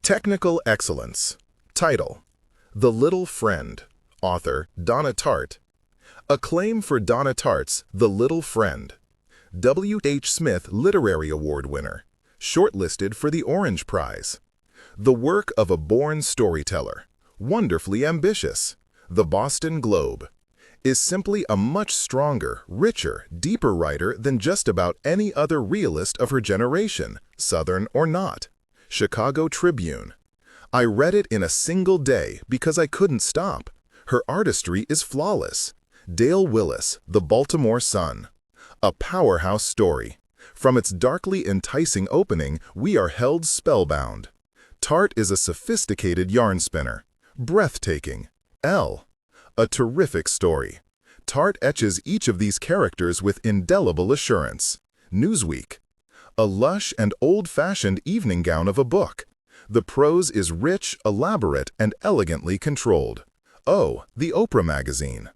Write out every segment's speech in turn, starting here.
Technical excellence. Title: The Little Friend. Author: Donna Tartt. Acclaim for Donna Tartt's The Little Friend. W. H. Smith Literary Award winner. Shortlisted for the Orange Prize. The work of a born storyteller. Wonderfully ambitious. The Boston Globe. Is simply a much stronger, richer, deeper writer than just about any other realist of her generation, Southern or not. Chicago Tribune. I read it in a single day because I couldn't stop. Her artistry is flawless. Dale Willis, The Baltimore Sun. A powerhouse story. From its darkly enticing opening, we are held spellbound. Tartt is a sophisticated yarn spinner. Breathtaking. L. A terrific story. Tartt etches each of these characters with indelible assurance. Newsweek. A lush and old-fashioned evening gown of a book. The prose is rich, elaborate, and elegantly controlled. Oh, the Oprah magazine.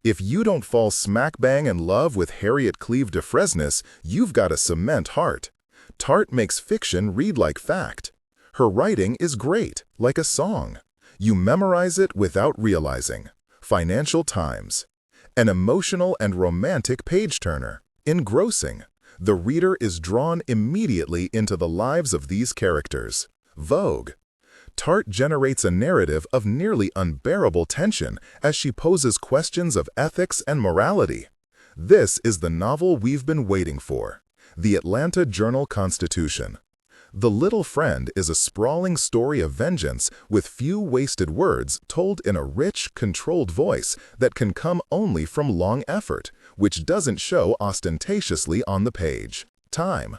If you don't fall smack-bang in love with Harriet Cleave de Fresnes, you've got a cement heart. Tartt makes fiction read like fact. Her writing is great, like a song. You memorize it without realizing. Financial Times. An emotional and romantic page-turner. Engrossing. The reader is drawn immediately into the lives of these characters. Vogue. Tartt generates a narrative of nearly unbearable tension as she poses questions of ethics and morality. This is the novel we've been waiting for. The Atlanta Journal-Constitution. The Little Friend is a sprawling story of vengeance with few wasted words told in a rich, controlled voice that can come only from long effort, which doesn't show ostentatiously on the page. Time.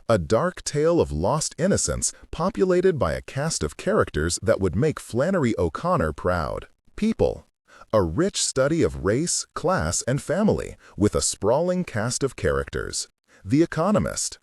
A dark tale of lost innocence populated by a cast of characters that would make Flannery O'Connor proud. People. A rich study of race, class, and family with a sprawling cast of characters. The Economist.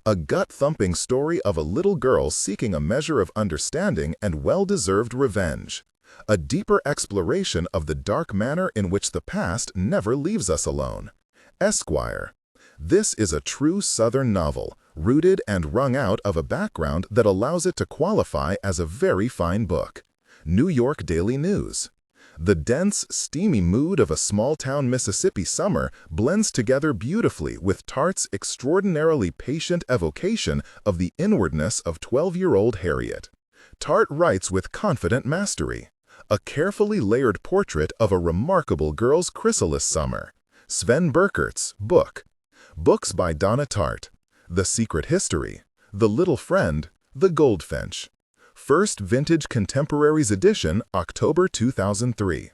A gut-thumping story of a little girl seeking a measure of understanding and well-deserved revenge. A deeper exploration of the dark manner in which the past never leaves us alone. Esquire. This is a true Southern novel, rooted and wrung out of a background that allows it to qualify as a very fine book. New York Daily News. The dense, steamy mood of a small-town Mississippi summer blends together beautifully with Tartt's extraordinarily patient evocation of the inwardness of 12-year-old Harriet. Tartt writes with confident mastery. A carefully layered portrait of a remarkable girl's chrysalis summer. Sven Burkert's book. Books by Donna Tartt. The Secret History. The Little Friend. The Goldfinch. First Vintage Contemporaries Edition, October 2003.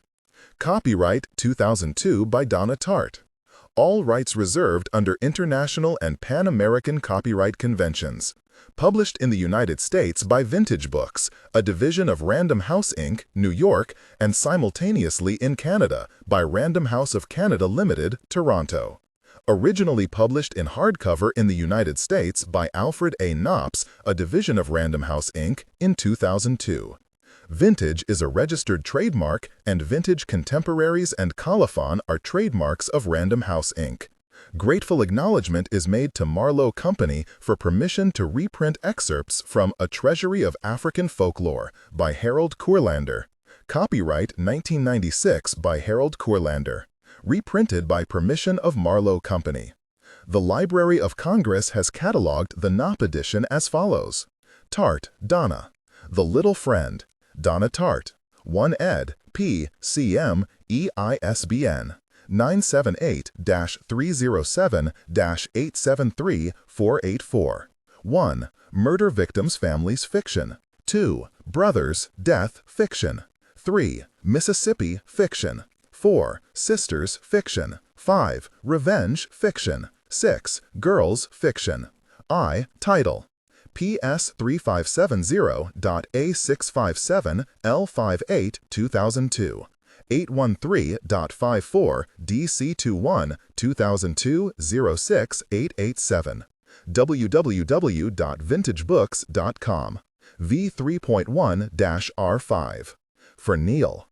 Copyright 2002 by Donna Tartt. All rights reserved under international and Pan-American copyright conventions. Published in the United States by Vintage Books, a division of Random House Inc., New York, and simultaneously in Canada by Random House of Canada Limited, Toronto. Originally published in hardcover in the United States by Alfred A. Knops, a division of Random House Inc., in 2002. Vintage is a registered trademark, and Vintage Contemporaries and Colophon are trademarks of Random House Inc. Grateful acknowledgement is made to Marlowe Company for permission to reprint excerpts from A Treasury of African Folklore by Harold Kurlander. Copyright 1996 by Harold Kurlander. Reprinted by permission of Marlowe Company. The Library of Congress has cataloged the Knopp edition as follows. Tartt, Donna. The Little Friend. Donna Tartt. 1 ed. P. CM. EISBN. 978-307-873-484. 1. Murder Victims Families Fiction. 2. Brothers, Death Fiction. 3. Mississippi Fiction. 4. Sisters Fiction. 5. Revenge Fiction. 6. Girls Fiction. Title. PS 3570.A657 L58 2002. 813.54 DC21 2002 06887. www.vintagebooks.com. V3.1-R5. For Neil.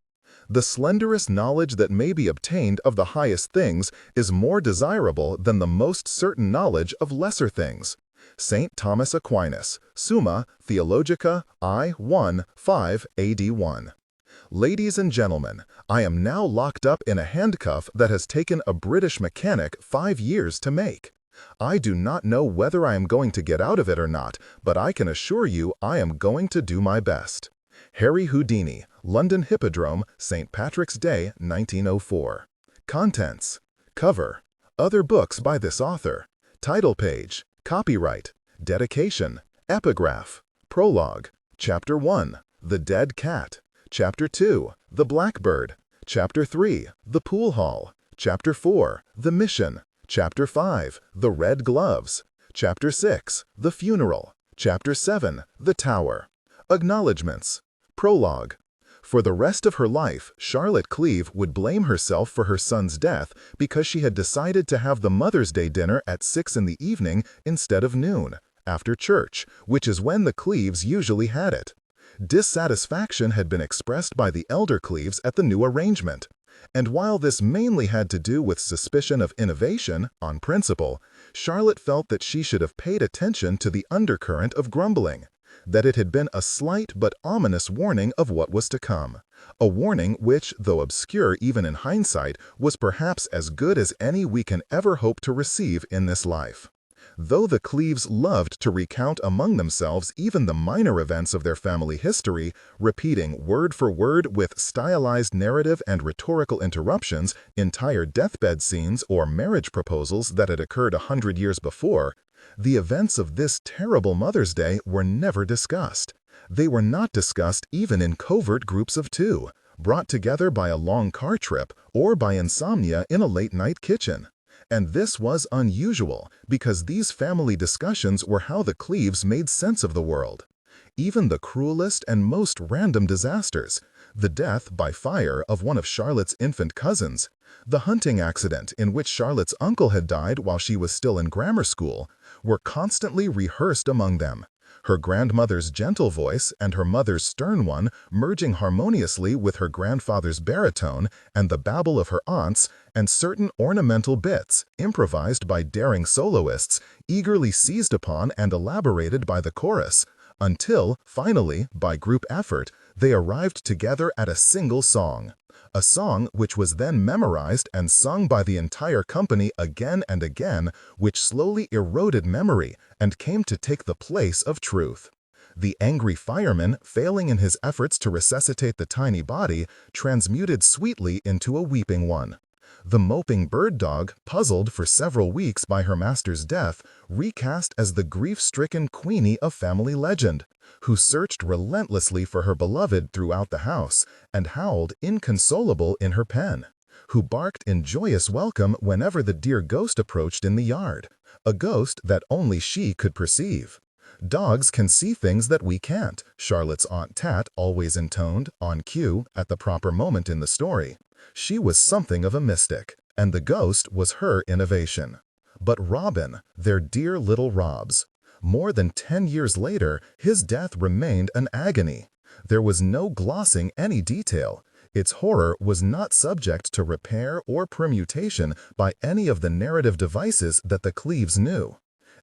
The slenderest knowledge that may be obtained of the highest things is more desirable than the most certain knowledge of lesser things. St. Thomas Aquinas, Summa Theologica I 1 5 AD 1. Ladies and gentlemen, I am now locked up in a handcuff that has taken a British mechanic 5 years to make. I do not know whether I am going to get out of it or not, but I can assure you I am going to do my best. Harry Houdini, London Hippodrome, St. Patrick's Day, 1904. Contents. Cover. Other books by this author. Title page. Copyright. Dedication. Epigraph. Prologue. Chapter 1. The Dead Cat. Chapter 2. The Blackbird. Chapter 3. The Pool Hall. Chapter 4. The Mission. Chapter 5. The Red Gloves. Chapter 6. The Funeral. Chapter 7. The Tower. Acknowledgements. Prologue. For the rest of her life, Charlotte Cleeve would blame herself for her son's death because she had decided to have the Mother's Day dinner at 6 in the evening instead of noon, after church, which is when the Cleeves usually had it. Dissatisfaction had been expressed by the elder Cleeves at the new arrangement. And while this mainly had to do with suspicion of innovation, on principle, Charlotte felt that she should have paid attention to the undercurrent of grumbling, that it had been a slight but ominous warning of what was to come, a warning which, though obscure even in hindsight, was perhaps as good as any we can ever hope to receive in this life. Though the Cleeves loved to recount among themselves even the minor events of their family history, repeating word for word with stylized narrative and rhetorical interruptions entire deathbed scenes or marriage proposals that had occurred 100 years before, the events of this terrible Mother's Day were never discussed. They were not discussed even in covert groups of two, brought together by a long car trip or by insomnia in a late-night kitchen. And this was unusual because these family discussions were how the Cleeves made sense of the world. Even the cruelest and most random disasters, the death by fire of one of Charlotte's infant cousins, the hunting accident in which Charlotte's uncle had died while she was still in grammar school, were constantly rehearsed among them, her grandmother's gentle voice and her mother's stern one merging harmoniously with her grandfather's baritone and the babble of her aunts, and certain ornamental bits, improvised by daring soloists, eagerly seized upon and elaborated by the chorus, until, finally, by group effort, they arrived together at a single song. A song which was then memorized and sung by the entire company again and again, which slowly eroded memory and came to take the place of truth. The angry fireman, failing in his efforts to resuscitate the tiny body, transmuted sweetly into a weeping one. The moping bird dog, puzzled for several weeks by her master's death, recast as the grief-stricken Queenie of family legend, who searched relentlessly for her beloved throughout the house and howled inconsolable in her pen, who barked in joyous welcome whenever the dear ghost approached in the yard, a ghost that only she could perceive. Dogs can see things that we can't, Charlotte's Aunt Tat always intoned, on cue, at the proper moment in the story. She was something of a mystic, and the ghost was her innovation. But Robin, their dear little Robs. More than 10 years later, his death remained an agony. There was no glossing any detail. Its horror was not subject to repair or permutation by any of the narrative devices that the Cleeves knew.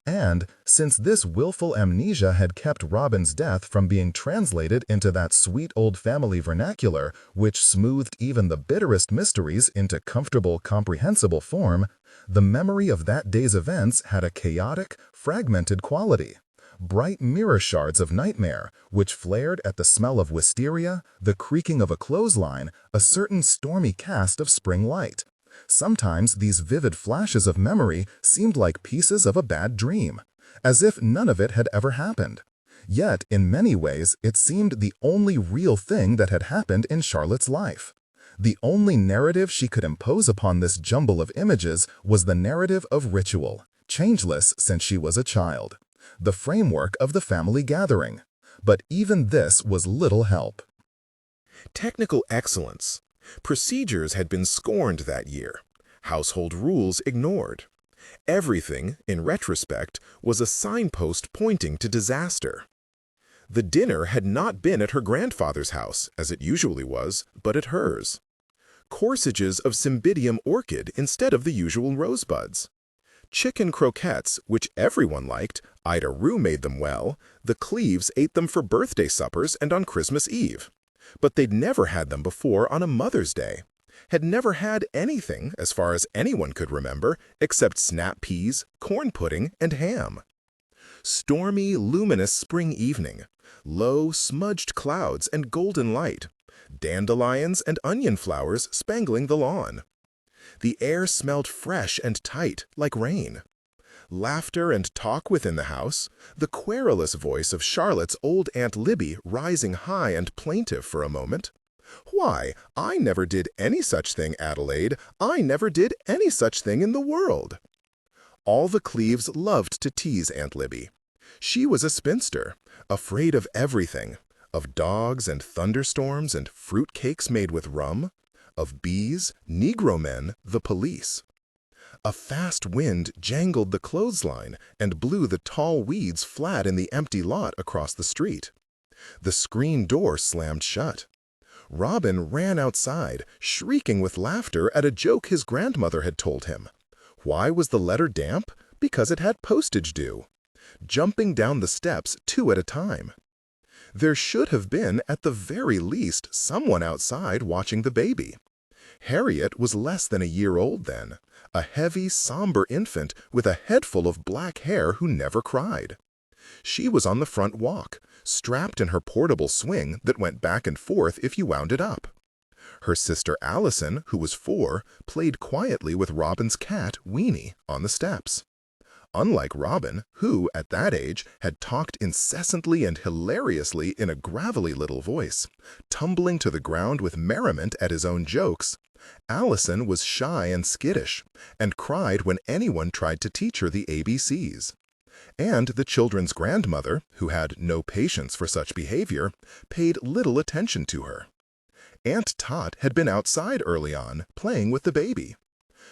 And, since this willful amnesia had kept Robin's death from being translated into that sweet old family vernacular which smoothed even the bitterest mysteries into comfortable, comprehensible form, the memory of that day's events had a chaotic, fragmented quality. Bright mirror shards of nightmare, which flared at the smell of wisteria, the creaking of a clothesline, a certain stormy cast of spring light. Sometimes these vivid flashes of memory seemed like pieces of a bad dream, as if none of it had ever happened. Yet, in many ways, it seemed the only real thing that had happened in Charlotte's life. The only narrative she could impose upon this jumble of images was the narrative of ritual, changeless since she was a child, the framework of the family gathering. But even this was little help. Technical excellence. Procedures had been scorned that year, household rules ignored. Everything, in retrospect, was a signpost pointing to disaster. The dinner had not been at her grandfather's house, as it usually was, but at hers. Corsages of Cymbidium orchid instead of the usual rosebuds. Chicken croquettes, which everyone liked, Ida Rue made them well, the Cleaves ate them for birthday suppers and on Christmas Eve. But they'd never had them before on a Mother's Day. Had never had anything, as far as anyone could remember, except snap peas, corn pudding, and ham. Stormy, luminous spring evening. Low, smudged clouds and golden light. Dandelions and onion flowers spangling the lawn. The air smelled fresh and tight, like rain. Laughter and talk within the house, the querulous voice of Charlotte's old Aunt Libby rising high and plaintive for a moment. "Why, I never did any such thing, Adelaide. I never did any such thing in the world." All the Cleaves loved to tease Aunt Libby. She was a spinster, afraid of everything, of dogs and thunderstorms and fruit cakes made with rum, of bees, Negro men, the police. A fast wind jangled the clothesline and blew the tall weeds flat in the empty lot across the street. The screen door slammed shut. Robin ran outside, shrieking with laughter at a joke his grandmother had told him. Why was the letter damp? Because it had postage due. Jumping down the steps 2 at a time. There should have been, at the very least, someone outside watching the baby. Harriet was less than a year old then, a heavy, somber infant with a head full of black hair who never cried. She was on the front walk, strapped in her portable swing that went back and forth if you wound it up. Her sister Allison, who was 4, played quietly with Robin's cat, Weenie, on the steps. Unlike Robin, who, at that age, had talked incessantly and hilariously in a gravelly little voice, tumbling to the ground with merriment at his own jokes, Allison was shy and skittish, and cried when anyone tried to teach her the ABCs. And the children's grandmother, who had no patience for such behavior, paid little attention to her. Aunt Tot had been outside early on, playing with the baby.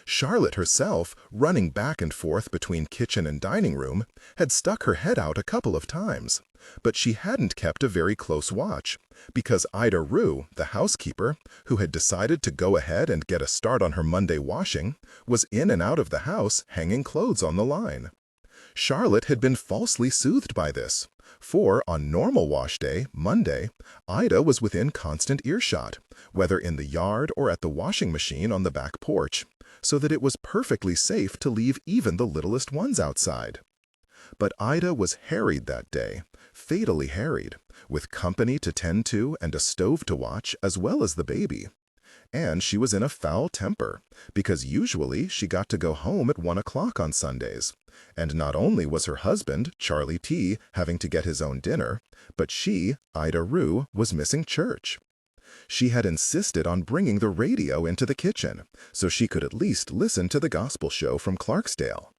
Charlotte herself, running back and forth between kitchen and dining room, had stuck her head out a couple of times, but she hadn't kept a very close watch, because Ida Rue, the housekeeper, who had decided to go ahead and get a start on her Monday washing, was in and out of the house hanging clothes on the line. Charlotte had been falsely soothed by this, for on normal wash day, Monday, Ida was within constant earshot, whether in the yard or at the washing machine on the back porch, so that it was perfectly safe to leave even the littlest ones outside. But Ida was harried that day, fatally harried, with company to tend to and a stove to watch as well as the baby. And she was in a foul temper, because usually she got to go home at 1 o'clock on Sundays. And not only was her husband, Charlie T., having to get his own dinner, but she, Ida Rue, was missing church. She had insisted on bringing the radio into the kitchen, so she could at least listen to the gospel show from Clarksdale.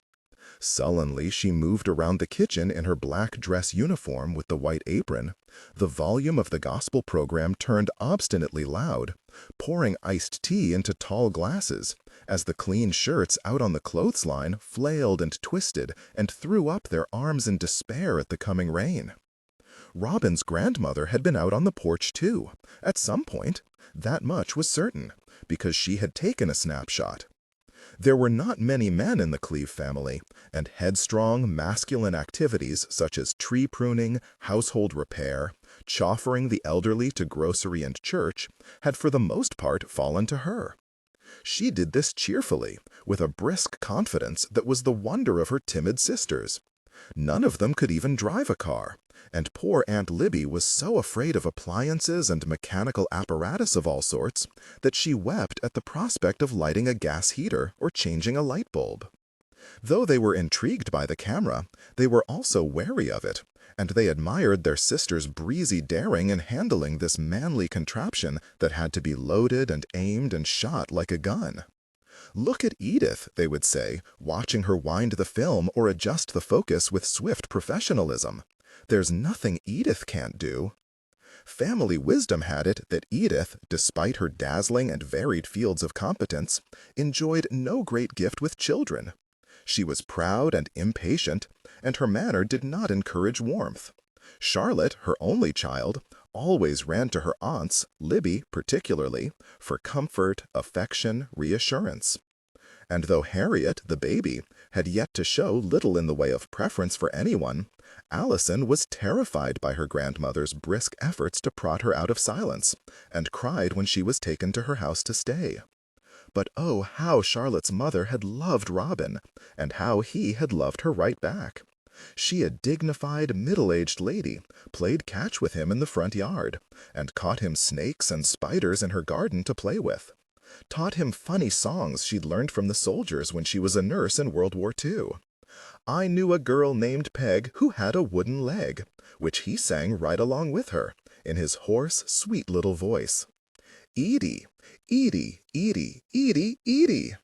Sullenly she moved around the kitchen in her black dress uniform with the white apron, the volume of the gospel program turned obstinately loud, pouring iced tea into tall glasses, as the clean shirts out on the clothesline flailed and twisted and threw up their arms in despair at the coming rain. Robin's grandmother had been out on the porch too, at some point. That much was certain, because she had taken a snapshot. There were not many men in the Cleave family, and headstrong, masculine activities such as tree pruning, household repair, chaffering the elderly to grocery and church, had for the most part fallen to her. She did this cheerfully, with a brisk confidence that was the wonder of her timid sisters. None of them could even drive a car, and poor Aunt Libby was so afraid of appliances and mechanical apparatus of all sorts that she wept at the prospect of lighting a gas heater or changing a light bulb. Though they were intrigued by the camera, they were also wary of it, and they admired their sister's breezy daring in handling this manly contraption that had to be loaded and aimed and shot like a gun. "Look at Edith," they would say, watching her wind the film or adjust the focus with swift professionalism. "There's nothing Edith can't do." Family wisdom had it that Edith, despite her dazzling and varied fields of competence, enjoyed no great gift with children. She was proud and impatient, and her manner did not encourage warmth. Charlotte, her only child, always ran to her aunts, Libby particularly, for comfort, affection, reassurance. And though Harriet, the baby, had yet to show little in the way of preference for anyone, Allison was terrified by her grandmother's brisk efforts to prod her out of silence, and cried when she was taken to her house to stay. But oh, how Charlotte's mother had loved Robin, and how he had loved her right back. She, a dignified, middle-aged lady, played catch with him in the front yard, and caught him snakes and spiders in her garden to play with. Taught him funny songs she'd learned from the soldiers when she was a nurse in World War II. I knew a girl named Peg who had a wooden leg, which he sang right along with her, in his hoarse, sweet little voice. Edie, Edie, Edie, Edie, Edie.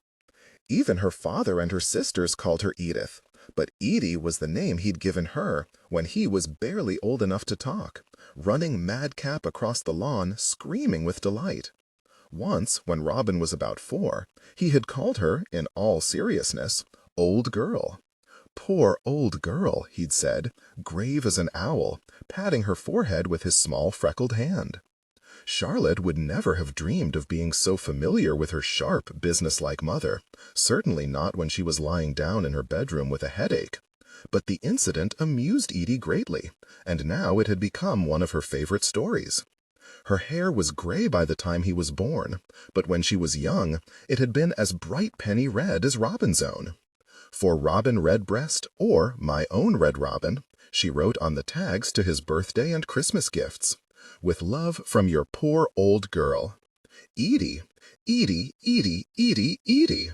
Even her father and her sisters called her Edith, but Edie was the name he'd given her when he was barely old enough to talk, running madcap across the lawn, screaming with delight. Once, when Robin was about 4, he had called her, in all seriousness, Old Girl. Poor old girl, he'd said, grave as an owl, patting her forehead with his small freckled hand. Charlotte would never have dreamed of being so familiar with her sharp, businesslike mother, certainly not when she was lying down in her bedroom with a headache. But the incident amused Edie greatly, and now it had become one of her favorite stories. Her hair was gray by the time he was born, but when she was young, it had been as bright penny red as Robin's own. For Robin Redbreast, or My Own Red Robin, she wrote on the tags to his birthday and Christmas gifts. With love from your poor old girl. Edie, Edie, Edie, Edie, Edie.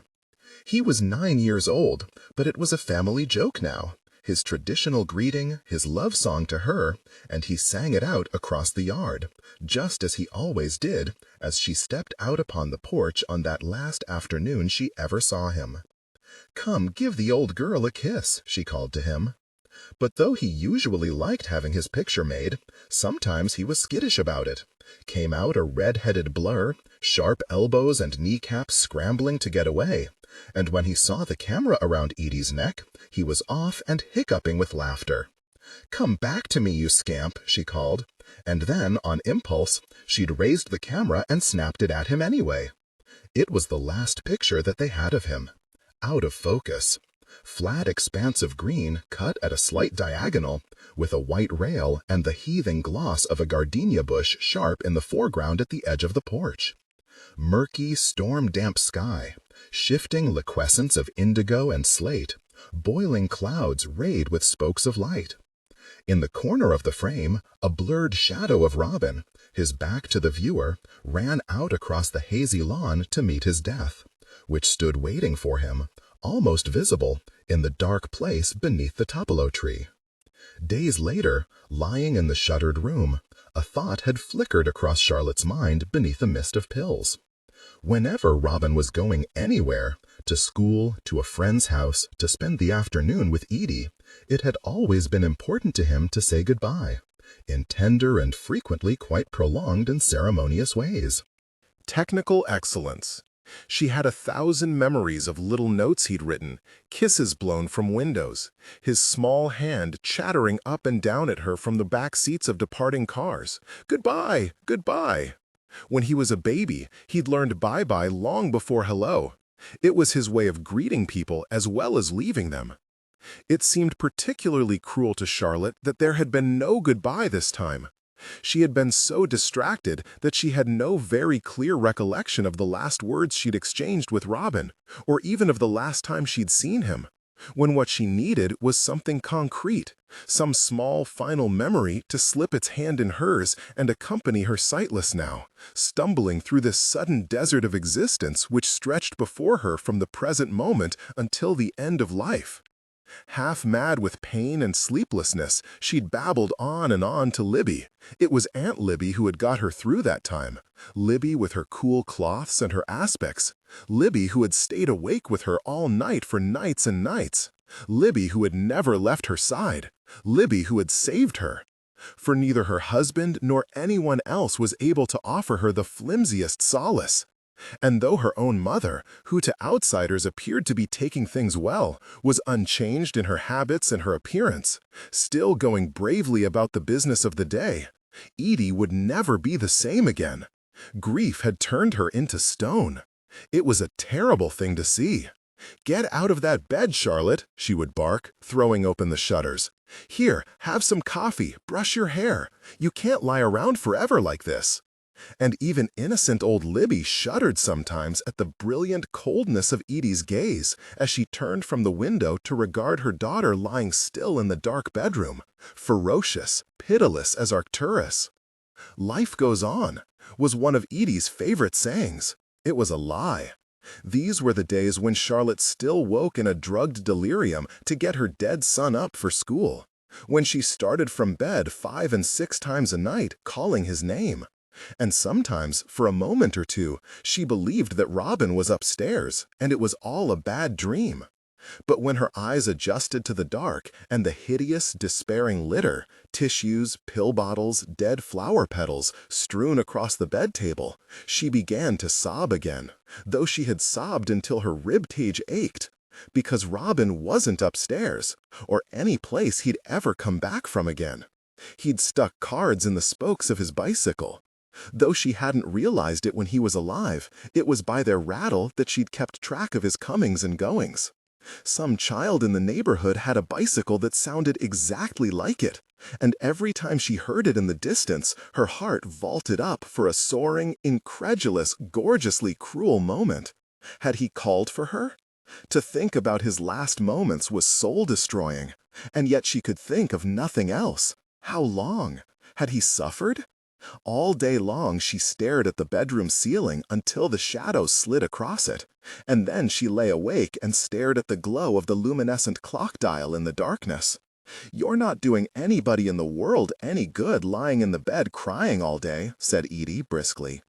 He was 9 years old, but it was a family joke now, his traditional greeting, his love song to her, and he sang it out across the yard, just as he always did, as she stepped out upon the porch on that last afternoon she ever saw him. "Come, give the old girl a kiss," she called to him. But though he usually liked having his picture made, sometimes he was skittish about it, came out a red-headed blur, sharp elbows and kneecaps scrambling to get away, and when he saw the camera around Edie's neck, he was off and hiccuping with laughter. "Come back to me, you scamp," she called, and then, on impulse, she'd raised the camera and snapped it at him anyway. It was the last picture that they had of him. Out of focus. Flat expanse of green cut at a slight diagonal, with a white rail and the heaving gloss of a gardenia bush sharp in the foreground at the edge of the porch. Murky, storm-damp sky, shifting liquescence of indigo and slate, boiling clouds rayed with spokes of light. In the corner of the frame, a blurred shadow of Robin, his back to the viewer, ran out across the hazy lawn to meet his death, which stood waiting for him, almost visible, in the dark place beneath the tupelo tree. Days later, lying in the shuttered room, a thought had flickered across Charlotte's mind beneath a mist of pills. Whenever Robin was going anywhere, to school, to a friend's house, to spend the afternoon with Edie, it had always been important to him to say goodbye, in tender and frequently quite prolonged and ceremonious ways. Technical excellence. She had 1,000 memories of little notes he'd written, kisses blown from windows, his small hand chattering up and down at her from the back seats of departing cars. Goodbye, goodbye. When he was a baby, he'd learned bye-bye long before hello. It was his way of greeting people as well as leaving them. It seemed particularly cruel to Charlotte that there had been no goodbye this time. She had been so distracted that she had no very clear recollection of the last words she'd exchanged with Robin, or even of the last time she'd seen him, when what she needed was something concrete, some small final memory to slip its hand in hers and accompany her sightless now, stumbling through this sudden desert of existence which stretched before her from the present moment until the end of life. Half mad with pain and sleeplessness, she'd babbled on and on to Libby. It was Aunt Libby who had got her through that time. Libby with her cool cloths and her aspects. Libby who had stayed awake with her all night for nights and nights. Libby who had never left her side. Libby who had saved her. For neither her husband nor anyone else was able to offer her the flimsiest solace. And though her own mother, who to outsiders appeared to be taking things well, was unchanged in her habits and her appearance, still going bravely about the business of the day, Edie would never be the same again. Grief had turned her into stone. It was a terrible thing to see. "Get out of that bed, Charlotte," she would bark, throwing open the shutters. "Here, have some coffee, brush your hair. You can't lie around forever like this." And even innocent old Libby shuddered sometimes at the brilliant coldness of Edie's gaze as she turned from the window to regard her daughter lying still in the dark bedroom, ferocious, pitiless as Arcturus. "Life goes on," was one of Edie's favorite sayings. It was a lie. These were the days when Charlotte still woke in a drugged delirium to get her dead son up for school, when she started from bed 5 and 6 times a night calling his name. And sometimes, for a moment or two, she believed that Robin was upstairs, and it was all a bad dream. But when her eyes adjusted to the dark and the hideous, despairing litter, tissues, pill bottles, dead flower petals strewn across the bed table, she began to sob again, though she had sobbed until her ribcage ached, because Robin wasn't upstairs, or any place he'd ever come back from again. He'd stuck cards in the spokes of his bicycle. Though she hadn't realized it when he was alive, it was by their rattle that she'd kept track of his comings and goings. Some child in the neighborhood had a bicycle that sounded exactly like it, and every time she heard it in the distance, her heart vaulted up for a soaring, incredulous, gorgeously cruel moment. Had he called for her? To think about his last moments was soul-destroying, and yet she could think of nothing else. How long? Had he suffered? All day long she stared at the bedroom ceiling until the shadows slid across it, and then she lay awake and stared at the glow of the luminescent clock dial in the darkness. "You're not doing anybody in the world any good lying in the bed crying all day," said Edie briskly.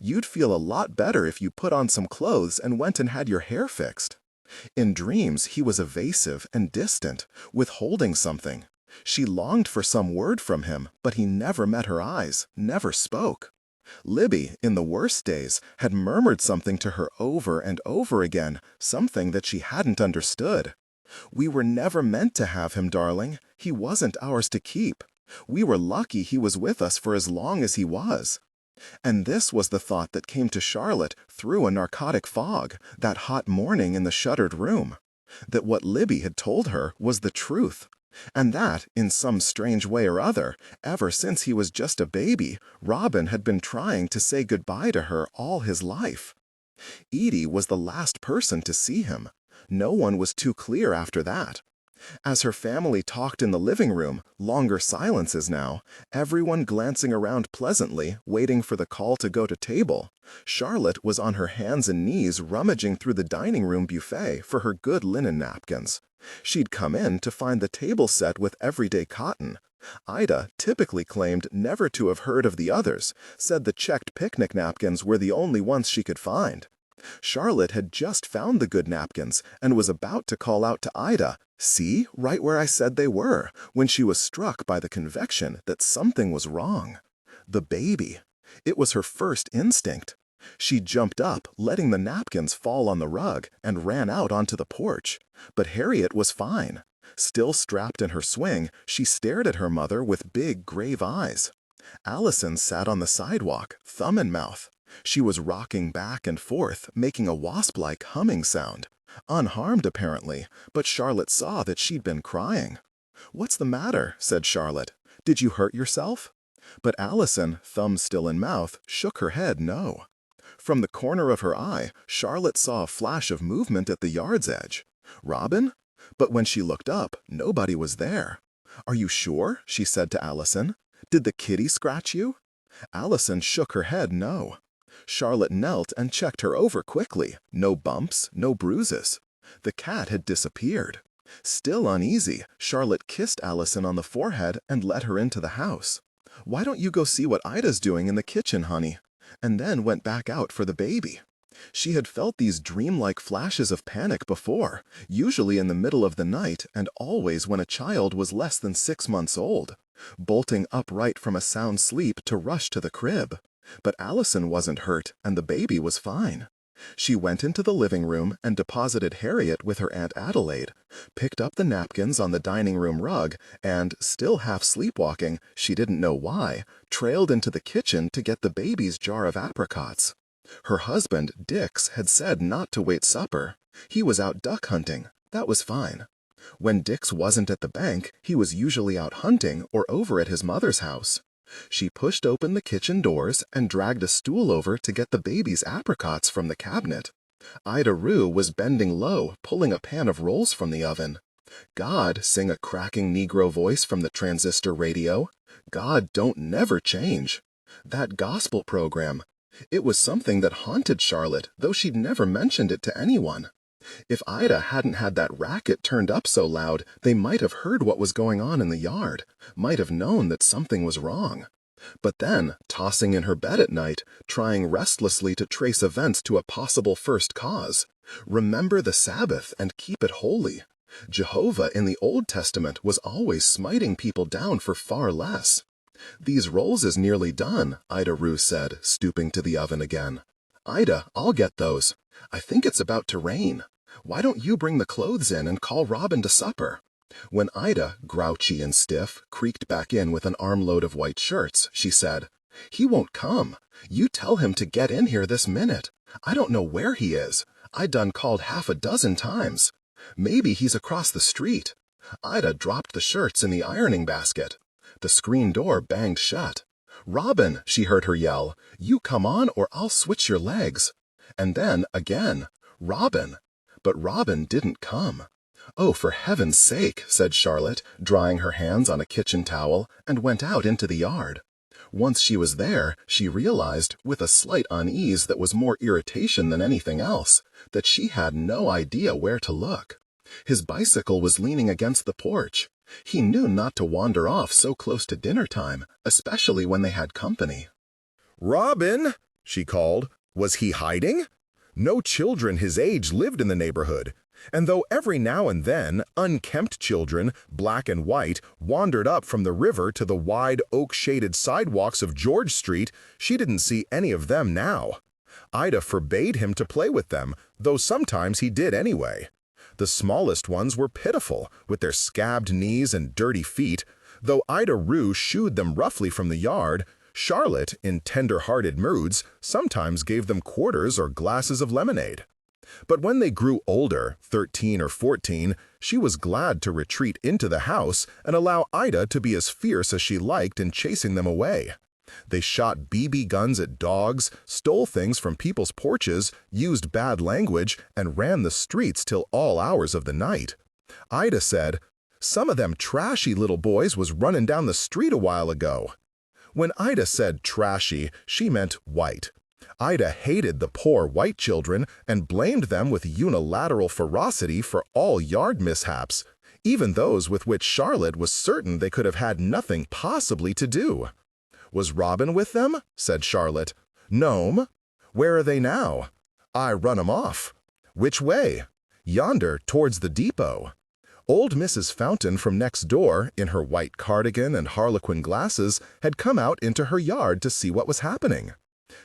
"You'd feel a lot better if you put on some clothes and went and had your hair fixed." In dreams he was evasive and distant, withholding something. She longed for some word from him, but he never met her eyes, never spoke. Libby, in the worst days, had murmured something to her over and over again, something that she hadn't understood. "We were never meant to have him, darling. He wasn't ours to keep. We were lucky he was with us for as long as he was." And this was the thought that came to Charlotte through a narcotic fog, that hot morning in the shuttered room. That what Libby had told her was the truth. And that, in some strange way or other, ever since he was just a baby, Robin had been trying to say goodbye to her all his life. Edie was the last person to see him. No one was too clear after that. As her family talked in the living room, longer silences now, everyone glancing around pleasantly, waiting for the call to go to table, Charlotte was on her hands and knees rummaging through the dining room buffet for her good linen napkins. She'd come in to find the table set with everyday cotton. Ida typically claimed never to have heard of the others, said the checked picnic napkins were the only ones she could find. Charlotte had just found the good napkins and was about to call out to Ida, "See, right where I said they were," when she was struck by the conviction that something was wrong. The baby. It was her first instinct. She jumped up, letting the napkins fall on the rug, and ran out onto the porch. But Harriet was fine. Still strapped in her swing, she stared at her mother with big, grave eyes. Allison sat on the sidewalk, thumb in mouth. She was rocking back and forth, making a wasp-like humming sound. Unharmed, apparently, but Charlotte saw that she'd been crying. "What's the matter?" said Charlotte. "Did you hurt yourself?" But Allison, thumb still in mouth, shook her head no. From the corner of her eye, Charlotte saw a flash of movement at the yard's edge. Robin? But when she looked up, nobody was there. "Are you sure?" she said to Allison. "Did the kitty scratch you?" Allison shook her head no. Charlotte knelt and checked her over quickly. No bumps, no bruises. The cat had disappeared. Still uneasy, Charlotte kissed Allison on the forehead and led her into the house. "Why don't you go see what Ida's doing in the kitchen, honey?" And then went back out for the baby. She had felt these dreamlike flashes of panic before, usually in the middle of the night and always when a child was less than 6 months old, bolting upright from a sound sleep to rush to the crib. But Allison wasn't hurt, and the baby was fine. She went into the living room and deposited Harriet with her Aunt Adelaide, picked up the napkins on the dining room rug, and, still half sleepwalking, she didn't know why, trailed into the kitchen to get the baby's jar of apricots. Her husband, Dix, had said not to wait supper. He was out duck hunting. That was fine. When Dix wasn't at the bank, he was usually out hunting or over at his mother's house. She pushed open the kitchen doors and dragged a stool over to get the baby's apricots from the cabinet. Ida Rue was bending low, pulling a pan of rolls from the oven. "God," sang a cracking Negro voice from the transistor radio. "God don't never change." That gospel program. It was something that haunted Charlotte, though she'd never mentioned it to anyone. If Ida hadn't had that racket turned up so loud, they might have heard what was going on in the yard, might have known that something was wrong. But then, tossing in her bed at night, trying restlessly to trace events to a possible first cause. Remember the Sabbath and keep it holy. Jehovah in the Old Testament was always smiting people down for far less. "These rolls is nearly done," Ida Rue said, stooping to the oven again. "Ida, I'll get those. I think it's about to rain. Why don't you bring the clothes in and call Robin to supper?" When Ida, grouchy and stiff, creaked back in with an armload of white shirts, she said, "He won't come. You tell him to get in here this minute. I don't know where he is. I done called half a dozen times. Maybe he's across the street." Ida dropped the shirts in the ironing basket. The screen door banged shut. "Robin," she heard her yell, "you come on or I'll switch your legs." And then, again, "Robin." But Robin didn't come. "Oh, for heaven's sake," said Charlotte, drying her hands on a kitchen towel, and went out into the yard. Once she was there, she realized, with a slight unease that was more irritation than anything else, that she had no idea where to look. His bicycle was leaning against the porch. He knew not to wander off so close to dinner time, especially when they had company. "Robin," she called. Was he hiding? No children his age lived in the neighborhood, and though every now and then unkempt children, black and white, wandered up from the river to the wide oak-shaded sidewalks of George Street, she didn't see any of them now. Ida forbade him to play with them, though sometimes he did anyway. The smallest ones were pitiful, with their scabbed knees and dirty feet. Though Ida Rue shooed them roughly from the yard, Charlotte, in tender-hearted moods, sometimes gave them quarters or glasses of lemonade. But when they grew older, 13 or 14, she was glad to retreat into the house and allow Ida to be as fierce as she liked in chasing them away. They shot BB guns at dogs, stole things from people's porches, used bad language, and ran the streets till all hours of the night. Ida said, "Some of them trashy little boys was running down the street a while ago." When Ida said trashy, she meant white. Ida hated the poor white children and blamed them with unilateral ferocity for all yard mishaps, even those with which Charlotte was certain they could have had nothing possibly to do. "Was Robin with them?" said Charlotte. "No'm." "Where are they now?" "I run 'em off." "Which way?" "Yonder, towards the depot." Old Mrs. Fountain from next door, in her white cardigan and harlequin glasses, had come out into her yard to see what was happening.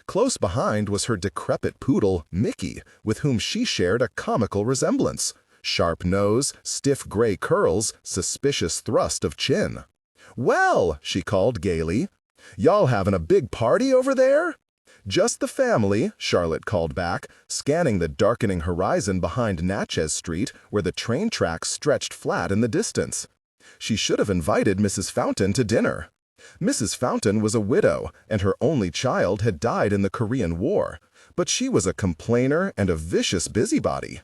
Close behind was her decrepit poodle, Mickey, with whom she shared a comical resemblance. Sharp nose, stiff gray curls, suspicious thrust of chin. "Well," she called gaily, "y'all having a big party over there?" "Just the family," Charlotte called back, scanning the darkening horizon behind Natchez Street, where the train tracks stretched flat in the distance. She should have invited Mrs. Fountain to dinner. Mrs. Fountain was a widow, and her only child had died in the Korean War, but she was a complainer and a vicious busybody.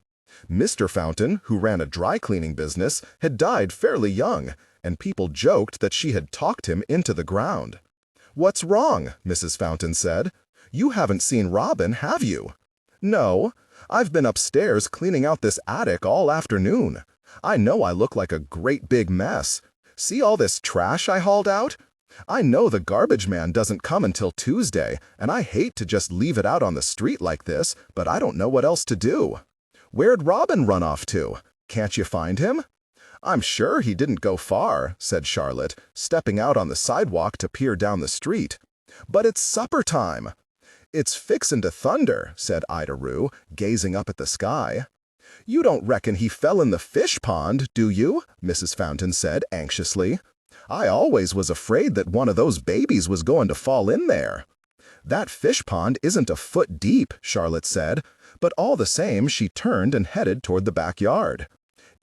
Mr. Fountain, who ran a dry-cleaning business, had died fairly young, and people joked that she had talked him into the ground. "What's wrong?" Mrs. Fountain said. "You haven't seen Robin, have you?" "No. I've been upstairs cleaning out this attic all afternoon. I know I look like a great big mess. See all this trash I hauled out? I know the garbage man doesn't come until Tuesday, and I hate to just leave it out on the street like this, but I don't know what else to do." "Where'd Robin run off to? Can't you find him?" "I'm sure he didn't go far," said Charlotte, stepping out on the sidewalk to peer down the street. "But it's supper time." "It's fixin' to thunder," said Ida Rue, gazing up at the sky. "You don't reckon he fell in the fish pond, do you?" Mrs. Fountain said anxiously. "I always was afraid that one of those babies was going to fall in there." "That fish pond isn't a foot deep," Charlotte said, but all the same she turned and headed toward the backyard.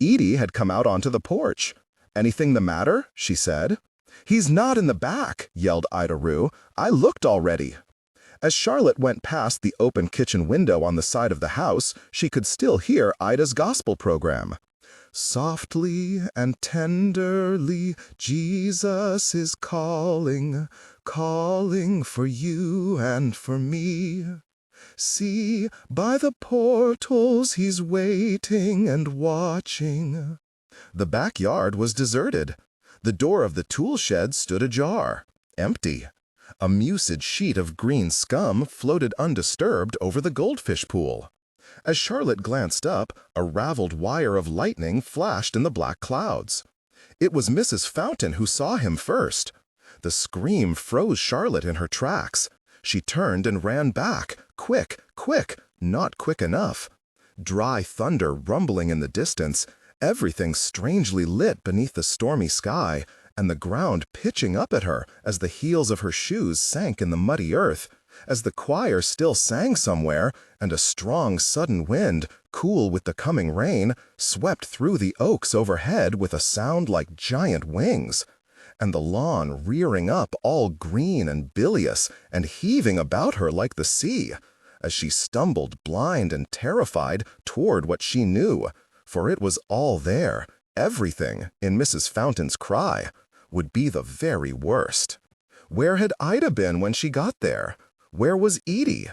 Edie had come out onto the porch. "Anything the matter?" she said. "He's not in the back," yelled Ida Rue. "I looked already." As Charlotte went past the open kitchen window on the side of the house, she could still hear Ida's gospel program. "Softly and tenderly, Jesus is calling, calling for you and for me. See, by the portals he's waiting and watching." The backyard was deserted. The door of the tool shed stood ajar, empty. A mucid sheet of green scum floated undisturbed over the goldfish pool. As Charlotte glanced up, a raveled wire of lightning flashed in the black clouds. It was Mrs. Fountain who saw him first. The scream froze Charlotte in her tracks. She turned and ran back, quick, quick, not quick enough. Dry thunder rumbling in the distance, everything strangely lit beneath the stormy sky, and the ground pitching up at her as the heels of her shoes sank in the muddy earth, as the choir still sang somewhere, and a strong sudden wind, cool with the coming rain, swept through the oaks overhead with a sound like giant wings, and the lawn rearing up all green and bilious and heaving about her like the sea, as she stumbled blind and terrified toward what she knew, for it was all there, everything, in Mrs. Fountain's cry, would be the very worst. Where had Ida been when she got there? Where was Edie?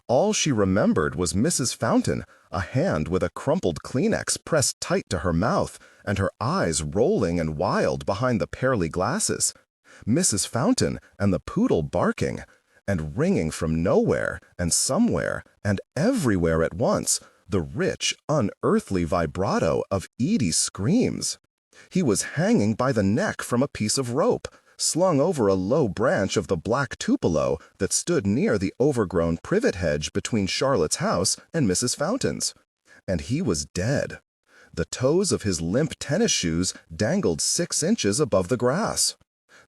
All she remembered was Mrs. Fountain, a hand with a crumpled Kleenex pressed tight to her mouth, and her eyes rolling and wild behind the pearly glasses. Mrs. Fountain and the poodle barking, and ringing from nowhere and somewhere and everywhere at once, the rich, unearthly vibrato of Edie's screams. He was hanging by the neck from a piece of rope, slung over a low branch of the black tupelo that stood near the overgrown privet hedge between Charlotte's house and Mrs. Fountain's. And he was dead. The toes of his limp tennis shoes dangled 6 inches above the grass.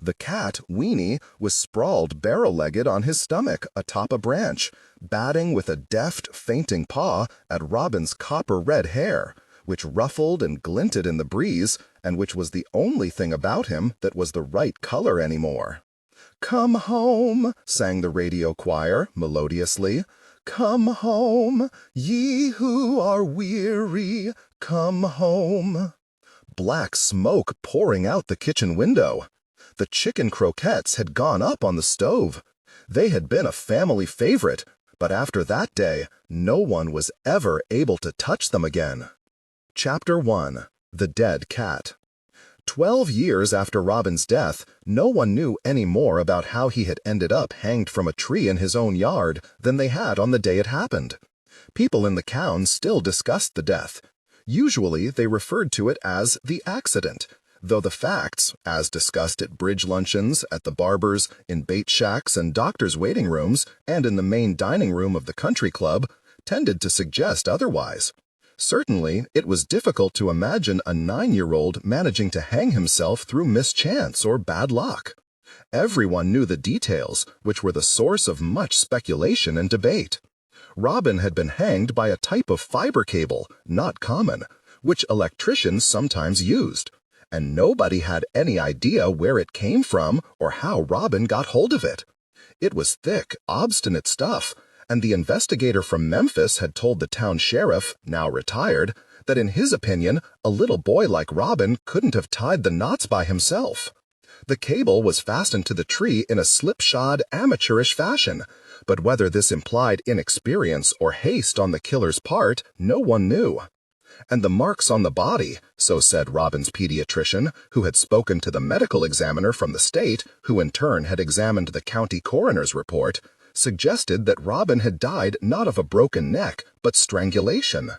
The cat, Weenie, was sprawled barrel-legged on his stomach atop a branch, batting with a deft, fainting paw at Robin's copper-red hair, which ruffled and glinted in the breeze, and which was the only thing about him that was the right color anymore. "Come home," sang the radio choir melodiously. "Come home, ye who are weary, come home." Black smoke pouring out the kitchen window. The chicken croquettes had gone up on the stove. They had been a family favorite, but after that day, no one was ever able to touch them again. Chapter 1. The Dead Cat. 12 years after Robin's death, no one knew any more about how he had ended up hanged from a tree in his own yard than they had on the day it happened. People in the town still discussed the death. Usually, they referred to it as the accident, though the facts, as discussed at bridge luncheons, at the barbers, in bait shacks and doctors' waiting rooms, and in the main dining room of the country club, tended to suggest otherwise. Certainly, it was difficult to imagine a 9-year-old managing to hang himself through mischance or bad luck. Everyone knew the details, which were the source of much speculation and debate. Robin had been hanged by a type of fiber cable, not common, which electricians sometimes used, and nobody had any idea where it came from or how Robin got hold of it. It was thick, obstinate stuff, and the investigator from Memphis had told the town sheriff, now retired, that in his opinion, a little boy like Robin couldn't have tied the knots by himself. The cable was fastened to the tree in a slipshod, amateurish fashion, but whether this implied inexperience or haste on the killer's part, no one knew. And the marks on the body, so said Robin's pediatrician, who had spoken to the medical examiner from the state, who in turn had examined the county coroner's report, suggested that Robin had died not of a broken neck, but strangulation.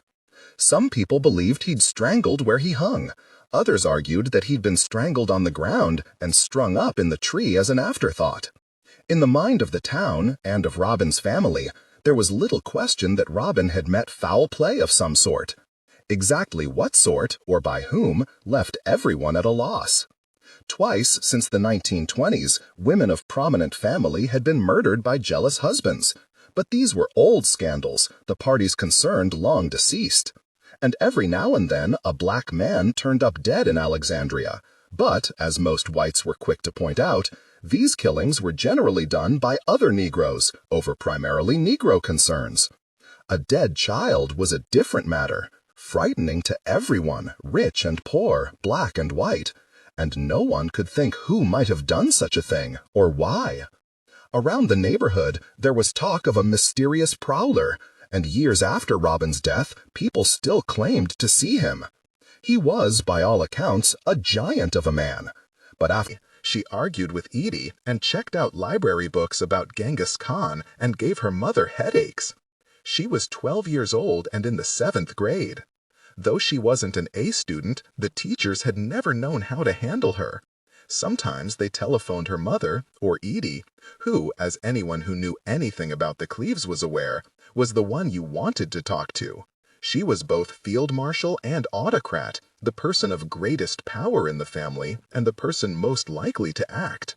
Some people believed he'd strangled where he hung. Others argued that he'd been strangled on the ground and strung up in the tree as an afterthought. In the mind of the town, and of Robin's family, there was little question that Robin had met foul play of some sort. Exactly what sort, or by whom, left everyone at a loss. Twice since the 1920s, women of prominent family had been murdered by jealous husbands. But these were old scandals, the parties concerned long deceased. And every now and then a black man turned up dead in Alexandria. But, as most whites were quick to point out, these killings were generally done by other Negroes over primarily Negro concerns. A dead child was a different matter, frightening to everyone, rich and poor, black and white, and no one could think who might have done such a thing or why. Around the neighborhood, there was talk of a mysterious prowler, and years after Robin's death, people still claimed to see him. He was, by all accounts, a giant of a man. But after she argued with Edie and checked out library books about Genghis Khan and gave her mother headaches. She was 12 years old and in the 7th grade. Though she wasn't an A student, the teachers had never known how to handle her. Sometimes they telephoned her mother, or Edie, who, as anyone who knew anything about the Cleaves was aware, was the one you wanted to talk to. She was both field marshal and autocrat, the person of greatest power in the family and the person most likely to act.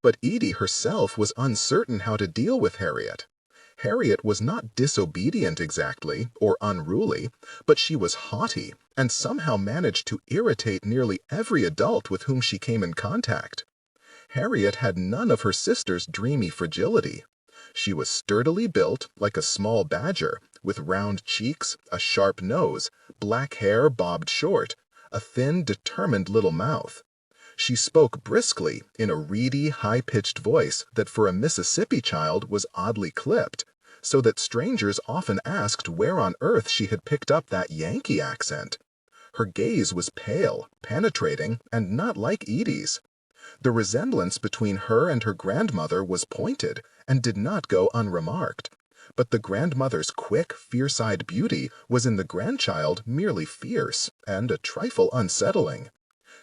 But Edie herself was uncertain how to deal with Harriet. Harriet was not disobedient exactly, or unruly, but she was haughty and somehow managed to irritate nearly every adult with whom she came in contact. Harriet had none of her sister's dreamy fragility. She was sturdily built, like a small badger, with round cheeks, a sharp nose, black hair bobbed short, a thin, determined little mouth. She spoke briskly, in a reedy, high-pitched voice that for a Mississippi child was oddly clipped, so that strangers often asked where on earth she had picked up that Yankee accent. Her gaze was pale, penetrating, and not like Edie's. The resemblance between her and her grandmother was pointed and did not go unremarked. But the grandmother's quick, fierce-eyed beauty was in the grandchild merely fierce and a trifle unsettling.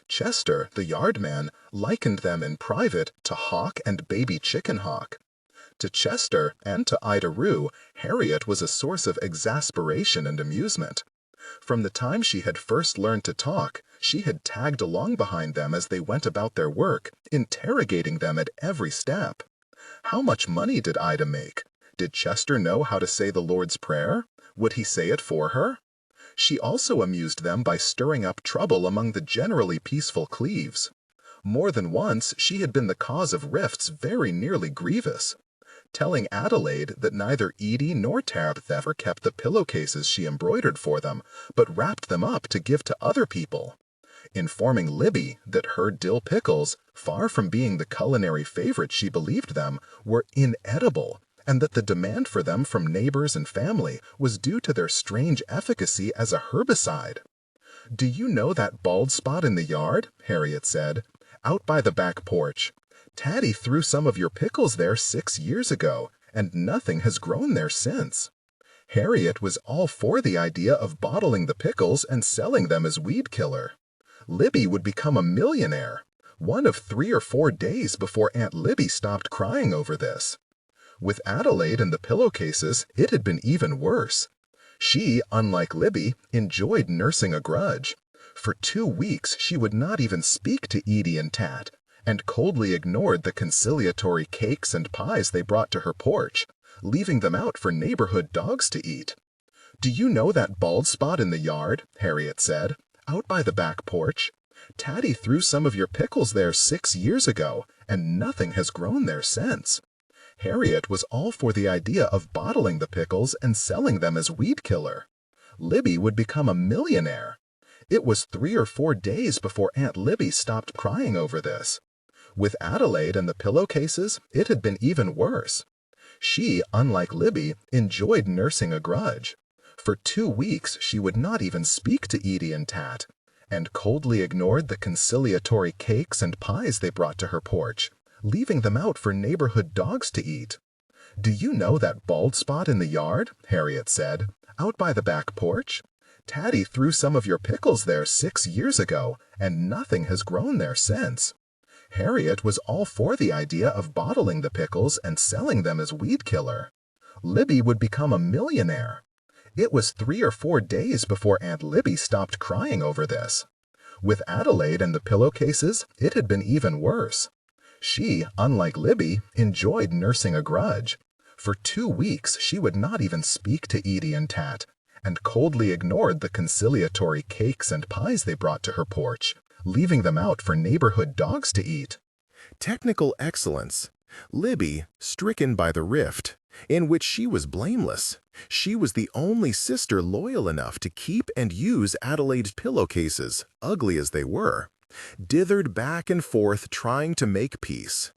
Chester, the yardman, likened them in private to Hawk and baby Chicken Hawk. To Chester and to Ida Rue, Harriet was a source of exasperation and amusement. From the time she had first learned to talk, she had tagged along behind them as they went about their work, interrogating them at every step. How much money did Ida make? Did Chester know how to say the Lord's Prayer? Would he say it for her? She also amused them by stirring up trouble among the generally peaceful Cleaves. More than once she had been the cause of rifts very nearly grievous. Telling Adelaide that neither Edie nor Tabitha ever kept the pillowcases she embroidered for them, but wrapped them up to give to other people. Informing Libby that her dill pickles, far from being the culinary favorite she believed them, were inedible, and that the demand for them from neighbors and family was due to their strange efficacy as a herbicide. "Do you know that bald spot in the yard?" Harriet said. "Out by the back porch. Taddy threw some of your pickles there 6 years ago, and nothing has grown there since." Harriet was all for the idea of bottling the pickles and selling them as weed killer. Libby would become a millionaire, one of 3 or 4 days before Aunt Libby stopped crying over this. With Adelaide and the pillowcases, it had been even worse. She, unlike Libby, enjoyed nursing a grudge. For 2 weeks she would not even speak to Edie and Tat, and coldly ignored the conciliatory cakes and pies they brought to her porch, leaving them out for neighborhood dogs to eat. "Do you know that bald spot in the yard?" Harriet said. "Out by the back porch. Taddy threw some of your pickles there 6 years ago, and nothing has grown there since." Harriet was all for the idea of bottling the pickles and selling them as weed killer. Libby would become a millionaire. It was 3 or 4 days before Aunt Libby stopped crying over this. With Adelaide and the pillowcases, it had been even worse. She, unlike Libby, enjoyed nursing a grudge. For 2 weeks she would not even speak to Edie and Tat, and coldly ignored the conciliatory cakes and pies they brought to her porch, leaving them out for neighborhood dogs to eat. "Do you know that bald spot in the yard?" Harriet said. "Out by the back porch. Taddy threw some of your pickles there 6 years ago, and nothing has grown there since." Harriet was all for the idea of bottling the pickles and selling them as weed killer. Libby would become a millionaire. It was 3 or 4 days before Aunt Libby stopped crying over this. With Adelaide and the pillowcases, it had been even worse. She, unlike Libby, enjoyed nursing a grudge. For 2 weeks, she would not even speak to Edie and Tat, and coldly ignored the conciliatory cakes and pies they brought to her porch, leaving them out for neighborhood dogs to eat. Technical excellence. Libby, stricken by the rift, in which she was blameless. She was the only sister loyal enough to keep and use Adelaide's pillowcases, ugly as they were, dithered back and forth trying to make peace.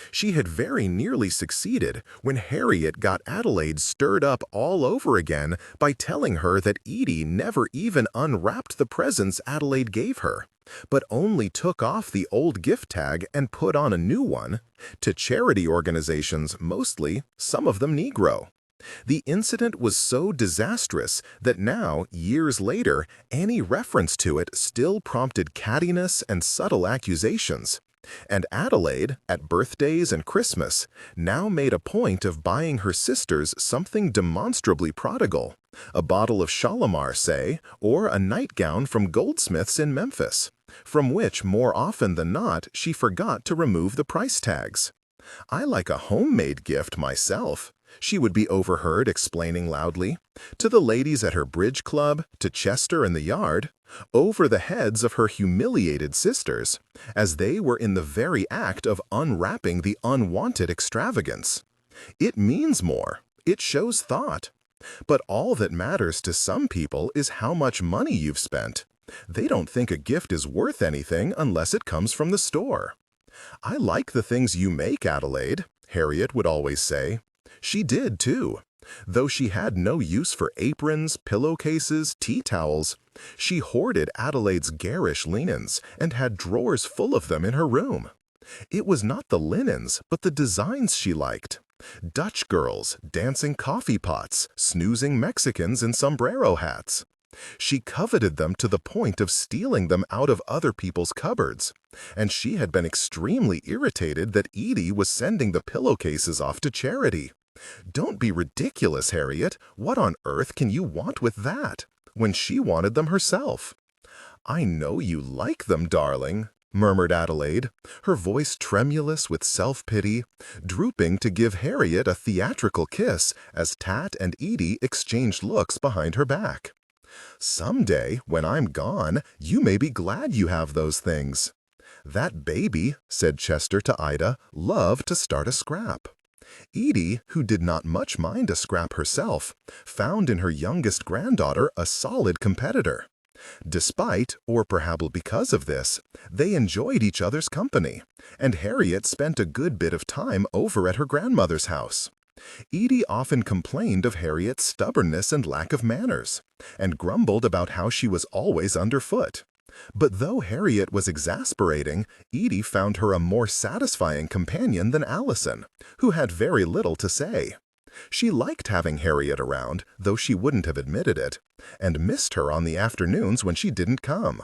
She had very nearly succeeded when Harriet got Adelaide stirred up all over again by telling her that Edie never even unwrapped the presents Adelaide gave her, but only took off the old gift tag and put on a new one, to charity organizations mostly, some of them Negro. The incident was so disastrous that now, years later, any reference to it still prompted cattiness and subtle accusations. And Adelaide, at birthdays and Christmas, now made a point of buying her sisters something demonstrably prodigal, a bottle of Shalimar, say, or a nightgown from Goldsmith's in Memphis, from which more often than not she forgot to remove the price tags. "I like a homemade gift myself," she would be overheard explaining loudly, to the ladies at her bridge club, to Chester in the yard, over the heads of her humiliated sisters, as they were in the very act of unwrapping the unwanted extravagance. It means more. It shows thought. But all that matters to some people is how much money you've spent. They don't think a gift is worth anything unless it comes from the store. "I like the things you make, Adelaide," Harriet would always say. She did, too. Though she had no use for aprons, pillowcases, tea towels, she hoarded Adelaide's garish linens and had drawers full of them in her room. It was not the linens, but the designs she liked. Dutch girls, dancing coffee pots, snoozing Mexicans in sombrero hats. She coveted them to the point of stealing them out of other people's cupboards, and she had been extremely irritated that Edie was sending the pillowcases off to charity. "Don't be ridiculous, Harriet. What on earth can you want with that?" when she wanted them herself. "I know you like them, darling," murmured Adelaide, her voice tremulous with self-pity, drooping to give Harriet a theatrical kiss as Tat and Edie exchanged looks behind her back. "Someday, when I'm gone, you may be glad you have those things." "That baby," said Chester to Ida, "loved to start a scrap." Edie, who did not much mind a scrap herself, found in her youngest granddaughter a solid competitor. Despite, or perhaps because of this, they enjoyed each other's company, and Harriet spent a good bit of time over at her grandmother's house. Edie often complained of Harriet's stubbornness and lack of manners, and grumbled about how she was always underfoot. But though Harriet was exasperating, Edie found her a more satisfying companion than Allison, who had very little to say. She liked having Harriet around, though she wouldn't have admitted it, and missed her on the afternoons when she didn't come.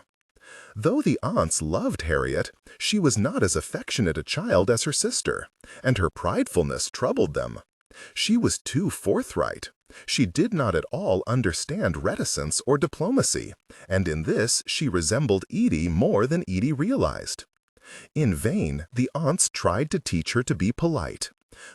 Though the aunts loved Harriet, she was not as affectionate a child as her sister, and her pridefulness troubled them. She was too forthright. She did not at all understand reticence or diplomacy, and in this she resembled Edie more than Edie realized. In vain, the aunts tried to teach her to be polite.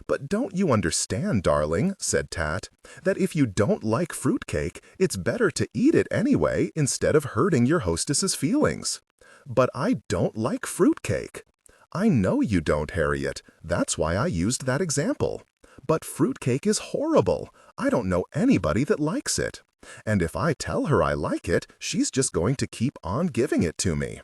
"But don't you understand, darling," said Tat, "that if you don't like fruitcake, it's better to eat it anyway instead of hurting your hostess's feelings?" "But I don't like fruitcake." "I know you don't, Harriet. That's why I used that example. But fruitcake is horrible. I don't know anybody that likes it. And if I tell her I like it, she's just going to keep on giving it to me."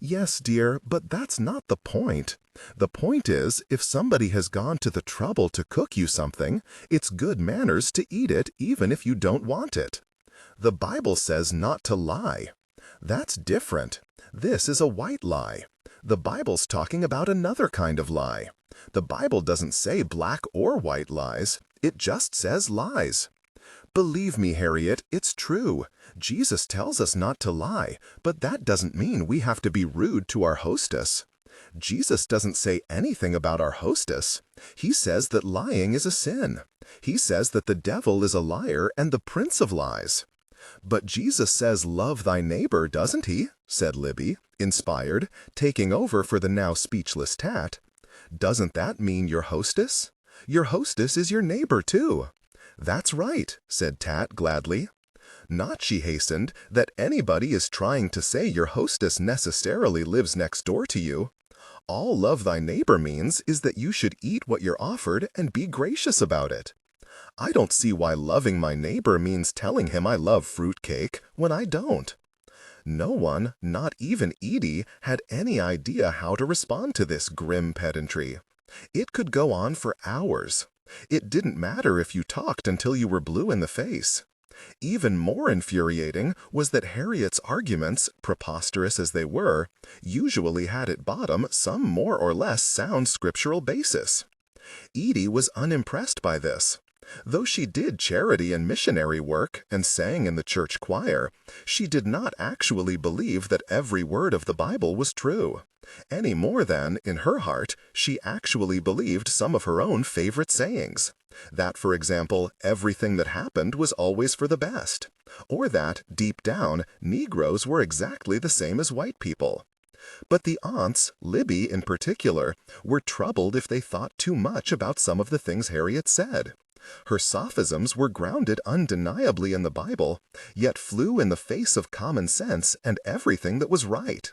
"Yes, dear, but that's not the point. The point is, if somebody has gone to the trouble to cook you something, it's good manners to eat it even if you don't want it. The Bible says not to lie. That's different. This is a white lie. The Bible's talking about another kind of lie. The Bible doesn't say black or white lies. It just says lies." "Believe me, Harriet, it's true. Jesus tells us not to lie, but that doesn't mean we have to be rude to our hostess. Jesus doesn't say anything about our hostess. He says that lying is a sin. He says that the devil is a liar and the prince of lies. "But Jesus says love thy neighbor, doesn't he?" said Libby, inspired, taking over for the now speechless Tat. "Doesn't that mean your hostess? Your hostess is your neighbor, too." "That's right," said Tat gladly. "Not," she hastened, "that anybody is trying to say your hostess necessarily lives next door to you. All love thy neighbor means is that you should eat what you're offered and be gracious about it. I don't see why loving my neighbor means telling him I love fruitcake when I don't." No one, not even Edie, had any idea how to respond to this grim pedantry. It could go on for hours. It didn't matter if you talked until you were blue in the face. Even more infuriating was that Harriet's arguments, preposterous as they were, usually had at bottom some more or less sound scriptural basis. Edie was unimpressed by this. Though she did charity and missionary work and sang in the church choir, she did not actually believe that every word of the Bible was true, any more than, in her heart, she actually believed some of her own favorite sayings. That, for example, everything that happened was always for the best, or that, deep down, Negroes were exactly the same as white people. But the aunts, Libby in particular, were troubled if they thought too much about some of the things Harriet said. Her sophisms were grounded undeniably in the Bible, yet flew in the face of common sense and everything that was right.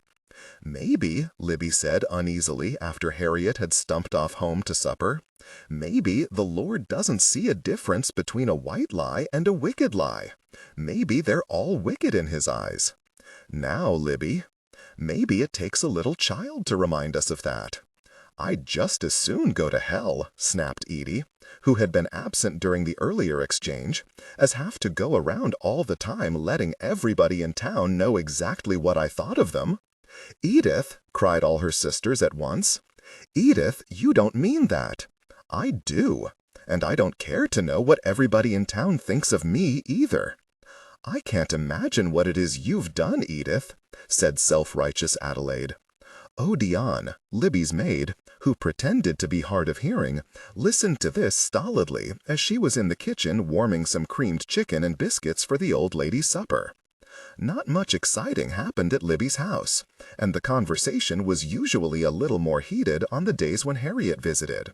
"Maybe," Libby said uneasily after Harriet had stumped off home to supper, "maybe the Lord doesn't see a difference between a white lie and a wicked lie. Maybe they're all wicked in his eyes." "Now, Libby, maybe it takes a little child to remind us of that." "I'd just as soon go to hell," snapped Edie, who had been absent during the earlier exchange, "as have to go around all the time letting everybody in town know exactly what I thought of them." "Edith," cried all her sisters at once, "Edith, you don't mean that." "I do, and I don't care to know what everybody in town thinks of me either." "I can't imagine what it is you've done, Edith," said self-righteous Adelaide. Odion, Libby's maid, who pretended to be hard of hearing, listened to this stolidly as she was in the kitchen warming some creamed chicken and biscuits for the old lady's supper. Not much exciting happened at Libby's house, and the conversation was usually a little more heated on the days when Harriet visited.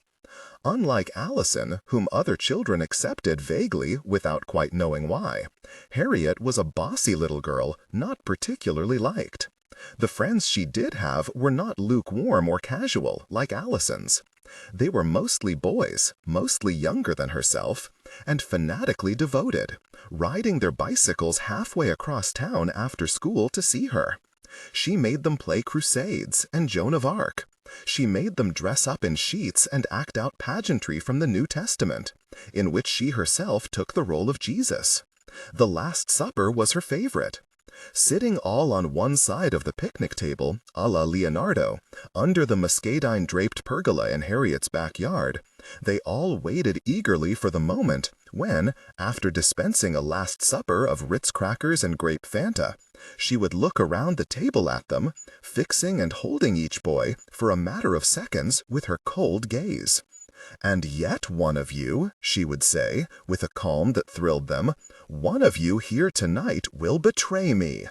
Unlike Allison, whom other children accepted vaguely without quite knowing why, Harriet was a bossy little girl not particularly liked. The friends she did have were not lukewarm or casual, like Allison's. They were mostly boys, mostly younger than herself, and fanatically devoted, riding their bicycles halfway across town after school to see her. She made them play Crusades and Joan of Arc. She made them dress up in sheets and act out pageantry from the New Testament, in which she herself took the role of Jesus. The Last Supper was her favorite. Sitting all on one side of the picnic table, a la Leonardo, under the muscadine-draped pergola in Harriet's backyard, they all waited eagerly for the moment when, after dispensing a last supper of Ritz crackers and grape Fanta, she would look around the table at them, fixing and holding each boy for a matter of seconds with her cold gaze. "And yet one of you," she would say, with a calm that thrilled them, "one of you here tonight will betray me."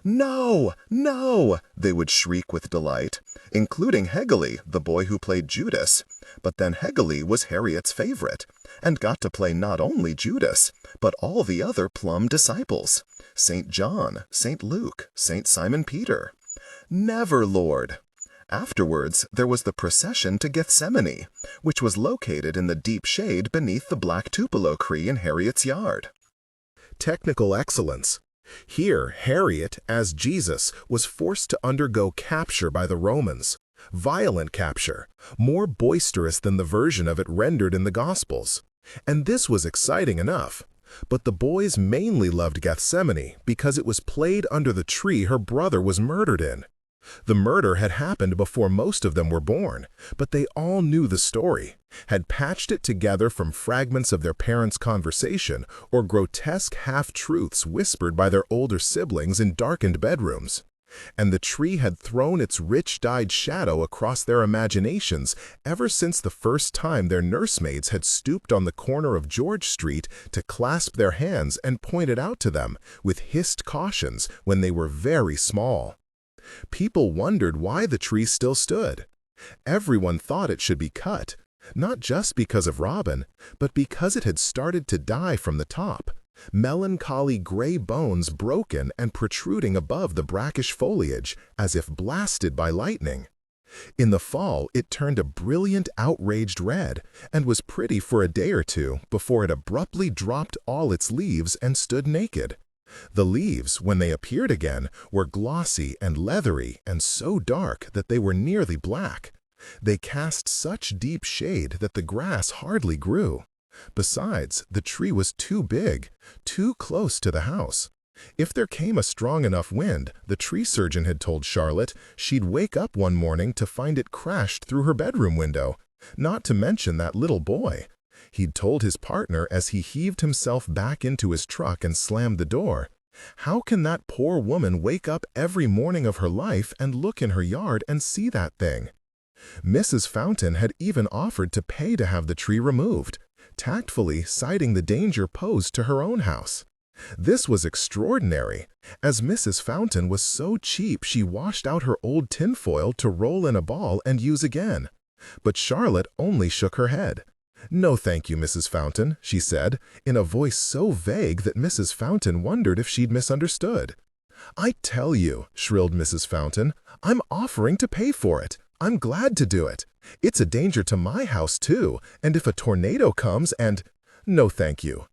"No, no!" they would shriek with delight, including Hegeli, the boy who played Judas. But then Hegeli was Harriet's favorite, and got to play not only Judas, but all the other plum disciples, St. John, St. Luke, St. Simon Peter. "Never, Lord." Afterwards, there was the procession to Gethsemane, which was located in the deep shade beneath the black tupelo tree in Harriet's yard. Technical excellence. Here, Harriet, as Jesus, was forced to undergo capture by the Romans. Violent capture, more boisterous than the version of it rendered in the Gospels. And this was exciting enough. But the boys mainly loved Gethsemane because it was played under the tree her brother was murdered in. The murder had happened before most of them were born, but they all knew the story, had patched it together from fragments of their parents' conversation or grotesque half-truths whispered by their older siblings in darkened bedrooms. And the tree had thrown its rich dyed shadow across their imaginations ever since the first time their nursemaids had stooped on the corner of George Street to clasp their hands and point it out to them with hissed cautions when they were very small. People wondered why the tree still stood. Everyone thought it should be cut, not just because of Robin, but because it had started to die from the top. Melancholy gray bones broken and protruding above the brackish foliage, as if blasted by lightning. In the fall, it turned a brilliant, outraged red, and was pretty for a day or two before it abruptly dropped all its leaves and stood naked. The leaves, when they appeared again, were glossy and leathery and so dark that they were nearly black. They cast such deep shade that the grass hardly grew. Besides, the tree was too big, too close to the house. If there came a strong enough wind, the tree surgeon had told Charlotte, she'd wake up one morning to find it crashed through her bedroom window. Not to mention that little boy. He'd told his partner as he heaved himself back into his truck and slammed the door. How can that poor woman wake up every morning of her life and look in her yard and see that thing? Mrs. Fountain had even offered to pay to have the tree removed, tactfully citing the danger posed to her own house. This was extraordinary, as Mrs. Fountain was so cheap she washed out her old tinfoil to roll in a ball and use again. But Charlotte only shook her head. "No, thank you, Mrs. Fountain," she said, in a voice so vague that Mrs. Fountain wondered if she'd misunderstood. "I tell you," shrilled Mrs. Fountain, "I'm offering to pay for it. I'm glad to do it. It's a danger to my house, too, and if a tornado comes and— No, thank you."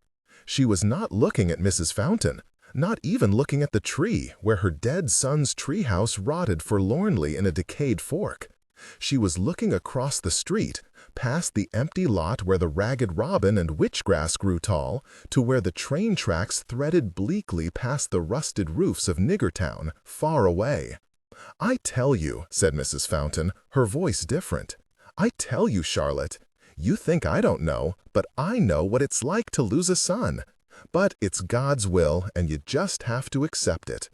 She was not looking at Mrs. Fountain, not even looking at the tree where her dead son's treehouse rotted forlornly in a decayed fork. She was looking across the street, past the empty lot where the ragged robin and witchgrass grew tall, to where the train tracks threaded bleakly past the rusted roofs of Niggertown, far away. "I tell you," said Mrs. Fountain, her voice different. "I tell you, Charlotte, you think I don't know, but I know what it's like to lose a son. But it's God's will, and you just have to accept it."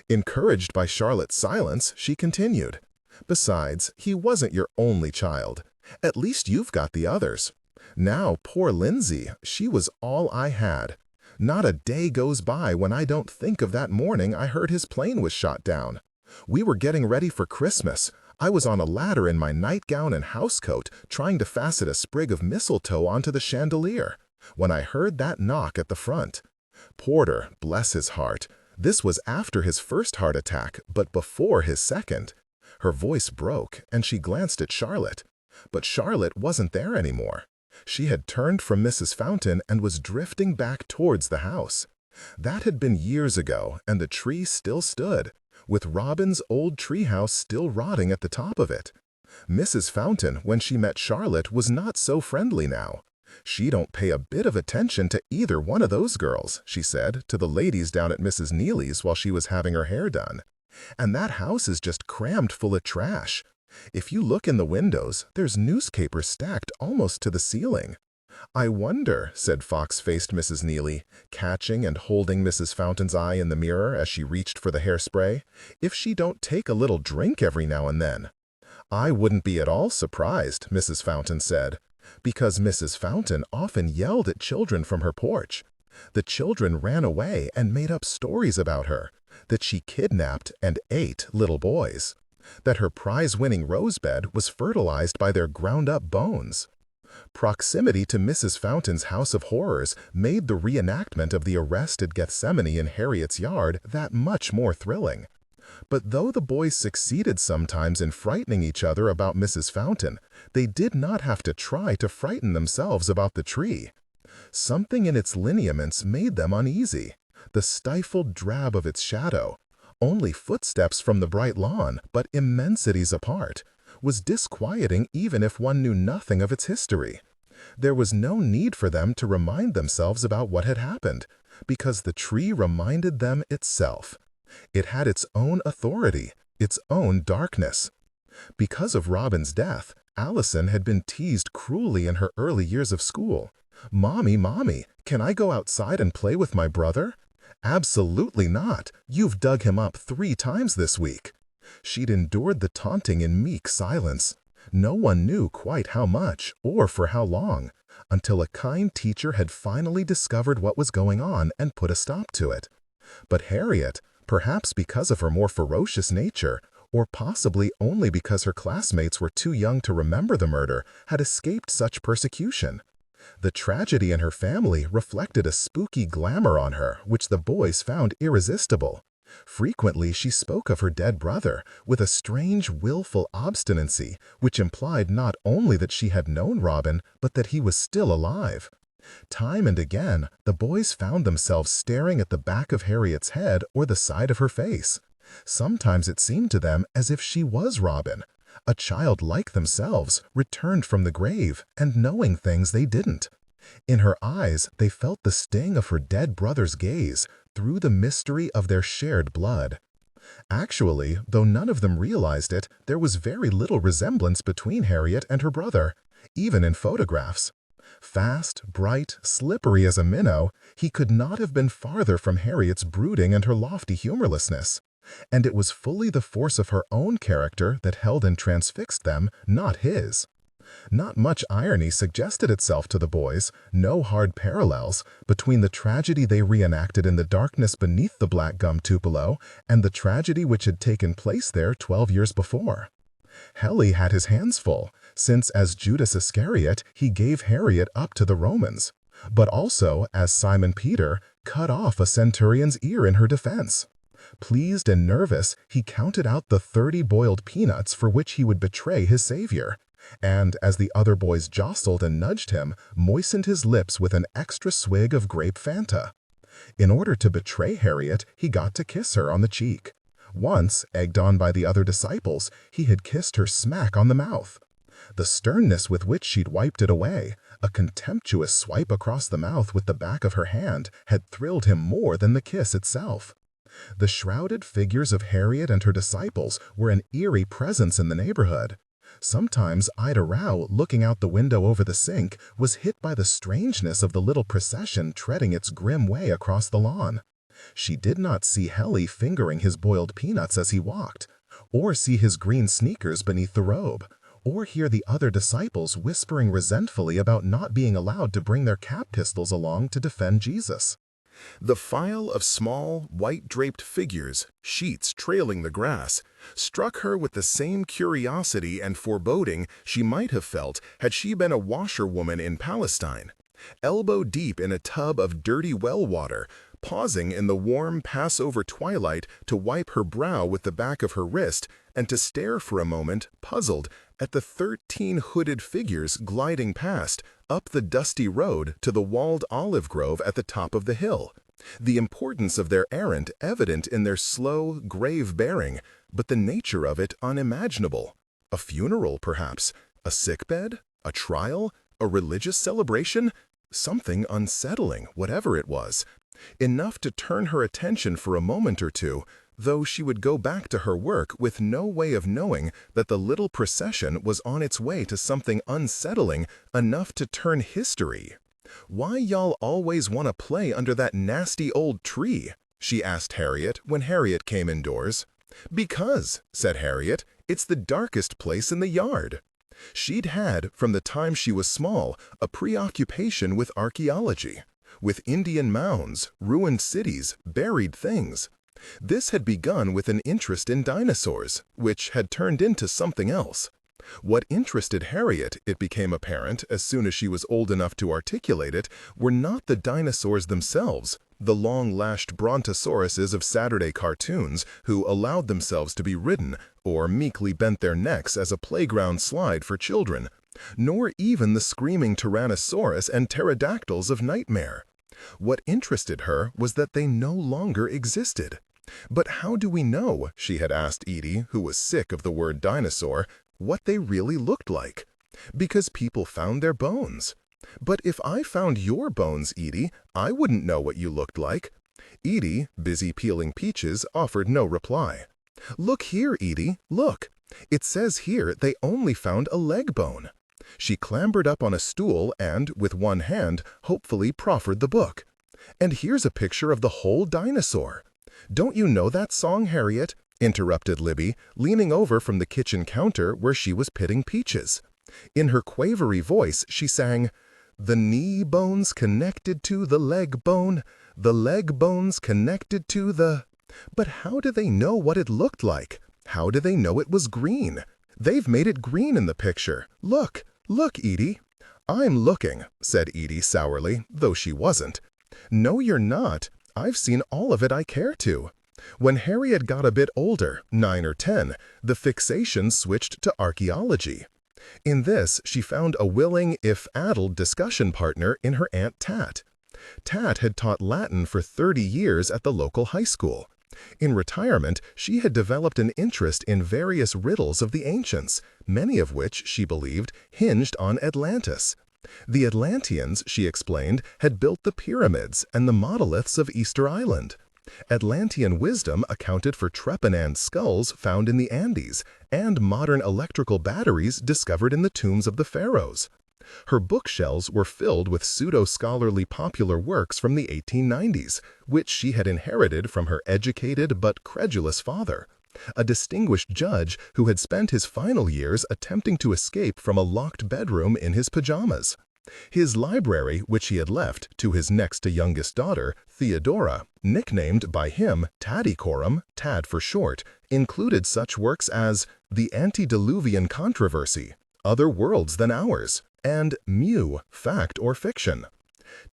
Encouraged by Charlotte's silence, she continued, "Besides, he wasn't your only child. At least you've got the others. Now, poor Lindsay, she was all I had. Not a day goes by when I don't think of that morning I heard his plane was shot down. We were getting ready for Christmas. I was on a ladder in my nightgown and housecoat trying to fasten a sprig of mistletoe onto the chandelier, when I heard that knock at the front. Porter, bless his heart, this was after his first heart attack, but before his second." Her voice broke, and she glanced at Charlotte. But Charlotte wasn't there anymore. She had turned from Mrs. Fountain and was drifting back towards the house. That had been years ago, and the tree still stood, with Robin's old treehouse still rotting at the top of it. Mrs. Fountain, when she met Charlotte, was not so friendly now. "She don't pay a bit of attention to either one of those girls," she said to the ladies down at Mrs. Neely's while she was having her hair done. "And that house is just crammed full of trash. If you look in the windows, there's newspapers stacked almost to the ceiling." "I wonder," said fox-faced Mrs. Neely, catching and holding Mrs. Fountain's eye in the mirror as she reached for the hairspray, "if she don't take a little drink every now and then." "I wouldn't be at all surprised," Mrs. Fountain said, because Mrs. Fountain often yelled at children from her porch. The children ran away and made up stories about her, that she kidnapped and ate little boys, that her prize-winning rosebed was fertilized by their ground-up bones. Proximity to Mrs. Fountain's house of horrors made the reenactment of the arrest at Gethsemane in Harriet's yard that much more thrilling. But though the boys succeeded sometimes in frightening each other about Mrs. Fountain, they did not have to try to frighten themselves about the tree. Something in its lineaments made them uneasy, the stifled drab of its shadow, only footsteps from the bright lawn, but immensities apart, was disquieting even if one knew nothing of its history. There was no need for them to remind themselves about what had happened, because the tree reminded them itself. It had its own authority, its own darkness. Because of Robin's death, Allison had been teased cruelly in her early years of school. "Mommy, Mommy, can I go outside and play with my brother?" "Absolutely not. You've dug him up 3 times this week." She'd endured the taunting in meek silence. No one knew quite how much or for how long, until a kind teacher had finally discovered what was going on and put a stop to it. But Harriet, perhaps because of her more ferocious nature, or possibly only because her classmates were too young to remember the murder, had escaped such persecution. The tragedy in her family reflected a spooky glamour on her which the boys found irresistible. Frequently she spoke of her dead brother with a strange, willful obstinacy which implied not only that she had known Robin, but that he was still alive. Time and again, the boys found themselves staring at the back of Harriet's head or the side of her face. Sometimes it seemed to them as if she was Robin, a child like themselves, returned from the grave and knowing things they didn't. In her eyes, they felt the sting of her dead brother's gaze through the mystery of their shared blood. Actually, though none of them realized it, there was very little resemblance between Harriet and her brother, even in photographs. Fast, bright, slippery as a minnow, he could not have been farther from Harriet's brooding and her lofty humorlessness. And it was fully the force of her own character that held and transfixed them, not his. Not much irony suggested itself to the boys, no hard parallels, between the tragedy they reenacted in the darkness beneath the black gum tupelo and the tragedy which had taken place there 12 years before. Heli had his hands full, since as Judas Iscariot he gave Harriet up to the Romans, but also, as Simon Peter, cut off a centurion's ear in her defense. Pleased and nervous, he counted out the 30 boiled peanuts for which he would betray his savior, and, as the other boys jostled and nudged him, moistened his lips with an extra swig of grape Fanta. In order to betray Harriet, he got to kiss her on the cheek. Once, egged on by the other disciples, he had kissed her smack on the mouth. The sternness with which she'd wiped it away, a contemptuous swipe across the mouth with the back of her hand, had thrilled him more than the kiss itself. The shrouded figures of Harriet and her disciples were an eerie presence in the neighborhood. Sometimes Ida Rao, looking out the window over the sink, was hit by the strangeness of the little procession treading its grim way across the lawn. She did not see Heli fingering his boiled peanuts as he walked, or see his green sneakers beneath the robe, or hear the other disciples whispering resentfully about not being allowed to bring their cap pistols along to defend Jesus. The file of small, white-draped figures, sheets trailing the grass, struck her with the same curiosity and foreboding she might have felt had she been a washerwoman in Palestine, elbow-deep in a tub of dirty well water, pausing in the warm Passover twilight to wipe her brow with the back of her wrist and to stare for a moment, puzzled, at the 13 hooded figures gliding past, up the dusty road to the walled olive grove at the top of the hill. The importance of their errand evident in their slow, grave bearing, but the nature of it unimaginable. A funeral, perhaps? A sickbed? A trial? A religious celebration? Something unsettling, whatever it was. Enough to turn her attention for a moment or two, though she would go back to her work with no way of knowing that the little procession was on its way to something unsettling enough to turn history. "Why y'all always want to play under that nasty old tree?" she asked Harriet when Harriet came indoors. "Because," said Harriet, "it's the darkest place in the yard." She'd had, from the time she was small, a preoccupation with archaeology, with Indian mounds, ruined cities, buried things. This had begun with an interest in dinosaurs, which had turned into something else. What interested Harriet, it became apparent as soon as she was old enough to articulate it, were not the dinosaurs themselves, the long-lashed brontosauruses of Saturday cartoons who allowed themselves to be ridden or meekly bent their necks as a playground slide for children, nor even the screaming Tyrannosaurus and pterodactyls of nightmare. What interested her was that they no longer existed. But how do we know, she had asked Edie, who was sick of the word dinosaur, what they really looked like? Because people found their bones. But if I found your bones, Edie, I wouldn't know what you looked like. Edie, busy peeling peaches, offered no reply. "Look here, Edie, look. It says here they only found a leg bone." She clambered up on a stool and, with one hand, hopefully proffered the book. And here's a picture of the whole dinosaur. Don't you know that song, Harriet? Interrupted Libby, leaning over from the kitchen counter where she was pitting peaches. In her quavery voice, she sang, "The knee bone's connected to the leg bone, the leg bone's connected to the—" But how do they know what it looked like? How do they know it was green? They've made it green in the picture. Look, look, Edie. I'm looking, said Edie sourly, though she wasn't. No, you're not. I've seen all of it I care to. When Harriet got a bit older, 9 or 10, the fixation switched to archaeology. In this, she found a willing, if addled, discussion partner in her Aunt Tat. Tat had taught Latin for 30 years at the local high school. In retirement, she had developed an interest in various riddles of the ancients, many of which, she believed, hinged on Atlantis. The Atlanteans, she explained, had built the pyramids and the monoliths of Easter Island. Atlantean wisdom accounted for trepanand skulls found in the Andes and modern electrical batteries discovered in the tombs of the pharaohs. Her bookshelves were filled with pseudo-scholarly popular works from the 1890s, which she had inherited from her educated but credulous father, a distinguished judge who had spent his final years attempting to escape from a locked bedroom in his pajamas. His library, which he had left to his next-to-youngest daughter, Theodora, nicknamed by him Tattycoram, Tad for short, included such works as The Antediluvian Controversy, Other Worlds Than Ours, and Mew, Fact or Fiction.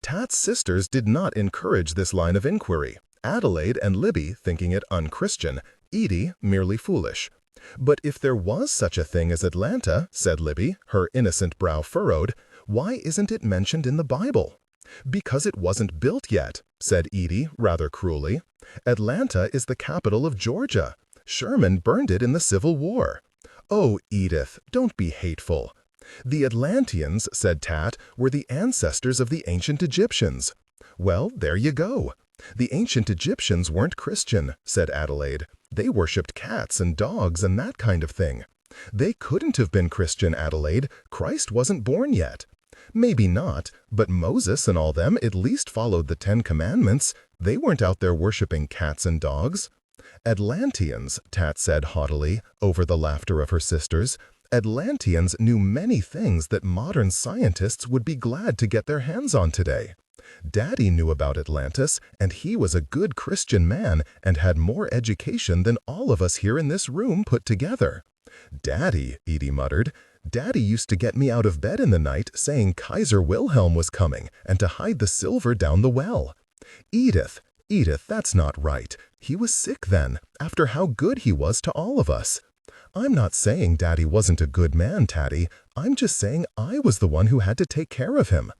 Tat's sisters did not encourage this line of inquiry, Adelaide and Libby thinking it unchristian, Edie merely foolish. But if there was such a thing as Atlanta, said Libby, her innocent brow furrowed, why isn't it mentioned in the Bible? Because it wasn't built yet, said Edie rather cruelly. Atlanta is the capital of Georgia. Sherman burned it in the Civil War. Oh, Edith, don't be hateful. The Atlanteans, said Tat, were the ancestors of the ancient Egyptians. Well, there you go. The ancient Egyptians weren't Christian, said Adelaide. They worshipped cats and dogs and that kind of thing. They couldn't have been Christian, Adelaide. Christ wasn't born yet. Maybe not, but Moses and all them at least followed the 10 Commandments. They weren't out there worshipping cats and dogs. Atlanteans, Tat said haughtily, over the laughter of her sisters. Atlanteans knew many things that modern scientists would be glad to get their hands on today. Daddy knew about Atlantis, and he was a good Christian man and had more education than all of us here in this room put together. Daddy, Edie muttered. Daddy used to get me out of bed in the night saying Kaiser Wilhelm was coming and to hide the silver down the well. Edith, that's not right. He was sick then, after how good he was to all of us. I'm not saying Daddy wasn't a good man, Tatty. I'm just saying I was the one who had to take care of him.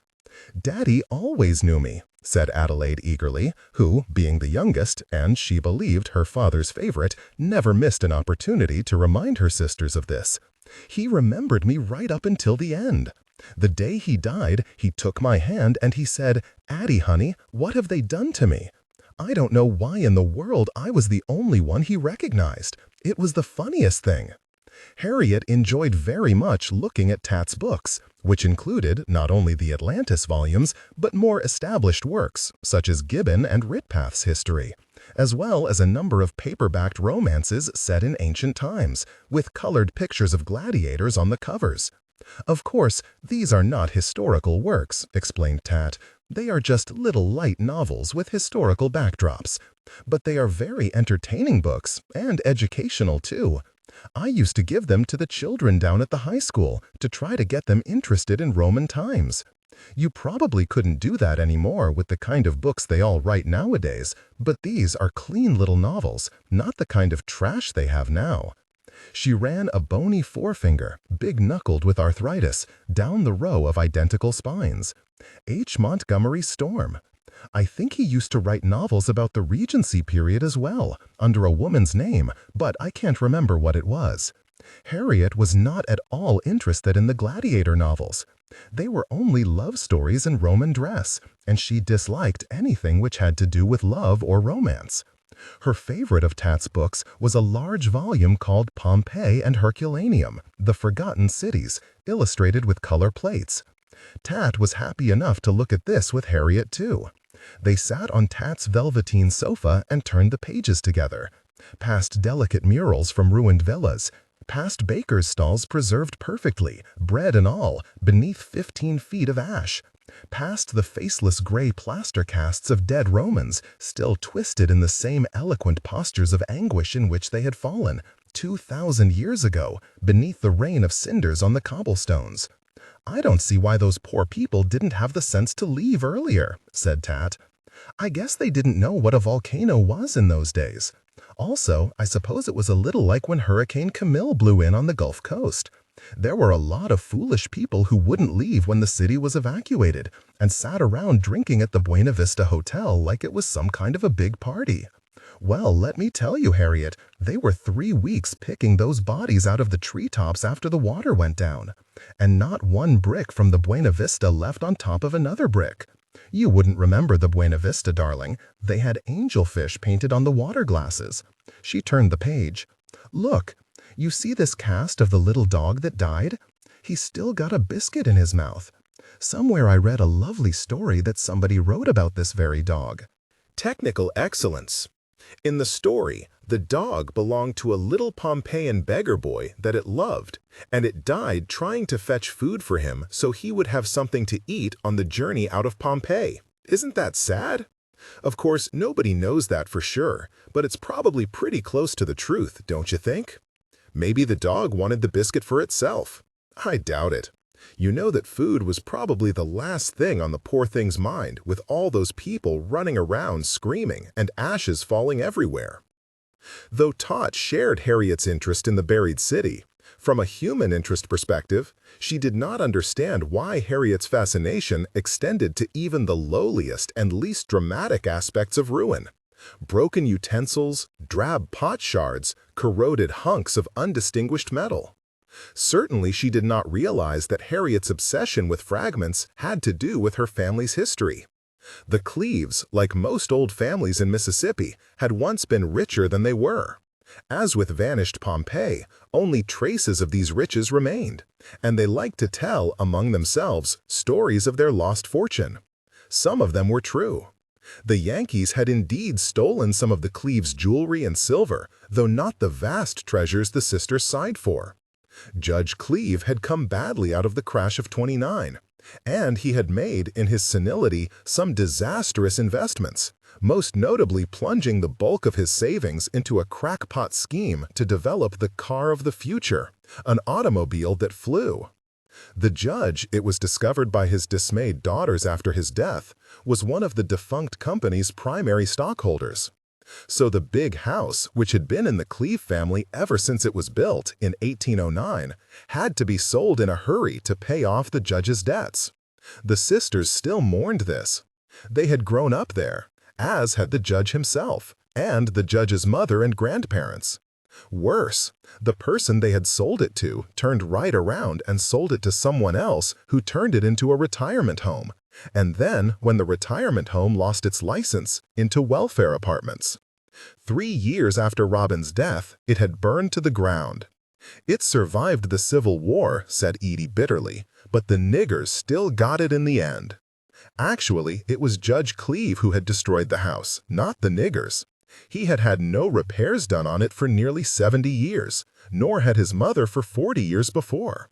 Daddy always knew me, said Adelaide eagerly, who, being the youngest, and she believed her father's favorite, never missed an opportunity to remind her sisters of this. He remembered me right up until the end. The day he died, he took my hand and he said, "Addie, honey, what have they done to me?" I don't know why in the world I was the only one he recognized. It was the funniest thing. Harriet enjoyed very much looking at Tat's books, which included not only the Atlantis volumes, but more established works, such as Gibbon and Ritpath's history, as well as a number of paperbacked romances set in ancient times, with colored pictures of gladiators on the covers. Of course, these are not historical works, explained Tat. They are just little light novels with historical backdrops. But they are very entertaining books, and educational too. I used to give them to the children down at the high school to try to get them interested in Roman times. You probably couldn't do that anymore with the kind of books they all write nowadays, but these are clean little novels, not the kind of trash they have now. She ran a bony forefinger, big-knuckled with arthritis, down the row of identical spines. H. Montgomery Storm. I think he used to write novels about the Regency period as well, under a woman's name, but I can't remember what it was. Harriet was not at all interested in the gladiator novels. They were only love stories in Roman dress, and she disliked anything which had to do with love or romance. Her favorite of Tat's books was a large volume called Pompeii and Herculaneum, The Forgotten Cities, illustrated with color plates. Tat was happy enough to look at this with Harriet too. They sat on Tat's velveteen sofa and turned the pages together, past delicate murals from ruined villas, past bakers' stalls preserved perfectly, bread and all, beneath 15 feet of ash, past the faceless gray plaster casts of dead Romans, still twisted in the same eloquent postures of anguish in which they had fallen 2,000 years ago, beneath the rain of cinders on the cobblestones. "I don't see why those poor people didn't have the sense to leave earlier," said Tat. "I guess they didn't know what a volcano was in those days. Also, I suppose it was a little like when Hurricane Camille blew in on the Gulf Coast. There were a lot of foolish people who wouldn't leave when the city was evacuated and sat around drinking at the Buena Vista Hotel like it was some kind of a big party. Well, let me tell you, Harriet, they were 3 weeks picking those bodies out of the treetops after the water went down, and not one brick from the Buena Vista left on top of another brick. You wouldn't remember the Buena Vista, darling. They had angelfish painted on the water glasses." She turned the page. "Look, you see this cast of the little dog that died? He's still got a biscuit in his mouth. Somewhere I read a lovely story that somebody wrote about this very dog." Technical excellence. In the story, the dog belonged to a little Pompeian beggar boy that it loved, and it died trying to fetch food for him so he would have something to eat on the journey out of Pompeii. Isn't that sad? Of course, nobody knows that for sure, but it's probably pretty close to the truth, don't you think? Maybe the dog wanted the biscuit for itself. I doubt it. You know that food was probably the last thing on the poor thing's mind, with all those people running around screaming and ashes falling everywhere. Though Tot shared Harriet's interest in the buried city, from a human interest perspective, she did not understand why Harriet's fascination extended to even the lowliest and least dramatic aspects of ruin. Broken utensils, drab pot shards, corroded hunks of undistinguished metal. Certainly she did not realize that Harriet's obsession with fragments had to do with her family's history. The Cleaves, like most old families in Mississippi, had once been richer than they were. As with vanished Pompeii, only traces of these riches remained, and they liked to tell, among themselves, stories of their lost fortune. Some of them were true. The Yankees had indeed stolen some of the Cleaves' jewelry and silver, though not the vast treasures the sisters sighed for. Judge Cleave had come badly out of the crash of '29, and he had made, in his senility, some disastrous investments, most notably plunging the bulk of his savings into a crackpot scheme to develop the car of the future, an automobile that flew. The judge, it was discovered by his dismayed daughters after his death, was one of the defunct company's primary stockholders. So the big house, which had been in the Cleave family ever since it was built in 1809, had to be sold in a hurry to pay off the judge's debts. The sisters still mourned this. They had grown up there, as had the judge himself, and the judge's mother and grandparents. Worse, the person they had sold it to turned right around and sold it to someone else who turned it into a retirement home, and then, when the retirement home lost its license, into welfare apartments. 3 years after Robin's death, it had burned to the ground. "It survived the Civil War," said Edie bitterly, "but the niggers still got it in the end." Actually, it was Judge Cleave who had destroyed the house, not the niggers. He had had no repairs done on it for nearly 70 years, nor had his mother for 40 years before.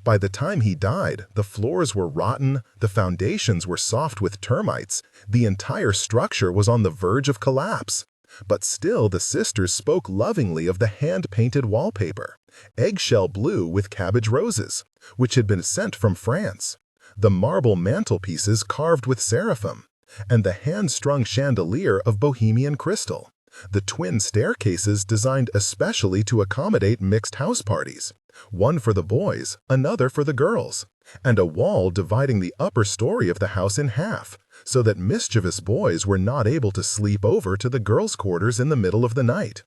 By the time he died, the floors were rotten, the foundations were soft with termites, the entire structure was on the verge of collapse. But still the sisters spoke lovingly of the hand-painted wallpaper, eggshell blue with cabbage roses, which had been sent from France, the marble mantelpieces carved with seraphim, and the hand-strung chandelier of Bohemian crystal, the twin staircases designed especially to accommodate mixed house parties, one for the boys, another for the girls, and a wall dividing the upper story of the house in half, so that mischievous boys were not able to sleep over to the girls' quarters in the middle of the night.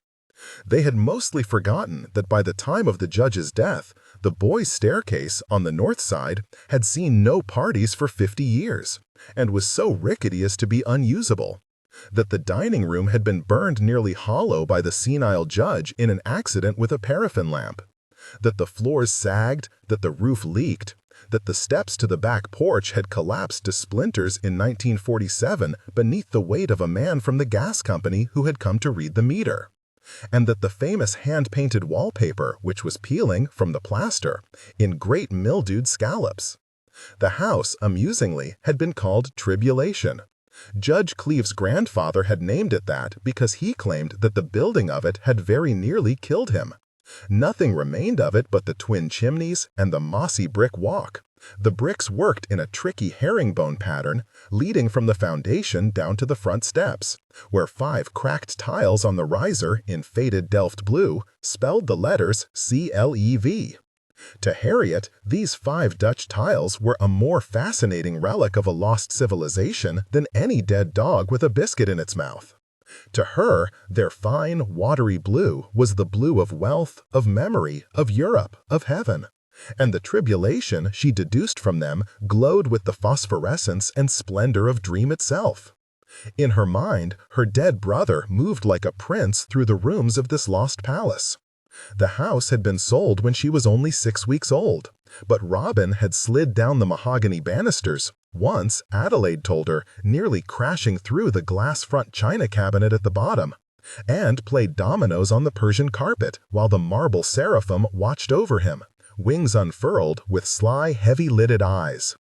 They had mostly forgotten that by the time of the judge's death, the boys' staircase on the north side had seen no parties for 50 years, and was so rickety as to be unusable, that the dining room had been burned nearly hollow by the senile judge in an accident with a paraffin lamp, that the floors sagged, that the roof leaked, that the steps to the back porch had collapsed to splinters in 1947 beneath the weight of a man from the gas company who had come to read the meter, and that the famous hand-painted wallpaper, which was peeling from the plaster, in great mildewed scallops. The house, amusingly, had been called Tribulation. Judge Cleave's grandfather had named it that because he claimed that the building of it had very nearly killed him. Nothing remained of it but the twin chimneys and the mossy brick walk. The bricks worked in a tricky herringbone pattern, leading from the foundation down to the front steps, where 5 cracked tiles on the riser in faded Delft blue spelled the letters CLEV. To Harriet, these 5 Dutch tiles were a more fascinating relic of a lost civilization than any dead dog with a biscuit in its mouth. To her, their fine, watery blue was the blue of wealth, of memory, of Europe, of heaven, and the tribulation she deduced from them glowed with the phosphorescence and splendor of dream itself. In her mind, her dead brother moved like a prince through the rooms of this lost palace. The house had been sold when she was only 6 weeks old, but Robin had slid down the mahogany banisters, once, Adelaide told her, nearly crashing through the glass front china cabinet at the bottom, and played dominoes on the Persian carpet while the marble seraphim watched over him, wings unfurled with sly, heavy-lidded eyes.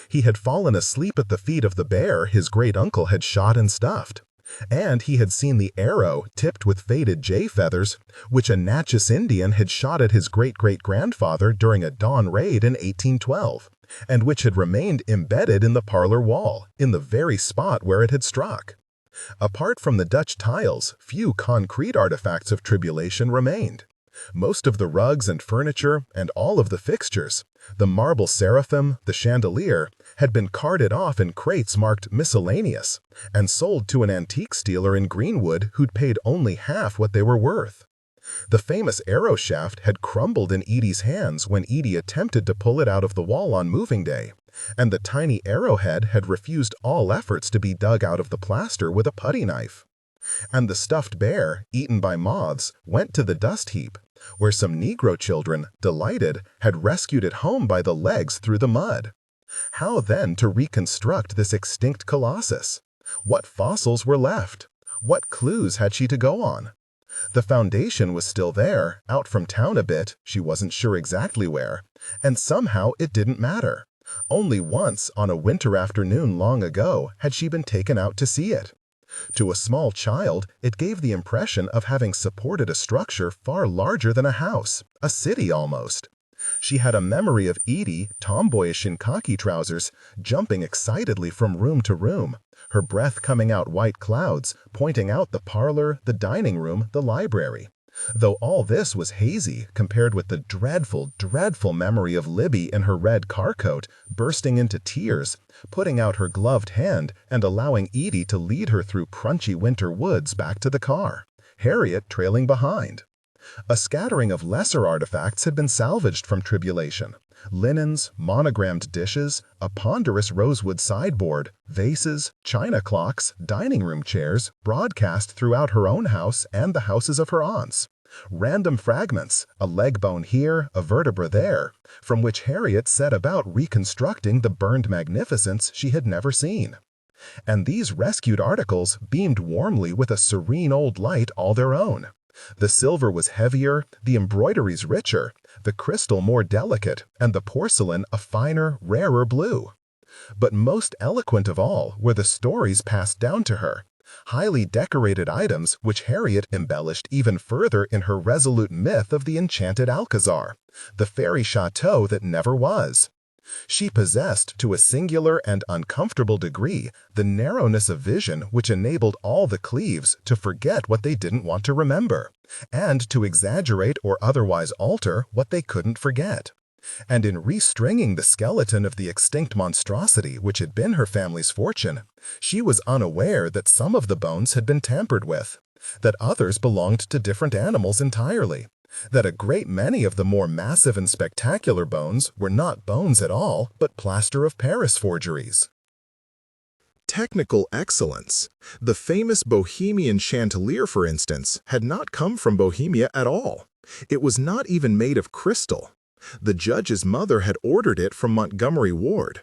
He had fallen asleep at the feet of the bear his great-uncle had shot and stuffed, and he had seen the arrow tipped with faded jay feathers, which a Natchez Indian had shot at his great-great-grandfather during a dawn raid in 1812, and which had remained embedded in the parlor wall, in the very spot where it had struck. Apart from the Dutch tiles, few concrete artifacts of tribulation remained. Most of the rugs and furniture, and all of the fixtures, the marble seraphim, the chandelier, had been carted off in crates marked miscellaneous, and sold to an antique dealer in Greenwood who'd paid only half what they were worth. The famous arrow shaft had crumbled in Edie's hands when Edie attempted to pull it out of the wall on moving day, and the tiny arrowhead had refused all efforts to be dug out of the plaster with a putty knife. And the stuffed bear, eaten by moths, went to the dust heap, where some Negro children, delighted, had rescued it home by the legs through the mud. How then to reconstruct this extinct colossus? What fossils were left? What clues had she to go on? The foundation was still there, out from town a bit, she wasn't sure exactly where, and somehow it didn't matter. Only once, on a winter afternoon long ago, had she been taken out to see it. To a small child, it gave the impression of having supported a structure far larger than a house, a city almost. She had a memory of Edie, tomboyish in khaki trousers, jumping excitedly from room to room, her breath coming out white clouds, pointing out the parlor, the dining room, the library. Though all this was hazy compared with the dreadful, dreadful memory of Libby in her red car coat, bursting into tears, putting out her gloved hand and allowing Edie to lead her through crunchy winter woods back to the car, Harriet trailing behind. A scattering of lesser artifacts had been salvaged from tribulation. Linens, monogrammed dishes, a ponderous rosewood sideboard, vases, china clocks, dining room chairs, broadcast throughout her own house and the houses of her aunts. Random fragments, a leg bone here, a vertebra there, from which Harriet set about reconstructing the burned magnificence she had never seen. And these rescued articles beamed warmly with a serene old light all their own. The silver was heavier, the embroideries richer, the crystal more delicate, and the porcelain a finer, rarer blue. But most eloquent of all were the stories passed down to her, highly decorated items which Harriet embellished even further in her resolute myth of the enchanted Alcazar, the fairy chateau that never was. She possessed, to a singular and uncomfortable degree, the narrowness of vision which enabled all the Cleaves to forget what they didn't want to remember, and to exaggerate or otherwise alter what they couldn't forget. And in restringing the skeleton of the extinct monstrosity which had been her family's fortune, she was unaware that some of the bones had been tampered with, that others belonged to different animals entirely, that a great many of the more massive and spectacular bones were not bones at all, but plaster of Paris forgeries. Technical excellence. The famous Bohemian chandelier, for instance, had not come from Bohemia at all. It was not even made of crystal. The judge's mother had ordered it from Montgomery Ward.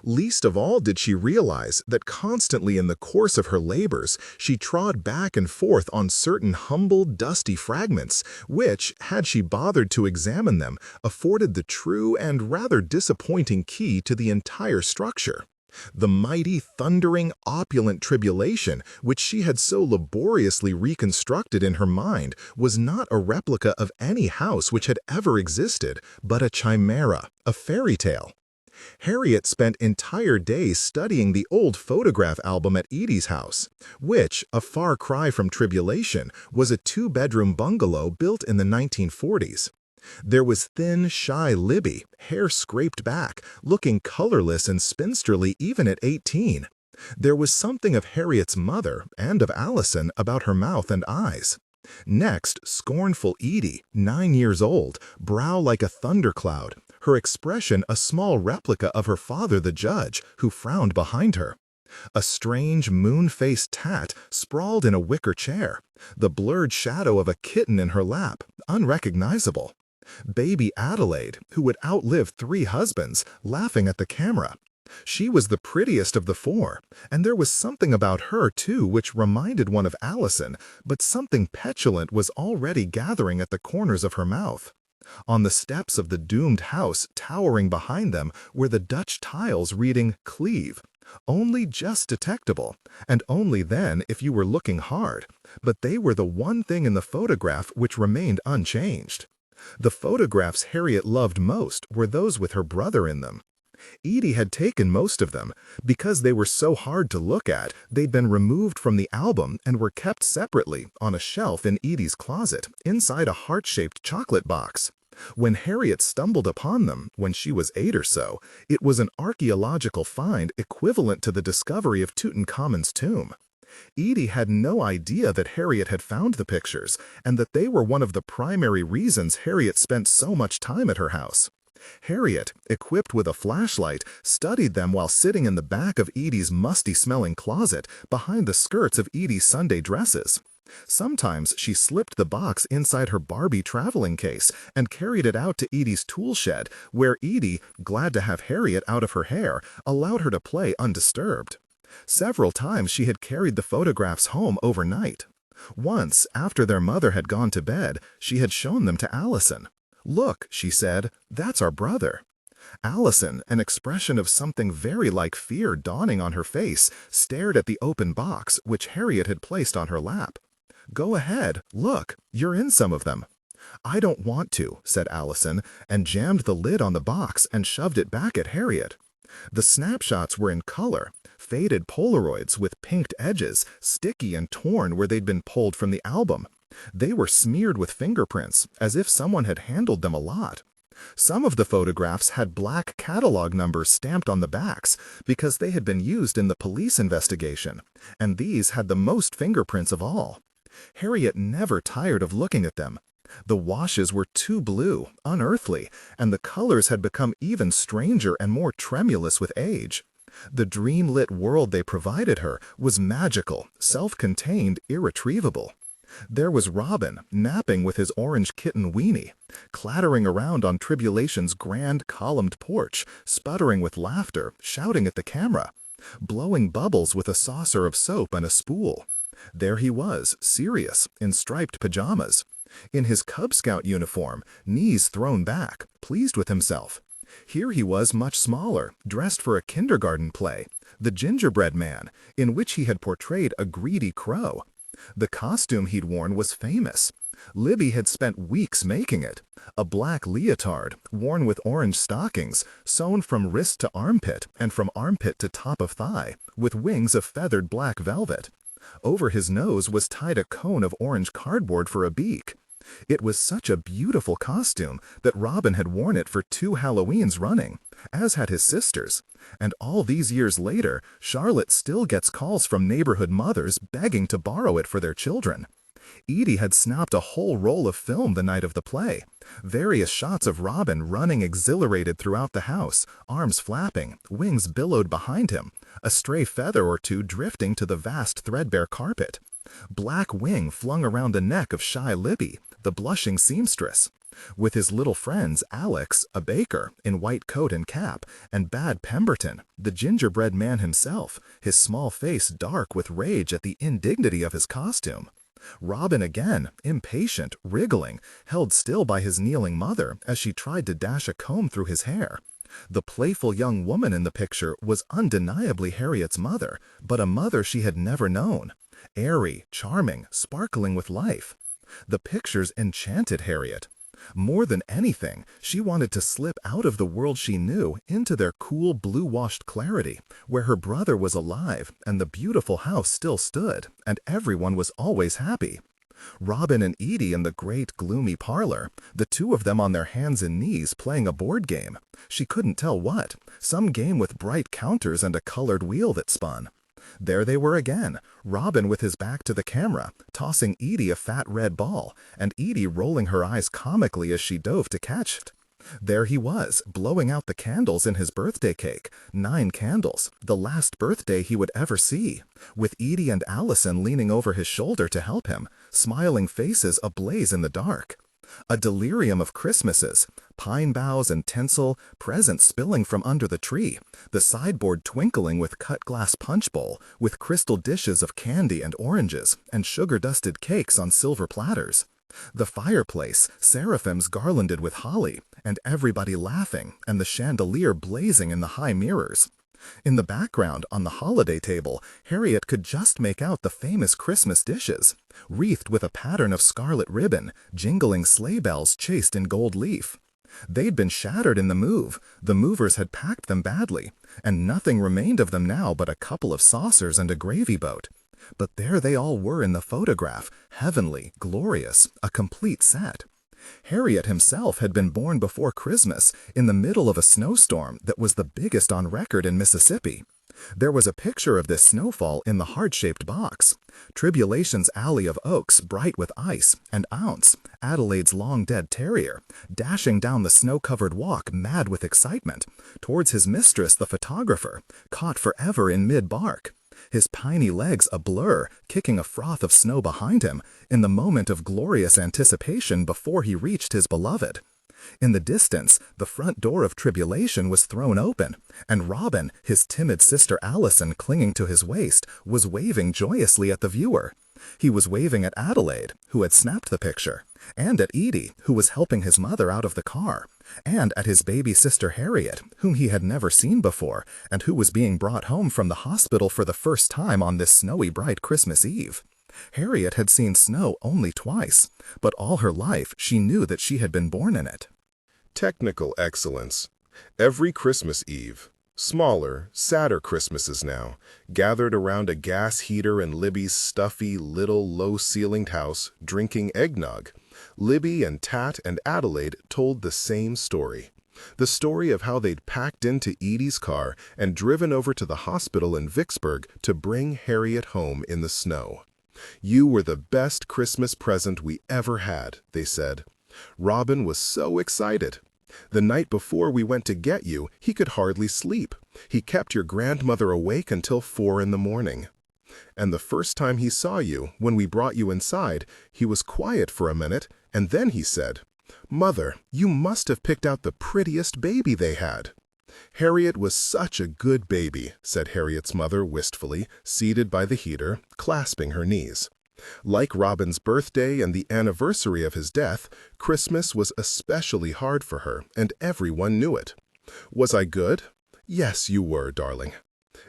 Least of all did she realize that constantly in the course of her labors she trod back and forth on certain humble, dusty fragments, which, had she bothered to examine them, afforded the true and rather disappointing key to the entire structure. The mighty, thundering, opulent tribulation, which she had so laboriously reconstructed in her mind, was not a replica of any house which had ever existed, but a chimera, a fairy tale. Harriet spent entire days studying the old photograph album at Edie's house, which, a far cry from tribulation, was a two-bedroom bungalow built in the 1940s. There was thin, shy Libby, hair scraped back, looking colorless and spinsterly even at 18. There was something of Harriet's mother and of Allison about her mouth and eyes. Next, scornful Edie, 9 years old, brow like a thundercloud, her expression a small replica of her father the judge, who frowned behind her. A strange, moon-faced Tat sprawled in a wicker chair, the blurred shadow of a kitten in her lap, unrecognizable. Baby Adelaide, who would outlive 3 husbands, laughing at the camera. She was the prettiest of the 4, and there was something about her, too, which reminded one of Allison, but something petulant was already gathering at the corners of her mouth. On the steps of the doomed house, towering behind them, were the Dutch tiles reading "Cleave," only just detectable, and only then if you were looking hard, but they were the one thing in the photograph which remained unchanged. The photographs Harriet loved most were those with her brother in them. Edie had taken most of them. Because they were so hard to look at, they'd been removed from the album and were kept separately on a shelf in Edie's closet, inside a heart-shaped chocolate box. When Harriet stumbled upon them, when she was 8 or so, it was an archaeological find equivalent to the discovery of Tutankhamun's tomb. Edie had no idea that Harriet had found the pictures, and that they were one of the primary reasons Harriet spent so much time at her house. Harriet, equipped with a flashlight, studied them while sitting in the back of Edie's musty-smelling closet behind the skirts of Edie's Sunday dresses. Sometimes she slipped the box inside her Barbie traveling case and carried it out to Edie's tool shed, where Edie, glad to have Harriet out of her hair, allowed her to play undisturbed. Several times she had carried the photographs home overnight. Once, after their mother had gone to bed, she had shown them to Allison. "Look," she said, "that's our brother." Allison, an expression of something very like fear dawning on her face, stared at the open box which Harriet had placed on her lap. "Go ahead, look, you're in some of them." "I don't want to," said Allison, and jammed the lid on the box and shoved it back at Harriet. The snapshots were in color, faded Polaroids with pinked edges, sticky and torn where they'd been pulled from the album. They were smeared with fingerprints, as if someone had handled them a lot. Some of the photographs had black catalog numbers stamped on the backs because they had been used in the police investigation, and these had the most fingerprints of all. Harriet never tired of looking at them. The washes were too blue, unearthly, and the colors had become even stranger and more tremulous with age. The dream-lit world they provided her was magical, self-contained, irretrievable. There was Robin, napping with his orange kitten Weenie, clattering around on Tribulation's grand columned porch, sputtering with laughter, shouting at the camera, blowing bubbles with a saucer of soap and a spool. There he was, serious, in striped pajamas. In his Cub Scout uniform, knees thrown back, pleased with himself. Here he was much smaller, dressed for a kindergarten play, The Gingerbread Man, in which he had portrayed a greedy crow. The costume he'd worn was famous. Libby had spent weeks making it. A black leotard, worn with orange stockings, sewn from wrist to armpit and from armpit to top of thigh, with wings of feathered black velvet. Over his nose was tied a cone of orange cardboard for a beak. It was such a beautiful costume that Robin had worn it for 2 Halloweens running, as had his sisters. And all these years later, Charlotte still gets calls from neighborhood mothers begging to borrow it for their children. Edie had snapped a whole roll of film the night of the play. Various shots of Robin running exhilarated throughout the house, arms flapping, wings billowed behind him, a stray feather or two drifting to the vast threadbare carpet. Black wing flung around the neck of shy Libby, the blushing seamstress. with his little friends Alex, a baker, in white coat and cap, and Bad Pemberton, the gingerbread man himself, his small face dark with rage at the indignity of his costume. Robin again, impatient, wriggling, held still by his kneeling mother as she tried to dash a comb through his hair. The playful young woman in the picture was undeniably Harriet's mother, but a mother she had never known. Airy, charming, sparkling with life. The pictures enchanted Harriet. More than anything, she wanted to slip out of the world she knew into their cool, blue-washed clarity, where her brother was alive and the beautiful house still stood, and everyone was always happy. Robin and Edie in the great, gloomy parlor, the two of them on their hands and knees playing a board game. She couldn't tell what, some game with bright counters and a colored wheel that spun. There they were again, Robin with his back to the camera, tossing Edie a fat red ball, and Edie rolling her eyes comically as she dove to catch it. There he was, blowing out the candles in his birthday cake, 9 candles, the last birthday he would ever see, with Edie and Allison leaning over his shoulder to help him, smiling faces ablaze in the dark. A delirium of Christmases, pine boughs and tinsel, presents spilling from under the tree, the sideboard twinkling with cut-glass punch bowl, with crystal dishes of candy and oranges, and sugar-dusted cakes on silver platters. The fireplace, seraphims garlanded with holly, and everybody laughing, and the chandelier blazing in the high mirrors. In the background, on the holiday table, Harriet could just make out the famous Christmas dishes, wreathed with a pattern of scarlet ribbon, jingling sleigh bells chased in gold leaf. They'd been shattered in the move, the movers had packed them badly, and nothing remained of them now but a couple of saucers and a gravy boat. But there they all were in the photograph, heavenly, glorious, a complete set. Harriet himself had been born before Christmas, in the middle of a snowstorm that was the biggest on record in Mississippi. There was a picture of this snowfall in the heart-shaped box. Tribulation's alley of oaks bright with ice, and Ounce, Adelaide's long-dead terrier, dashing down the snow-covered walk mad with excitement, towards his mistress the photographer, caught forever in mid-bark. His piney legs a blur, kicking a froth of snow behind him, in the moment of glorious anticipation before he reached his beloved. In the distance, the front door of Tribulation was thrown open, and Robin, his timid sister Allison clinging to his waist, was waving joyously at the viewer. He was waving at Adelaide, who had snapped the picture, and at Edie, who was helping his mother out of the car, and at his baby sister Harriet, whom he had never seen before, and who was being brought home from the hospital for the first time on this snowy bright Christmas Eve. Harriet had seen snow only twice, but all her life she knew that she had been born in it. Technical excellence. Every Christmas Eve, smaller, sadder Christmases now, gathered around a gas heater in Libby's stuffy, little, low-ceilinged house, drinking eggnog. Libby and Tat and Adelaide told the same story. The story of how they'd packed into Edie's car and driven over to the hospital in Vicksburg to bring Harriet home in the snow. "You were the best Christmas present we ever had," they said. Robin was so excited. "The night before we went to get you, he could hardly sleep. He kept your grandmother awake until 4 in the morning. And the first time he saw you, when we brought you inside, he was quiet for a minute, and then he said, 'Mother, you must have picked out the prettiest baby they had.' Harriet was such a good baby," said Harriet's mother wistfully, seated by the heater, clasping her knees. Like Robin's birthday and the anniversary of his death, Christmas was especially hard for her, and everyone knew it. "Was I good?" "Yes, you were, darling."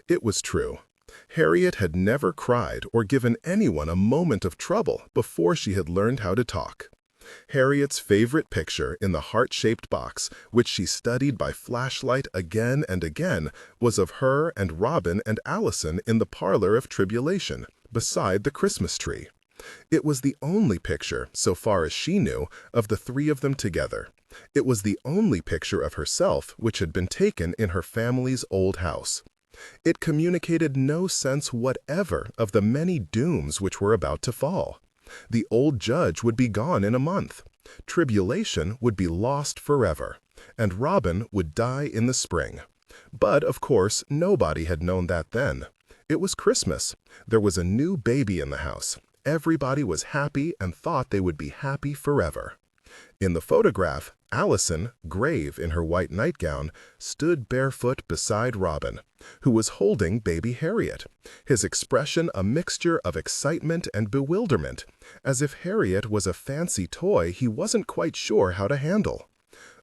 It was true. Harriet had never cried or given anyone a moment of trouble before she had learned how to talk. Harriet's favorite picture in the heart-shaped box, which she studied by flashlight again and again, was of her and Robin and Allison in the parlor of Tribulation, beside the Christmas tree. It was the only picture, so far as she knew, of the three of them together. It was the only picture of herself which had been taken in her family's old house. It communicated no sense whatever of the many dooms which were about to fall. The old judge would be gone in a month. Tribulation would be lost forever, and Robin would die in the spring. But, of course, nobody had known that then. It was Christmas. There was a new baby in the house. Everybody was happy and thought they would be happy forever. In the photograph, Allison, grave in her white nightgown, stood barefoot beside Robin, who was holding baby Harriet, his expression a mixture of excitement and bewilderment, as if Harriet was a fancy toy he wasn't quite sure how to handle.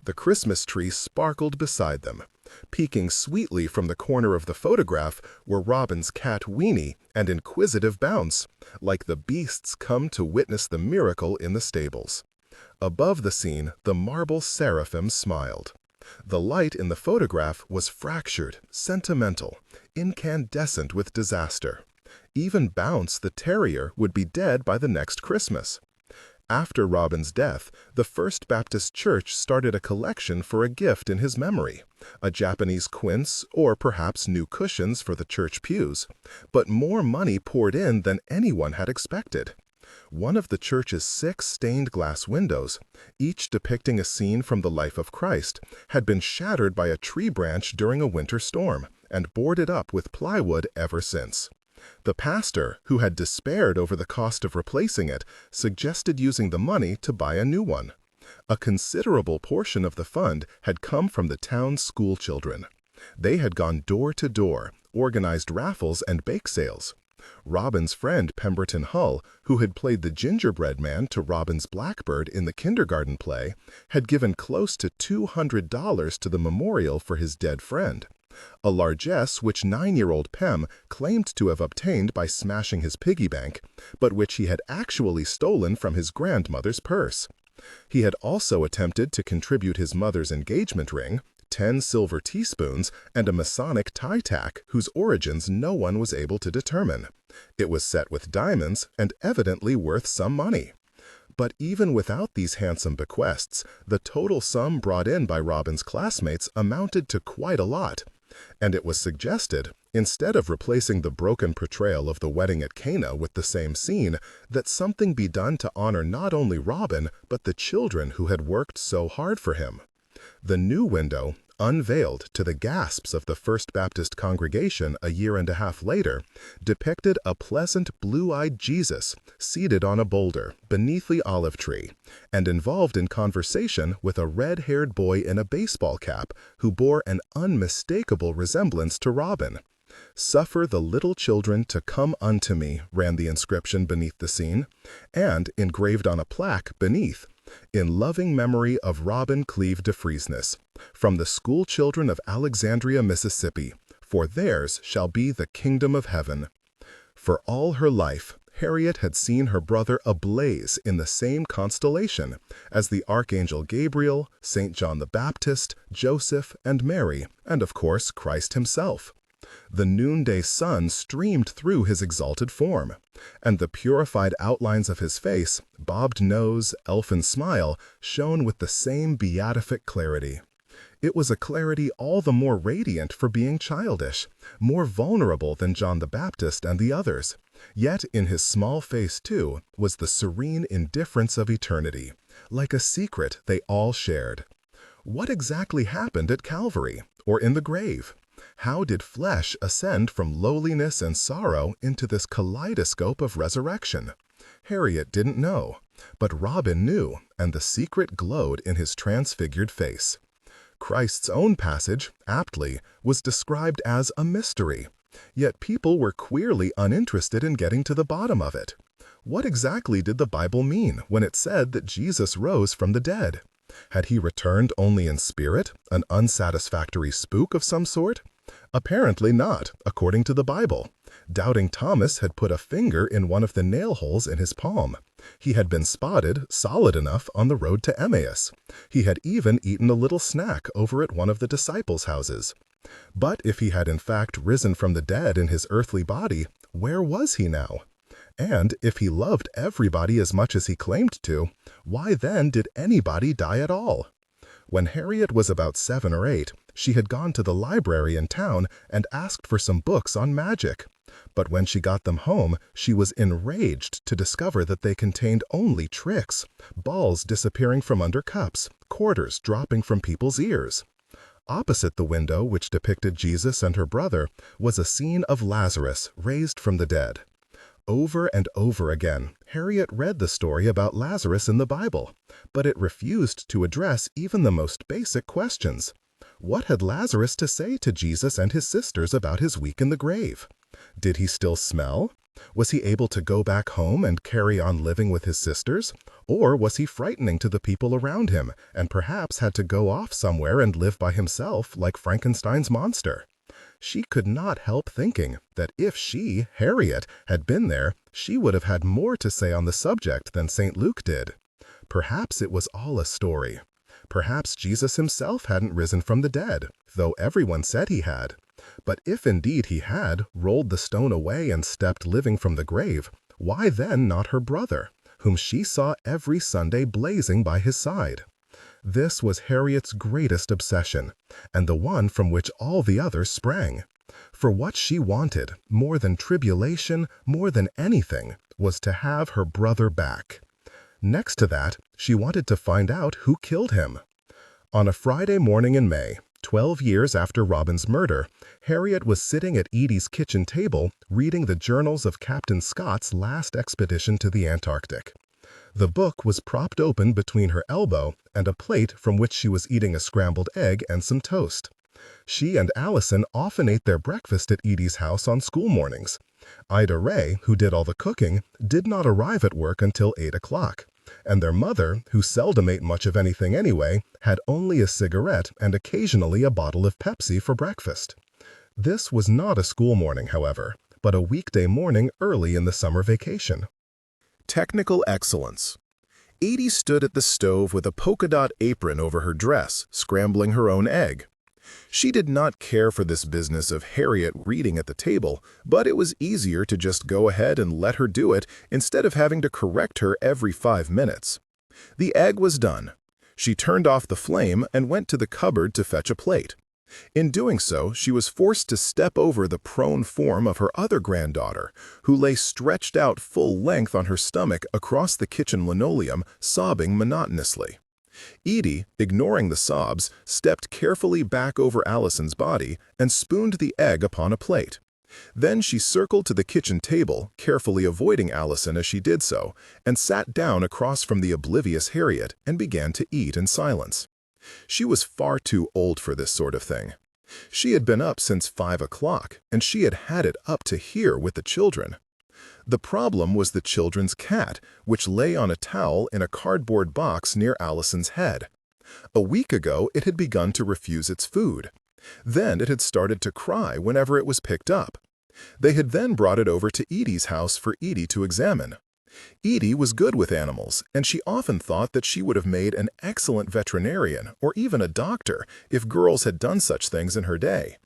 The Christmas tree sparkled beside them. Peeking sweetly from the corner of the photograph were Robin's cat Weenie and inquisitive Bounce, like the beasts come to witness the miracle in the stables. Above the scene, the marble seraphim smiled. The light in the photograph was fractured, sentimental, incandescent with disaster. Even Bounce the terrier would be dead by the next Christmas. After Robin's death, the First Baptist Church started a collection for a gift in his memory, a Japanese quince or perhaps new cushions for the church pews, but more money poured in than anyone had expected. One of the church's 6 stained glass windows, each depicting a scene from the life of Christ, had been shattered by a tree branch during a winter storm and boarded up with plywood ever since. The pastor, who had despaired over the cost of replacing it, suggested using the money to buy a new one. A considerable portion of the fund had come from the town's school children. They had gone door to door, organized raffles and bake sales. Robin's friend Pemberton Hull, who had played the gingerbread man to Robin's blackbird in the kindergarten play, had given close to $200 to the memorial for his dead friend, a largesse which 9-year-old Pem claimed to have obtained by smashing his piggy bank, but which he had actually stolen from his grandmother's purse. He had also attempted to contribute his mother's engagement ring, 10 silver teaspoons, and a Masonic tie tack whose origins no one was able to determine. It was set with diamonds and evidently worth some money. But even without these handsome bequests, the total sum brought in by Robin's classmates amounted to quite a lot. And it was suggested, instead of replacing the broken portrayal of the wedding at Cana with the same scene, that something be done to honor not only Robin, but the children who had worked so hard for him. The new window, unveiled to the gasps of the First Baptist congregation a year and a half later, depicted a pleasant blue-eyed Jesus seated on a boulder beneath the olive tree and involved in conversation with a red-haired boy in a baseball cap who bore an unmistakable resemblance to Robin. "Suffer the little children to come unto me," ran the inscription beneath the scene, and engraved on a plaque beneath, "In loving memory of Robin Cleve de Vriesness, from the school children of Alexandria, Mississippi, for theirs shall be the kingdom of heaven." For all her life, Harriet had seen her brother ablaze in the same constellation as the Archangel Gabriel, St. John the Baptist, Joseph, and Mary, and of course Christ himself. The noonday sun streamed through his exalted form, and the purified outlines of his face, bobbed nose, elfin smile, shone with the same beatific clarity. It was a clarity all the more radiant for being childish, more vulnerable than John the Baptist and the others. Yet in his small face, too, was the serene indifference of eternity, like a secret they all shared. What exactly happened at Calvary, or in the grave? How did flesh ascend from lowliness and sorrow into this kaleidoscope of resurrection? Harriet didn't know, but Robin knew, and the secret glowed in his transfigured face. Christ's own passage, aptly, was described as a mystery, yet people were queerly uninterested in getting to the bottom of it. What exactly did the Bible mean when it said that Jesus rose from the dead? Had he returned only in spirit, an unsatisfactory spook of some sort? Apparently not, according to the Bible. Doubting Thomas had put a finger in one of the nail holes in his palm. He had been spotted, solid enough, on the road to Emmaus. He had even eaten a little snack over at one of the disciples' houses. But if he had in fact risen from the dead in his earthly body, where was he now? And if he loved everybody as much as he claimed to, why then did anybody die at all? When Harriet was about 7 or 8, she had gone to the library in town and asked for some books on magic. But when she got them home, she was enraged to discover that they contained only tricks, balls disappearing from under cups, quarters dropping from people's ears. Opposite the window which depicted Jesus and her brother was a scene of Lazarus raised from the dead. Over and over again, Harriet read the story about Lazarus in the Bible, but it refused to address even the most basic questions. What had Lazarus to say to Jesus and his sisters about his week in the grave? Did he still smell? Was he able to go back home and carry on living with his sisters? Or was he frightening to the people around him and perhaps had to go off somewhere and live by himself like Frankenstein's monster? She could not help thinking that if she, Harriet, had been there, she would have had more to say on the subject than St. Luke did. Perhaps it was all a story. Perhaps Jesus himself hadn't risen from the dead, though everyone said he had. But if indeed he had rolled the stone away and stepped living from the grave, why then not her brother, whom she saw every Sunday blazing by his side? This was Harriet's greatest obsession, and the one from which all the others sprang. For what she wanted, more than tribulation, more than anything, was to have her brother back. Next to that, she wanted to find out who killed him. On a Friday morning in May, 12 years after Robin's murder, Harriet was sitting at Edie's kitchen table reading the journals of Captain Scott's last expedition to the Antarctic. The book was propped open between her elbow and a plate from which she was eating a scrambled egg and some toast. She and Allison often ate their breakfast at Edie's house on school mornings. Ida Ray, who did all the cooking, did not arrive at work until 8 o'clock, and their mother, who seldom ate much of anything anyway, had only a cigarette and occasionally a bottle of Pepsi for breakfast. This was not a school morning, however, but a weekday morning early in the summer vacation. Technical excellence. Edie stood at the stove with a polka-dot apron over her dress, scrambling her own egg. She did not care for this business of Harriet reading at the table, but it was easier to just go ahead and let her do it instead of having to correct her every 5 minutes. The egg was done. She turned off the flame and went to the cupboard to fetch a plate. In doing so, she was forced to step over the prone form of her other granddaughter, who lay stretched out full length on her stomach across the kitchen linoleum, sobbing monotonously. Edie, ignoring the sobs, stepped carefully back over Allison's body and spooned the egg upon a plate. Then she circled to the kitchen table, carefully avoiding Allison as she did so, and sat down across from the oblivious Harriet and began to eat in silence. She was far too old for this sort of thing. She had been up since 5 o'clock, and she had had it up to here with the children. The problem was the children's cat, which lay on a towel in a cardboard box near Allison's head. A week ago, it had begun to refuse its food. Then it had started to cry whenever it was picked up. They had then brought it over to Edie's house for Edie to examine. Edie was good with animals, and she often thought that she would have made an excellent veterinarian or even a doctor if girls had done such things in her day.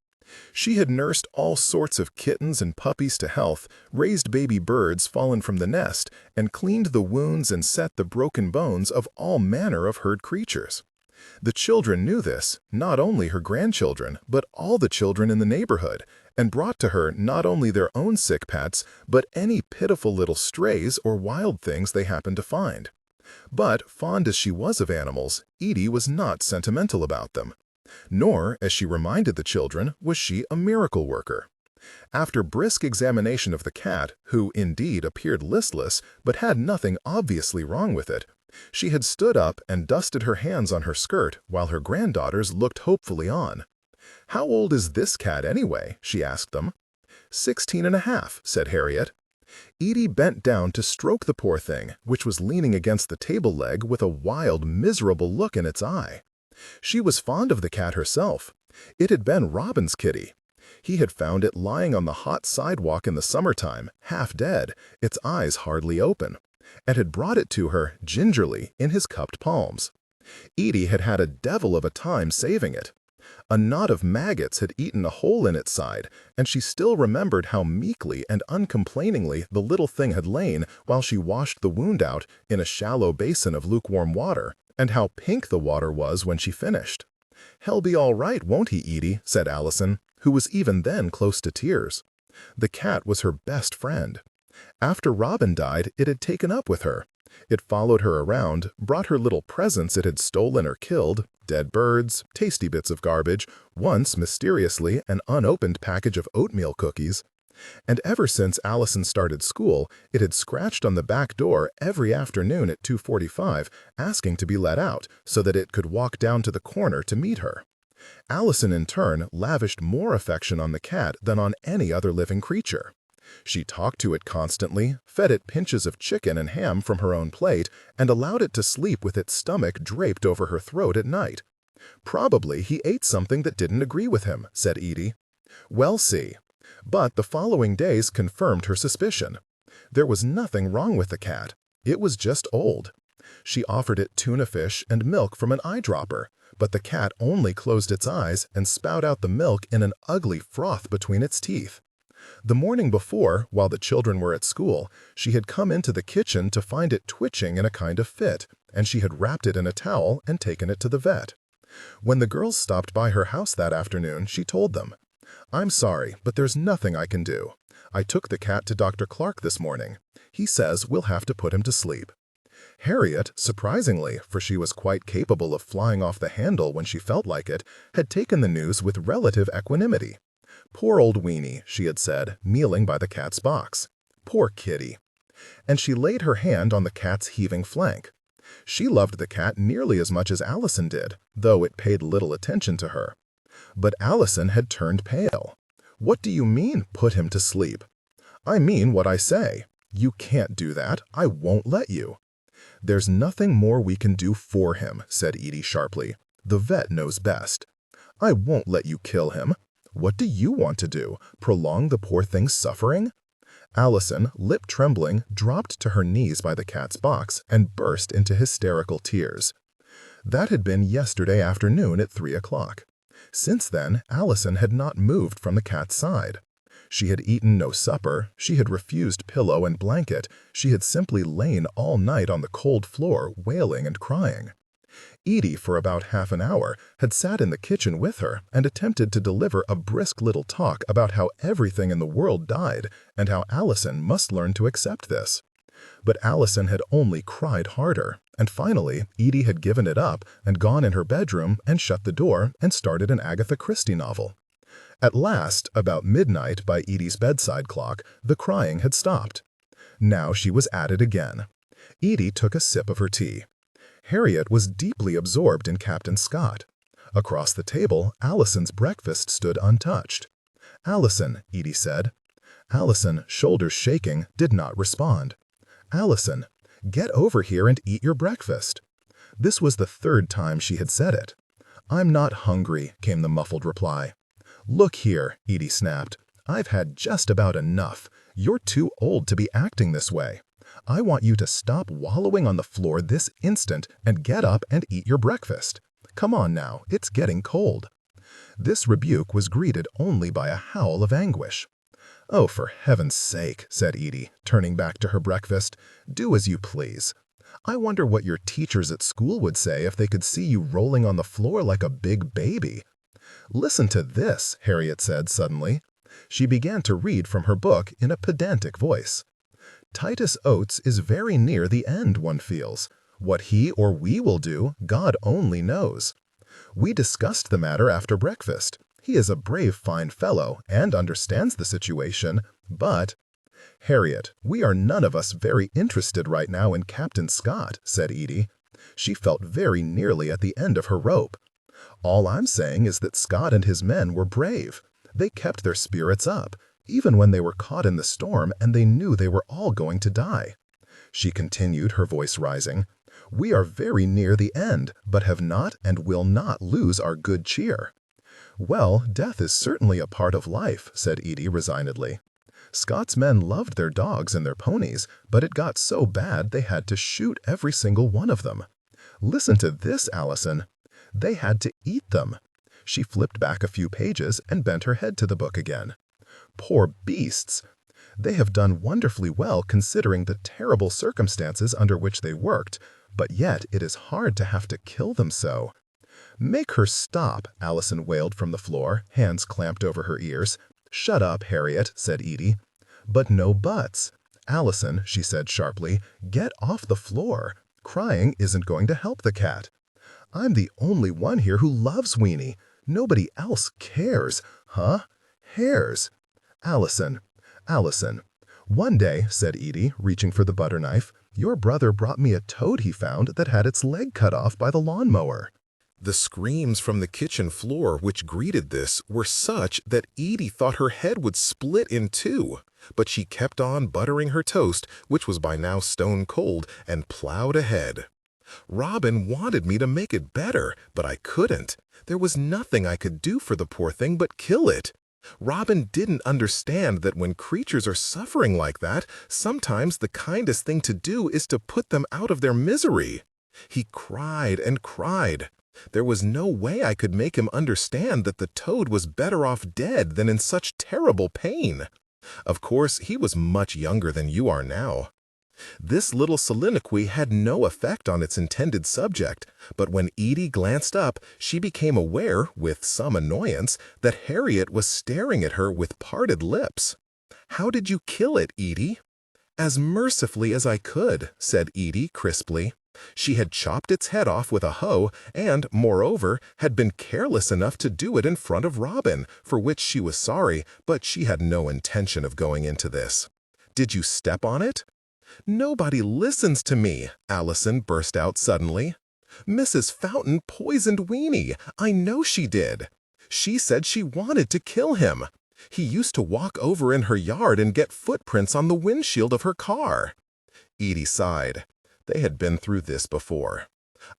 She had nursed all sorts of kittens and puppies to health, raised baby birds fallen from the nest, and cleaned the wounds and set the broken bones of all manner of herd creatures. The children knew this, not only her grandchildren, but all the children in the neighborhood, and brought to her not only their own sick pets, but any pitiful little strays or wild things they happened to find. But, fond as she was of animals, Edie was not sentimental about them. Nor, as she reminded the children, was she a miracle worker. After brisk examination of the cat, who indeed appeared listless, but had nothing obviously wrong with it, she had stood up and dusted her hands on her skirt while her granddaughters looked hopefully on. "How old is this cat anyway?" she asked them. 16.5, said Harriet. Edie bent down to stroke the poor thing, which was leaning against the table leg with a wild, miserable look in its eye. She was fond of the cat herself. It had been Robin's kitty. He had found it lying on the hot sidewalk in the summertime, half dead, its eyes hardly open, and had brought it to her, gingerly, in his cupped palms. Edie had had a devil of a time saving it. A knot of maggots had eaten a hole in its side, and she still remembered how meekly and uncomplainingly the little thing had lain while she washed the wound out in a shallow basin of lukewarm water, and how pink the water was when she finished. "He'll be all right, won't he, Edie?" said Allison, who was even then close to tears. The cat was her best friend. After Robin died, it had taken up with her. It followed her around, brought her little presents it had stolen or killed, dead birds, tasty bits of garbage, once, mysteriously, an unopened package of oatmeal cookies. And ever since Allison started school, it had scratched on the back door every afternoon at 2:45, asking to be let out so that it could walk down to the corner to meet her. Allison, in turn, lavished more affection on the cat than on any other living creature. She talked to it constantly, fed it pinches of chicken and ham from her own plate, and allowed it to sleep with its stomach draped over her throat at night. "Probably he ate something that didn't agree with him," said Edie. "We'll see." But the following days confirmed her suspicion. There was nothing wrong with the cat. It was just old. She offered it tuna fish and milk from an eyedropper, but the cat only closed its eyes and spat out the milk in an ugly froth between its teeth. The morning before, while the children were at school, she had come into the kitchen to find it twitching in a kind of fit, and she had wrapped it in a towel and taken it to the vet. When the girls stopped by her house that afternoon, she told them, "I'm sorry, but there's nothing I can do. I took the cat to Dr. Clark this morning. He says we'll have to put him to sleep." Harriet, surprisingly, for she was quite capable of flying off the handle when she felt like it, had taken the news with relative equanimity. "Poor old Weenie," she had said, kneeling by the cat's box. "Poor kitty." And she laid her hand on the cat's heaving flank. She loved the cat nearly as much as Allison did, though it paid little attention to her. But Allison had turned pale. "What do you mean, put him to sleep?" "I mean what I say. You can't do that. I won't let you." "There's nothing more we can do for him," said Edie sharply. "The vet knows best." "I won't let you kill him." "What do you want to do? Prolong the poor thing's suffering?" Allison, lip trembling, dropped to her knees by the cat's box and burst into hysterical tears. That had been yesterday afternoon at 3 o'clock. Since then, Allison had not moved from the cat's side. She had eaten no supper, she had refused pillow and blanket, she had simply lain all night on the cold floor, wailing and crying. Edie, for about half an hour, had sat in the kitchen with her and attempted to deliver a brisk little talk about how everything in the world died and how Allison must learn to accept this. But Allison had only cried harder, and finally Edie had given it up and gone in her bedroom and shut the door and started an Agatha Christie novel. At last, about midnight by Edie's bedside clock, the crying had stopped. Now she was at it again. Edie took a sip of her tea. Harriet was deeply absorbed in Captain Scott. Across the table, Allison's breakfast stood untouched. "Allison," Edie said. Allison, shoulders shaking, did not respond. "Allison, get over here and eat your breakfast." This was the third time she had said it. "I'm not hungry," came the muffled reply. "Look here," Edie snapped. "I've had just about enough. You're too old to be acting this way. I want you to stop wallowing on the floor this instant and get up and eat your breakfast. Come on now, it's getting cold." This rebuke was greeted only by a howl of anguish. "Oh, for heaven's sake," said Edie, turning back to her breakfast, "do as you please. I wonder what your teachers at school would say if they could see you rolling on the floor like a big baby." "Listen to this," Harriet said suddenly. She began to read from her book in a pedantic voice. "Titus Oates is very near the end, one feels. What he or we will do, God only knows. We discussed the matter after breakfast. He is a brave, fine fellow and understands the situation, but—" "Harriet, we are none of us very interested right now in Captain Scott," said Edie. She felt very nearly at the end of her rope. "All I'm saying is that Scott and his men were brave. They kept their spirits up, even when they were caught in the storm and they knew they were all going to die." She continued, her voice rising. "We are very near the end, but have not and will not lose our good cheer." "Well, death is certainly a part of life," said Edie resignedly. "Scott's men loved their dogs and their ponies, but it got so bad they had to shoot every single one of them. Listen to this, Allison. They had to eat them." She flipped back a few pages and bent her head to the book again. "Poor beasts! They have done wonderfully well considering the terrible circumstances under which they worked, but yet it is hard to have to kill them so." "Make her stop," Allison wailed from the floor, hands clamped over her ears. "Shut up, Harriet," said Edie. "But no buts. Allison," she said sharply, "get off the floor. Crying isn't going to help the cat. I'm the only one here who loves Weenie. Nobody else cares. Huh? Hares. Allison, Allison. One day, said Edie, reaching for the butter knife, your brother brought me a toad he found that had its leg cut off by the lawnmower. The screams from the kitchen floor which greeted this were such that Edie thought her head would split in two, but she kept on buttering her toast, which was by now stone cold, and plowed ahead. Robin wanted me to make it better, but I couldn't. There was nothing I could do for the poor thing but kill it. Robin didn't understand that when creatures are suffering like that, sometimes the kindest thing to do is to put them out of their misery. He cried and cried. There was no way I could make him understand that the toad was better off dead than in such terrible pain. Of course, he was much younger than you are now. This little soliloquy had no effect on its intended subject, but when Edie glanced up, she became aware, with some annoyance, that Harriet was staring at her with parted lips. "How did you kill it, Edie?" "As mercifully as I could," said Edie crisply. She had chopped its head off with a hoe and, moreover, had been careless enough to do it in front of Robin, for which she was sorry, but she had no intention of going into this. "Did you step on it?" "Nobody listens to me," Allison burst out suddenly. "Mrs. Fountain poisoned Weenie. I know she did. She said she wanted to kill him. He used to walk over in her yard and get footprints on the windshield of her car." Edie sighed. They had been through this before.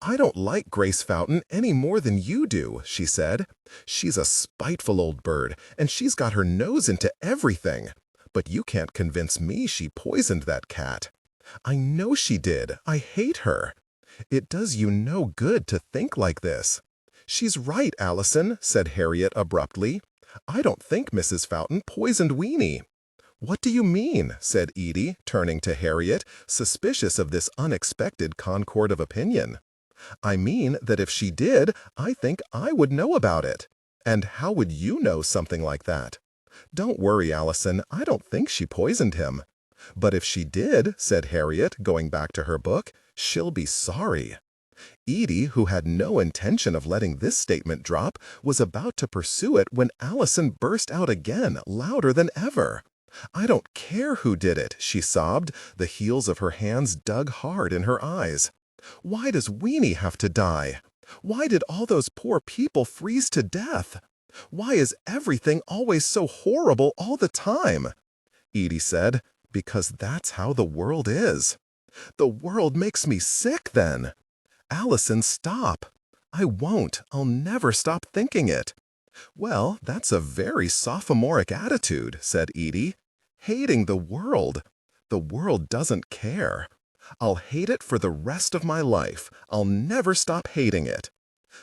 "I don't like Grace Fountain any more than you do," she said. "She's a spiteful old bird, and she's got her nose into everything. But you can't convince me she poisoned that cat. I know she did. I hate her. It does you no good to think like this." "She's right, Allison," said Harriet abruptly. "I don't think Mrs. Fountain poisoned Weenie." "What do you mean?" said Edie, turning to Harriet, suspicious of this unexpected concord of opinion. "I mean that if she did, I think I would know about it. And how would you know something like that? Don't worry, Allison, I don't think she poisoned him. But if she did," said Harriet, going back to her book, "she'll be sorry." Edie, who had no intention of letting this statement drop, was about to pursue it when Allison burst out again, louder than ever. "I don't care who did it," she sobbed, the heels of her hands dug hard in her eyes. "Why does Weenie have to die? Why did all those poor people freeze to death? Why is everything always so horrible all the time?" Edie said, "Because that's how the world is." "The world makes me sick, then." "Allison, stop." "I won't. I'll never stop thinking it." "Well, that's a very sophomoric attitude," said Edie. "Hating the world. The world doesn't care. I'll hate it for the rest of my life. I'll never stop hating it."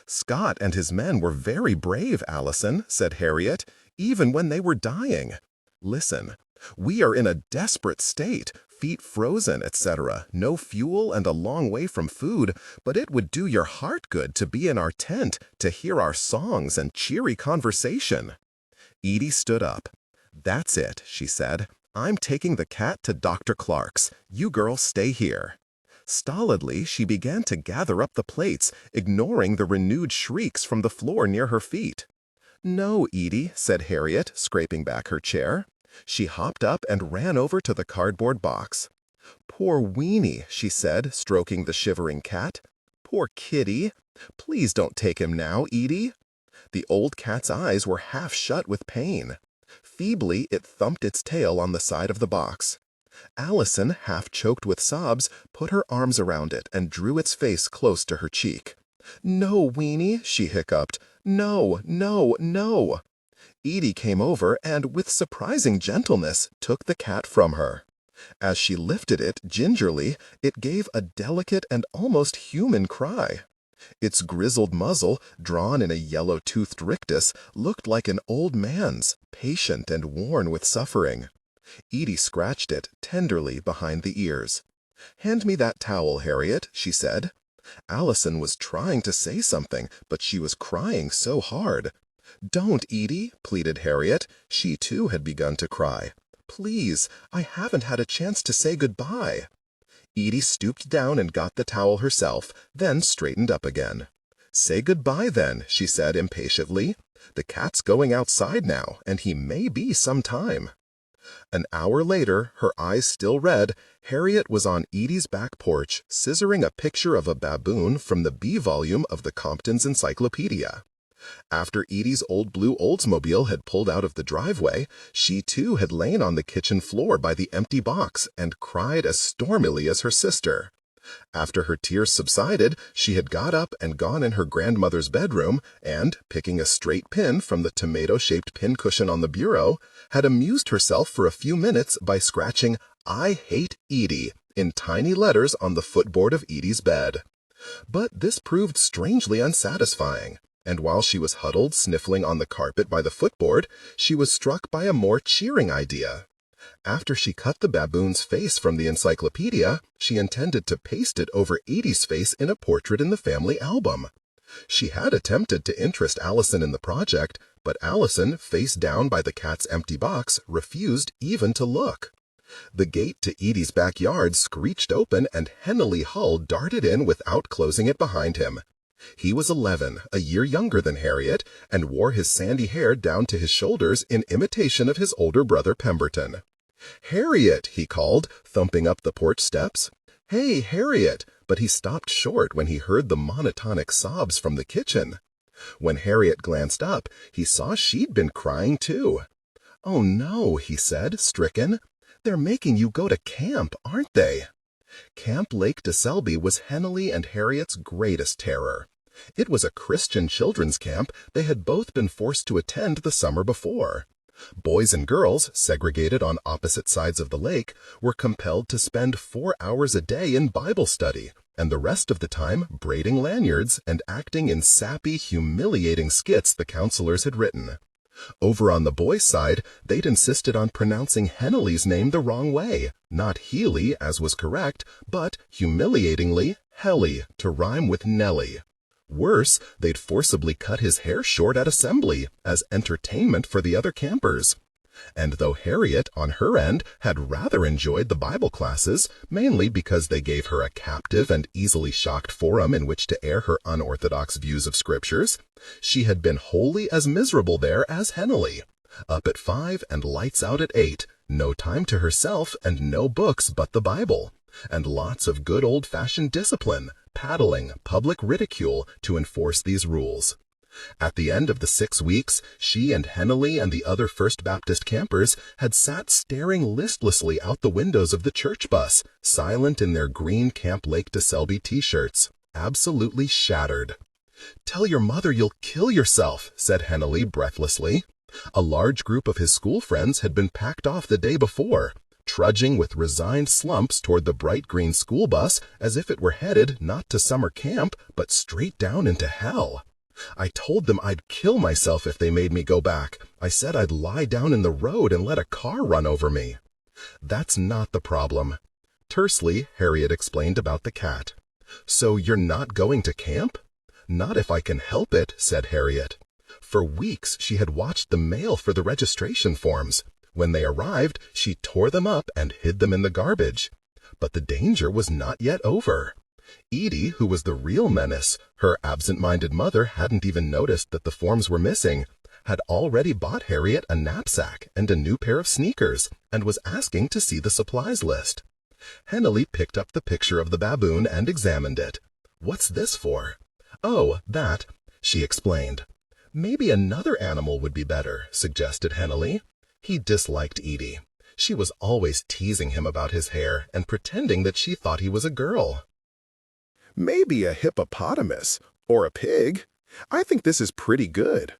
"Scott and his men were very brave, Allison," said Harriet, "even when they were dying. Listen, we are in a desperate state, feet frozen, etc., no fuel and a long way from food, but it would do your heart good to be in our tent, to hear our songs and cheery conversation." Edie stood up. "That's it," she said. "I'm taking the cat to Dr. Clark's. You girls stay here." Stolidly, she began to gather up the plates, ignoring the renewed shrieks from the floor near her feet. "No, Edie," said Harriet, scraping back her chair. She hopped up and ran over to the cardboard box. "Poor Weenie," she said, stroking the shivering cat. "Poor kitty. Please don't take him now, Edie." The old cat's eyes were half shut with pain. Feebly, it thumped its tail on the side of the box. Allison, half choked with sobs, put her arms around it and drew its face close to her cheek. "No, Weenie," she hiccuped. "No, no, no." Edie came over and, with surprising gentleness, took the cat from her. As she lifted it gingerly, it gave a delicate and almost human cry. Its grizzled muzzle, drawn in a yellow-toothed rictus, looked like an old man's, patient and worn with suffering. Edie scratched it tenderly behind the ears. "Hand me that towel, Harriet," she said. Allison was trying to say something, but she was crying so hard. "Don't, Edie," pleaded Harriet. She too had begun to cry. "Please, I haven't had a chance to say goodbye." Edie stooped down and got the towel herself, then straightened up again. "Say goodbye, then," she said impatiently. "The cat's going outside now, and he may be some time." An hour later, her eyes still red, Harriet was on Edie's back porch, scissoring a picture of a baboon from the B volume of the Compton's Encyclopedia. After Edie's old blue Oldsmobile had pulled out of the driveway, she too had lain on the kitchen floor by the empty box and cried as stormily as her sister. After her tears subsided, she had got up and gone in her grandmother's bedroom and, picking a straight pin from the tomato-shaped pincushion on the bureau, had amused herself for a few minutes by scratching "I hate Edie" in tiny letters on the footboard of Edie's bed. But this proved strangely unsatisfying, and while she was huddled sniffling on the carpet by the footboard, she was struck by a more cheering idea. After she cut the baboon's face from the encyclopedia, she intended to paste it over Edie's face in a portrait in the family album. She had attempted to interest Allison in the project, but Allison, face down by the cat's empty box, refused even to look. The gate to Edie's backyard screeched open and Henley Hull darted in without closing it behind him. He was 11, a year younger than Harriet, and wore his sandy hair down to his shoulders in imitation of his older brother Pemberton. "Harriet," he called, thumping up the porch steps. "Hey, Harriet," but he stopped short when he heard the monotonic sobs from the kitchen. When Harriet glanced up, he saw she'd been crying too. "Oh no," he said, stricken. "They're making you go to camp, aren't they?" Camp Lake de Selby was Henley and Harriet's greatest terror. It was a Christian children's camp they had both been forced to attend the summer before. Boys and girls, segregated on opposite sides of the lake, were compelled to spend 4 hours a day in Bible study, and the rest of the time braiding lanyards and acting in sappy, humiliating skits the counselors had written. Over on the boys' side, they'd insisted on pronouncing Henley's name the wrong way, not Healy, as was correct, but, humiliatingly, Helly, to rhyme with Nellie. Worse, they'd forcibly cut his hair short at assembly, as entertainment for the other campers. And though Harriet, on her end, had rather enjoyed the Bible classes, mainly because they gave her a captive and easily shocked forum in which to air her unorthodox views of scriptures, she had been wholly as miserable there as Henley. Up at 5 and lights out at 8, no time to herself and no books but the Bible, and lots of good old-fashioned discipline, paddling, public ridicule to enforce these rules. At the end of the 6 weeks, she and Henley and the other First Baptist campers had sat staring listlessly out the windows of the church bus, silent in their green Camp Lake de Selby t-shirts, absolutely shattered. "Tell your mother you'll kill yourself," said Henley breathlessly. A large group of his school friends had been packed off the day before, trudging with resigned slumps toward the bright green school bus as if it were headed not to summer camp, but straight down into hell. "I told them I'd kill myself if they made me go back. I said I'd lie down in the road and let a car run over me." "That's not the problem." Tersely, Harriet explained about the cat. "So you're not going to camp?" "Not if I can help it," said Harriet. For weeks she had watched the mail for the registration forms. When they arrived, she tore them up and hid them in the garbage. But the danger was not yet over. Edie, who was the real menace, her absent-minded mother hadn't even noticed that the forms were missing, had already bought Harriet a knapsack and a new pair of sneakers, and was asking to see the supplies list. Henley picked up the picture of the baboon and examined it. "What's this for?" "Oh, that," she explained. "Maybe another animal would be better," suggested Henley. He disliked Edie. She was always teasing him about his hair and pretending that she thought he was a girl. "Maybe a hippopotamus, or a pig. I think this is pretty good."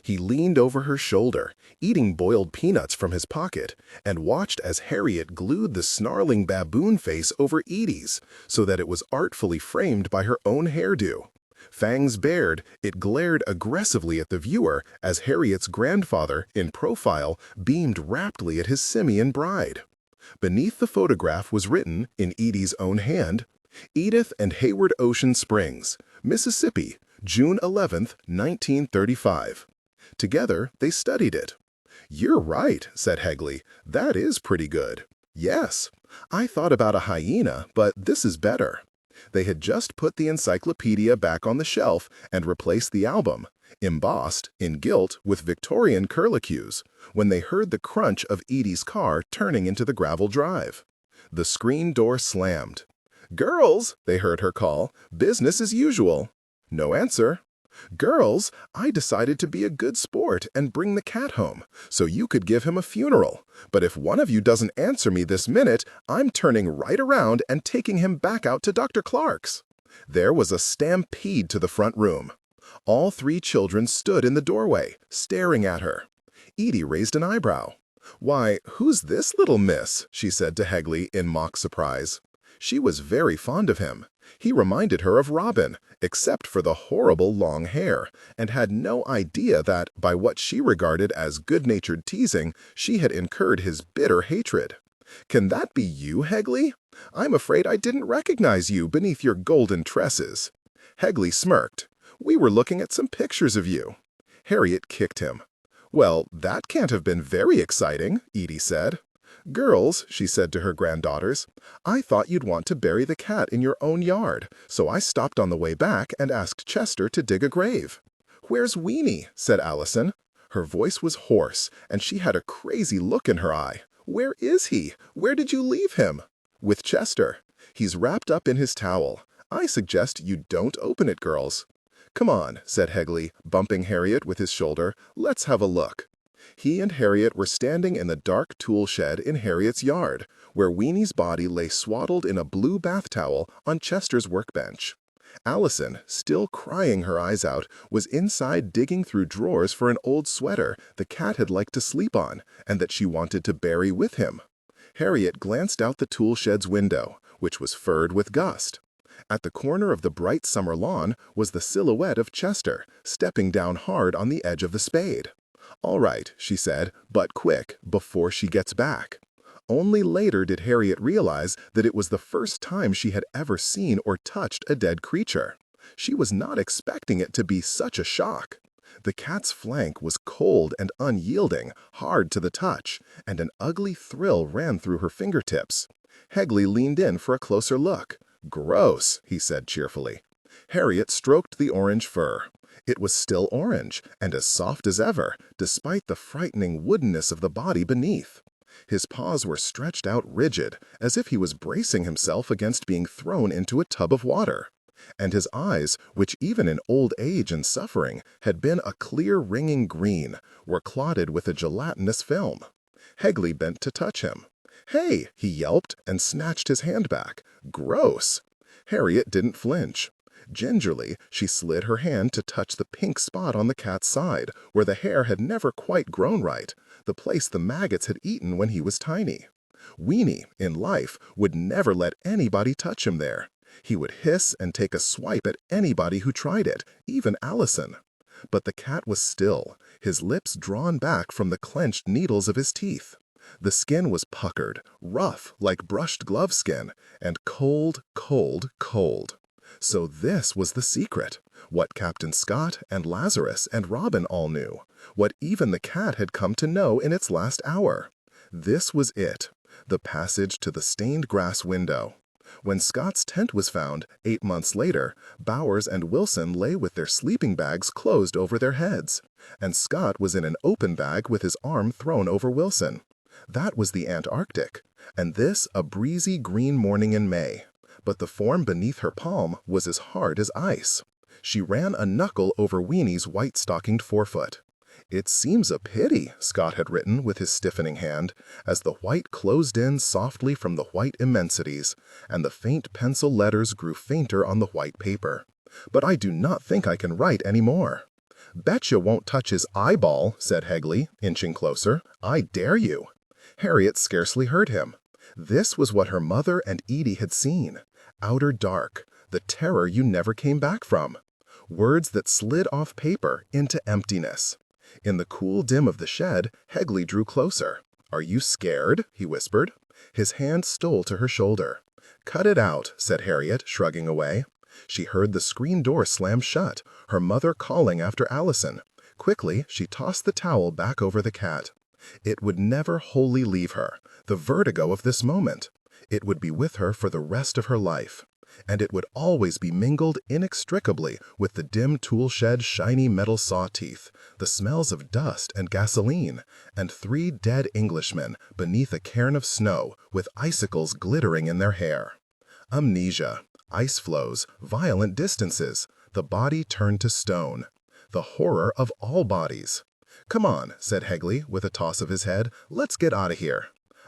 He leaned over her shoulder, eating boiled peanuts from his pocket, and watched as Harriet glued the snarling baboon face over Edie's, so that it was artfully framed by her own hairdo. Fangs bared, it glared aggressively at the viewer as Harriet's grandfather, in profile, beamed raptly at his simian bride. Beneath the photograph was written, in Edie's own hand, "Edith and Hayward Ocean Springs, Mississippi, June 11, 1935. Together, they studied it. "You're right," said Hegley. "That is pretty good. Yes, I thought about a hyena, but this is better." They had just put the encyclopedia back on the shelf and replaced the album, embossed in gilt with Victorian curlicues, when they heard the crunch of Edie's car turning into the gravel drive. The screen door slammed. "Girls," they heard her call, "business as usual." No answer. "Girls, I decided to be a good sport and bring the cat home, so you could give him a funeral. But if one of you doesn't answer me this minute, I'm turning right around and taking him back out to Dr. Clark's." There was a stampede to the front room. All three children stood in the doorway, staring at her. Edie raised an eyebrow. "Why, who's this little miss?" she said to Hegley in mock surprise. She was very fond of him. He reminded her of Robin, except for the horrible long hair, and had no idea that, by what she regarded as good-natured teasing, she had incurred his bitter hatred. "Can that be you, Hegley? I'm afraid I didn't recognize you beneath your golden tresses." Hegley smirked. "We were looking at some pictures of you." Harriet kicked him. "Well, that can't have been very exciting," Edie said. "Girls," she said to her granddaughters, "I thought you'd want to bury the cat in your own yard, so I stopped on the way back and asked Chester to dig a grave." "Where's Weenie?" said Allison. Her voice was hoarse, and she had a crazy look in her eye. "Where is he? Where did you leave him?" "With Chester. He's wrapped up in his towel. I suggest you don't open it, girls." "Come on," said Hegley, bumping Harriet with his shoulder. "Let's have a look." He and Harriet were standing in the dark tool shed in Harriet's yard, where Weenie's body lay swaddled in a blue bath towel on Chester's workbench. Allison, still crying her eyes out, was inside digging through drawers for an old sweater the cat had liked to sleep on and that she wanted to bury with him. Harriet glanced out the tool shed's window, which was furred with dust. At the corner of the bright summer lawn was the silhouette of Chester, stepping down hard on the edge of the spade. "All right," she said, "but quick, before she gets back." Only later did Harriet realize that it was the first time she had ever seen or touched a dead creature. She was not expecting it to be such a shock. The cat's flank was cold and unyielding, hard to the touch, and an ugly thrill ran through her fingertips. Hegley leaned in for a closer look. "Gross," he said cheerfully. Harriet stroked the orange fur. It was still orange, and as soft as ever, despite the frightening woodenness of the body beneath. His paws were stretched out rigid, as if he was bracing himself against being thrown into a tub of water. And his eyes, which even in old age and suffering had been a clear ringing green, were clotted with a gelatinous film. Hegley bent to touch him. "Hey!" he yelped and snatched his hand back. "Gross!" Harriet didn't flinch. Gingerly, she slid her hand to touch the pink spot on the cat's side, where the hair had never quite grown right, the place the maggots had eaten when he was tiny. Weenie, in life, would never let anybody touch him there. He would hiss and take a swipe at anybody who tried it, even Allison. But the cat was still, his lips drawn back from the clenched needles of his teeth. The skin was puckered, rough like brushed glove skin, and cold, cold, cold. So this was the secret, what Captain Scott and Lazarus and Robin all knew, what even the cat had come to know in its last hour. This was it, the passage to the stained grass window. When Scott's tent was found, 8 months later, Bowers and Wilson lay with their sleeping bags closed over their heads, and Scott was in an open bag with his arm thrown over Wilson. That was the Antarctic, and this a breezy green morning in May. But the form beneath her palm was as hard as ice. She ran a knuckle over Weenie's white-stockinged forefoot. "It seems a pity," Scott had written with his stiffening hand, as the white closed in softly from the white immensities, and the faint pencil letters grew fainter on the white paper. "But I do not think I can write any more." "Bet you won't touch his eyeball," said Hegley, inching closer. "I dare you." Harriet scarcely heard him. This was what her mother and Edie had seen. Outer dark, the terror you never came back from. Words that slid off paper into emptiness. In the cool dim of the shed, Hegley drew closer. "Are you scared?" he whispered. His hand stole to her shoulder. "Cut it out," said Harriet, shrugging away. She heard the screen door slam shut, her mother calling after Allison. Quickly, she tossed the towel back over the cat. It would never wholly leave her, the vertigo of this moment. It would be with her for the rest of her life. and it would always be mingled inextricably with the dim tool-shed shiny metal saw teeth, the smells of dust and gasoline, and 3 dead Englishmen beneath a cairn of snow with icicles glittering in their hair. Amnesia, ice floes, violent distances, the body turned to stone. The horror of all bodies. "Come on," said Hegley with a toss of his head. "Let's get out of here."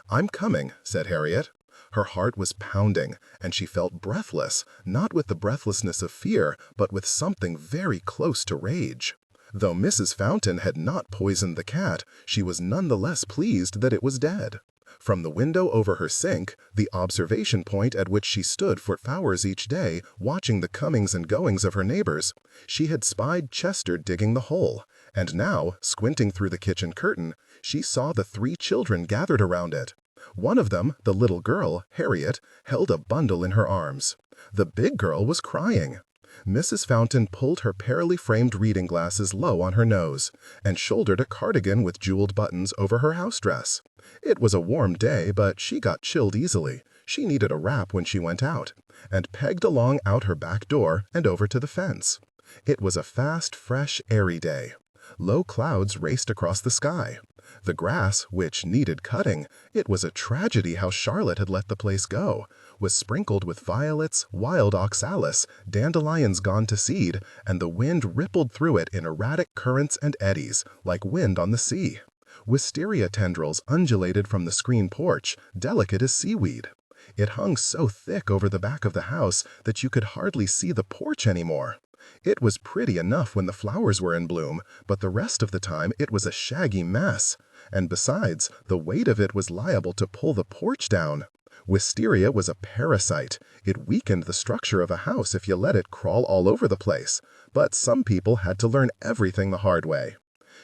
"I'm coming," said Harriet. Her heart was pounding, and she felt breathless, not with the breathlessness of fear, but with something very close to rage. Though Mrs. Fountain had not poisoned the cat, she was none the less pleased that it was dead. From the window over her sink, the observation point at which she stood for hours each day, watching the comings and goings of her neighbors, she had spied Chester digging the hole, and now, squinting through the kitchen curtain, she saw the 3 children gathered around it. One of them, the little girl, Harriet, held a bundle in her arms. The big girl was crying. Mrs. Fountain pulled her pearly framed reading glasses low on her nose, and shouldered a cardigan with jeweled buttons over her house dress. It was a warm day, but she got chilled easily. She needed a wrap when she went out, and pegged along out her back door and over to the fence. It was a fast, fresh, airy day. Low clouds raced across the sky. The grass, which needed cutting, it was a tragedy how Charlotte had let the place go, was sprinkled with violets, wild oxalis, dandelions gone to seed, and the wind rippled through it in erratic currents and eddies, like wind on the sea. Wisteria tendrils undulated from the screen porch, delicate as seaweed. It hung so thick over the back of the house that you could hardly see the porch anymore. It was pretty enough when the flowers were in bloom, but the rest of the time it was a shaggy mess. And besides, the weight of it was liable to pull the porch down. Wisteria was a parasite. It weakened the structure of a house if you let it crawl all over the place. But some people had to learn everything the hard way.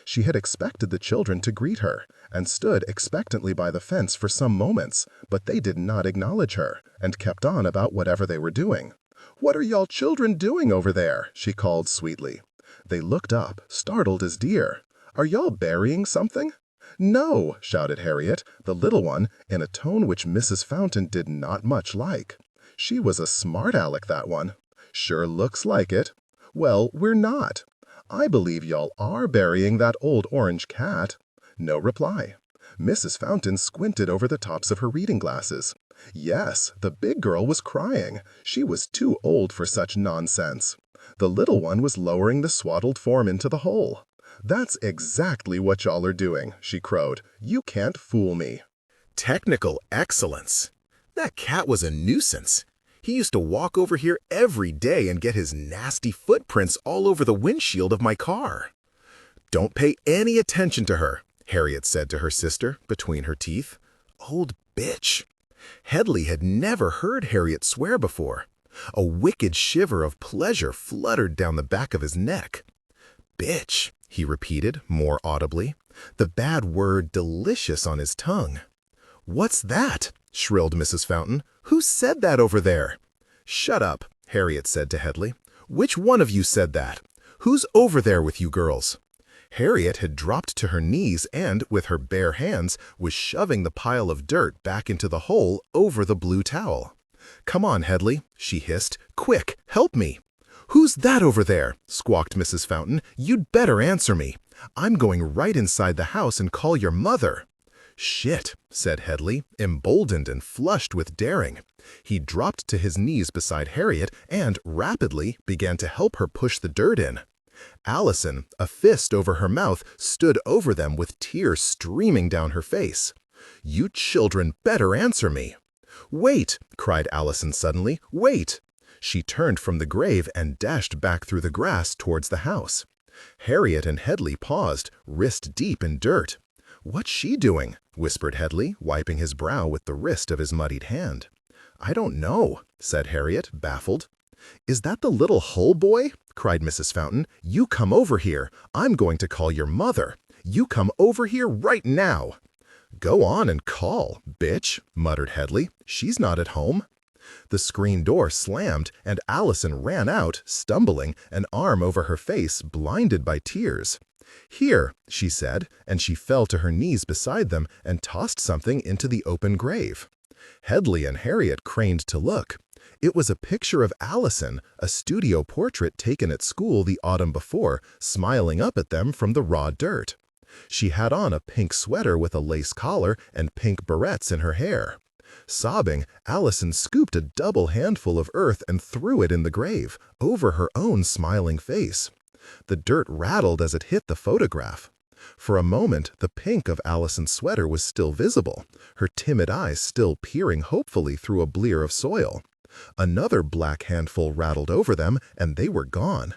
She had expected the children to greet her, and stood expectantly by the fence for some moments, but they did not acknowledge her, and kept on about whatever they were doing. "What are y'all children doing over there?" she called sweetly. They looked up, startled as deer. "Are y'all burying something?" "No," shouted Harriet, the little one, in a tone which Mrs. Fountain did not much like. She was a smart aleck, that one. "Sure looks like it." "Well, we're not." "I believe y'all are burying that old orange cat." No reply. Mrs. Fountain squinted over the tops of her reading glasses. Yes, the big girl was crying. She was too old for such nonsense. The little one was lowering the swaddled form into the hole. "That's exactly what y'all are doing," she crowed. "You can't fool me." Technical excellence. That cat was a nuisance. He used to walk over here every day and get his nasty footprints all over the windshield of my car. "Don't pay any attention to her," Harriet said to her sister between her teeth. Old bitch. Headley had never heard Harriet swear before. A wicked shiver of pleasure fluttered down the back of his neck. "Bitch," he repeated more audibly, the bad word delicious on his tongue. "What's that?" shrilled Mrs. Fountain. "Who said that over there?" "Shut up," Harriet said to Headley. "Which one of you said that? Who's over there with you girls?" Harriet had dropped to her knees and, with her bare hands, was shoving the pile of dirt back into the hole over the blue towel. "Come on, Headley," she hissed. "Quick, help me." "Who's that over there?" squawked Mrs. Fountain. "You'd better answer me. I'm going right inside the house and call your mother." "Shit," said Headley, emboldened and flushed with daring. He dropped to his knees beside Harriet and, rapidly, began to help her push the dirt in. Allison, a fist over her mouth, stood over them with tears streaming down her face. "You children better answer me." "Wait!" cried Allison suddenly. "Wait!" She turned from the grave and dashed back through the grass towards the house. Harriet and Headley paused, wrist deep in dirt. "What's she doing?" whispered Headley, wiping his brow with the wrist of his muddied hand. "I don't know," said Harriet, baffled. "Is that the little Hull boy?" cried Mrs. Fountain. "You come over here. I'm going to call your mother. You come over here right now." "Go on and call, bitch," muttered Headley. "She's not at home." The screen door slammed, and Allison ran out, stumbling, an arm over her face, blinded by tears. "Here," she said, and she fell to her knees beside them and tossed something into the open grave. Headley and Harriet craned to look. It was a picture of Allison, a studio portrait taken at school the autumn before, smiling up at them from the raw dirt. She had on a pink sweater with a lace collar and pink barrettes in her hair. Sobbing, Allison scooped a double handful of earth and threw it in the grave, over her own smiling face. The dirt rattled as it hit the photograph. For a moment, the pink of Allison's sweater was still visible, her timid eyes still peering hopefully through a blear of soil. Another black handful rattled over them, and they were gone.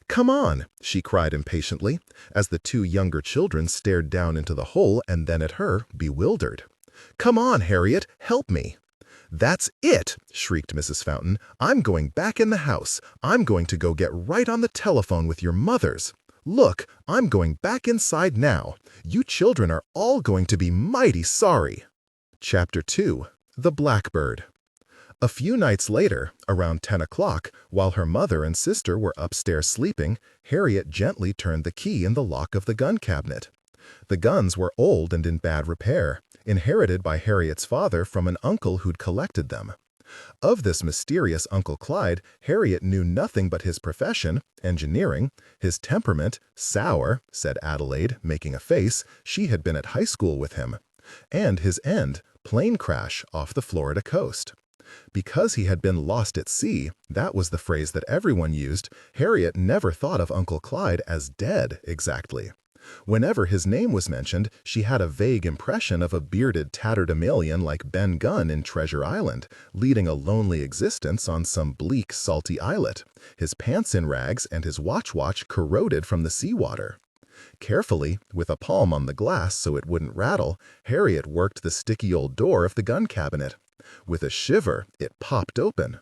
"Come on," she cried impatiently, as the two younger children stared down into the hole and then at her, bewildered. "Come on, Harriet, help me." "That's it!" shrieked Mrs. Fountain. "I'm going back in the house. I'm going to go get right on the telephone with your mothers. Look, I'm going back inside now. You children are all going to be mighty sorry." Chapter 2. The Blackbird. A few nights later, around 10 o'clock, while her mother and sister were upstairs sleeping, Harriet gently turned the key in the lock of the gun cabinet. The guns were old and in bad repair, inherited by Harriet's father from an uncle who'd collected them. Of this mysterious Uncle Clyde, Harriet knew nothing but his profession, engineering, his temperament, sour, said Adelaide, making a face, she had been at high school with him, and his end, plane crash off the Florida coast. Because he had been lost at sea, that was the phrase that everyone used, Harriet never thought of Uncle Clyde as dead exactly. Whenever his name was mentioned, she had a vague impression of a bearded tatterdemalion like Ben Gunn in Treasure Island, leading a lonely existence on some bleak, salty islet, his pants in rags and his watch corroded from the seawater. Carefully, with a palm on the glass so it wouldn't rattle, Harriet worked the sticky old door of the gun cabinet. With a shiver, it popped open.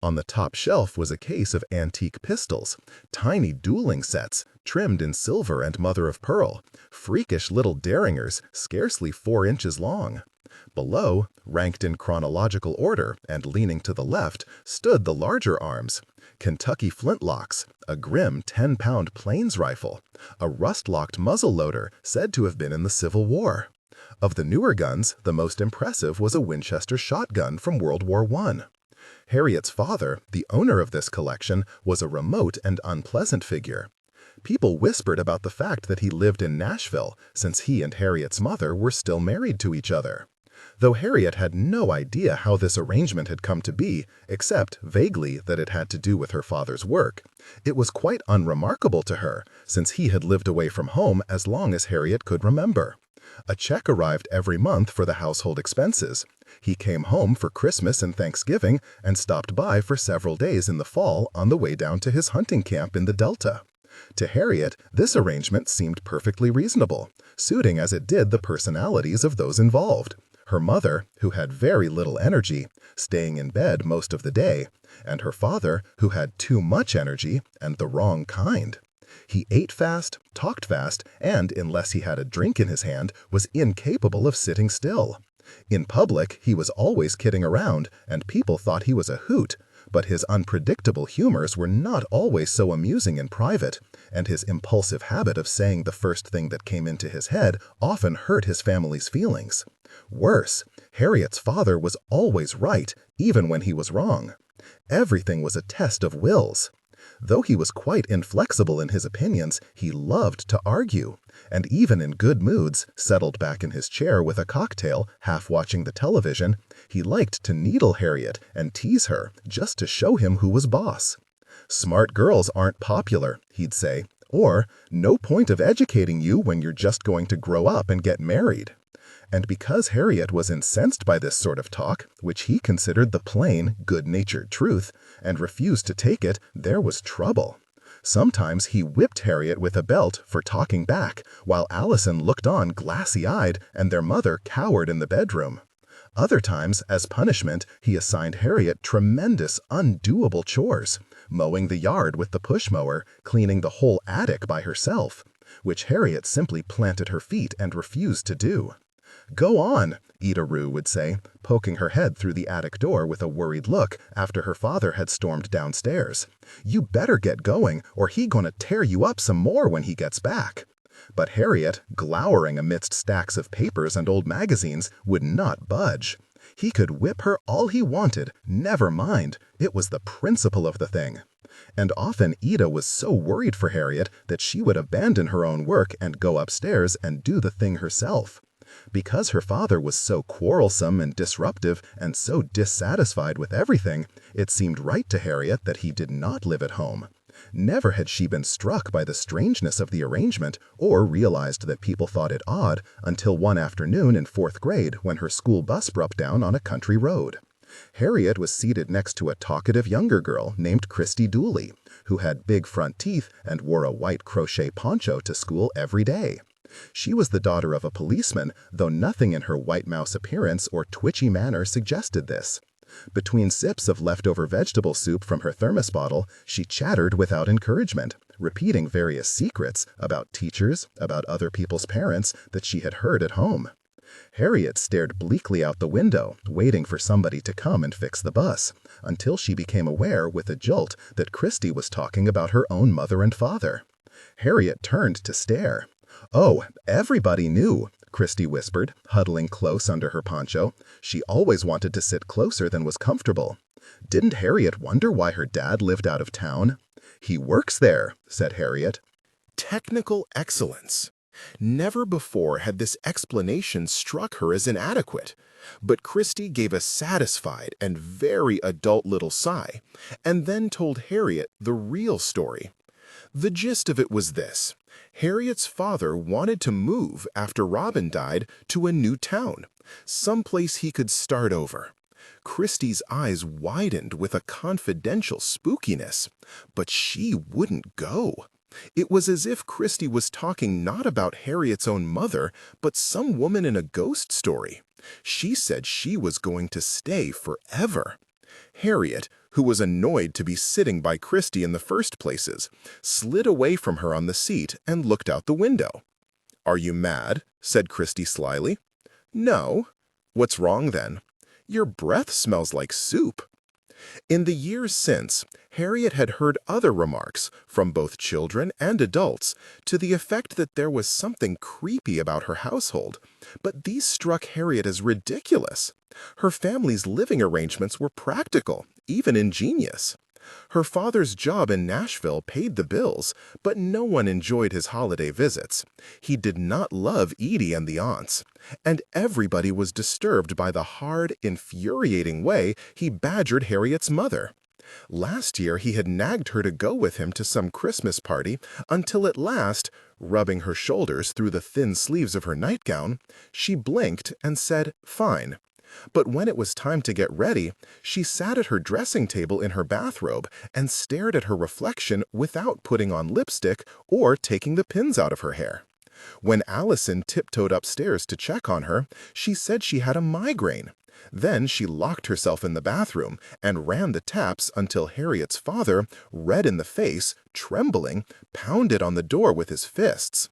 On the top shelf was a case of antique pistols, tiny dueling sets, trimmed in silver and mother-of-pearl, freakish little derringers, scarcely 4 inches long. Below, ranked in chronological order and leaning to the left, stood the larger arms: Kentucky flintlocks, a grim 10-pound Plains rifle, a rust-locked muzzle-loader said to have been in the Civil War. Of the newer guns, the most impressive was a Winchester shotgun from World War I. Harriet's father, the owner of this collection, was a remote and unpleasant figure. People whispered about the fact that he lived in Nashville, since he and Harriet's mother were still married to each other. Though Harriet had no idea how this arrangement had come to be, except vaguely that it had to do with her father's work, it was quite unremarkable to her, since he had lived away from home as long as Harriet could remember. A check arrived every month for the household expenses. He came home for Christmas and Thanksgiving and stopped by for several days in the fall on the way down to his hunting camp in the Delta. To Harriet, this arrangement seemed perfectly reasonable, suiting as it did the personalities of those involved. Her mother, who had very little energy, staying in bed most of the day, and her father, who had too much energy and the wrong kind. He ate fast, talked fast, and, unless he had a drink in his hand, was incapable of sitting still. In public, he was always kidding around, and people thought he was a hoot, but his unpredictable humors were not always so amusing in private, and his impulsive habit of saying the first thing that came into his head often hurt his family's feelings. Worse, Harriet's father was always right, even when he was wrong. Everything was a test of wills. Though he was quite inflexible in his opinions, he loved to argue, and even in good moods, settled back in his chair with a cocktail, half watching the television, he liked to needle Harriet and tease her just to show him who was boss. "Smart girls aren't popular," he'd say, or "no point of educating you when you're just going to grow up and get married." And because Harriet was incensed by this sort of talk, which he considered the plain, good-natured truth, and refused to take it, there was trouble. Sometimes he whipped Harriet with a belt for talking back, while Allison looked on glassy-eyed and their mother cowered in the bedroom. Other times, as punishment, he assigned Harriet tremendous, undoable chores, mowing the yard with the push-mower, cleaning the whole attic by herself, which Harriet simply planted her feet and refused to do. "Go on," Ida Rue would say, poking her head through the attic door with a worried look after her father had stormed downstairs. "You better get going, or he gonna tear you up some more when he gets back." But Harriet, glowering amidst stacks of papers and old magazines, would not budge. He could whip her all he wanted, never mind, it was the principle of the thing. And often Ida was so worried for Harriet that she would abandon her own work and go upstairs and do the thing herself. Because her father was so quarrelsome and disruptive and so dissatisfied with everything, it seemed right to Harriet that he did not live at home. Never had she been struck by the strangeness of the arrangement or realized that people thought it odd until one afternoon in 4th grade when her school bus broke down on a country road. Harriet was seated next to a talkative younger girl named Christy Dooley, who had big front teeth and wore a white crochet poncho to school every day. She was the daughter of a policeman, though nothing in her white mouse appearance or twitchy manner suggested this. Between sips of leftover vegetable soup from her thermos bottle, she chattered without encouragement, repeating various secrets about teachers, about other people's parents that she had heard at home. Harriet stared bleakly out the window, waiting for somebody to come and fix the bus, until she became aware with a jolt that Christy was talking about her own mother and father. Harriet turned to stare. "Oh, everybody knew," Christy whispered, huddling close under her poncho. She always wanted to sit closer than was comfortable. Didn't Harriet wonder why her dad lived out of town? "He works there," said Harriet. Technical excellence. Never before had this explanation struck her as inadequate, but Christy gave a satisfied and very adult little sigh, and then told Harriet the real story. The gist of it was this. Harriet's father wanted to move after Robin died to a new town, someplace he could start over. Christy's eyes widened with a confidential spookiness, but she wouldn't go. It was as if Christy was talking not about Harriet's own mother, but some woman in a ghost story. She said she was going to stay forever. Harriet, who was annoyed to be sitting by Christy in the first places, slid away from her on the seat and looked out the window. "Are you mad?" said Christy slyly. "No." "What's wrong then?" "Your breath smells like soup." In the years since, Harriet had heard other remarks from both children and adults to the effect that there was something creepy about her household, but these struck Harriet as ridiculous. Her family's living arrangements were practical, even ingenious. Her father's job in Nashville paid the bills, but no one enjoyed his holiday visits. He did not love Edie and the aunts, and everybody was disturbed by the hard, infuriating way he badgered Harriet's mother. Last year he had nagged her to go with him to some Christmas party until at last, rubbing her shoulders through the thin sleeves of her nightgown, she blinked and said, "Fine." But when it was time to get ready, she sat at her dressing table in her bathrobe and stared at her reflection without putting on lipstick or taking the pins out of her hair. When Allison tiptoed upstairs to check on her, she said she had a migraine. Then she locked herself in the bathroom and ran the taps until Harriet's father, red in the face, trembling, pounded on the door with his fists.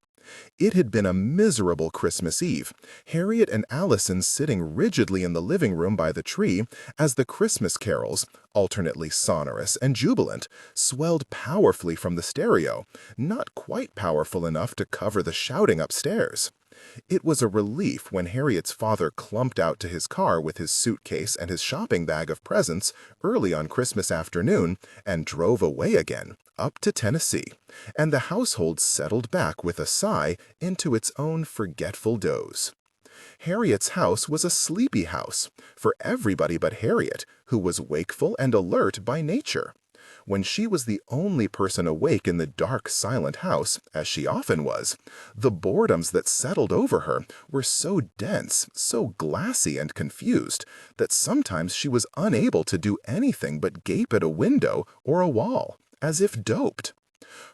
It had been a miserable Christmas Eve, Harriet and Allison sitting rigidly in the living room by the tree as the Christmas carols, alternately sonorous and jubilant, swelled powerfully from the stereo, not quite powerful enough to cover the shouting upstairs. It was a relief when Harriet's father clumped out to his car with his suitcase and his shopping bag of presents early on Christmas afternoon and drove away again, up to Tennessee, and the household settled back with a sigh into its own forgetful doze. Harriet's house was a sleepy house for everybody but Harriet, who was wakeful and alert by nature. When she was the only person awake in the dark, silent house, as she often was, the boredoms that settled over her were so dense, so glassy and confused, that sometimes she was unable to do anything but gape at a window or a wall, as if doped.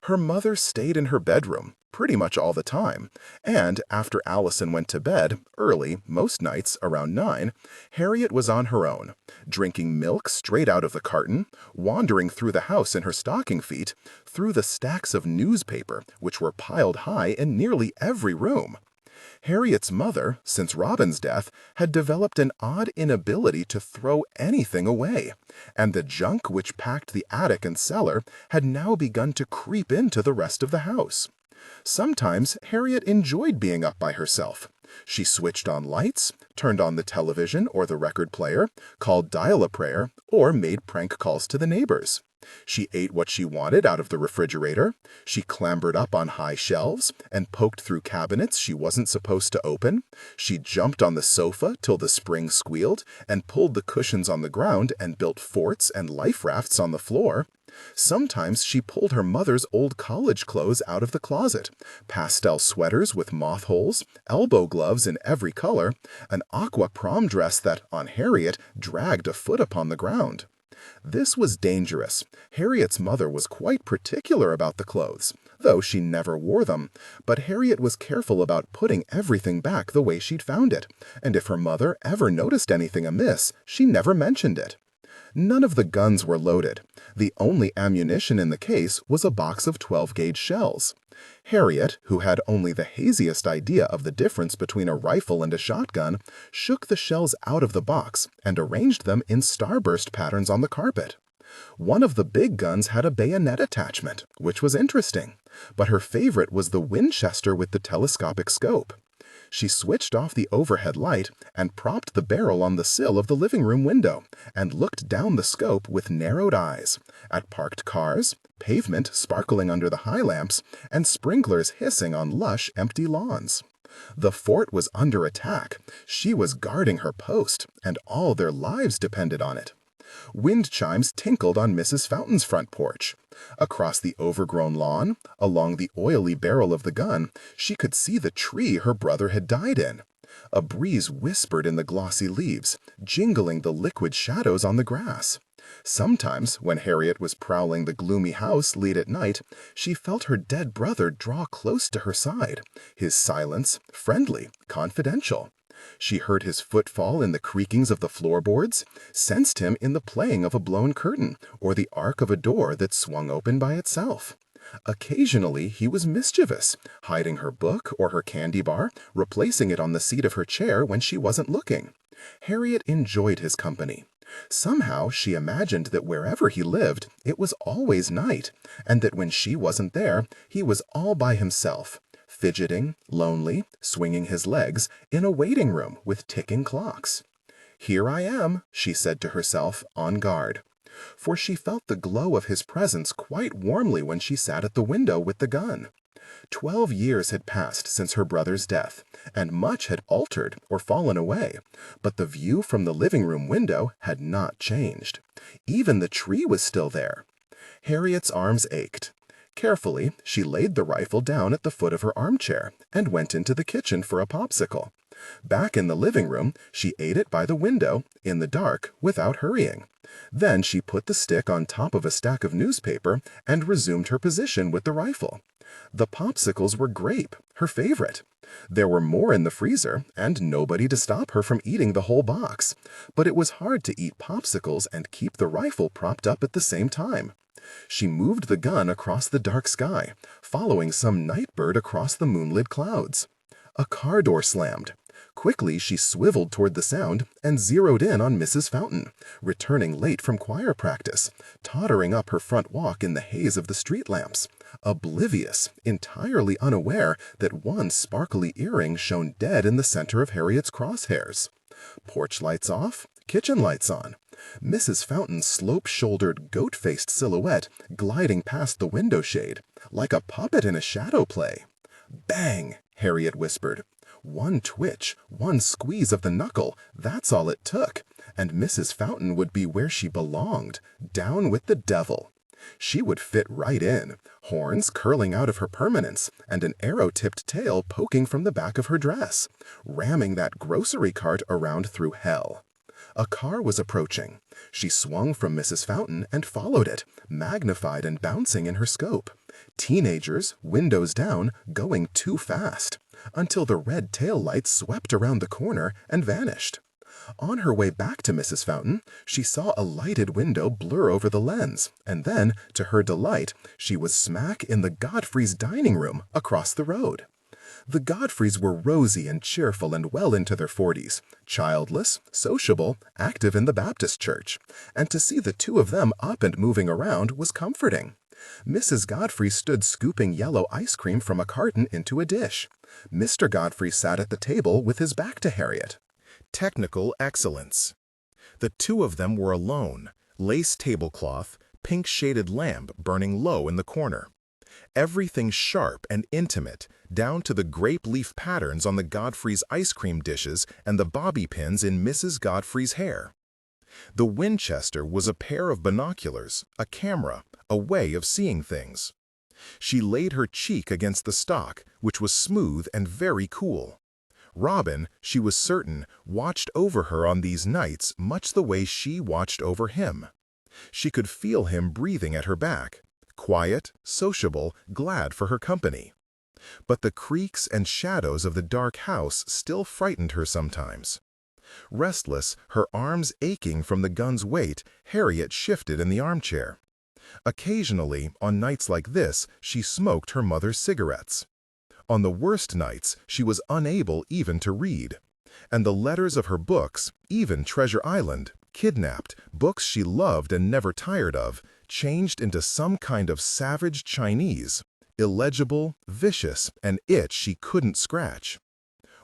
Her mother stayed in her bedroom pretty much all the time, and after Allison went to bed, early, most nights around 9, Harriet was on her own, drinking milk straight out of the carton, wandering through the house in her stocking feet, through the stacks of newspaper which were piled high in nearly every room. Harriet's mother, since Robin's death, had developed an odd inability to throw anything away, and the junk which packed the attic and cellar had now begun to creep into the rest of the house. Sometimes Harriet enjoyed being up by herself, She switched on lights, turned on the television or the record player, called dial-a-prayer, or made prank calls to the neighbors. She ate what she wanted out of the refrigerator. She clambered up on high shelves and poked through cabinets she wasn't supposed to open. She jumped on the sofa till the spring squealed and pulled the cushions on the ground and built forts and life rafts on the floor. Sometimes she pulled her mother's old college clothes out of the closet, pastel sweaters with moth holes, elbow gloves in every color, an aqua prom dress that, on Harriet, dragged a foot upon the ground. This was dangerous. Harriet's mother was quite particular about the clothes, though she never wore them, but Harriet was careful about putting everything back the way she'd found it, and if her mother ever noticed anything amiss, she never mentioned it. None of the guns were loaded. The only ammunition in the case was a box of 12-gauge shells. Harriet, who had only the haziest idea of the difference between a rifle and a shotgun, shook the shells out of the box and arranged them in starburst patterns on the carpet. One of the big guns had a bayonet attachment, which was interesting, but her favorite was the Winchester with the telescopic scope. She switched off the overhead light and propped the barrel on the sill of the living room window and looked down the scope with narrowed eyes at parked cars, pavement sparkling under the high lamps, and sprinklers hissing on lush, empty lawns. The fort was under attack. She was guarding her post, and all their lives depended on it. Wind chimes tinkled on Mrs. Fountain's front porch. Across the overgrown lawn, along the oily barrel of the gun, she could see the tree her brother had died in. A breeze whispered in the glossy leaves, jingling the liquid shadows on the grass. Sometimes, when Harriet was prowling the gloomy house late at night, she felt her dead brother draw close to her side, his silence friendly, confidential. She heard his footfall in the creakings of the floorboards, sensed him in the playing of a blown curtain or the arc of a door that swung open by itself. Occasionally he was mischievous, hiding her book or her candy bar, replacing it on the seat of her chair when she wasn't looking. Harriet enjoyed his company. Somehow she imagined that wherever he lived, it was always night, and that when she wasn't there, he was all by himself, fidgeting, lonely, swinging his legs, in a waiting room with ticking clocks. "Here I am," she said to herself, on guard. For she felt the glow of his presence quite warmly when she sat at the window with the gun. 12 years had passed since her brother's death, and much had altered or fallen away, but the view from the living room window had not changed. Even the tree was still there. Harriet's arms ached. Carefully, she laid the rifle down at the foot of her armchair and went into the kitchen for a popsicle. Back in the living room, she ate it by the window, in the dark, without hurrying. Then she put the stick on top of a stack of newspaper and resumed her position with the rifle. The popsicles were grape, her favorite. There were more in the freezer, and nobody to stop her from eating the whole box. But it was hard to eat popsicles and keep the rifle propped up at the same time. She moved the gun across the dark sky, following some night bird across the moonlit clouds. A car door slammed. Quickly she swiveled toward the sound and zeroed in on Mrs. Fountain, returning late from choir practice, tottering up her front walk in the haze of the street lamps, oblivious, entirely unaware that one sparkly earring shone dead in the center of Harriet's crosshairs. Porch lights off, kitchen lights on. Mrs. Fountain's slope-shouldered, goat-faced silhouette gliding past the window shade, like a puppet in a shadow play. "Bang!" Harriet whispered. One twitch, one squeeze of the knuckle, that's all it took, and Mrs. Fountain would be where she belonged, down with the devil. She would fit right in, horns curling out of her permanence, and an arrow-tipped tail poking from the back of her dress, ramming that grocery cart around through hell. A car was approaching. She swung from Mrs. Fountain and followed it, magnified and bouncing in her scope. Teenagers, windows down, going too fast, until the red tail lights swept around the corner and vanished. On her way back to Mrs. Fountain, she saw a lighted window blur over the lens, and then, to her delight, she was smack in the Godfreys' dining room across the road. The Godfreys were rosy and cheerful and well into their 40s, childless, sociable, active in the Baptist church, and to see the two of them up and moving around was comforting. Mrs. Godfrey stood scooping yellow ice cream from a carton into a dish. Mr. Godfrey sat at the table with his back to Harriet. Technical excellence. The two of them were alone, lace tablecloth, pink-shaded lamp burning low in the corner. Everything sharp and intimate, down to the grape leaf patterns on the Godfrey's ice cream dishes and the bobby pins in Mrs. Godfrey's hair. The Winchester was a pair of binoculars, a camera, a way of seeing things. She laid her cheek against the stock, which was smooth and very cool. Robin, she was certain, watched over her on these nights much the way she watched over him. She could feel him breathing at her back, quiet, sociable, glad for her company. But the creaks and shadows of the dark house still frightened her sometimes. Restless, her arms aching from the gun's weight, Harriet shifted in the armchair. Occasionally, on nights like this, she smoked her mother's cigarettes. On the worst nights, she was unable even to read. And the letters of her books, even Treasure Island, Kidnapped, books she loved and never tired of, changed into some kind of savage Chinese, illegible, vicious, an itch she couldn't scratch.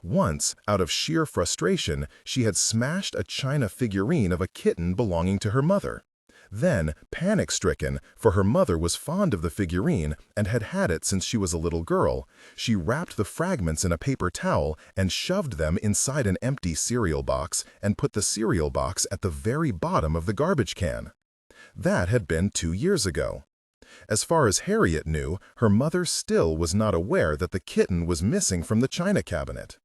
Once, out of sheer frustration, she had smashed a china figurine of a kitten belonging to her mother. Then, panic-stricken, for her mother was fond of the figurine and had had it since she was a little girl, she wrapped the fragments in a paper towel and shoved them inside an empty cereal box and put the cereal box at the very bottom of the garbage can. That had been 2 years ago. As far as Harriet knew, her mother still was not aware that the kitten was missing from the china cabinet.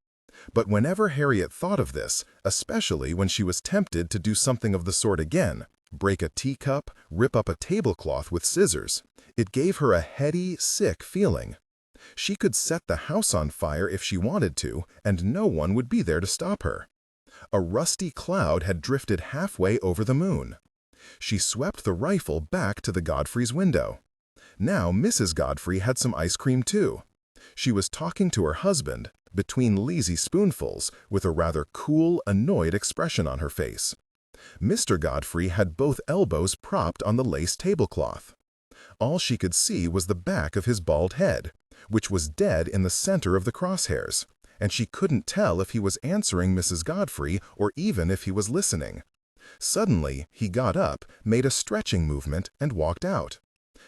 But whenever Harriet thought of this, especially when she was tempted to do something of the sort again, break a teacup, rip up a tablecloth with scissors, it gave her a heady, sick feeling. She could set the house on fire if she wanted to, and no one would be there to stop her. A rusty cloud had drifted halfway over the moon. She swept the rifle back to the Godfrey's window. Now Mrs. Godfrey had some ice cream too. She was talking to her husband, between lazy spoonfuls, with a rather cool, annoyed expression on her face. Mr. Godfrey had both elbows propped on the lace tablecloth. All she could see was the back of his bald head, which was dead in the center of the crosshairs, and she couldn't tell if he was answering Mrs. Godfrey or even if he was listening. Suddenly, he got up, made a stretching movement, and walked out.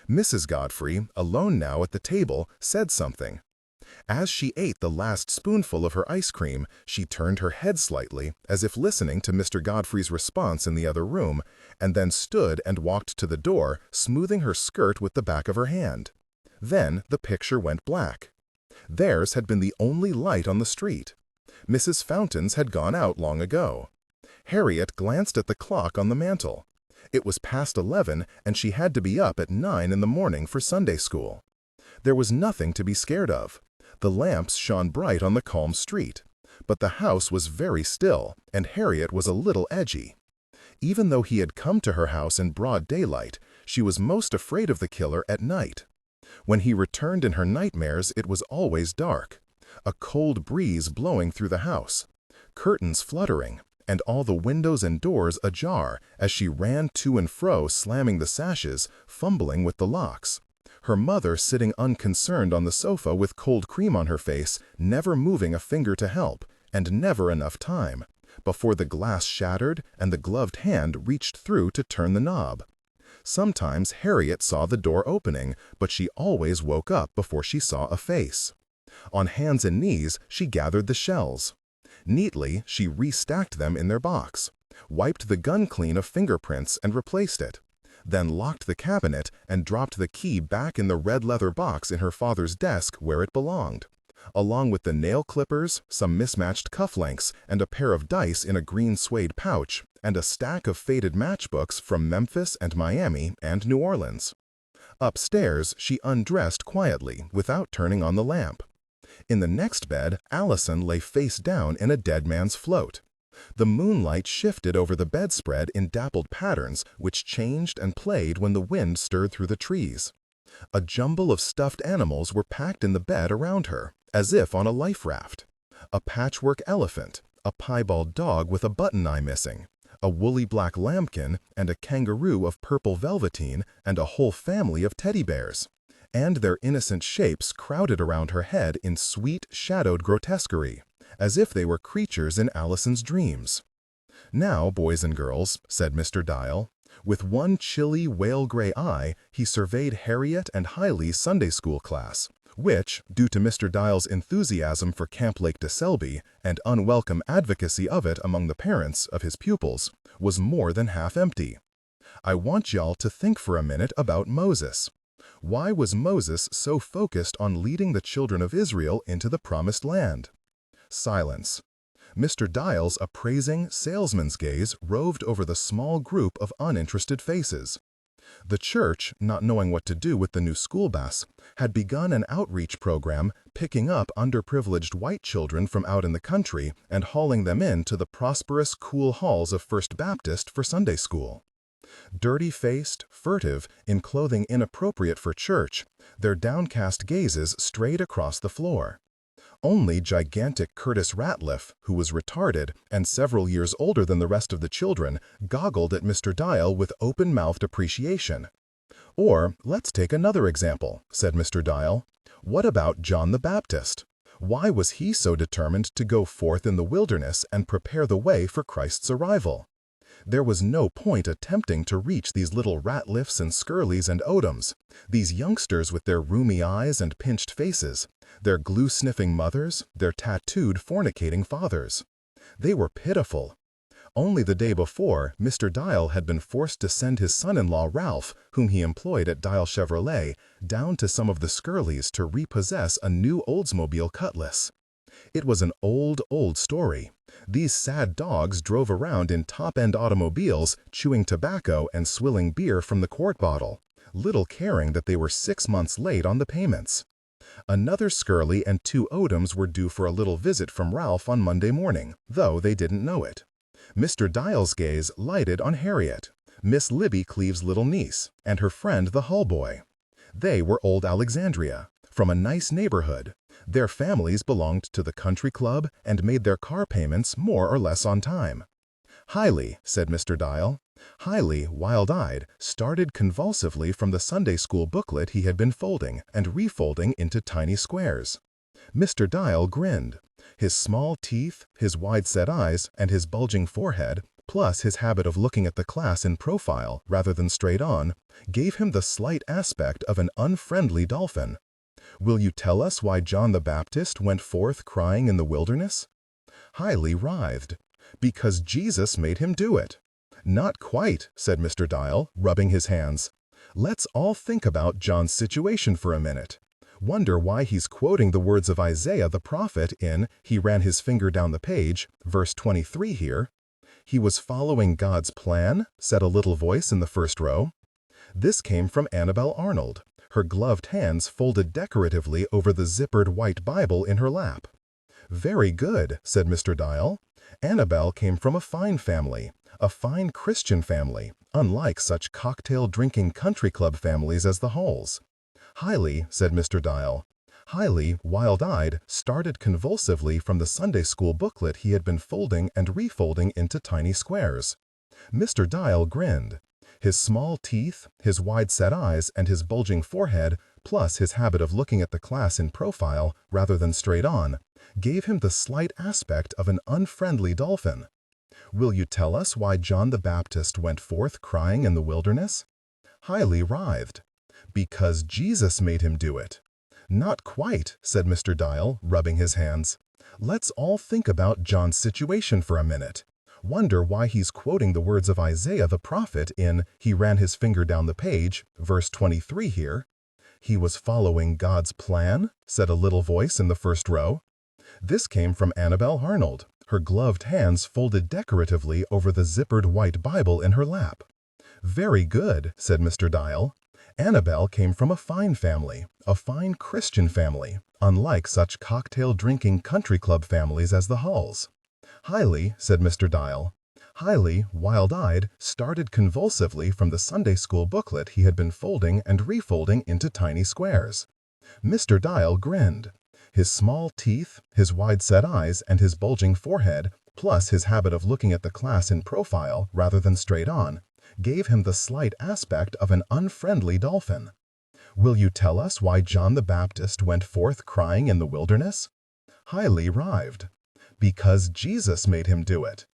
Mrs. Godfrey, alone now at the table, said something. As she ate the last spoonful of her ice cream, she turned her head slightly, as if listening to Mr. Godfrey's response in the other room, and then stood and walked to the door, smoothing her skirt with the back of her hand. Then the picture went black. Theirs had been the only light on the street. Mrs. Fountain's had gone out long ago. Harriet glanced at the clock on the mantel. It was past 11, and she had to be up at 9 in the morning for Sunday school. There was nothing to be scared of. The lamps shone bright on the calm street, but the house was very still, and Harriet was a little edgy. Even though he had come to her house in broad daylight, she was most afraid of the killer at night. When he returned in her nightmares, it was always dark, a cold breeze blowing through the house, curtains fluttering, and all the windows and doors ajar as she ran to and fro slamming the sashes, fumbling with the locks. Her mother sitting unconcerned on the sofa with cold cream on her face, never moving a finger to help, and never enough time, before the glass shattered and the gloved hand reached through to turn the knob. Sometimes Harriet saw the door opening, but she always woke up before she saw a face. On hands and knees, she gathered the shells. Neatly, she restacked them in their box, wiped the gun clean of fingerprints and replaced it, then locked the cabinet and dropped the key back in the red leather box in her father's desk where it belonged, along with the nail clippers, some mismatched cufflinks, and a pair of dice in a green suede pouch, and a stack of faded matchbooks from Memphis and Miami and New Orleans. Upstairs, she undressed quietly without turning on the lamp. In the next bed, Allison lay face down in a dead man's float. The moonlight shifted over the bedspread in dappled patterns which changed and played when the wind stirred through the trees. A jumble of stuffed animals were packed in the bed around her, as if on a life raft. A patchwork elephant, a piebald dog with a button eye missing, a woolly black lambkin and a kangaroo of purple velveteen and a whole family of teddy bears, and their innocent shapes crowded around her head in sweet, shadowed grotesquerie, as if they were creatures in Alison's dreams. "Now, boys and girls," said Mr. Dial. With one chilly, whale-gray eye, he surveyed Harriet and Hiley's Sunday school class, which, due to Mr. Dial's enthusiasm for Camp Lake de Selby and unwelcome advocacy of it among the parents of his pupils, was more than half empty. "I want y'all to think for a minute about Moses. Why was Moses so focused on leading the children of Israel into the Promised Land?" Silence. Mr. Dial's appraising salesman's gaze roved over the small group of uninterested faces. The church, not knowing what to do with the new school bus, had begun an outreach program picking up underprivileged white children from out in the country and hauling them in to the prosperous, cool halls of First Baptist for Sunday school. Dirty-faced, furtive, in clothing inappropriate for church, their downcast gazes strayed across the floor. Only gigantic Curtis Ratliff, who was retarded and several years older than the rest of the children, goggled at Mr. Dial with open-mouthed appreciation. "Or, let's take another example," said Mr. Dial. "What about John the Baptist? Why was he so determined to go forth in the wilderness and prepare the way for Christ's arrival? There was no point attempting to reach these little Ratliffs and Skirleys and Odoms, these youngsters with their rheumy eyes and pinched faces, their glue-sniffing mothers, their tattooed fornicating fathers. They were pitiful. Only the day before, Mr. Dial had been forced to send his son-in-law Ralph, whom he employed at Dial Chevrolet, down to some of the Skirleys to repossess a new Oldsmobile Cutlass. It was an old story. These sad dogs drove around in top-end automobiles, chewing tobacco and swilling beer from the quart bottle, little caring that they were 6 months late on the payments. Another Skirley and 2 Odoms were due for a little visit from Ralph on Monday morning, though they didn't know it. Mr. Dial's gaze lighted on Harriet, Miss Libby Cleave's little niece, and her friend the hall boy. They were old Alexandria, from a nice neighborhood. Their families belonged to the country club and made their car payments more or less on time. "Hiley," said Mr. Dial. Hiley, wild-eyed, started convulsively from the Sunday school booklet he had been folding and refolding into tiny squares. Mr. Dial grinned. His small teeth, his wide-set eyes, and his bulging forehead, plus his habit of looking at the class in profile rather than straight on, gave him the slight aspect of an unfriendly dolphin. "Will you tell us why John the Baptist went forth crying in the wilderness?" Hiley writhed. "Because Jesus made him do it." "Not quite," said Mr. Dial, rubbing his hands. "Let's all think about John's situation for a minute. Wonder why he's quoting the words of Isaiah the prophet in "He ran his finger down the page," verse 23 here. "He was following God's plan," said a little voice in the first row. This came from Annabel Arnold, her gloved hands folded decoratively over the zippered white Bible in her lap. "Very good," said Mr. Dial. "Annabel came from a fine family, a fine Christian family, unlike such cocktail-drinking country club families as the Halls." Hiley, said Mr. Dial. Hiley, wild-eyed, started convulsively from the Sunday school booklet he had been folding and refolding into tiny squares. Mr. Dial grinned. His small teeth, his wide-set eyes, and his bulging forehead, plus his habit of looking at the class in profile rather than straight on, gave him the slight aspect of an unfriendly dolphin. "Will you tell us why John the Baptist went forth crying in the wilderness?" Hiley writhed. "Because Jesus made him do it." "Not quite," said Mr. Dial, rubbing his hands. "Let's all think about John's situation for a minute. Wonder why he's quoting the words of Isaiah the prophet in "He ran his finger down the page," verse 23 here. "He was following God's plan," said a little voice in the first row. This came from Annabel Arnold, her gloved hands folded decoratively over the zippered white Bible in her lap. "Very good," said Mr. Dial. "Annabel came from a fine family, a fine Christian family, unlike such cocktail-drinking country club families as the Halls." Hiley, said Mr. Dial. Hiley, wild-eyed, started convulsively from the Sunday school booklet he had been folding and refolding into tiny squares. Mr. Dial grinned. His small teeth, his wide-set eyes, and his bulging forehead, plus his habit of looking at the class in profile rather than straight on, gave him the slight aspect of an unfriendly dolphin. Will you tell us why John the Baptist went forth crying in the wilderness? Highly writhed. Because Jesus made him do it.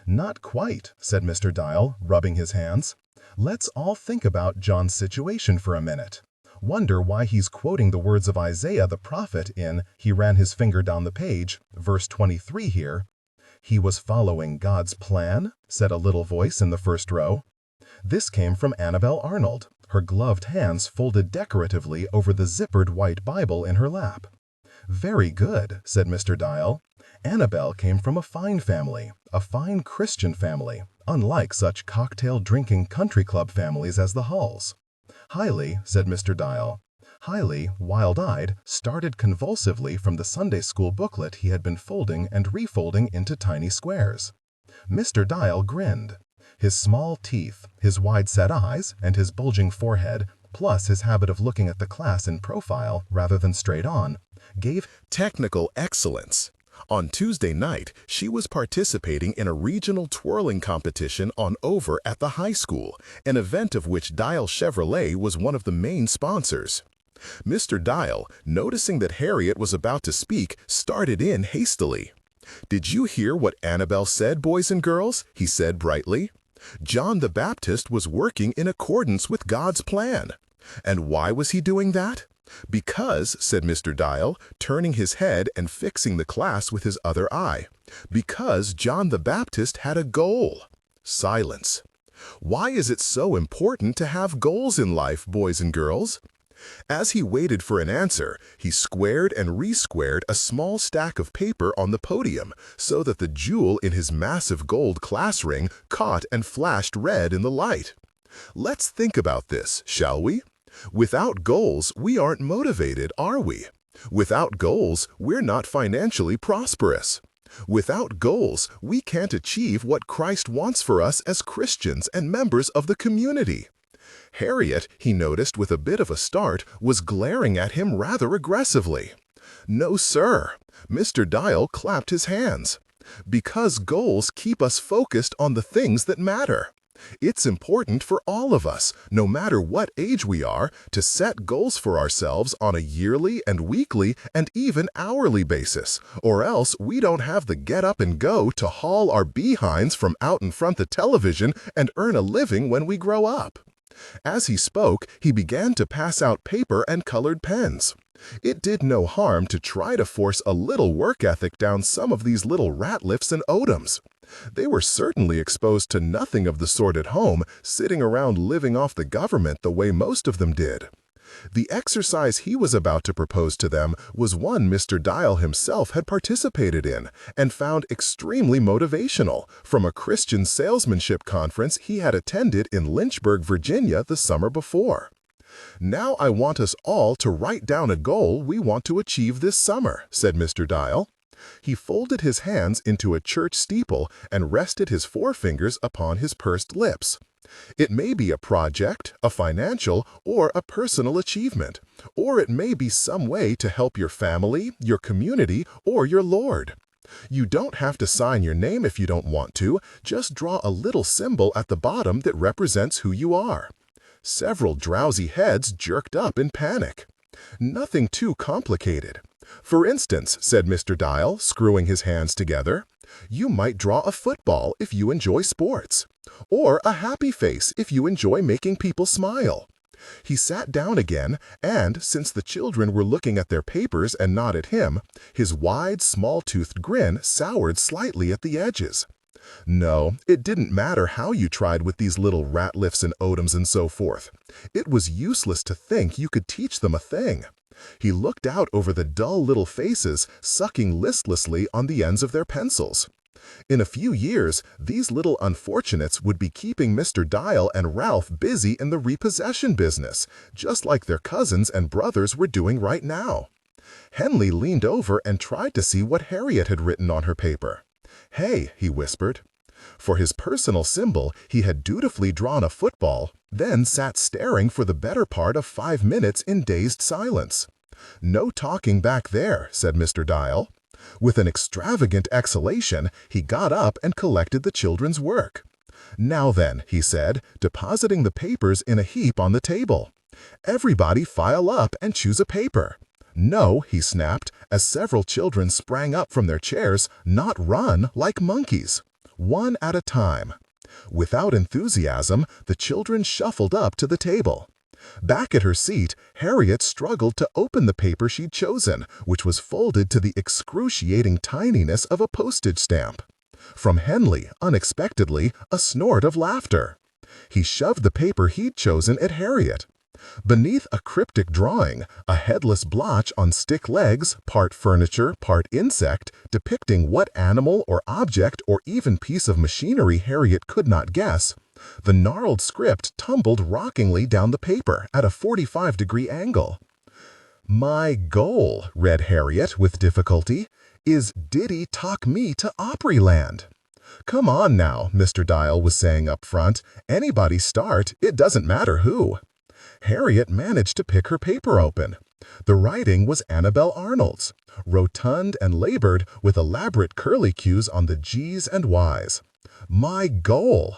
Not quite, said Mr. Dial, rubbing his hands. Let's all think about John's situation for a minute. Wonder why he's quoting the words of Isaiah the prophet in He ran his finger down the page, verse 23 here. He was following God's plan, said a little voice in the first row. This came from Annabel Arnold, her gloved hands folded decoratively over the zippered white Bible in her lap. Very good, said Mr. Dial. Annabel came from a fine family, a fine Christian family, unlike such cocktail-drinking country club families as the Hulls. Highly, said Mr. Dial. Highly, wild-eyed, started convulsively from the Sunday school booklet he had been folding and refolding into tiny squares. Mr. Dial grinned. His small teeth, his wide-set eyes, and his bulging forehead, plus his habit of looking at the class in profile rather than straight on, gave technical excellence. On Tuesday night, she was participating in a regional twirling competition on over at the high school, an event of which Dial Chevrolet was one of the main sponsors. Mr. Dial, noticing that Harriet was about to speak, started in hastily. "Did you hear what Annabel said, boys and girls?" he said brightly. "John the Baptist was working in accordance with God's plan. And why was he doing that? Because," said Mr. Dial, turning his head and fixing the class with his other eye, "because John the Baptist had a goal." Silence. Why is it so important to have goals in life, boys and girls? As he waited for an answer, he squared and re-squared a small stack of paper on the podium so that the jewel in his massive gold class ring caught and flashed red in the light. Let's think about this, shall we? Without goals, we aren't motivated, are we? Without goals, we're not financially prosperous. Without goals, we can't achieve what Christ wants for us as Christians and members of the community. Harriet, he noticed with a bit of a start, was glaring at him rather aggressively. No, sir. Mr. Dial clapped his hands. Because goals keep us focused on the things that matter. It's important for all of us, no matter what age we are, to set goals for ourselves on a yearly and weekly and even hourly basis, or else we don't have the get up and go to haul our behinds from out in front the television and earn a living when we grow up. As he spoke, he began to pass out paper and colored pens. It did no harm to try to force a little work ethic down some of these little Ratliffs and Odoms. They were certainly exposed to nothing of the sort at home, sitting around living off the government the way most of them did. The exercise he was about to propose to them was one Mr. Dial himself had participated in and found extremely motivational from a Christian salesmanship conference he had attended in Lynchburg, Virginia the summer before. "Now I want us all to write down a goal we want to achieve this summer," said Mr. Dial. He folded his hands into a church steeple and rested his forefingers upon his pursed lips. It may be a project, a financial, or a personal achievement, or it may be some way to help your family, your community, or your Lord. You don't have to sign your name if you don't want to, just draw a little symbol at the bottom that represents who you are. Several drowsy heads jerked up in panic. Nothing too complicated. For instance, said Mr. Dial, screwing his hands together, you might draw a football if you enjoy sports, or a happy face if you enjoy making people smile. He sat down again, and since the children were looking at their papers and not at him, his wide, small-toothed grin soured slightly at the edges. No, it didn't matter how you tried with these little Ratliffs and Odoms and so forth. It was useless to think you could teach them a thing. He looked out over the dull little faces, sucking listlessly on the ends of their pencils. In a few years, these little unfortunates would be keeping Mr. Dial and Ralph busy in the repossession business, just like their cousins and brothers were doing right now. Henley leaned over and tried to see what Harriet had written on her paper. "Hey," he whispered. For his personal symbol, he had dutifully drawn a football, then sat staring for the better part of 5 minutes in dazed silence. "No talking back there," said Mr. Dial. With an extravagant exhalation, he got up and collected the children's work. "Now then," he said, depositing the papers in a heap on the table. "Everybody file up and choose a paper." "No," he snapped, as several children sprang up from their chairs, "not run like monkeys. One at a time." Without enthusiasm, the children shuffled up to the table. Back at her seat, Harriet struggled to open the paper she'd chosen, which was folded to the excruciating tininess of a postage stamp. From Henley, unexpectedly, a snort of laughter. He shoved the paper he'd chosen at Harriet. Beneath a cryptic drawing, a headless blotch on stick legs, part furniture, part insect, depicting what animal or object or even piece of machinery Harriet could not guess, the gnarled script tumbled rockingly down the paper at a 45-degree angle. "My goal," read Harriet with difficulty, "is Diddy talk me to Opryland." "Come on now," Mr. Dial was saying up front. "Anybody start, it doesn't matter who." Harriet managed to pick her paper open. The writing was Annabel Arnold's, rotund and labored with elaborate curlicues on the G's and Y's. My goal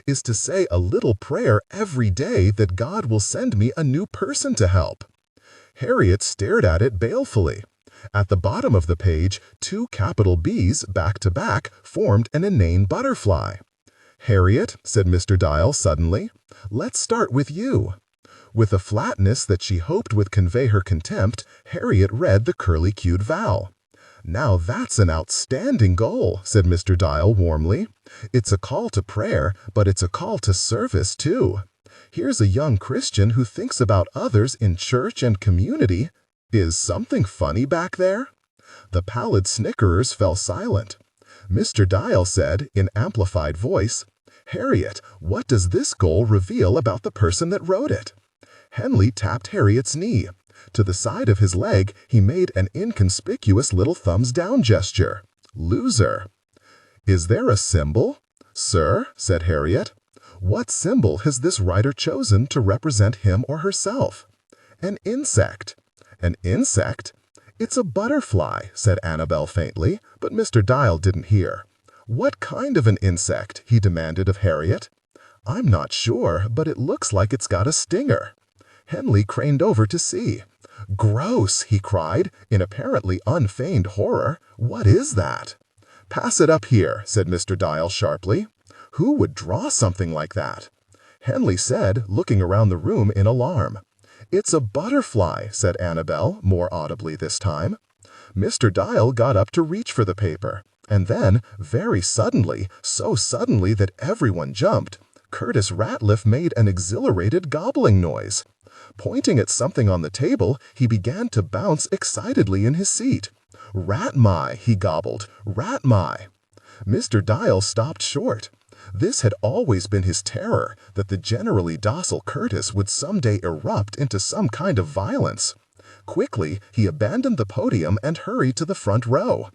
is to say a little prayer every day that God will send me a new person to help." Harriet stared at it balefully. At the bottom of the page, two capital B's back to back formed an inane butterfly. "Harriet," said Mr. Dial suddenly, "let's start with you." With a flatness that she hoped would convey her contempt, Harriet read the curly-cued vow. "Now that's an outstanding goal," said Mr. Dial warmly. "It's a call to prayer, but it's a call to service, too. Here's a young Christian who thinks about others in church and community. Is something funny back there?" The pallid snickerers fell silent. Mr. Dial said, in amplified voice, "Harriet, what does this goal reveal about the person that wrote it?" Henley tapped Harriet's knee. To the side of his leg, he made an inconspicuous little thumbs-down gesture. "Loser." "Is there a symbol?" "Sir," said Harriet. "What symbol has this writer chosen to represent him or herself?" "An insect." "An insect?" "It's a butterfly," said Annabel faintly, but Mr. Dial didn't hear. "What kind of an insect?" he demanded of Harriet. "I'm not sure, but it looks like it's got a stinger." Henley craned over to see. "Gross!" he cried, in apparently unfeigned horror. "What is that?" "Pass it up here," said Mr. Dial sharply. "Who would draw something like that?" Henley said, looking around the room in alarm. "It's a butterfly," said Annabel, more audibly this time. Mr. Dial got up to reach for the paper, and then, very suddenly, so suddenly that everyone jumped, Curtis Ratliff made an exhilarated gobbling noise. Pointing at something on the table, he began to bounce excitedly in his seat. "Rat-my," he gobbled, "rat-my." Mr. Dial stopped short. This had always been his terror, that the generally docile Curtis would someday erupt into some kind of violence. Quickly, he abandoned the podium and hurried to the front row.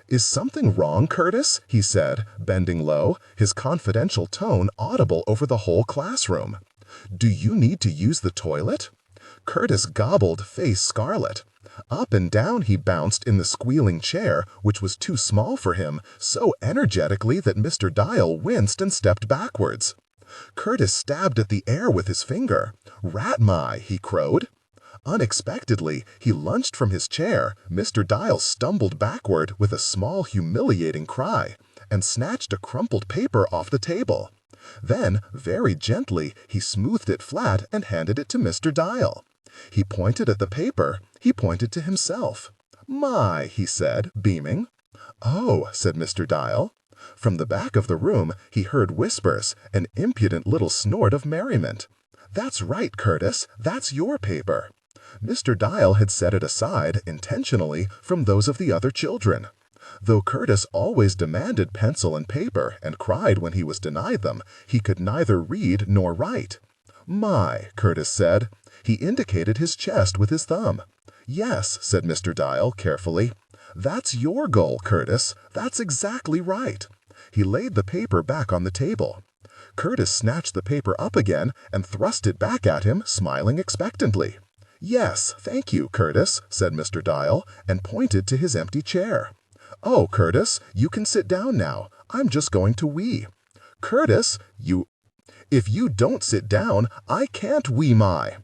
"Is something wrong, Curtis?" he said, bending low, his confidential tone audible over the whole classroom. "Do you need to use the toilet?" Curtis gobbled, face scarlet. Up and down he bounced in the squealing chair, which was too small for him, so energetically that Mr. Dial winced and stepped backwards. Curtis stabbed at the air with his finger. "Rat-my," he crowed. Unexpectedly, he lunged from his chair. Mr. Dial stumbled backward with a small, humiliating cry, and snatched a crumpled paper off the table. Then, very gently, he smoothed it flat and handed it to Mr. Dial. He pointed at the paper. He pointed to himself. "My," he said, beaming. "Oh," said Mr. Dial. From the back of the room, he heard whispers, an impudent little snort of merriment. "That's right, Curtis, that's your paper." Mr. Dial had set it aside, intentionally, from those of the other children. Though Curtis always demanded pencil and paper and cried when he was denied them, he could neither read nor write. "My," Curtis said. He indicated his chest with his thumb. "Yes," said Mr. Dial carefully. "That's your goal, Curtis. That's exactly right." He laid the paper back on the table. Curtis snatched the paper up again and thrust it back at him, smiling expectantly. "Yes, thank you, Curtis," said Mr. Dial, and pointed to his empty chair. "Oh, Curtis, you can sit down now. I'm just going to wee." "Curtis, if you don't sit down, I can't wee my."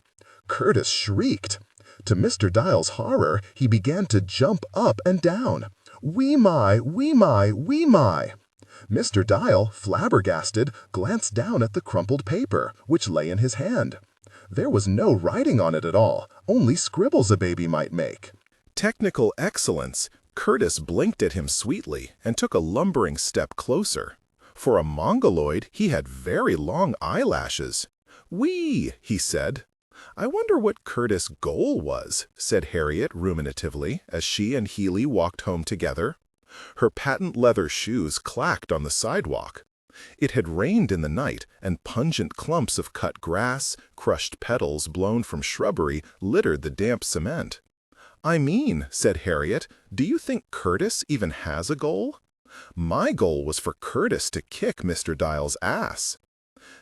Curtis shrieked. To Mr. Dial's horror, he began to jump up and down. "Wee my, wee my, wee my." Mr. Dial, flabbergasted, glanced down at the crumpled paper, which lay in his hand. There was no writing on it at all, only scribbles a baby might make. Technical excellence. Curtis blinked at him sweetly and took a lumbering step closer. For a mongoloid, he had very long eyelashes. "Wee," he said. "I wonder what Curtis' goal was," said Harriet ruminatively as she and Healy walked home together. Her patent leather shoes clacked on the sidewalk. It had rained in the night, and pungent clumps of cut grass, crushed petals blown from shrubbery, littered the damp cement. "I mean," said Harriet, "do you think Curtis even has a goal?" "My goal was for Curtis to kick Mr. Dial's ass."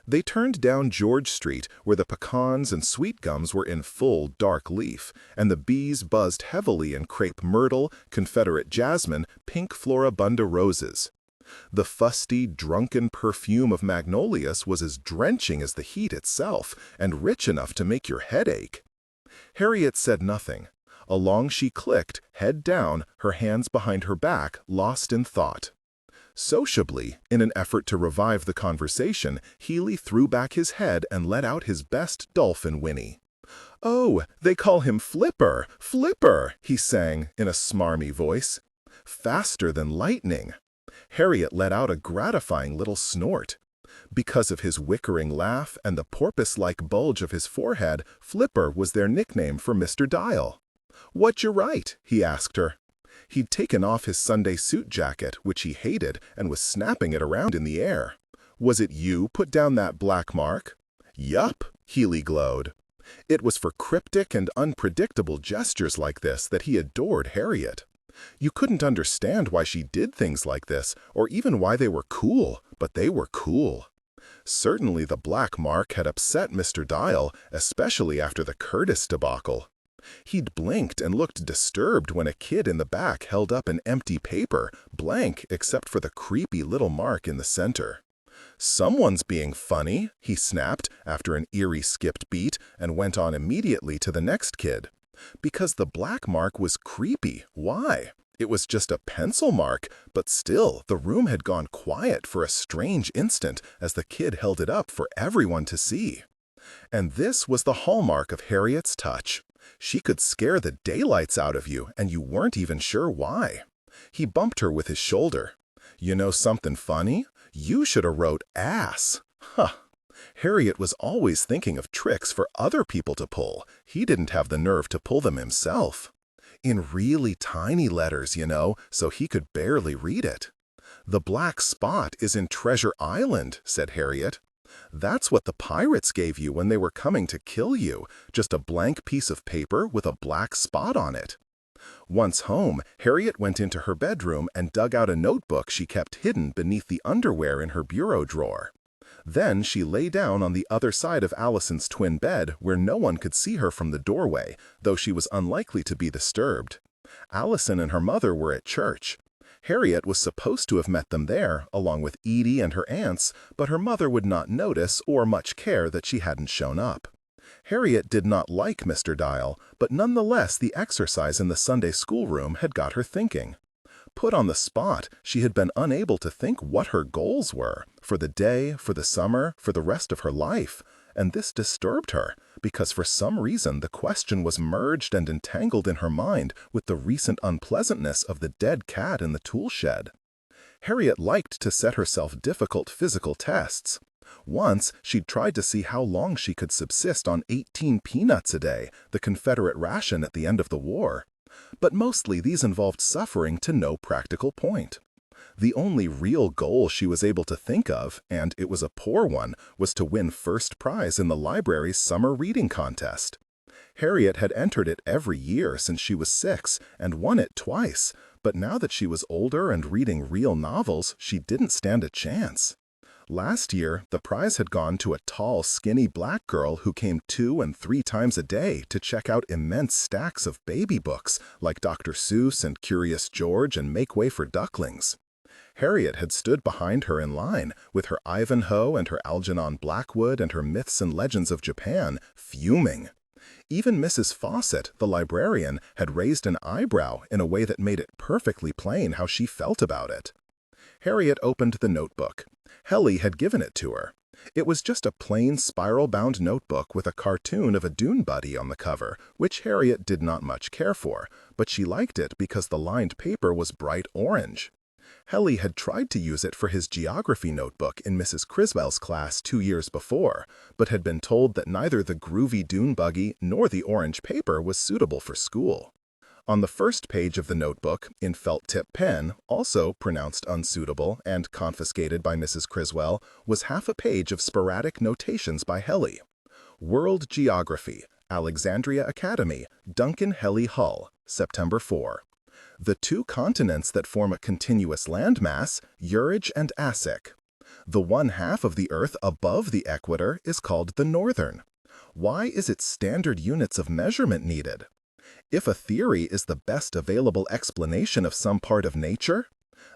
They turned down George Street, where the pecans and sweet gums were in full dark leaf, and the bees buzzed heavily in crepe myrtle, Confederate jasmine, pink floribunda roses. The fusty, drunken perfume of magnolias was as drenching as the heat itself, and rich enough to make your head ache. Harriet said nothing. Along she clicked, head down, her hands behind her back, lost in thought. Sociably, in an effort to revive the conversation, Healy threw back his head and let out his best dolphin whinny. "Oh, they call him Flipper, Flipper," he sang in a smarmy voice. "Faster than lightning." Harriet let out a gratifying little snort. Because of his wickering laugh and the porpoise-like bulge of his forehead, Flipper was their nickname for Mr. Dial. "What you write?" he asked her. He'd taken off his Sunday suit jacket, which he hated, and was snapping it around in the air. "Was it you put down that black mark?" "Yup," Healy glowed. It was for cryptic and unpredictable gestures like this that he adored Harriet. You couldn't understand why she did things like this, or even why they were cool, but they were cool. Certainly the black mark had upset Mr. Dial, especially after the Curtis debacle. He'd blinked and looked disturbed when a kid in the back held up an empty paper, blank except for the creepy little mark in the center. "Someone's being funny," he snapped after an eerie skipped beat and went on immediately to the next kid. Because the black mark was creepy. Why? It was just a pencil mark, but still, the room had gone quiet for a strange instant as the kid held it up for everyone to see. And this was the hallmark of Harriet's touch. She could scare the daylights out of you, and you weren't even sure why. He bumped her with his shoulder. "You know something funny? You should have wrote ass." Huh. Harriet was always thinking of tricks for other people to pull. He didn't have the nerve to pull them himself. In really tiny letters, you know, so he could barely read it. "The black spot is in Treasure Island," said Harriet. "That's what the pirates gave you when they were coming to kill you, just a blank piece of paper with a black spot on it." Once home, Harriet went into her bedroom and dug out a notebook she kept hidden beneath the underwear in her bureau drawer. Then she lay down on the other side of Allison's twin bed where no one could see her from the doorway, though she was unlikely to be disturbed. Allison and her mother were at church. Harriet was supposed to have met them there, along with Edie and her aunts, but her mother would not notice or much care that she hadn't shown up. Harriet did not like Mr. Dial, but nonetheless the exercise in the Sunday schoolroom had got her thinking. Put on the spot, she had been unable to think what her goals were, for the day, for the summer, for the rest of her life, and this disturbed her, because for some reason the question was merged and entangled in her mind with the recent unpleasantness of the dead cat in the tool shed. Harriet liked to set herself difficult physical tests. Once, she'd tried to see how long she could subsist on 18 peanuts a day, the Confederate ration at the end of the war. But mostly these involved suffering to no practical point. The only real goal she was able to think of, and it was a poor one, was to win first prize in the library's summer reading contest. Harriet had entered it every year since she was 6 and won it twice, but now that she was older and reading real novels, she didn't stand a chance. Last year, the prize had gone to a tall, skinny black girl who came 2 and 3 times a day to check out immense stacks of baby books like Dr. Seuss and Curious George and Make Way for Ducklings. Harriet had stood behind her in line, with her Ivanhoe and her Algernon Blackwood and her Myths and Legends of Japan, fuming. Even Mrs. Fawcett, the librarian, had raised an eyebrow in a way that made it perfectly plain how she felt about it. Harriet opened the notebook. Helly had given it to her. It was just a plain spiral-bound notebook with a cartoon of a dune buddy on the cover, which Harriet did not much care for, but she liked it because the lined paper was bright orange. Helly had tried to use it for his geography notebook in Mrs. Criswell's class 2 years before, but had been told that neither the groovy dune buggy nor the orange paper was suitable for school. On the first page of the notebook, in felt-tip pen, also pronounced unsuitable and confiscated by Mrs. Criswell, was half a page of sporadic notations by Helly. World Geography, Alexandria Academy, Duncan Helly Hull, September 4. The 2 continents that form a continuous landmass, Urige and Asic. The one half of the Earth above the equator is called the northern. Why is its standard units of measurement needed? If a theory is the best available explanation of some part of nature,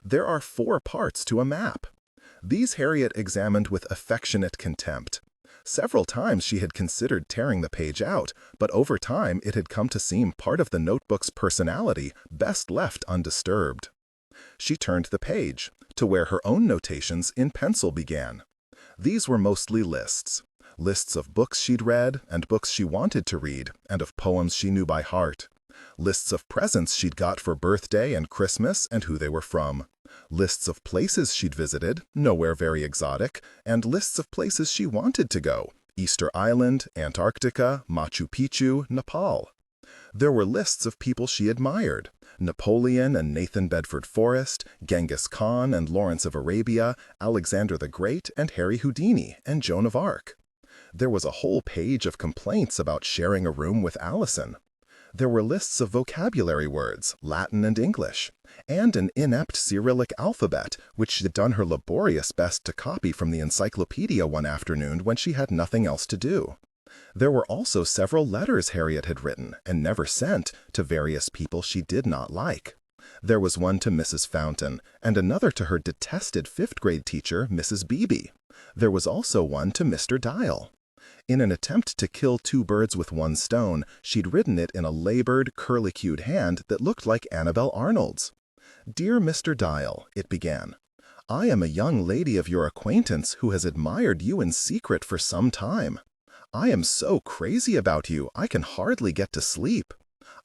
there are 4 parts to a map. These Harriet examined with affectionate contempt. Several times she had considered tearing the page out, but over time it had come to seem part of the notebook's personality, best left undisturbed. She turned the page, to where her own notations in pencil began. These were mostly lists. Lists of books she'd read, and books she wanted to read, and of poems she knew by heart. Lists of presents she'd got for birthday and Christmas and who they were from. Lists of places she'd visited, nowhere very exotic, and lists of places she wanted to go, Easter Island, Antarctica, Machu Picchu, Nepal. There were lists of people she admired, Napoleon and Nathan Bedford Forrest, Genghis Khan and Lawrence of Arabia, Alexander the Great and Harry Houdini and Joan of Arc. There was a whole page of complaints about sharing a room with Allison. There were lists of vocabulary words, Latin and English, and an inept Cyrillic alphabet, which she'd done her laborious best to copy from the encyclopedia one afternoon when she had nothing else to do. There were also several letters Harriet had written, and never sent, to various people she did not like. There was one to Mrs. Fountain, and another to her detested 5th-grade teacher, Mrs. Beebe. There was also one to Mr. Dial. In an attempt to kill 2 birds with one stone, she'd written it in a labored, curlicued hand that looked like Annabel Arnold's. "Dear Mr. Dial," it began, "I am a young lady of your acquaintance who has admired you in secret for some time. I am so crazy about you, I can hardly get to sleep.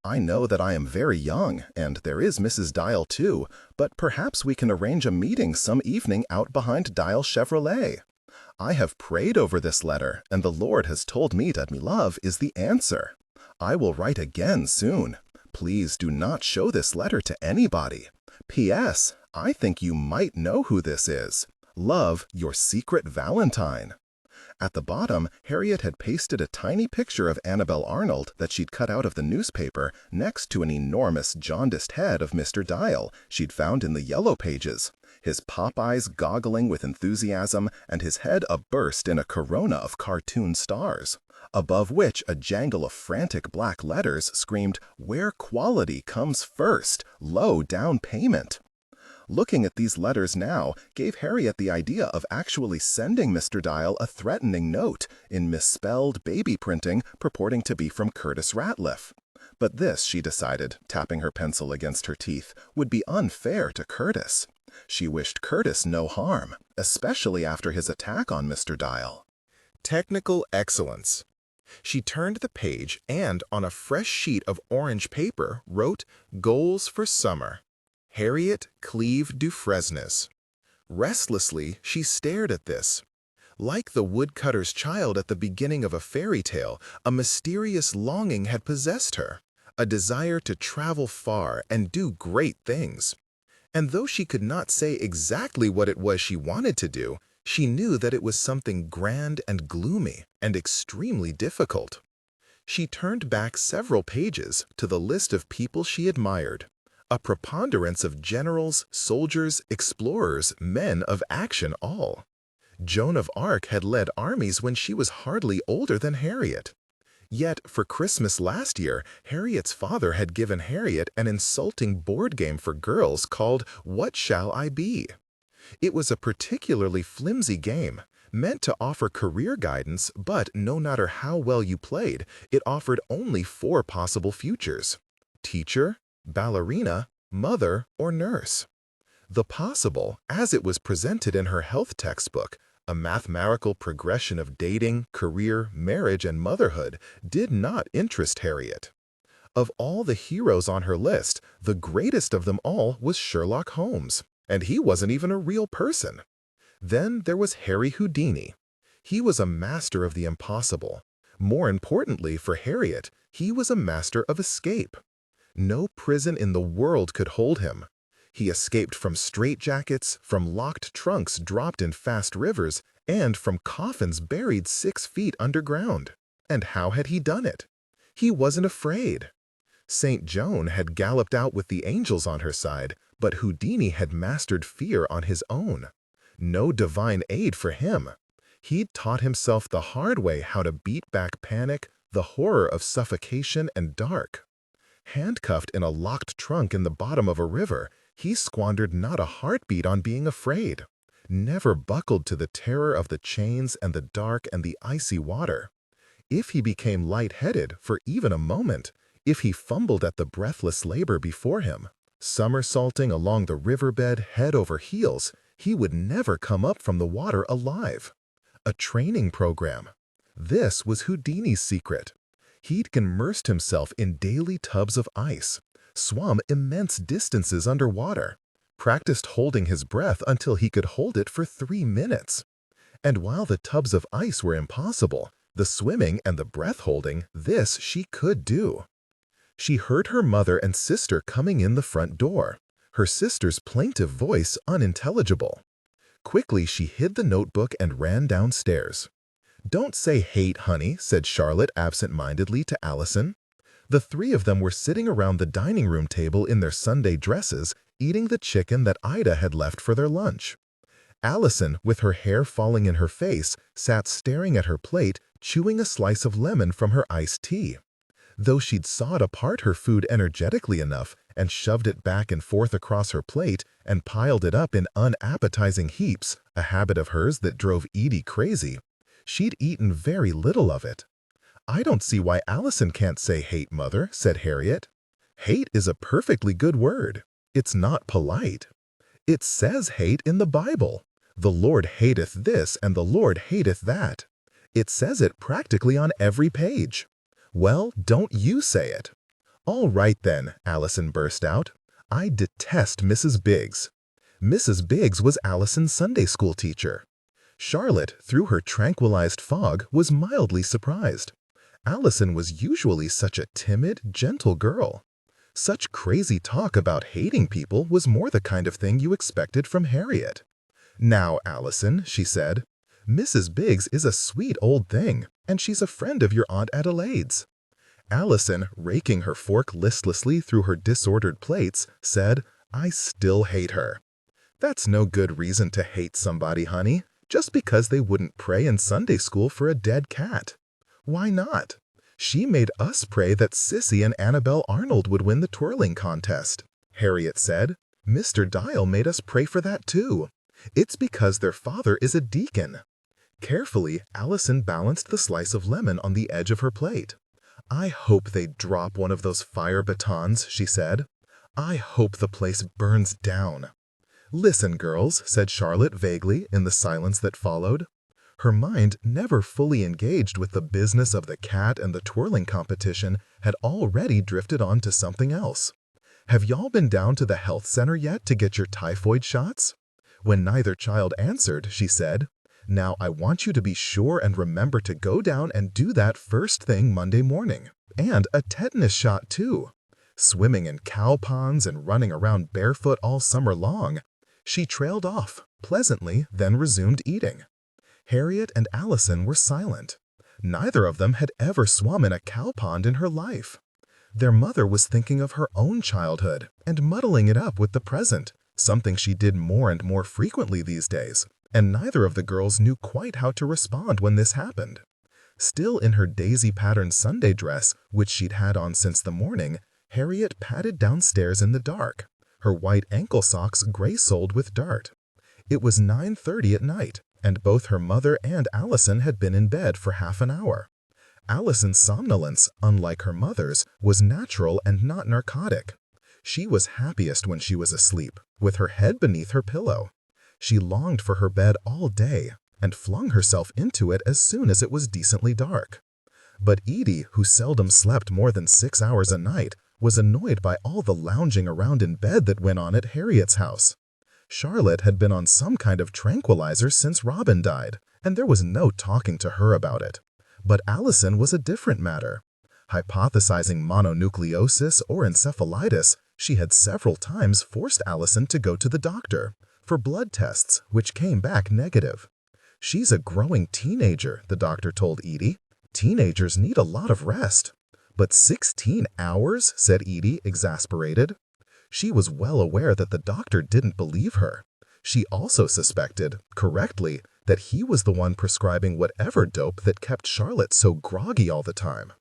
I know that I am very young, and there is Mrs. Dial too, but perhaps we can arrange a meeting some evening out behind Dial Chevrolet. I have prayed over this letter, and the Lord has told me that me love is the answer. I will write again soon. Please do not show this letter to anybody. P.S. I think you might know who this is. Love, your secret Valentine." At the bottom, Harriet had pasted a tiny picture of Annabel Arnold that she'd cut out of the newspaper next to an enormous jaundiced head of Mr. Dial she'd found in the Yellow Pages, his pop eyes goggling with enthusiasm and his head aburst in a corona of cartoon stars, above which a jangle of frantic black letters screamed, "Where quality comes first, low down payment." Looking at these letters now gave Harriet the idea of actually sending Mr. Dial a threatening note in misspelled baby printing purporting to be from Curtis Ratliff. But this, she decided, tapping her pencil against her teeth, would be unfair to Curtis. She wished Curtis no harm, especially after his attack on Mr. Dial. Technical excellence. She turned the page and, on a fresh sheet of orange paper, wrote "Goals for Summer." Harriet Cleve Dufresnes. Restlessly, she stared at this. Like the woodcutter's child at the beginning of a fairy tale, a mysterious longing had possessed her, a desire to travel far and do great things. And though she could not say exactly what it was she wanted to do, she knew that it was something grand and gloomy and extremely difficult. She turned back several pages to the list of people she admired. A preponderance of generals, soldiers, explorers, men of action all. Joan of Arc had led armies when she was hardly older than Harriet. Yet, for Christmas last year, Harriet's father had given Harriet an insulting board game for girls called What Shall I Be? It was a particularly flimsy game, meant to offer career guidance, but no matter how well you played, it offered only 4 possible futures: teacher, ballerina, mother, or nurse. The possible, as it was presented in her health textbook, a mathematical progression of dating, career, marriage, and motherhood, did not interest Harriet. Of all the heroes on her list, the greatest of them all was Sherlock Holmes, and he wasn't even a real person. Then there was Harry Houdini. He was a master of the impossible. More importantly for Harriet, he was a master of escape. No prison in the world could hold him. He escaped from straitjackets, from locked trunks dropped in fast rivers, and from coffins buried 6 feet underground. And how had he done it? He wasn't afraid. St. Joan had galloped out with the angels on her side, but Houdini had mastered fear on his own. No divine aid for him. He'd taught himself the hard way how to beat back panic, the horror of suffocation and dark. Handcuffed in a locked trunk in the bottom of a river, he squandered not a heartbeat on being afraid, never buckled to the terror of the chains and the dark and the icy water. If he became lightheaded for even a moment, if he fumbled at the breathless labor before him, somersaulting along the riverbed head over heels, he would never come up from the water alive. A training program. This was Houdini's secret. He'd immersed himself in daily tubs of ice, swum immense distances underwater, practiced holding his breath until he could hold it for 3 minutes. And while the tubs of ice were impossible, the swimming and the breath-holding, this she could do. She heard her mother and sister coming in the front door, her sister's plaintive voice unintelligible. Quickly she hid the notebook and ran downstairs. "Don't say hate, honey," said Charlotte absent-mindedly to Allison. The 3 of them were sitting around the dining room table in their Sunday dresses, eating the chicken that Ida had left for their lunch. Allison, with her hair falling in her face, sat staring at her plate, chewing a slice of lemon from her iced tea. Though she'd sawed apart her food energetically enough and shoved it back and forth across her plate and piled it up in unappetizing heaps, a habit of hers that drove Edie crazy, she'd eaten very little of it. "I don't see why Allison can't say hate, Mother," said Harriet. "Hate is a perfectly good word. It's not polite. It says hate in the Bible. The Lord hateth this and the Lord hateth that. It says it practically on every page. Well, don't you say it." "All right then," Allison burst out. "I detest Mrs. Biggs." Mrs. Biggs was Allison's Sunday school teacher. Charlotte, through her tranquilized fog, was mildly surprised. Allison was usually such a timid, gentle girl. Such crazy talk about hating people was more the kind of thing you expected from Harriet. "Now, Allison," she said, "Mrs. Biggs is a sweet old thing, and she's a friend of your Aunt Adelaide's." Allison, raking her fork listlessly through her disordered plates, said, "I still hate her." "That's no good reason to hate somebody, honey, just because they wouldn't pray in Sunday school for a dead cat. Why not? She made us pray that Sissy and Annabelle Arnold would win the twirling contest," Harriet said. "Mr. Dial made us pray for that too. It's because their father is a deacon." Carefully, Allison balanced the slice of lemon on the edge of her plate. "I hope they drop one of those fire batons," she said. "I hope the place burns down." "Listen, girls," said Charlotte vaguely in the silence that followed. Her mind, never fully engaged with the business of the cat and the twirling competition, had already drifted on to something else. "Have y'all been down to the health center yet to get your typhoid shots?" When neither child answered, she said, "Now I want you to be sure and remember to go down and do that first thing Monday morning. And a tetanus shot too. Swimming in cow ponds and running around barefoot all summer long." She trailed off, pleasantly, then resumed eating. Harriet and Allison were silent. Neither of them had ever swum in a cow pond in her life. Their mother was thinking of her own childhood and muddling it up with the present, something she did more and more frequently these days, and neither of the girls knew quite how to respond when this happened. Still in her daisy-patterned Sunday dress, which she'd had on since the morning, Harriet padded downstairs in the dark, her white ankle socks gray-soled with dirt. It was 9:30 at night, and both her mother and Allison had been in bed for half an hour. Allison's somnolence, unlike her mother's, was natural and not narcotic. She was happiest when she was asleep, with her head beneath her pillow. She longed for her bed all day, and flung herself into it as soon as it was decently dark. But Edie, who seldom slept more than 6 hours a night, was annoyed by all the lounging around in bed that went on at Harriet's house. Charlotte had been on some kind of tranquilizer since Robin died, and there was no talking to her about it. But Allison was a different matter. Hypothesizing mononucleosis or encephalitis, she had several times forced Allison to go to the doctor for blood tests, which came back negative. "She's a growing teenager," the doctor told Edie. "Teenagers need a lot of rest." "But 16 hours?" said Edie, exasperated. She was well aware that the doctor didn't believe her. She also suspected, correctly, that he was the one prescribing whatever dope that kept Charlotte so groggy all the time.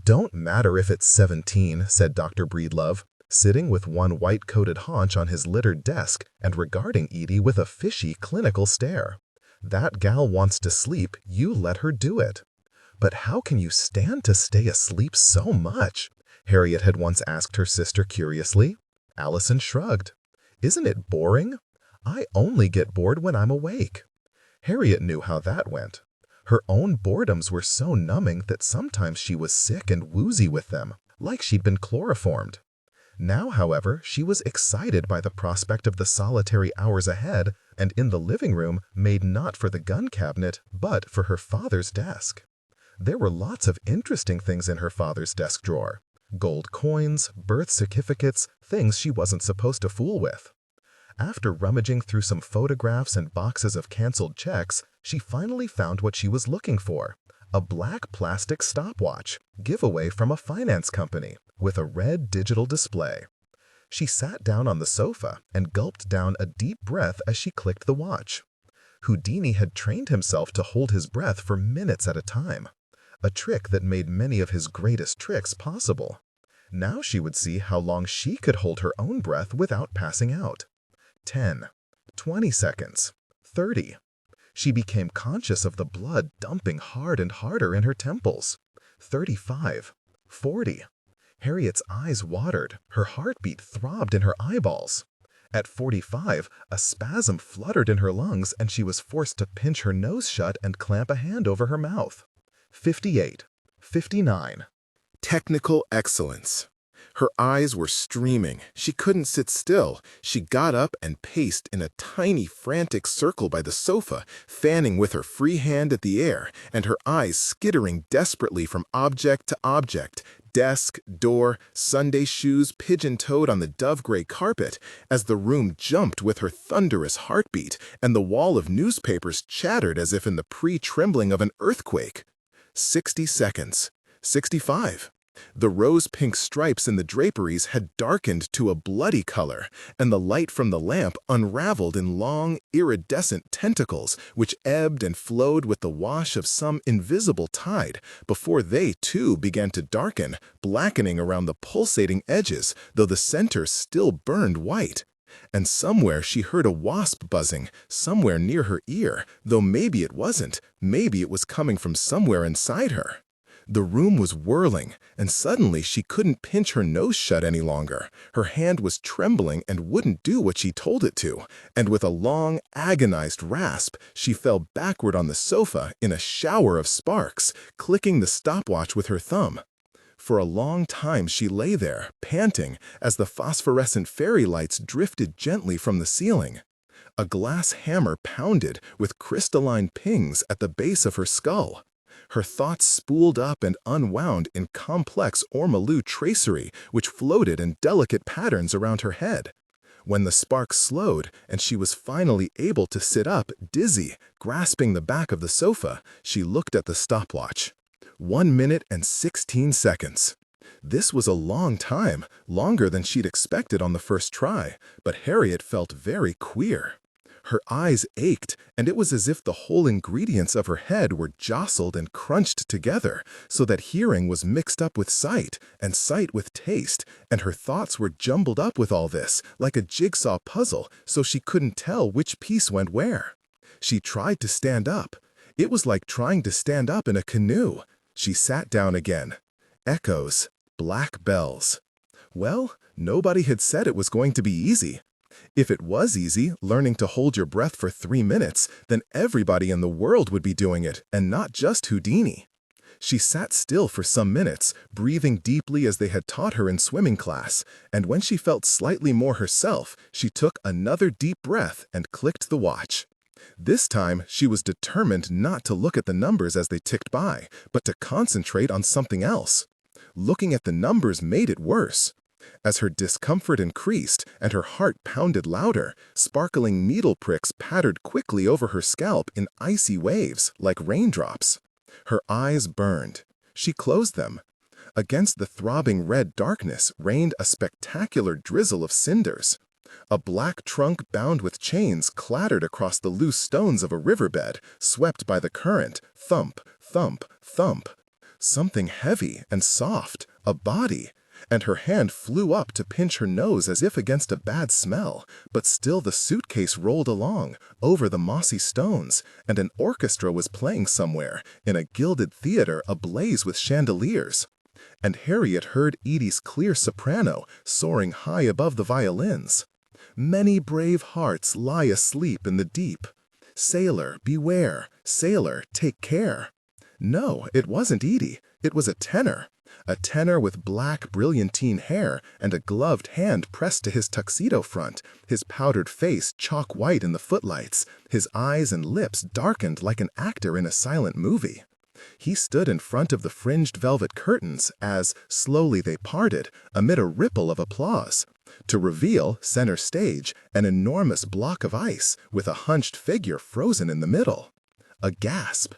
"Don't matter if it's 17, said Dr. Breedlove, sitting with one white-coated haunch on his littered desk and regarding Edie with a fishy, clinical stare. "That gal wants to sleep, you let her do it." "But how can you stand to stay asleep so much?" Harriet had once asked her sister curiously. Allison shrugged. "Isn't it boring? I only get bored when I'm awake." Harriet knew how that went. Her own boredoms were so numbing that sometimes she was sick and woozy with them, like she'd been chloroformed. Now, however, she was excited by the prospect of the solitary hours ahead, and in the living room, made not for the gun cabinet, but for her father's desk. There were lots of interesting things in her father's desk drawer. Gold coins, birth certificates, things she wasn't supposed to fool with. After rummaging through some photographs and boxes of canceled checks, she finally found what she was looking for: a black plastic stopwatch, giveaway from a finance company, with a red digital display. She sat down on the sofa and gulped down a deep breath as she clicked the watch. Houdini had trained himself to hold his breath for minutes at a time, a trick that made many of his greatest tricks possible. Now she would see how long she could hold her own breath without passing out. 10, 20 seconds, 30. She became conscious of the blood dumping hard and harder in her temples. 35, 40. Harriet's eyes watered, her heartbeat throbbed in her eyeballs. At 45, a spasm fluttered in her lungs and she was forced to pinch her nose shut and clamp a hand over her mouth. 58, 59. Technical excellence. Her eyes were streaming. She couldn't sit still. She got up and paced in a tiny, frantic circle by the sofa, fanning with her free hand at the air, and her eyes skittering desperately from object to object, desk, door, Sunday shoes pigeon-toed on the dove-gray carpet, as the room jumped with her thunderous heartbeat, and the wall of newspapers chattered as if in the pre-trembling of an earthquake. 60 seconds. 65. The rose-pink stripes in the draperies had darkened to a bloody color, and the light from the lamp unraveled in long, iridescent tentacles, which ebbed and flowed with the wash of some invisible tide, before they, too, began to darken, blackening around the pulsating edges, though the center still burned white. And somewhere she heard a wasp buzzing, somewhere near her ear, though maybe it wasn't, maybe it was coming from somewhere inside her. The room was whirling, and suddenly she couldn't pinch her nose shut any longer. Her hand was trembling and wouldn't do what she told it to, and with a long, agonized rasp, she fell backward on the sofa in a shower of sparks, clicking the stopwatch with her thumb. For a long time she lay there, panting, as the phosphorescent fairy lights drifted gently from the ceiling. A glass hammer pounded with crystalline pings at the base of her skull. Her thoughts spooled up and unwound in complex ormolu tracery which floated in delicate patterns around her head. When the sparks slowed and she was finally able to sit up, dizzy, grasping the back of the sofa, she looked at the stopwatch. 1 minute and 16 seconds. This was a long time, longer than she'd expected on the first try, but Harriet felt very queer. Her eyes ached, and it was as if the whole ingredients of her head were jostled and crunched together, so that hearing was mixed up with sight, and sight with taste, and her thoughts were jumbled up with all this, like a jigsaw puzzle, so she couldn't tell which piece went where. She tried to stand up. It was like trying to stand up in a canoe. She sat down again. Echoes. Black bells. Well, nobody had said it was going to be easy. If it was easy, learning to hold your breath for 3 minutes, then everybody in the world would be doing it, and not just Houdini. She sat still for some minutes, breathing deeply as they had taught her in swimming class, and when she felt slightly more herself, she took another deep breath and clicked the watch. This time, she was determined not to look at the numbers as they ticked by, but to concentrate on something else. Looking at the numbers made it worse. As her discomfort increased and her heart pounded louder, sparkling needle pricks pattered quickly over her scalp in icy waves, like raindrops. Her eyes burned. She closed them. Against the throbbing red darkness rained a spectacular drizzle of cinders. A black trunk bound with chains clattered across the loose stones of a riverbed, swept by the current, thump, thump, thump. Something heavy and soft, a body, and her hand flew up to pinch her nose as if against a bad smell, but still the suitcase rolled along, over the mossy stones, and an orchestra was playing somewhere, in a gilded theater ablaze with chandeliers. And Harriet heard Edie's clear soprano soaring high above the violins. Many brave hearts lie asleep in the deep. Sailor, beware. Sailor, take care. No, it wasn't Edie. It was a tenor. A tenor with black brilliantine hair and a gloved hand pressed to his tuxedo front, his powdered face chalk white in the footlights, his eyes and lips darkened like an actor in a silent movie. He stood in front of the fringed velvet curtains as, slowly they parted, amid a ripple of applause, to reveal, center stage, an enormous block of ice with a hunched figure frozen in the middle. A gasp.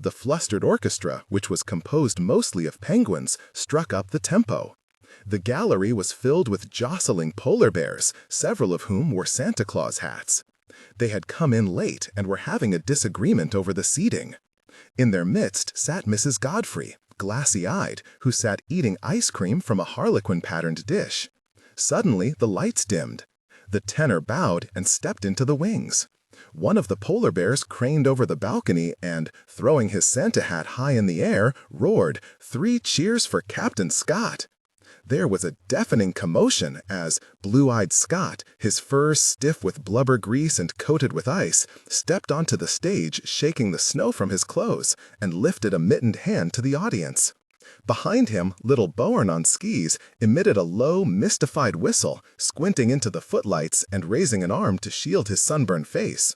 The flustered orchestra, which was composed mostly of penguins, struck up the tempo. The gallery was filled with jostling polar bears, several of whom wore Santa Claus hats. They had come in late and were having a disagreement over the seating. In their midst sat Mrs. Godfrey, glassy-eyed, who sat eating ice cream from a harlequin-patterned dish. Suddenly, the lights dimmed. The tenor bowed and stepped into the wings. One of the polar bears craned over the balcony and, throwing his Santa hat high in the air, roared, "3 cheers for Captain Scott!" There was a deafening commotion as blue-eyed Scott, his fur stiff with blubber grease and coated with ice, stepped onto the stage shaking the snow from his clothes and lifted a mittened hand to the audience. Behind him, little Bowen on skis emitted a low, mystified whistle, squinting into the footlights and raising an arm to shield his sunburned face.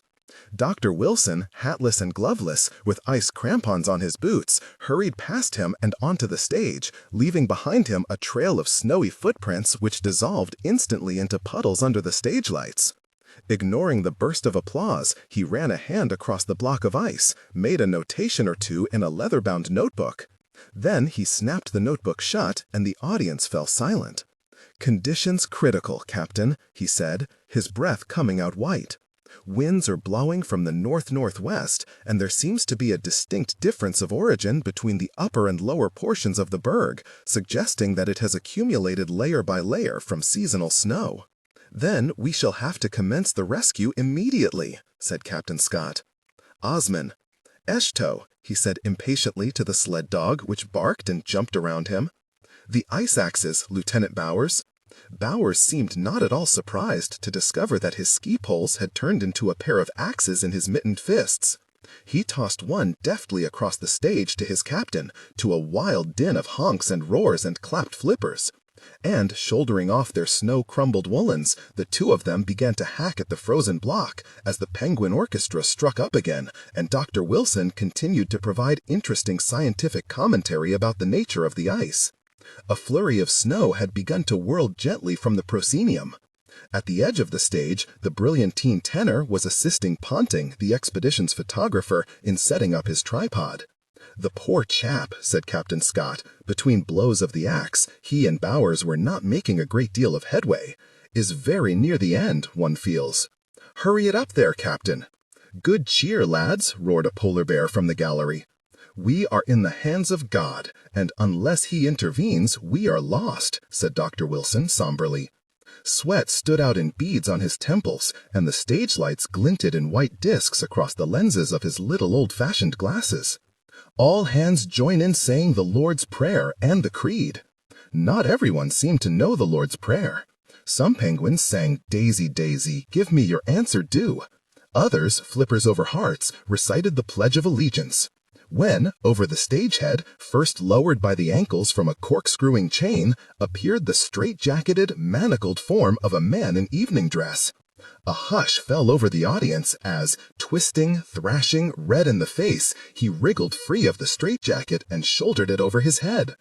Dr. Wilson, hatless and gloveless, with ice crampons on his boots, hurried past him and onto the stage, leaving behind him a trail of snowy footprints which dissolved instantly into puddles under the stage lights. Ignoring the burst of applause, he ran a hand across the block of ice, made a notation or two in a leather-bound notebook. Then he snapped the notebook shut, and the audience fell silent. "Conditions critical, Captain," he said, his breath coming out white. "Winds are blowing from the north-northwest, and there seems to be a distinct difference of origin between the upper and lower portions of the berg, suggesting that it has accumulated layer by layer from seasonal snow." "Then we shall have to commence the rescue immediately," said Captain Scott. "Osman." "Eshto," he said impatiently to the sled dog, which barked and jumped around him. "The ice axes, Lieutenant Bowers." Bowers seemed not at all surprised to discover that his ski poles had turned into a pair of axes in his mittened fists. He tossed one deftly across the stage to his captain, to a wild din of honks and roars and clapped flippers. And, shouldering off their snow-crumbled woolens, the two of them began to hack at the frozen block as the Penguin Orchestra struck up again, and Dr. Wilson continued to provide interesting scientific commentary about the nature of the ice. A flurry of snow had begun to whirl gently from the proscenium. At the edge of the stage, the brilliantine tenor was assisting Ponting, the expedition's photographer, in setting up his tripod. "The poor chap," said Captain Scott. "Between blows of the axe, he and Bowers were not making a great deal of headway. Is very near the end, one feels." "Hurry it up there, Captain." "Good cheer, lads," roared a polar bear from the gallery. "We are in the hands of God, and unless he intervenes, we are lost," said Dr. Wilson somberly. Sweat stood out in beads on his temples, and the stage lights glinted in white discs across the lenses of his little old-fashioned glasses. All hands join in saying the Lord's Prayer and the Creed. Not everyone seemed to know the Lord's Prayer. Some penguins sang, "Daisy, Daisy, give me your answer due." Others, flippers over hearts, recited the Pledge of Allegiance. When, over the stage head, first lowered by the ankles from a corkscrewing chain, appeared the straight-jacketed, manacled form of a man in evening dress. A hush fell over the audience as, twisting, thrashing, red in the face, he wriggled free of the straitjacket and shouldered it over his head.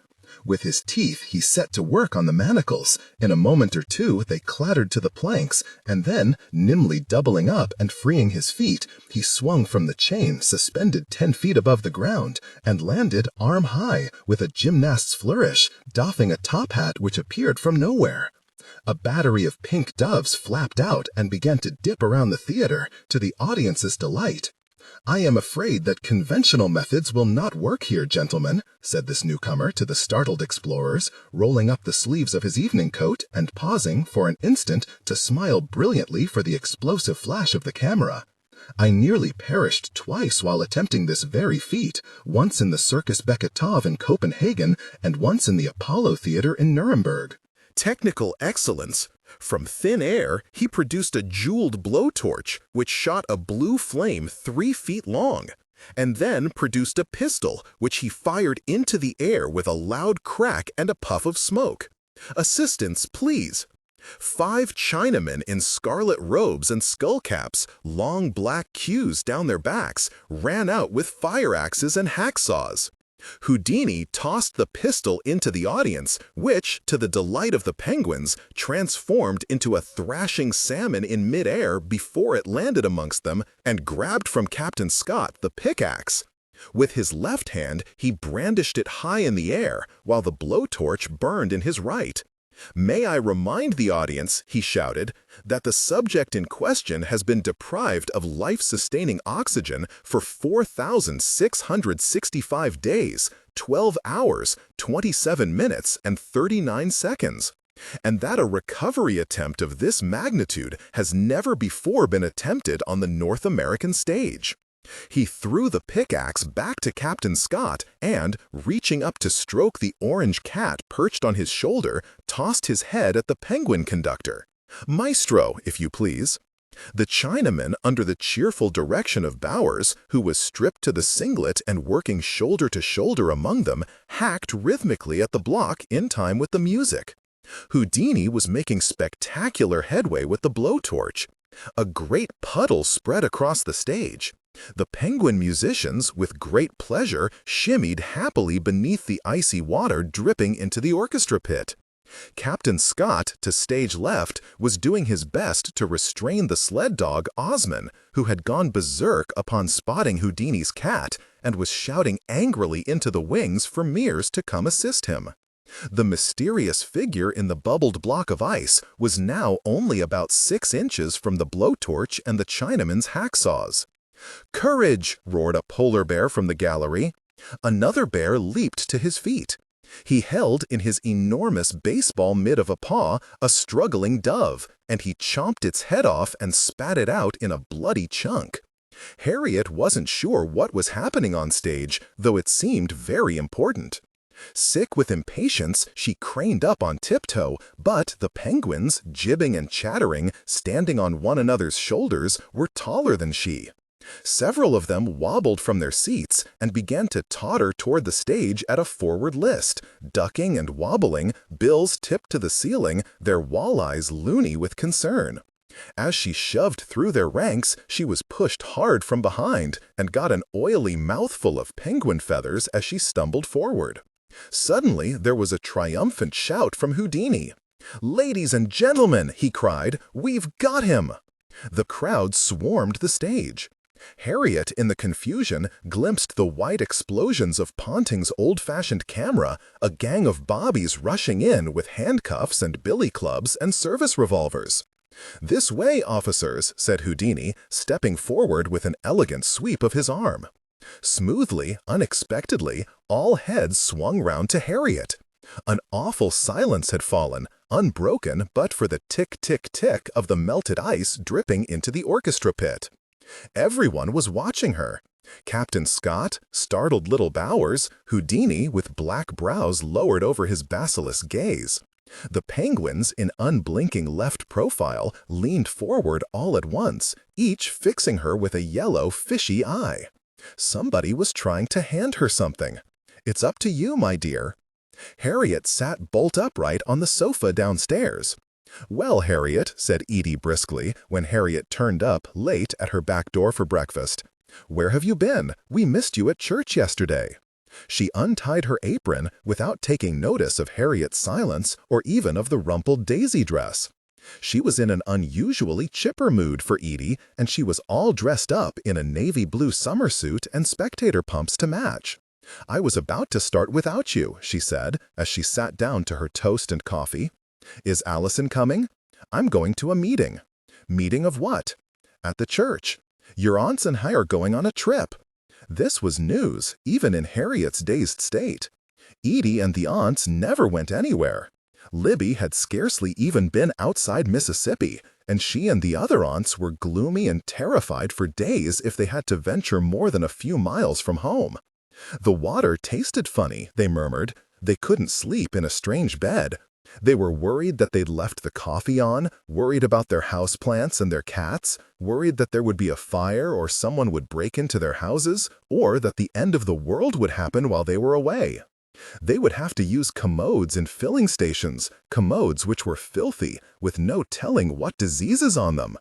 With his teeth, he set to work on the manacles. In a moment or two, they clattered to the planks, and then, nimbly doubling up and freeing his feet, he swung from the chain, suspended 10 feet above the ground, and landed arm-high, with a gymnast's flourish, doffing a top hat which appeared from nowhere. A battery of pink doves flapped out and began to dip around the theater, to the audience's delight. "I am afraid that conventional methods will not work here, gentlemen," said this newcomer to the startled explorers, rolling up the sleeves of his evening coat and pausing for an instant to smile brilliantly for the explosive flash of the camera. "I nearly perished twice while attempting this very feat, once in the Circus Becketov in Copenhagen and once in the Apollo Theater in Nuremberg." Technical excellence. From thin air, he produced a jeweled blowtorch, which shot a blue flame 3 feet long, and then produced a pistol, which he fired into the air with a loud crack and a puff of smoke. "Assistance, please." 5 Chinamen in scarlet robes and skullcaps, long black queues down their backs, ran out with fire axes and hacksaws. Houdini tossed the pistol into the audience, which, to the delight of the penguins, transformed into a thrashing salmon in midair before it landed amongst them, and grabbed from Captain Scott the pickaxe. With his left hand, he brandished it high in the air, while the blowtorch burned in his right. "May I remind the audience," he shouted, "that the subject in question has been deprived of life-sustaining oxygen for 4,665 days, 12 hours, 27 minutes, and 39 seconds, and that a recovery attempt of this magnitude has never before been attempted on the North American stage." He threw the pickaxe back to Captain Scott and, reaching up to stroke the orange cat perched on his shoulder, tossed his head at the penguin conductor. "Maestro, if you please." The Chinaman, under the cheerful direction of Bowers, who was stripped to the singlet and working shoulder to shoulder among them, hacked rhythmically at the block in time with the music. Houdini was making spectacular headway with the blowtorch. A great puddle spread across the stage. The penguin musicians, with great pleasure, shimmied happily beneath the icy water dripping into the orchestra pit. Captain Scott, to stage left, was doing his best to restrain the sled dog Osman, who had gone berserk upon spotting Houdini's cat and was shouting angrily into the wings for Mears to come assist him. The mysterious figure in the bubbled block of ice was now only about 6 inches from the blowtorch and the Chinaman's hacksaws. "Courage!" roared a polar bear from the gallery. Another bear leaped to his feet. He held in his enormous baseball mitt of a paw a struggling dove, and he chomped its head off and spat it out in a bloody chunk. Harriet wasn't sure what was happening on stage, though it seemed very important. Sick with impatience, she craned up on tiptoe, but the penguins, jibbing and chattering, standing on one another's shoulders, were taller than she. Several of them wobbled from their seats and began to totter toward the stage at a forward list, ducking and wobbling, bills tipped to the ceiling, their walleyes loony with concern. As she shoved through their ranks, she was pushed hard from behind and got an oily mouthful of penguin feathers as she stumbled forward. Suddenly, there was a triumphant shout from Houdini. "Ladies and gentlemen," he cried, "we've got him!" The crowd swarmed the stage. Harriet, in the confusion, glimpsed the white explosions of Ponting's old-fashioned camera, a gang of bobbies rushing in with handcuffs and billy clubs and service revolvers. "This way, officers," said Houdini, stepping forward with an elegant sweep of his arm. Smoothly, unexpectedly, all heads swung round to Harriet. An awful silence had fallen, unbroken but for the tick-tick-tick of the melted ice dripping into the orchestra pit. Everyone was watching her. Captain Scott, startled little Bowers, Houdini with black brows lowered over his basilisk gaze. The penguins, in unblinking left profile, leaned forward all at once, each fixing her with a yellow, fishy eye. Somebody was trying to hand her something. "It's up to you, my dear." Harriet sat bolt upright on the sofa downstairs. "Well, Harriet," said Edie briskly, when Harriet turned up late at her back door for breakfast. "Where have you been? We missed you at church yesterday." She untied her apron without taking notice of Harriet's silence or even of the rumpled daisy dress. She was in an unusually chipper mood for Edie, and she was all dressed up in a navy blue summer suit and spectator pumps to match. "I was about to start without you," she said, as she sat down to her toast and coffee. "Is Allison coming?" "I'm going to a meeting." "Meeting of what?" "At the church. Your aunts and I are going on a trip." This was news, even in Harriet's dazed state. Edie and the aunts never went anywhere. Libby had scarcely even been outside Mississippi, and she and the other aunts were gloomy and terrified for days if they had to venture more than a few miles from home. The water tasted funny, they murmured. They couldn't sleep in a strange bed. They were worried that they'd left the coffee on, worried about their houseplants and their cats, worried that there would be a fire or someone would break into their houses, or that the end of the world would happen while they were away. They would have to use commodes in filling stations, commodes which were filthy, with no telling what diseases on them.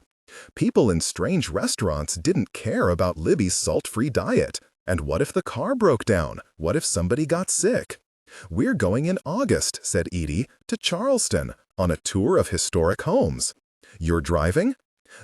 People in strange restaurants didn't care about Libby's salt-free diet. And what if the car broke down? What if somebody got sick? "We're going in August," said Edie, "to Charleston, on a tour of historic homes." "You're driving?"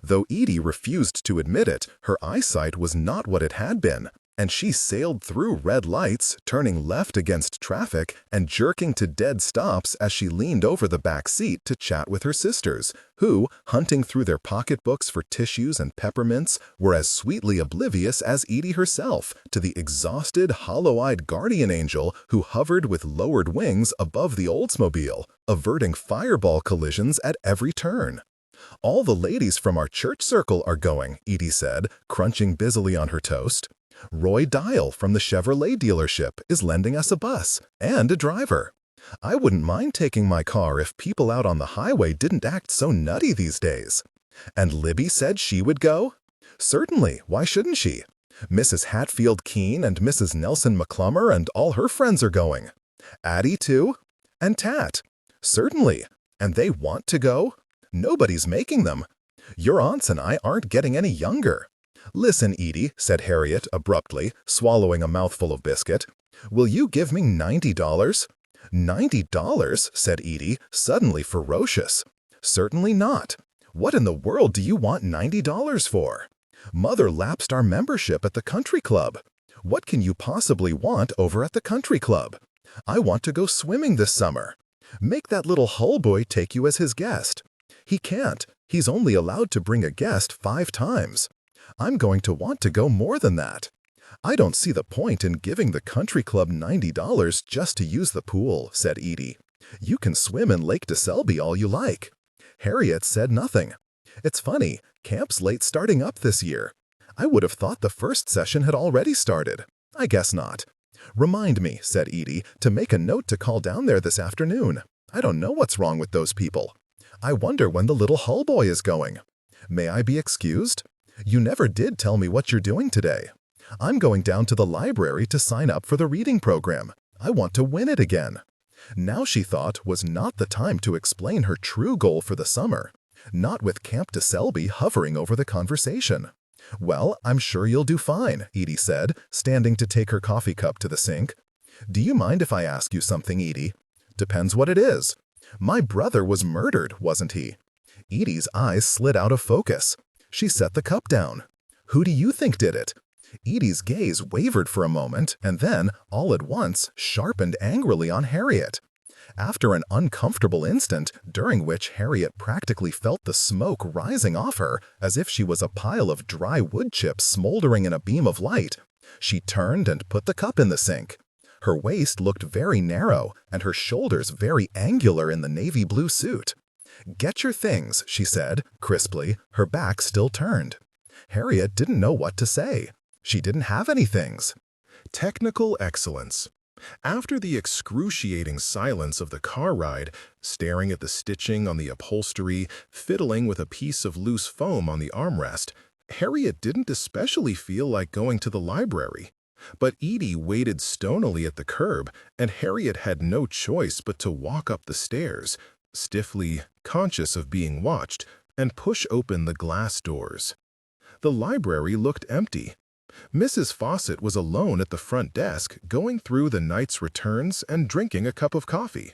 Though Edie refused to admit it, her eyesight was not what it had been, and she sailed through red lights, turning left against traffic and jerking to dead stops as she leaned over the back seat to chat with her sisters, who, hunting through their pocketbooks for tissues and peppermints, were as sweetly oblivious as Edie herself to the exhausted, hollow-eyed guardian angel who hovered with lowered wings above the Oldsmobile, averting fireball collisions at every turn. "All the ladies from our church circle are going," Edie said, crunching busily on her toast. "Roy Dial from the Chevrolet dealership is lending us a bus and a driver. I wouldn't mind taking my car if people out on the highway didn't act so nutty these days." "And Libby said she would go?" "Certainly, why shouldn't she? Mrs. Hatfield Keene and Mrs. Nelson McClummer and all her friends are going." "Addie too?" "And Tat." "Certainly. And they want to go?" "Nobody's making them. Your aunts and I aren't getting any younger." "Listen, Edie," said Harriet abruptly, swallowing a mouthful of biscuit. "Will you give me $90? $90? said Edie, suddenly ferocious. "Certainly not. What in the world do you want $90 for? Mother lapsed our membership at the country club. What can you possibly want over at the country club? I want to go swimming this summer. Make that little Hull boy take you as his guest." "He can't. He's only allowed to bring a guest 5 times. I'm going to want to go more than that. I don't see the point in giving the country club $90 just to use the pool," said Edie. "You can swim in Lake DeSelby all you like." Harriet said nothing. "It's funny, camp's late starting up this year. I would have thought the first session had already started. I guess not. Remind me," said Edie, "to make a note to call down there this afternoon. I don't know what's wrong with those people. I wonder when the little Hull boy is going. May I be excused? You never did tell me what you're doing today. I'm going down to the library to sign up for the reading program. I want to win it again." Now she thought was not the time to explain her true goal for the summer, not with Camp DeSelby hovering over the conversation. "Well, I'm sure you'll do fine," Edie said, standing to take her coffee cup to the sink. "Do you mind if I ask you something, Edie?" "Depends what it is." "My brother was murdered, wasn't he?" Edie's eyes slid out of focus. She set the cup down. "Who do you think did it?" Edie's gaze wavered for a moment and then, all at once, sharpened angrily on Harriet. After an uncomfortable instant, during which Harriet practically felt the smoke rising off her as if she was a pile of dry wood chips smoldering in a beam of light, she turned and put the cup in the sink. Her waist looked very narrow and her shoulders very angular in the navy blue suit. "Get your things," she said, crisply, her back still turned. Harriet didn't know what to say. She didn't have any things. Technical excellence. After the excruciating silence of the car ride, staring at the stitching on the upholstery, fiddling with a piece of loose foam on the armrest, Harriet didn't especially feel like going to the library. But Edie waited stonily at the curb, and Harriet had no choice but to walk up the stairs, stiffly conscious of being watched, and push open the glass doors. The library looked empty. Mrs. Fawcett was alone at the front desk, going through the night's returns and drinking a cup of coffee.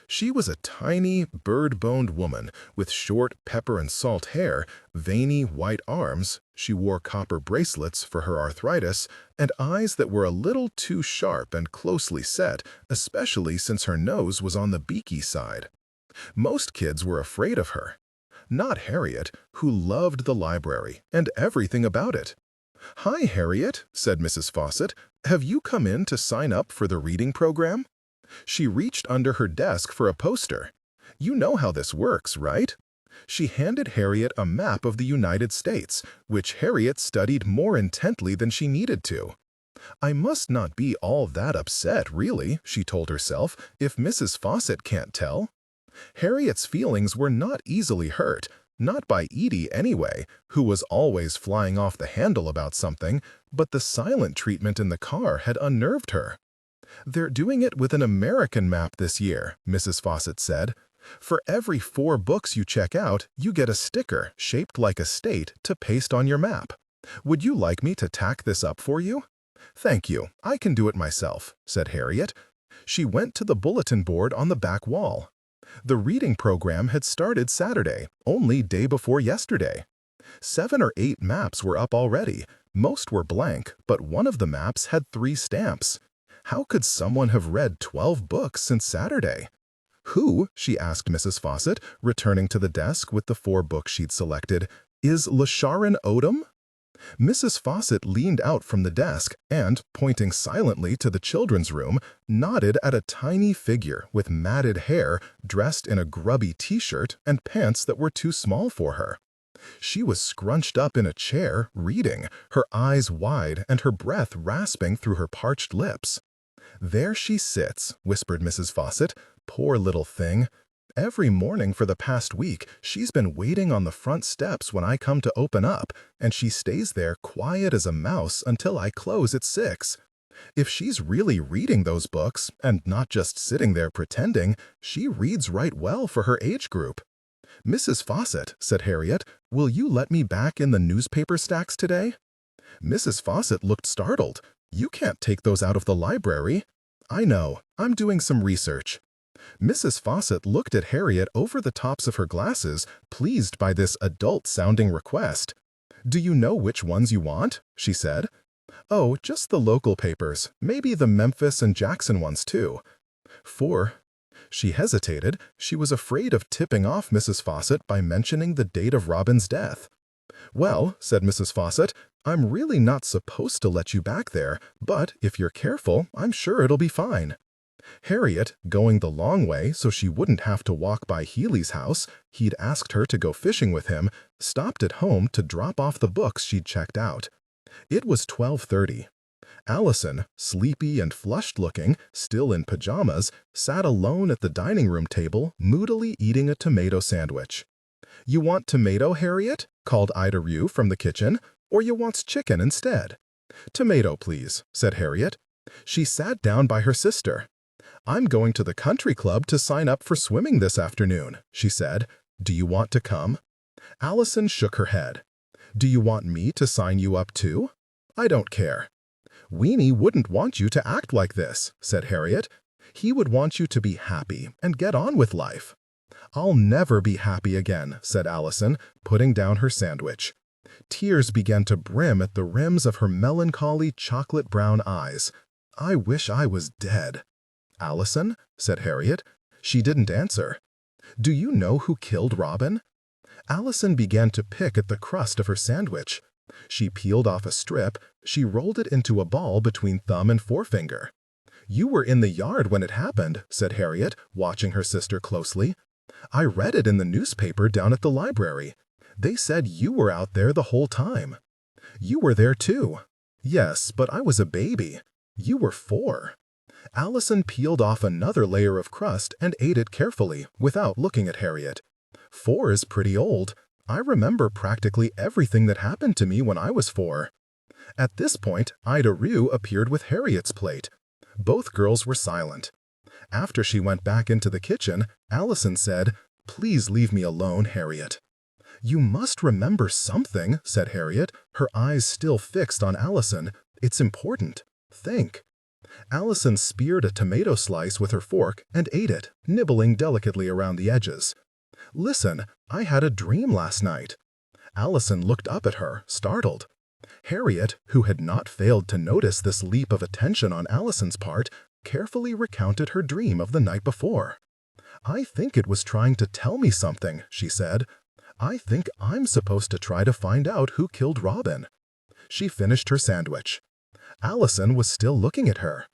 She was a tiny, bird-boned woman with short pepper and salt hair, veiny white arms, she wore copper bracelets for her arthritis, and eyes that were a little too sharp and closely set, especially since her nose was on the beaky side. Most kids were afraid of her. Not Harriet, who loved the library and everything about it. "Hi, Harriet," said Mrs. Fawcett. "Have you come in to sign up for the reading program?" She reached under her desk for a poster. "You know how this works, right?" She handed Harriet a map of the United States, which Harriet studied more intently than she needed to. "I must not be all that upset, really," she told herself, "if Mrs. Fawcett can't tell." Harriet's feelings were not easily hurt, not by Edie anyway, who was always flying off the handle about something, but the silent treatment in the car had unnerved her. "They're doing it with an American map this year," Mrs. Fawcett said. "For every 4 books you check out, you get a sticker shaped like a state to paste on your map. Would you like me to tack this up for you?" "Thank you, I can do it myself," said Harriet. She went to the bulletin board on the back wall. The reading program had started Saturday, only day before yesterday. 7 or 8 maps were up already. Most were blank, but one of the maps had 3 stamps. How could someone have read 12 books since Saturday? "Who," she asked Mrs. Fawcett, returning to the desk with the 4 books she'd selected, "is Lasharon Odom?" Mrs. Fawcett leaned out from the desk and, pointing silently to the children's room, nodded at a tiny figure with matted hair dressed in a grubby t-shirt and pants that were too small for her. She was scrunched up in a chair, reading, her eyes wide and her breath rasping through her parched lips. "There she sits," whispered Mrs. Fawcett. "Poor little thing. Every morning for the past week, she's been waiting on the front steps when I come to open up, and she stays there quiet as a mouse until I close at 6. If she's really reading those books, and not just sitting there pretending, she reads right well for her age group." "Mrs. Fawcett," said Harriet, "will you let me back in the newspaper stacks today?" Mrs. Fawcett looked startled. "You can't take those out of the library." "I know. I'm doing some research." Mrs. Fawcett looked at Harriet over the tops of her glasses, pleased by this adult-sounding request. "Do you know which ones you want?" she said. "Oh, just the local papers, maybe the Memphis and Jackson ones too." "For—" She hesitated. She was afraid of tipping off Mrs. Fawcett by mentioning the date of Robin's death. "Well," said Mrs. Fawcett, "I'm really not supposed to let you back there, but if you're careful, I'm sure it'll be fine." Harriet, going the long way so she wouldn't have to walk by Healy's house, he'd asked her to go fishing with him, stopped at home to drop off the books she'd checked out. It was 12:30. Allison, sleepy and flushed-looking, still in pajamas, sat alone at the dining room table, moodily eating a tomato sandwich. "You want tomato, Harriet?" called Ida Rue from the kitchen. "Or you wants chicken instead?" "Tomato, please," said Harriet. She sat down by her sister. "I'm going to the country club to sign up for swimming this afternoon," she said. "Do you want to come?" Allison shook her head. "Do you want me to sign you up too?" "I don't care." "Weenie wouldn't want you to act like this," said Harriet. "He would want you to be happy and get on with life." "I'll never be happy again," said Allison, putting down her sandwich. Tears began to brim at the rims of her melancholy chocolate-brown eyes. "I wish I was dead." "Allison," said Harriet, She didn't answer. "Do you know who killed Robin?" Allison began to pick at the crust of her sandwich. She peeled off a strip. She rolled it into a ball between thumb and forefinger. "You were in the yard when it happened," said Harriet, watching her sister closely. "I read it in the newspaper down at the library. They said you were out there the whole time." "You were there too." "Yes, but I was a baby. You were 4. Allison peeled off another layer of crust and ate it carefully, without looking at Harriet. 4 is pretty old. I remember practically everything that happened to me when I was 4. At this point, Ida Rue appeared with Harriet's plate. Both girls were silent. After she went back into the kitchen, Allison said, "Please leave me alone, Harriet." "You must remember something," said Harriet, her eyes still fixed on Allison. "It's important. Think." Allison speared a tomato slice with her fork and ate it, nibbling delicately around the edges. "Listen, I had a dream last night." Allison looked up at her, startled. Harriet, who had not failed to notice this leap of attention on Allison's part, carefully recounted her dream of the night before. "I think it was trying to tell me something," she said. "I think I'm supposed to try to find out who killed Robin." She finished her sandwich. Allison was still looking at her.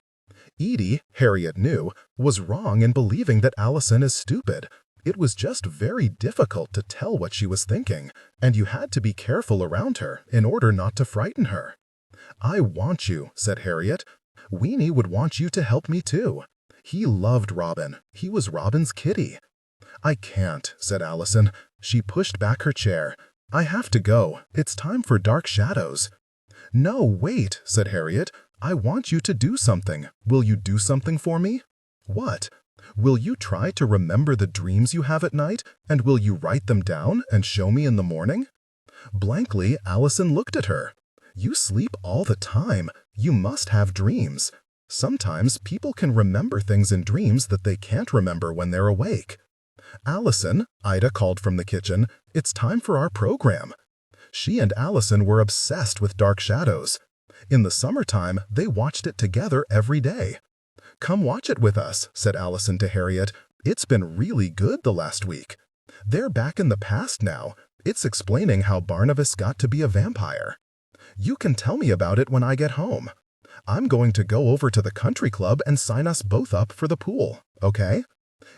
Edie, Harriet knew, was wrong in believing that Allison is stupid. It was just very difficult to tell what she was thinking, and you had to be careful around her in order not to frighten her. "I want you," said Harriet. "Weenie would want you to help me too. He loved Robin. He was Robin's kitty." "I can't," said Allison. She pushed back her chair. "I have to go. It's time for Dark Shadows." "No, wait," said Harriet. "I want you to do something. Will you do something for me?" "What?" "Will you try to remember the dreams you have at night, and will you write them down and show me in the morning?" Blankly, Allison looked at her. "You sleep all the time. You must have dreams. Sometimes people can remember things in dreams that they can't remember when they're awake." "Allison," Ida called from the kitchen, "it's time for our program." She and Allison were obsessed with Dark Shadows. In the summertime, they watched it together every day. "Come watch it with us," said Allison to Harriet. "It's been really good the last week. They're back in the past now. It's explaining how Barnabas got to be a vampire. You can tell me about it when I get home. I'm going to go over to the country club and sign us both up for the pool, okay?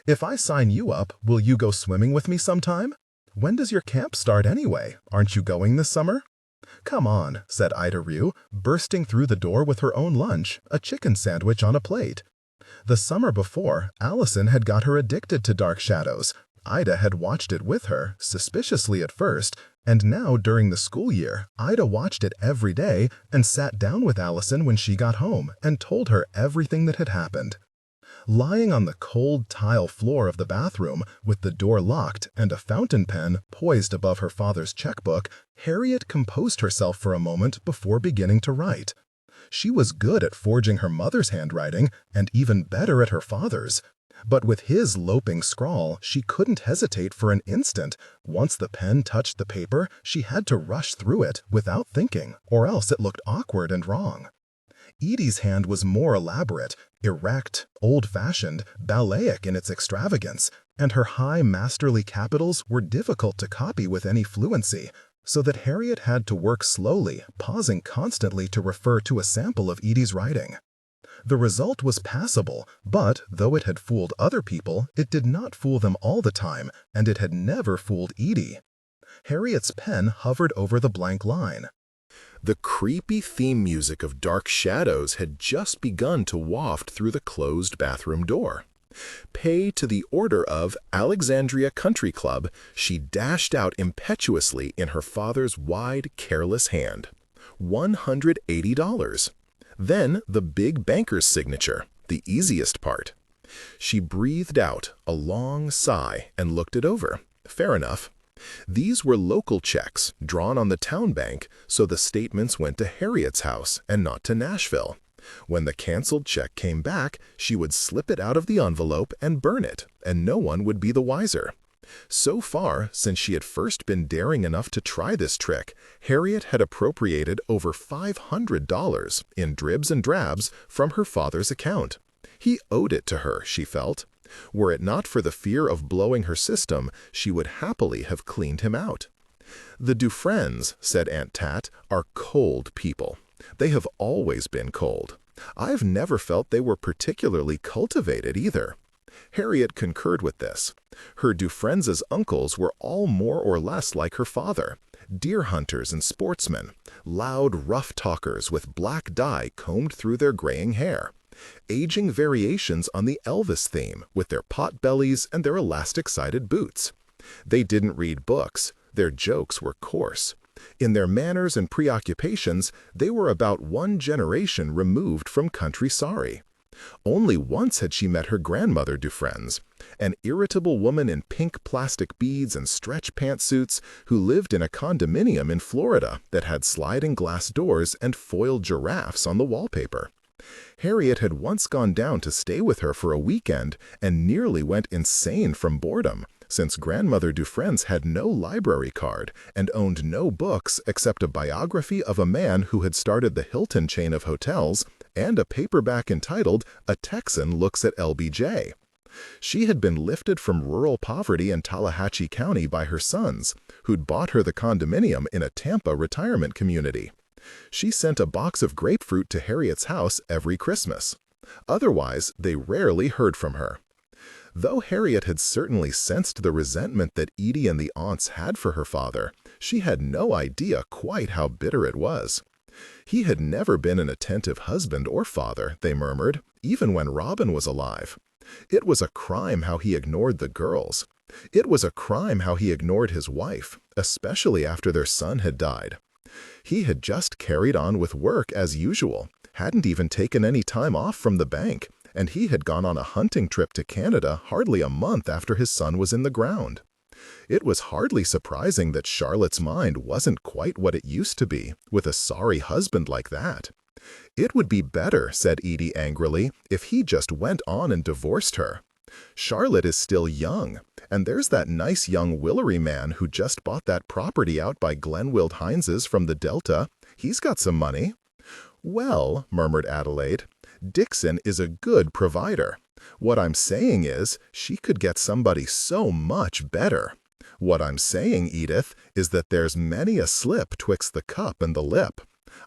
If I sign you up, will you go swimming with me sometime? When does your camp start anyway? Aren't you going this summer?" "Come on," said Ida Rue, bursting through the door with her own lunch, a chicken sandwich on a plate. The summer before, Allison had got her addicted to Dark Shadows. Ida had watched it with her, suspiciously at first, and now during the school year, Ida watched it every day and sat down with Allison when she got home and told her everything that had happened. Lying on the cold tile floor of the bathroom, with the door locked and a fountain pen poised above her father's checkbook, Harriet composed herself for a moment before beginning to write. She was good at forging her mother's handwriting and even better at her father's. But with his loping scrawl, she couldn't hesitate for an instant. Once the pen touched the paper, she had to rush through it without thinking, or else it looked awkward and wrong. Edie's hand was more elaborate, erect, old-fashioned, ballet-ic in its extravagance, and her high masterly capitals were difficult to copy with any fluency, so that Harriet had to work slowly, pausing constantly to refer to a sample of Edie's writing. The result was passable, but, though it had fooled other people, it did not fool them all the time, and it had never fooled Edie. Harriet's pen hovered over the blank line. The creepy theme music of Dark Shadows had just begun to waft through the closed bathroom door. Pay to the order of Alexandria Country Club, she dashed out impetuously in her father's wide, careless hand. $180. Then the big banker's signature, the easiest part. She breathed out a long sigh and looked it over. Fair enough. These were local checks, drawn on the town bank, so the statements went to Harriet's house and not to Nashville. When the canceled check came back, she would slip it out of the envelope and burn it, and no one would be the wiser. So far, since she had first been daring enough to try this trick, Harriet had appropriated over $500 in dribs and drabs from her father's account. He owed it to her, she felt. Were it not for the fear of blowing her system, she would happily have cleaned him out. "The Dufresnes," said Aunt Tat, "are cold people. They have always been cold. I've never felt they were particularly cultivated either." Harriet concurred with this. Her Dufresnes' uncles were all more or less like her father, deer hunters and sportsmen, loud, rough talkers with black dye combed through their graying hair, aging variations on the Elvis theme with their pot-bellies and their elastic-sided boots. They didn't read books. Their jokes were coarse. In their manners and preoccupations, they were about one generation removed from country sorry. Only once had she met her grandmother Dufresnes, an irritable woman in pink plastic beads and stretch pantsuits who lived in a condominium in Florida that had sliding glass doors and foiled giraffes on the wallpaper. Harriet had once gone down to stay with her for a weekend and nearly went insane from boredom, since Grandmother Dufresnes had no library card and owned no books except a biography of a man who had started the Hilton chain of hotels and a paperback entitled "A Texan Looks at LBJ." She had been lifted from rural poverty in Tallahatchie County by her sons, who'd bought her the condominium in a Tampa retirement community. She sent a box of grapefruit to Harriet's house every Christmas. Otherwise, they rarely heard from her. Though Harriet had certainly sensed the resentment that Edie and the aunts had for her father, she had no idea quite how bitter it was. He had never been an attentive husband or father, they murmured, even when Robin was alive. It was a crime how he ignored the girls. It was a crime how he ignored his wife, especially after their son had died. He had just carried on with work as usual, hadn't even taken any time off from the bank, and he had gone on a hunting trip to Canada hardly a month after his son was in the ground. It was hardly surprising that Charlotte's mind wasn't quite what it used to be, with a sorry husband like that. It would be better, said Edie angrily, if he just went on and divorced her. Charlotte is still young, and there's that nice young Willery man who just bought that property out by Glenwild Heinz's from the Delta. He's got some money. Well, murmured Adelaide, Dixon is a good provider. What I'm saying is, she could get somebody so much better. What I'm saying, Edith, is that there's many a slip twixt the cup and the lip.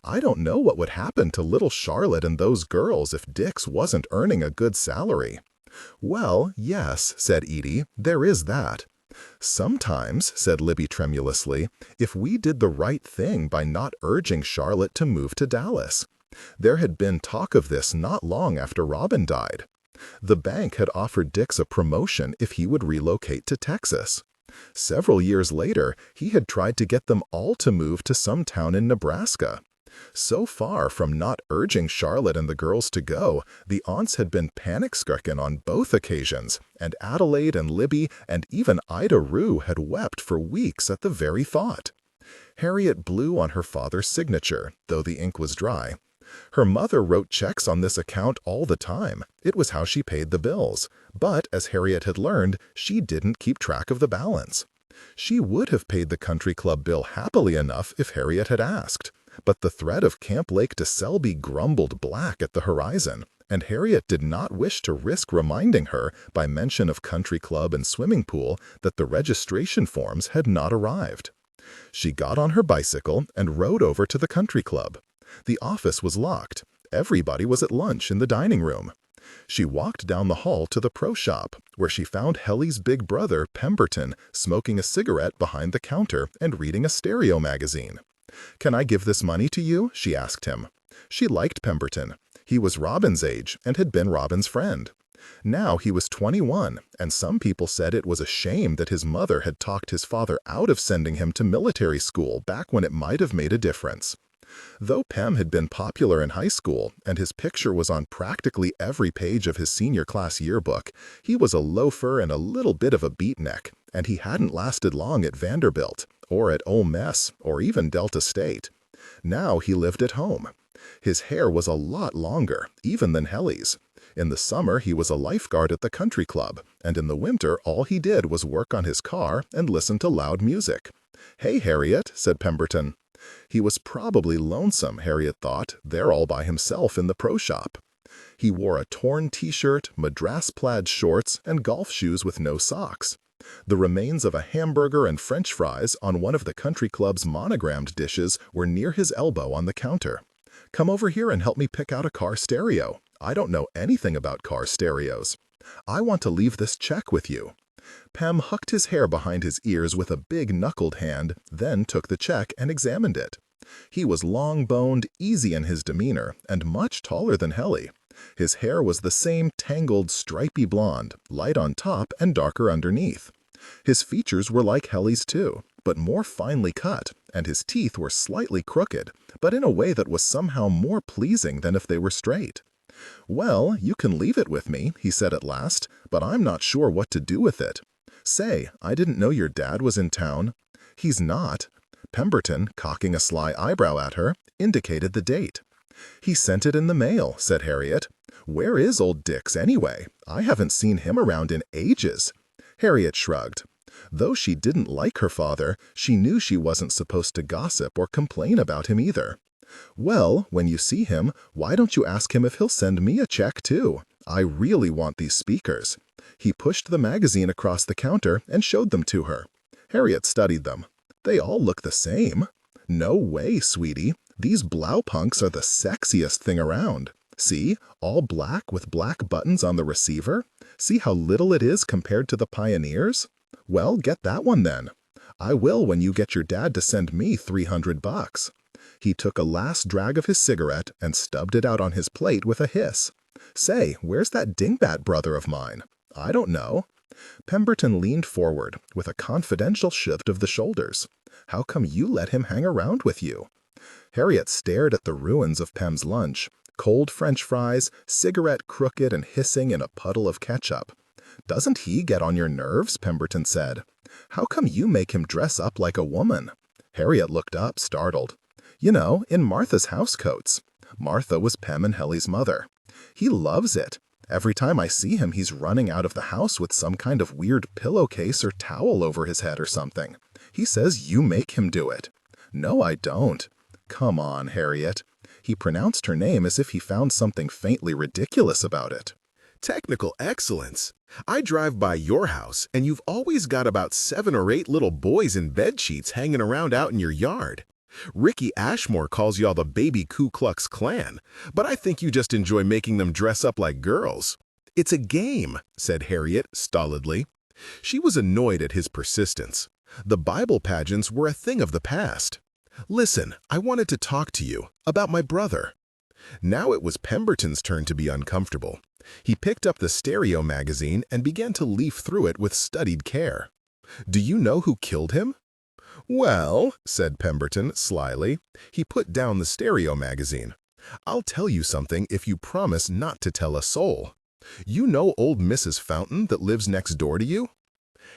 I don't know what would happen to little Charlotte and those girls if Dix wasn't earning a good salary. Well, yes, said Edie, there is that. Sometimes, said Libby tremulously, if we did the right thing by not urging Charlotte to move to Dallas. There had been talk of this not long after Robin died. The bank had offered Dix a promotion if he would relocate to Texas. Several years later, he had tried to get them all to move to some town in Nebraska. So far from not urging Charlotte and the girls to go, the aunts had been panic-stricken on both occasions, and Adelaide and Libby and even Ida Rue had wept for weeks at the very thought. Harriet blew on her father's signature, though the ink was dry. Her mother wrote checks on this account all the time. It was how she paid the bills. But, as Harriet had learned, she didn't keep track of the balance. She would have paid the country club bill happily enough if Harriet had asked. But the threat of Camp Lake to Selby grumbled black at the horizon, and Harriet did not wish to risk reminding her, by mention of country club and swimming pool, that the registration forms had not arrived. She got on her bicycle and rode over to the country club. The office was locked. Everybody was at lunch in the dining room. She walked down the hall to the pro shop, where she found Helly's big brother, Pemberton, smoking a cigarette behind the counter and reading a stereo magazine. "Can I give this money to you?" she asked him. She liked Pemberton. He was Robin's age and had been Robin's friend. Now he was 21, and some people said it was a shame that his mother had talked his father out of sending him to military school back when it might have made a difference. Though Pem had been popular in high school, and his picture was on practically every page of his senior class yearbook, he was a loafer and a little bit of a beatnik, and he hadn't lasted long at Vanderbilt, or at Ole Miss, or even Delta State. Now he lived at home. His hair was a lot longer, even than Helly's. In the summer he was a lifeguard at the country club, and in the winter all he did was work on his car and listen to loud music. "Hey, Harriet," said Pemberton. He was probably lonesome, Harriet thought, there all by himself in the pro shop. He wore a torn t-shirt, madras plaid shorts, and golf shoes with no socks. The remains of a hamburger and French fries on one of the country club's monogrammed dishes were near his elbow on the counter. "Come over here and help me pick out a car stereo. I don't know anything about car stereos. I want to leave this check with you." Pem hucked his hair behind his ears with a big knuckled hand, then took the check and examined it. He was long-boned, easy in his demeanor, and much taller than Helly. His hair was the same tangled, stripy blonde, light on top and darker underneath. His features were like Helly's too, but more finely cut, and his teeth were slightly crooked, but in a way that was somehow more pleasing than if they were straight. "Well, you can leave it with me," he said at last, "but I'm not sure what to do with it. Say, I didn't know your dad was in town." "He's not." Pemberton, cocking a sly eyebrow at her, indicated the date. "He sent it in the mail," said Harriet. "Where is old Dix, anyway? I haven't seen him around in ages." Harriet shrugged. Though she didn't like her father, she knew she wasn't supposed to gossip or complain about him either. "Well, when you see him, why don't you ask him if he'll send me a check too? I really want these speakers." He pushed the magazine across the counter and showed them to her. Harriet studied them. "They all look the same." "No way, sweetie. These blaupunks are the sexiest thing around. See, all black with black buttons on the receiver. See how little it is compared to the Pioneers? Well, get that one then. I will when you get your dad to send me $300. He took a last drag of his cigarette and stubbed it out on his plate with a hiss. "Say, where's that dingbat brother of mine?" "I don't know." Pemberton leaned forward with a confidential shift of the shoulders. "How come you let him hang around with you?" Harriet stared at the ruins of Pem's lunch. Cold French fries, cigarette crooked and hissing in a puddle of ketchup. "Doesn't he get on your nerves?" Pemberton said. "How come you make him dress up like a woman?" Harriet looked up, startled. "You know, in Martha's housecoats." Martha was Pem and Helly's mother. "He loves it. Every time I see him, he's running out of the house with some kind of weird pillowcase or towel over his head or something. He says you make him do it." "No, I don't." "Come on, Harriet." He pronounced her name as if he found something faintly ridiculous about it. Technical excellence. I drive by your house, and you've always got about 7 or 8 little boys in bedsheets hanging around out in your yard. Ricky Ashmore calls y'all the baby Ku Klux Klan, but I think you just enjoy making them dress up like girls. "It's a game," said Harriet stolidly. She was annoyed at his persistence. The Bible pageants were a thing of the past. "Listen, I wanted to talk to you about my brother." Now it was Pemberton's turn to be uncomfortable. He picked up the stereo magazine and began to leaf through it with studied care. "Do you know who killed him?" "Well," said Pemberton slyly. He put down the stereo magazine. "I'll tell you something if you promise not to tell a soul. You know old Mrs. Fountain that lives next door to you?"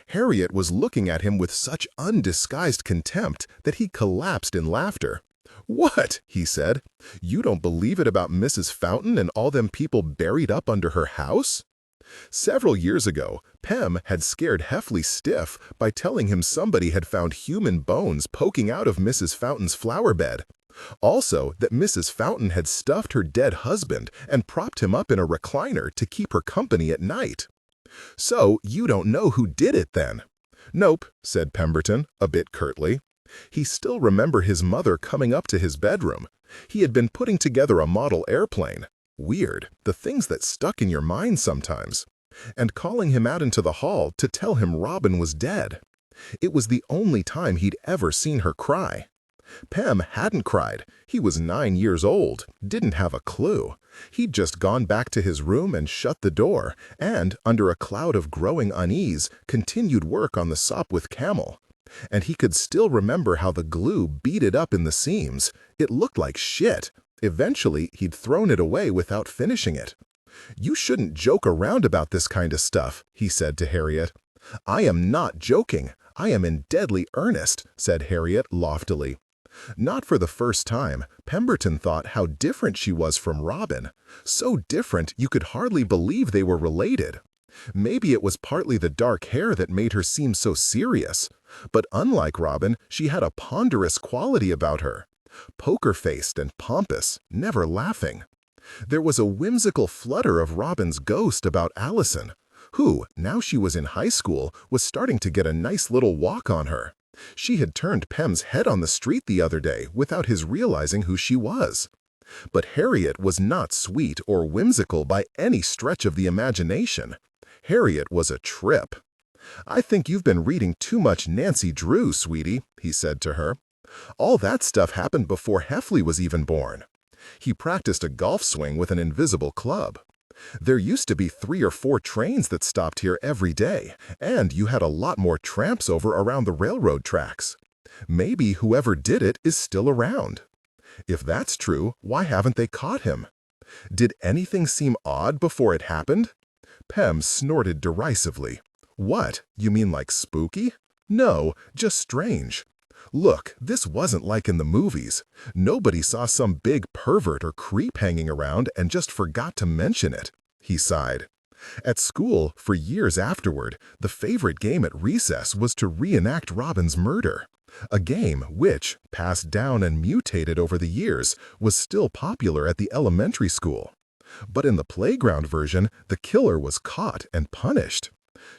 Harriet was looking at him with such undisguised contempt that he collapsed in laughter. "What?" he said. "You don't believe it about Mrs. Fountain and all them people buried up under her house?" Several years ago, Pem had scared Heffley stiff by telling him somebody had found human bones poking out of Mrs. Fountain's flower bed. Also, that Mrs. Fountain had stuffed her dead husband and propped him up in a recliner to keep her company at night. "So you don't know who did it, then?" "Nope," said Pemberton, a bit curtly. He still remembered his mother coming up to his bedroom. He had been putting together a model airplane. Weird, the things that stuck in your mind sometimes. And calling him out into the hall to tell him Robin was dead. It was the only time he'd ever seen her cry. Pem hadn't cried. He was 9 years old, didn't have a clue. He'd just gone back to his room and shut the door, and, under a cloud of growing unease, continued work on the Sopwith Camel. And he could still remember how the glue beaded up in the seams. It looked like shit. Eventually, he'd thrown it away without finishing it. "You shouldn't joke around about this kind of stuff," he said to Harriet. "I am not joking. I am in deadly earnest," said Harriet loftily. Not for the first time, Pemberton thought how different she was from Robin. So different you could hardly believe they were related. Maybe it was partly the dark hair that made her seem so serious. But unlike Robin, she had a ponderous quality about her. Poker-faced and pompous, never laughing. There was a whimsical flutter of Robin's ghost about Allison, who, now she was in high school, was starting to get a nice little walk on her. She had turned Pem's head on the street the other day without his realizing who she was. But Harriet was not sweet or whimsical by any stretch of the imagination. Harriet was a trip. "I think you've been reading too much Nancy Drew, sweetie," he said to her. "All that stuff happened before Heffley was even born. He practiced a golf swing with an invisible club. There used to be 3 or 4 trains that stopped here every day, and you had a lot more tramps over around the railroad tracks. Maybe whoever did it is still around. If that's true, why haven't they caught him? Did anything seem odd before it happened?" Pem snorted derisively. "What, you mean like spooky?" "No, just strange. Look, this wasn't like in the movies. Nobody saw some big pervert or creep hanging around and just forgot to mention it," he sighed. At school, for years afterward, the favorite game at recess was to reenact Robin's murder. A game which, passed down and mutated over the years, was still popular at the elementary school. But in the playground version, the killer was caught and punished.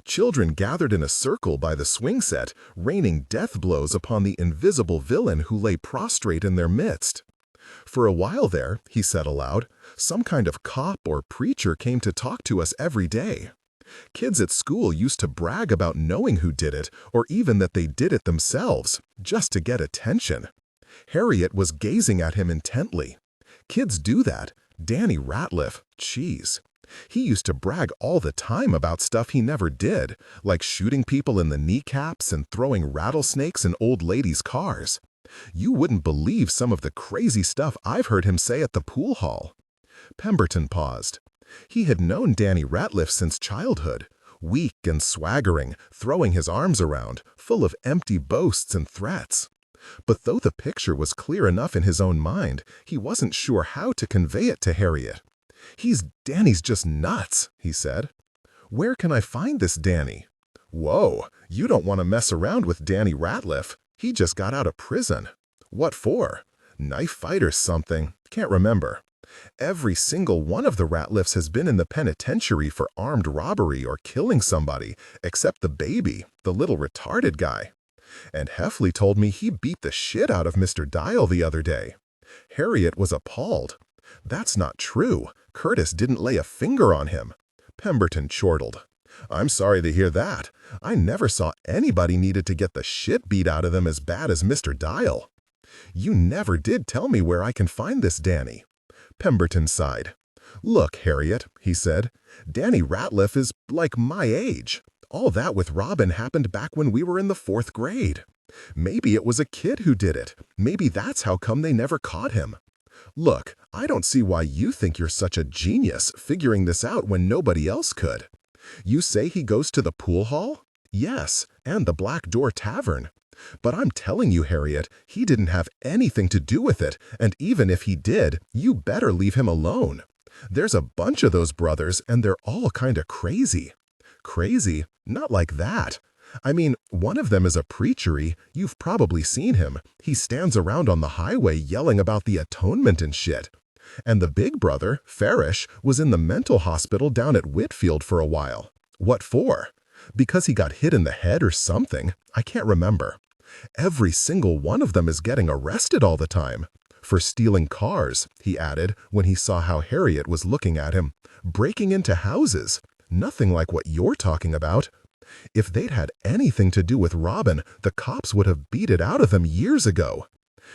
Children gathered in a circle by the swing set, raining death blows upon the invisible villain who lay prostrate in their midst. "For a while there," he said aloud, "some kind of cop or preacher came to talk to us every day. Kids at school used to brag about knowing who did it, or even that they did it themselves, just to get attention." Harriet was gazing at him intently. Kids do that. Danny Ratliff, geez. He used to brag all the time about stuff he never did, like shooting people in the kneecaps and throwing rattlesnakes in old ladies' cars. You wouldn't believe some of the crazy stuff I've heard him say at the pool hall. Pemberton paused. He had known Danny Ratliff since childhood, weak and swaggering, throwing his arms around, full of empty boasts and threats. But though the picture was clear enough in his own mind, he wasn't sure how to convey it to Harriet. "Danny's just nuts," he said. "Where can I find this Danny?" "Whoa, you don't want to mess around with Danny Ratliff. He just got out of prison." "What for?" "Knife fight or something. Can't remember. Every single one of the Ratliffs has been in the penitentiary for armed robbery or killing somebody, except the baby, the little retarded guy. And Heffley told me he beat the shit out of Mr. Dial the other day." Harriet was appalled. "That's not true. Curtis didn't lay a finger on him." Pemberton chortled. "I'm sorry to hear that. I never saw anybody needed to get the shit beat out of them as bad as Mr. Dial." "You never did tell me where I can find this Danny." Pemberton sighed. "Look, Harriet," he said, "Danny Ratliff is like my age. All that with Robin happened back when we were in the 4th grade. Maybe it was a kid who did it. Maybe that's how come they never caught him. Look, I don't see why you think you're such a genius figuring this out when nobody else could. You say he goes to the pool hall? Yes, and the Black Door Tavern. But I'm telling you, Harriet, he didn't have anything to do with it, and even if he did, you better leave him alone. There's a bunch of those brothers, and they're all kinda crazy." "Crazy? Not like that. I mean, one of them is a preachery. You've probably seen him. He stands around on the highway yelling about the atonement and shit. And the big brother, Farish, was in the mental hospital down at Whitfield for a while. What for? Because he got hit in the head or something. I can't remember. Every single one of them is getting arrested all the time. For stealing cars," he added when he saw how Harriet was looking at him. "Breaking into houses. Nothing like what you're talking about. If they'd had anything to do with Robin, the cops would have beat it out of them years ago."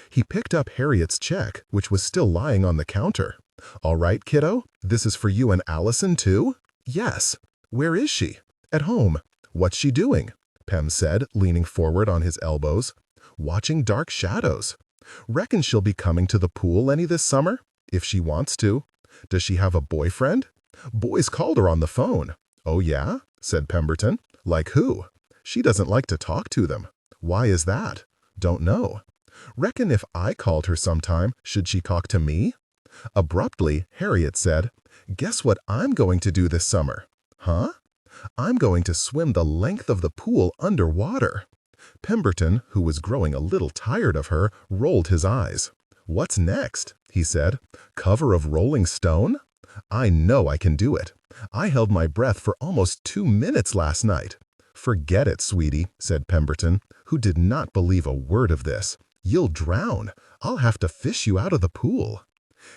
He picked up Harriet's check, which was still lying on the counter. "All right, kiddo, this is for you and Allison, too?" "Yes." "Where is she?" "At home." "What's she doing?" Pem said, leaning forward on his elbows. "Watching dark shadows. Reckon she'll be coming to the pool any this summer? If she wants to." "Does she have a boyfriend?" "Boys called her on the phone." "Oh yeah?" said Pemberton. "Like who?" "She doesn't like to talk to them." "Why is that?" "Don't know." "Reckon if I called her sometime, should she talk to me?" Abruptly, Harriet said, "Guess what I'm going to do this summer?" "Huh?" "I'm going to swim the length of the pool underwater." Pemberton, who was growing a little tired of her, rolled his eyes. "What's next?" he said. "Cover of Rolling Stone? I know I can do it. I held my breath for almost 2 minutes last night." "Forget it, sweetie," said Pemberton, who did not believe a word of this. "You'll drown. I'll have to fish you out of the pool."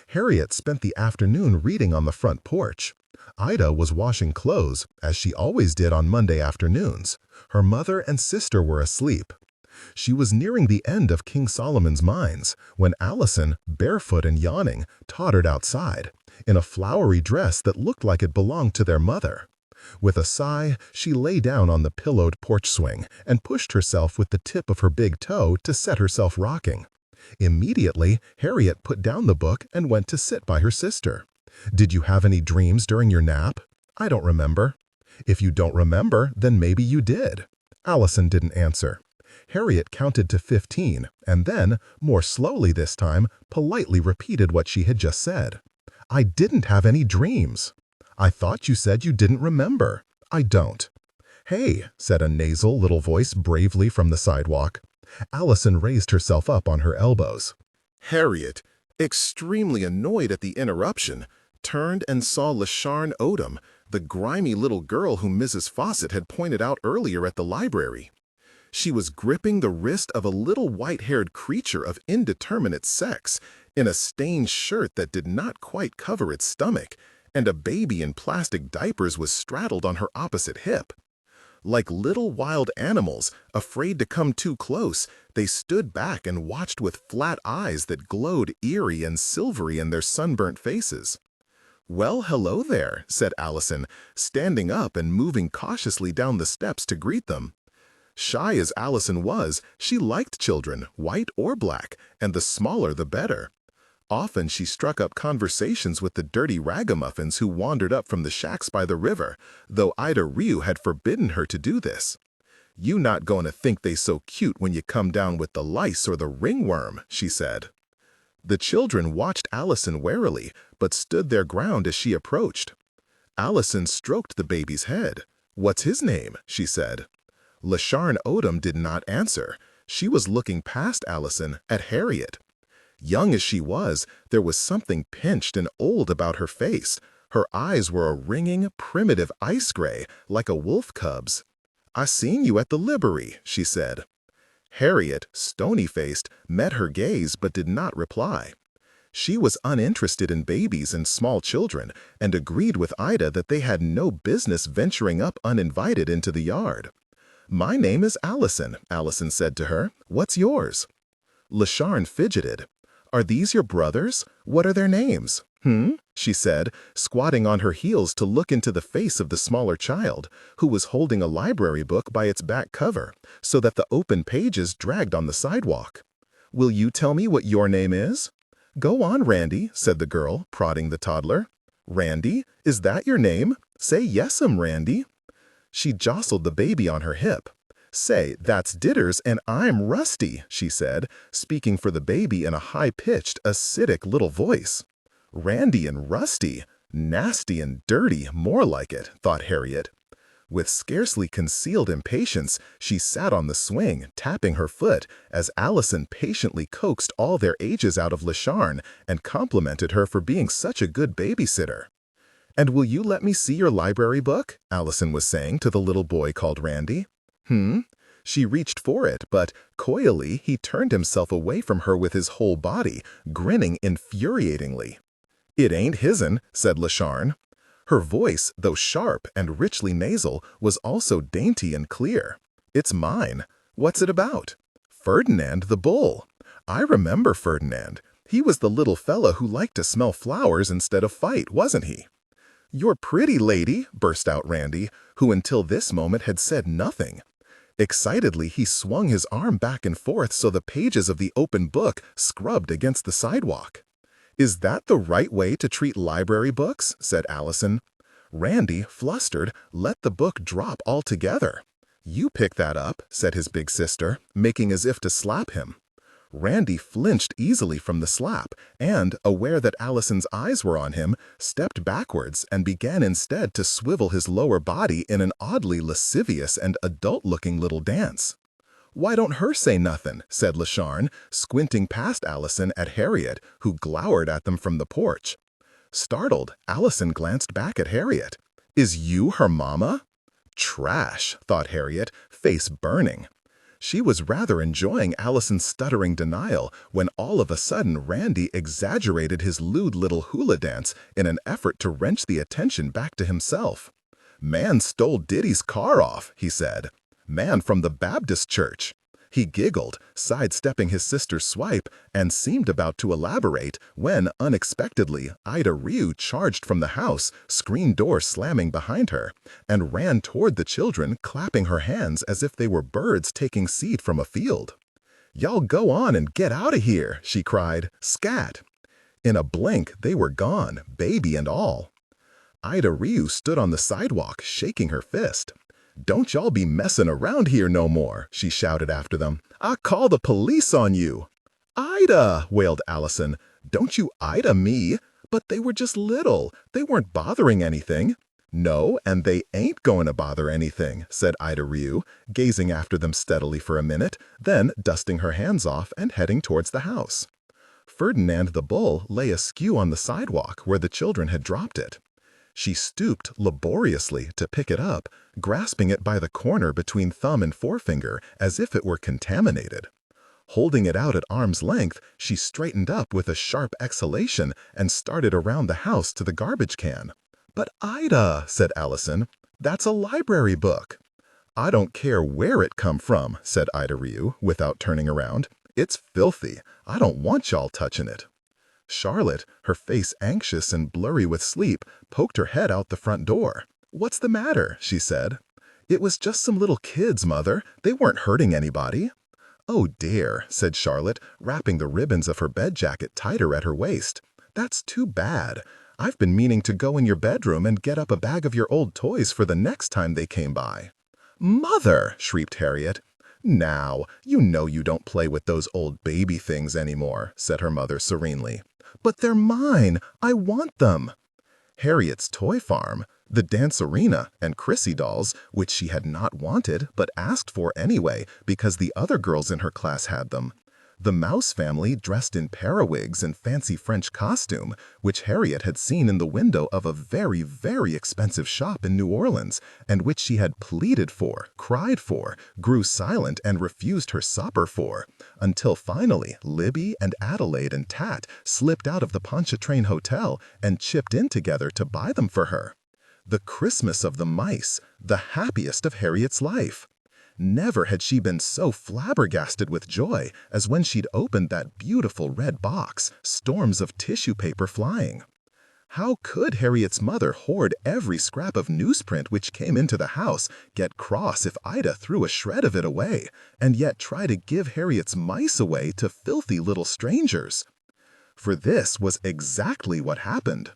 Harriet spent the afternoon reading on the front porch. Ida was washing clothes, as she always did on Monday afternoons. Her mother and sister were asleep. She was nearing the end of King Solomon's Mines when Allison, barefoot and yawning, tottered outside, in a flowery dress that looked like it belonged to their mother. With a sigh, she lay down on the pillowed porch swing and pushed herself with the tip of her big toe to set herself rocking. Immediately, Harriet put down the book and went to sit by her sister. "Did you have any dreams during your nap?" "I don't remember." "If you don't remember, then maybe you did." Allison didn't answer. Harriet counted to 15 and then, more slowly this time, politely repeated what she had just said. "I didn't have any dreams." "I thought you said you didn't remember." "I don't." "Hey," said a nasal little voice bravely from the sidewalk. Allison raised herself up on her elbows. Harriet, extremely annoyed at the interruption, turned and saw Lasharn Odom, the grimy little girl whom Mrs. Fawcett had pointed out earlier at the library. She was gripping the wrist of a little white-haired creature of indeterminate sex, in a stained shirt that did not quite cover its stomach, and a baby in plastic diapers was straddled on her opposite hip. Like little wild animals, afraid to come too close, they stood back and watched with flat eyes that glowed eerie and silvery in their sunburnt faces. "Well, hello there," said Allison, standing up and moving cautiously down the steps to greet them. Shy as Allison was, she liked children, white or black, and the smaller the better. Often she struck up conversations with the dirty ragamuffins who wandered up from the shacks by the river, though Ida Ryu had forbidden her to do this. "You not going to think they so cute when you come down with the lice or the ringworm," she said. The children watched Allison warily, but stood their ground as she approached. Allison stroked the baby's head. "What's his name?" she said. Lasharn Odom did not answer. She was looking past Allison at Harriet. Young as she was, there was something pinched and old about her face. Her eyes were a ringing, primitive ice gray, like a wolf cub's. "I seen you at the Library," she said. Harriet, stony-faced, met her gaze but did not reply. She was uninterested in babies and small children, and agreed with Ida that they had no business venturing up uninvited into the yard. "My name is Allison," Allison said to her. "What's yours?" Lasharn fidgeted. "Are these your brothers? What are their names?" She said, squatting on her heels to look into the face of the smaller child, who was holding a library book by its back cover, so that the open pages dragged on the sidewalk. "Will you tell me what your name is?" "Go on, Randy," said the girl, prodding the toddler. "Randy? Is that your name? Say yes'm, Randy." She jostled the baby on her hip. "Say, that's Ditters and I'm Rusty," she said, speaking for the baby in a high-pitched, acidic little voice. Randy and Rusty? Nasty and dirty, more like it, thought Harriet. With scarcely concealed impatience, she sat on the swing, tapping her foot, as Allison patiently coaxed all their ages out of Lasharn and complimented her for being such a good babysitter. "And will you let me see your library book?" Allison was saying to the little boy called Randy. She reached for it, but coyly he turned himself away from her with his whole body, grinning infuriatingly. "It ain't his'n," said Lasharn. Her voice, though sharp and richly nasal, was also dainty and clear. "It's mine. What's it about?" "Ferdinand the Bull. I remember Ferdinand. He was the little fella who liked to smell flowers instead of fight, wasn't he?" "You're pretty, lady," burst out Randy, who until this moment had said nothing. Excitedly, he swung his arm back and forth so the pages of the open book scrubbed against the sidewalk. "Is that the right way to treat library books?" said Allison. Randy, flustered, let the book drop altogether. "You pick that up," said his big sister, making as if to slap him. Randy flinched easily from the slap and, aware that Allison's eyes were on him, stepped backwards and began instead to swivel his lower body in an oddly lascivious and adult-looking little dance. "Why don't her say nothin'?" said Lasharn, squinting past Allison at Harriet, who glowered at them from the porch. Startled, Allison glanced back at Harriet. "Is you her mama?" "Trash," thought Harriet, face burning. She was rather enjoying Allison's stuttering denial when all of a sudden Randy exaggerated his lewd little hula dance in an effort to wrench the attention back to himself. "Man stole Diddy's car off," he said. "Man from the Baptist church." He giggled, sidestepping his sister's swipe, and seemed about to elaborate when, unexpectedly, Ida Ryu charged from the house, screen door slamming behind her, and ran toward the children, clapping her hands as if they were birds taking seed from a field. "Y'all go on and get out of here," she cried. "Scat!" In a blink, they were gone, baby and all. Ida Ryu stood on the sidewalk, shaking her fist. "Don't y'all be messin' around here no more," she shouted after them. "I'll call the police on you." "Ida!" wailed Allison. "Don't you Ida me." "But they were just little. They weren't bothering anything." "No, and they ain't going to bother anything," said Ida Ryu, gazing after them steadily for a minute, then dusting her hands off and heading towards the house. Ferdinand the bull lay askew on the sidewalk where the children had dropped it. She stooped laboriously to pick it up, grasping it by the corner between thumb and forefinger as if it were contaminated. Holding it out at arm's length, she straightened up with a sharp exhalation and started around the house to the garbage can. "But Ida," said Allison, "that's a library book." "I don't care where it come from," said Ida Ryu, without turning around. "It's filthy. I don't want y'all touching it." Charlotte, her face anxious and blurry with sleep, poked her head out the front door. "What's the matter?" she said. "It was just some little kids, Mother. They weren't hurting anybody." "Oh dear," said Charlotte, wrapping the ribbons of her bed jacket tighter at her waist. "That's too bad. I've been meaning to go in your bedroom and get up a bag of your old toys for the next time they came by." "Mother!" shrieked Harriet. "Now, you know you don't play with those old baby things anymore," said her mother serenely. "But they're mine. I want them." Harriet's toy farm, the dance arena, and Chrissy dolls, which she had not wanted but asked for anyway because the other girls in her class had them. The Mouse family dressed in periwigs and fancy French costume, which Harriet had seen in the window of a very, very expensive shop in New Orleans, and which she had pleaded for, cried for, grew silent and refused her supper for, until finally Libby and Adelaide and Tat slipped out of the Pontchartrain Hotel and chipped in together to buy them for her. The Christmas of the mice, the happiest of Harriet's life. Never had she been so flabbergasted with joy as when she'd opened that beautiful red box, storms of tissue paper flying. How could Harriet's mother hoard every scrap of newsprint which came into the house, get cross if Ida threw a shred of it away, and yet try to give Harriet's mice away to filthy little strangers? For this was exactly what happened.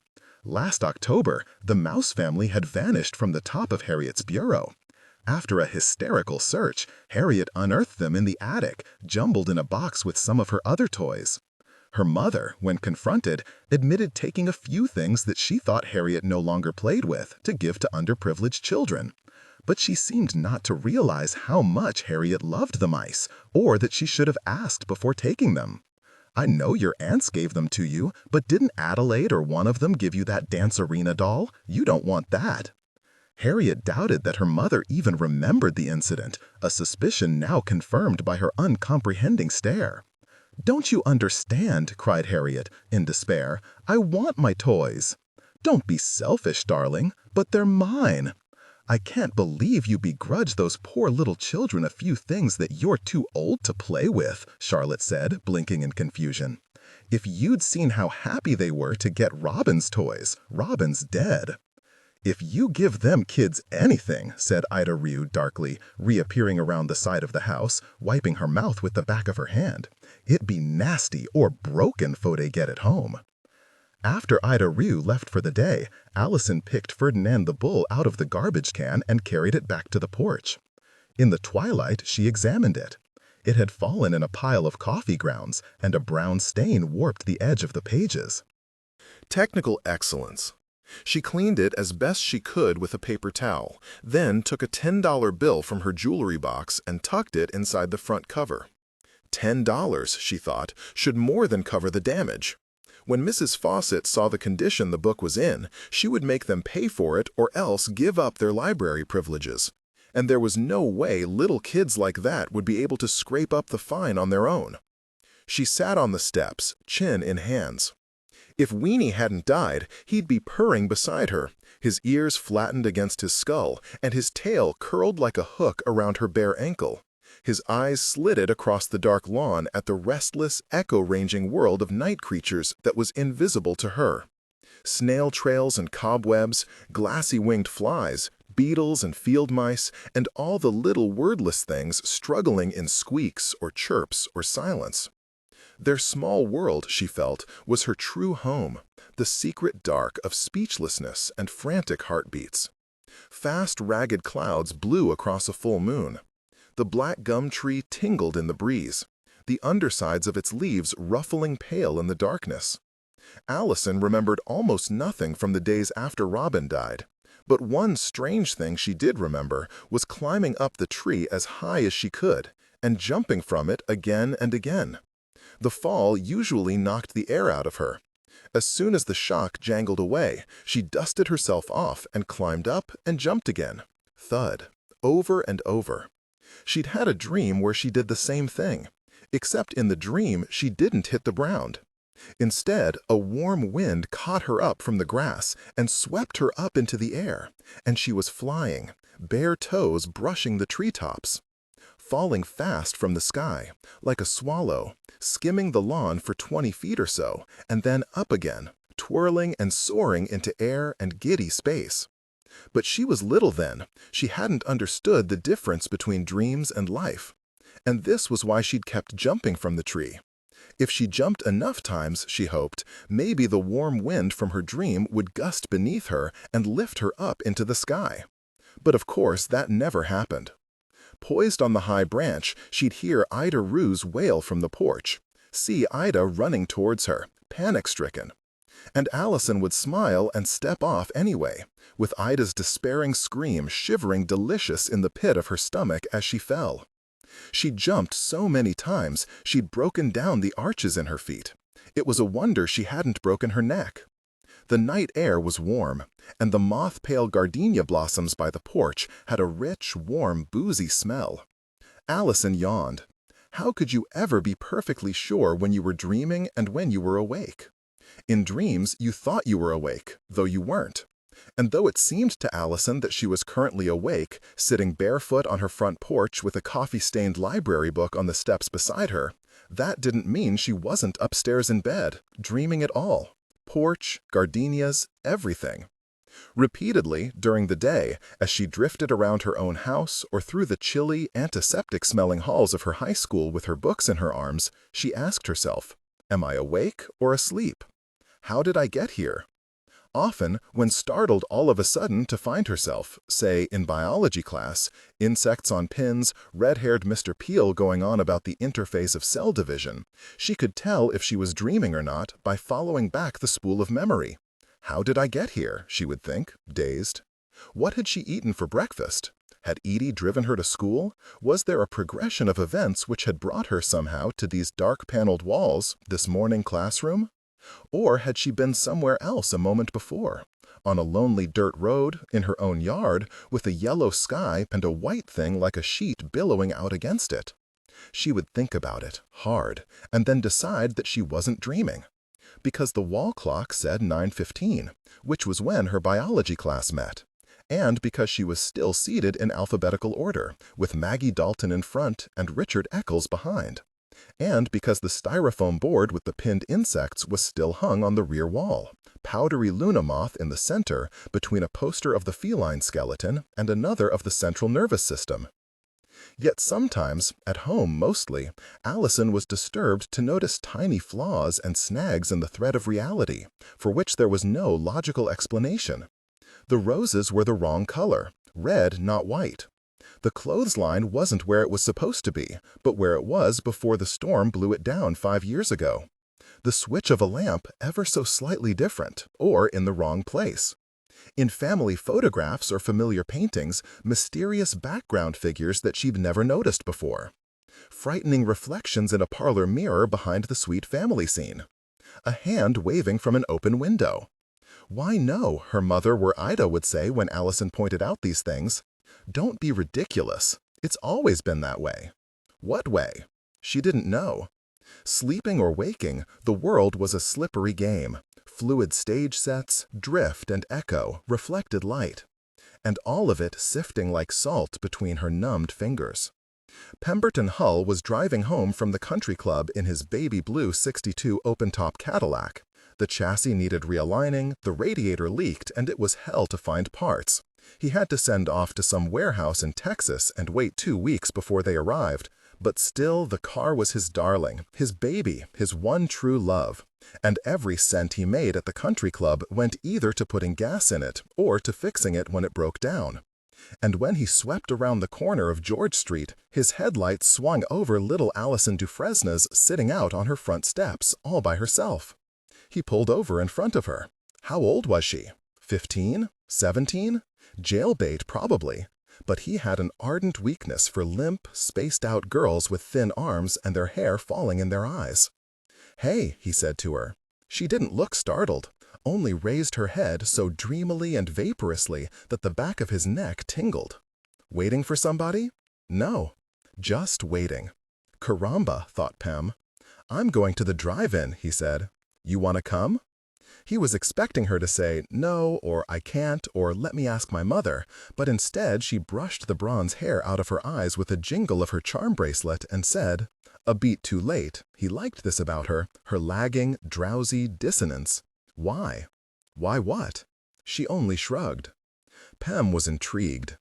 Last October, the Mouse family had vanished from the top of Harriet's bureau. After a hysterical search, Harriet unearthed them in the attic, jumbled in a box with some of her other toys. Her mother, when confronted, admitted taking a few things that she thought Harriet no longer played with to give to underprivileged children. But she seemed not to realize how much Harriet loved the mice, or that she should have asked before taking them. "I know your aunts gave them to you, but didn't Adelaide or one of them give you that dance arena doll? You don't want that." Harriet doubted that her mother even remembered the incident, a suspicion now confirmed by her uncomprehending stare. "Don't you understand?" cried Harriet, in despair. "I want my toys." "Don't be selfish, darling, but they're mine." "I can't believe you begrudge those poor little children a few things that you're too old to play with," Charlotte said, blinking in confusion. "If you'd seen how happy they were to get Robin's toys, Robin's dead." "If you give them kids anything," said Ida Ryu darkly, reappearing around the side of the house, wiping her mouth with the back of her hand, "it be nasty or broken fo they get it home." After Ida Ryu left for the day, Allison picked Ferdinand the bull out of the garbage can and carried it back to the porch. In the twilight, she examined it. It had fallen in a pile of coffee grounds, and a brown stain warped the edge of the pages. Technical excellence. She cleaned it as best she could with a paper towel, then took a $10 bill from her jewelry box and tucked it inside the front cover. $10, she thought, should more than cover the damage. When Mrs. Fawcett saw the condition the book was in, she would make them pay for it or else give up their library privileges. And there was no way little kids like that would be able to scrape up the fine on their own. She sat on the steps, chin in hands. If Weenie hadn't died, he'd be purring beside her, his ears flattened against his skull, and his tail curled like a hook around her bare ankle. His eyes slitted across the dark lawn at the restless, echo-ranging world of night creatures that was invisible to her. Snail trails and cobwebs, glassy-winged flies, beetles and field mice, and all the little wordless things struggling in squeaks or chirps or silence. Their small world, she felt, was her true home, the secret dark of speechlessness and frantic heartbeats. Fast, ragged clouds blew across a full moon. The black gum tree tingled in the breeze, the undersides of its leaves ruffling pale in the darkness. Allison remembered almost nothing from the days after Robin died, but one strange thing she did remember was climbing up the tree as high as she could and jumping from it again and again. The fall usually knocked the air out of her. As soon as the shock jangled away, she dusted herself off and climbed up and jumped again. Thud, over and over. She'd had a dream where she did the same thing, except in the dream she didn't hit the ground. Instead, a warm wind caught her up from the grass and swept her up into the air, and she was flying, bare toes brushing the treetops. Falling fast from the sky, like a swallow, skimming the lawn for 20 feet or so, and then up again, twirling and soaring into air and giddy space. But she was little then. She hadn't understood the difference between dreams and life. And this was why she'd kept jumping from the tree. If she jumped enough times, she hoped, maybe the warm wind from her dream would gust beneath her and lift her up into the sky. But of course, that never happened. Poised on the high branch, she'd hear Ida Ruse wail from the porch, see Ida running towards her, panic-stricken. And Allison would smile and step off anyway, with Ida's despairing scream shivering delicious in the pit of her stomach as she fell. She'd jumped so many times she'd broken down the arches in her feet. It was a wonder she hadn't broken her neck. The night air was warm, and the moth-pale gardenia blossoms by the porch had a rich, warm, boozy smell. Allison yawned. How could you ever be perfectly sure when you were dreaming and when you were awake? In dreams, you thought you were awake, though you weren't. And though it seemed to Allison that she was currently awake, sitting barefoot on her front porch with a coffee-stained library book on the steps beside her, that didn't mean she wasn't upstairs in bed, dreaming at all. Porch, gardenias, everything. Repeatedly, during the day, as she drifted around her own house or through the chilly, antiseptic-smelling halls of her high school with her books in her arms, she asked herself, "Am I awake or asleep? How did I get here?" Often, when startled all of a sudden to find herself, say, in biology class, insects on pins, red-haired Mr. Peel going on about the interface of cell division, she could tell if she was dreaming or not by following back the spool of memory. How did I get here, she would think, dazed. What had she eaten for breakfast? Had Edie driven her to school? Was there a progression of events which had brought her somehow to these dark-paneled walls, this morning classroom? Or had she been somewhere else a moment before, on a lonely dirt road, in her own yard, with a yellow sky and a white thing like a sheet billowing out against it? She would think about it, hard, and then decide that she wasn't dreaming. Because the wall clock said 9:15, which was when her biology class met. And because she was still seated in alphabetical order, with Maggie Dalton in front and Richard Eccles behind. And because the styrofoam board with the pinned insects was still hung on the rear wall, powdery Luna moth in the center between a poster of the feline skeleton and another of the central nervous system. Yet sometimes, at home mostly, Allison was disturbed to notice tiny flaws and snags in the thread of reality, for which there was no logical explanation. The roses were the wrong color, red, not white. The clothesline wasn't where it was supposed to be, but where it was before the storm blew it down 5 years ago. the switch of a lamp ever so slightly different, or in the wrong place. In family photographs or familiar paintings, mysterious background figures that she'd never noticed before. Frightening reflections in a parlor mirror behind the sweet family scene. A hand waving from an open window. Why no, her mother or Ida would say when Allison pointed out these things. Don't be ridiculous. It's always been that way. What way? She didn't know. Sleeping or waking, the world was a slippery game. Fluid stage sets, drift and echo, reflected light. And all of it sifting like salt between her numbed fingers. Pemberton Hull was driving home from the country club in his baby blue '62 open-top Cadillac. The chassis needed realigning, the radiator leaked, and it was hell to find parts. He had to send off to some warehouse in Texas and wait 2 weeks before they arrived. But still, the car was his darling, his baby, his one true love. And every cent he made at the country club went either to putting gas in it or to fixing it when it broke down. And when he swept around the corner of George Street, his headlights swung over little Allison Dufresne's sitting out on her front steps, all by herself. He pulled over in front of her. How old was she? 15? 17? Jailbait, probably. But he had an ardent weakness for limp, spaced-out girls with thin arms and their hair falling in their eyes. "Hey," he said to her. She didn't look startled, only raised her head so dreamily and vaporously that the back of his neck tingled. Waiting for somebody? No, just waiting. Caramba, thought Pem. "I'm going to the drive-in," he said. "You want to come?" He was expecting her to say, "No," or "I can't," or "Let me ask my mother," but instead she brushed the bronze hair out of her eyes with a jingle of her charm bracelet and said, a beat too late, he liked this about her, her lagging, drowsy dissonance. Why? Why what? She only shrugged. Pem was intrigued.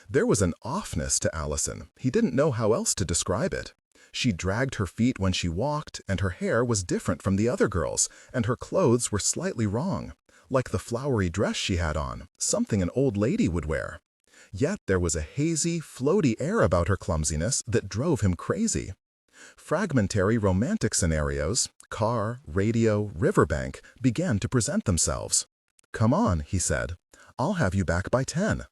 There was an offness to Allison. He didn't know how else to describe it. She dragged her feet when she walked, and her hair was different from the other girls, and her clothes were slightly wrong, like the flowery dress she had on, something an old lady would wear. Yet there was a hazy, floaty air about her clumsiness that drove him crazy. Fragmentary romantic scenarios, car, radio, riverbank, began to present themselves. "Come on," he said. "I'll have you back by 10.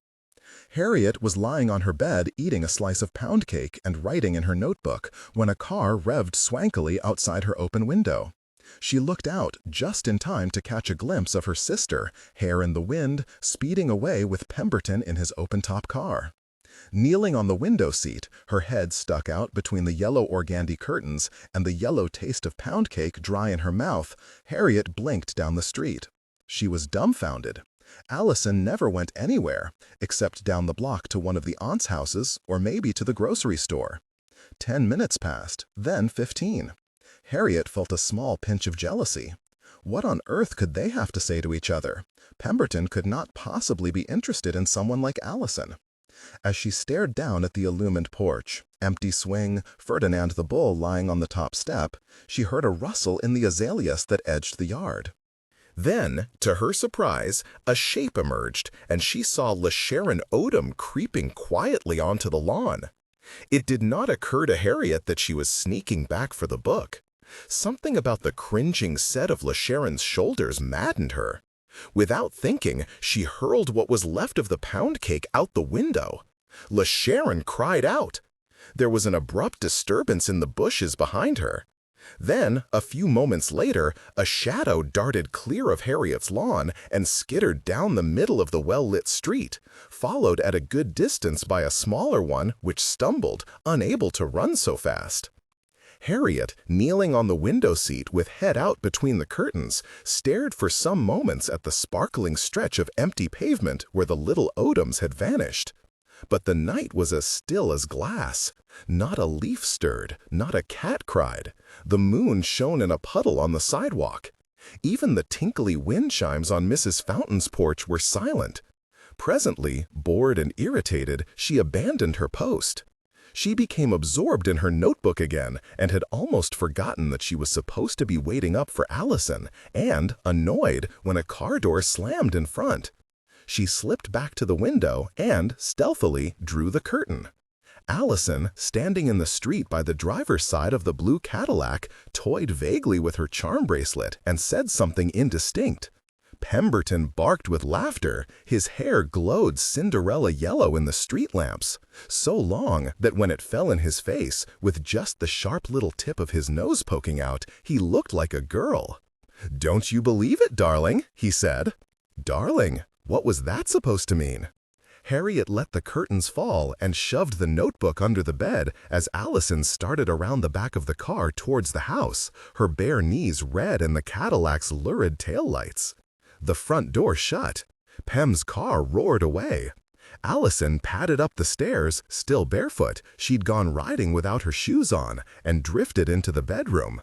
Harriet was lying on her bed eating a slice of pound cake and writing in her notebook when a car revved swankily outside her open window. She looked out just in time to catch a glimpse of her sister, hair in the wind, speeding away with Pemberton in his open-top car. Kneeling on the window seat, her head stuck out between the yellow organdy curtains and the yellow taste of pound cake dry in her mouth, Harriet blinked down the street. She was dumbfounded. Allison never went anywhere, except down the block to one of the aunts' houses or maybe to the grocery store. 10 minutes passed, then 15. Harriet felt a small pinch of jealousy. What on earth could they have to say to each other? Pemberton could not possibly be interested in someone like Allison. As she stared down at the illumined porch, empty swing, Ferdinand the bull lying on the top step, she heard a rustle in the azaleas that edged the yard. Then, to her surprise, a shape emerged, and she saw LeSharon Odom creeping quietly onto the lawn. It did not occur to Harriet that she was sneaking back for the book. Something about the cringing set of LeSharon's shoulders maddened her. Without thinking, she hurled what was left of the pound cake out the window. LeSharon cried out. There was an abrupt disturbance in the bushes behind her. Then, a few moments later, a shadow darted clear of Harriet's lawn and skittered down the middle of the well-lit street, followed at a good distance by a smaller one which stumbled, unable to run so fast. Harriet, kneeling on the window seat with head out between the curtains, stared for some moments at the sparkling stretch of empty pavement where the little Odoms had vanished. But the night was as still as glass. Not a leaf stirred, not a cat cried. The moon shone in a puddle on the sidewalk. Even the tinkly wind chimes on Mrs. Fountain's porch were silent. Presently, bored and irritated, she abandoned her post. She became absorbed in her notebook again and had almost forgotten that she was supposed to be waiting up for Allison and annoyed when a car door slammed in front. She slipped back to the window and, stealthily, drew the curtain. Allison, standing in the street by the driver's side of the blue Cadillac, toyed vaguely with her charm bracelet and said something indistinct. Pemberton barked with laughter. His hair glowed Cinderella yellow in the street lamps, so long that when it fell in his face, with just the sharp little tip of his nose poking out, he looked like a girl. "Don't you believe it, darling?" he said. Darling? What was that supposed to mean? Harriet let the curtains fall and shoved the notebook under the bed as Allison started around the back of the car towards the house, her bare knees red in the Cadillac's lurid taillights. The front door shut. Pem's car roared away. Allison padded up the stairs, still barefoot. She'd gone riding without her shoes on, and drifted into the bedroom.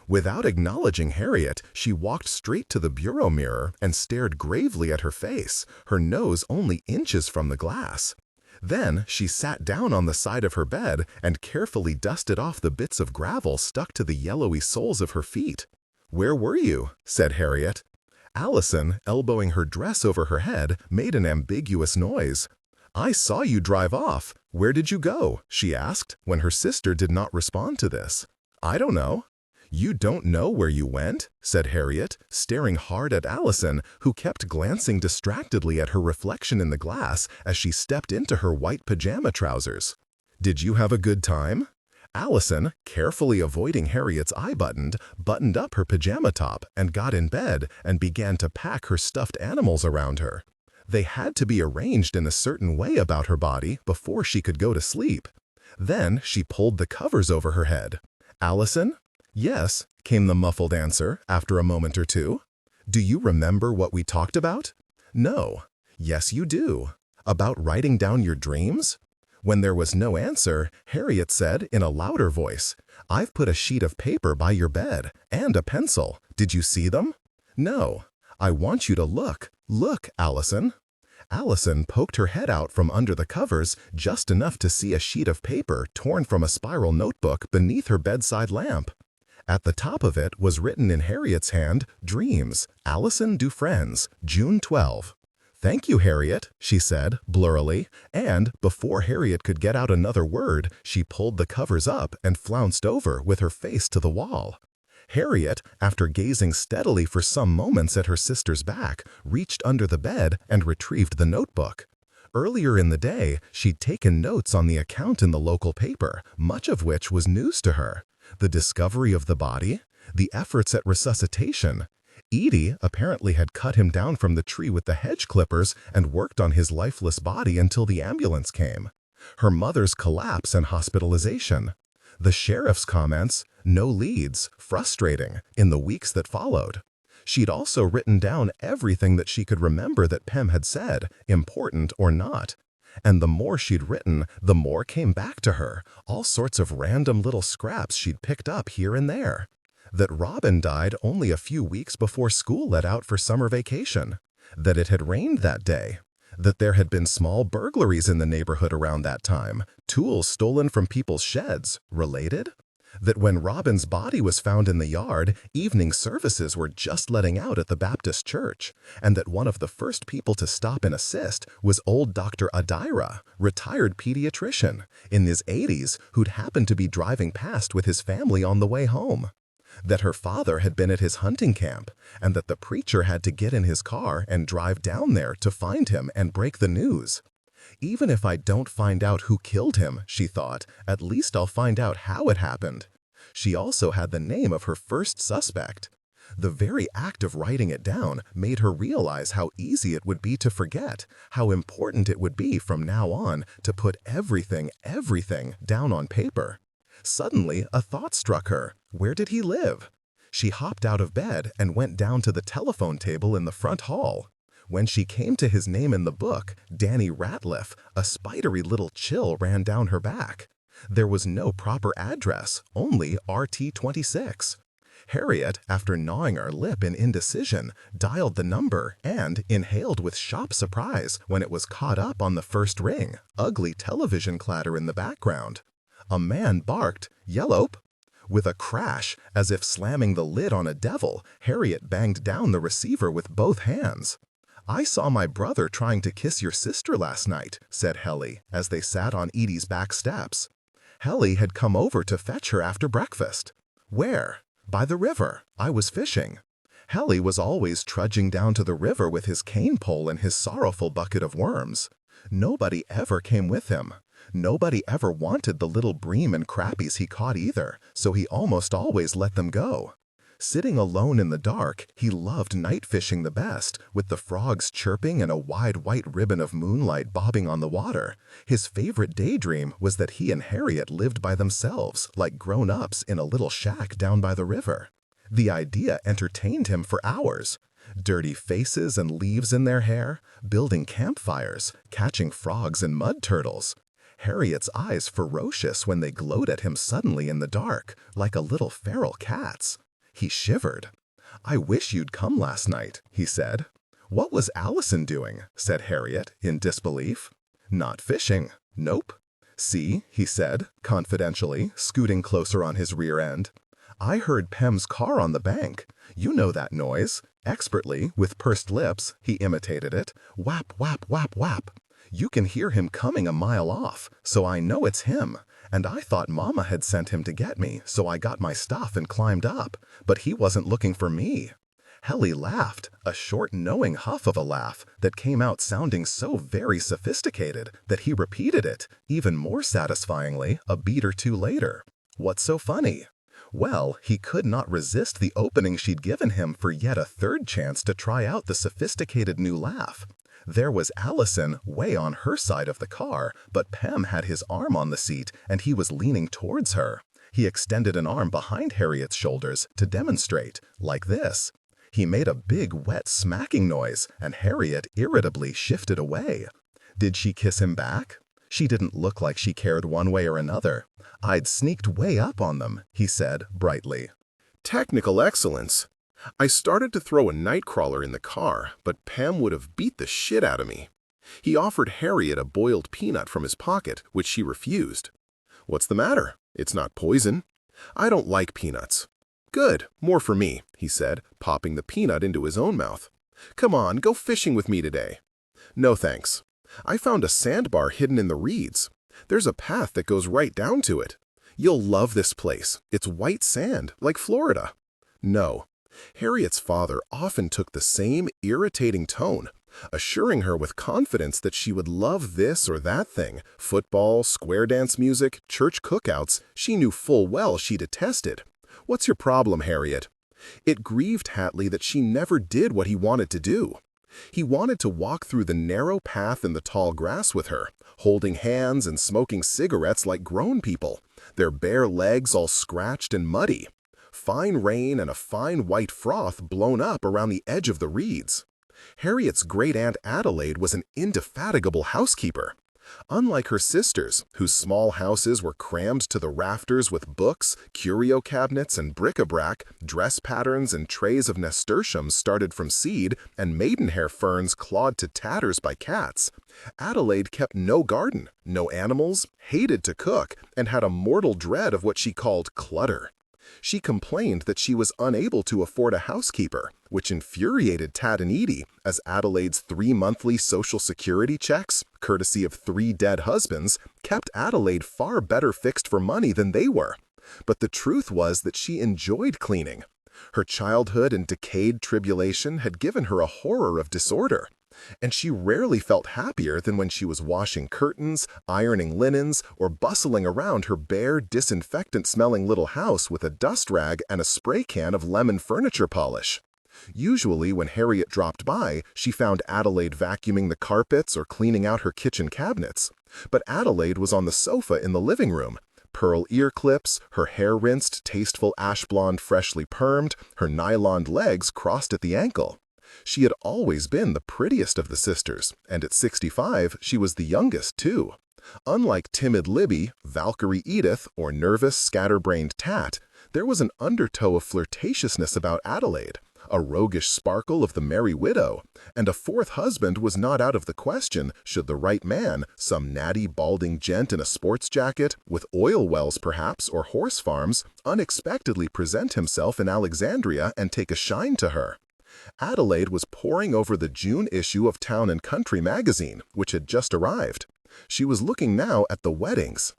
Without acknowledging Harriet, she walked straight to the bureau mirror and stared gravely at her face, her nose only inches from the glass. Then she sat down on the side of her bed and carefully dusted off the bits of gravel stuck to the yellowy soles of her feet. "Where were you?" said Harriet. Allison, elbowing her dress over her head, made an ambiguous noise. "I saw you drive off. Where did you go?" she asked, when her sister did not respond to this. "I don't know." "You don't know where you went?" said Harriet, staring hard at Allison, who kept glancing distractedly at her reflection in the glass as she stepped into her white pajama trousers. "Did you have a good time?" Allison, carefully avoiding Harriet's eye buttoned up her pajama top and got in bed and began to pack her stuffed animals around her. They had to be arranged in a certain way about her body before she could go to sleep. Then she pulled the covers over her head. "Allison?" "Yes," came the muffled answer after a moment or two. "Do you remember what we talked about?" "No." "Yes, you do. About writing down your dreams?" When there was no answer, Harriet said in a louder voice, "I've put a sheet of paper by your bed, and a pencil. Did you see them?" "No." "I want you to look. Look, Allison." Allison poked her head out from under the covers just enough to see a sheet of paper torn from a spiral notebook beneath her bedside lamp. At the top of it was written in Harriet's hand, "Dreams, Allison Dufresne's, June 12. "Thank you, Harriet," she said, blurrily, and, before Harriet could get out another word, she pulled the covers up and flounced over with her face to the wall. Harriet, after gazing steadily for some moments at her sister's back, reached under the bed and retrieved the notebook. Earlier in the day, she'd taken notes on the account in the local paper, much of which was news to her. The discovery of the body, the efforts at resuscitation. Edie apparently had cut him down from the tree with the hedge clippers and worked on his lifeless body until the ambulance came. Her mother's collapse and hospitalization. The sheriff's comments, "No leads, frustrating," in the weeks that followed. She'd also written down everything that she could remember that Pem had said, important or not. And the more she'd written, the more came back to her, all sorts of random little scraps she'd picked up here and there. That Robin died only a few weeks before school let out for summer vacation. That it had rained that day. That there had been small burglaries in the neighborhood around that time, tools stolen from people's sheds. Related? That when Robin's body was found in the yard, evening services were just letting out at the Baptist church, and that one of the first people to stop and assist was old Dr. Adira, retired pediatrician, in his 80s, who'd happened to be driving past with his family on the way home. That her father had been at his hunting camp, and that the preacher had to get in his car and drive down there to find him and break the news. Even if I don't find out who killed him, she thought, at least I'll find out how it happened. She also had the name of her first suspect. The very act of writing it down made her realize how easy it would be to forget, how important it would be from now on to put everything down on paper. Suddenly, a thought struck her. Where did he live? She hopped out of bed and went down to the telephone table in the front hall. When she came to his name in the book, Danny Ratliff, a spidery little chill ran down her back. There was no proper address, only RT26. Harriet, after gnawing her lip in indecision, dialed the number and inhaled with shocked surprise when it was caught up on the first ring, ugly television clatter in the background. A man barked, "Yellope!" With a crash, as if slamming the lid on a devil, Harriet banged down the receiver with both hands. "I saw my brother trying to kiss your sister last night," said Helly, as they sat on Edie's back steps. Helly had come over to fetch her after breakfast. "Where?" "By the river. I was fishing." Helly was always trudging down to the river with his cane pole and his sorrowful bucket of worms. Nobody ever came with him. Nobody ever wanted the little bream and crappies he caught either, so he almost always let them go. Sitting alone in the dark, he loved night fishing the best, with the frogs chirping and a wide white ribbon of moonlight bobbing on the water. His favorite daydream was that he and Harriet lived by themselves, like grown-ups in a little shack down by the river. The idea entertained him for hours. Dirty faces and leaves in their hair, building campfires, catching frogs and mud turtles. Harriet's eyes ferocious when they glowed at him suddenly in the dark, like a little feral cat's. He shivered. "I wish you'd come last night," he said. "What was Allison doing?" said Harriet, in disbelief. "Not fishing. Nope." "See," he said, confidentially, scooting closer on his rear end. "I heard Pem's car on the bank. You know that noise." Expertly, with pursed lips, he imitated it. "Whap, whap, whap, whap. You can hear him coming a mile off, so I know it's him. And I thought Mama had sent him to get me, so I got my stuff and climbed up. But he wasn't looking for me." Helly laughed, a short knowing huff of a laugh that came out sounding so very sophisticated that he repeated it, even more satisfyingly, a beat or two later. "What's so funny?" Well, he could not resist the opening she'd given him for yet a third chance to try out the sophisticated new laugh. There was Allison way on her side of the car, but Pem had his arm on the seat and he was leaning towards her. He extended an arm behind Harriet's shoulders to demonstrate, like this. He made a big wet smacking noise and Harriet irritably shifted away. Did she kiss him back? She didn't look like she cared one way or another. "I'd sneaked way up on them," he said brightly. Technical excellence. I started to throw a nightcrawler in the car, but Pem would have beat the shit out of me. He offered Harriet a boiled peanut from his pocket, which she refused. "What's the matter? It's not poison." "I don't like peanuts." "Good, more for me," he said, popping the peanut into his own mouth. "Come on, go fishing with me today." "No thanks. I found a sandbar hidden in the reeds. There's a path that goes right down to it. You'll love this place. It's white sand, like Florida." "No." Harriet's father often took the same irritating tone, assuring her with confidence that she would love this or that thing, football, square dance music, church cookouts, she knew full well she detested. "What's your problem, Harriet?" It grieved Hatley that she never did what he wanted to do. He wanted to walk through the narrow path in the tall grass with her, holding hands and smoking cigarettes like grown people, their bare legs all scratched and muddy. Fine rain and a fine white froth blown up around the edge of the reeds. Harriet's great-aunt Adelaide was an indefatigable housekeeper. Unlike her sisters, whose small houses were crammed to the rafters with books, curio cabinets and bric-a-brac, dress patterns and trays of nasturtiums started from seed, and maidenhair ferns clawed to tatters by cats, Adelaide kept no garden, no animals, hated to cook, and had a mortal dread of what she called clutter. She complained that she was unable to afford a housekeeper, which infuriated Tad and Edie, as Adelaide's 3 monthly Social Security checks, courtesy of 3 dead husbands, kept Adelaide far better fixed for money than they were. But the truth was that she enjoyed cleaning. Her childhood and decayed tribulation had given her a horror of disorder, and she rarely felt happier than when she was washing curtains, ironing linens, or bustling around her bare, disinfectant-smelling little house with a dust rag and a spray can of lemon furniture polish. Usually, when Harriet dropped by, she found Adelaide vacuuming the carpets or cleaning out her kitchen cabinets. But Adelaide was on the sofa in the living room, pearl ear clips, her hair rinsed, tasteful ash blonde freshly permed, her nylon legs crossed at the ankle. She had always been the prettiest of the sisters, and at 65 she was the youngest too. Unlike timid Libby, Valkyrie Edith, or nervous, scatterbrained Tat, there was an undertow of flirtatiousness about Adelaide, a roguish sparkle of the merry widow, and a fourth husband was not out of the question should the right man, some natty balding gent in a sports jacket, with oil wells perhaps, or horse farms, unexpectedly present himself in Alexandria and take a shine to her. Adelaide was poring over the June issue of Town and Country magazine, which had just arrived. She was looking now at the weddings.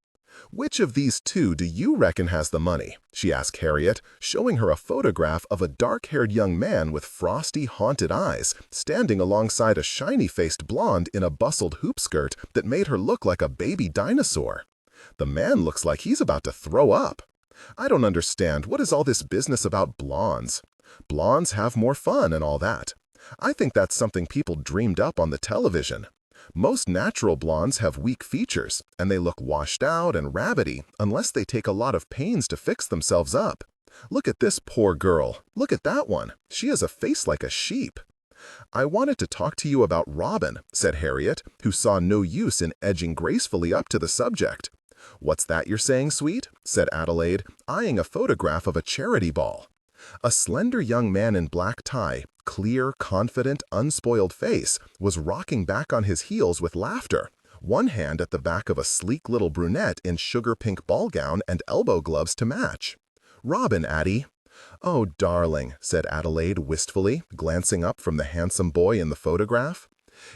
"Which of these two do you reckon has the money?" she asked Harriet, showing her a photograph of a dark-haired young man with frosty, haunted eyes, standing alongside a shiny-faced blonde in a bustled hoop skirt that made her look like a baby dinosaur. "The man looks like he's about to throw up. I don't understand. What is all this business about blondes? Blondes have more fun and all that. I think that's something people dreamed up on the television. Most natural blondes have weak features, and they look washed out and rabbity unless they take a lot of pains to fix themselves up. Look at this poor girl. Look at that one. She has a face like a sheep." "I wanted to talk to you about Robin," said Harriet, who saw no use in edging gracefully up to the subject. "What's that you're saying, sweet?" said Adelaide, eyeing a photograph of a charity ball. A slender young man in black tie, clear, confident, unspoiled face, was rocking back on his heels with laughter, one hand at the back of a sleek little brunette in sugar-pink ball gown and elbow gloves to match. "Robin, Addie." "Oh, darling," said Adelaide wistfully, glancing up from the handsome boy in the photograph.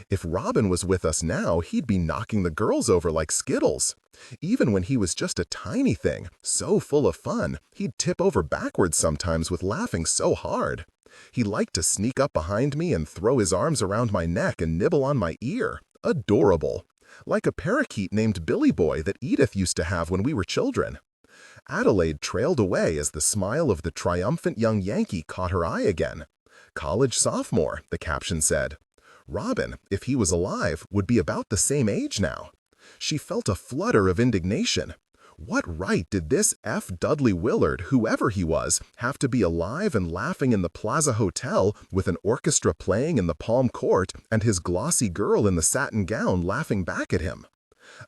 "If Robin was with us now, he'd be knocking the girls over like Skittles. Even when he was just a tiny thing, so full of fun, he'd tip over backwards sometimes with laughing so hard. He liked to sneak up behind me and throw his arms around my neck and nibble on my ear. Adorable. Like a parakeet named Billy Boy that Edith used to have when we were children." Adelaide trailed away as the smile of the triumphant young Yankee caught her eye again. "College sophomore," the caption said. Robin, if he was alive, would be about the same age now. She felt a flutter of indignation. What right did this F. Dudley Willard, whoever he was, have to be alive and laughing in the Plaza Hotel with an orchestra playing in the Palm Court and his glossy girl in the satin gown laughing back at him?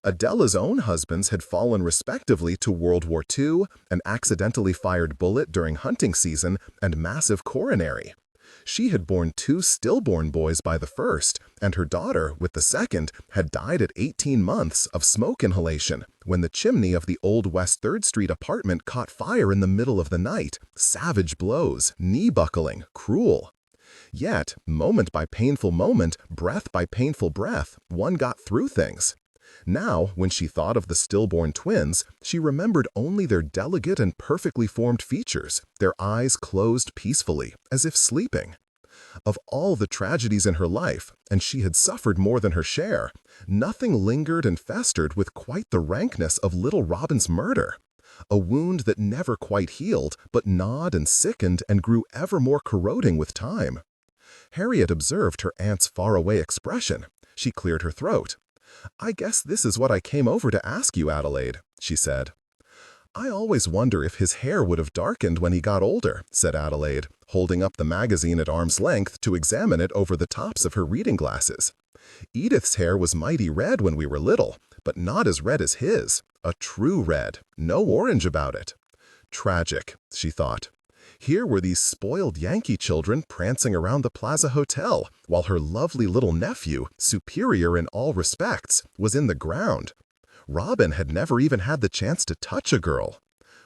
Adela's own husbands had fallen respectively to World War II, an accidentally fired bullet during hunting season, and massive coronary. She had borne 2 stillborn boys by the first, and her daughter, with the second, had died at 18 months of smoke inhalation when the chimney of the old West 3rd Street apartment caught fire in the middle of the night. Savage blows, knee-buckling, cruel. Yet, moment by painful moment, breath by painful breath, one got through things. Now, when she thought of the stillborn twins, she remembered only their delicate and perfectly formed features, their eyes closed peacefully, as if sleeping. Of all the tragedies in her life, and she had suffered more than her share, nothing lingered and festered with quite the rankness of little Robin's murder. A wound that never quite healed, but gnawed and sickened and grew ever more corroding with time. Harriet observed her aunt's faraway expression. She cleared her throat. "I guess this is what I came over to ask you, Adelaide," she said. "I always wonder if his hair would have darkened when he got older," said Adelaide, holding up the magazine at arm's length to examine it over the tops of her reading glasses. "Edith's hair was mighty red when we were little, but not as red as his. A true red, no orange about it." Tragic, she thought. Here were these spoiled Yankee children prancing around the Plaza Hotel, while her lovely little nephew, superior in all respects, was in the ground. Robin had never even had the chance to touch a girl.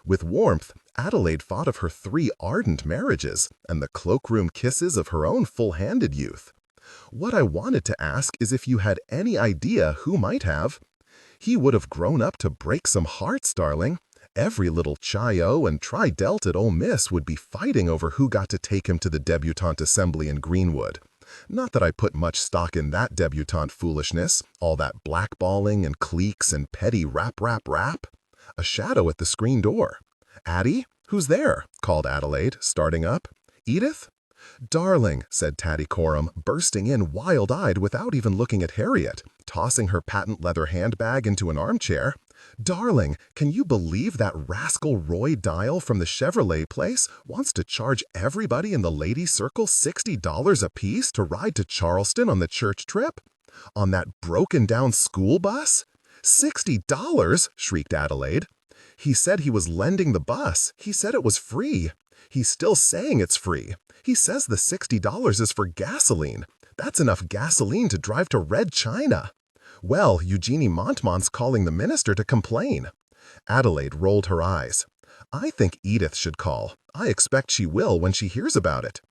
With warmth, Adelaide thought of her 3 ardent marriages and the cloakroom kisses of her own full-handed youth. "What I wanted to ask is if you had any idea who might have." "He would have grown up to break some hearts, darling. Every little Chi-O and Tri-Delt at Ole Miss would be fighting over who got to take him to the debutante assembly in Greenwood. Not that I put much stock in that debutante foolishness, all that blackballing and cliques and petty rap. A shadow at the screen door. "Addie? Who's there?" called Adelaide, starting up. "Edith?" "Darling," said Tattycoram, bursting in wild-eyed without even looking at Harriet, tossing her patent leather handbag into an armchair. "Darling, can you believe that rascal Roy Dial from the Chevrolet place wants to charge everybody in the ladies' circle $60 apiece to ride to Charleston on the church trip? On that broken-down school bus? $60? Shrieked Adelaide. "He said he was lending the bus. He said it was free. He's still saying it's free. He says the $60 is for gasoline. That's enough gasoline to drive to Red China. Well, Eugenie Montmont's calling the minister to complain." Adelaide rolled her eyes. "I think Edith should call. I expect she will when she hears about it."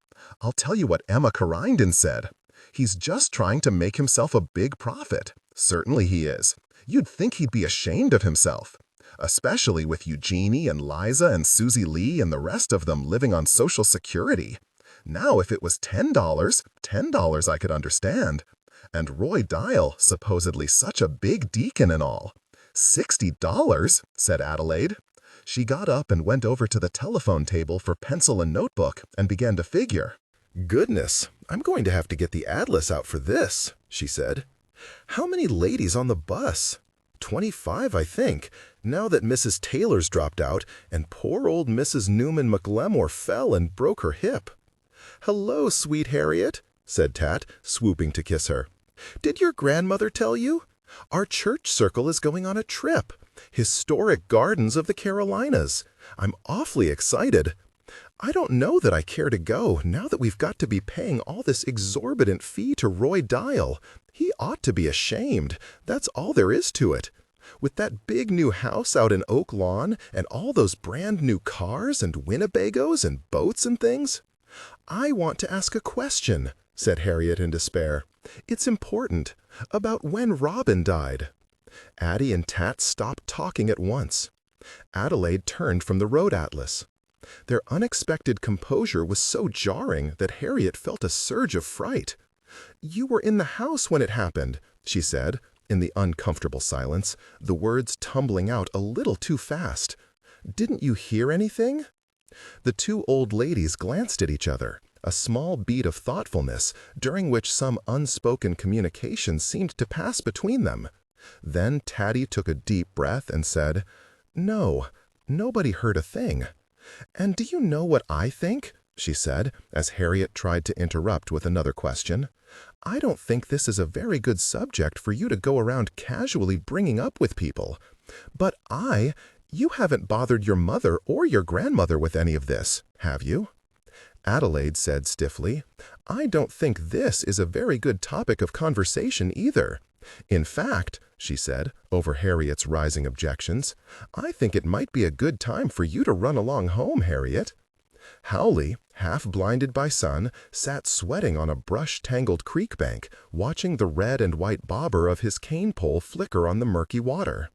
I'll tell you what Emma Corindon said. He's just trying to make himself a big profit. Certainly he is. You'd think he'd be ashamed of himself. Especially with Eugenie and Liza and Susie Lee and the rest of them living on Social Security. Now if it was $10 I could understand. And Roy Dial, supposedly such a big deacon and all. $60, said Adelaide. She got up and went over to the telephone table for pencil and notebook and began to figure. "Goodness, I'm going to have to get the atlas out for this," she said. "How many ladies on the bus? 25, I think, now that Mrs. Taylor's dropped out and poor old Mrs. Newman McLemore fell and broke her hip." "Hello, sweet Harriet," said Tat, swooping to kiss her. "Did your grandmother tell you? Our church circle is going on a trip. Historic Gardens of the Carolinas. I'm awfully excited. I don't know that I care to go now that we've got to be paying all this exorbitant fee to Roy Dial. He ought to be ashamed. That's all there is to it. With that big new house out in Oak Lawn and all those brand new cars and Winnebagos and boats and things." "I want to ask a question," said Harriet in despair. "It's important. About when Robin died." Addie and Tat stopped talking at once. Adelaide turned from the road atlas. Their unexpected composure was so jarring that Harriet felt a surge of fright. "You were in the house when it happened," she said, in the uncomfortable silence, the words tumbling out a little too fast. "Didn't you hear anything?" The two old ladies glanced at each other, a small beat of thoughtfulness, during which some unspoken communication seemed to pass between them. Then Tatty took a deep breath and said, "No, nobody heard a thing." "And do you know what I think?" she said, as Harriet tried to interrupt with another question. "I don't think this is a very good subject for you to go around casually bringing up with people. But you haven't bothered your mother or your grandmother with any of this, have you?" Adelaide said stiffly, "I don't think this is a very good topic of conversation either. In fact," she said, over Harriet's rising objections, "I think it might be a good time for you to run along home, Harriet." Howley, half blinded by sun, sat sweating on a brush-tangled creek bank, watching the red and white bobber of his cane pole flicker on the murky water.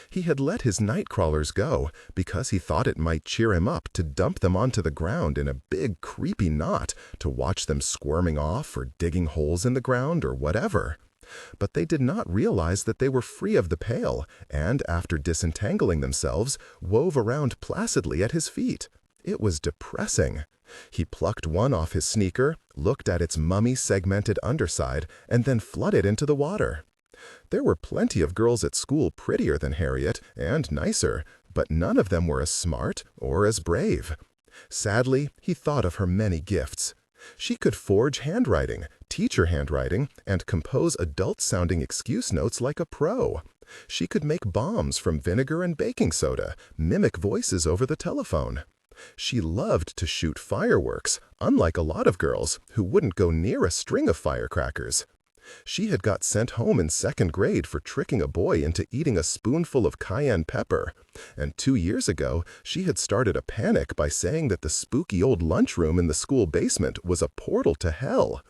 He had let his night crawlers go because he thought it might cheer him up to dump them onto the ground in a big, creepy knot to watch them squirming off or digging holes in the ground or whatever. But they did not realize that they were free of the pail and, after disentangling themselves, wove around placidly at his feet. It was depressing. He plucked one off his sneaker, looked at its mummy-segmented underside, and then flooded into the water. There were plenty of girls at school prettier than Harriet, and nicer, but none of them were as smart or as brave. Sadly, he thought of her many gifts. She could forge handwriting, teacher handwriting, and compose adult-sounding excuse notes like a pro. She could make bombs from vinegar and baking soda, mimic voices over the telephone. She loved to shoot fireworks, unlike a lot of girls who wouldn't go near a string of firecrackers. She had got sent home in 2nd grade for tricking a boy into eating a spoonful of cayenne pepper, and 2 years ago she had started a panic by saying that the spooky old lunchroom in the school basement was a portal to hell.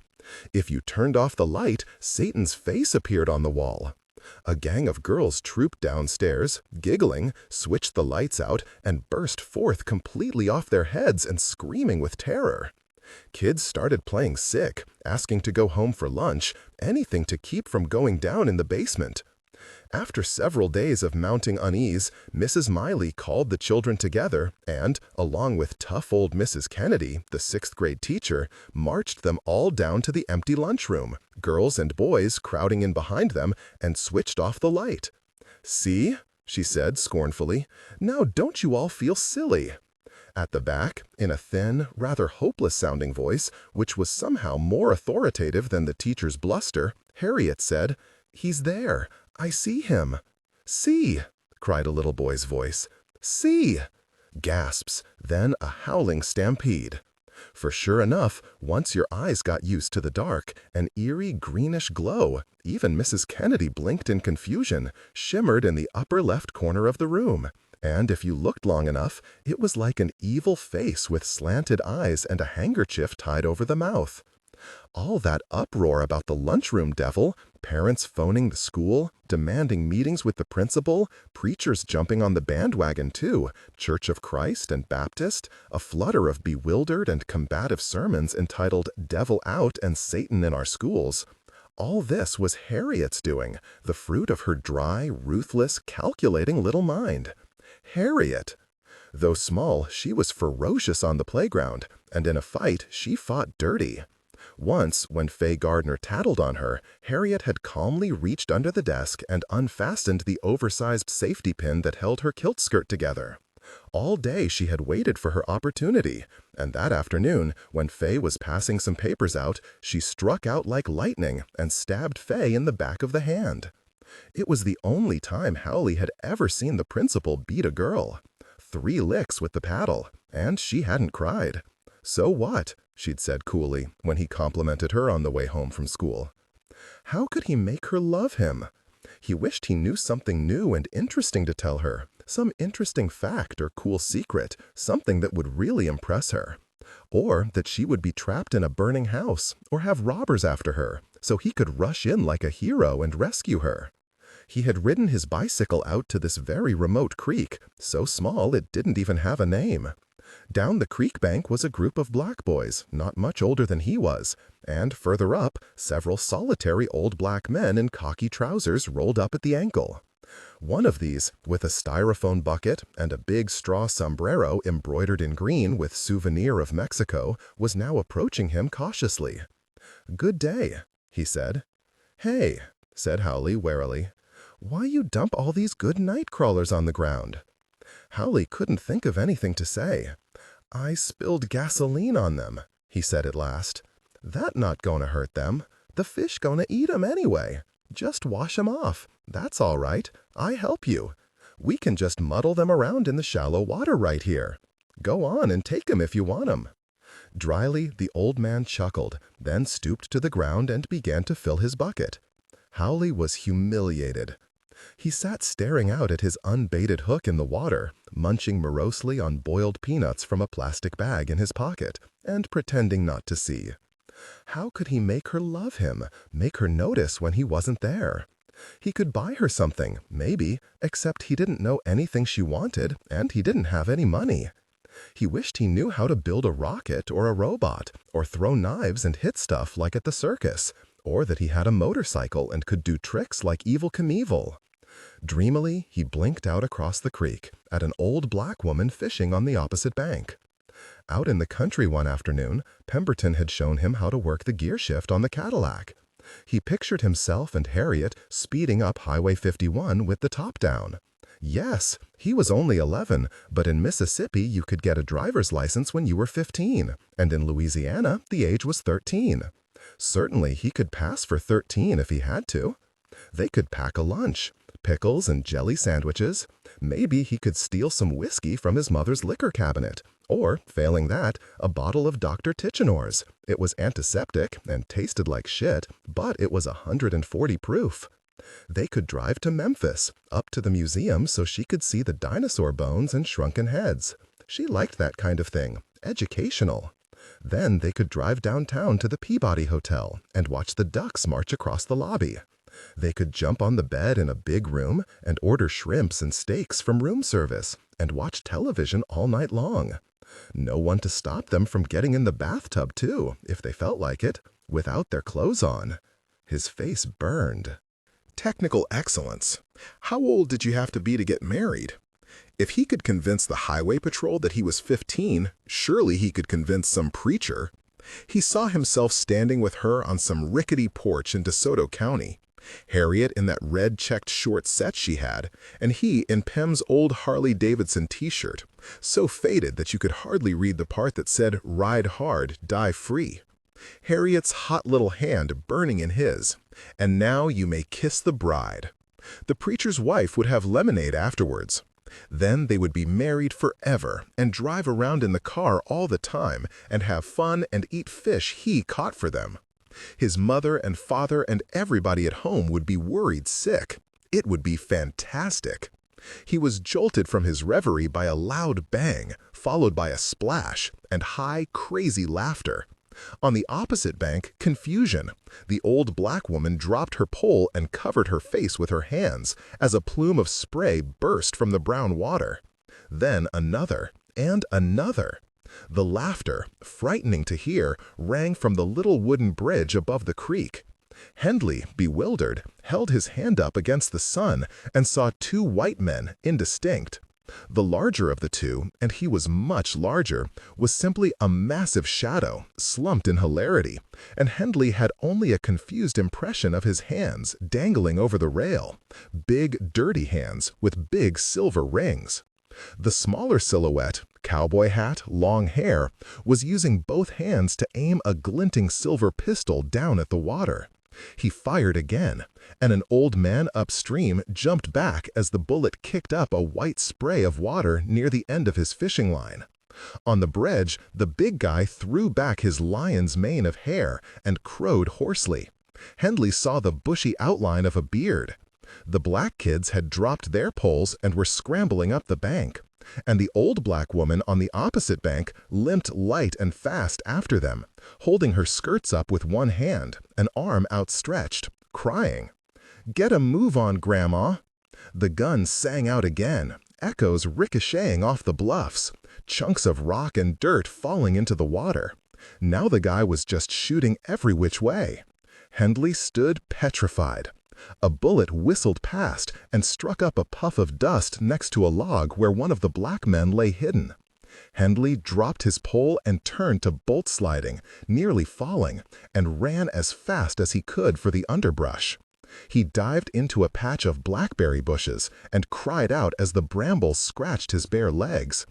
If you turned off the light, Satan's face appeared on the wall. A gang of girls trooped downstairs, giggling, switched the lights out, and burst forth completely off their heads and screaming with terror. Kids started playing sick, asking to go home for lunch, anything to keep from going down in the basement. After several days of mounting unease, Mrs. Miley called the children together and, along with tough old Mrs. Kennedy, the 6th grade teacher, marched them all down to the empty lunchroom, girls and boys crowding in behind them, and switched off the light. "See?" she said scornfully. "Now don't you all feel silly?" At the back, in a thin, rather hopeless-sounding voice, which was somehow more authoritative than the teacher's bluster, Harriet said, "He's there. I see him." "See!" cried a little boy's voice. "See!" Gasps, then a howling stampede. For sure enough, once your eyes got used to the dark, an eerie greenish glow, even Mrs. Kennedy blinked in confusion, shimmered in the upper left corner of the room, And if you looked long enough, it was like an evil face with slanted eyes and a handkerchief tied over the mouth. All that uproar about the lunchroom devil, parents phoning the school, demanding meetings with the principal, preachers jumping on the bandwagon too, Church of Christ and Baptist, a flutter of bewildered and combative sermons entitled Devil Out and Satan in Our Schools. All this was Harriet's doing, the fruit of her dry, ruthless, calculating little mind. Harriet! Though small, she was ferocious on the playground, and in a fight she fought dirty. Once, when Fay Gardner tattled on her, Harriet had calmly reached under the desk and unfastened the oversized safety pin that held her kilt skirt together. All day she had waited for her opportunity, and that afternoon, when Fay was passing some papers out, she struck out like lightning and stabbed Fay in the back of the hand. It was the only time Howley had ever seen the principal beat a girl. 3 licks with the paddle, and she hadn't cried. So what? She'd said coolly when he complimented her on the way home from school. How could he make her love him? He wished he knew something new and interesting to tell her, some interesting fact or cool secret, something that would really impress her. Or that she would be trapped in a burning house or have robbers after her, so he could rush in like a hero and rescue her. He had ridden his bicycle out to this very remote creek, so small it didn't even have a name. Down the creek bank was a group of black boys, not much older than he was, and further up, several solitary old black men in khaki trousers rolled up at the ankle. One of these, with a styrofoam bucket and a big straw sombrero embroidered in green with souvenir of Mexico, was now approaching him cautiously. "Good day," he said. "Hey," said Howley warily, "why you dump all these good night crawlers on the ground?" Howley couldn't think of anything to say. "I spilled gasoline on them," he said at last. "That not gonna hurt them. The fish gonna eat 'em anyway. Just wash 'em off. That's all right. I help you. We can just muddle them around in the shallow water right here. Go on and take 'em if you want 'em." Dryly, the old man chuckled, then stooped to the ground and began to fill his bucket. Howley was humiliated. He sat staring out at his unbaited hook in the water, munching morosely on boiled peanuts from a plastic bag in his pocket, and pretending not to see. How could he make her love him, make her notice when he wasn't there? He could buy her something, maybe, except he didn't know anything she wanted, and he didn't have any money. He wished he knew how to build a rocket or a robot, or throw knives and hit stuff like at the circus, or that he had a motorcycle and could do tricks like Evel Knievel. Dreamily, he blinked out across the creek at an old black woman fishing on the opposite bank. Out in the country one afternoon, Pemberton had shown him how to work the gear shift on the Cadillac. He pictured himself and Harriet speeding up Highway 51 with the top down. Yes, he was only 11, but in Mississippi you could get a driver's license when you were 15, and in Louisiana the age was 13. Certainly he could pass for 13 if he had to. They could pack a lunch, pickles and jelly sandwiches. Maybe he could steal some whiskey from his mother's liquor cabinet, or, failing that, a bottle of Dr. Tichenor's. It was antiseptic and tasted like shit, but it was 140 proof. They could drive to Memphis, up to the museum so she could see the dinosaur bones and shrunken heads. She liked that kind of thing, educational. Then they could drive downtown to the Peabody Hotel and watch the ducks march across the lobby. They could jump on the bed in a big room and order shrimps and steaks from room service and watch television all night long. No one to stop them from getting in the bathtub, too, if they felt like it, without their clothes on. His face burned. Technical excellence. How old did you have to be to get married? If he could convince the highway patrol that he was 15, surely he could convince some preacher. He saw himself standing with her on some rickety porch in DeSoto County. Harriet in that red-checked short set she had, and he in Pem's old Harley-Davidson t-shirt, so faded that you could hardly read the part that said, "Ride hard, die free." Harriet's hot little hand burning in his, and now you may kiss the bride. The preacher's wife would have lemonade afterwards. Then they would be married forever and drive around in the car all the time and have fun and eat fish he caught for them. His mother and father and everybody at home would be worried sick. It would be fantastic. He was jolted from his reverie by a loud bang, followed by a splash and high, crazy laughter. On the opposite bank, confusion. The old black woman dropped her pole and covered her face with her hands as a plume of spray burst from the brown water. Then another, and another. The laughter, frightening to hear, rang from the little wooden bridge above the creek. Hendley, bewildered, held his hand up against the sun and saw two white men, indistinct. The larger of the two, and he was much larger, was simply a massive shadow, slumped in hilarity, and Hendley had only a confused impression of his hands dangling over the rail, big, dirty hands with big silver rings. The smaller silhouette, cowboy hat, long hair, was using both hands to aim a glinting silver pistol down at the water. He fired again, and an old man upstream jumped back as the bullet kicked up a white spray of water near the end of his fishing line. On the bridge, the big guy threw back his lion's mane of hair and crowed hoarsely. Hendley saw the bushy outline of a beard. The black kids had dropped their poles and were scrambling up the bank, and the old black woman on the opposite bank limped light and fast after them, holding her skirts up with one hand, an arm outstretched, crying, "Get a move on, Grandma!" The gun sang out again, echoes ricocheting off the bluffs, chunks of rock and dirt falling into the water. Now the guy was just shooting every which way. Hendley stood petrified. A bullet whistled past and struck up a puff of dust next to a log where one of the black men lay hidden. Hendley dropped his pole and turned to bolt sliding, nearly falling, and ran as fast as he could for the underbrush. He dived into a patch of blackberry bushes and cried out as the brambles scratched his bare legs.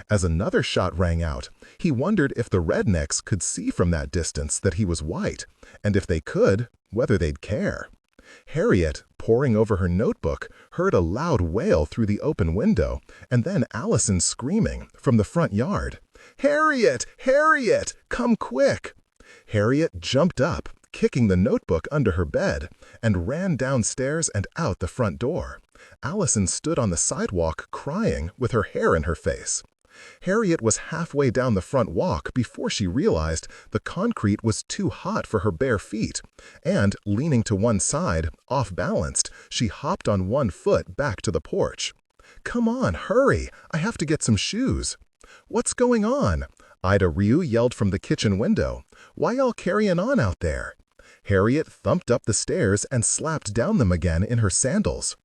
As another shot rang out, he wondered if the rednecks could see from that distance that he was white, and if they could, whether they'd care. Harriet, poring over her notebook, heard a loud wail through the open window, and then Allison screaming from the front yard, "Harriet! Harriet! Come quick!" Harriet jumped up, kicking the notebook under her bed, and ran downstairs and out the front door. Allison stood on the sidewalk crying with her hair in her face. Harriet was halfway down the front walk before she realized the concrete was too hot for her bare feet, and, leaning to one side, off-balanced, she hopped on one foot back to the porch. "Come on, hurry! I have to get some shoes." "What's going on?" Ida Ryu yelled from the kitchen window. "Why y'all carrying on out there?" Harriet thumped up the stairs and slapped down them again in her sandals.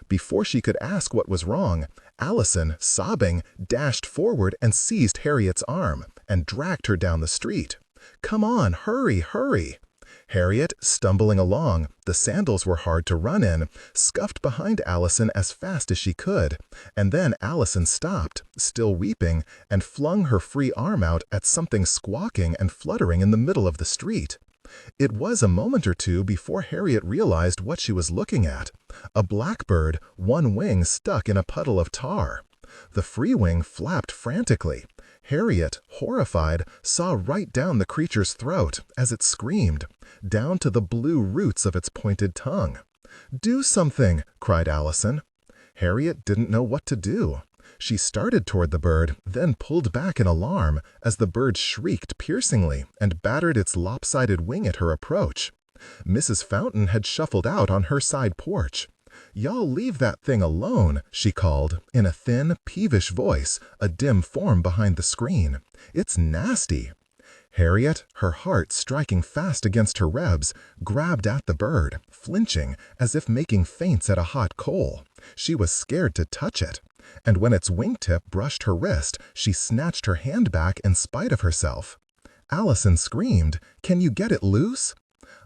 Before she could ask what was wrong, Allison, sobbing, dashed forward and seized Harriet's arm and dragged her down the street. "Come on, hurry, hurry!" Harriet, stumbling along, the sandals were hard to run in, scuffed behind Allison as fast as she could, and then Allison stopped, still weeping, and flung her free arm out at something squawking and fluttering in the middle of the street. It was a moment or two before Harriet realized what she was looking at. A blackbird, one wing stuck in a puddle of tar. The free wing flapped frantically. Harriet, horrified, saw right down the creature's throat as it screamed, down to the blue roots of its pointed tongue. "Do something!" cried Allison. Harriet didn't know what to do. She started toward the bird, then pulled back in alarm as the bird shrieked piercingly and battered its lopsided wing at her approach. Mrs. Fountain had shuffled out on her side porch. "Y'all leave that thing alone," she called, in a thin, peevish voice, a dim form behind the screen. "It's nasty." Harriet, her heart striking fast against her ribs, grabbed at the bird, flinching, as if making feints at a hot coal. She was scared to touch it, and when its wingtip brushed her wrist, she snatched her hand back in spite of herself. Allison screamed, "Can you get it loose?"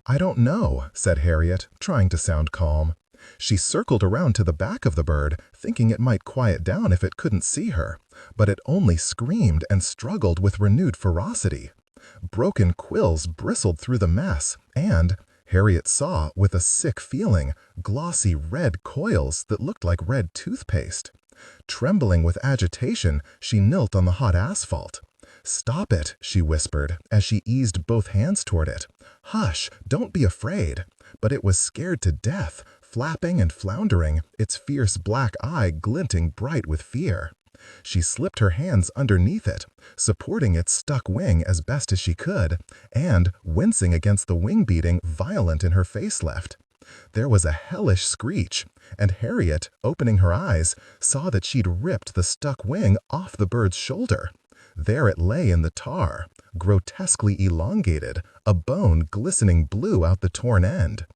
"I don't know," said Harriet, trying to sound calm. She circled around to the back of the bird, thinking it might quiet down if it couldn't see her, but it only screamed and struggled with renewed ferocity. Broken quills bristled through the mess, and, Harriet saw, with a sick feeling, glossy red coils that looked like red toothpaste. Trembling with agitation, she knelt on the hot asphalt. "Stop it," she whispered, as she eased both hands toward it. "Hush, don't be afraid." But it was scared to death, flapping and floundering, its fierce black eye glinting bright with fear. She slipped her hands underneath it, supporting its stuck wing as best as she could, and wincing against the wing beating violent in her face left. There was a hellish screech, and Harriet, opening her eyes, saw that she'd ripped the stuck wing off the bird's shoulder. There it lay in the tar, grotesquely elongated, a bone glistening blue out the torn end.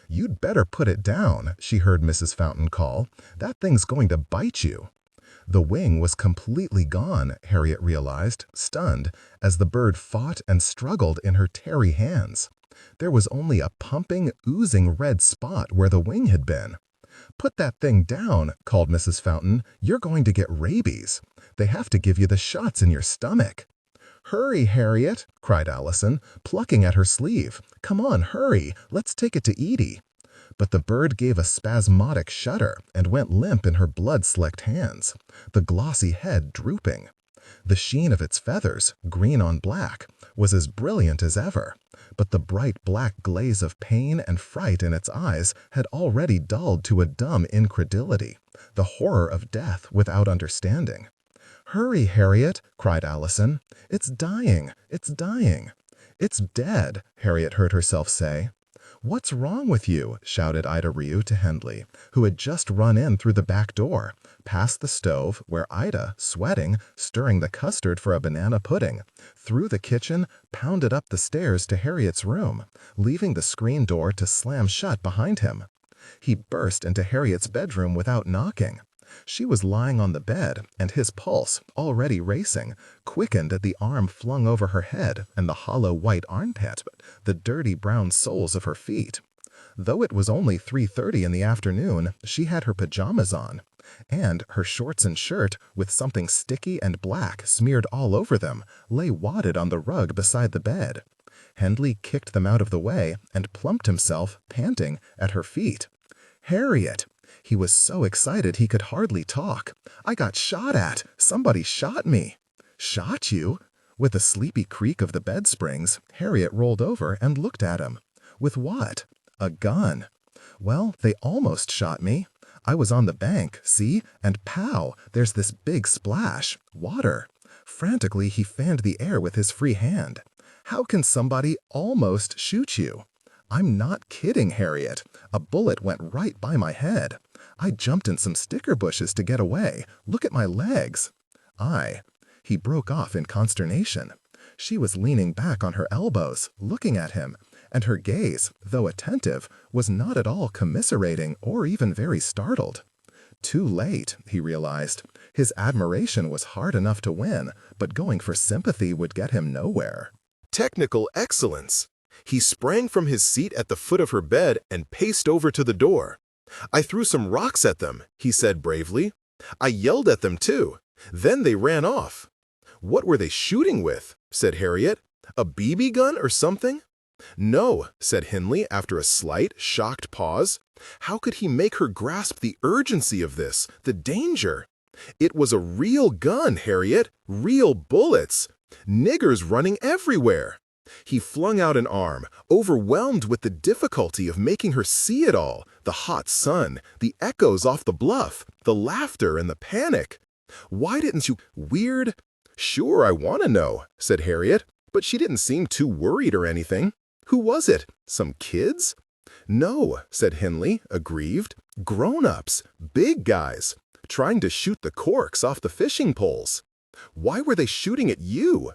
"You'd better put it down," she heard Mrs. Fountain call. "That thing's going to bite you." The wing was completely gone, Harriet realized, stunned, as the bird fought and struggled in her tarry hands. There was only a pumping, oozing red spot where the wing had been. "Put that thing down," called Mrs. Fountain. "You're going to get rabies. They have to give you the shots in your stomach." "Hurry, Harriet," cried Allison, plucking at her sleeve. "Come on, hurry. Let's take it to Edie." But the bird gave a spasmodic shudder and went limp in her blood-slicked hands, the glossy head drooping. The sheen of its feathers, green on black, was as brilliant as ever, but the bright black glaze of pain and fright in its eyes had already dulled to a dumb incredulity, the horror of death without understanding. "Hurry, Harriet," cried Allison. "It's dying, it's dying." "It's dead," Harriet heard herself say. "What's wrong with you?" shouted Ida Ryu to Hendley, who had just run in through the back door, past the stove, where Ida, sweating, stirring the custard for a banana pudding, through the kitchen, pounded up the stairs to Harriet's room, leaving the screen door to slam shut behind him. He burst into Harriet's bedroom without knocking. She was lying on the bed, and his pulse, already racing, quickened at the arm flung over her head and the hollow white armpit, the dirty brown soles of her feet. Though it was only 3:30 in the afternoon, she had her pajamas on, and her shorts and shirt, with something sticky and black smeared all over them, lay wadded on the rug beside the bed. Hendley kicked them out of the way and plumped himself, panting, at her feet. "Harriet!" He was so excited he could hardly talk. "I got shot at! Somebody shot me!" "Shot you?" With a sleepy creak of the bed springs, Harriet rolled over and looked at him. "With what?" "A gun." "Well, they almost shot me. I was on the bank, see? And pow! There's this big splash. Water." Frantically, he fanned the air with his free hand. "How can somebody almost shoot you?" "I'm not kidding, Harriet. A bullet went right by my head. I jumped in some sticker bushes to get away. Look at my legs." He broke off in consternation. She was leaning back on her elbows, looking at him, and her gaze, though attentive, was not at all commiserating or even very startled. Too late, he realized. His admiration was hard enough to win, but going for sympathy would get him nowhere. Technical excellence. He sprang from his seat at the foot of her bed and paced over to the door. "I threw some rocks at them," he said bravely. "I yelled at them, too. Then they ran off." "What were they shooting with?" said Harriet. "A BB gun or something?" "No," said Hindley after a slight, shocked pause. How could he make her grasp the urgency of this, the danger? "It was a real gun, Harriet. Real bullets. Niggers running everywhere." He flung out an arm, overwhelmed with the difficulty of making her see it all, the hot sun, the echoes off the bluff, the laughter and the panic. "Why didn't you—" "Weird?" "Sure, I want to know," said Harriet, but she didn't seem too worried or anything. "Who was it? Some kids?" "No," said Hindley, aggrieved. "Grown-ups, big guys, trying to shoot the corks off the fishing poles." "Why were they shooting at you?"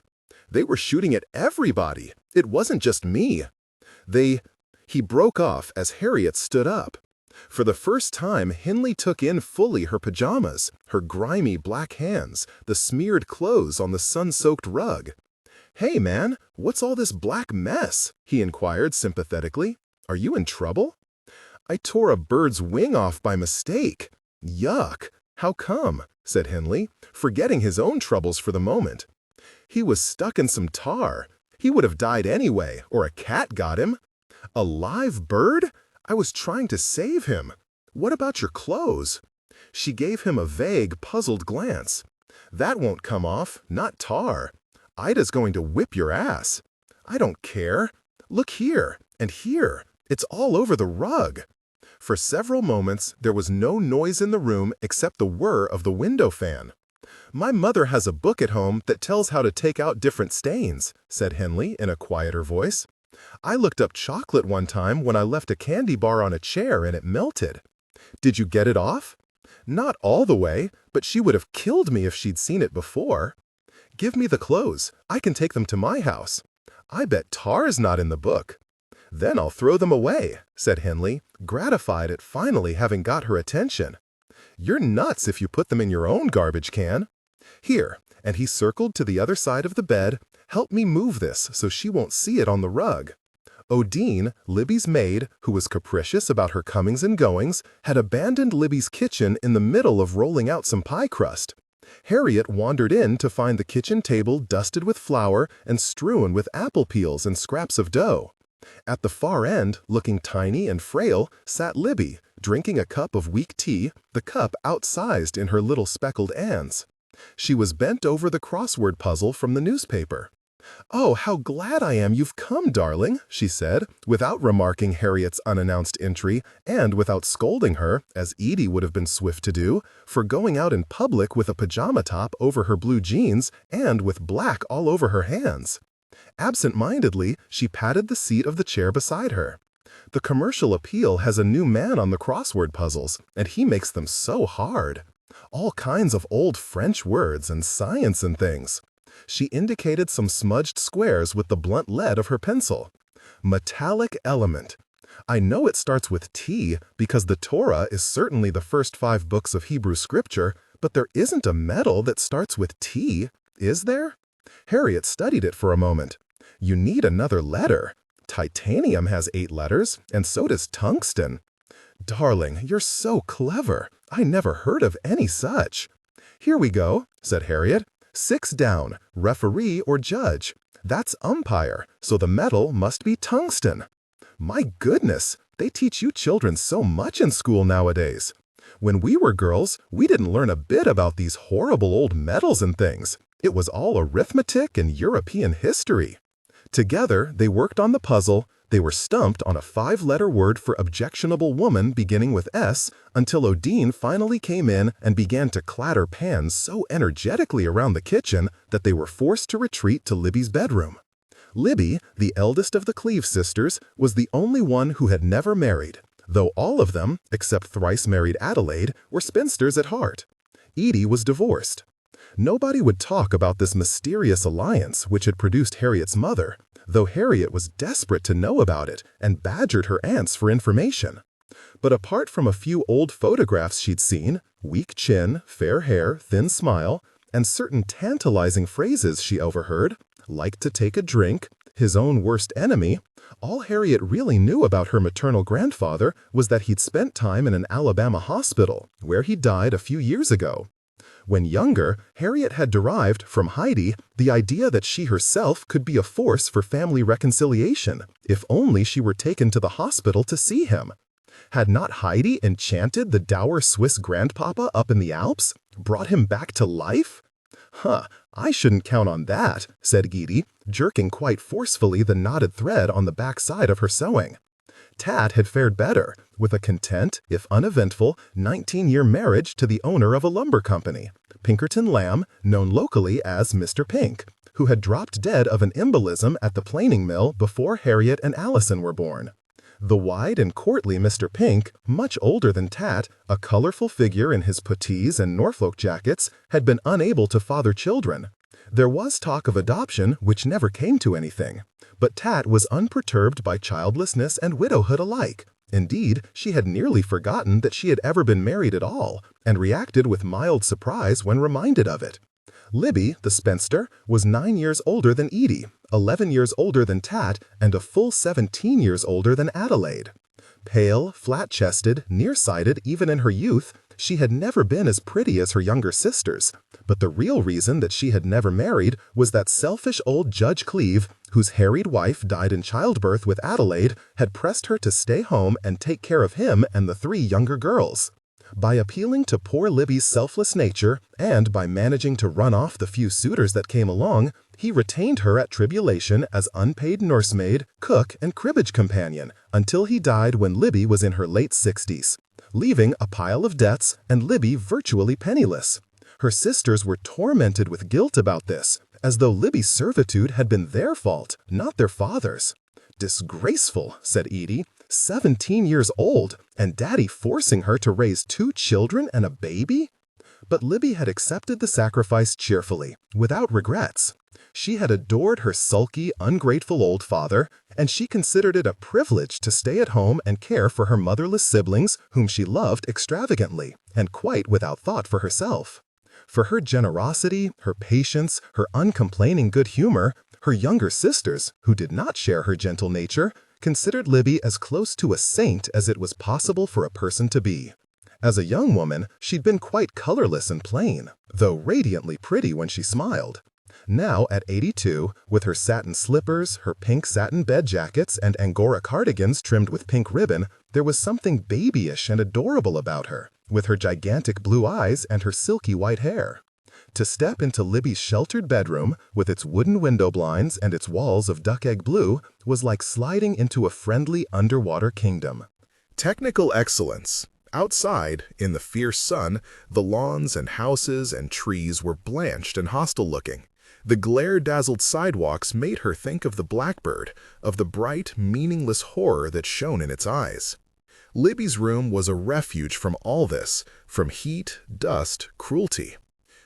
"They were shooting at everybody. It wasn't just me. He broke off as Harriet stood up. For the first time, Hindley took in fully her pajamas, her grimy black hands, the smeared clothes on the sun-soaked rug. "Hey, man, what's all this black mess?" he inquired sympathetically. "Are you in trouble?" "I tore a bird's wing off by mistake." "Yuck! How come?" said Hindley, forgetting his own troubles for the moment. "He was stuck in some tar. He would have died anyway, or a cat got him." "A live bird? I was trying to save him. What about your clothes?" She gave him a vague, puzzled glance. "That won't come off, not tar. Ida's going to whip your ass." "I don't care. Look here, and here. It's all over the rug." For several moments, there was no noise in the room except the whir of the window fan. "My mother has a book at home that tells how to take out different stains," said Henley in a quieter voice. "I looked up chocolate one time when I left a candy bar on a chair and it melted." "Did you get it off?" "Not all the way, but she would have killed me if she'd seen it before." "Give me the clothes. I can take them to my house." "I bet tar's not in the book." "Then I'll throw them away," said Henley, gratified at finally having got her attention. "You're nuts if you put them in your own garbage can. Here," and he circled to the other side of the bed, "help me move this so she won't see it on the rug." Odine, Libby's maid, who was capricious about her comings and goings, had abandoned Libby's kitchen in the middle of rolling out some pie crust. Harriet wandered in to find the kitchen table dusted with flour and strewn with apple peels and scraps of dough. At the far end, looking tiny and frail, sat Libby, drinking a cup of weak tea, the cup outsized in her little speckled hands. She was bent over the crossword puzzle from the newspaper. "Oh, how glad I am you've come, darling," she said, without remarking Harriet's unannounced entry and without scolding her, as Edie would have been swift to do, for going out in public with a pajama top over her blue jeans and with black all over her hands. Absent-mindedly, she patted the seat of the chair beside her. "The Commercial Appeal has a new man on the crossword puzzles, and he makes them so hard. All kinds of old French words and science and things." She indicated some smudged squares with the blunt lead of her pencil. "Metallic element. I know it starts with T because the Torah is certainly the first 5 books of Hebrew scripture, but there isn't a metal that starts with T, is there?" Harriet studied it for a moment. "You need another letter. Titanium has 8 letters, and so does tungsten." "Darling, you're so clever. I never heard of any such." "Here we go," said Harriet. 6 down, referee or judge. That's umpire, so the metal must be tungsten." "My goodness, they teach you children so much in school nowadays. When we were girls, we didn't learn a bit about these horrible old metals and things. It was all arithmetic and European history." Together, they worked on the puzzle. They were stumped on a 5-letter word for objectionable woman beginning with S until Odine finally came in and began to clatter pans so energetically around the kitchen that they were forced to retreat to Libby's bedroom. Libby, the eldest of the Cleave sisters, was the only one who had never married, though all of them, except thrice-married Adelaide, were spinsters at heart. Edie was divorced. Nobody would talk about this mysterious alliance which had produced Harriet's mother, though Harriet was desperate to know about it and badgered her aunts for information. But apart from a few old photographs she'd seen, weak chin, fair hair, thin smile, and certain tantalizing phrases she overheard, like to take a drink, his own worst enemy, all Harriet really knew about her maternal grandfather was that he'd spent time in an Alabama hospital, where he died a few years ago. When younger, Harriet had derived from Heidi the idea that she herself could be a force for family reconciliation, if only she were taken to the hospital to see him. Had not Heidi enchanted the dour Swiss grandpapa up in the Alps, brought him back to life? "Huh, I shouldn't count on that," said Edie, jerking quite forcefully the knotted thread on the back side of her sewing. Tat had fared better, with a content, if uneventful, 19-year marriage to the owner of a lumber company, Pinkerton Lamb, known locally as Mr. Pink, who had dropped dead of an embolism at the planing mill before Harriet and Allison were born. The wide and courtly Mr. Pink, much older than Tat, a colorful figure in his puttees and Norfolk jackets, had been unable to father children. There was talk of adoption, which never came to anything. But Tat was unperturbed by childlessness and widowhood alike. Indeed, she had nearly forgotten that she had ever been married at all, and reacted with mild surprise when reminded of it. Libby, the spinster, was 9 years older than Edie, 11 years older than Tat, and a full 17 years older than Adelaide. Pale, flat-chested, nearsighted even in her youth, she had never been as pretty as her younger sisters, but the real reason that she had never married was that selfish old Judge Cleave, whose harried wife died in childbirth with Adelaide, had pressed her to stay home and take care of him and the 3 younger girls. By appealing to poor Libby's selfless nature and by managing to run off the few suitors that came along, he retained her at tribulation as unpaid nursemaid, cook, and cribbage companion until he died when Libby was in her late 60s, leaving a pile of debts and Libby virtually penniless. Her sisters were tormented with guilt about this, as though Libby's servitude had been their fault, not their father's. "Disgraceful," said Edie, 17 years old, and Daddy forcing her to raise 2 children and a baby? But Libby had accepted the sacrifice cheerfully, without regrets. She had adored her sulky, ungrateful old father, and she considered it a privilege to stay at home and care for her motherless siblings, whom she loved extravagantly, and quite without thought for herself. For her generosity, her patience, her uncomplaining good humor, her younger sisters, who did not share her gentle nature, considered Libby as close to a saint as it was possible for a person to be. As a young woman, she'd been quite colorless and plain, though radiantly pretty when she smiled. Now, at 82, with her satin slippers, her pink satin bed jackets, and Angora cardigans trimmed with pink ribbon, there was something babyish and adorable about her, with her gigantic blue eyes and her silky white hair. To step into Libby's sheltered bedroom, with its wooden window blinds and its walls of duck-egg blue, was like sliding into a friendly underwater kingdom. Technical excellence. Outside, in the fierce sun, the lawns and houses and trees were blanched and hostile-looking. The glare-dazzled sidewalks made her think of the blackbird, of the bright, meaningless horror that shone in its eyes. Libby's room was a refuge from all this, from heat, dust, cruelty.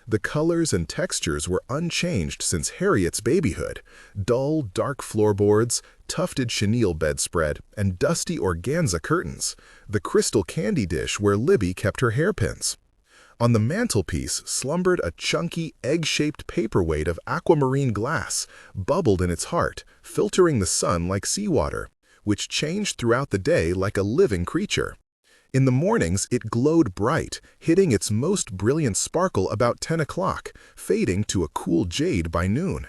The colors and textures were unchanged since Harriet's babyhood: dull, dark floorboards, tufted chenille bedspread, and dusty organza curtains, the crystal candy dish where Libby kept her hairpins. On the mantelpiece slumbered a chunky, egg-shaped paperweight of aquamarine glass, bubbled in its heart, filtering the sun like seawater, which changed throughout the day like a living creature. In the mornings, it glowed bright, hitting its most brilliant sparkle about 10 o'clock, fading to a cool jade by noon.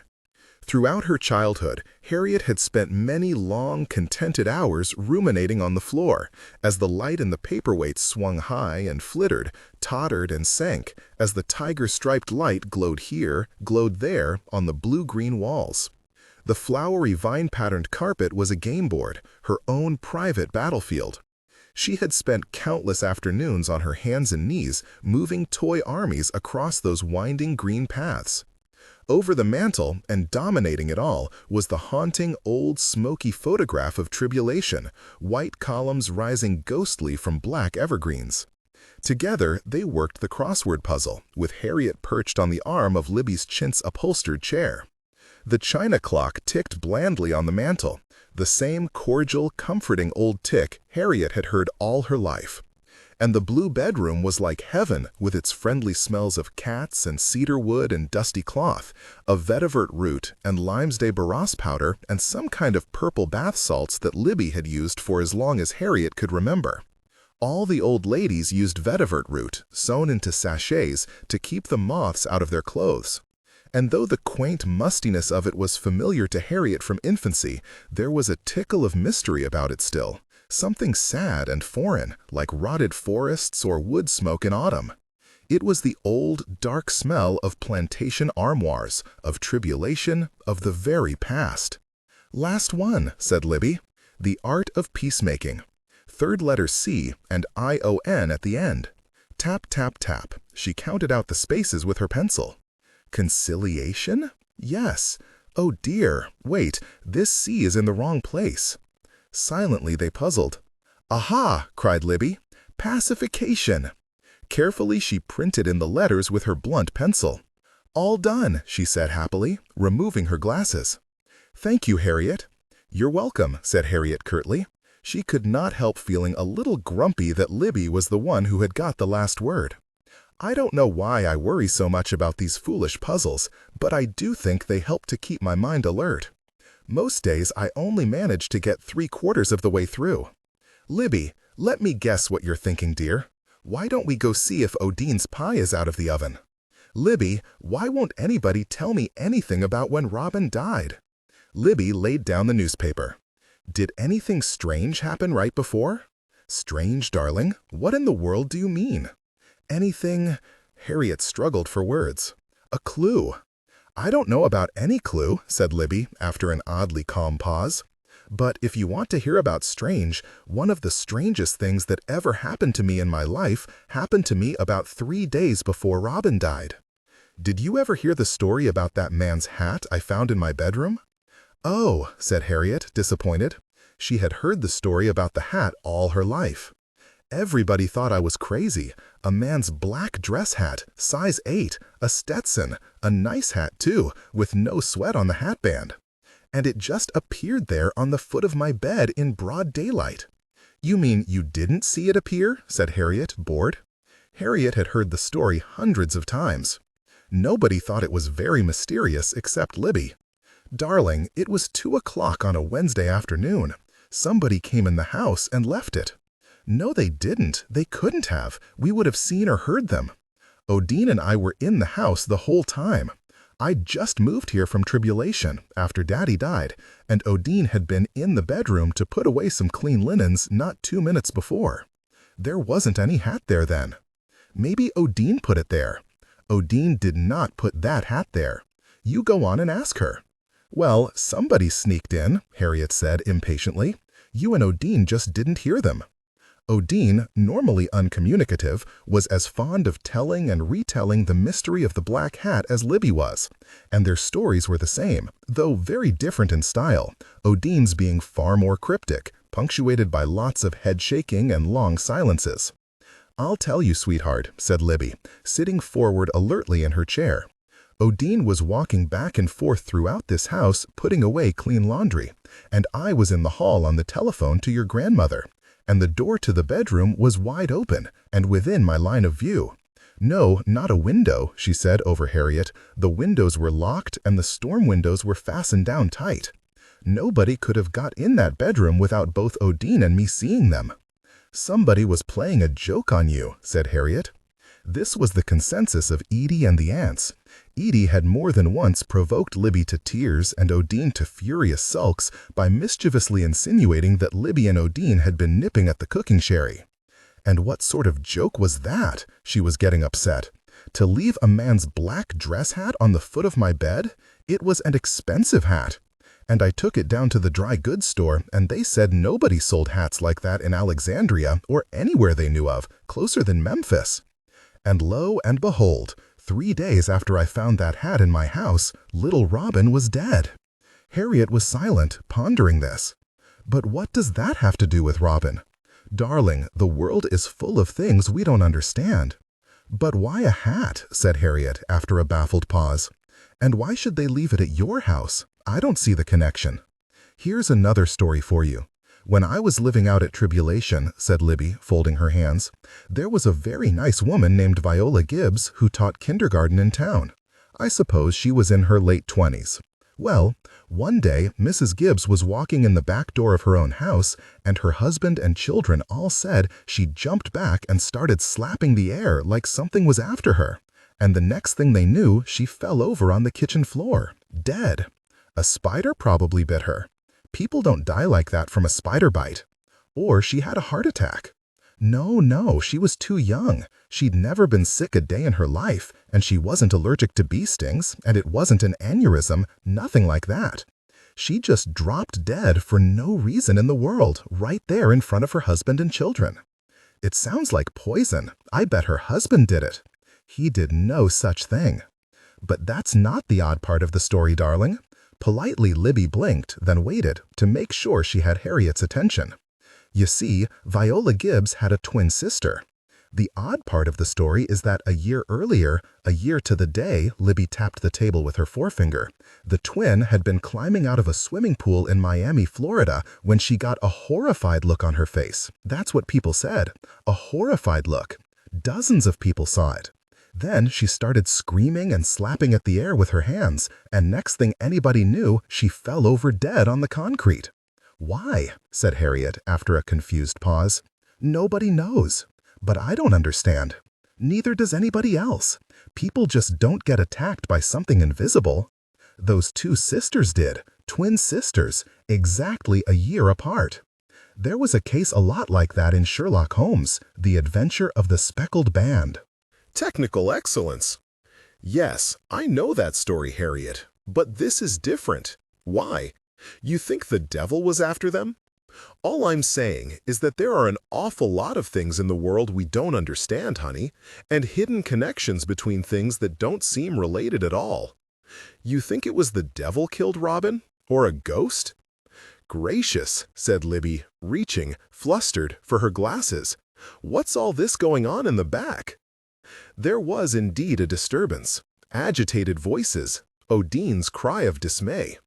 Throughout her childhood, Harriet had spent many long, contented hours ruminating on the floor, as the light in the paperweight swung high and flittered, tottered and sank, as the tiger-striped light glowed here, glowed there, on the blue-green walls. The flowery vine-patterned carpet was a game board, her own private battlefield. She had spent countless afternoons on her hands and knees, moving toy armies across those winding green paths. Over the mantel, and dominating it all, was the haunting, old, smoky photograph of tribulation, white columns rising ghostly from black evergreens. Together, they worked the crossword puzzle, with Harriet perched on the arm of Libby's chintz-upholstered chair. The china clock ticked blandly on the mantel, the same cordial, comforting old tick Harriet had heard all her life. And the blue bedroom was like heaven, with its friendly smells of cats and cedar wood and dusty cloth, of vetiver root and limes de Barras powder and some kind of purple bath salts that Libby had used for as long as Harriet could remember. All the old ladies used vetiver root, sewn into sachets, to keep the moths out of their clothes. And though the quaint mustiness of it was familiar to Harriet from infancy, there was a tickle of mystery about it still, something sad and foreign, like rotted forests or wood smoke in autumn. It was the old, dark smell of plantation armoires, of tribulation, of the very past. "Last one," said Libby. "The art of peacemaking. Third letter C and I-O-N at the end. Tap, tap, tap." She counted out the spaces with her pencil. "Conciliation? Yes. Oh dear, wait, this C is in the wrong place." Silently they puzzled. "Aha!" cried Libby. "Pacification." Carefully she printed in the letters with her blunt pencil. "All done," she said happily, removing her glasses. "Thank you, Harriet." "You're welcome," said Harriet curtly. She could not help feeling a little grumpy that Libby was the one who had got the last word. "I don't know why I worry so much about these foolish puzzles, but I do think they help to keep my mind alert. Most days I only manage to get 3/4 of the way through. Libby, let me guess what you're thinking, dear. Why don't we go see if Odine's pie is out of the oven? Libby, why won't anybody tell me anything about when Robin died?" Libby laid down the newspaper. "Did anything strange happen right before?" Strange, darling? What in the world do you mean? Anything? Harriet struggled for words. A clue. I don't know about any clue, said Libby after an oddly calm pause. But if you want to hear about strange, one of the strangest things that ever happened to me in my life happened to me about 3 days before Robin died. Did you ever hear the story about that man's hat I found in my bedroom? Oh, said Harriet, disappointed. She had heard the story about the hat all her life. Everybody thought I was crazy. A man's black dress hat, size 8, a Stetson, a nice hat too, with no sweat on the hatband. And it just appeared there on the foot of my bed in broad daylight. You mean you didn't see it appear? Said Harriet, bored. Harriet had heard the story hundreds of times. Nobody thought it was very mysterious except Libby. Darling, it was 2 o'clock on a Wednesday afternoon. Somebody came in the house and left it. No, they didn't. They couldn't have. We would have seen or heard them. Odine and I were in the house the whole time. I'd just moved here from Tribulation after Daddy died, and Odine had been in the bedroom to put away some clean linens not 2 minutes before. There wasn't any hat there then. Maybe Odine put it there. Odine did not put that hat there. You go on and ask her. Well, somebody sneaked in, Harriet said impatiently. You and Odine just didn't hear them. Odine, normally uncommunicative, was as fond of telling and retelling the mystery of the black hat as Libby was, and their stories were the same, though very different in style, Odine's being far more cryptic, punctuated by lots of head shaking and long silences. I'll tell you, sweetheart, said Libby, sitting forward alertly in her chair. Odine was walking back and forth throughout this house, putting away clean laundry, and I was in the hall on the telephone to your grandmother, and the door to the bedroom was wide open and within my line of view. No, not a window, she said over Harriet. The windows were locked and the storm windows were fastened down tight. Nobody could have got in that bedroom without both Odine and me seeing them. Somebody was playing a joke on you, said Harriet. This was the consensus of Edie and the aunts. Edie had more than once provoked Libby to tears and Odine to furious sulks by mischievously insinuating that Libby and Odine had been nipping at the cooking sherry. And what sort of joke was that? She was getting upset. To leave a man's black dress hat on the foot of my bed? It was an expensive hat. And I took it down to the dry goods store, and they said nobody sold hats like that in Alexandria or anywhere they knew of, closer than Memphis. And lo and behold, 3 days after I found that hat in my house, little Robin was dead. Harriet was silent, pondering this. But what does that have to do with Robin? Darling, the world is full of things we don't understand. But why a hat? Said Harriet after a baffled pause. And why should they leave it at your house? I don't see the connection. Here's another story for you. When I was living out at Tribulation, said Libby, folding her hands, there was a very nice woman named Viola Gibbs who taught kindergarten in town. I suppose she was in her late 20s. Well, one day Mrs. Gibbs was walking in the back door of her own house, and her husband and children all said she jumped back and started slapping the air like something was after her. And the next thing they knew, she fell over on the kitchen floor, dead. A spider probably bit her. People don't die like that from a spider bite. Or she had a heart attack. No, she was too young. She'd never been sick a day in her life, and she wasn't allergic to bee stings, and it wasn't an aneurysm, nothing like that. She just dropped dead for no reason in the world, right there in front of her husband and children. It sounds like poison. I bet her husband did it. He did no such thing. But that's not the odd part of the story, darling. Politely, Libby blinked, then waited to make sure she had Harriet's attention. You see, Viola Gibbs had a twin sister. The odd part of the story is that a year earlier, a year to the day, Libby tapped the table with her forefinger, the twin had been climbing out of a swimming pool in Miami, Florida, when she got a horrified look on her face. That's what people said. A horrified look. Dozens of people saw it. Then she started screaming and slapping at the air with her hands, and next thing anybody knew, she fell over dead on the concrete. Why? Said Harriet after a confused pause. Nobody knows. But I don't understand. Neither does anybody else. People just don't get attacked by something invisible. Those two sisters did, twin sisters, exactly a year apart. There was a case a lot like that in Sherlock Holmes, The Adventure of the Speckled Band. Technical excellence. Yes, I know that story, Harriet, but this is different. Why? You think the devil was after them? All I'm saying is that there are an awful lot of things in the world we don't understand, honey, and hidden connections between things that don't seem related at all. You think it was the devil killed Robin? Or a ghost? Gracious, said Libby, reaching, flustered, for her glasses. What's all this going on in the back? There was indeed a disturbance. Agitated voices. Odine's cry of dismay.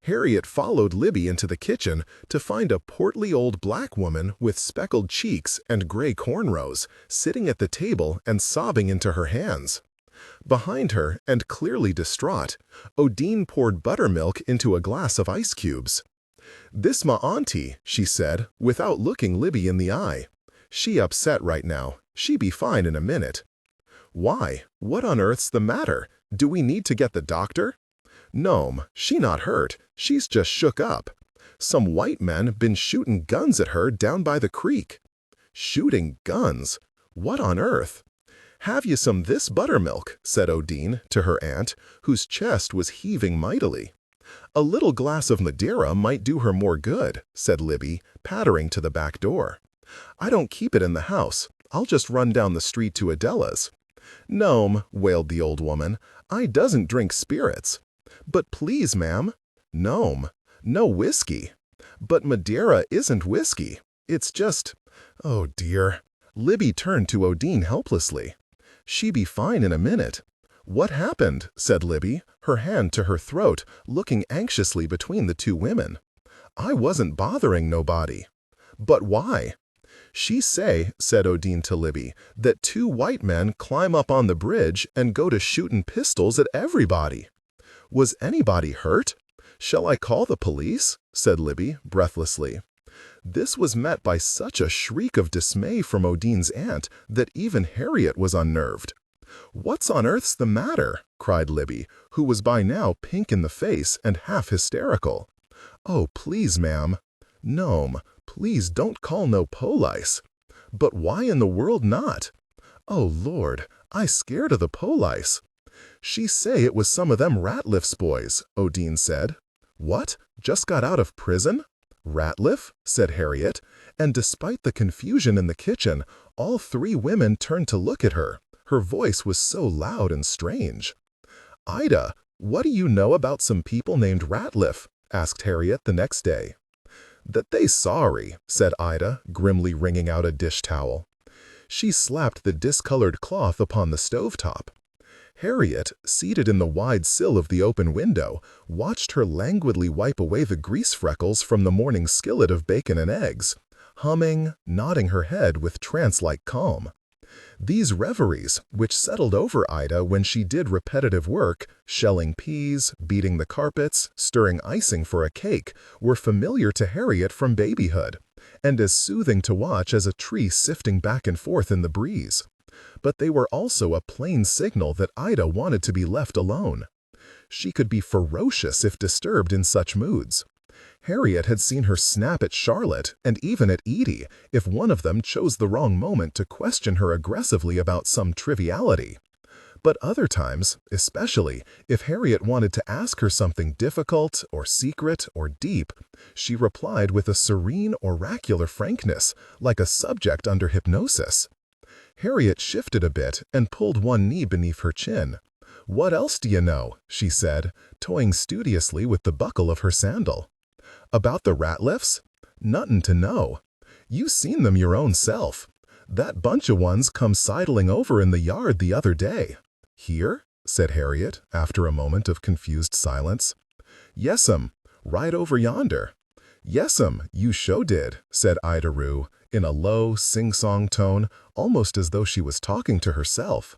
Harriet followed Libby into the kitchen to find a portly old black woman with speckled cheeks and gray cornrows sitting at the table and sobbing into her hands. Behind her, and clearly distraught, Odine poured buttermilk into a glass of ice cubes. "This ma auntie," she said, without looking Libby in the eye. "She upset right now. She be fine in a minute." "Why? What on earth's the matter? Do we need to get the doctor?" "No'm, she not hurt. She's just shook up. Some white men been shooting guns at her down by the creek." "Shooting guns? What on earth?" "Have you some this buttermilk?" said Odine to her aunt, whose chest was heaving mightily. "A little glass of Madeira might do her more good," said Libby, pattering to the back door. "I don't keep it in the house. I'll just run down the street to Adela's." "No'm," wailed the old woman, "I doesn't drink spirits." "But please, ma'am." "No'm, no whiskey." "But Madeira isn't whiskey. It's just—" "Oh, dear." Libby turned to Odine helplessly. "She be fine in a minute." "What happened?" said Libby, her hand to her throat, looking anxiously between the two women. "I wasn't bothering nobody." "But why?" "She say," said Odine to Libby, "that two white men climb up on the bridge and go to shooting pistols at everybody." "Was anybody hurt? Shall I call the police?" said Libby, breathlessly. This was met by such a shriek of dismay from Odine's aunt that even Harriet was unnerved. "What's on earth's the matter?" cried Libby, who was by now pink in the face and half hysterical. "Oh, please, ma'am." "No'm, please don't call no police." "But why in the world not?" "Oh, Lord, I scared of the police." "She say it was some of them Ratliff's boys," Odine said. "What? Just got out of prison?" "Ratliff?" said Harriet, and despite the confusion in the kitchen, all three women turned to look at her. Her voice was so loud and strange. "Ida, what do you know about some people named Ratliff?" asked Harriet the next day. "That they sorry," said Ida, grimly wringing out a dish towel. She slapped the discolored cloth upon the stovetop. Harriet, seated in the wide sill of the open window, watched her languidly wipe away the grease freckles from the morning skillet of bacon and eggs, humming, nodding her head with trance-like calm. These reveries, which settled over Ida when she did repetitive work, shelling peas, beating the carpets, stirring icing for a cake, were familiar to Harriet from babyhood, and as soothing to watch as a tree sifting back and forth in the breeze. But they were also a plain signal that Ida wanted to be left alone. She could be ferocious if disturbed in such moods. Harriet had seen her snap at Charlotte and even at Edie if one of them chose the wrong moment to question her aggressively about some triviality. But other times, especially if Harriet wanted to ask her something difficult or secret or deep, she replied with a serene, oracular frankness, like a subject under hypnosis. Harriet shifted a bit and pulled one knee beneath her chin. "What else do you know?" she said, toying studiously with the buckle of her sandal. "About the Ratliffs? Nothin' to know. You seen them your own self. That bunch of ones come sidling over in the yard the other day." "Here?" said Harriet, after a moment of confused silence. "Yes'm, right over yonder." "Yes'm, you sure did," said Ida Rue, in a low, sing-song tone, almost as though she was talking to herself.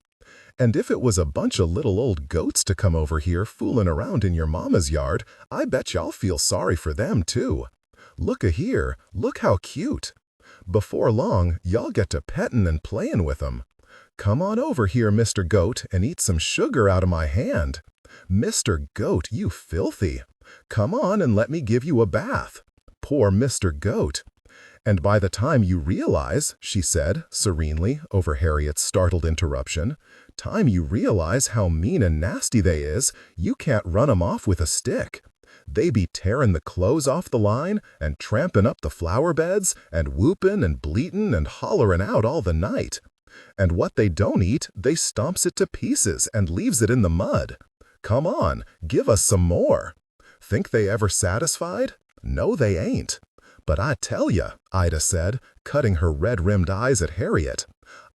"And if it was a bunch of little old goats to come over here foolin' around in your mama's yard, I bet y'all feel sorry for them, too. Look-a-here, look how cute. Before long, y'all get to pettin' and playin' with 'em. Come on over here, Mr. Goat, and eat some sugar out of my hand. Mr. Goat, you filthy. Come on and let me give you a bath. Poor Mr. Goat. And by the time you realize, she said serenely over Harriet's startled interruption, time you realize how mean and nasty they is, you can't run 'em off with a stick. They be tearing the clothes off the line and tramping up the flower beds and whooping and bleating and hollering out all the night. And what they don't eat, they stomps it to pieces and leaves it in the mud. Come on, give us some more. Think they ever satisfied? No, they ain't. But I tell ya, Ida said, cutting her red-rimmed eyes at Harriet,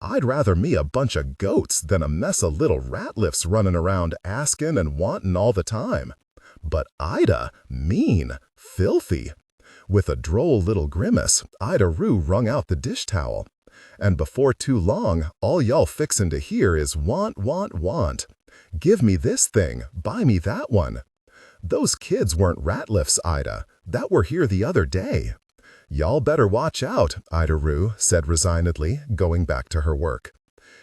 I'd rather me a bunch of goats than a mess of little rat-lifts running around asking and wanting all the time. But Ida, mean, filthy. With a droll little grimace, Ida Rue wrung out the dish towel. And before too long, all y'all fixin' to hear is want, want, want. Give me this thing, buy me that one. Those kids weren't rat-lifts, Ida, that were here the other day. Y'all better watch out, Ida Rue said resignedly, going back to her work.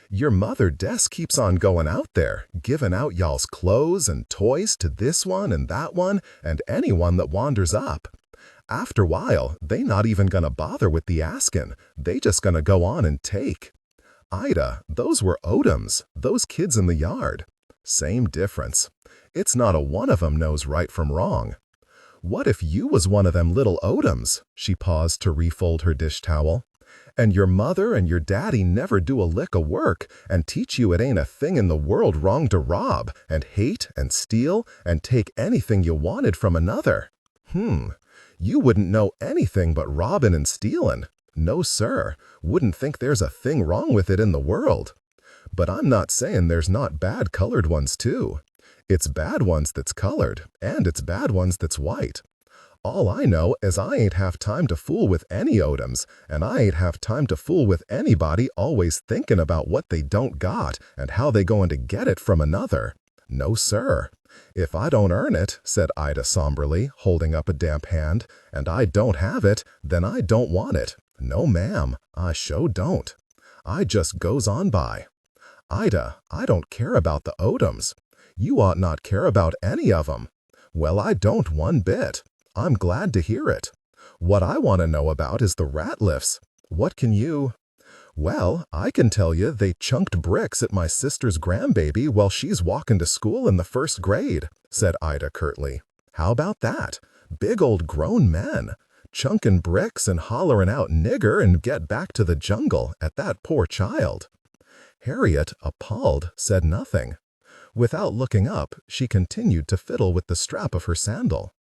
Your mother Des keeps on going out there, giving out y'all's clothes and toys to this one and that one and anyone that wanders up. After while, they not even gonna bother with the asking, they just gonna go on and take. Ida, those were Odoms, those kids in the yard. Same difference. It's not a one of 'em knows right from wrong. What if you was one of them little Odoms? She paused to refold her dish towel. And your mother and your daddy never do a lick of work and teach you it ain't a thing in the world wrong to rob and hate and steal and take anything you wanted from another. You wouldn't know anything but robbing and stealing. No, sir, wouldn't think there's a thing wrong with it in the world. But I'm not saying there's not bad colored ones too. It's bad ones that's colored, and it's bad ones that's white. All I know is I ain't have time to fool with any Odoms, and I ain't have time to fool with anybody always thinking about what they don't got and how they going to get it from another. No, sir. If I don't earn it, said Ida somberly, holding up a damp hand, and I don't have it, then I don't want it. No, ma'am, I sure don't. I just goes on by. Ida, I don't care about the Odoms. You ought not care about any of 'em. Well, I don't one bit. I'm glad to hear it. What I want to know about is the rat-lifts. What can you... Well, I can tell you they chunked bricks at my sister's grandbaby while she's walking to school in the 1st grade, said Ida curtly. How about that? Big old grown men. Chunking bricks and hollering out nigger and get back to the jungle at that poor child. Harriet, appalled, said nothing. Without looking up, she continued to fiddle with the strap of her sandal.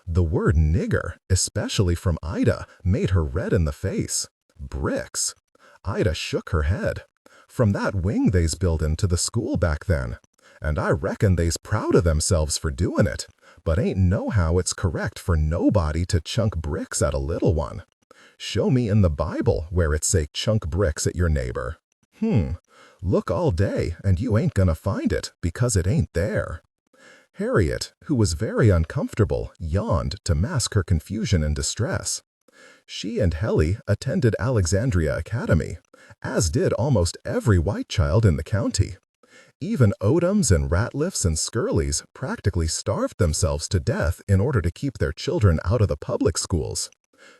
The word nigger, especially from Ida, made her red in the face. Bricks. Ida shook her head. From that wing they's buildin' to the school back then. And I reckon they's proud of themselves for doing it, but ain't nohow it's correct for nobody to chunk bricks at a little one. Show me in the Bible where it say chunk bricks at your neighbor. Look all day and you ain't gonna find it because it ain't there. Harriet, who was very uncomfortable, yawned to mask her confusion and distress. She and Helly attended Alexandria Academy, as did almost every white child in the county. Even Odoms and Ratliffs and Skirleys practically starved themselves to death in order to keep their children out of the public schools.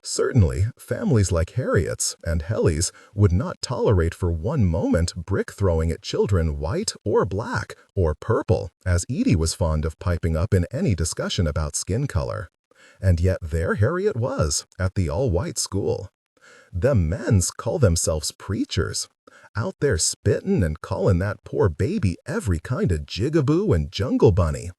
Certainly, families like Harriet's and Helly's would not tolerate for one moment brick throwing at children white or black or purple, as Edie was fond of piping up in any discussion about skin color. And yet there Harriet was, at the all-white school. Them men's call themselves preachers, out there spittin' and calling that poor baby every kind of jigaboo and jungle bunny.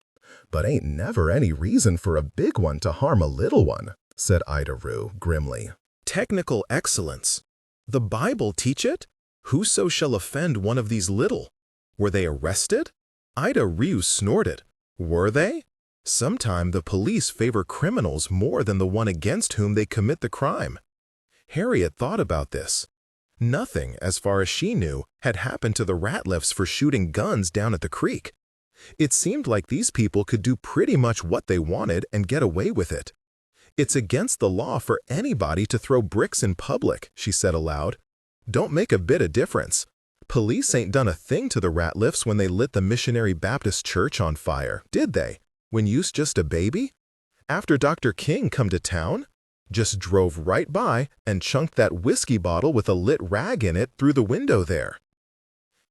But ain't never any reason for a big one to harm a little one, said Ida Rue grimly. Technical excellence. The Bible teach it? Whoso shall offend one of these little. Were they arrested? Ida Rue snorted. Were they? Sometime the police favor criminals more than the one against whom they commit the crime. Harriet thought about this. Nothing, as far as she knew, had happened to the Ratliffs for shooting guns down at the creek. It seemed like these people could do pretty much what they wanted and get away with it. It's against the law for anybody to throw bricks in public, she said aloud. Don't make a bit of difference. Police ain't done a thing to the Ratliffs when they lit the Missionary Baptist Church on fire, did they? When you's just a baby? After Dr. King come to town? Just drove right by and chunked that whiskey bottle with a lit rag in it through the window there.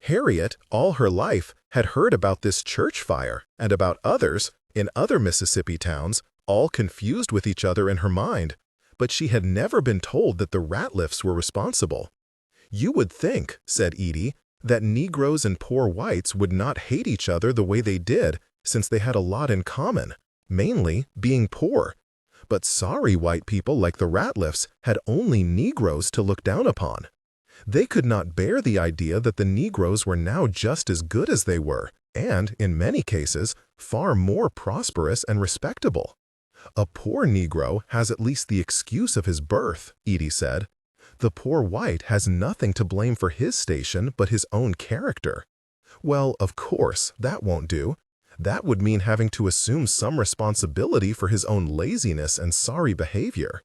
Harriet, all her life, had heard about this church fire and about others in other Mississippi towns, all confused with each other in her mind, but she had never been told that the Ratliffs were responsible. "You would think," said Edie, "that Negroes and poor whites would not hate each other the way they did, since they had a lot in common, mainly being poor. But sorry white people like the Ratliffs had only Negroes to look down upon. They could not bear the idea that the Negroes were now just as good as they were, and, in many cases, far more prosperous and respectable. A poor Negro has at least the excuse of his birth," Edie said. "The poor white has nothing to blame for his station but his own character. Well, of course, that won't do. That would mean having to assume some responsibility for his own laziness and sorry behavior.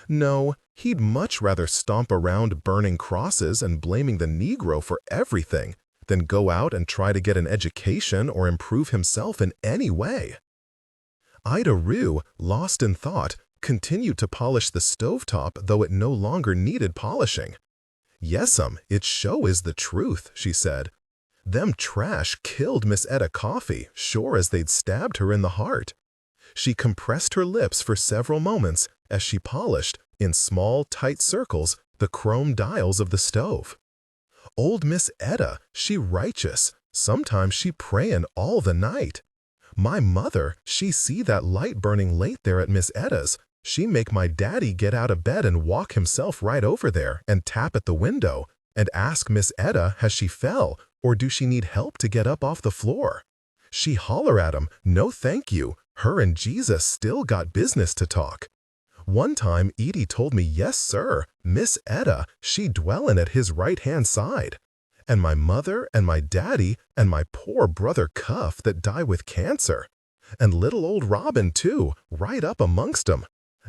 No, he'd much rather stomp around burning crosses and blaming the Negro for everything than go out and try to get an education or improve himself in any way." Ida Rue, lost in thought, continued to polish the stovetop, though it no longer needed polishing. "Yes'm, it sure is the truth," she said. "Them trash killed Miss Etta Coffey, sure as they'd stabbed her in the heart." She compressed her lips for several moments as she polished, in small, tight circles, the chrome dials of the stove. "Old Miss Etta, she righteous. Sometimes she prayin' all the night. My mother, she see that light burning late there at Miss Etta's. She make my daddy get out of bed and walk himself right over there and tap at the window and ask Miss Etta has she fell or do she need help to get up off the floor. She holler at him, no thank you, her and Jesus still got business to talk. One time Edie told me, yes sir, Miss Etta, she dwellin' at his right-hand side. And my mother and my daddy and my poor brother Cuff that die with cancer. And little old Robin too, right up amongst 'em.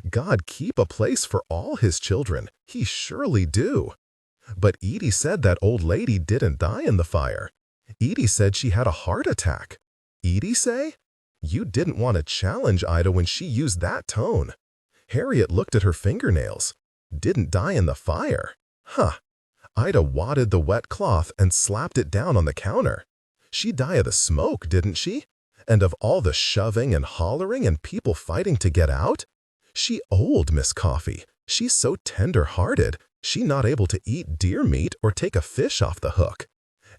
God keep a place for all his children, he surely do. But Edie said that old lady didn't die in the fire. Edie said she had a heart attack. Edie say? You didn't want to challenge Ida when she used that tone. Harriet looked at her fingernails. Didn't die in the fire? Huh. Ida wadded the wet cloth and slapped it down on the counter. She die of the smoke, didn't she? And of all the shoving and hollering and people fighting to get out? She old, Miss Coffey. She's so tender-hearted, she not able to eat deer meat or take a fish off the hook.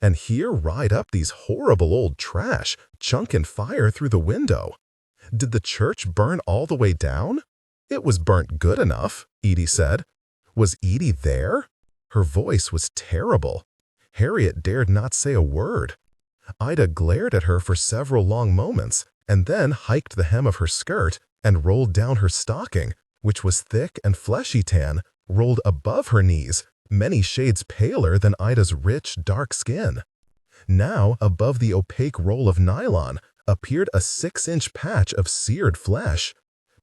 And here ride up these horrible old trash, chunkin' fire through the window. Did the church burn all the way down? It was burnt good enough, Edie said. Was Edie there? Her voice was terrible. Harriet dared not say a word. Ida glared at her for several long moments, and then hiked the hem of her skirt and rolled down her stocking, which was thick and fleshy tan, rolled above her knees, many shades paler than Ida's rich, dark skin. Now, above the opaque roll of nylon, appeared a 6-inch patch of seared flesh,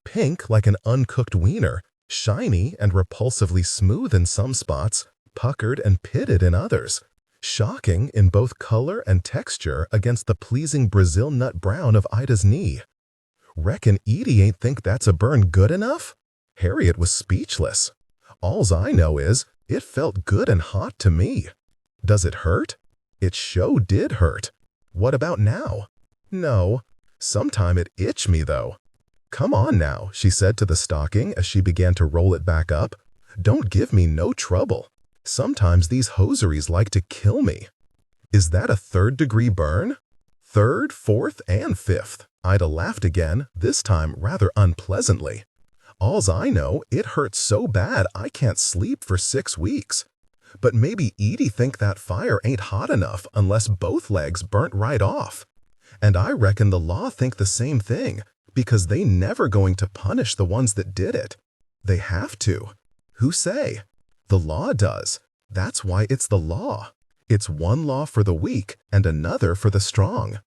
pink like an uncooked wiener, shiny and repulsively smooth in some spots, puckered and pitted in others, shocking in both color and texture against the pleasing Brazil nut brown of Ida's knee. Reckon Edie ain't think that's a burn good enough? Harriet was speechless. All's I know is, it felt good and hot to me. Does it hurt? It sure did hurt. What about now? No. Sometime it itched me though. Come on now, she said to the stocking as she began to roll it back up. Don't give me no trouble. Sometimes these hosieries like to kill me. Is that a 3rd-degree burn? 3rd, 4th, and 5th. Ida laughed again, this time rather unpleasantly. All's I know, it hurts so bad I can't sleep for 6 weeks. But maybe Edie think that fire ain't hot enough unless both legs burnt right off. And I reckon the law think the same thing, because they never going to punish the ones that did it. They have to. Who say? The law does. That's why it's the law. It's one law for the weak and another for the strong.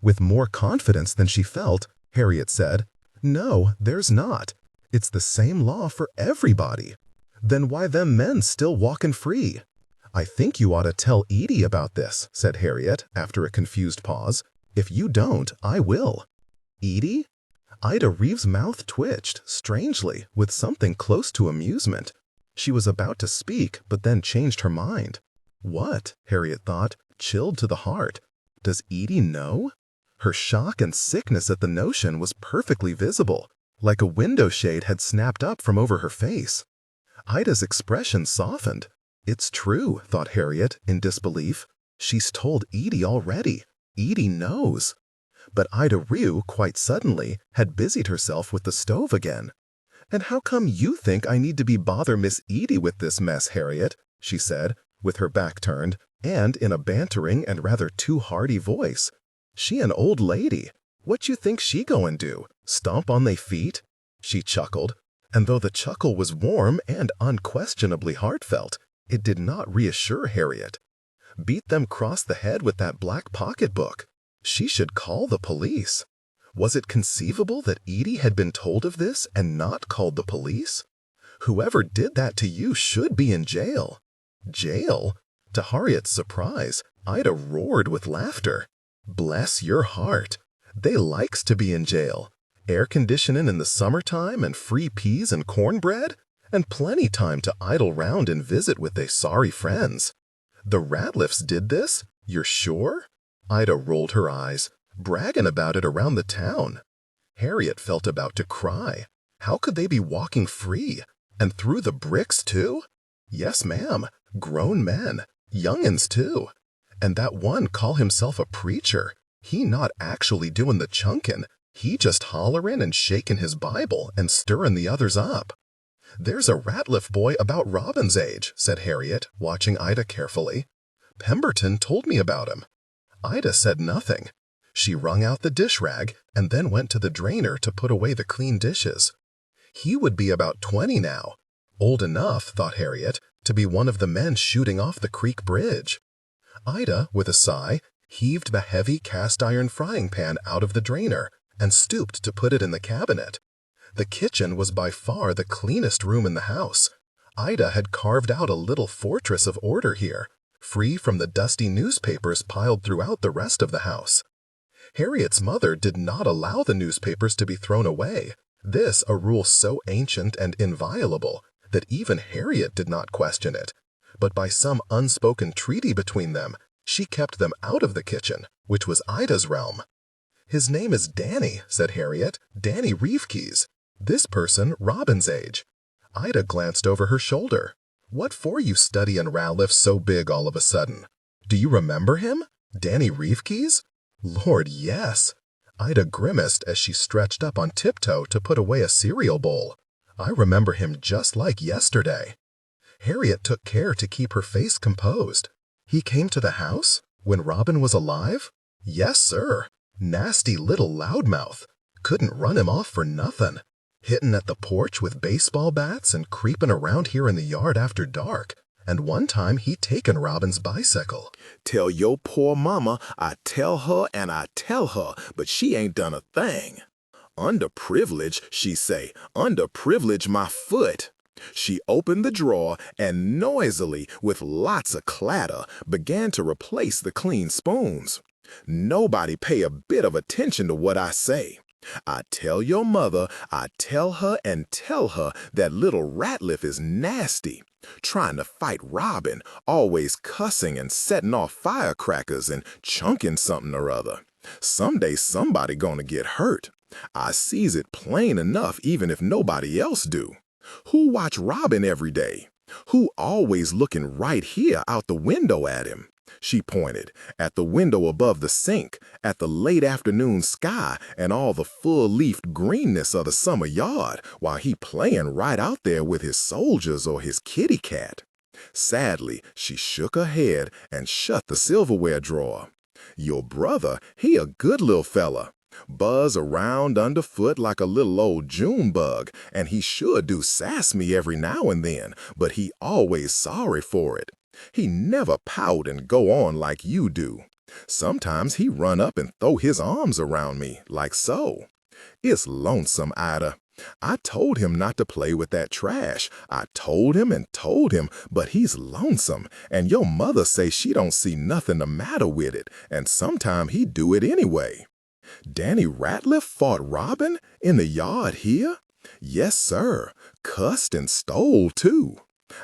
With more confidence than she felt, Harriet said, No, there's not. It's the same law for everybody. Then why them men still walkin' free? I think you ought to tell Edie about this, said Harriet after a confused pause. If you don't, I will. Edie? Ida Reeves' mouth twitched, strangely, with something close to amusement. She was about to speak, but then changed her mind. What, Harriet thought, chilled to the heart. Does Edie know? Her shock and sickness at the notion was perfectly visible, like a window shade had snapped up from over her face. Ida's expression softened. It's true, thought Harriet, in disbelief. She's told Edie already. Edie knows. But Ida Rue, quite suddenly, had busied herself with the stove again. "And how come you think I need to bother Miss Edie with this mess, Harriet?" she said, with her back turned, and in a bantering and rather too hearty voice. "She an old lady. What you think she goin' do? Stomp on they feet?" She chuckled, and though the chuckle was warm and unquestionably heartfelt, it did not reassure Harriet. Beat them cross the head with that black pocketbook. She should call the police. Was it conceivable that Edie had been told of this and not called the police? Whoever did that to you should be in jail. Jail? To Harriet's surprise, Ida roared with laughter. Bless your heart. They likes to be in jail. Air conditioning in the summertime and free peas and cornbread, and plenty time to idle round and visit with they sorry friends. The Ratliffs did this? You're sure? Ida rolled her eyes, bragging about it around the town. Harriet felt about to cry. How could they be walking free? And through the bricks, too? Yes, ma'am. Grown men. Young'uns, too. And that one call himself a preacher. He not actually doing the chunkin'. He just hollerin' and shaking his Bible and stirring the others up. There's a Ratliff boy about Robin's age, said Harriet, watching Ida carefully. Pemberton told me about him. Ida said nothing. She wrung out the dish rag and then went to the drainer to put away the clean dishes. He would be about 20 now. Old enough, thought Harriet, to be one of the men shooting off the creek bridge. Ida, with a sigh, heaved the heavy cast-iron frying pan out of the drainer and stooped to put it in the cabinet. The kitchen was by far the cleanest room in the house. Ida had carved out a little fortress of order here, free from the dusty newspapers piled throughout the rest of the house. Harriet's mother did not allow the newspapers to be thrown away, this a rule so ancient and inviolable that even Harriet did not question it. But by some unspoken treaty between them, she kept them out of the kitchen, which was Ida's realm. His name is Danny, said Harriet, Danny Reefkeys. This person, Robin's age. Ida glanced over her shoulder. What for you studyin' Ratliff so big all of a sudden? Do you remember him? Danny Reefkeys? Lord, yes. Ida grimaced as she stretched up on tiptoe to put away a cereal bowl. I remember him just like yesterday. Harriet took care to keep her face composed. He came to the house? When Robin was alive? Yes, sir. Nasty little loudmouth. Couldn't run him off for nothin'. Hittin' at the porch with baseball bats and creepin' around here in the yard after dark. And one time he taken Robin's bicycle. Tell your poor mama I tell her and I tell her, but she ain't done a thing. Underprivileged, she say, underprivileged my foot. She opened the drawer and noisily, with lots of clatter, began to replace the clean spoons. Nobody pay a bit of attention to what I say. I tell your mother, I tell her and tell her that little Ratliff is nasty, trying to fight Robin, always cussing and setting off firecrackers and chunking something or other. Someday somebody gonna get hurt. I sees it plain enough even if nobody else do. Who watch Robin every day? Who always looking right here out the window at him? She pointed, at the window above the sink, at the late afternoon sky and all the full-leafed greenness of the summer yard, while he playin' right out there with his soldiers or his kitty cat. Sadly, she shook her head and shut the silverware drawer. Your brother, he a good little fella. Buzz around underfoot like a little old June bug, and he sure do sass me every now and then, but he always sorry for it. He never pout and go on like you do. Sometimes he run up and throw his arms around me, like so. It's lonesome, Ida. I told him not to play with that trash. I told him and told him, but he's lonesome, and your mother say she don't see nothing the matter with it, and sometime he do it anyway. Danny Ratliff fought Robin in the yard here? Yes, sir. Cussed and stole, too.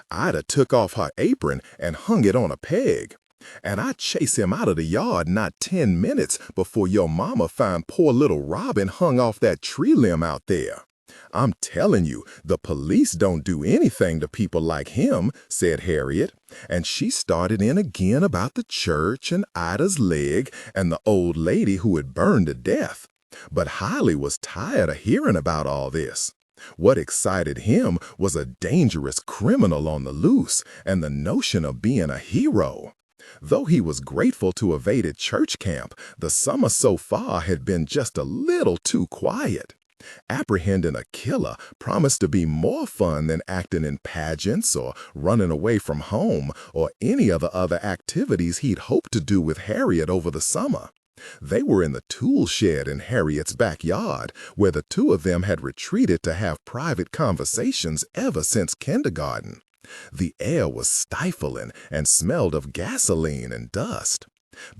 Ida took off her apron and hung it on a peg. And I chased him out of the yard not 10 minutes before your mama found poor little Robin hung off that tree limb out there. I'm telling you, the police don't do anything to people like him, said Harriet. And she started in again about the church and Ida's leg and the old lady who had burned to death. But Hiley was tired of hearing about all this. What excited him was a dangerous criminal on the loose and the notion of being a hero. Though he was grateful to evade church camp, the summer so far had been just a little too quiet. Apprehending a killer promised to be more fun than acting in pageants or running away from home or any of the other activities he'd hoped to do with Harriet over the summer. They were in the tool shed in Harriet's backyard, where the two of them had retreated to have private conversations ever since kindergarten. The air was stifling and smelled of gasoline and dust.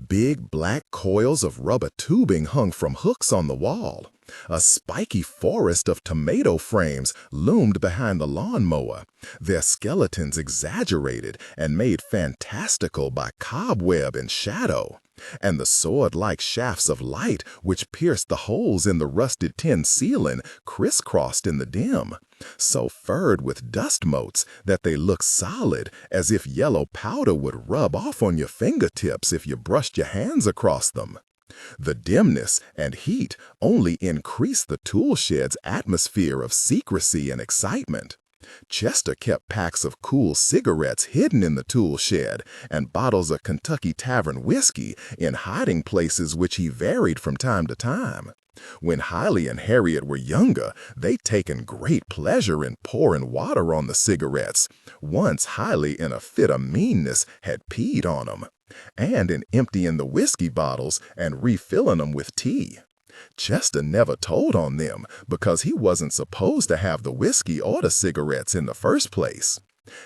Big black coils of rubber tubing hung from hooks on the wall. A spiky forest of tomato frames loomed behind the lawnmower, their skeletons exaggerated and made fantastical by cobweb and shadow. And the sword-like shafts of light which pierced the holes in the rusted tin ceiling crisscrossed in the dim, so furred with dust motes that they looked solid, as if yellow powder would rub off on your fingertips if you brushed your hands across them. The dimness and heat only increased the tool shed's atmosphere of secrecy and excitement. Chester kept packs of cool cigarettes hidden in the tool shed and bottles of Kentucky Tavern whiskey in hiding places which he varied from time to time. When Hiley and Harriet were younger, they'd taken great pleasure in pouring water on the cigarettes. Once Hiley, in a fit of meanness, had peed on them, and in emptying the whiskey bottles and refilling them with tea. Chester never told on them because he wasn't supposed to have the whiskey or the cigarettes in the first place.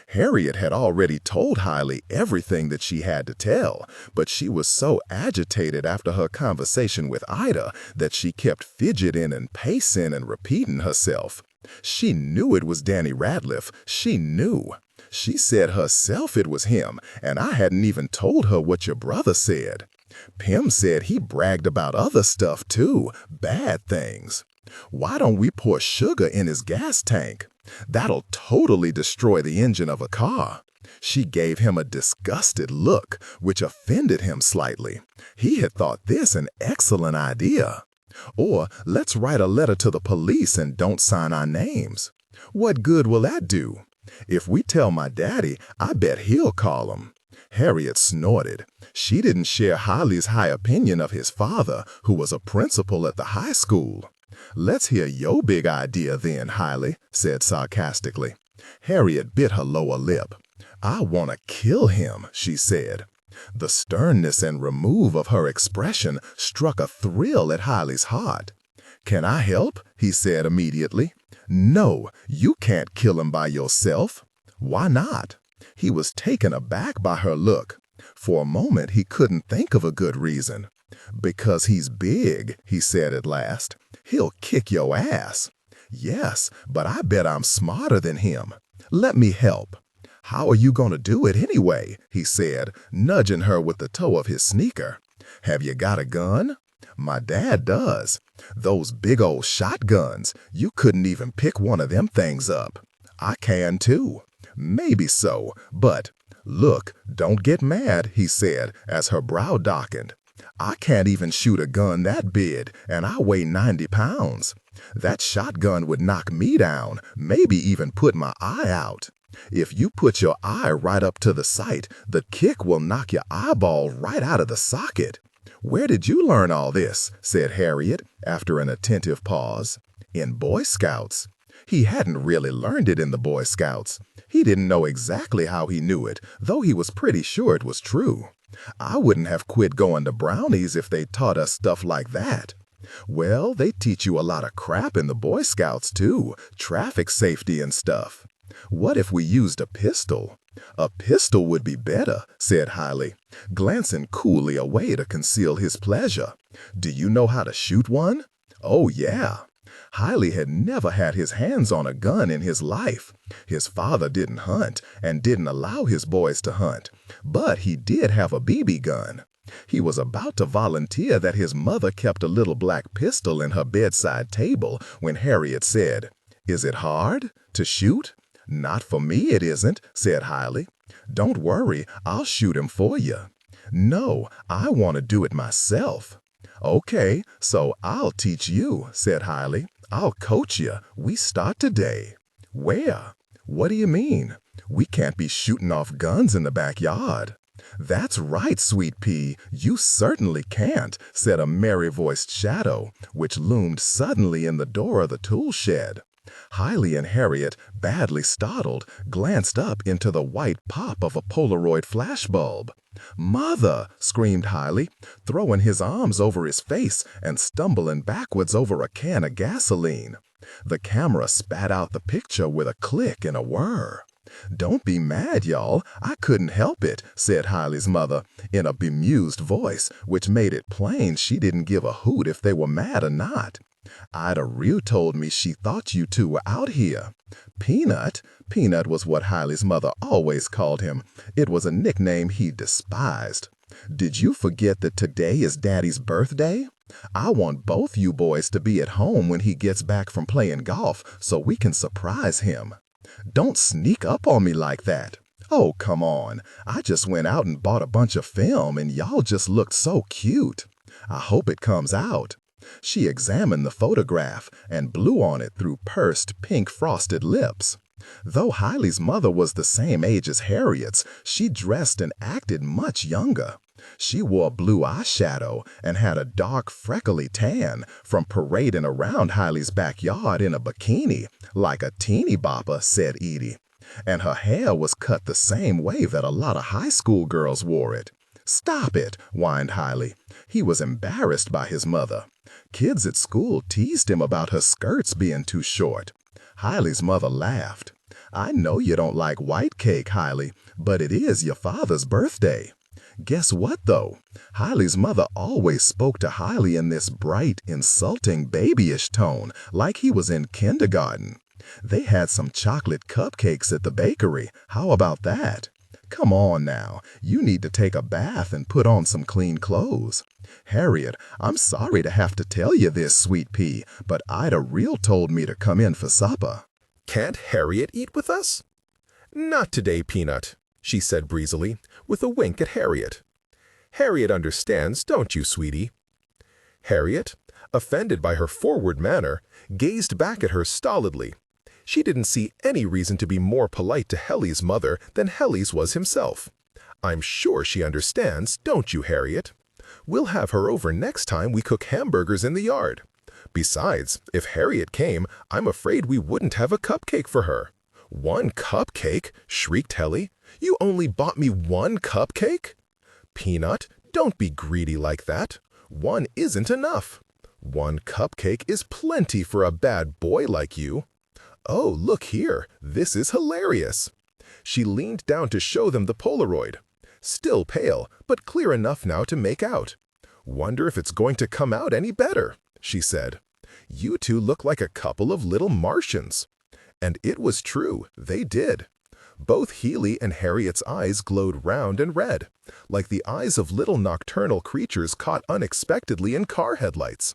Harriet had already told Hiley everything that she had to tell, but she was so agitated after her conversation with Ida that she kept fidgeting and pacing and repeating herself. She knew it was Danny Ratliff. She knew. She said herself it was him, and I hadn't even told her what your brother said. Pim said he bragged about other stuff too, bad things. Why don't we pour sugar in his gas tank? That'll totally destroy the engine of a car. She gave him a disgusted look, which offended him slightly. He had thought this an excellent idea. Or let's write a letter to the police and don't sign our names. What good will that do? If we tell my daddy, I bet he'll call him. Harriet snorted. She didn't share Hiley's high opinion of his father, who was a principal at the high school. Let's hear your big idea then, Hiley, said sarcastically. Harriet bit her lower lip. I want to kill him, she said. The sternness and remove of her expression struck a thrill at Hiley's heart. Can I help? He said immediately. No, you can't kill him by yourself. Why not? He was taken aback by her look. For a moment he couldn't think of a good reason. Because he's big, he said at last. He'll kick your ass. Yes, but I bet I'm smarter than him. Let me help. How are you going to do it anyway? He said, nudging her with the toe of his sneaker. Have you got a gun? My dad does. Those big old shotguns, you couldn't even pick one of them things up. I can too. Maybe so, but look, don't get mad, he said as her brow darkened. I can't even shoot a gun that big, and I weigh 90 pounds. That shotgun would knock me down, maybe even put my eye out. If you put your eye right up to the sight, the kick will knock your eyeball right out of the socket. Where did you learn all this? Said Harriet, after an attentive pause. In Boy Scouts. He hadn't really learned it in the Boy Scouts. He didn't know exactly how he knew it, though he was pretty sure it was true. I wouldn't have quit going to Brownies if they taught us stuff like that. Well, they teach you a lot of crap in the Boy Scouts too, traffic safety and stuff. "What if we used a pistol?" "A pistol would be better," said Hiley, glancing coolly away to conceal his pleasure. "Do you know how to shoot one?" "Oh, yeah." Hiley had never had his hands on a gun in his life. His father didn't hunt and didn't allow his boys to hunt, but he did have a BB gun. He was about to volunteer that his mother kept a little black pistol in her bedside table when Harriet said, "Is it hard to shoot?" "Not for me it isn't," said Hiley. "Don't worry, I'll shoot him for you." "No, I want to do it myself." "Okay, so I'll teach you," said Hiley. "I'll coach you. We start today." "Where?" "What do you mean? We can't be shooting off guns in the backyard." "That's right, Sweet Pea, you certainly can't," said a merry-voiced shadow, which loomed suddenly in the door of the tool shed. Hiley and Harriet, badly startled, glanced up into the white pop of a Polaroid flashbulb. "Mother!" screamed Hiley, throwing his arms over his face and stumbling backwards over a can of gasoline. The camera spat out the picture with a click and a whir. "Don't be mad, y'all. I couldn't help it," said Hiley's mother, in a bemused voice, which made it plain she didn't give a hoot if they were mad or not. "Ida Rue told me she thought you two were out here." Peanut? Peanut was what Hiley's mother always called him. It was a nickname he despised. "Did you forget that today is Daddy's birthday? I want both you boys to be at home when he gets back from playing golf so we can surprise him." "Don't sneak up on me like that." "Oh, come on. I just went out and bought a bunch of film and y'all just looked so cute. I hope it comes out." She examined the photograph and blew on it through pursed, pink frosted lips. Though Hiley's mother was the same age as Harriet's, she dressed and acted much younger. She wore blue eyeshadow and had a dark, freckly tan from parading around Hiley's backyard in a bikini, like a teeny bopper, said Edie. And her hair was cut the same way that a lot of high school girls wore it. "Stop it," whined Hiley. He was embarrassed by his mother. Kids at school teased him about her skirts being too short. Hiley's mother laughed. "I know you don't like white cake, Hiley, but it is your father's birthday." Guess what, though? Hiley's mother always spoke to Hiley in this bright, insulting, babyish tone, like he was in kindergarten. "They had some chocolate cupcakes at the bakery. How about that?" "Come on now, you need to take a bath and put on some clean clothes." "Harriet, I'm sorry to have to tell you this, Sweet Pea, but Ida Real told me to come in for supper." "Can't Harriet eat with us?" "Not today, Peanut," she said breezily, with a wink at Harriet. "Harriet understands, don't you, sweetie?" Harriet, offended by her forward manner, gazed back at her stolidly. She didn't see any reason to be more polite to Helly's mother than Helly's was himself. "I'm sure she understands, don't you, Harriet? We'll have her over next time we cook hamburgers in the yard. Besides, if Harriet came, I'm afraid we wouldn't have a cupcake for her." "One cupcake?" shrieked Helly. "You only bought me one cupcake?" "Peanut, don't be greedy like that. One isn't enough. One cupcake is plenty for a bad boy like you. Oh, look here, this is hilarious." She leaned down to show them the Polaroid. Still pale, but clear enough now to make out. "Wonder if it's going to come out any better," she said. "You two look like a couple of little Martians." And it was true, they did. Both Healy and Harriet's eyes glowed round and red, like the eyes of little nocturnal creatures caught unexpectedly in car headlights.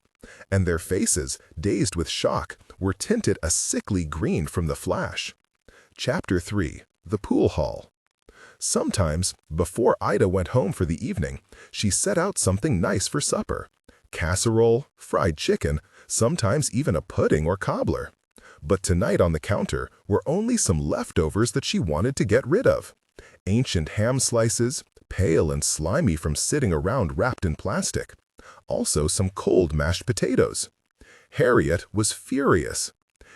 And their faces, dazed with shock, were tinted a sickly green from the flash. Chapter 3. The Pool Hall. Sometimes, before Ida went home for the evening, she set out something nice for supper. Casserole, fried chicken, sometimes even a pudding or cobbler. But tonight on the counter were only some leftovers that she wanted to get rid of. Ancient ham slices, pale and slimy from sitting around wrapped in plastic. Also some cold mashed potatoes. Harriet was furious.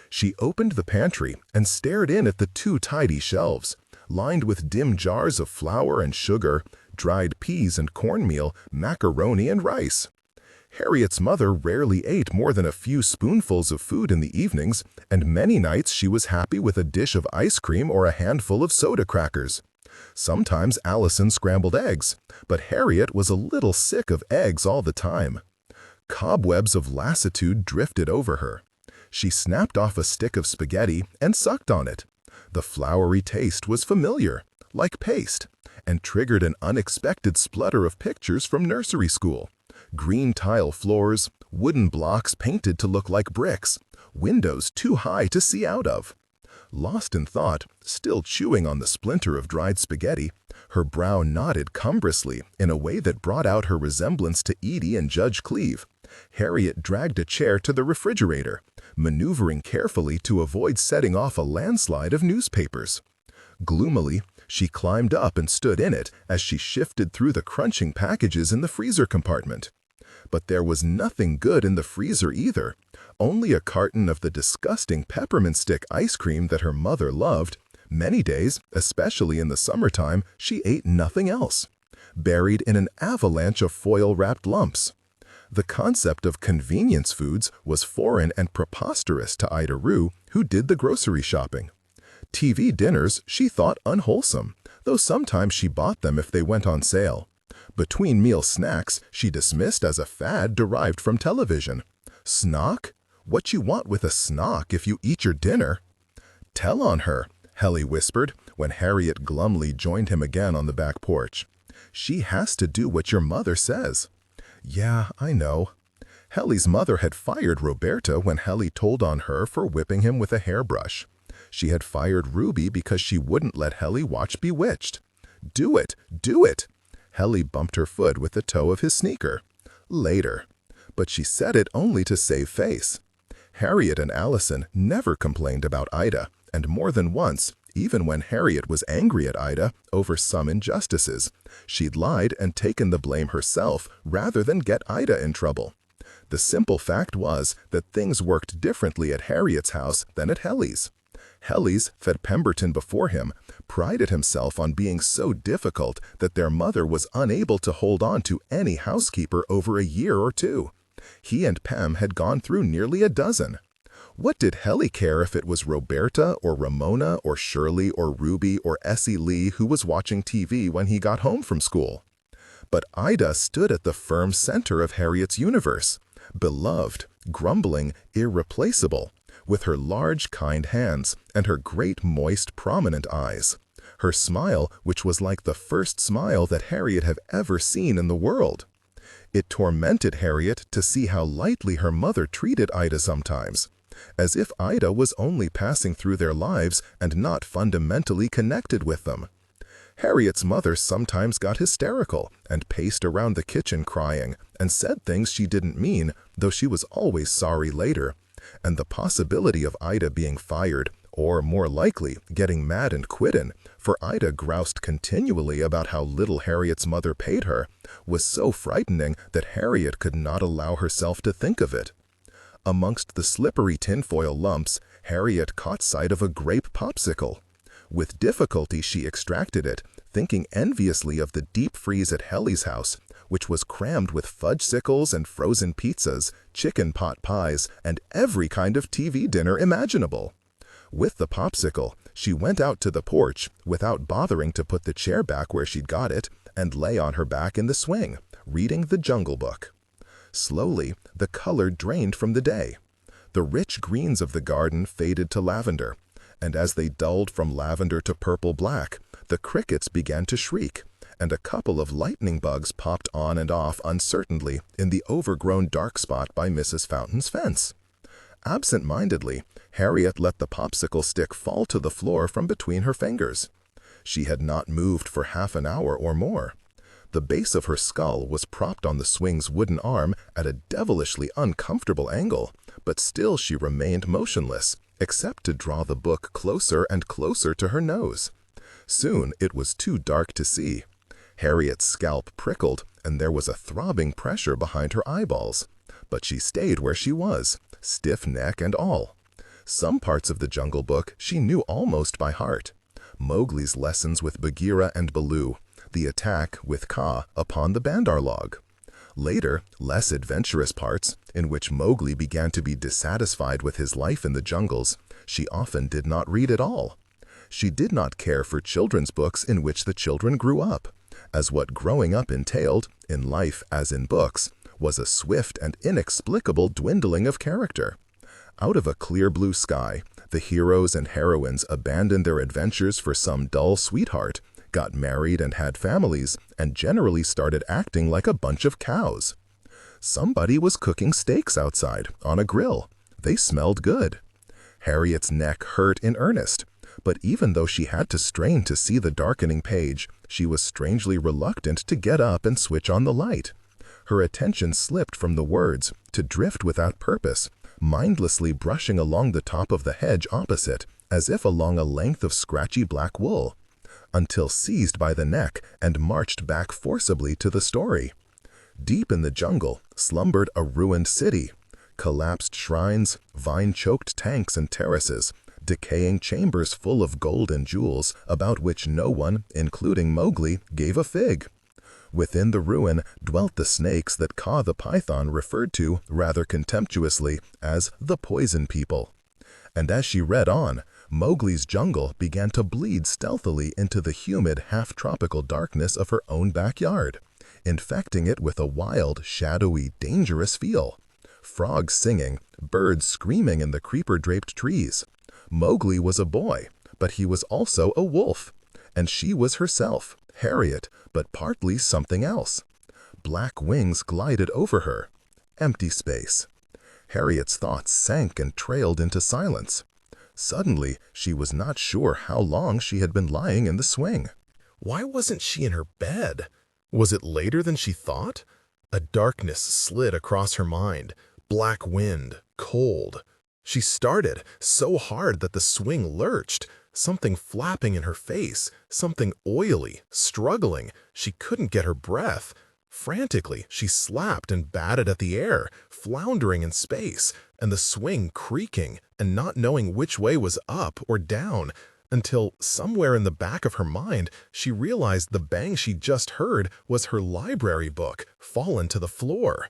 She opened the pantry and stared in at the too tidy shelves, lined with dim jars of flour and sugar, dried peas and cornmeal, macaroni and rice. Harriet's mother rarely ate more than a few spoonfuls of food in the evenings, and many nights she was happy with a dish of ice cream or a handful of soda crackers. Sometimes Allison scrambled eggs, but Harriet was a little sick of eggs all the time. Cobwebs of lassitude drifted over her. She snapped off a stick of spaghetti and sucked on it. The floury taste was familiar, like paste, and triggered an unexpected splutter of pictures from nursery school. Green tile floors, wooden blocks painted to look like bricks, windows too high to see out of. Lost in thought, still chewing on the splinter of dried spaghetti, her brow nodded cumbrously in a way that brought out her resemblance to Edie and Judge Cleve. Harriet dragged a chair to the refrigerator, maneuvering carefully to avoid setting off a landslide of newspapers. Gloomily, she climbed up and stood in it as she shifted through the crunching packages in the freezer compartment. But there was nothing good in the freezer either, only a carton of the disgusting peppermint stick ice cream that her mother loved. Many days, especially in the summertime, she ate nothing else, buried in an avalanche of foil-wrapped lumps. The concept of convenience foods was foreign and preposterous to Ida Rue, who did the grocery shopping. TV dinners she thought unwholesome, though sometimes she bought them if they went on sale. Between-meal snacks she dismissed as a fad derived from television. Snock? What you want with a snock if you eat your dinner? Tell on her, Helly whispered when Harriet glumly joined him again on the back porch. She has to do what your mother says. Yeah, I know. Helly's mother had fired Roberta when Helly told on her for whipping him with a hairbrush. She had fired Ruby because she wouldn't let Helly watch Bewitched. Do it! Do it! Helly bumped her foot with the toe of his sneaker. Later. But she said it only to save face. Harriet and Allison never complained about Ida, and more than once, even when Harriet was angry at Ida over some injustices, she'd lied and taken the blame herself rather than get Ida in trouble. The simple fact was that things worked differently at Harriet's house than at Helly's. Helly's fed Pemberton before him, prided himself on being so difficult that their mother was unable to hold on to any housekeeper over a year or two. He and Pem had gone through nearly a dozen. What did Helly care if it was Roberta or Ramona or Shirley or Ruby or Essie Lee who was watching TV when he got home from school? But Ida stood at the firm center of Harriet's universe, beloved, grumbling, irreplaceable, with her large, kind hands and her great, moist, prominent eyes. Her smile, which was like the first smile that Harriet had ever seen in the world. It tormented Harriet to see how lightly her mother treated Ida sometimes, as if Ida was only passing through their lives and not fundamentally connected with them. Harriet's mother sometimes got hysterical and paced around the kitchen crying and said things she didn't mean, though she was always sorry later. And the possibility of Ida being fired, or more likely, getting mad and quitting, for Ida groused continually about how little Harriet's mother paid her, was so frightening that Harriet could not allow herself to think of it. Amongst the slippery tinfoil lumps, Harriet caught sight of a grape popsicle. With difficulty she extracted it, thinking enviously of the deep freeze at Helly's house, which was crammed with fudgesicles and frozen pizzas, chicken pot pies, and every kind of TV dinner imaginable. With the popsicle, she went out to the porch without bothering to put the chair back where she'd got it, and lay on her back in the swing, reading the Jungle Book. Slowly, the color drained from the day. The rich greens of the garden faded to lavender, and as they dulled from lavender to purple-black, the crickets began to shriek, and a couple of lightning bugs popped on and off uncertainly in the overgrown dark spot by Mrs. Fountain's fence. Absent-mindedly, Harriet let the popsicle stick fall to the floor from between her fingers. She had not moved for half an hour or more. The base of her skull was propped on the swing's wooden arm at a devilishly uncomfortable angle, but still she remained motionless, except to draw the book closer and closer to her nose. Soon it was too dark to see. Harriet's scalp prickled, and there was a throbbing pressure behind her eyeballs. But she stayed where she was, stiff neck and all. Some parts of the Jungle Book she knew almost by heart. Mowgli's lessons with Bagheera and Baloo, the attack, with Kaa, upon the Bandar log. Later, less adventurous parts, in which Mowgli began to be dissatisfied with his life in the jungles, she often did not read at all. She did not care for children's books in which the children grew up, as what growing up entailed, in life as in books, was a swift and inexplicable dwindling of character. Out of a clear blue sky, the heroes and heroines abandoned their adventures for some dull sweetheart, got married and had families, and generally started acting like a bunch of cows. Somebody was cooking steaks outside, on a grill. They smelled good. Harriet's neck hurt in earnest, but even though she had to strain to see the darkening page, she was strangely reluctant to get up and switch on the light. Her attention slipped from the words to drift without purpose, mindlessly brushing along the top of the hedge opposite, as if along a length of scratchy black wool, until seized by the neck and marched back forcibly to the story. Deep in the jungle slumbered a ruined city, collapsed shrines, vine-choked tanks and terraces, decaying chambers full of gold and jewels about which no one, including Mowgli, gave a fig. Within the ruin dwelt the snakes that Kaa the Python referred to rather contemptuously as the Poison People. And as she read on, Mowgli's jungle began to bleed stealthily into the humid, half-tropical darkness of her own backyard, infecting it with a wild, shadowy, dangerous feel. Frogs singing, birds screaming in the creeper-draped trees. Mowgli was a boy, but he was also a wolf, and she was herself, Harriet, but partly something else. Black wings glided over her. Empty space. Harriet's thoughts sank and trailed into silence. Suddenly, she was not sure how long she had been lying in the swing. Why wasn't she in her bed? Was it later than she thought? A darkness slid across her mind. Black wind, cold. She started so hard that the swing lurched, something flapping in her face, something oily, struggling. She couldn't get her breath. Frantically, she slapped and batted at the air, floundering in space, and the swing creaking and not knowing which way was up or down, until somewhere in the back of her mind she realized the bang she just heard was her library book fallen to the floor.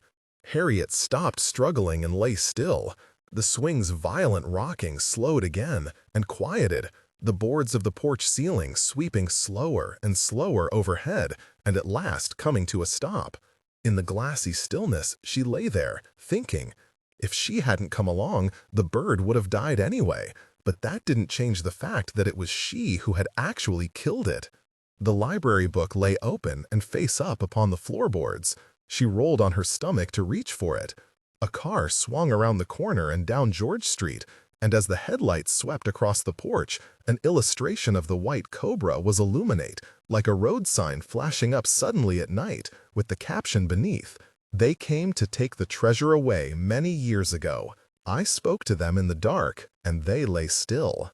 Harriet stopped struggling and lay still. The swing's violent rocking slowed again and quieted, the boards of the porch ceiling sweeping slower and slower overhead, and at last coming to a stop. In the glassy stillness, she lay there, thinking. If she hadn't come along, the bird would have died anyway, but that didn't change the fact that it was she who had actually killed it. The library book lay open and face up upon the floorboards. She rolled on her stomach to reach for it. A car swung around the corner and down George Street, and as the headlights swept across the porch, an illustration of the white cobra was illuminate, like a road sign flashing up suddenly at night, with the caption beneath, "They came to take the treasure away many years ago. I spoke to them in the dark, and they lay still."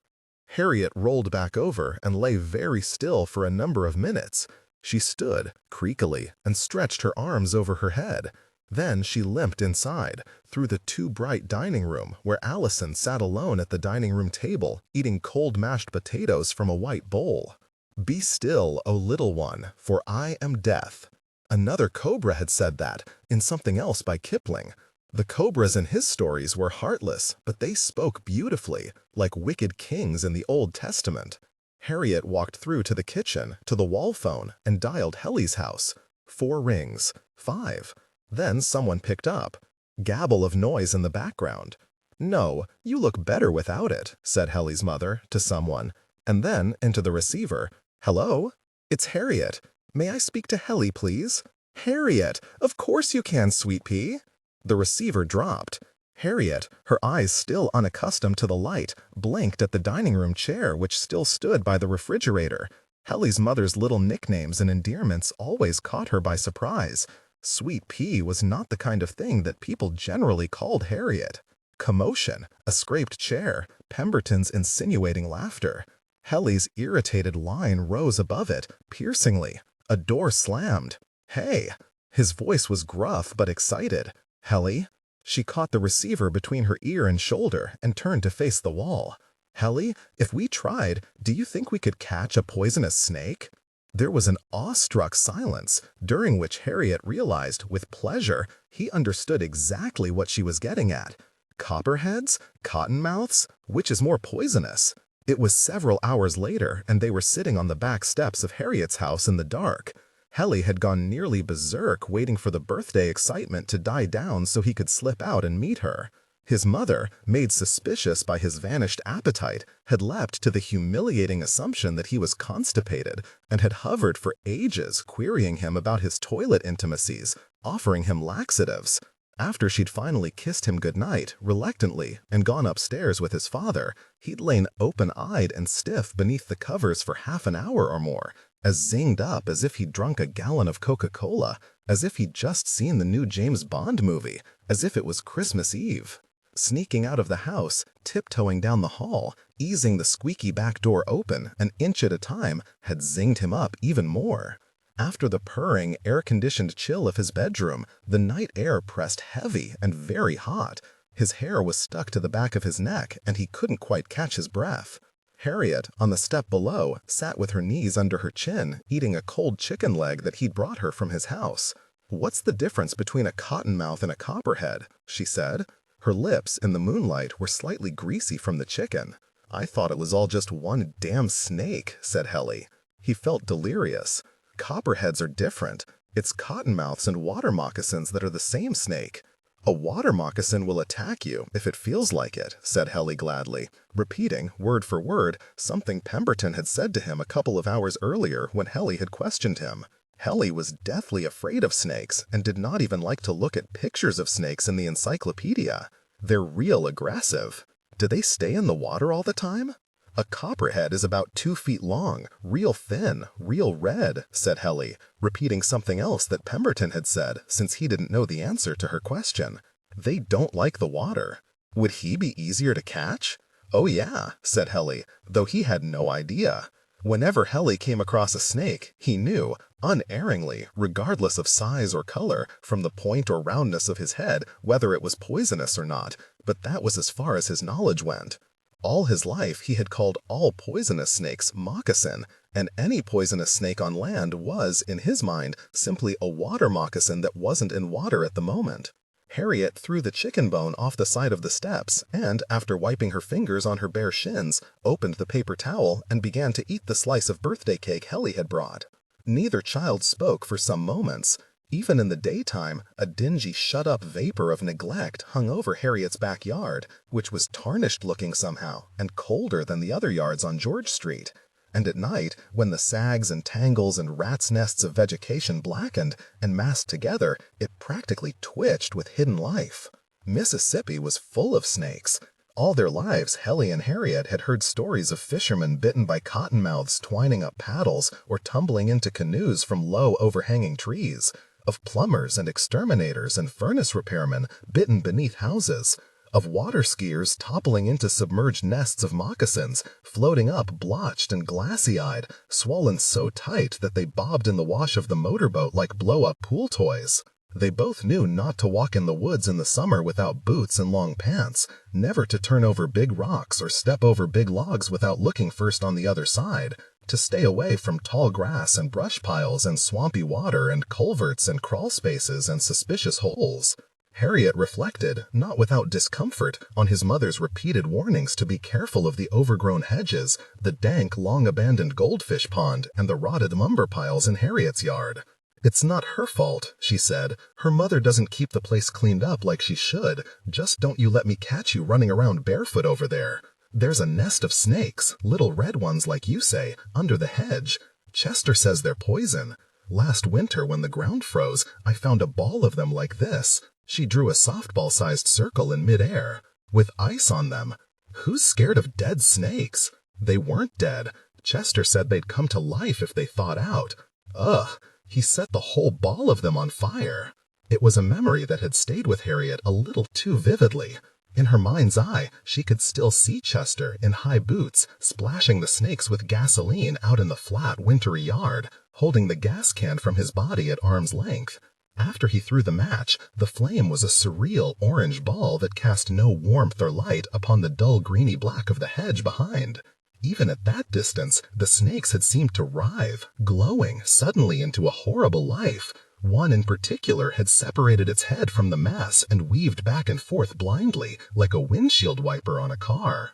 Harriet rolled back over and lay very still for a number of minutes. She stood, creakily, and stretched her arms over her head. Then she limped inside, through the too bright dining room, where Allison sat alone at the dining room table, eating cold mashed potatoes from a white bowl. "Be still, O little one, for I am death." Another cobra had said that, in something else by Kipling. The cobras in his stories were heartless, but they spoke beautifully, like wicked kings in the Old Testament. Harriet walked through to the kitchen, to the wall phone, and dialed Helly's house. 4 rings. 5. Then someone picked up. Gabble of noise in the background. "No, you look better without it," said Helly's mother to someone, and then into the receiver. "Hello? It's Harriet. May I speak to Helly, please?" "Harriet! Of course you can, sweet pea." The receiver dropped. Harriet, her eyes still unaccustomed to the light, blinked at the dining room chair which still stood by the refrigerator. Helly's mother's little nicknames and endearments always caught her by surprise. Sweet pea was not the kind of thing that people generally called Harriet. Commotion, a scraped chair, Pemberton's insinuating laughter. Helly's irritated line rose above it, piercingly. A door slammed. "Hey!" His voice was gruff but excited. "Helly?" She caught the receiver between her ear and shoulder and turned to face the wall. "Helly, if we tried, do you think we could catch a poisonous snake?" There was an awestruck silence, during which Harriet realized, with pleasure, he understood exactly what she was getting at. Copperheads? Cottonmouths? Which is more poisonous? It was several hours later, and they were sitting on the back steps of Harriet's house in the dark. Helly had gone nearly berserk waiting for the birthday excitement to die down so he could slip out and meet her. His mother, made suspicious by his vanished appetite, had leapt to the humiliating assumption that he was constipated and had hovered for ages querying him about his toilet intimacies, offering him laxatives. After she'd finally kissed him goodnight, reluctantly, and gone upstairs with his father, he'd lain open-eyed and stiff beneath the covers for half an hour or more, as zinged up as if he'd drunk a gallon of Coca-Cola, as if he'd just seen the new James Bond movie, as if it was Christmas Eve. Sneaking out of the house, tiptoeing down the hall, easing the squeaky back door open an inch at a time, had zinged him up even more. After the purring, air-conditioned chill of his bedroom, the night air pressed heavy and very hot. His hair was stuck to the back of his neck, and he couldn't quite catch his breath. Harriet, on the step below, sat with her knees under her chin, eating a cold chicken leg that he'd brought her from his house. "What's the difference between a cottonmouth and a copperhead?" she said. Her lips, in the moonlight, were slightly greasy from the chicken. "I thought it was all just one damn snake," said Helly. He felt delirious. "Copperheads are different. It's cottonmouths and water moccasins that are the same snake." "A water moccasin will attack you if it feels like it," said Helly gladly, repeating, word for word, something Pemberton had said to him a couple of hours earlier when Helly had questioned him. Helly was deathly afraid of snakes and did not even like to look at pictures of snakes in the encyclopedia. "They're real aggressive." "Do they stay in the water all the time?" "A copperhead is about 2 feet long, real thin, real red," said Helly, repeating something else that Pemberton had said since he didn't know the answer to her question. "They don't like the water." "Would he be easier to catch?" "Oh yeah," said Helly, though he had no idea. Whenever Helly came across a snake, he knew, unerringly, regardless of size or color, from the point or roundness of his head, whether it was poisonous or not, but that was as far as his knowledge went. All his life he had called all poisonous snakes moccasin, and any poisonous snake on land was, in his mind, simply a water moccasin that wasn't in water at the moment. Harriet threw the chicken bone off the side of the steps and, after wiping her fingers on her bare shins, opened the paper towel and began to eat the slice of birthday cake Helly had brought. Neither child spoke for some moments. Even in the daytime, a dingy shut-up vapor of neglect hung over Harriet's backyard, which was tarnished-looking somehow and colder than the other yards on George Street. And at night, when the sags and tangles and rats' nests of vegetation blackened and massed together, it practically twitched with hidden life. Mississippi was full of snakes. All their lives, Helly and Harriet had heard stories of fishermen bitten by cottonmouths twining up paddles or tumbling into canoes from low overhanging trees, of plumbers and exterminators and furnace repairmen bitten beneath houses, of water skiers toppling into submerged nests of moccasins, floating up blotched and glassy-eyed, swollen so tight that they bobbed in the wash of the motorboat like blow-up pool toys. They both knew not to walk in the woods in the summer without boots and long pants, never to turn over big rocks or step over big logs without looking first on the other side, to stay away from tall grass and brush piles and swampy water and culverts and crawl spaces and suspicious holes. Harriet reflected, not without discomfort, on his mother's repeated warnings to be careful of the overgrown hedges, the dank, long-abandoned goldfish pond, and the rotted lumber piles in Harriet's yard. "It's not her fault," she said. "Her mother doesn't keep the place cleaned up like she should. Just don't you let me catch you running around barefoot over there. There's a nest of snakes, little red ones like you say, under the hedge. Chester says they're poison. Last winter when the ground froze, I found a ball of them like this." She drew a softball-sized circle in mid-air, with ice on them. "Who's scared of dead snakes?" "They weren't dead. Chester said they'd come to life if they thawed out. Ugh, he set the whole ball of them on fire." It was a memory that had stayed with Harriet a little too vividly. In her mind's eye, she could still see Chester, in high boots, splashing the snakes with gasoline out in the flat, wintry yard, holding the gas can from his body at arm's length. After he threw the match, the flame was a surreal orange ball that cast no warmth or light upon the dull greeny black of the hedge behind. Even at that distance, the snakes had seemed to writhe, glowing suddenly into a horrible life. One in particular had separated its head from the mass and weaved back and forth blindly, like a windshield wiper on a car.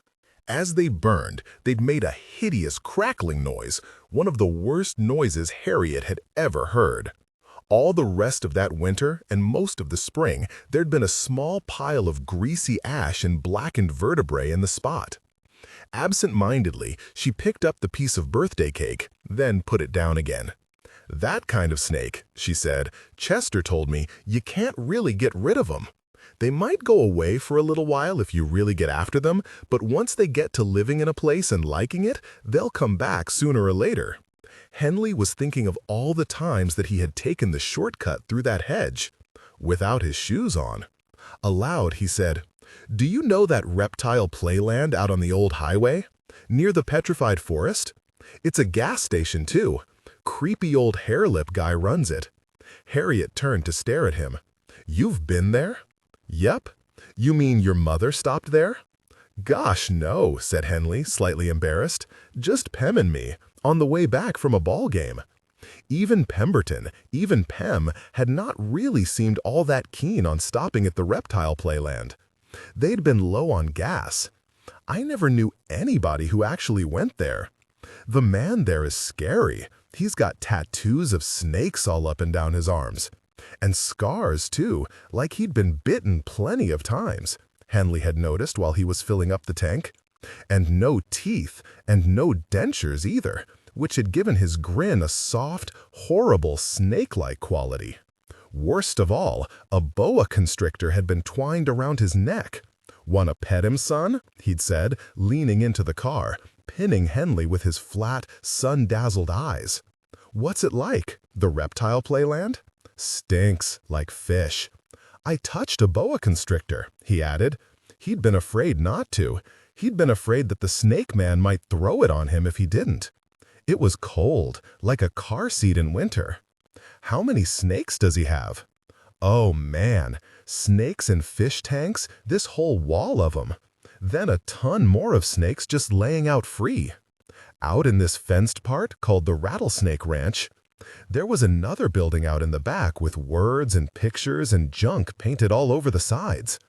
As they burned, they'd made a hideous crackling noise, one of the worst noises Harriet had ever heard. All the rest of that winter and most of the spring, there'd been a small pile of greasy ash and blackened vertebrae in the spot. Absent-mindedly, she picked up the piece of birthday cake, then put it down again. "That kind of snake," she said, "Chester told me you can't really get rid of them. They might go away for a little while if you really get after them, but once they get to living in a place and liking it, they'll come back sooner or later." Henley was thinking of all the times that he had taken the shortcut through that hedge, without his shoes on. Aloud, he said, "Do you know that reptile playland out on the old highway, near the petrified forest? It's a gas station, too. Creepy old hair-lip guy runs it." Harriet turned to stare at him. "You've been there?" "Yep. You mean your mother stopped there?" "Gosh, no," said Henley, slightly embarrassed. "Just Pem and me, on the way back from a ball game." Even Pemberton, even Pem, had not really seemed all that keen on stopping at the reptile playland. They'd been low on gas. "I never knew anybody who actually went there. The man there is scary. He's got tattoos of snakes all up and down his arms. And scars, too, like he'd been bitten plenty of times," Henley had noticed while he was filling up the tank. "And no teeth, and no dentures either, which had given his grin a soft, horrible snake-like quality. Worst of all, a boa constrictor had been twined around his neck. 'Want to pet him, son?' he'd said, leaning into the car, pinning Henley with his flat, sun-dazzled eyes. What's it like, the reptile playland? Stinks like fish. I touched a boa constrictor," he added. He'd been afraid not to. He'd been afraid that the snake man might throw it on him if he didn't. It was cold, like a car seat in winter. "How many snakes does he have?" "Oh man, snakes and fish tanks, this whole wall of them. Then a ton more of snakes just laying out free. Out in this fenced part called the Rattlesnake Ranch. There was another building out in the back with words and pictures and junk painted all over the sides.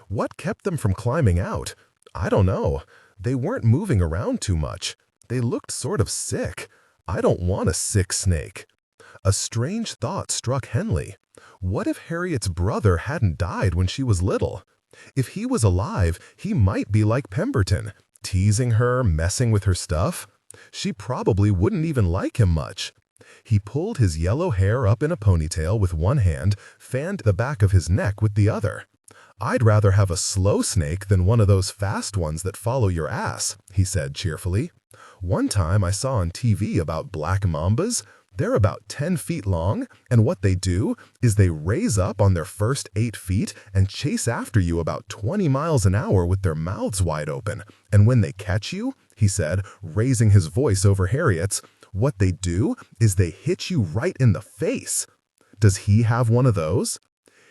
What kept them from climbing out? I don't know. They weren't moving around too much. They looked sort of sick. I don't want a sick snake." A strange thought struck Henley. What if Harriet's brother hadn't died when she was little? If he was alive, he might be like Pemberton, teasing her, messing with her stuff. She probably wouldn't even like him much. He pulled his yellow hair up in a ponytail with one hand, fanned the back of his neck with the other. "I'd rather have a slow snake than one of those fast ones that follow your ass," he said cheerfully. "One time I saw on TV about black mambas. They're about 10 feet long, and what they do is they raise up on their first 8 feet and chase after you about 20 miles an hour with their mouths wide open. And when they catch you," he said, raising his voice over Harriet's, "what they do is they hit you right in the face." "Does he have one of those?"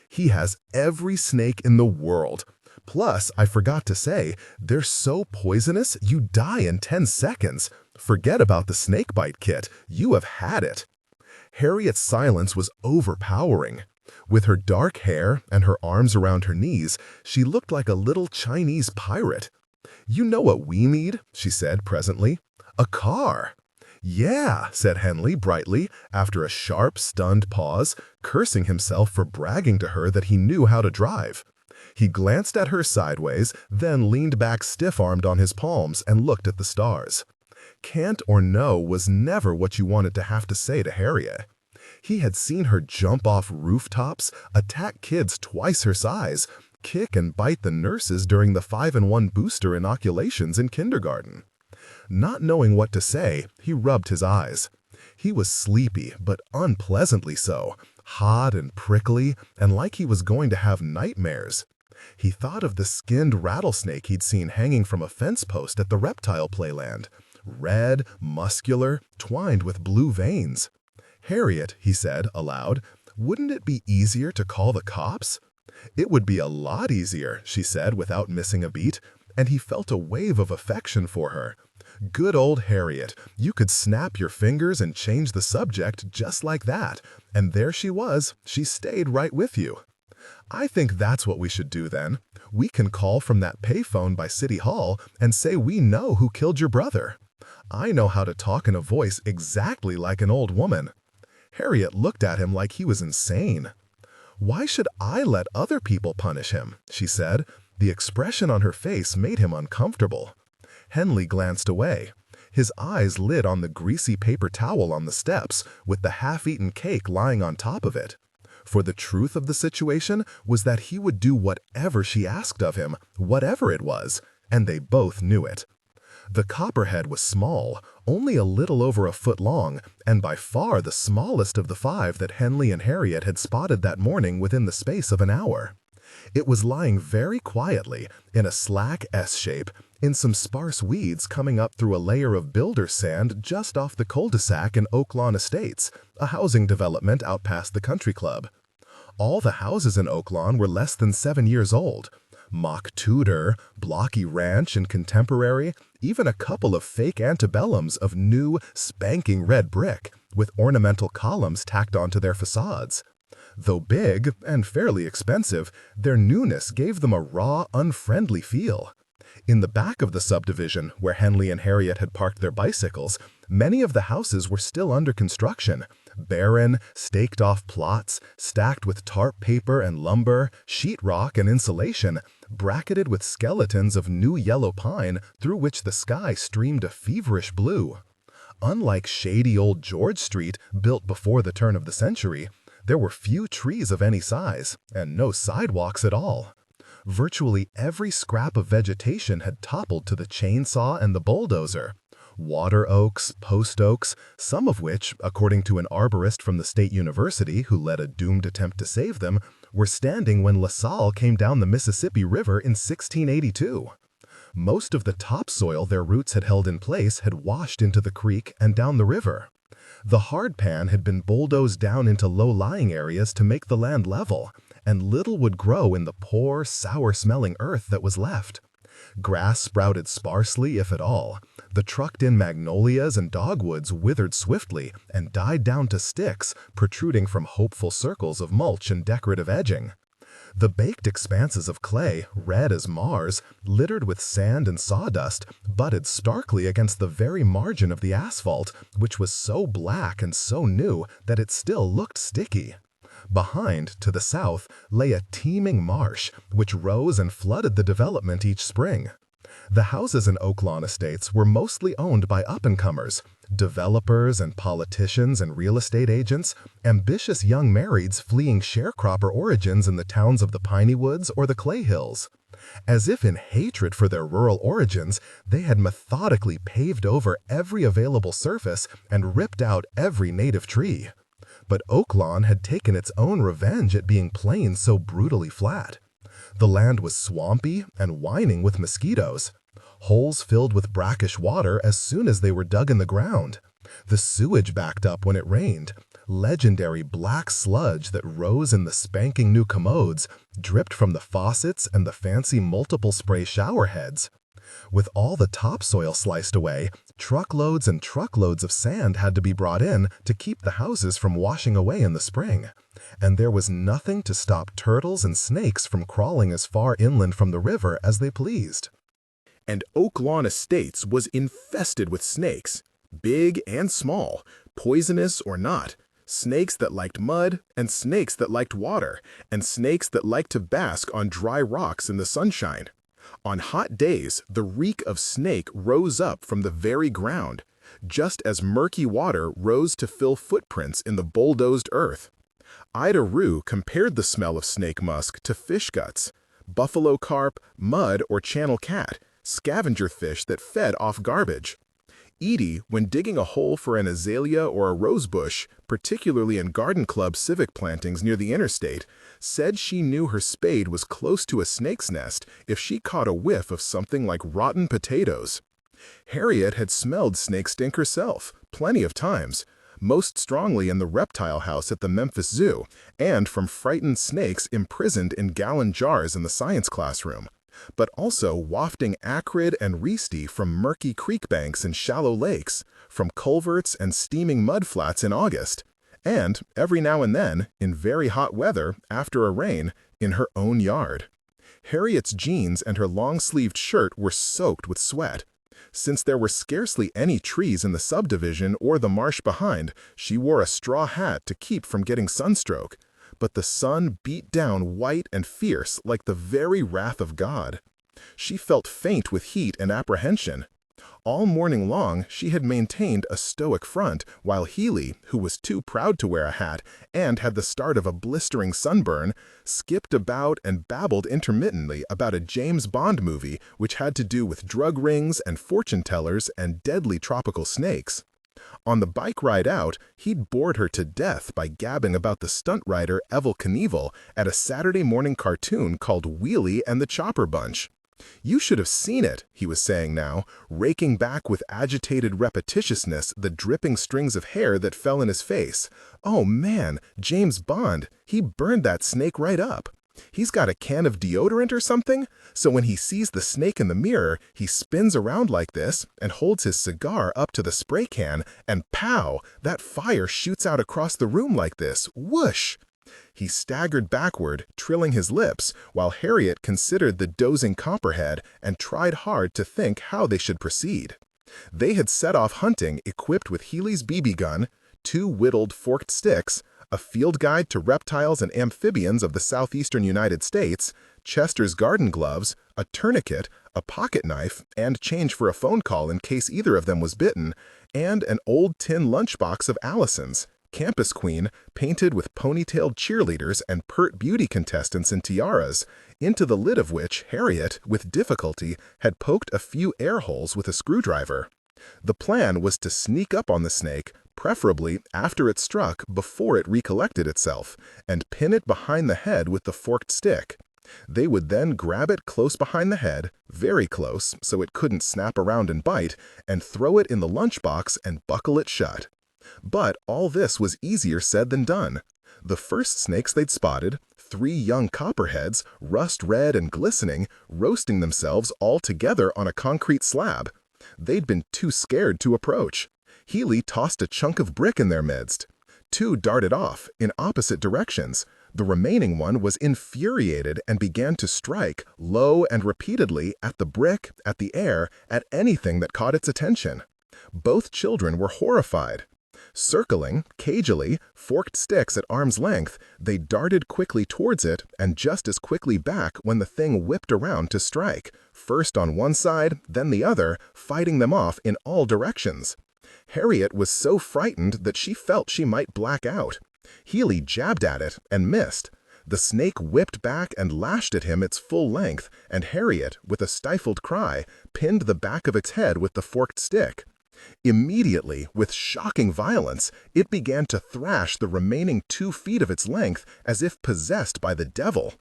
"He has every snake in the world. Plus, I forgot to say, they're so poisonous you die in 10 seconds. Forget about the snakebite kit. You have had it." Harriet's silence was overpowering. With her dark hair and her arms around her knees, she looked like a little Chinese pirate. "You know what we need," she said presently. "A car." "Yeah," said Henley brightly, after a sharp, stunned pause, cursing himself for bragging to her that he knew how to drive. He glanced at her sideways, then leaned back stiff-armed on his palms and looked at the stars. Can't or no was never what you wanted to have to say to Harriet. He had seen her jump off rooftops, attack kids twice her size, kick and bite the nurses during the 5-in-1 booster inoculations in kindergarten. Not knowing what to say, he rubbed his eyes. He was sleepy, but unpleasantly so, hot and prickly, and like he was going to have nightmares. He thought of the skinned rattlesnake he'd seen hanging from a fence post at the reptile playland. Red, muscular, twined with blue veins. "Harriet," he said aloud, "wouldn't it be easier to call the cops?" "It would be a lot easier," she said without missing a beat, and he felt a wave of affection for her. Good old Harriet. You could snap your fingers and change the subject just like that. And there she was. She stayed right with you. I think that's what we should do then. We can call from that payphone by City Hall and say we know who killed your brother. I know how to talk in a voice exactly like an old woman. Harriet looked at him like he was insane. Why should I let other people punish him? She said. The expression on her face made him uncomfortable. Henley glanced away. His eyes lit on the greasy paper towel on the steps with the half-eaten cake lying on top of it. For the truth of the situation was that he would do whatever she asked of him, whatever it was, and they both knew it. The copperhead was small, only a little over a foot long, and by far the smallest of the 5 that Henley and Harriet had spotted that morning within the space of an hour. It was lying very quietly, in a slack S-shape, in some sparse weeds coming up through a layer of builder's sand just off the cul-de-sac in Oaklawn Estates, a housing development out past the country club. All the houses in Oaklawn were less than 7 years old. Mock Tudor, blocky ranch and contemporary, even a couple of fake antebellums of new, spanking red brick, with ornamental columns tacked onto their facades. Though big and fairly expensive, their newness gave them a raw, unfriendly feel. In the back of the subdivision, where Henley and Harriet had parked their bicycles, many of the houses were still under construction. Barren, staked-off plots, stacked with tarp paper and lumber, sheetrock and insulation, bracketed with skeletons of new yellow pine through which the sky streamed a feverish blue. Unlike shady old George Street, built before the turn of the century, there were few trees of any size, and no sidewalks at all. Virtually every scrap of vegetation had toppled to the chainsaw and the bulldozer. Water oaks, post oaks, some of which, according to an arborist from the State University who led a doomed attempt to save them, were standing when LaSalle came down the Mississippi River in 1682. Most of the topsoil their roots had held in place had washed into the creek and down the river. The hardpan had been bulldozed down into low-lying areas to make the land level, and little would grow in the poor, sour-smelling earth that was left. Grass sprouted sparsely, if at all. The trucked-in magnolias and dogwoods withered swiftly and died down to sticks protruding from hopeful circles of mulch and decorative edging. The baked expanses of clay, red as Mars, littered with sand and sawdust, butted starkly against the very margin of the asphalt, which was so black and so new that it still looked sticky. Behind, to the south, lay a teeming marsh, which rose and flooded the development each spring. The houses in Oaklawn Estates were mostly owned by up-and-comers, developers and politicians and real estate agents, ambitious young marrieds fleeing sharecropper origins in the towns of the Piney Woods or the Clay Hills. As if in hatred for their rural origins, they had methodically paved over every available surface and ripped out every native tree. But Oaklawn had taken its own revenge at being plain so brutally flat. The land was swampy and whining with mosquitoes. Holes filled with brackish water as soon as they were dug in the ground. The sewage backed up when it rained. Legendary black sludge that rose in the spanking new commodes, dripped from the faucets and the fancy multiple spray shower heads. With all the topsoil sliced away, truckloads and truckloads of sand had to be brought in to keep the houses from washing away in the spring. And there was nothing to stop turtles and snakes from crawling as far inland from the river as they pleased. And Oaklawn Estates was infested with snakes, big and small, poisonous or not, snakes that liked mud and snakes that liked water, and snakes that liked to bask on dry rocks in the sunshine. On hot days, the reek of snake rose up from the very ground, just as murky water rose to fill footprints in the bulldozed earth. Ida Rue compared the smell of snake musk to fish guts, buffalo carp, mud, or channel cat, scavenger fish that fed off garbage. Edie, when digging a hole for an azalea or a rose bush, particularly in garden club civic plantings near the interstate, said she knew her spade was close to a snake's nest if she caught a whiff of something like rotten potatoes. Harriet had smelled snake stink herself, plenty of times, most strongly in the reptile house at the Memphis Zoo, and from frightened snakes imprisoned in gallon jars in the science classroom. but also wafting acrid and yeasty from murky creek banks and shallow lakes, from culverts and steaming mudflats in August, and every now and then, in very hot weather, after a rain, in her own yard. Harriet's jeans and her long-sleeved shirt were soaked with sweat. Since there were scarcely any trees in the subdivision or the marsh behind, she wore a straw hat to keep from getting sunstroke. But the sun beat down white and fierce like the very wrath of God. She felt faint with heat and apprehension. All morning long she had maintained a stoic front, while Healy, who was too proud to wear a hat and had the start of a blistering sunburn, skipped about and babbled intermittently about a James Bond movie which had to do with drug rings and fortune-tellers and deadly tropical snakes. On the bike ride out, he'd bored her to death by gabbing about the stunt rider Evel Knievel at a Saturday morning cartoon called Wheelie and the Chopper Bunch. "You should have seen it," he was saying now, raking back with agitated repetitiousness the dripping strings of hair that fell in his face. "Oh man, James Bond, he burned that snake right up. He's got a can of deodorant or something, so when he sees the snake in the mirror, he spins around like this and holds his cigar up to the spray can, and pow, that fire shoots out across the room like this, whoosh!" He staggered backward, trilling his lips, while Harriet considered the dozing copperhead and tried hard to think how they should proceed. They had set off hunting equipped with Healy's BB gun, 2 whittled forked sticks, a field guide to reptiles and amphibians of the southeastern United States, Chester's garden gloves, a tourniquet, a pocket knife, and change for a phone call in case either of them was bitten, and an old tin lunchbox of Allison's, Campus Queen, painted with ponytailed cheerleaders and pert beauty contestants in tiaras, into the lid of which Harriet, with difficulty, had poked a few air holes with a screwdriver. The plan was to sneak up on the snake, preferably after it struck before it recollected itself, and pin it behind the head with the forked stick. They would then grab it close behind the head, very close so it couldn't snap around and bite, and throw it in the lunchbox and buckle it shut. But all this was easier said than done. The first snakes they'd spotted, 3 young copperheads, rust red and glistening, roasting themselves all together on a concrete slab. They'd been too scared to approach. Healy tossed a chunk of brick in their midst. 2 darted off, in opposite directions. The remaining one was infuriated and began to strike, low and repeatedly, at the brick, at the air, at anything that caught its attention. Both children were horrified. Circling, cagily, forked sticks at arm's length, they darted quickly towards it and just as quickly back when the thing whipped around to strike, first on one side, then the other, fighting them off in all directions. Harriet was so frightened that she felt she might black out. Healy jabbed at it and missed. The snake whipped back and lashed at him its full length, and Harriet, with a stifled cry, pinned the back of its head with the forked stick. Immediately, with shocking violence, it began to thrash the remaining 2 feet of its length as if possessed by the devil.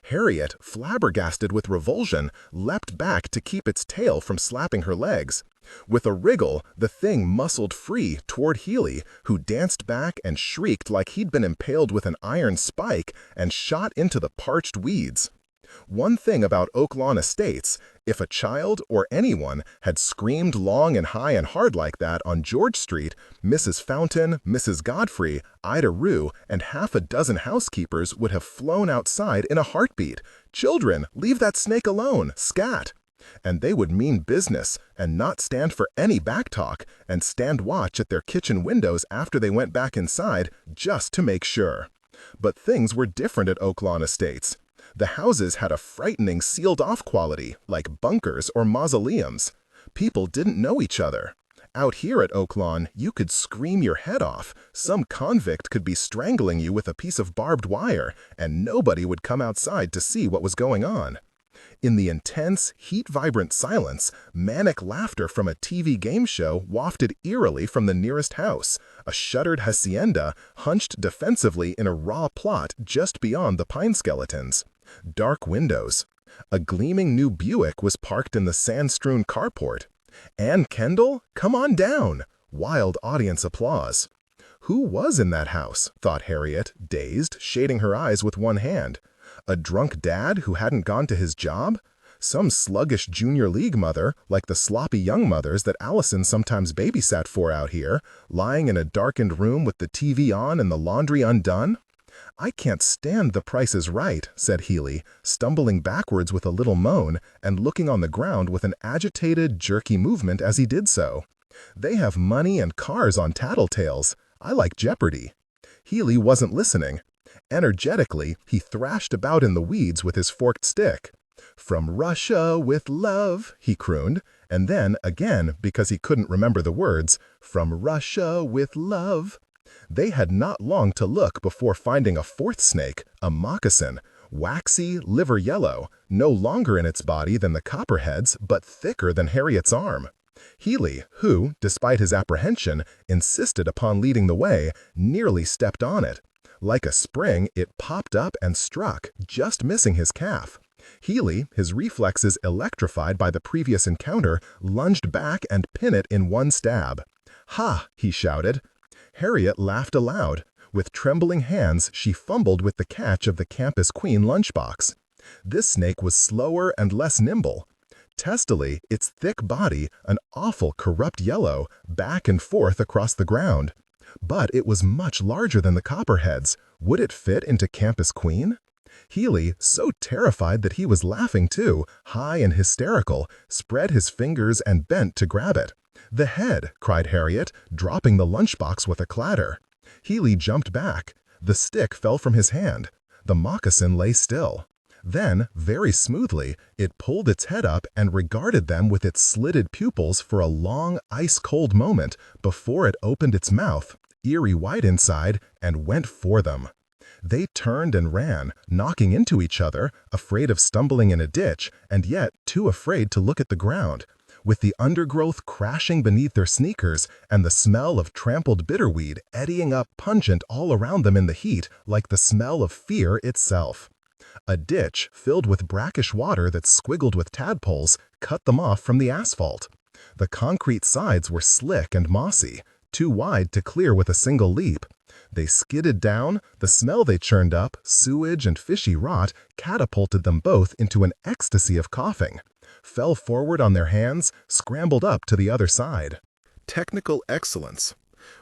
Harriet, flabbergasted with revulsion, leapt back to keep its tail from slapping her legs. With a wriggle, the thing muscled free toward Healy, who danced back and shrieked like he'd been impaled with an iron spike and shot into the parched weeds. One thing about Oak Lawn Estates, if a child or anyone had screamed long and high and hard like that on George Street, Mrs. Fountain, Mrs. Godfrey, Ida Rue, and half a dozen housekeepers would have flown outside in a heartbeat. "Children, leave that snake alone, scat!" And they would mean business and not stand for any backtalk and stand watch at their kitchen windows after they went back inside just to make sure. But things were different at Oak Lawn Estates. The houses had a frightening sealed-off quality, like bunkers or mausoleums. People didn't know each other. Out here at Oak Lawn, you could scream your head off. Some convict could be strangling you with a piece of barbed wire, and nobody would come outside to see what was going on. In the intense, heat-vibrant silence, manic laughter from a TV game show wafted eerily from the nearest house, a shuttered hacienda hunched defensively in a raw plot just beyond the pine skeletons. Dark windows. A gleaming new Buick was parked in the sand-strewn carport. "Ann Kendall, come on down!" Wild audience applause. Who was in that house, thought Harriet, dazed, shading her eyes with one hand. A drunk dad who hadn't gone to his job? Some sluggish junior league mother, like the sloppy young mothers that Allison sometimes babysat for out here, lying in a darkened room with the TV on and the laundry undone? "I can't stand The Price is Right," said Healy, stumbling backwards with a little moan and looking on the ground with an agitated, jerky movement as he did so. "They have money and cars on Tattletales. I like Jeopardy." Healy wasn't listening. Energetically, he thrashed about in the weeds with his forked stick. "From Russia with love," he crooned, and then, again, because he couldn't remember the words, "From Russia with love." They had not long to look before finding a fourth snake, a moccasin, waxy, liver yellow, no longer in its body than the copperhead's, but thicker than Harriet's arm. Healy, who, despite his apprehension, insisted upon leading the way, nearly stepped on it. Like a spring, it popped up and struck, just missing his calf. Healy, his reflexes electrified by the previous encounter, lunged back and pinned it in one stab. "Ha!" he shouted. Harriet laughed aloud. With trembling hands, she fumbled with the catch of the Campus Queen lunchbox. This snake was slower and less nimble. Testily, its thick body, an awful corrupt yellow, back and forth across the ground. But it was much larger than the copperheads. Would it fit into Campus Queen? Healy, so terrified that he was laughing too, high and hysterical, spread his fingers and bent to grab it. "The head!" cried Harriet, dropping the lunchbox with a clatter. Healy jumped back. The stick fell from his hand. The moccasin lay still. Then, very smoothly, it pulled its head up and regarded them with its slitted pupils for a long, ice-cold moment before it opened its mouth, eerie white inside, and went for them. They turned and ran, knocking into each other, afraid of stumbling in a ditch, and yet too afraid to look at the ground, with the undergrowth crashing beneath their sneakers and the smell of trampled bitterweed eddying up pungent all around them in the heat like the smell of fear itself. A ditch filled with brackish water that squiggled with tadpoles cut them off from the asphalt. The concrete sides were slick and mossy, too wide to clear with a single leap. They skidded down, the smell they churned up, sewage and fishy rot, catapulted them both into an ecstasy of coughing, fell forward on their hands, scrambled up to the other side. Technical excellence.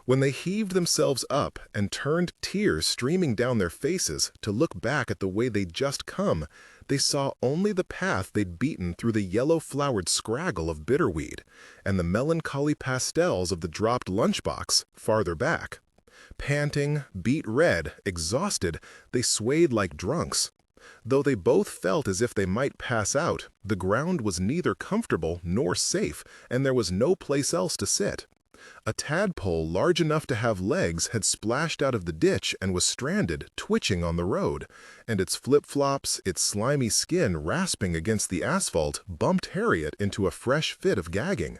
When they heaved themselves up and turned tears streaming down their faces to look back at the way they'd just come, they saw only the path they'd beaten through the yellow-flowered scraggle of bitterweed and the melancholy pastels of the dropped lunchbox farther back. Panting, beet red, exhausted, they swayed like drunks. Though they both felt as if they might pass out, the ground was neither comfortable nor safe, and there was no place else to sit. A tadpole large enough to have legs had splashed out of the ditch and was stranded, twitching on the road, and its flip-flops, its slimy skin rasping against the asphalt, bumped Harriet into a fresh fit of gagging.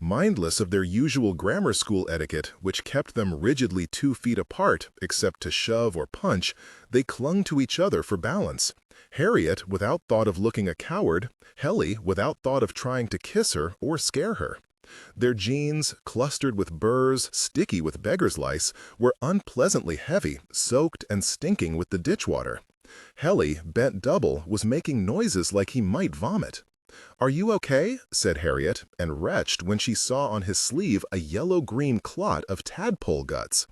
Mindless of their usual grammar school etiquette, which kept them rigidly 2 feet apart, except to shove or punch, they clung to each other for balance. Harriet without thought of looking a coward, Helly without thought of trying to kiss her or scare her. Their jeans, clustered with burrs, sticky with beggar's lice, were unpleasantly heavy, soaked and stinking with the ditch water. Helly, bent double, was making noises like he might vomit. "Are you okay?" said Harriet, and retched when she saw on his sleeve a yellow-green clot of tadpole guts.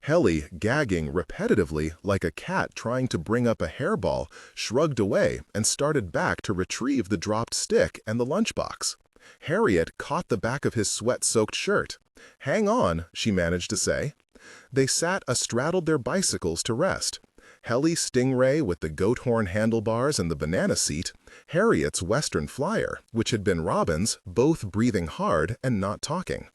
Helly, gagging repetitively like a cat trying to bring up a hairball, shrugged away and started back to retrieve the dropped stick and the lunchbox. Harriet caught the back of his sweat-soaked shirt. "Hang on," she managed to say. They sat astraddled their bicycles to rest. Helly's Stingray with the goat horn handlebars and the banana seat, Harriet's Western Flyer, which had been Robin's, both breathing hard and not talking.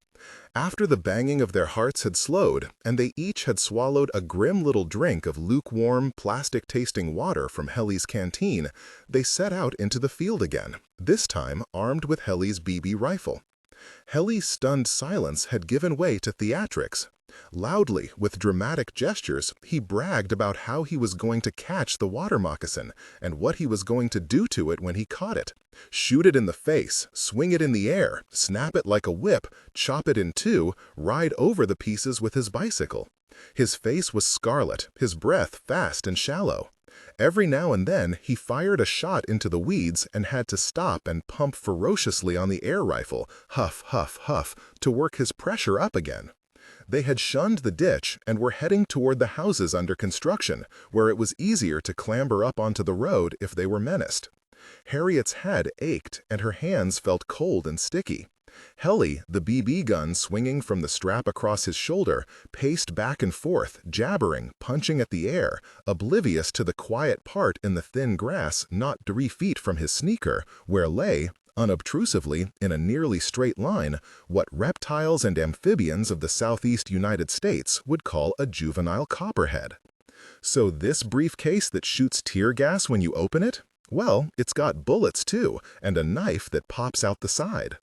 After the banging of their hearts had slowed, and they each had swallowed a grim little drink of lukewarm, plastic-tasting water from Helly's canteen, they set out into the field again, this time armed with Helly's BB rifle. Helly's stunned silence had given way to theatrics. Loudly, with dramatic gestures, he bragged about how he was going to catch the water moccasin and what he was going to do to it when he caught it. Shoot it in the face, swing it in the air, snap it like a whip, chop it in two, ride over the pieces with his bicycle. His face was scarlet, his breath fast and shallow. Every now and then he fired a shot into the weeds and had to stop and pump ferociously on the air rifle, huff, huff, huff, to work his pressure up again. They had shunned the ditch and were heading toward the houses under construction, where it was easier to clamber up onto the road if they were menaced. Harriet's head ached and her hands felt cold and sticky. Helly, the BB gun swinging from the strap across his shoulder, paced back and forth, jabbering, punching at the air, oblivious to the quiet part in the thin grass not 3 feet from his sneaker, where lay, unobtrusively, in a nearly straight line, what reptiles and amphibians of the southeast United States would call a juvenile copperhead. So this briefcase that shoots tear gas when you open it? Well, it's got bullets too, and a knife that pops out the side.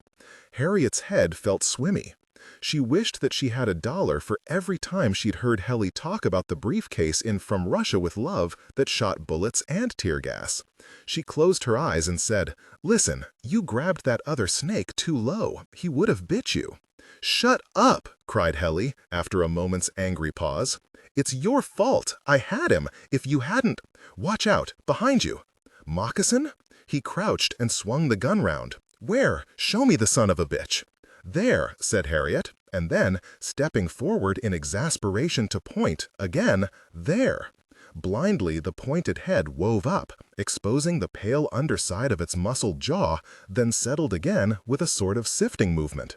Harriet's head felt swimmy. She wished that she had $1 for every time she'd heard Helly talk about the briefcase in From Russia with Love that shot bullets and tear gas. She closed her eyes and said, "Listen, you grabbed that other snake too low. He would have bit you." "Shut up!" cried Helly, after a moment's angry pause. "It's your fault. I had him. If you hadn't— Watch out, behind you." "Moccasin?" He crouched and swung the gun round. "Where? Show me the son of a bitch." "There," said Harriet, and then, stepping forward in exasperation to point, again, "There." Blindly the pointed head wove up, exposing the pale underside of its muscled jaw, then settled again with a sort of sifting movement.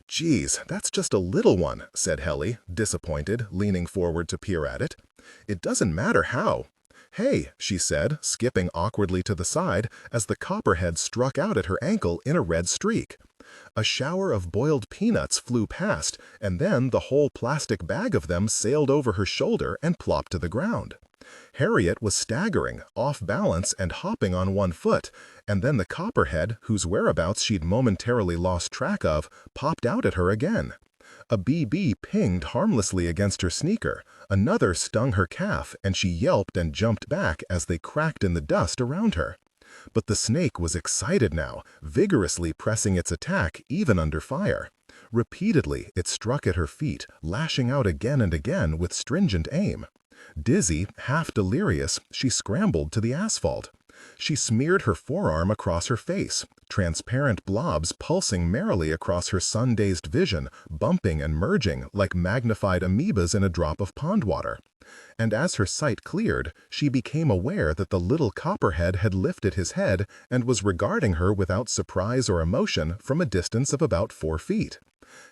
"Geez, that's just a little one," said Helly, disappointed, leaning forward to peer at it. "It doesn't matter how." "Hey," she said, skipping awkwardly to the side as the copperhead struck out at her ankle in a red streak. A shower of boiled peanuts flew past, and then the whole plastic bag of them sailed over her shoulder and plopped to the ground. Harriet was staggering, off balance and hopping on one foot, and then the copperhead, whose whereabouts she'd momentarily lost track of, popped out at her again. A BB pinged harmlessly against her sneaker, another stung her calf, and she yelped and jumped back as they cracked in the dust around her. But the snake was excited now, vigorously pressing its attack even under fire. Repeatedly it struck at her feet, lashing out again and again with stringent aim. Dizzy, half delirious, she scrambled to the asphalt. She smeared her forearm across her face, transparent blobs pulsing merrily across her sun-dazed vision, bumping and merging like magnified amoebas in a drop of pond water. And as her sight cleared, she became aware that the little copperhead had lifted his head and was regarding her without surprise or emotion from a distance of about 4 feet.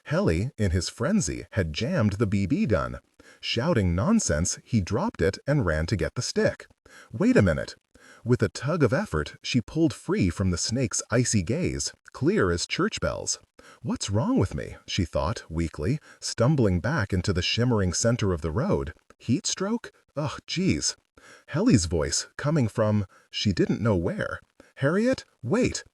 Helly, in his frenzy, had jammed the BB gun. Shouting nonsense, he dropped it and ran to get the stick. "Wait a minute." With a tug of effort, she pulled free from the snake's icy gaze, clear as church bells. "What's wrong with me?" she thought, weakly, stumbling back into the shimmering center of the road. "Heat stroke? Ugh, geez." Helly's voice, coming from, she didn't know where. "Harriet, wait."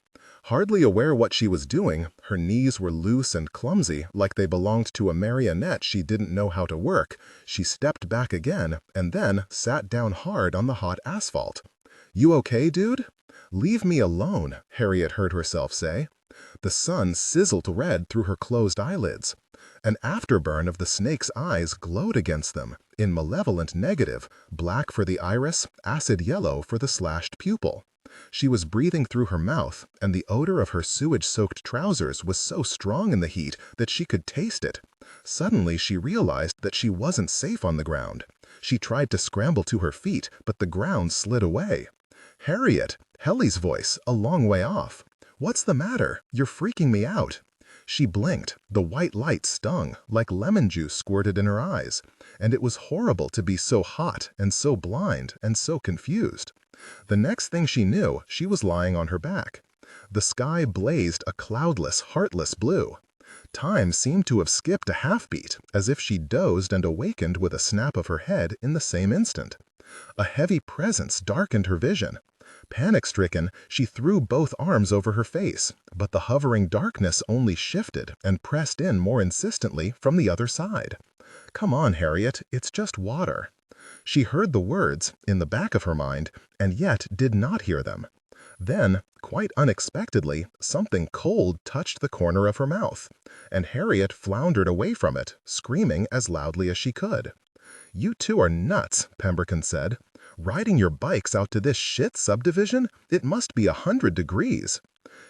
Hardly aware what she was doing, her knees were loose and clumsy, like they belonged to a marionette she didn't know how to work. She stepped back again, and then sat down hard on the hot asphalt. "You okay, dude?" "Leave me alone," Harriet heard herself say. The sun sizzled red through her closed eyelids. An afterburn of the snake's eyes glowed against them, in malevolent negative, black for the iris, acid yellow for the slashed pupil. She was breathing through her mouth, and the odor of her sewage-soaked trousers was so strong in the heat that she could taste it. Suddenly she realized that she wasn't safe on the ground. She tried to scramble to her feet, but the ground slid away. "Harriet!" Helly's voice, a long way off. "What's the matter? You're freaking me out." She blinked. The white light stung, like lemon juice squirted in her eyes, and it was horrible to be so hot and so blind and so confused. The next thing she knew, she was lying on her back. The sky blazed a cloudless, heartless blue. Time seemed to have skipped a half-beat, as if she dozed and awakened with a snap of her head in the same instant. A heavy presence darkened her vision. Panic-stricken, she threw both arms over her face, but the hovering darkness only shifted and pressed in more insistently from the other side. "Come on, Harriet, it's just water." She heard the words, in the back of her mind, and yet did not hear them. Then, quite unexpectedly, something cold touched the corner of her mouth, and Harriet floundered away from it, screaming as loudly as she could. "You two are nuts," Pemberton said. "Riding your bikes out to this shit subdivision? It must be 100 degrees."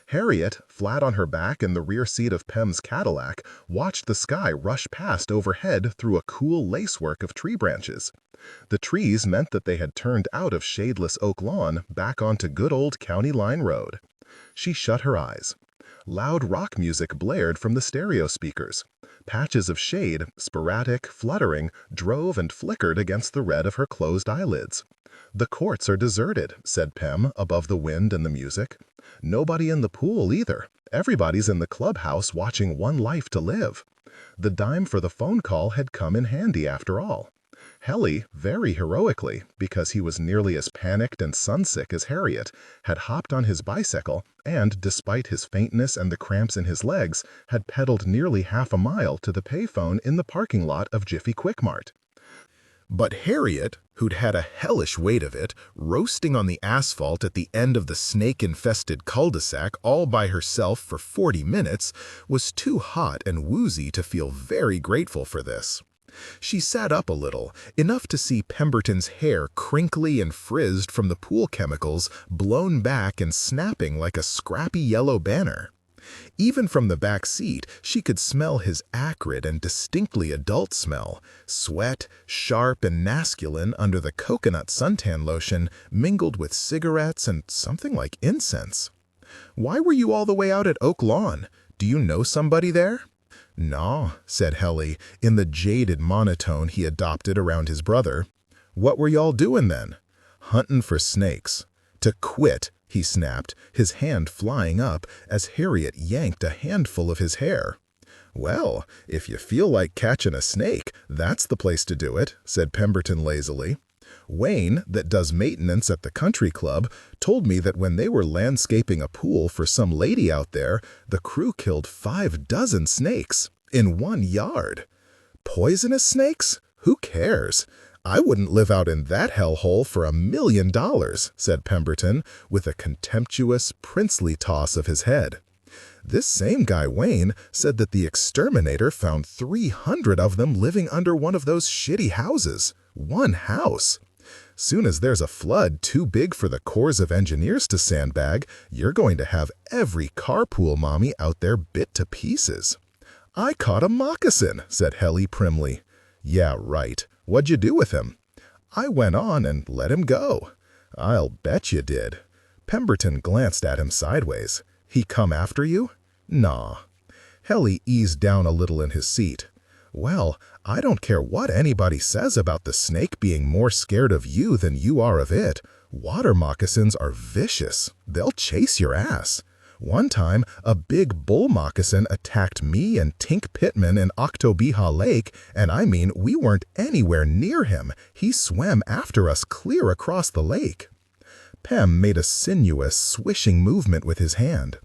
Harriet, flat on her back in the rear seat of Pem's Cadillac, watched the sky rush past overhead through a cool lacework of tree branches. The trees meant that they had turned out of shadeless oak lawn back onto good old County Line Road. She shut her eyes. Loud rock music blared from the stereo speakers. Patches of shade, sporadic, fluttering, drove and flickered against the red of her closed eyelids. "The courts are deserted," said Pem above the wind and the music. "Nobody in the pool either. Everybody's in the clubhouse watching One Life to Live." The dime for the phone call had come in handy after all. Helly, very heroically, because he was nearly as panicked and sunsick as Harriet, had hopped on his bicycle and, despite his faintness and the cramps in his legs, had pedaled nearly half a mile to the payphone in the parking lot of Jiffy Quick Mart. But Harriet, who'd had a hellish weight of it, roasting on the asphalt at the end of the snake-infested cul-de-sac all by herself for 40 minutes, was too hot and woozy to feel very grateful for this. She sat up a little, enough to see Pemberton's hair crinkly and frizzed from the pool chemicals, blown back and snapping like a scrappy yellow banner. Even from the back seat, she could smell his acrid and distinctly adult smell, sweat, sharp and masculine under the coconut suntan lotion, mingled with cigarettes and something like incense. "Why were you all the way out at Oak Lawn? Do you know somebody there?" "No," said Helly, in the jaded monotone he adopted around his brother. "What were y'all doing then?" "Hunting for snakes." "To quit," he snapped, his hand flying up as Harriet yanked a handful of his hair. "Well, if you feel like catching a snake, that's the place to do it," said Pemberton lazily. "Wayne, that does maintenance at the country club, told me that when they were landscaping a pool for some lady out there, the crew killed 5 dozen snakes in 1 yard. Poisonous snakes? Who cares? I wouldn't live out in that hellhole for $1 million, said Pemberton, with a contemptuous, princely toss of his head. This same guy, Wayne, said that the exterminator found 300 of them living under one of those shitty houses. One house. Soon as there's a flood too big for the Corps of Engineers to sandbag, you're going to have every carpool mommy out there bit to pieces. I caught a moccasin, said Helly primly. Yeah, right. What'd you do with him? I went on and let him go. I'll bet you did. Pemberton glanced at him sideways. He come after you? Nah. Helly eased down a little in his seat. Well, I don't care what anybody says about the snake being more scared of you than you are of it. Water moccasins are vicious. They'll chase your ass. One time, a big bull moccasin attacked me and Tink Pittman in Octobeha Lake, and I mean, we weren't anywhere near him. He swam after us clear across the lake. Pem made a sinuous, swishing movement with his hand.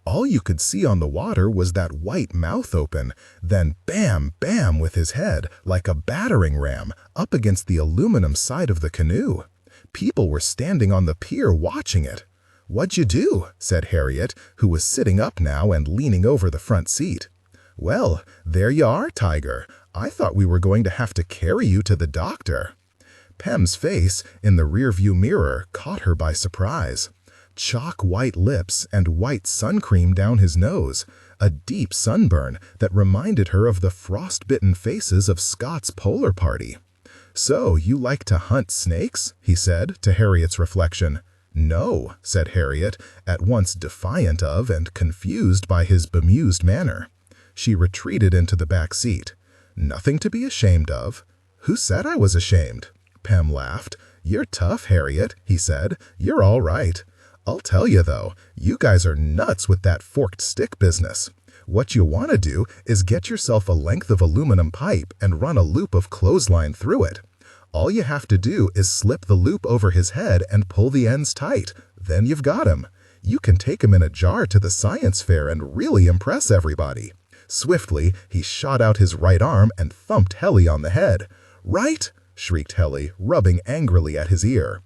All you could see on the water was that white mouth open, then bam, bam with his head, like a battering ram, up against the aluminum side of the canoe. People were standing on the pier watching it. What'd you do? Said Harriet, who was sitting up now and leaning over the front seat. Well, there you are, Tiger. I thought we were going to have to carry you to the doctor. Pem's face, in the rearview mirror, caught her by surprise. Chalk-white lips and white sun cream down his nose, a deep sunburn that reminded her of the frost-bitten faces of Scott's polar party. So you like to hunt snakes? He said, to Harriet's reflection. No, said Harriet, at once defiant of and confused by his bemused manner. She retreated into the back seat. Nothing to be ashamed of. Who said I was ashamed? Pem laughed. You're tough, Harriet, he said. You're all right. I'll tell you, though, you guys are nuts with that forked stick business. What you want to do is get yourself a length of aluminum pipe and run a loop of clothesline through it. All you have to do is slip the loop over his head and pull the ends tight. Then you've got him. You can take him in a jar to the science fair and really impress everybody. Swiftly, he shot out his right arm and thumped Helly on the head. Right? Shrieked Helly, rubbing angrily at his ear.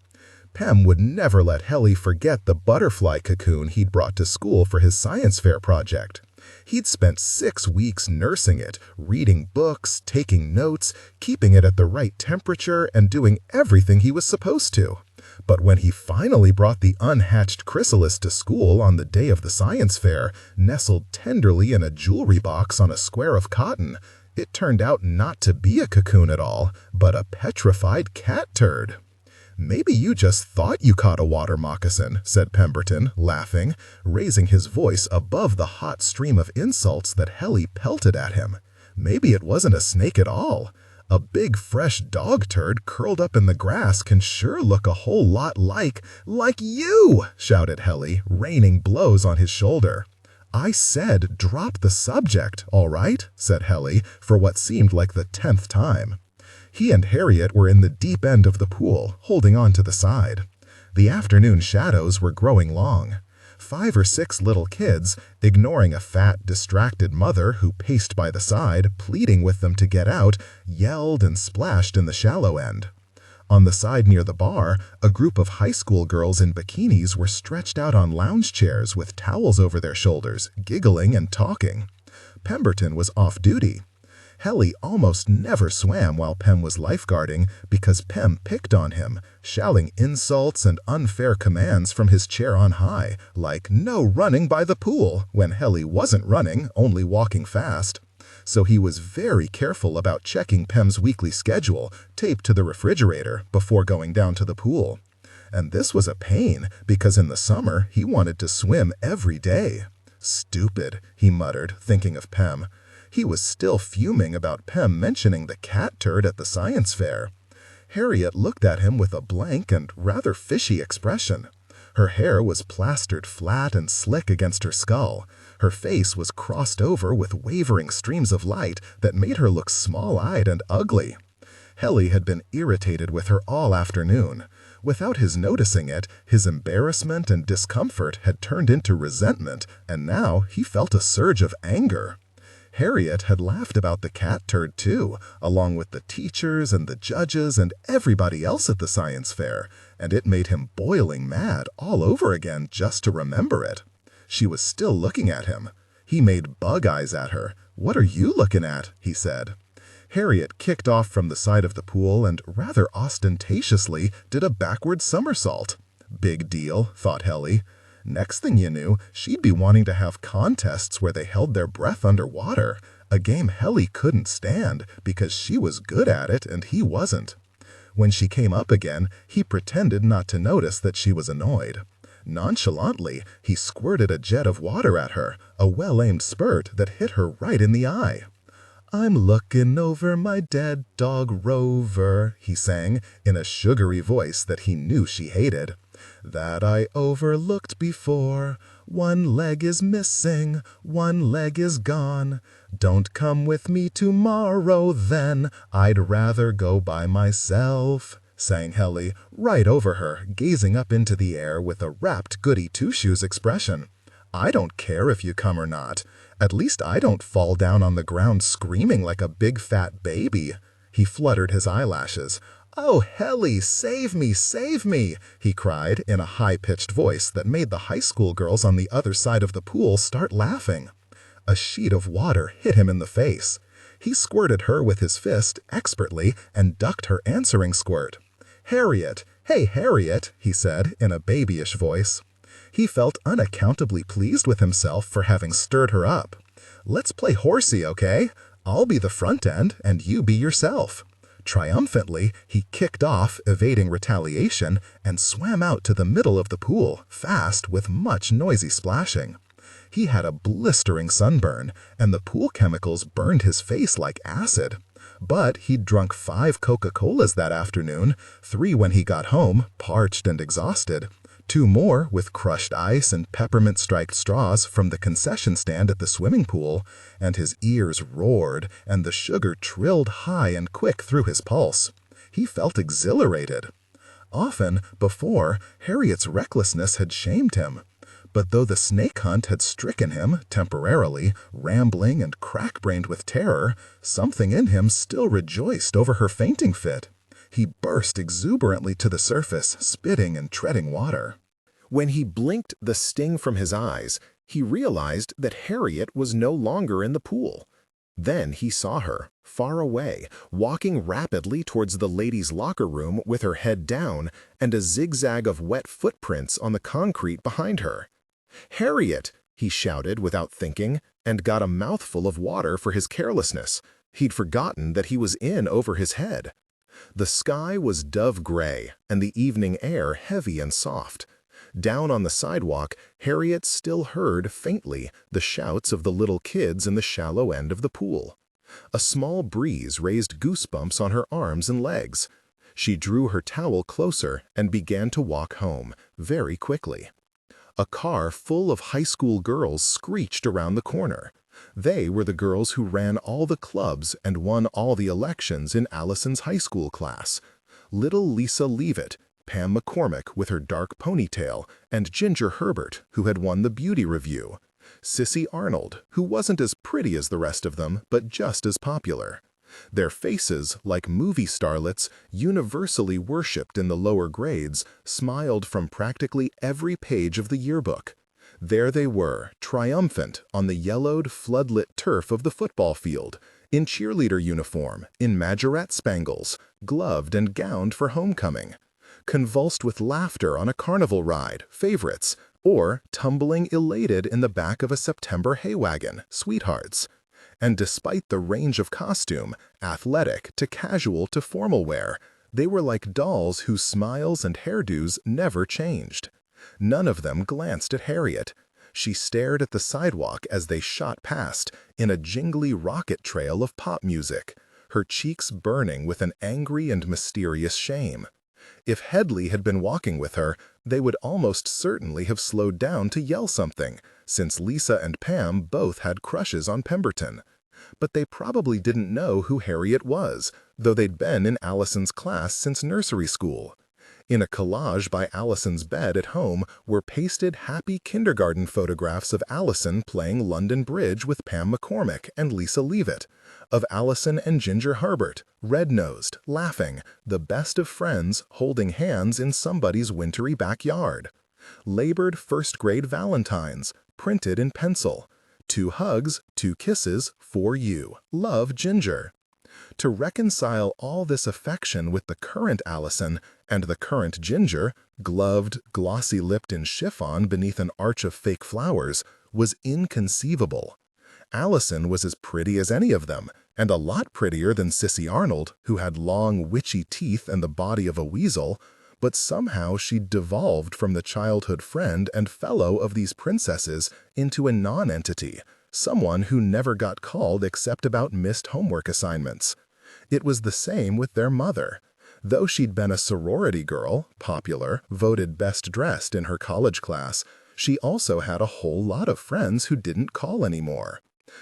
Pem would never let Helly forget the butterfly cocoon he'd brought to school for his science fair project. He'd spent 6 weeks nursing it, reading books, taking notes, keeping it at the right temperature, and doing everything he was supposed to. But when he finally brought the unhatched chrysalis to school on the day of the science fair, nestled tenderly in a jewelry box on a square of cotton, it turned out not to be a cocoon at all, but a petrified cat turd. "Maybe you just thought you caught a water moccasin," said Pemberton, laughing, raising his voice above the hot stream of insults that Helly pelted at him. "Maybe it wasn't a snake at all. A big fresh dog turd curled up in the grass can sure look a whole lot like you!" shouted Helly, raining blows on his shoulder. "I said drop the subject, all right?" said Helly, for what seemed like the 10th time. He and Harriet were in the deep end of the pool, holding on to the side. The afternoon shadows were growing long. 5 or 6 little kids, ignoring a fat, distracted mother who paced by the side, pleading with them to get out, yelled and splashed in the shallow end. On the side near the bar, a group of high school girls in bikinis were stretched out on lounge chairs with towels over their shoulders, giggling and talking. Pemberton was off duty. Helly almost never swam while Pem was lifeguarding because Pem picked on him, shouting insults and unfair commands from his chair on high, like "no running by the pool," when Helly wasn't running, only walking fast. So he was very careful about checking Pem's weekly schedule, taped to the refrigerator, before going down to the pool. And this was a pain, because in the summer he wanted to swim every day. "Stupid," he muttered, thinking of Pem. He was still fuming about Pem mentioning the cat turd at the science fair. Harriet looked at him with a blank and rather fishy expression. Her hair was plastered flat and slick against her skull. Her face was crossed over with wavering streams of light that made her look small-eyed and ugly. Helly had been irritated with her all afternoon. Without his noticing it, his embarrassment and discomfort had turned into resentment, and now he felt a surge of anger. Harriet had laughed about the cat turd too, along with the teachers and the judges and everybody else at the science fair, and it made him boiling mad all over again just to remember it. She was still looking at him. He made bug eyes at her. "What are you looking at?" he said. Harriet kicked off from the side of the pool and rather ostentatiously did a backward somersault. Big deal, thought Helly. Next thing you knew, she'd be wanting to have contests where they held their breath underwater, a game Helly couldn't stand because she was good at it and he wasn't. When she came up again, he pretended not to notice that she was annoyed. Nonchalantly, he squirted a jet of water at her, a well-aimed spurt that hit her right in the eye. "I'm looking over my dead dog Rover," he sang, in a sugary voice that he knew she hated. "That I overlooked before. One leg is missing, one leg is gone. Don't come with me tomorrow then, I'd rather go by myself," sang Helly, right over her, gazing up into the air with a rapt goody two-shoes expression. "I don't care if you come or not. At least I don't fall down on the ground screaming like a big fat baby." He fluttered his eyelashes. "Oh, Helly, save me," he cried in a high-pitched voice that made the high school girls on the other side of the pool start laughing. A sheet of water hit him in the face. He squirted her with his fist expertly and ducked her answering squirt. "Harriet, hey Harriet," he said in a babyish voice. He felt unaccountably pleased with himself for having stirred her up. "Let's play horsey, okay? I'll be the front end and you be yourself." Triumphantly, he kicked off, evading retaliation, and swam out to the middle of the pool, fast with much noisy splashing. He had a blistering sunburn, and the pool chemicals burned his face like acid. But he'd drunk 5 Coca-Colas that afternoon, 3 when he got home, parched and exhausted, 2 more with crushed ice and peppermint-striped straws from the concession stand at the swimming pool, and his ears roared and the sugar trilled high and quick through his pulse. He felt exhilarated. Often, before, Harriet's recklessness had shamed him. But though the snake hunt had stricken him, temporarily, rambling and crack-brained with terror, something in him still rejoiced over her fainting fit. He burst exuberantly to the surface, spitting and treading water. When he blinked the sting from his eyes, He realized that Harriet was no longer in the pool. Then he saw her, far away, walking rapidly towards the ladies' locker room with her head down and a zigzag of wet footprints on the concrete behind her. "Harriet!" he shouted without thinking, and got a mouthful of water for his carelessness. He'd forgotten that he was in over his head. The sky was dove gray, and the evening air heavy and soft. Down on the sidewalk, Harriet still heard, faintly, the shouts of the little kids in the shallow end of the pool. A small breeze raised goosebumps on her arms and legs. She drew her towel closer and began to walk home, very quickly. A car full of high school girls screeched around the corner. They were the girls who ran all the clubs and won all the elections in Allison's high school class. Little Lisa Leavitt, Pam McCormick with her dark ponytail, and Ginger Herbert, who had won the beauty review. Sissy Arnold, who wasn't as pretty as the rest of them, but just as popular. Their faces, like movie starlets, universally worshipped in the lower grades, smiled from practically every page of the yearbook. There they were, triumphant on the yellowed, floodlit turf of the football field, in cheerleader uniform, in majorette spangles, gloved and gowned for homecoming, convulsed with laughter on a carnival ride, favorites, or tumbling elated in the back of a September hay wagon, sweethearts. And despite the range of costume, athletic to casual to formal wear, they were like dolls whose smiles and hairdos never changed. None of them glanced at Harriet. She stared at the sidewalk as they shot past, in a jingly rocket trail of pop music, her cheeks burning with an angry and mysterious shame. If Headley had been walking with her, they would almost certainly have slowed down to yell something, since Lisa and Pam both had crushes on Pemberton. But they probably didn't know who Harriet was, though they'd been in Allison's class since nursery school. In a collage by Allison's bed at home were pasted happy kindergarten photographs of Allison playing London Bridge with Pam McCormick and Lisa Leavitt, of Allison and Ginger Herbert, red-nosed, laughing, the best of friends holding hands in somebody's wintry backyard. Labored first-grade valentines, printed in pencil. 2 hugs, 2 kisses, for you. Love, Ginger. To reconcile all this affection with the current Allison and the current Ginger, gloved, glossy-lipped in chiffon beneath an arch of fake flowers, was inconceivable. Allison was as pretty as any of them, and a lot prettier than Sissy Arnold, who had long, witchy teeth and the body of a weasel, but somehow she'd devolved from the childhood friend and fellow of these princesses into a non-entity, someone who never got called except about missed homework assignments. It was the same with their mother. Though she'd been a sorority girl, popular, voted best dressed in her college class, she also had a whole lot of friends who didn't call anymore.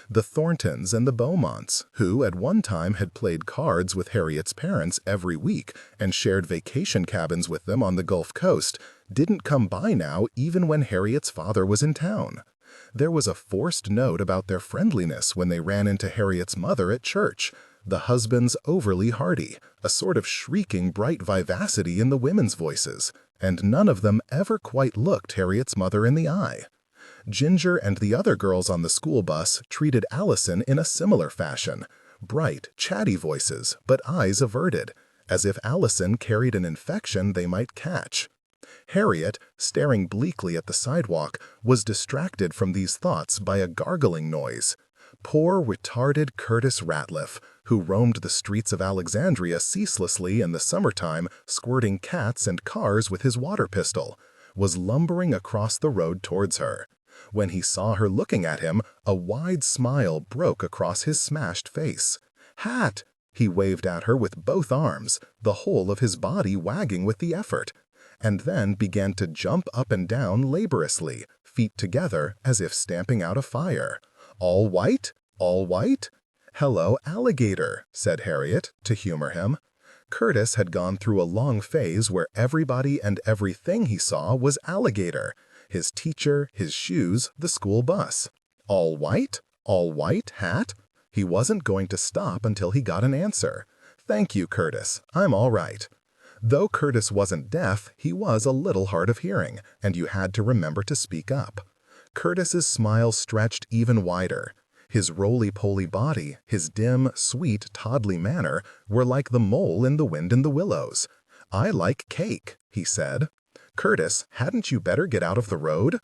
The Thorntons and the Beaumonts, who at one time had played cards with Harriet's parents every week and shared vacation cabins with them on the Gulf Coast, didn't come by now even when Harriet's father was in town. There was a forced note about their friendliness when they ran into Harriet's mother at church, the husbands overly hearty, a sort of shrieking bright vivacity in the women's voices, and none of them ever quite looked Harriet's mother in the eye. Ginger and the other girls on the school bus treated Allison in a similar fashion, bright, chatty voices, but eyes averted, as if Allison carried an infection they might catch. Harriet, staring bleakly at the sidewalk, was distracted from these thoughts by a gargling noise. Poor, retarded Curtis Ratliff, who roamed the streets of Alexandria ceaselessly in the summertime, squirting cats and cars with his water pistol, was lumbering across the road towards her. When he saw her looking at him, a wide smile broke across his smashed face. "Hat!" he waved at her with both arms, the whole of his body wagging with the effort, and then began to jump up and down laboriously, feet together as if stamping out a fire. "All white? All white?" "Hello, alligator," said Harriet, to humor him. Curtis had gone through a long phase where everybody and everything he saw was alligator. His teacher, his shoes, the school bus. All white? All white hat? He wasn't going to stop until he got an answer. "Thank you, Curtis. I'm all right." Though Curtis wasn't deaf, he was a little hard of hearing, and you had to remember to speak up. Curtis's smile stretched even wider. His roly-poly body, his dim, sweet, toddly manner were like the mole in The Wind in the Willows. "I like cake," he said. "Curtis, hadn't you better get out of the road?"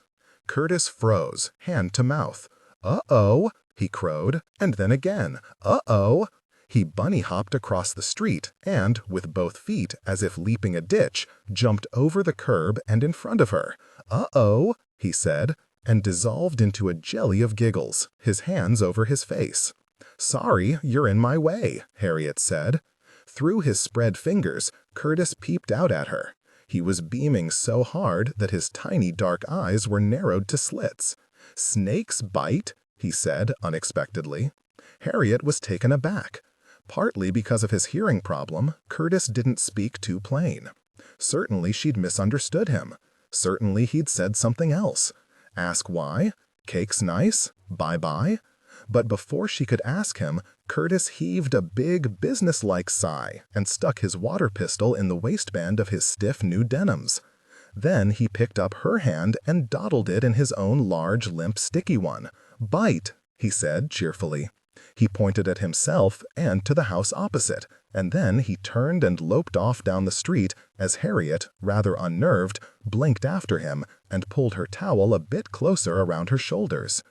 Curtis froze, hand to mouth. "Uh-oh," he crowed, and then again, "Uh-oh." He bunny-hopped across the street and, with both feet as if leaping a ditch, jumped over the curb and in front of her. "Uh-oh," he said, and dissolved into a jelly of giggles, his hands over his face. "Sorry, you're in my way," Harriet said. Through his spread fingers, Curtis peeped out at her. He was beaming so hard that his tiny dark eyes were narrowed to slits. "Snakes bite?" he said unexpectedly. Harriet was taken aback. Partly because of his hearing problem, Curtis didn't speak too plain. Certainly she'd misunderstood him. Certainly he'd said something else. Ask why? Cake's nice? Bye-bye? But before she could ask him, Curtis heaved a big, businesslike sigh and stuck his water pistol in the waistband of his stiff new denims. Then he picked up her hand and dawdled it in his own large, limp, sticky one. "Bite," he said cheerfully. He pointed at himself and to the house opposite, and then he turned and loped off down the street as Harriet, rather unnerved, blinked after him and pulled her towel a bit closer around her shoulders.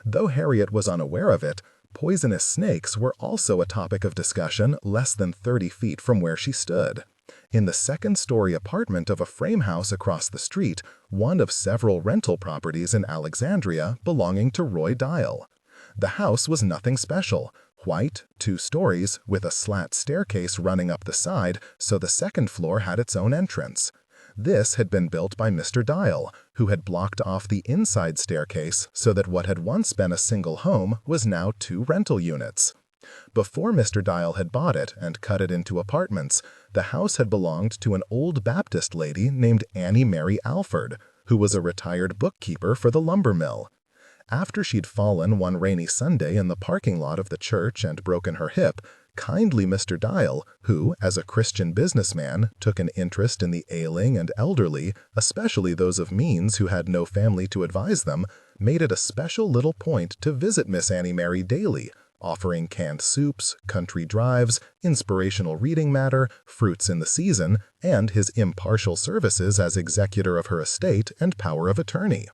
Though Harriet was unaware of it, poisonous snakes were also a topic of discussion less than 30 feet from where she stood. In the second-story apartment of a frame house across the street, one of several rental properties in Alexandria belonging to Roy Dial. The house was nothing special. White, 2 stories, with a slat staircase running up the side, so the second floor had its own entrance. This had been built by Mr. Dial, who had blocked off the inside staircase so that what had once been a single home was now 2 rental units. Before Mr. Dial had bought it and cut it into apartments, the house had belonged to an old Baptist lady named Annie Mary Alford, who was a retired bookkeeper for the lumber mill. After she'd fallen one rainy Sunday in the parking lot of the church and broken her hip, kindly Mr. Dial, who, as a Christian businessman, took an interest in the ailing and elderly, especially those of means who had no family to advise them, made it a special little point to visit Miss Annie Mary daily, offering canned soups, country drives, inspirational reading matter, fruits in the season, and his impartial services as executor of her estate and power of attorney.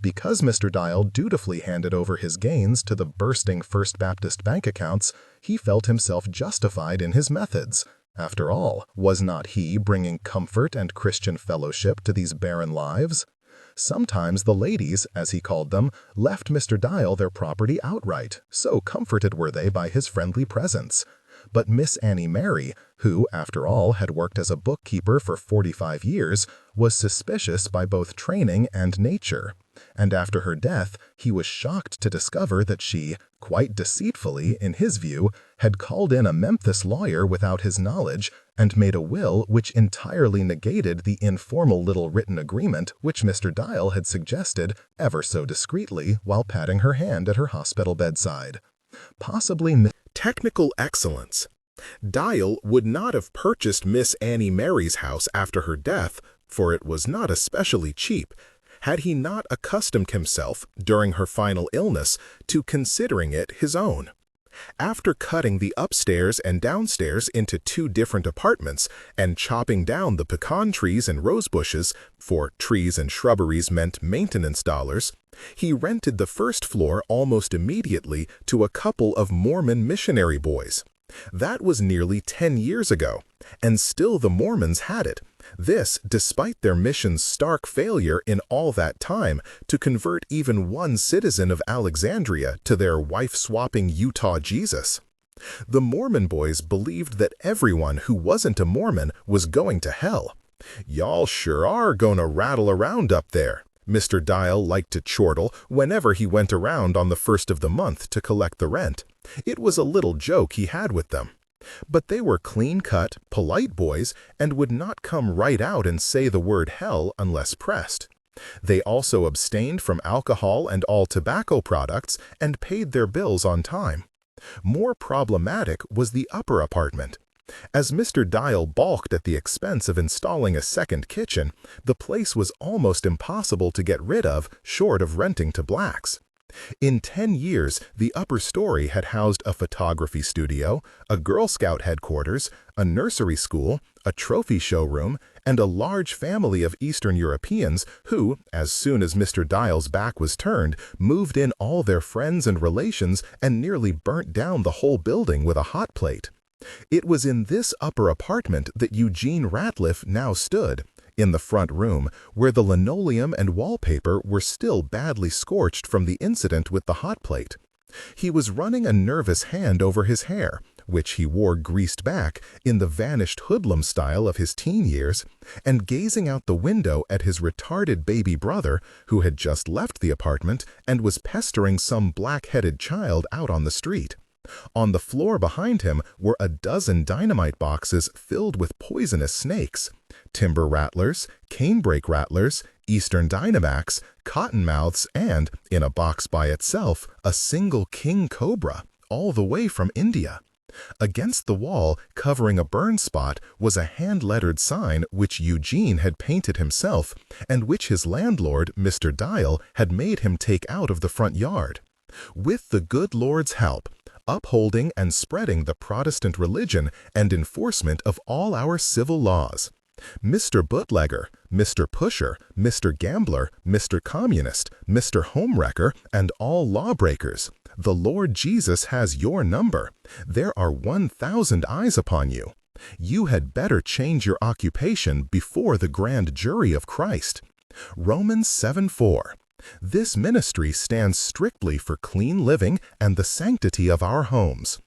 Because Mr. Dial dutifully handed over his gains to the bursting First Baptist bank accounts, he felt himself justified in his methods. After all, was not he bringing comfort and Christian fellowship to these barren lives? Sometimes the ladies, as he called them, left Mr. Dial their property outright, so comforted were they by his friendly presence. But Miss Annie Mary, who, after all, had worked as a bookkeeper for 45 years, was suspicious by both training and nature. And after her death, he was shocked to discover that she, quite deceitfully, in his view, had called in a Memphis lawyer without his knowledge and made a will which entirely negated the informal little written agreement which Mr. Dial had suggested ever so discreetly while patting her hand at her hospital bedside. Possibly Technical excellence. Dial would not have purchased Miss Annie Mary's house after her death, for it was not especially cheap, had he not accustomed himself, during her final illness, to considering it his own. After cutting the upstairs and downstairs into 2 different apartments and chopping down the pecan trees and rose bushes, for trees and shrubberies meant maintenance dollars, he rented the first floor almost immediately to a couple of Mormon missionary boys. That was nearly 10 years ago, and still the Mormons had it. This, despite their mission's stark failure in all that time to convert even one citizen of Alexandria to their wife-swapping Utah Jesus. The Mormon boys believed that everyone who wasn't a Mormon was going to hell. "Y'all sure are gonna rattle around up there," Mr. Dial liked to chortle whenever he went around on the first of the month to collect the rent. It was a little joke he had with them. But they were clean-cut, polite boys and would not come right out and say the word hell unless pressed. They also abstained from alcohol and all tobacco products and paid their bills on time. More problematic was the upper apartment. As Mr. Dial balked at the expense of installing a second kitchen, the place was almost impossible to get rid of, short of renting to blacks. In 10 years, the upper story had housed a photography studio, a Girl Scout headquarters, a nursery school, a trophy showroom, and a large family of Eastern Europeans who, as soon as Mr. Dial's back was turned, moved in all their friends and relations and nearly burnt down the whole building with a hot plate. It was in this upper apartment that Eugene Ratliff now stood, in the front room, where the linoleum and wallpaper were still badly scorched from the incident with the hot plate. He was running a nervous hand over his hair, which he wore greased back in the vanished hoodlum style of his teen years, and gazing out the window at his retarded baby brother, who had just left the apartment and was pestering some black-headed child out on the street. On the floor behind him were a dozen dynamite boxes filled with poisonous snakes, timber rattlers, canebrake rattlers, Eastern Dynamax, cottonmouths, and, in a box by itself, a single king cobra, all the way from India. Against the wall, covering a burn spot, was a hand-lettered sign which Eugene had painted himself, and which his landlord, Mr. Dial, had made him take out of the front yard. With the good Lord's help, upholding and spreading the Protestant religion and enforcement of all our civil laws. Mr. Bootlegger, Mr. Pusher, Mr. Gambler, Mr. Communist, Mr. Homewrecker, and all lawbreakers, the Lord Jesus has your number. There are 1,000 eyes upon you. You had better change your occupation before the grand jury of Christ. Romans 7:4. This ministry stands strictly for clean living and the sanctity of our homes.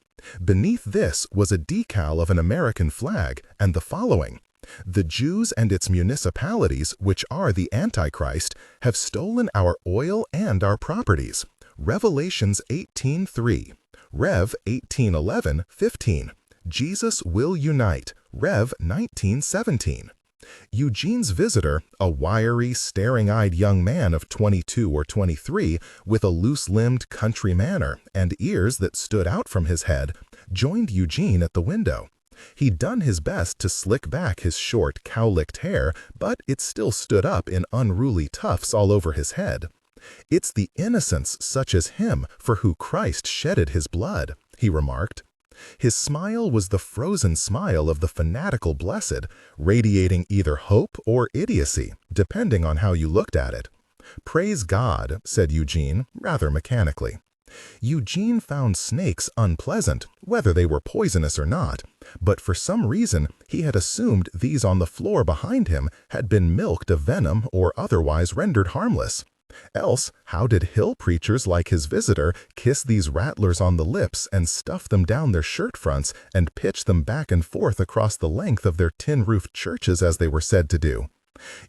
Beneath this was a decal of an American flag and the following: "The Jews and its municipalities, which are the Antichrist, have stolen our oil and our properties." Revelations 18:3. Rev 18:11-15. Jesus will unite. Rev 19:17. Eugene's visitor, a wiry, staring-eyed young man of 22 or 23, with a loose-limbed country manner and ears that stood out from his head, joined Eugene at the window. He'd done his best to slick back his short, cowlicked hair, but it still stood up in unruly tufts all over his head. "It's the innocents such as him for who Christ shedded his blood," he remarked. His smile was the frozen smile of the fanatical blessed, radiating either hope or idiocy, depending on how you looked at it. "Praise God," said Eugene, rather mechanically. Eugene found snakes unpleasant, whether they were poisonous or not, but for some reason he had assumed these on the floor behind him had been milked of venom or otherwise rendered harmless. Else, how did hill preachers like his visitor kiss these rattlers on the lips and stuff them down their shirt fronts and pitch them back and forth across the length of their tin-roofed churches as they were said to do?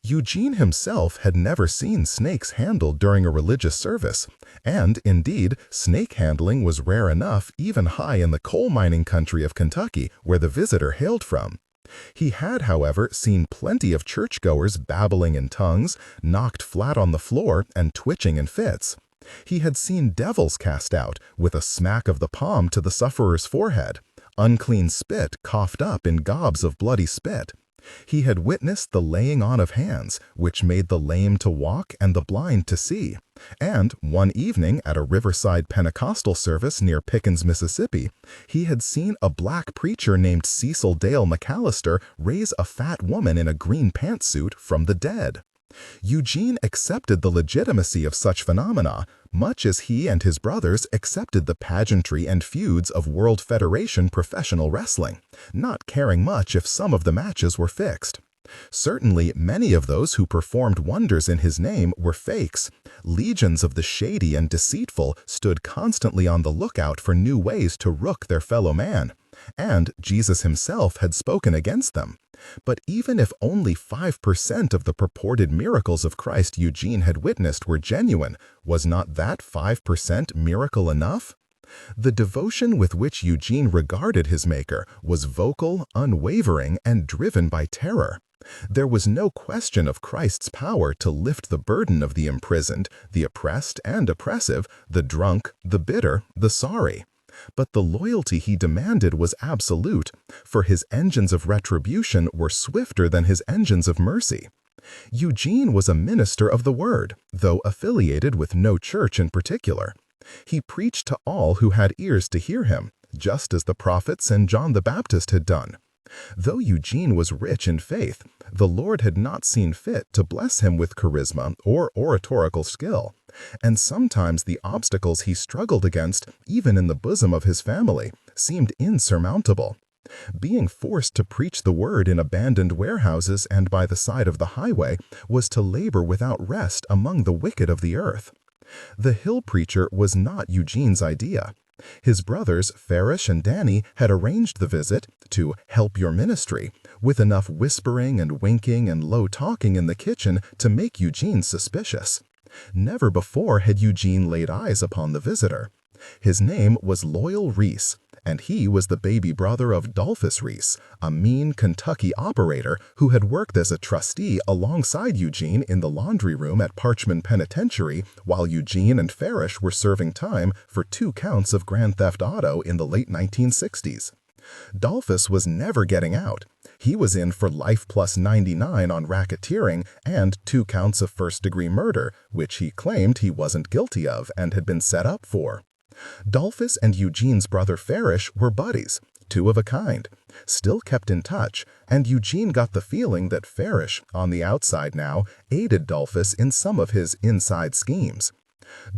Eugene himself had never seen snakes handled during a religious service, and, indeed, snake handling was rare enough even high in the coal mining country of Kentucky, where the visitor hailed from. He had, however, seen plenty of churchgoers babbling in tongues, knocked flat on the floor, and twitching in fits. He had seen devils cast out, with a smack of the palm to the sufferer's forehead, unclean spit coughed up in gobs of bloody spit. He had witnessed the laying on of hands, which made the lame to walk and the blind to see. And one evening at a riverside Pentecostal service near Pickens, Mississippi, he had seen a black preacher named Cecil Dale McAllister raise a fat woman in a green pantsuit from the dead. Eugene accepted the legitimacy of such phenomena, much as he and his brothers accepted the pageantry and feuds of World Federation professional wrestling, not caring much if some of the matches were fixed. Certainly, many of those who performed wonders in his name were fakes. Legions of the shady and deceitful stood constantly on the lookout for new ways to rook their fellow man, and Jesus himself had spoken against them. But even if only 5% of the purported miracles of Christ Eugene had witnessed were genuine, was not that 5% miracle enough? The devotion with which Eugene regarded his Maker was vocal, unwavering, and driven by terror. There was no question of Christ's power to lift the burden of the imprisoned, the oppressed and oppressive, the drunk, the bitter, the sorry. But the loyalty he demanded was absolute, for his engines of retribution were swifter than his engines of mercy. Eugene was a minister of the word, though affiliated with no church in particular. He preached to all who had ears to hear him, just as the prophets and John the Baptist had done. Though Eugene was rich in faith, the Lord had not seen fit to bless him with charisma or oratorical skill, and sometimes the obstacles he struggled against, even in the bosom of his family, seemed insurmountable. Being forced to preach the word in abandoned warehouses and by the side of the highway was to labor without rest among the wicked of the earth. The hill preacher was not Eugene's idea. His brothers, Farish and Danny, had arranged the visit to help your ministry, with enough whispering and winking and low talking in the kitchen to make Eugene suspicious. Never before had Eugene laid eyes upon the visitor. His name was Loyal Reese, and he was the baby brother of Dolphus Reese, a mean Kentucky operator who had worked as a trustee alongside Eugene in the laundry room at Parchman Penitentiary while Eugene and Farish were serving time for 2 counts of grand theft auto in the late 1960s. Dolphus was never getting out. He was in for life plus 99 on racketeering and 2 counts of first-degree murder, which he claimed he wasn't guilty of and had been set up for. Dolphus and Eugene's brother Farish were buddies, 2 of a kind, still kept in touch, and Eugene got the feeling that Farish, on the outside now, aided Dolphus in some of his inside schemes.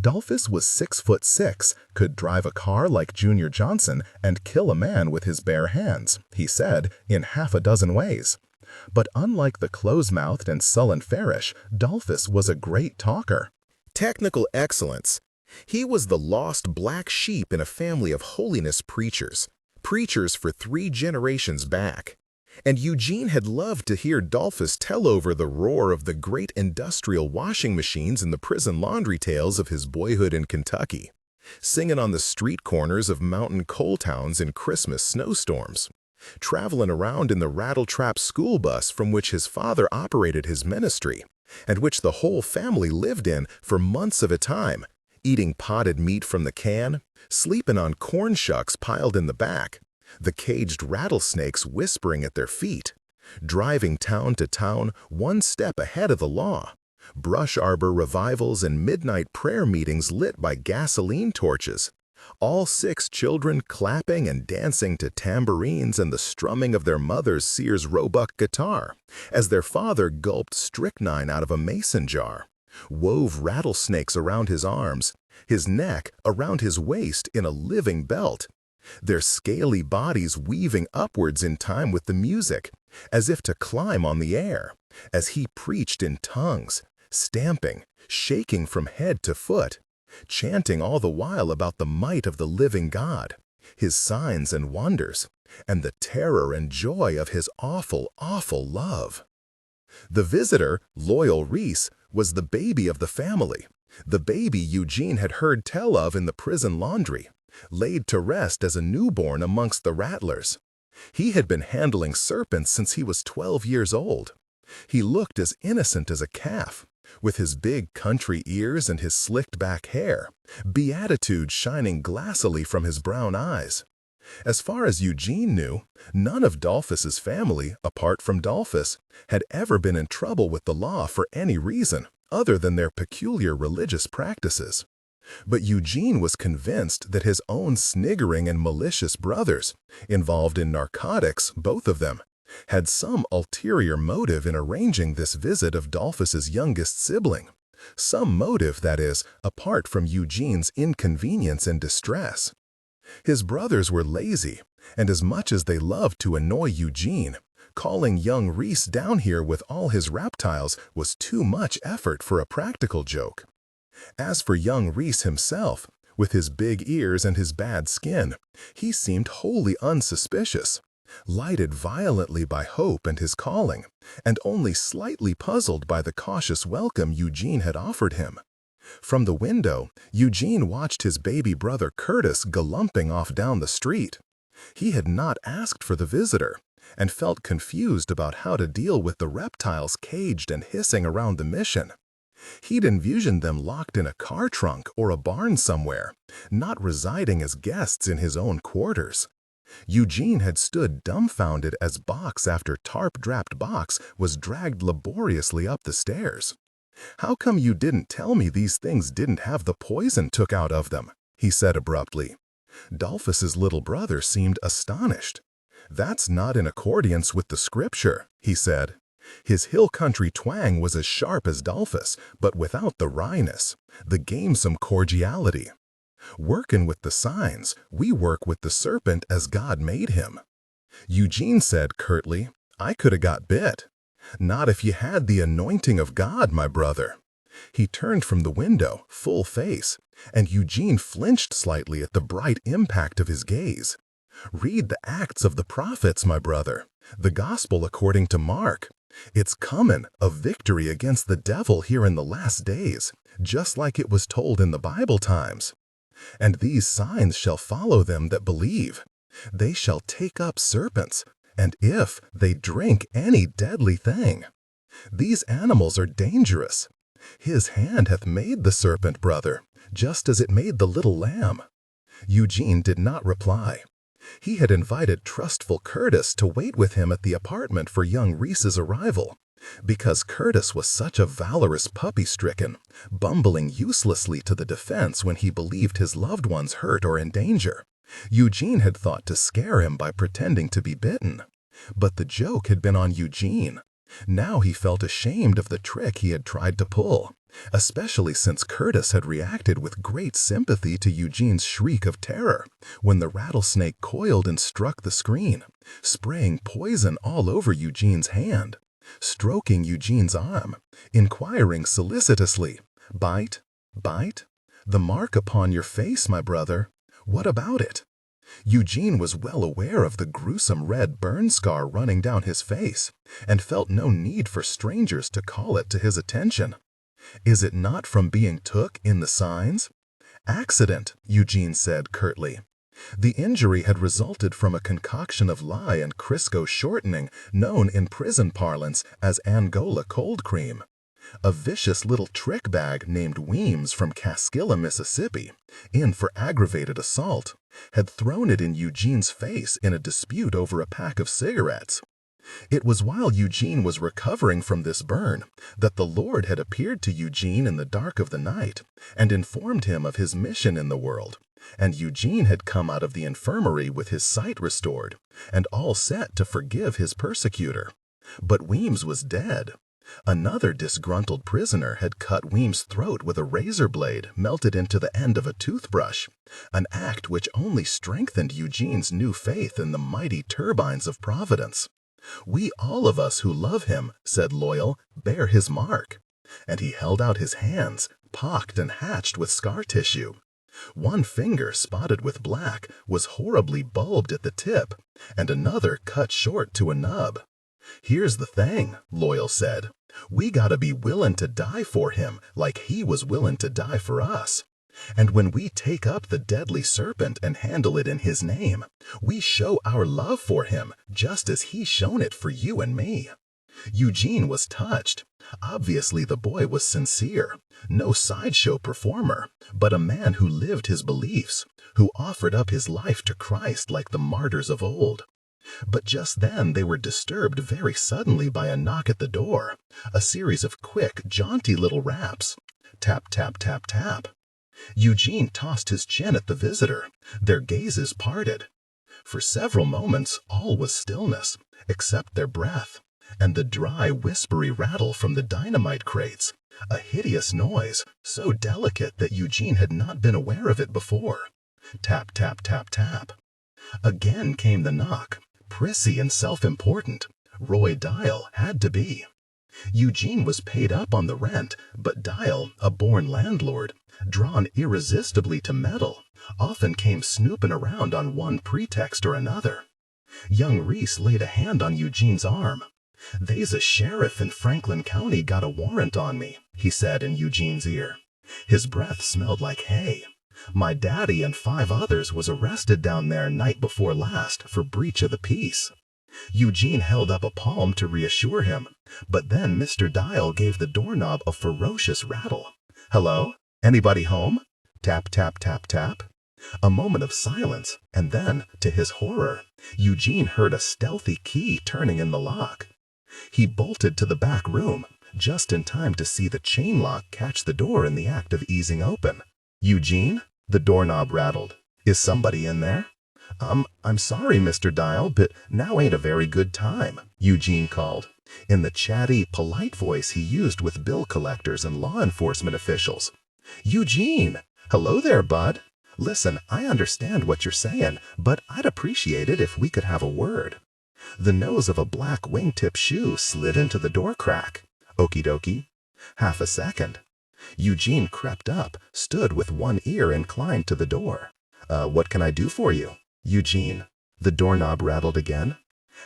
Dolphus was 6'6", could drive a car like Junior Johnson, and kill a man with his bare hands, he said, in half a dozen ways. But unlike the close-mouthed and sullen Farish, Dolphus was a great talker. Technical excellence. He was the lost black sheep in a family of holiness preachers for 3 generations back. And Eugene had loved to hear Dolphus tell over the roar of the great industrial washing machines in the prison laundry tales of his boyhood in Kentucky, singing on the street corners of mountain coal towns in Christmas snowstorms, traveling around in the rattle-trap school bus from which his father operated his ministry, and which the whole family lived in for months at a time, eating potted meat from the can, sleeping on corn shucks piled in the back, the caged rattlesnakes whispering at their feet, driving town to town 1 step ahead of the law, brush arbor revivals and midnight prayer meetings lit by gasoline torches, all 6 children clapping and dancing to tambourines and the strumming of their mother's Sears Roebuck guitar, as their father gulped strychnine out of a mason jar, wove rattlesnakes around his arms, his neck around his waist in a living belt, their scaly bodies weaving upwards in time with the music, as if to climb on the air, as he preached in tongues, stamping, shaking from head to foot, chanting all the while about the might of the living God, his signs and wonders, and the terror and joy of his awful, awful love. The visitor, Loyal Reese, was the baby of the family, the baby Eugene had heard tell of in the prison laundry, laid to rest as a newborn amongst the rattlers. He had been handling serpents since he was 12 years old. He looked as innocent as a calf, with his big country ears and his slicked-back hair, beatitude shining glassily from his brown eyes. As far as Eugene knew, none of Dolphus's family, apart from Dolphus, had ever been in trouble with the law for any reason other than their peculiar religious practices. But Eugene was convinced that his own sniggering and malicious brothers, involved in narcotics, both of them, had some ulterior motive in arranging this visit of Dolphus's youngest sibling, some motive, that is, apart from Eugene's inconvenience and distress. His brothers were lazy, and as much as they loved to annoy Eugene, calling young Reese down here with all his reptiles was too much effort for a practical joke. As for young Reese himself, with his big ears and his bad skin, he seemed wholly unsuspicious, lighted violently by hope and his calling, and only slightly puzzled by the cautious welcome Eugene had offered him. From the window, Eugene watched his baby brother Curtis galumping off down the street. He had not asked for the visitor, and felt confused about how to deal with the reptiles caged and hissing around the mission. He'd envisioned them locked in a car trunk or a barn somewhere, not residing as guests in his own quarters. Eugene had stood dumbfounded as box after tarp-draped box was dragged laboriously up the stairs. "How come you didn't tell me these things didn't have the poison took out of them?" he said abruptly. Dolphus's little brother seemed astonished. "That's not in accordance with the scripture," he said. His hill country twang was as sharp as Dolphus, but without the wryness, the gamesome cordiality. "Workin' with the signs, we work with the serpent as God made him." Eugene said curtly, "I could have got bit." "Not if you had the anointing of God, my brother." He turned from the window, full face, and Eugene flinched slightly at the bright impact of his gaze. "Read the Acts of the Prophets, my brother, the Gospel according to Mark. It's comin', a victory against the devil here in the last days, just like it was told in the Bible times. And these signs shall follow them that believe. They shall take up serpents, and if they drink any deadly thing. These animals are dangerous. His hand hath made the serpent, brother, just as it made the little lamb." Eugene did not reply. He had invited trustful Curtis to wait with him at the apartment for young Reese's arrival, because Curtis was such a valorous puppy-stricken, bumbling uselessly to the defense when he believed his loved ones hurt or in danger. Eugene had thought to scare him by pretending to be bitten. But the joke had been on Eugene. Now he felt ashamed of the trick he had tried to pull, especially since Curtis had reacted with great sympathy to Eugene's shriek of terror when the rattlesnake coiled and struck the screen, spraying poison all over Eugene's hand, stroking Eugene's arm, inquiring solicitously, "Bite? Bite? The mark upon your face, my brother. What about it?" Eugene was well aware of the gruesome red burn scar running down his face, and felt no need for strangers to call it to his attention. "Is it not from being took in the signs?" "Accident," Eugene said curtly. The injury had resulted from a concoction of lye and Crisco shortening known in prison parlance as Angola cold cream. A vicious little trick bag named Weems from Cascilla, Mississippi, in for aggravated assault, had thrown it in Eugene's face in a dispute over a pack of cigarettes. It was while Eugene was recovering from this burn that the Lord had appeared to Eugene in the dark of the night and informed him of his mission in the world, and Eugene had come out of the infirmary with his sight restored and all set to forgive his persecutor. But Weems was dead. Another disgruntled prisoner had cut Weems' throat with a razor blade melted into the end of a toothbrush, an act which only strengthened Eugene's new faith in the mighty turbines of Providence. "We all of us who love him," said Loyal, "bear his mark." And he held out his hands, pocked and hatched with scar tissue. One finger, spotted with black, was horribly bulbed at the tip, and another cut short to a nub. "Here's the thing," Loyal said. "We gotta be willin' to die for him like he was willin' to die for us. And when we take up the deadly serpent and handle it in his name, we show our love for him just as he's shown it for you and me." Eugene was touched. Obviously the boy was sincere, no sideshow performer, but a man who lived his beliefs, who offered up his life to Christ like the martyrs of old. But just then they were disturbed very suddenly by a knock at the door, a series of quick, jaunty little raps. Tap, tap, tap, tap. Eugene tossed his chin at the visitor. Their gazes parted. For several moments all was stillness, except their breath, and the dry, whispery rattle from the dynamite crates, a hideous noise, so delicate that Eugene had not been aware of it before. Tap, tap, tap, tap. Again came the knock, prissy and self-important. Roy Dial had to be. Eugene was paid up on the rent, but Dial, a born landlord, drawn irresistibly to meddle, often came snooping around on one pretext or another. Young Reese laid a hand on Eugene's arm. "They's a sheriff in Franklin County got a warrant on me," he said in Eugene's ear. His breath smelled like hay. "My daddy and 5 others was arrested down there night before last for breach of the peace." Eugene held up a palm to reassure him, but then Mr. Dial gave the doorknob a ferocious rattle. "Hello? Anybody home?" Tap, tap, tap, tap. A moment of silence, and then, to his horror, Eugene heard a stealthy key turning in the lock. He bolted to the back room, just in time to see the chain lock catch the door in the act of easing open. "Eugene?" The doorknob rattled. "Is somebody in there?" I'm sorry, Mr. Dial, but now ain't a very good time," Eugene called, in the chatty, polite voice he used with bill collectors and law enforcement officials. "Eugene! Hello there, bud. Listen, I understand what you're saying, but I'd appreciate it if we could have a word." The nose of a black wingtip shoe slid into the door crack. "Okie dokie." Half a second. Eugene crept up, stood with one ear inclined to the door. What can I do for you?" "Eugene." The doorknob rattled again.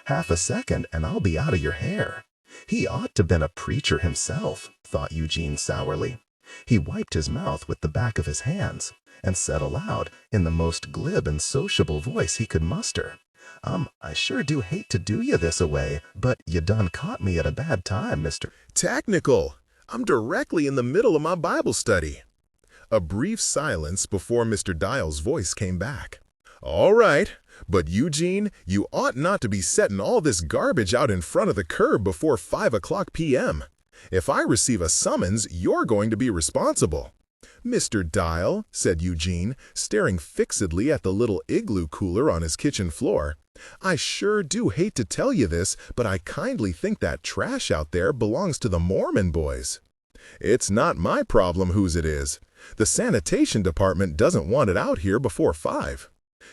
"Half a second and I'll be out of your hair." He ought to been a preacher himself, thought Eugene sourly. He wiped his mouth with the back of his hands and said aloud, in the most glib and sociable voice he could muster, I sure do hate to do you this away, but you done caught me at a bad time, Mr. Technical. I'm directly in the middle of my Bible study." A brief silence before Mr. Dial's voice came back. "All right, but Eugene, you ought not to be setting all this garbage out in front of the curb before 5 o'clock p.m. If I receive a summons, you're going to be responsible." "Mr. Dial," said Eugene, staring fixedly at the little igloo cooler on his kitchen floor, "I sure do hate to tell you this, but I kindly think that trash out there belongs to the Mormon boys." "It's not my problem whose it is. The sanitation department doesn't want it out here before 5.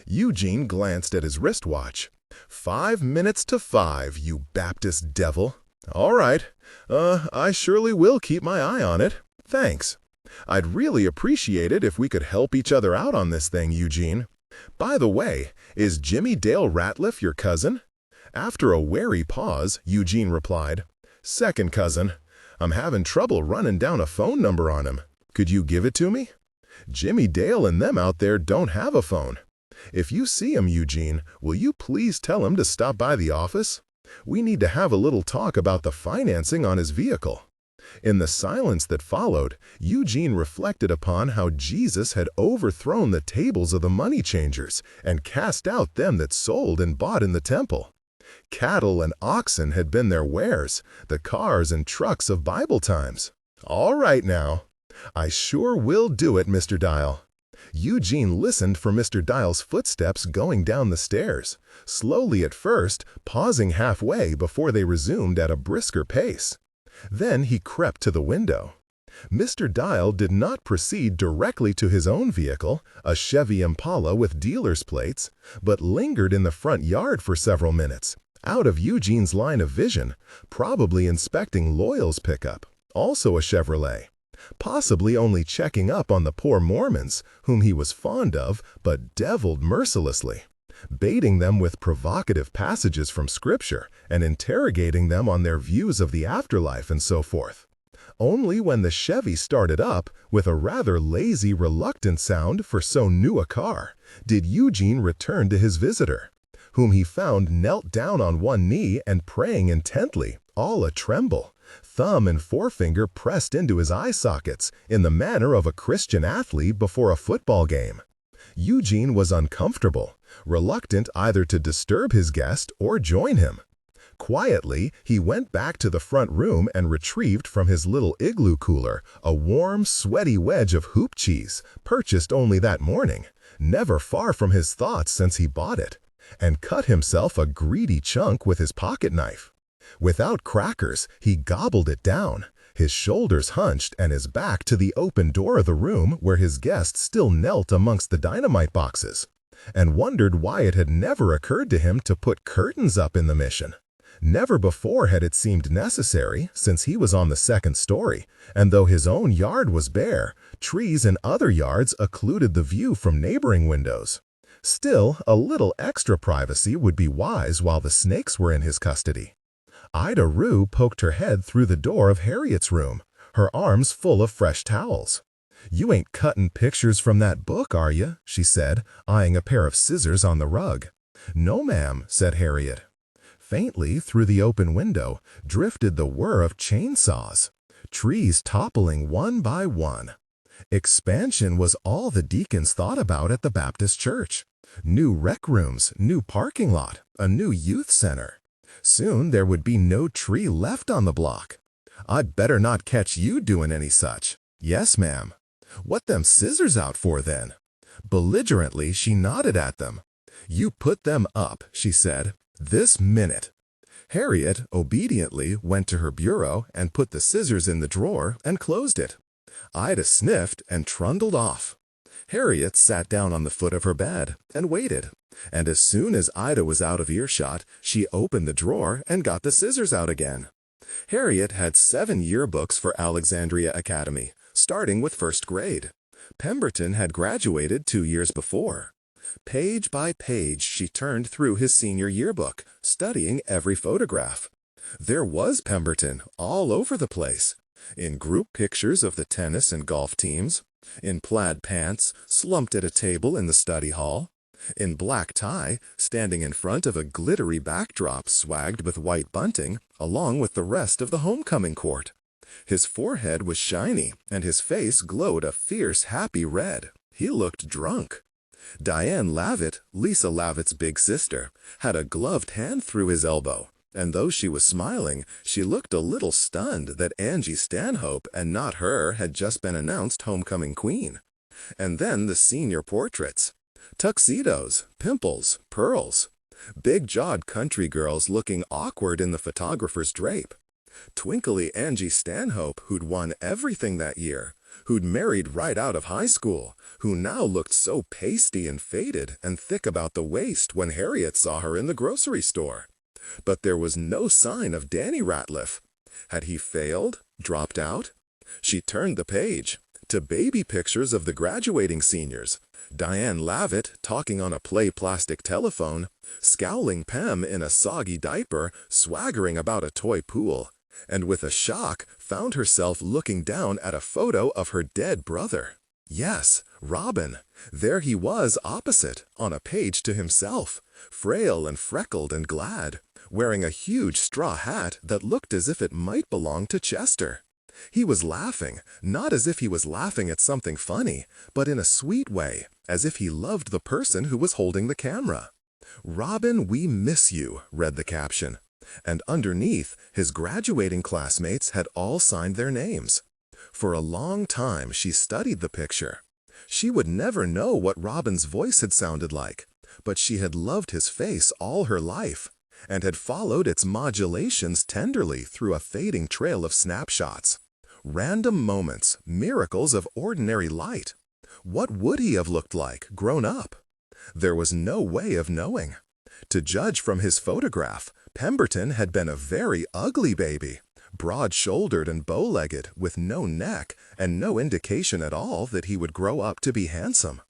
Eugene glanced at his wristwatch. 5 minutes to 5, you Baptist devil. "All right. I surely will keep my eye on it. Thanks. I'd really appreciate it if we could help each other out on this thing, Eugene. By the way, is Jimmy Dale Ratliff your cousin?" After a wary pause, Eugene replied, "Second cousin. I'm having trouble running down a phone number on him. Could you give it to me? Jimmy Dale and them out there don't have a phone. If you see him, Eugene, will you please tell him to stop by the office? We need to have a little talk about the financing on his vehicle." In the silence that followed, Eugene reflected upon how Jesus had overthrown the tables of the money changers and cast out them that sold and bought in the temple. Cattle and oxen had been their wares, the cars and trucks of Bible times. "All right now. I sure will do it, Mr. Dial." Eugene listened for Mr. Dial's footsteps going down the stairs, slowly at first, pausing halfway before they resumed at a brisker pace. Then he crept to the window. Mr. Dial did not proceed directly to his own vehicle, a Chevy Impala with dealer's plates, but lingered in the front yard for several minutes, out of Eugene's line of vision, probably inspecting Loyal's pickup, also a Chevrolet, possibly only checking up on the poor Mormons, whom he was fond of but deviled mercilessly, baiting them with provocative passages from Scripture and interrogating them on their views of the afterlife and so forth. Only when the Chevy started up, with a rather lazy, reluctant sound for so new a car, did Eugene return to his visitor, whom he found knelt down on one knee and praying intently, all a-tremble, thumb and forefinger pressed into his eye sockets in the manner of a Christian athlete before a football game. Eugene was uncomfortable, reluctant either to disturb his guest or join him. Quietly, he went back to the front room and retrieved from his little igloo cooler a warm, sweaty wedge of hoop cheese, purchased only that morning, never far from his thoughts since he bought it, and cut himself a greedy chunk with his pocket knife. Without crackers, he gobbled it down, his shoulders hunched and his back to the open door of the room where his guest still knelt amongst the dynamite boxes, and wondered why it had never occurred to him to put curtains up in the mission. Never before had it seemed necessary, since he was on the second story, and though his own yard was bare, trees in other yards occluded the view from neighboring windows. Still, a little extra privacy would be wise while the snakes were in his custody. Ida Rue poked her head through the door of Harriet's room, her arms full of fresh towels. "You ain't cutting pictures from that book, are you?" she said, eyeing a pair of scissors on the rug. "No, ma'am," said Harriet. Faintly through the open window drifted the whir of chainsaws, trees toppling one by one. Expansion was all the deacons thought about at the Baptist church. New rec rooms, new parking lot, a new youth center. Soon there would be no tree left on the block. "I'd better not catch you doing any such." "Yes, ma'am." "What them scissors out for, then?" Belligerently, she nodded at them. "You put them up," she said, "this minute." Harriet obediently went to her bureau and put the scissors in the drawer and closed it. Ida sniffed and trundled off. Harriet sat down on the foot of her bed and waited, and as soon as Ida was out of earshot, she opened the drawer and got the scissors out again. Harriet had 7 yearbooks for Alexandria Academy, starting with 1st grade. Pemberton had graduated 2 years before. Page by page, she turned through his senior yearbook, studying every photograph. There was Pemberton all over the place, in group pictures of the tennis and golf teams, in plaid pants, slumped at a table in the study hall, in black tie, standing in front of a glittery backdrop swagged with white bunting, along with the rest of the homecoming court. His forehead was shiny, and his face glowed a fierce, happy red. He looked drunk. Diane Lavitt, Lisa Lavitt's big sister, had a gloved hand through his elbow, and though she was smiling, she looked a little stunned that Angie Stanhope and not her had just been announced homecoming queen. And then the senior portraits. Tuxedos, pimples, pearls. Big-jawed country girls looking awkward in the photographer's drape. Twinkly Angie Stanhope, who'd won everything that year, who'd married right out of high school, who now looked so pasty and faded and thick about the waist when Harriet saw her in the grocery store. But there was no sign of Danny Ratliff. Had he failed? Dropped out? She turned the page to baby pictures of the graduating seniors. Diane Lavitt talking on a play plastic telephone, scowling Pem in a soggy diaper, swaggering about a toy pool, and with a shock found herself looking down at a photo of her dead brother. Yes, Robin. There he was opposite, on a page to himself, frail and freckled and glad, wearing a huge straw hat that looked as if it might belong to Chester. He was laughing, not as if he was laughing at something funny, but in a sweet way, as if he loved the person who was holding the camera. "Robin, we miss you," read the caption. And underneath, his graduating classmates had all signed their names. For a long time, she studied the picture. She would never know what Robin's voice had sounded like, but she had loved his face all her life, and had followed its modulations tenderly through a fading trail of snapshots. Random moments, miracles of ordinary light. What would he have looked like, grown up? There was no way of knowing. To judge from his photograph, Pemberton had been a very ugly baby, broad-shouldered and bow-legged, with no neck, and no indication at all that he would grow up to be handsome.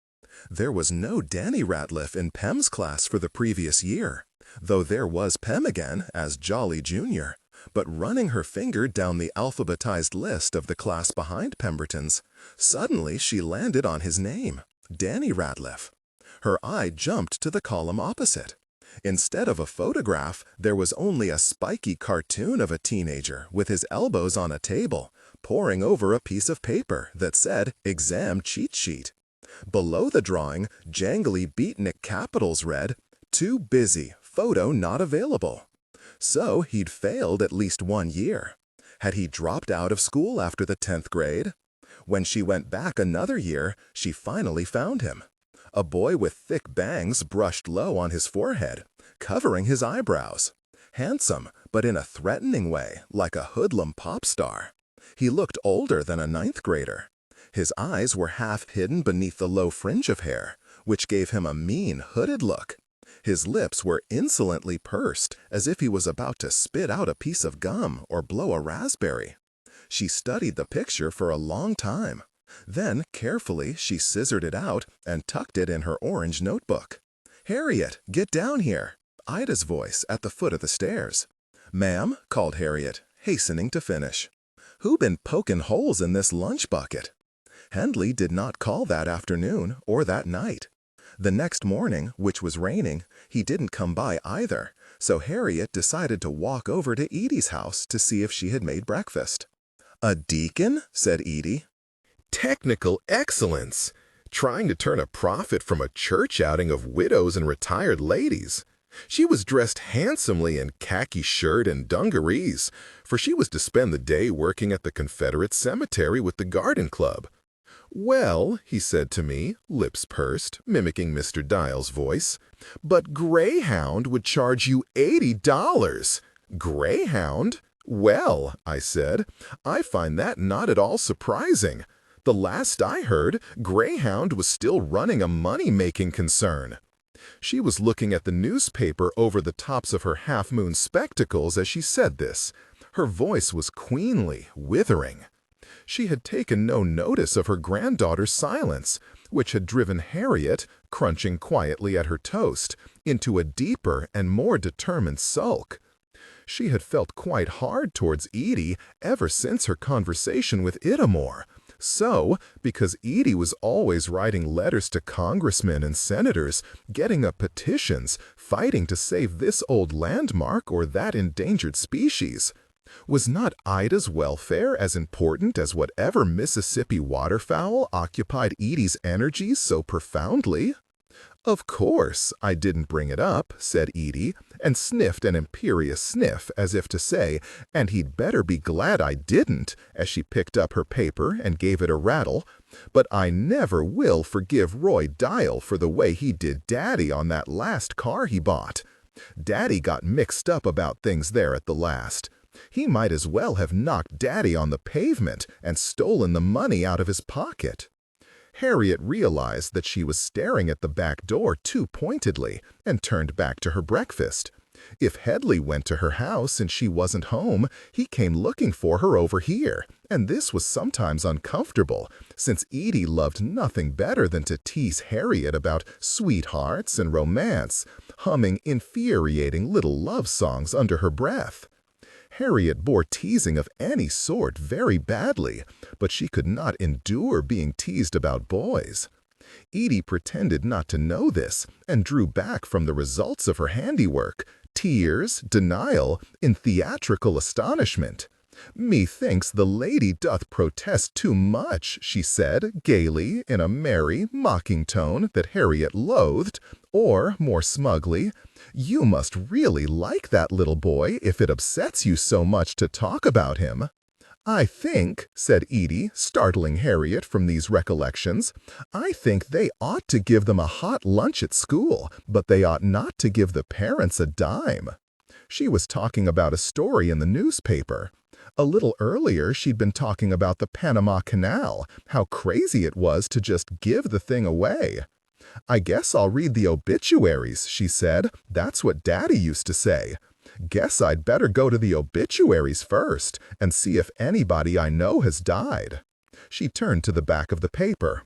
There was no Danny Ratliff in Pem's class for the previous year, though there was Pem again as Jolly Jr., but running her finger down the alphabetized list of the class behind Pemberton's, suddenly she landed on his name, Danny Ratliff. Her eye jumped to the column opposite. Instead of a photograph, there was only a spiky cartoon of a teenager with his elbows on a table, poring over a piece of paper that said, "Exam Cheat Sheet." Below the drawing, jangly beatnik capitals read, "Too busy, photo not available." So he'd failed at least 1 year. Had he dropped out of school after the 10th grade? When she went back another year, she finally found him. A boy with thick bangs brushed low on his forehead, covering his eyebrows. Handsome, but in a threatening way, like a hoodlum pop star. He looked older than a 9th grader. His eyes were half hidden beneath the low fringe of hair, which gave him a mean, hooded look. His lips were insolently pursed, as if he was about to spit out a piece of gum or blow a raspberry. She studied the picture for a long time. Then, carefully, she scissored it out and tucked it in her orange notebook. "Harriet, get down here!" Ida's voice at the foot of the stairs. "Ma'am," called Harriet, hastening to finish. "Who been poking holes in this lunch bucket?" Hendley did not call that afternoon or that night. The next morning, which was raining, he didn't come by either, so Harriet decided to walk over to Edie's house to see if she had made breakfast. "A deacon?" said Edie. Technical excellence! Trying to turn a profit from a church outing of widows and retired ladies. She was dressed handsomely in khaki shirt and dungarees, for she was to spend the day working at the Confederate cemetery with the Garden Club. "Well," he said to me, lips pursed, mimicking Mr. Dial's voice, "but Greyhound would charge you $80. Greyhound? Well," I said, "I find that not at all surprising. The last I heard, Greyhound was still running a money-making concern." She was looking at the newspaper over the tops of her half-moon spectacles as she said this. Her voice was queenly, withering. She had taken no notice of her granddaughter's silence, which had driven Harriet, crunching quietly at her toast, into a deeper and more determined sulk. She had felt quite hard towards Edie ever since her conversation with Itamor. So, because Edie was always writing letters to congressmen and senators, getting up petitions, fighting to save this old landmark or that endangered species, was not Ida's welfare as important as whatever Mississippi waterfowl occupied Edie's energies so profoundly? "Of course, I didn't bring it up," said Edie, and sniffed an imperious sniff as if to say, "And he'd better be glad I didn't," as she picked up her paper and gave it a rattle. "But I never will forgive Roy Dial for the way he did Daddy on that last car he bought. Daddy got mixed up about things there at the last. He might as well have knocked Daddy on the pavement and stolen the money out of his pocket." Harriet realized that she was staring at the back door too pointedly and turned back to her breakfast. If Headley went to her house and she wasn't home, he came looking for her over here, and this was sometimes uncomfortable, since Edie loved nothing better than to tease Harriet about sweethearts and romance, humming infuriating little love songs under her breath. Harriet bore teasing of any sort very badly, but she could not endure being teased about boys. Edie pretended not to know this and drew back from the results of her handiwork, tears, denial, in theatrical astonishment. "Methinks the lady doth protest too much," she said, gaily, in a merry, mocking tone that Harriet loathed, or, more smugly, "You must really like that little boy if it upsets you so much to talk about him." "I think," said Edie, startling Harriet from these recollections, "I think they ought to give them a hot lunch at school, but they ought not to give the parents a dime." She was talking about a story in the newspaper. A little earlier, she'd been talking about the Panama Canal, how crazy it was to just give the thing away. "I guess I'll read the obituaries," she said. "That's what Daddy used to say. Guess I'd better go to the obituaries first and see if anybody I know has died." She turned to the back of the paper.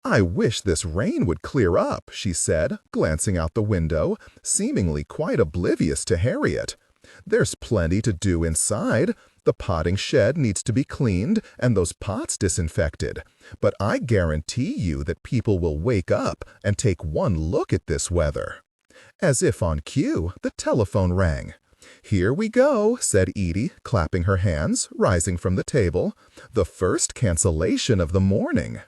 "I wish this rain would clear up," she said, glancing out the window, seemingly quite oblivious to Harriet. "There's plenty to do inside. The potting shed needs to be cleaned and those pots disinfected. But I guarantee you that people will wake up and take one look at this weather." As if on cue, the telephone rang. "Here we go," said Edie, clapping her hands, rising from the table. "The first cancellation of the morning."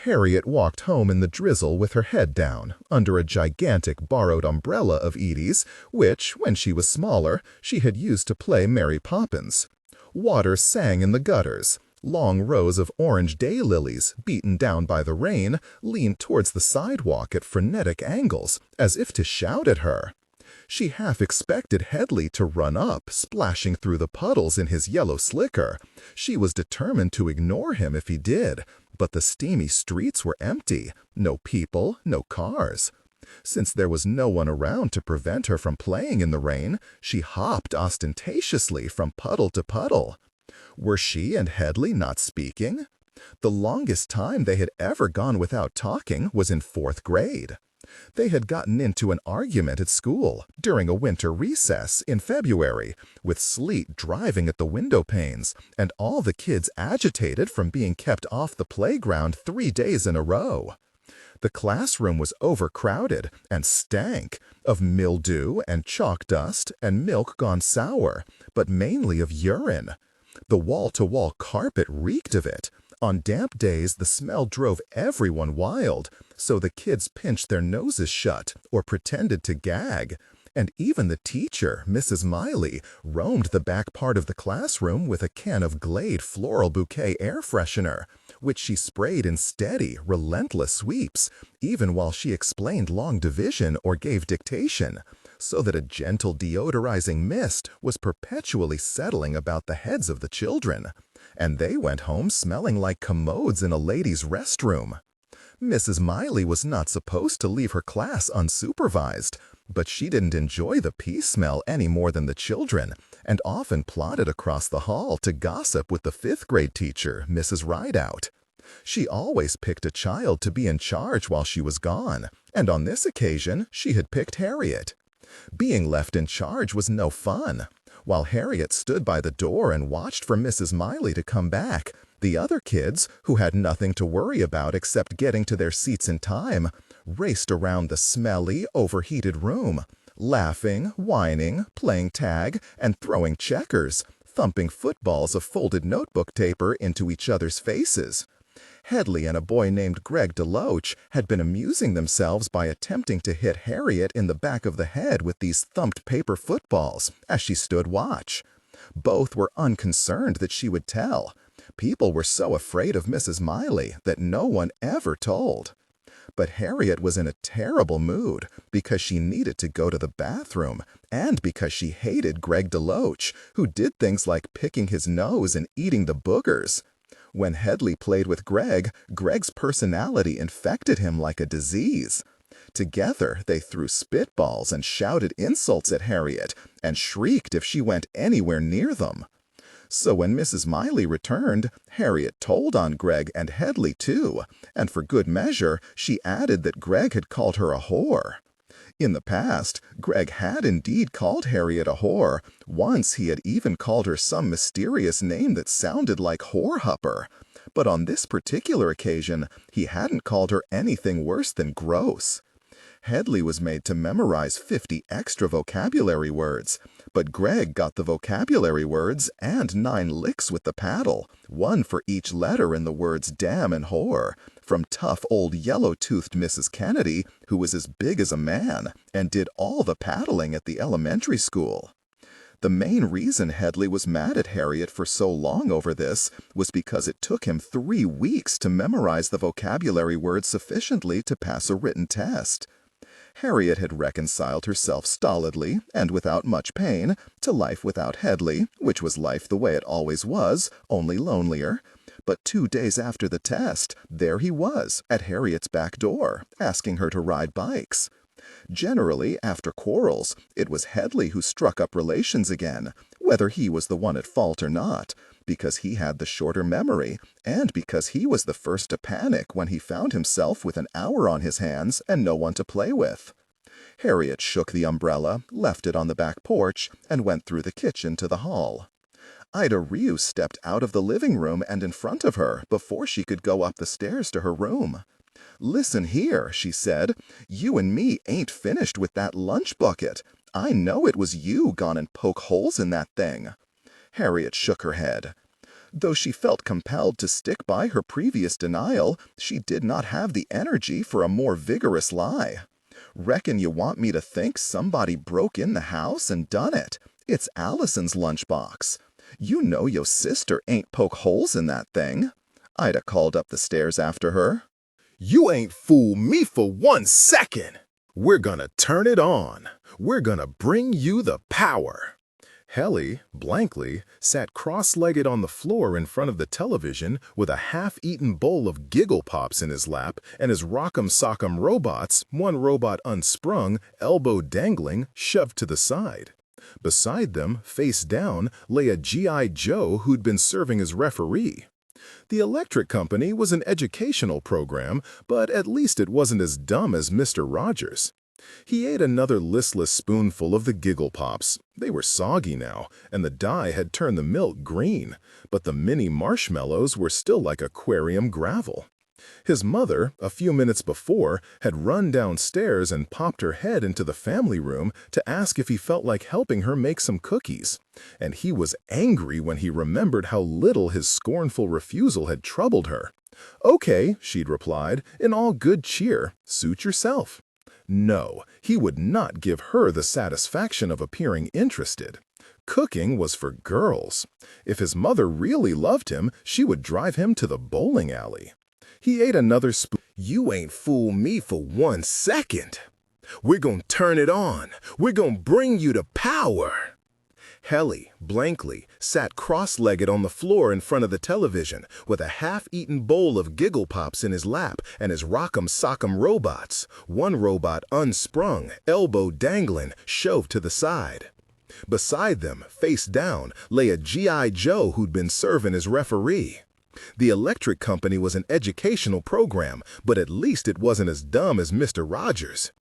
Harriet walked home in the drizzle with her head down, under a gigantic borrowed umbrella of Edie's, which, when she was smaller, she had used to play Mary Poppins. Water sang in the gutters. Long rows of orange daylilies, beaten down by the rain, leaned towards the sidewalk at frenetic angles, as if to shout at her. She half expected Headley to run up, splashing through the puddles in his yellow slicker. She was determined to ignore him if he did, but the steamy streets were empty, no people, no cars. Since there was no one around to prevent her from playing in the rain, she hopped ostentatiously from puddle to puddle. Were she and Headley not speaking? The longest time they had ever gone without talking was in 4th grade. They had gotten into an argument at school during a winter recess in February, with sleet driving at the window panes, and all the kids agitated from being kept off the playground 3 days in a row. The classroom was overcrowded and stank of mildew and chalk dust and milk gone sour, but mainly of urine. The wall-to-wall carpet reeked of it. On damp days, the smell drove everyone wild, so the kids pinched their noses shut or pretended to gag. And even the teacher, Mrs. Miley, roamed the back part of the classroom with a can of Glade Floral Bouquet air freshener, which she sprayed in steady, relentless sweeps, even while she explained long division or gave dictation, so that a gentle deodorizing mist was perpetually settling about the heads of the children, and they went home smelling like commodes in a ladies' restroom. Mrs. Miley was not supposed to leave her class unsupervised, but she didn't enjoy the pea smell any more than the children, and often plodded across the hall to gossip with the fifth-grade teacher, Mrs. Rideout. She always picked a child to be in charge while she was gone, and on this occasion she had picked Harriet. Being left in charge was no fun. While Harriet stood by the door and watched for Mrs. Miley to come back, the other kids, who had nothing to worry about except getting to their seats in time, raced around the smelly, overheated room, laughing, whining, playing tag, and throwing checkers, thumping footballs of folded notebook taper into each other's faces. Headley and a boy named Greg DeLoach had been amusing themselves by attempting to hit Harriet in the back of the head with these thumped paper footballs as she stood watch. Both were unconcerned that she would tell. People were so afraid of Mrs. Miley that no one ever told. But Harriet was in a terrible mood because she needed to go to the bathroom and because she hated Greg DeLoach, who did things like picking his nose and eating the boogers. When Headley played with Greg, Greg's personality infected him like a disease. Together, they threw spitballs and shouted insults at Harriet and shrieked if she went anywhere near them. So when Mrs. Miley returned, Harriet told on Greg and Headley too, and for good measure, she added that Greg had called her a whore. In the past, Greg had indeed called Harriet a whore. Once he had even called her some mysterious name that sounded like whorehupper. But on this particular occasion, he hadn't called her anything worse than gross. Headley was made to memorize 50 extra vocabulary words, but Greg got the vocabulary words and 9 licks with the paddle, one for each letter in the words damn and whore, from tough old yellow-toothed Mrs. Kennedy, who was as big as a man, and did all the paddling at the elementary school. The main reason Headley was mad at Harriet for so long over this was because it took him 3 weeks to memorize the vocabulary words sufficiently to pass a written test. Harriet had reconciled herself stolidly, and without much pain, to life without Headley, which was life the way it always was, only lonelier. But 2 days after the test, there he was, at Harriet's back door, asking her to ride bikes. Generally, after quarrels, it was Headley who struck up relations again, whether he was the one at fault or not, because he had the shorter memory, and because he was the first to panic when he found himself with an hour on his hands and no one to play with. Harriet shook the umbrella, left it on the back porch, and went through the kitchen to the hall. Ida Ryu stepped out of the living room and in front of her before she could go up the stairs to her room. "Listen here," she said, "you and me ain't finished with that lunch bucket. I know it was you gone and poke holes in that thing." Harriet shook her head. Though she felt compelled to stick by her previous denial, she did not have the energy for a more vigorous lie. "Reckon you want me to think somebody broke in the house and done it. It's Allison's lunchbox. You know your sister ain't poke holes in that thing." Ida called up the stairs after her. You ain't fool me for 1 second. We're gonna turn it on. We're gonna bring you the power. Helly, blankly, sat cross-legged on the floor in front of the television with a half-eaten bowl of Giggle Pops in his lap and his Rock'em Sock'em robots, one robot unsprung, elbow dangling, shoved to the side. Beside them, face down, lay a G.I. Joe who'd been serving as referee. The electric company was an educational program, but at least it wasn't as dumb as Mr. Rogers. He ate another listless spoonful of the Giggle Pops. They were soggy now, and the dye had turned the milk green, but the mini marshmallows were still like aquarium gravel. His mother, a few minutes before, had run downstairs and popped her head into the family room to ask if he felt like helping her make some cookies. And he was angry when he remembered how little his scornful refusal had troubled her. "Okay," she'd replied, in all good cheer, "suit yourself." No, he would not give her the satisfaction of appearing interested. Cooking was for girls. If his mother really loved him, she would drive him to the bowling alley. He ate another spoon. "You ain't fool me for 1 second. We're gonna turn it on. We're gonna bring you to power." Helly, blankly, sat cross-legged on the floor in front of the television with a half-eaten bowl of Giggle Pops in his lap and his Rock'em Sock'em robots, one robot unsprung, elbow dangling, shoved to the side. Beside them, face down, lay a G.I. Joe who'd been serving as referee. The electric company was an educational program, but at least it wasn't as dumb as Mr. Rogers.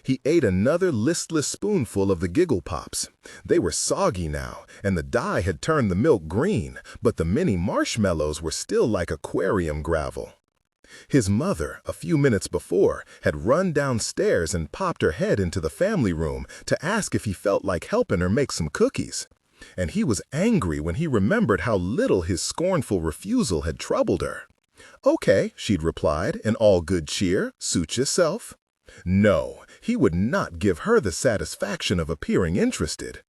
He ate another listless spoonful of the Giggle Pops. They were soggy now, and the dye had turned the milk green, but the mini marshmallows were still like aquarium gravel. His mother, a few minutes before, had run downstairs and popped her head into the family room to ask if he felt like helping her make some cookies. And he was angry when he remembered how little his scornful refusal had troubled her. "Okay," she'd replied, in all good cheer, "suit yourself." No, he would not give her the satisfaction of appearing interested.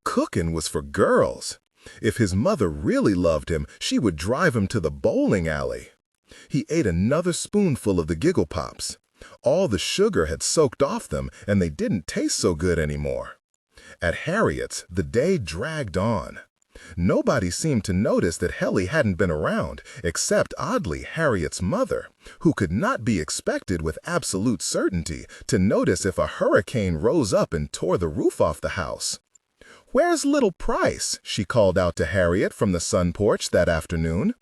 Cooking was for girls. If his mother really loved him, she would drive him to the bowling alley. He ate another spoonful of the Giggle Pops. All the sugar had soaked off them, and they didn't taste so good anymore. At Harriet's, the day dragged on. Nobody seemed to notice that Helly hadn't been around, except, oddly, Harriet's mother, who could not be expected with absolute certainty to notice if a hurricane rose up and tore the roof off the house. "Where's little Price?" she called out to Harriet from the sun porch that afternoon.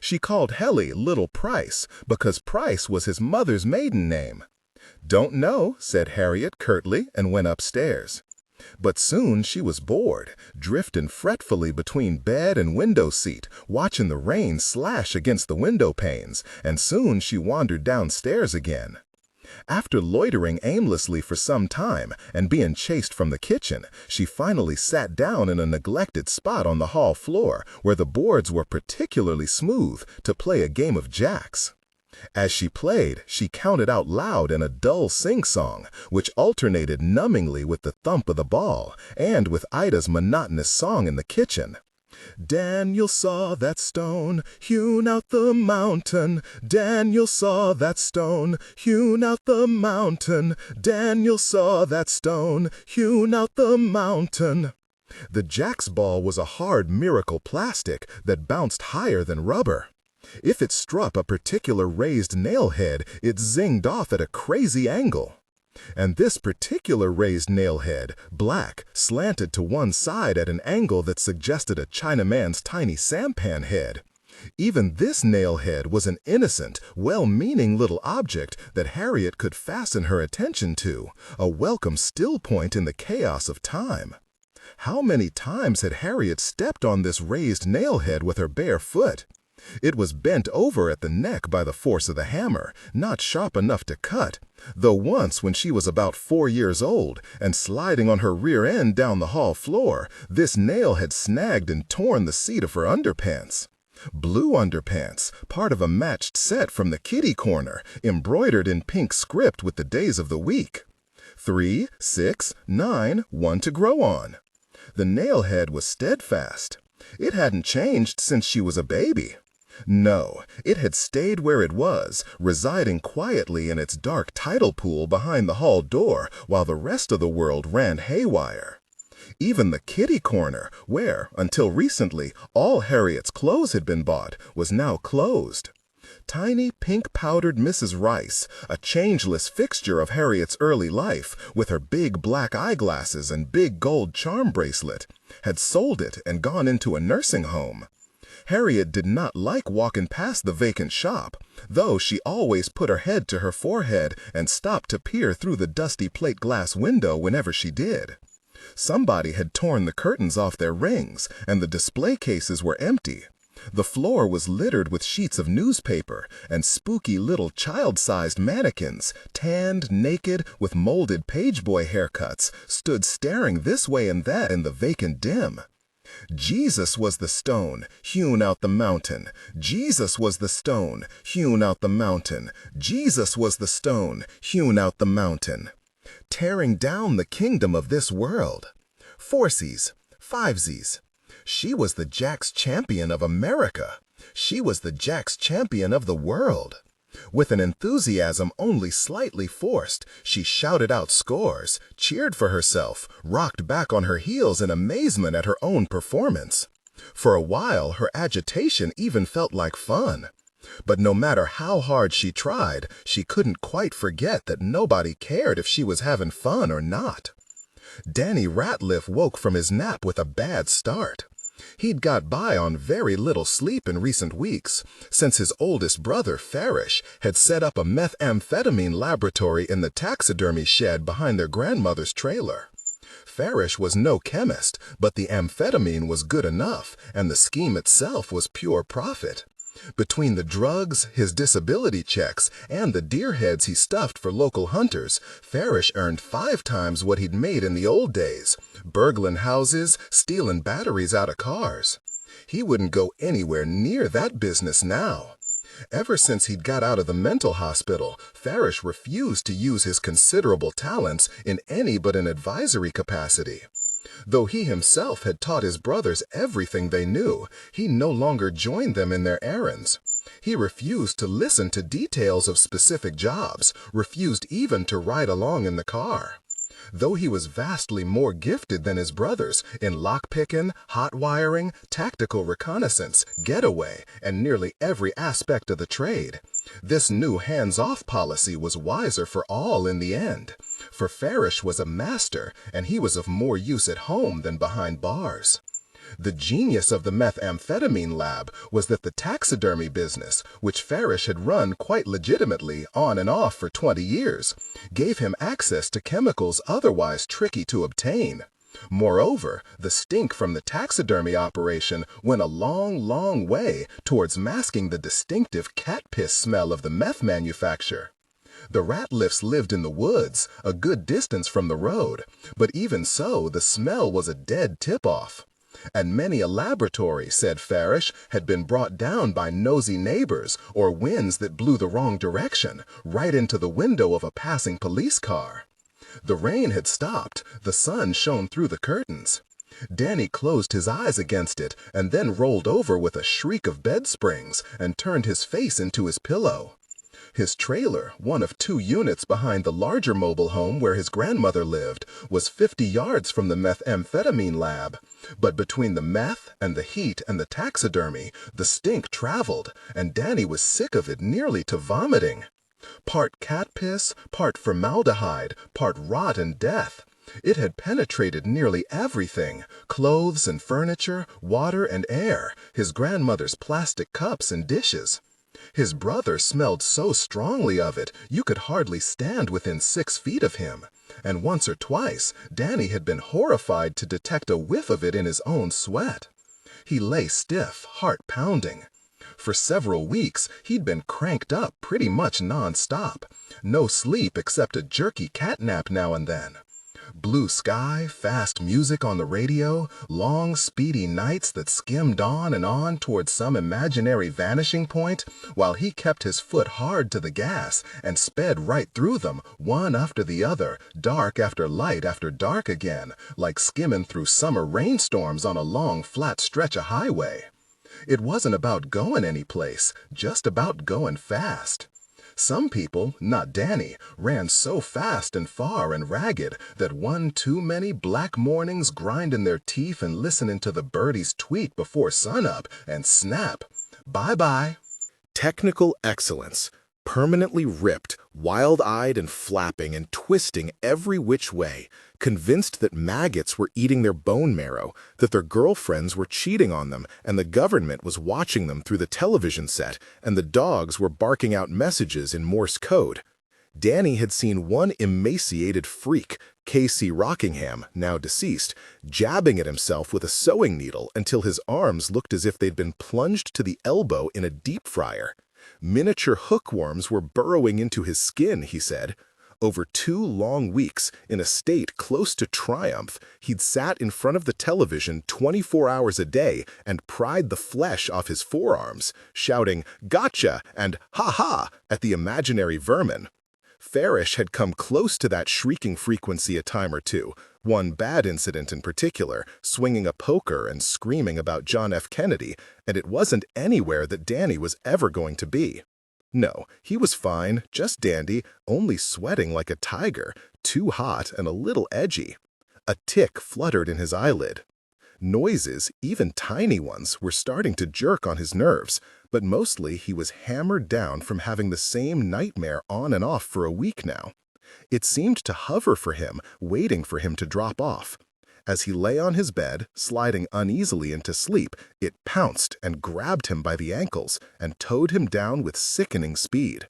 She called Helly Little Price because Price was his mother's maiden name. "Don't know," said Harriet curtly, and went upstairs. But soon she was bored, drifting fretfully between bed and window seat, watching the rain slash against the window panes, and soon she wandered downstairs again. After loitering aimlessly for some time and being chased from the kitchen, she finally sat down in a neglected spot on the hall floor, where the boards were particularly smooth, to play a game of jacks. As she played, she counted out loud in a dull sing-song, which alternated numbingly with the thump of the ball and with Ida's monotonous song in the kitchen. "Daniel saw that stone, hewn out the mountain. Daniel saw that stone, hewn out the mountain. Daniel saw that stone, hewn out the mountain." The jack's ball was a hard miracle plastic that bounced higher than rubber. If it struck a particular raised nail head, it zinged off at a crazy angle. And this particular raised nail head, black, slanted to one side at an angle that suggested a Chinaman's tiny sampan head. Even this nail head was an innocent, well-meaning little object that Harriet could fasten her attention to, a welcome still point in the chaos of time. How many times had Harriet stepped on this raised nail head with her bare foot? It was bent over at the neck by the force of the hammer, not sharp enough to cut, though once when she was about 4 years old and sliding on her rear end down the hall floor, this nail had snagged and torn the seat of her underpants. Blue underpants, part of a matched set from the kitty corner, embroidered in pink script with the days of the week. 3, 6, 9, 1 to grow on. The nail head was steadfast. It hadn't changed since she was a baby. No, it had stayed where it was, residing quietly in its dark tidal pool behind the hall door while the rest of the world ran haywire. Even the kitty corner, where, until recently, all Harriet's clothes had been bought, was now closed. Tiny pink-powdered Mrs. Rice, a changeless fixture of Harriet's early life, with her big black eyeglasses and big gold charm bracelet, had sold it and gone into a nursing home. Harriet did not like walking past the vacant shop, though she always put her head to her forehead and stopped to peer through the dusty plate glass window whenever she did. Somebody had torn the curtains off their rings, and the display cases were empty. The floor was littered with sheets of newspaper, and spooky little child-sized mannequins, tanned, naked, with molded pageboy haircuts, stood staring this way and that in the vacant dim. Jesus was the stone, hewn out the mountain. Jesus was the stone, hewn out the mountain. Jesus was the stone, hewn out the mountain. Tearing down the kingdom of this world. Foursies, fivesies. She was the Jack's champion of America. She was the Jack's champion of the world. With an enthusiasm only slightly forced, she shouted out scores, cheered for herself, rocked back on her heels in amazement at her own performance. For a while, her agitation even felt like fun. But no matter how hard she tried, she couldn't quite forget that nobody cared if she was having fun or not. Danny Ratliff woke from his nap with a bad start. He'd got by on very little sleep in recent weeks, since his oldest brother, Farish, had set up a methamphetamine laboratory in the taxidermy shed behind their grandmother's trailer. Farish was no chemist, but the amphetamine was good enough, and the scheme itself was pure profit. Between the drugs, his disability checks, and the deer heads he stuffed for local hunters, Farish earned 5 times what he'd made in the old days, burgling houses, stealing batteries out of cars. He wouldn't go anywhere near that business now. Ever since he'd got out of the mental hospital, Farish refused to use his considerable talents in any but an advisory capacity. Though he himself had taught his brothers everything they knew, he no longer joined them in their errands. He refused to listen to details of specific jobs, refused even to ride along in the car. Though he was vastly more gifted than his brothers in lockpicking, hot wiring, tactical reconnaissance, getaway, and nearly every aspect of the trade, this new hands-off policy was wiser for all in the end. For Farish was a master, and he was of more use at home than behind bars. The genius of the methamphetamine lab was that the taxidermy business, which Farish had run quite legitimately on and off for 20 years, gave him access to chemicals otherwise tricky to obtain. Moreover, the stink from the taxidermy operation went a long, long way towards masking the distinctive cat piss smell of the meth manufacture. The Ratliffs lived in the woods, a good distance from the road, but even so, the smell was a dead tip-off. And many a laboratory, said Farish, had been brought down by nosy neighbors or winds that blew the wrong direction, right into the window of a passing police car. The rain had stopped, the sun shone through the curtains. Danny closed his eyes against it and then rolled over with a shriek of bed springs and turned his face into his pillow. His trailer, one of 2 units behind the larger mobile home where his grandmother lived, was 50 yards from the methamphetamine lab. But between the meth and the heat and the taxidermy, the stink traveled, and Danny was sick of it nearly to vomiting. Part cat piss, part formaldehyde, part rot and death. It had penetrated nearly everything, clothes and furniture, water and air, his grandmother's plastic cups and dishes. His brother smelled so strongly of it, you could hardly stand within 6 feet of him. And once or twice, Danny had been horrified to detect a whiff of it in his own sweat. He lay stiff, heart pounding. For several weeks, he'd been cranked up pretty much non-stop. No sleep except a jerky catnap now and then. Blue sky, fast music on the radio, long, speedy nights that skimmed on and on towards some imaginary vanishing point, while he kept his foot hard to the gas and sped right through them, one after the other, dark after light after dark again, like skimming through summer rainstorms on a long, flat stretch of highway. It wasn't about going anyplace, just about going fast. Some people, not Danny, ran so fast and far and ragged that one too many black mornings grinding their teeth and listening to the birdies tweet before sunup and snap, bye-bye. Technical excellence, permanently ripped, wild-eyed and flapping and twisting every which way, convinced that maggots were eating their bone marrow, that their girlfriends were cheating on them, and the government was watching them through the television set, and the dogs were barking out messages in Morse code. Danny had seen one emaciated freak, Casey Rockingham, now deceased, jabbing at himself with a sewing needle until his arms looked as if they'd been plunged to the elbow in a deep fryer. Miniature hookworms were burrowing into his skin, he said. Over 2 long weeks, in a state close to triumph, he'd sat in front of the television 24 hours a day and pried the flesh off his forearms, shouting, "Gotcha!" and "Ha-ha!" at the imaginary vermin. Farish had come close to that shrieking frequency a time or two, one bad incident in particular, swinging a poker and screaming about John F. Kennedy, and it wasn't anywhere that Danny was ever going to be. No, he was fine, just dandy, only sweating like a tiger, too hot and a little edgy. A tick fluttered in his eyelid. Noises, even tiny ones, were starting to jerk on his nerves, but mostly he was hammered down from having the same nightmare on and off for a week now. It seemed to hover for him, waiting for him to drop off. As he lay on his bed, sliding uneasily into sleep, it pounced and grabbed him by the ankles and towed him down with sickening speed.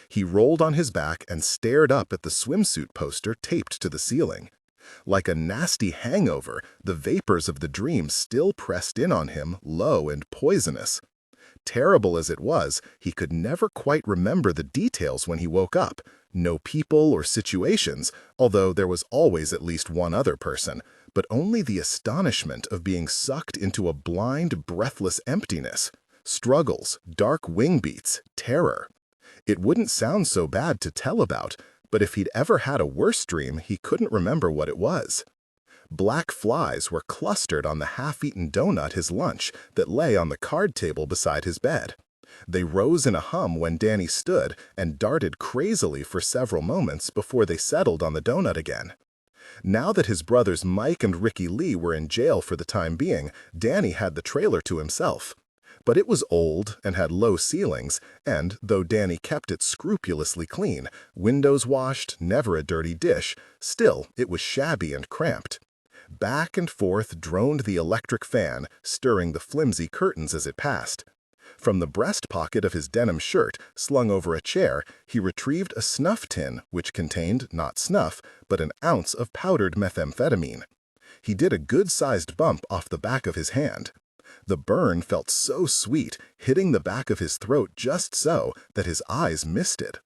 He rolled on his back and stared up at the swimsuit poster taped to the ceiling. Like a nasty hangover, the vapors of the dream still pressed in on him, low and poisonous. Terrible as it was, he could never quite remember the details when he woke up. No people or situations, although there was always at least one other person, but only the astonishment of being sucked into a blind, breathless emptiness. Struggles, dark wing beats, terror. It wouldn't sound so bad to tell about, but if he'd ever had a worse dream, he couldn't remember what it was. Black flies were clustered on the half-eaten donut, his lunch, that lay on the card table beside his bed. They rose in a hum when Danny stood and darted crazily for several moments before they settled on the donut again. Now that his brothers Mike and Ricky Lee were in jail for the time being, Danny had the trailer to himself. But it was old and had low ceilings, and, though Danny kept it scrupulously clean, windows washed, never a dirty dish, still it was shabby and cramped. Back and forth droned the electric fan, stirring the flimsy curtains as it passed. From the breast pocket of his denim shirt, slung over a chair, he retrieved a snuff tin which contained not snuff, but an ounce of powdered methamphetamine. He did a good-sized bump off the back of his hand. The burn felt so sweet, hitting the back of his throat just so that his eyes misted.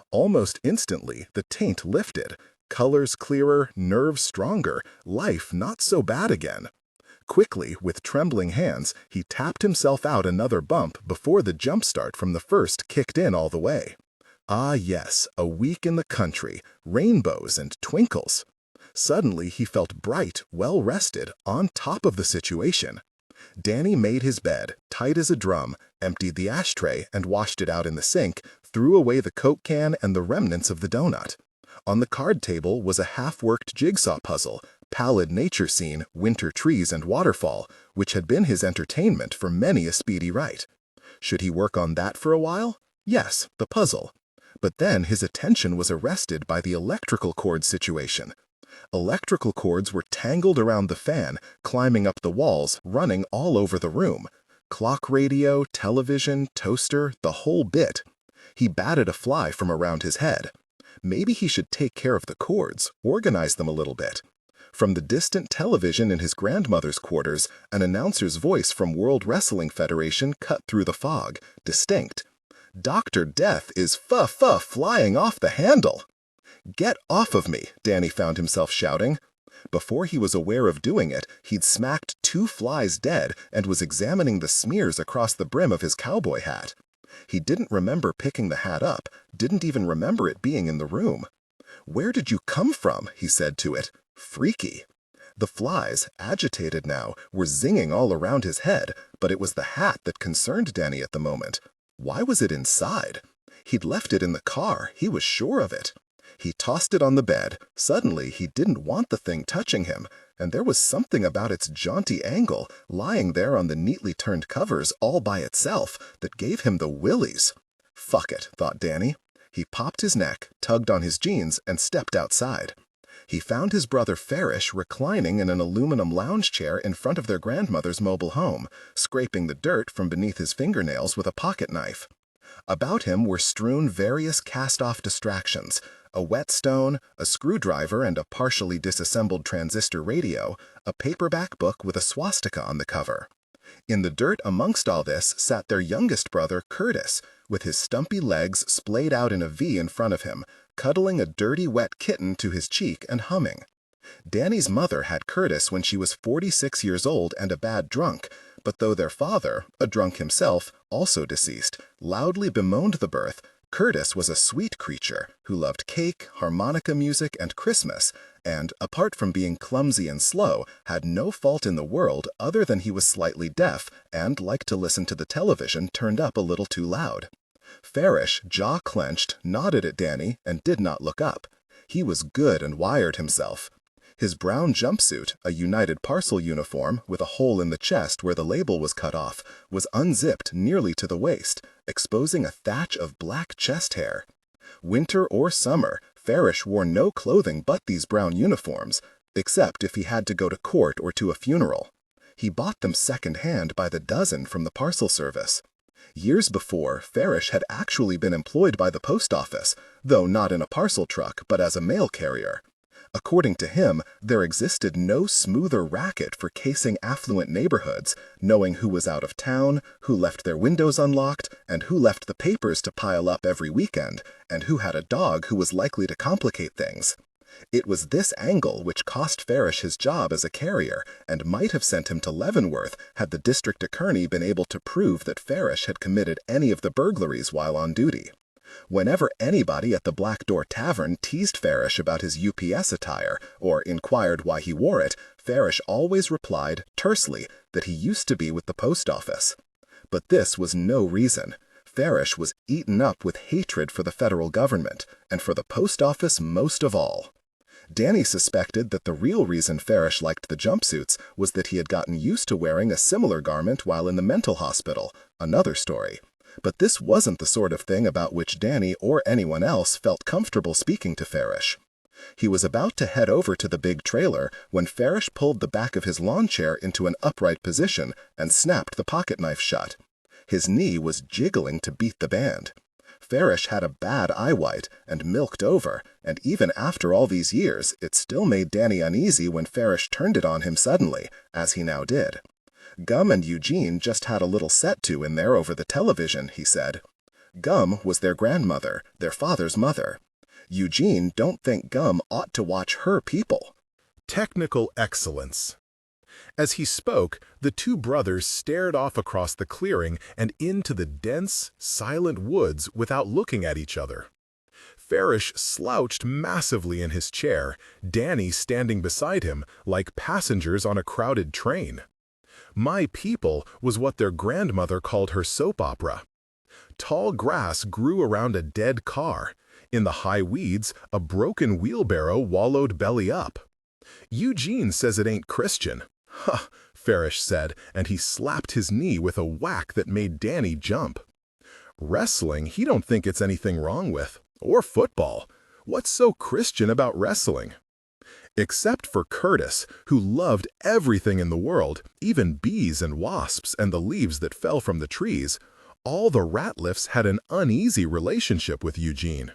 Almost instantly, the taint lifted. Colors clearer, nerves stronger, life not so bad again. Quickly, with trembling hands, he tapped himself out another bump before the jump-start from the first kicked in all the way. Ah yes, a week in the country, rainbows and twinkles. Suddenly he felt bright, well-rested, on top of the situation. Danny made his bed, tight as a drum, emptied the ashtray and washed it out in the sink, threw away the Coke can and the remnants of the donut. On the card table was a half-worked jigsaw puzzle, pallid nature scene, winter trees and waterfall, which had been his entertainment for many a speedy rite. Should he work on that for a while? Yes, the puzzle. But then his attention was arrested by the electrical cord situation. Electrical cords were tangled around the fan, climbing up the walls, running all over the room. Clock radio, television, toaster, the whole bit. He batted a fly from around his head. Maybe he should take care of the cords, organize them a little bit. From the distant television in his grandmother's quarters, an announcer's voice from World Wrestling Federation cut through the fog, distinct. Dr. Death is flying off the handle. "Get off of me," Danny found himself shouting. Before he was aware of doing it, he'd smacked 2 flies dead and was examining the smears across the brim of his cowboy hat. He didn't remember picking the hat up, didn't even remember it being in the room. "Where did you come from?" he said to it. Freaky. The flies, agitated now, were zinging all around his head, but it was the hat that concerned Danny at the moment. Why was it inside? He'd left it in the car, he was sure of it. He tossed it on the bed. Suddenly, he didn't want the thing touching him, and there was something about its jaunty angle, lying there on the neatly turned covers all by itself, that gave him the willies. Fuck it, thought Danny. He popped his neck, tugged on his jeans, and stepped outside. He found his brother Farish reclining in an aluminum lounge chair in front of their grandmother's mobile home, scraping the dirt from beneath his fingernails with a pocket knife. About him were strewn various cast-off distractions, a whetstone, a screwdriver and a partially disassembled transistor radio, a paperback book with a swastika on the cover. In the dirt amongst all this sat their youngest brother, Curtis, with his stumpy legs splayed out in a V in front of him, cuddling a dirty, wet kitten to his cheek and humming. Danny's mother had Curtis when she was 46 years old and a bad drunk, but though their father, a drunk himself, also deceased, loudly bemoaned the birth, Curtis was a sweet creature who loved cake, harmonica music, and Christmas, and, apart from being clumsy and slow, had no fault in the world other than he was slightly deaf and liked to listen to the television turned up a little too loud. Farish, jaw clenched, nodded at Danny and did not look up. He was good and wired himself. His brown jumpsuit, a United Parcel uniform with a hole in the chest where the label was cut off, was unzipped nearly to the waist, exposing a thatch of black chest hair. Winter or summer, Farish wore no clothing but these brown uniforms, except if he had to go to court or to a funeral. He bought them second-hand by the dozen from the parcel service. Years before, Farish had actually been employed by the post office, though not in a parcel truck but as a mail carrier. According to him, there existed no smoother racket for casing affluent neighborhoods, knowing who was out of town, who left their windows unlocked, and who left the papers to pile up every weekend, and who had a dog who was likely to complicate things. It was this angle which cost Farish his job as a carrier and might have sent him to Leavenworth had the district attorney been able to prove that Farish had committed any of the burglaries while on duty. Whenever anybody at the Black Door Tavern teased Farish about his UPS attire or inquired why he wore it, Farish always replied, tersely, that he used to be with the post office. But this was no reason. Farish was eaten up with hatred for the federal government, and for the post office most of all. Danny suspected that the real reason Farish liked the jumpsuits was that he had gotten used to wearing a similar garment while in the mental hospital, another story. But this wasn't the sort of thing about which Danny or anyone else felt comfortable speaking to Farish. He was about to head over to the big trailer when Farish pulled the back of his lawn chair into an upright position and snapped the pocket knife shut. His knee was jiggling to beat the band. Farish had a bad eye white and milked over, and even after all these years, it still made Danny uneasy when Farish turned it on him suddenly, as he now did. Gum and Eugene just had a little set-to in there over the television, he said. Gum was their grandmother, their father's mother. Eugene don't think Gum ought to watch her people. Technical excellence. As he spoke, the two brothers stared off across the clearing and into the dense, silent woods without looking at each other. Farish slouched massively in his chair, Danny standing beside him like passengers on a crowded train. My people was what their grandmother called her soap opera. Tall grass grew around a dead car. In the high weeds, a broken wheelbarrow wallowed belly up. Eugene says it ain't Christian. Huh, Farish said, and he slapped his knee with a whack that made Danny jump. Wrestling he don't think it's anything wrong with. Or football. What's so Christian about wrestling? Except for Curtis, who loved everything in the world, even bees and wasps and the leaves that fell from the trees, all the Ratliffs had an uneasy relationship with Eugene.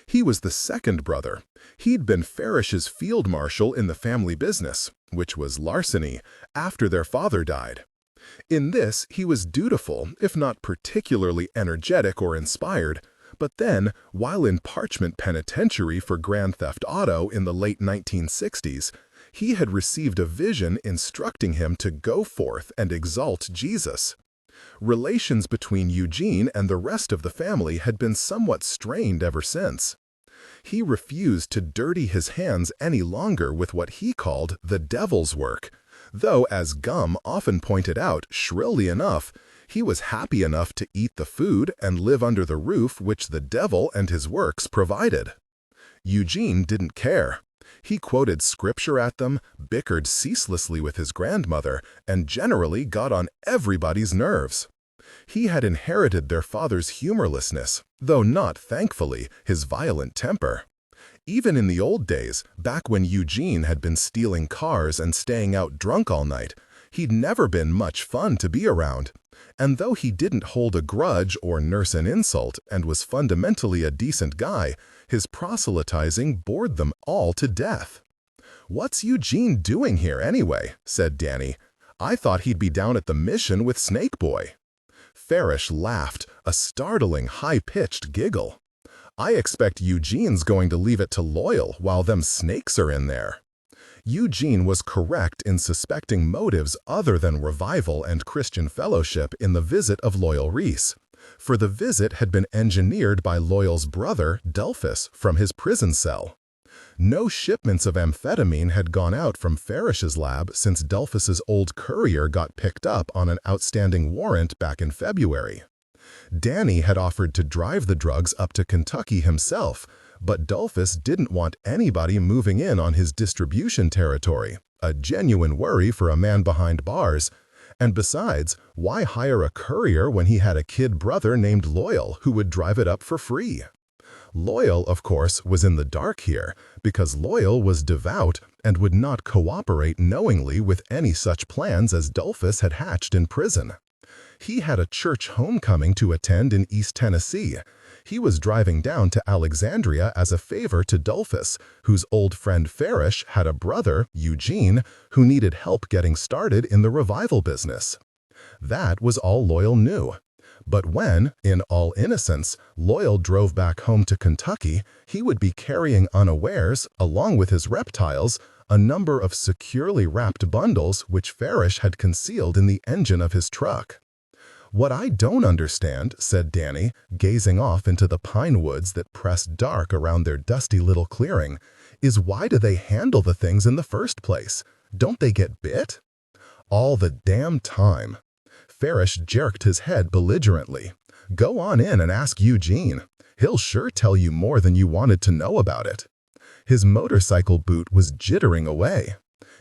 He was the second brother. He'd been Farish's field marshal in the family business, which was larceny, after their father died. In this, he was dutiful, if not particularly energetic or inspired, but then, while in Parchment Penitentiary for Grand Theft Auto in the late 1960s, he had received a vision instructing him to go forth and exalt Jesus. Relations between Eugene and the rest of the family had been somewhat strained ever since. He refused to dirty his hands any longer with what he called the devil's work, though, as Gum often pointed out shrilly enough, he was happy enough to eat the food and live under the roof which the devil and his works provided. Eugene didn't care. He quoted scripture at them, bickered ceaselessly with his grandmother, and generally got on everybody's nerves. He had inherited their father's humorlessness, though not, thankfully, his violent temper. Even in the old days, back when Eugene had been stealing cars and staying out drunk all night, he'd never been much fun to be around. And though he didn't hold a grudge or nurse an insult and was fundamentally a decent guy, his proselytizing bored them all to death. "What's Eugene doing here anyway?" said Danny. "I thought he'd be down at the mission with Snake Boy." Farish laughed, a startling, high-pitched giggle. "I expect Eugene's going to leave it to Loyal while them snakes are in there." Eugene was correct in suspecting motives other than revival and Christian fellowship in the visit of Loyal Reese, for the visit had been engineered by Loyal's brother, Delphus, from his prison cell. No shipments of amphetamine had gone out from Farish's lab since Delphus's old courier got picked up on an outstanding warrant back in February. Danny had offered to drive the drugs up to Kentucky himself, but Delphus didn't want anybody moving in on his distribution territory, a genuine worry for a man behind bars. And besides, why hire a courier when he had a kid brother named Loyal who would drive it up for free? Loyal, of course, was in the dark here, because Loyal was devout and would not cooperate knowingly with any such plans as Delphus had hatched in prison. He had a church homecoming to attend in East Tennessee. He was driving down to Alexandria as a favor to Delphus, whose old friend Farish had a brother, Eugene, who needed help getting started in the revival business. That was all Loyal knew. But when, in all innocence, Loyal drove back home to Kentucky, he would be carrying unawares, along with his reptiles, a number of securely wrapped bundles which Farish had concealed in the engine of his truck. "What I don't understand," said Danny, gazing off into the pine woods that pressed dark around their dusty little clearing, "is why do they handle the things in the first place? Don't they get bit?" "All the damn time." Farish jerked his head belligerently. "Go on in and ask Eugene. He'll sure tell you more than you wanted to know about it." His motorcycle boot was jittering away.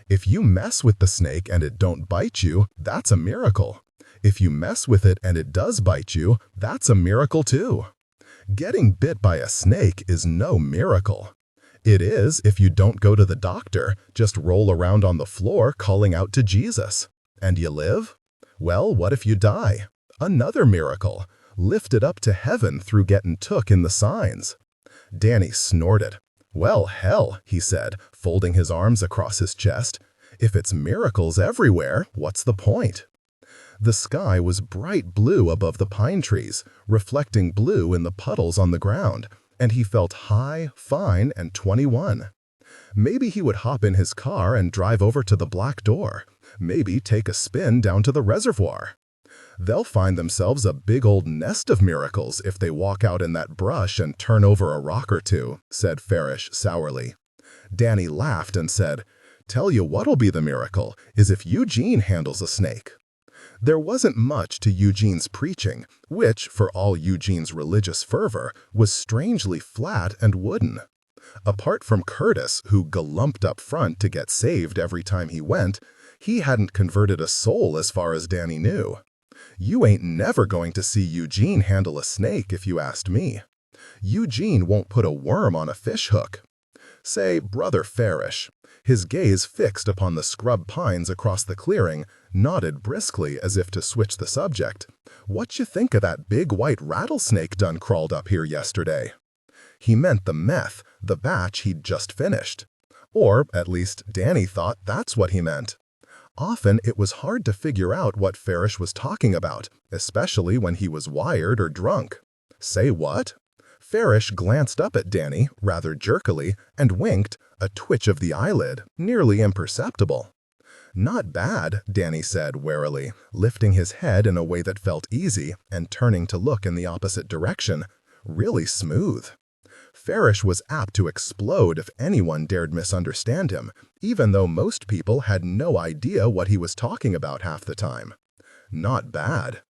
If you mess with the snake and it don't bite you, that's a miracle. If you mess with it and it does bite you, that's a miracle too. Getting bit by a snake is no miracle. It is if you don't go to the doctor, just roll around on the floor calling out to Jesus. And you live? Well, what if you die? Another miracle, lifted up to heaven through getting took in the signs. Danny snorted. "Well, hell," he said, folding his arms across his chest. "If it's miracles everywhere, what's the point?" The sky was bright blue above the pine trees, reflecting blue in the puddles on the ground, and he felt high, fine, and 21. Maybe he would hop in his car and drive over to the Black Door. Maybe take a spin down to the reservoir. They'll find themselves a big old nest of miracles if they walk out in that brush and turn over a rock or two, said Farish sourly. Danny laughed and said, "Tell you what'll be the miracle is if Eugene handles a snake." There wasn't much to Eugene's preaching, which, for all Eugene's religious fervor, was strangely flat and wooden. Apart from Curtis, who galumped up front to get saved every time he went, he hadn't converted a soul as far as Danny knew. You ain't never going to see Eugene handle a snake if you asked me. Eugene won't put a worm on a fish hook. Say, Brother Farish, his gaze fixed upon the scrub pines across the clearing, nodded briskly as if to switch the subject. What you think of that big white rattlesnake done crawled up here yesterday? He meant the meth, the batch he'd just finished. Or, at least, Danny thought that's what he meant. Often it was hard to figure out what Farish was talking about, especially when he was wired or drunk. Say what? Farish glanced up at Danny, rather jerkily, and winked, a twitch of the eyelid, nearly imperceptible. "Not bad," Danny said warily, lifting his head in a way that felt easy and turning to look in the opposite direction. "Really smooth." Farish was apt to explode if anyone dared misunderstand him, even though most people had no idea what he was talking about half the time. Not bad.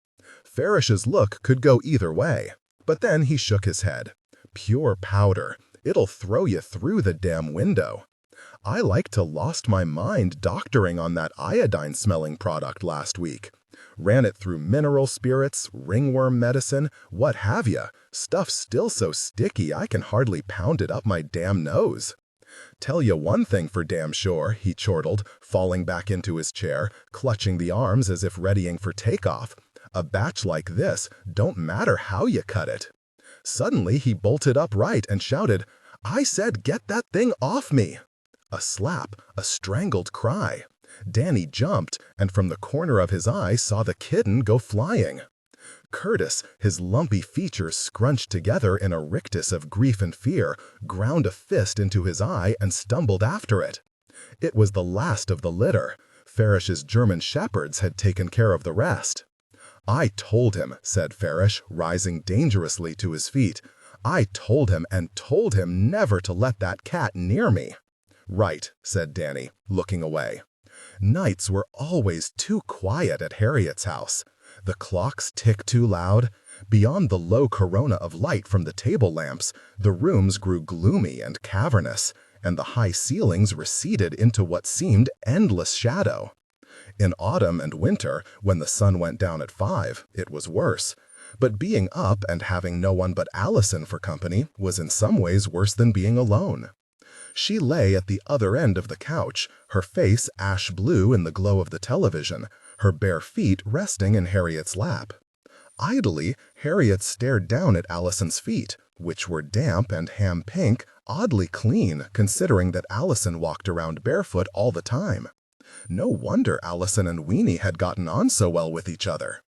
Farish's look could go either way, but then he shook his head. Pure powder. It'll throw you through the damn window. I like to lost my mind doctoring on that iodine-smelling product last week. Ran it through mineral spirits, ringworm medicine, what have ya. Stuff's still so sticky I can hardly pound it up my damn nose. Tell you one thing for damn sure, he chortled, falling back into his chair, clutching the arms as if readying for takeoff. A batch like this don't matter how you cut it. Suddenly he bolted upright and shouted, "I said get that thing off me!" A slap, a strangled cry. Danny jumped, and from the corner of his eye saw the kitten go flying. Curtis, his lumpy features scrunched together in a rictus of grief and fear, ground a fist into his eye and stumbled after it. It was the last of the litter. Farish's German shepherds had taken care of the rest. "I told him," said Farish, rising dangerously to his feet. "I told him and told him never to let that cat near me." "Right," said Danny, looking away. Nights were always too quiet at Harriet's house. The clocks ticked too loud. Beyond the low corona of light from the table lamps, the rooms grew gloomy and cavernous, and the high ceilings receded into what seemed endless shadow. In autumn and winter, when the sun went down at 5, it was worse. But being up and having no one but Allison for company was in some ways worse than being alone. She lay at the other end of the couch, her face ash blue in the glow of the television, her bare feet resting in Harriet's lap. Idly, Harriet stared down at Allison's feet, which were damp and ham-pink, oddly clean considering that Allison walked around barefoot all the time. No wonder Allison and Weenie had gotten on so well with each other.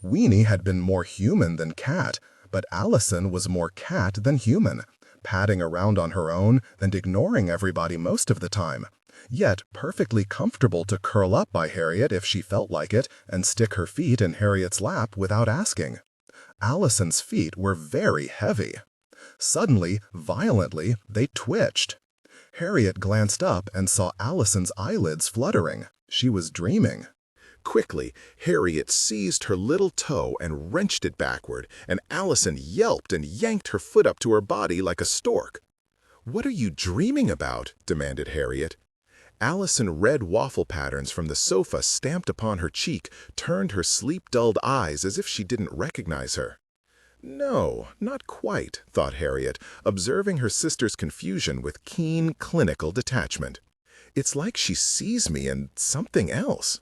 Weenie had been more human than cat, but Allison was more cat than human, padding around on her own and ignoring everybody most of the time, yet perfectly comfortable to curl up by Harriet if she felt like it and stick her feet in Harriet's lap without asking. Allison's feet were very heavy. Suddenly, violently, they twitched. Harriet glanced up and saw Allison's eyelids fluttering. She was dreaming. Quickly, Harriet seized her little toe and wrenched it backward, and Allison yelped and yanked her foot up to her body like a stork. "What are you dreaming about?" demanded Harriet. Allison read waffle patterns from the sofa stamped upon her cheek, turned her sleep-dulled eyes as if she didn't recognize her. "No, not quite," thought Harriet, observing her sister's confusion with keen, clinical detachment. "It's like she sees me and something else."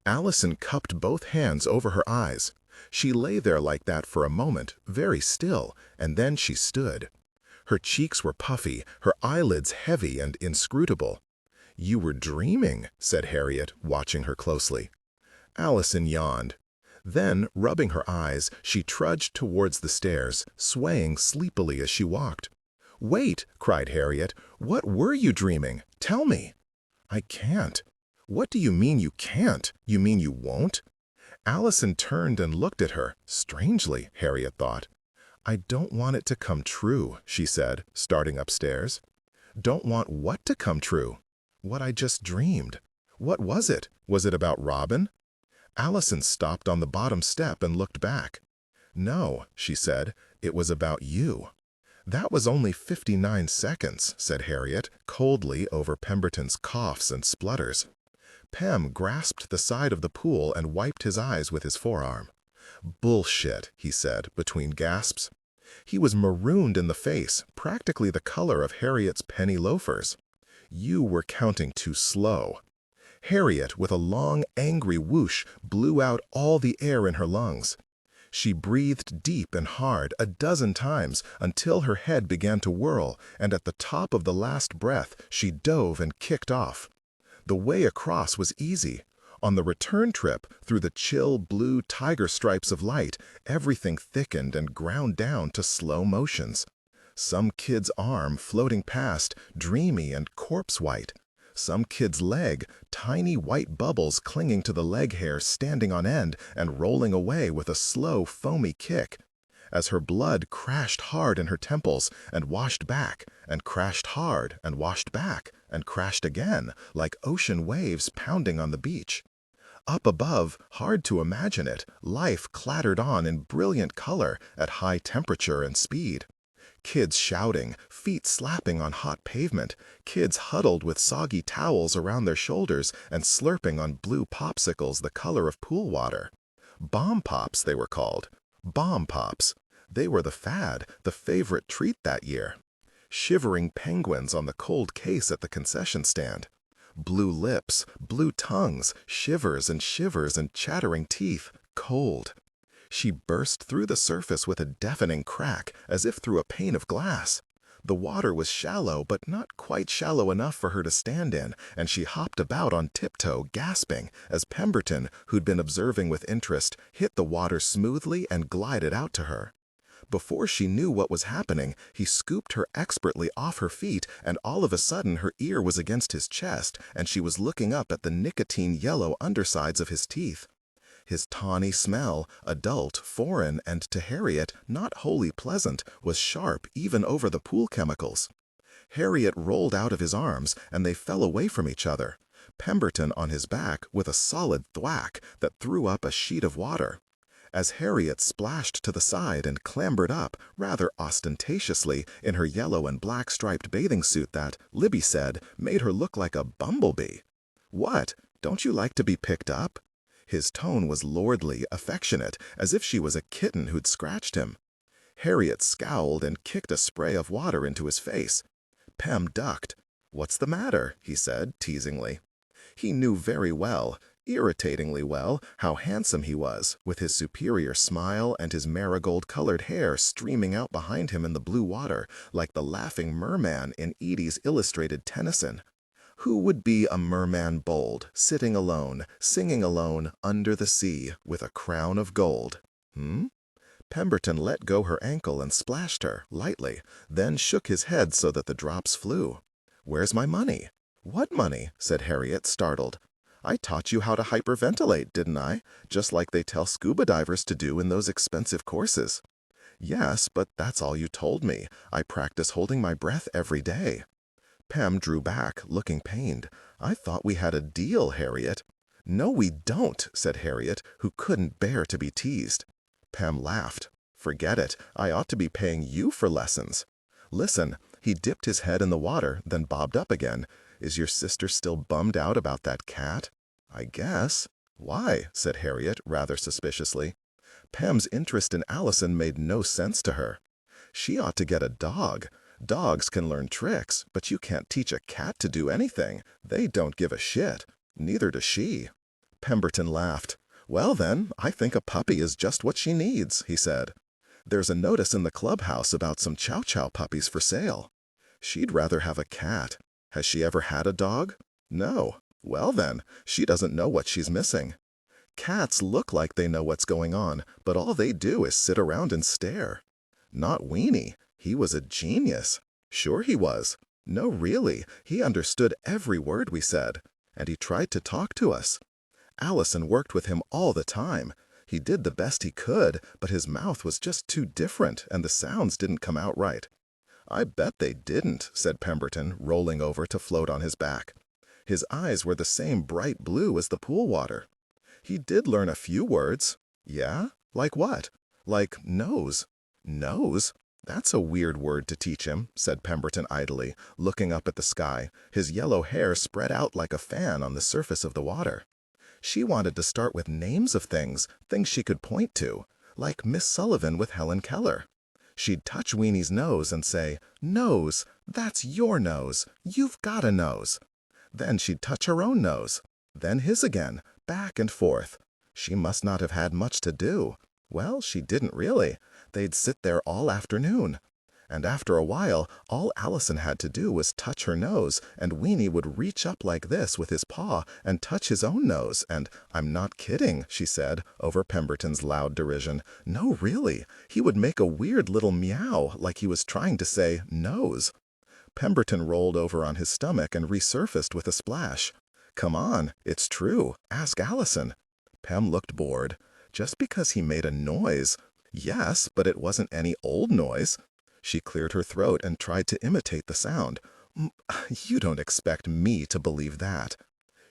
Allison cupped both hands over her eyes. She lay there like that for a moment, very still, and then she stood. Her cheeks were puffy, her eyelids heavy and inscrutable. "You were dreaming," said Harriet, watching her closely. Allison yawned. Then, rubbing her eyes, she trudged towards the stairs, swaying sleepily as she walked. "Wait!" cried Harriet. "What were you dreaming? Tell me." "I can't." "What do you mean you can't? You mean you won't?" Allison turned and looked at her, strangely, Harriet thought. "I don't want it to come true," she said, starting upstairs. "Don't want what to come true?" "What I just dreamed." "What was it? Was it about Robin?" Allison stopped on the bottom step and looked back. "No," she said, "it was about you." "That was only 59 seconds," said Harriet, coldly over Pemberton's coughs and splutters. Pem grasped the side of the pool and wiped his eyes with his forearm. "Bullshit," he said, between gasps. He was marooned in the face, practically the color of Harriet's penny loafers. "You were counting too slow." Harriet, with a long, angry whoosh, blew out all the air in her lungs. She breathed deep and hard a dozen times until her head began to whirl, and at the top of the last breath she dove and kicked off. The way across was easy. On the return trip, through the chill blue tiger stripes of light, everything thickened and ground down to slow motions. Some kid's arm floating past, dreamy and corpse-white. Some kid's leg, tiny white bubbles clinging to the leg hair standing on end and rolling away with a slow, foamy kick. As her blood crashed hard in her temples and washed back, and crashed hard and washed back, and crashed again, like ocean waves pounding on the beach. Up above, hard to imagine it, life clattered on in brilliant color at high temperature and speed. Kids shouting, feet slapping on hot pavement, kids huddled with soggy towels around their shoulders and slurping on blue popsicles the color of pool water. Bomb pops, they were called. Bomb pops. They were the fad, the favorite treat that year. Shivering penguins on the cold case at the concession stand. Blue lips, blue tongues, shivers and chattering teeth, cold. She burst through the surface with a deafening crack, as if through a pane of glass. The water was shallow, but not quite shallow enough for her to stand in, and she hopped about on tiptoe, gasping, as Pemberton, who'd been observing with interest, hit the water smoothly and glided out to her. Before she knew what was happening, he scooped her expertly off her feet, and all of a sudden her ear was against his chest, and she was looking up at the nicotine-yellow undersides of his teeth. His tawny smell, adult, foreign, and to Harriet not wholly pleasant, was sharp even over the pool chemicals. Harriet rolled out of his arms, and they fell away from each other, Pemberton on his back with a solid thwack that threw up a sheet of water. As Harriet splashed to the side and clambered up, rather ostentatiously, in her yellow and black striped bathing suit that, Libby said, made her look like a bumblebee. "What? Don't you like to be picked up?" His tone was lordly, affectionate, as if she was a kitten who'd scratched him. Harriet scowled and kicked a spray of water into his face. Pem ducked. "What's the matter?" he said, teasingly. He knew very well, irritatingly well, how handsome he was, with his superior smile and his marigold-colored hair streaming out behind him in the blue water, like the laughing merman in Edie's illustrated Tennyson. Who would be a merman bold, sitting alone, singing alone, under the sea, with a crown of gold? Pemberton let go her ankle and splashed her, lightly, then shook his head so that the drops flew. "Where's my money?" "What money?" said Harriet, startled. "I taught you how to hyperventilate, didn't I? Just like they tell scuba divers to do in those expensive courses." "Yes, but that's all you told me. I practice holding my breath every day." Pem drew back, looking pained. "I thought we had a deal, Harriet." "No, we don't," said Harriet, who couldn't bear to be teased. Pem laughed. "Forget it. I ought to be paying you for lessons." "Listen." He dipped his head in the water, then bobbed up again. "Is your sister still bummed out about that cat?" "I guess." "Why?" said Harriet, rather suspiciously. Pem's interest in Allison made no sense to her. "She ought to get a dog. Dogs can learn tricks, but you can't teach a cat to do anything. They don't give a shit. Neither does she." Pemberton laughed. "Well then, I think a puppy is just what she needs," he said. "There's a notice in the clubhouse about some chow chow puppies for sale." "She'd rather have a cat. Has she ever had a dog?" "No." "Well then, she doesn't know what she's missing." Cats look like they know what's going on, but all they do is sit around and stare. "Not Weenie. He was a genius." "Sure he was." "No, really. He understood every word we said. And he tried to talk to us. Allison worked with him all the time. He did the best he could, but his mouth was just too different, and the sounds didn't come out right." "I bet they didn't," said Pemberton, rolling over to float on his back. His eyes were the same bright blue as the pool water. "He did learn a few words." "Yeah? Like what?" "Like nose." "Nose? That's a weird word to teach him," said Pemberton idly, looking up at the sky, his yellow hair spread out like a fan on the surface of the water. She wanted to start with names of things she could point to, like Miss Sullivan with Helen Keller. She'd touch Weenie's nose and say, "Nose, that's your nose. You've got a nose." Then she'd touch her own nose, then his again, back and forth. She must not have had much to do. Well, she didn't really. They'd sit there all afternoon. And after a while, all Allison had to do was touch her nose, and Weenie would reach up like this with his paw and touch his own nose, and "I'm not kidding," she said, over Pemberton's loud derision. "No, really. He would make a weird little meow, like he was trying to say, 'nose.'" Pemberton rolled over on his stomach and resurfaced with a splash. "Come on, it's true. Ask Allison." Pem looked bored. "Just because he made a noise." "Yes, but it wasn't any old noise." She cleared her throat and tried to imitate the sound. "You don't expect me to believe that."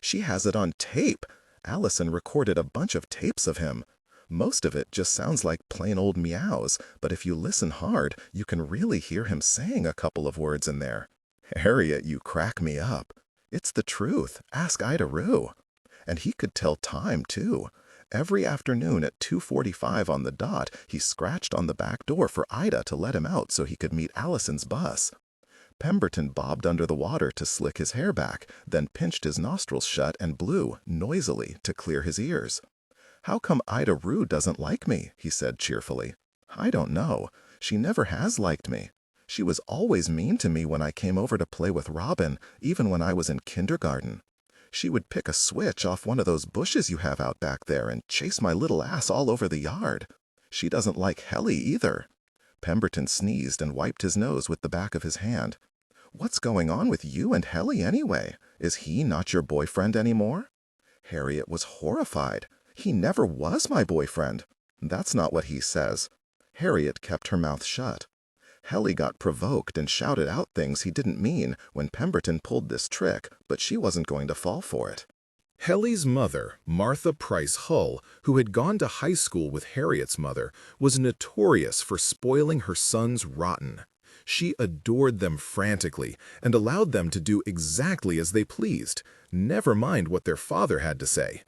"She has it on tape. Allison recorded a bunch of tapes of him. Most of it just sounds like plain old meows, but if you listen hard, you can really hear him saying a couple of words in there." "Harriet, you crack me up." "It's the truth. Ask Ida Rue." And he could tell time, too. Every afternoon at 2:45 on the dot, he scratched on the back door for Ida to let him out so he could meet Allison's bus. Pemberton bobbed under the water to slick his hair back, then pinched his nostrils shut and blew, noisily, to clear his ears. "How come Ida Rue doesn't like me?" he said cheerfully. "I don't know. She never has liked me. She was always mean to me when I came over to play with Robin, even when I was in kindergarten. She would pick a switch off one of those bushes you have out back there and chase my little ass all over the yard. She doesn't like Helly either." Pemberton sneezed and wiped his nose with the back of his hand. "What's going on with you and Helly anyway? Is he not your boyfriend anymore?" Harriet was horrified. "He never was my boyfriend." "That's not what he says." Harriet kept her mouth shut. Helly got provoked and shouted out things he didn't mean when Pemberton pulled this trick, but she wasn't going to fall for it. Helly's mother, Martha Price Hull, who had gone to high school with Harriet's mother, was notorious for spoiling her sons rotten. She adored them frantically and allowed them to do exactly as they pleased, never mind what their father had to say.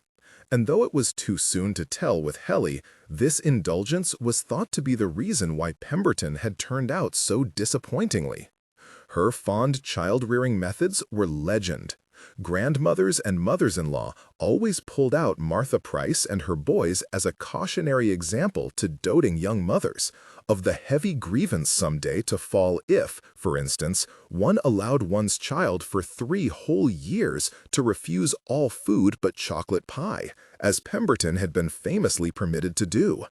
And though it was too soon to tell with Helly, this indulgence was thought to be the reason why Pemberton had turned out so disappointingly. Her fond child-rearing methods were legend. Grandmothers and mothers-in-law always pulled out Martha Price and her boys as a cautionary example to doting young mothers, of the heavy grievance someday to fall if, for instance, one allowed one's child for 3 whole years to refuse all food but chocolate pie, as Pemberton had been famously permitted to do.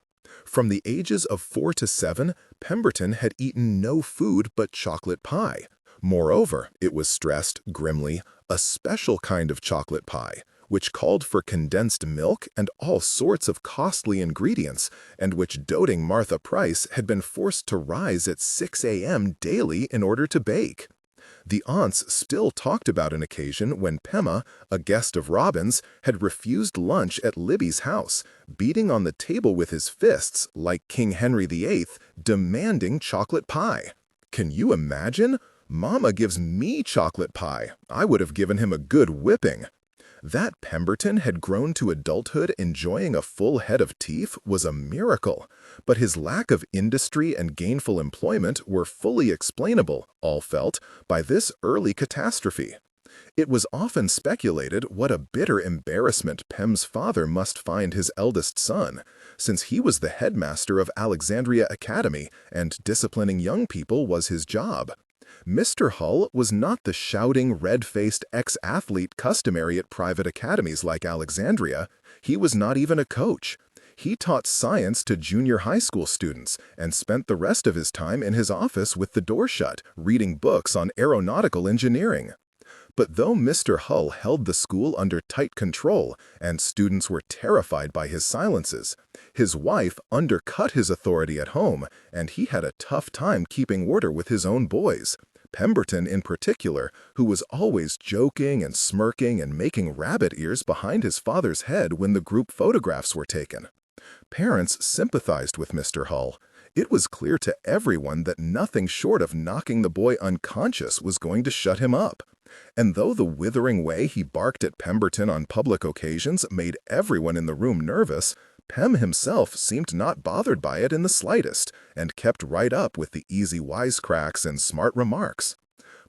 From the ages of 4 to 7, Pemberton had eaten no food but chocolate pie. Moreover, it was stressed, grimly, a special kind of chocolate pie, which called for condensed milk and all sorts of costly ingredients, and which doting Martha Price had been forced to rise at 6 a.m. daily in order to bake. The aunts still talked about an occasion when Pemma, a guest of Robin's, had refused lunch at Libby's house, beating on the table with his fists like King Henry VIII, demanding chocolate pie. Can you imagine? "Mama gives me chocolate pie. I would have given him a good whipping." That Pemberton had grown to adulthood enjoying a full head of teeth was a miracle, but his lack of industry and gainful employment were fully explainable, all felt, by this early catastrophe. It was often speculated what a bitter embarrassment Pem's father must find his eldest son, since he was the headmaster of Alexandria Academy and disciplining young people was his job. Mr. Hull was not the shouting, red-faced ex-athlete customary at private academies like Alexandria. He was not even a coach. He taught science to junior high school students and spent the rest of his time in his office with the door shut, reading books on aeronautical engineering. But though Mr. Hull held the school under tight control and students were terrified by his silences, his wife undercut his authority at home, and he had a tough time keeping order with his own boys. Pemberton in particular, who was always joking and smirking and making rabbit ears behind his father's head when the group photographs were taken. Parents sympathized with Mr. Hull. It was clear to everyone that nothing short of knocking the boy unconscious was going to shut him up. And though the withering way he barked at Pemberton on public occasions made everyone in the room nervous, Pem himself seemed not bothered by it in the slightest, and kept right up with the easy wisecracks and smart remarks.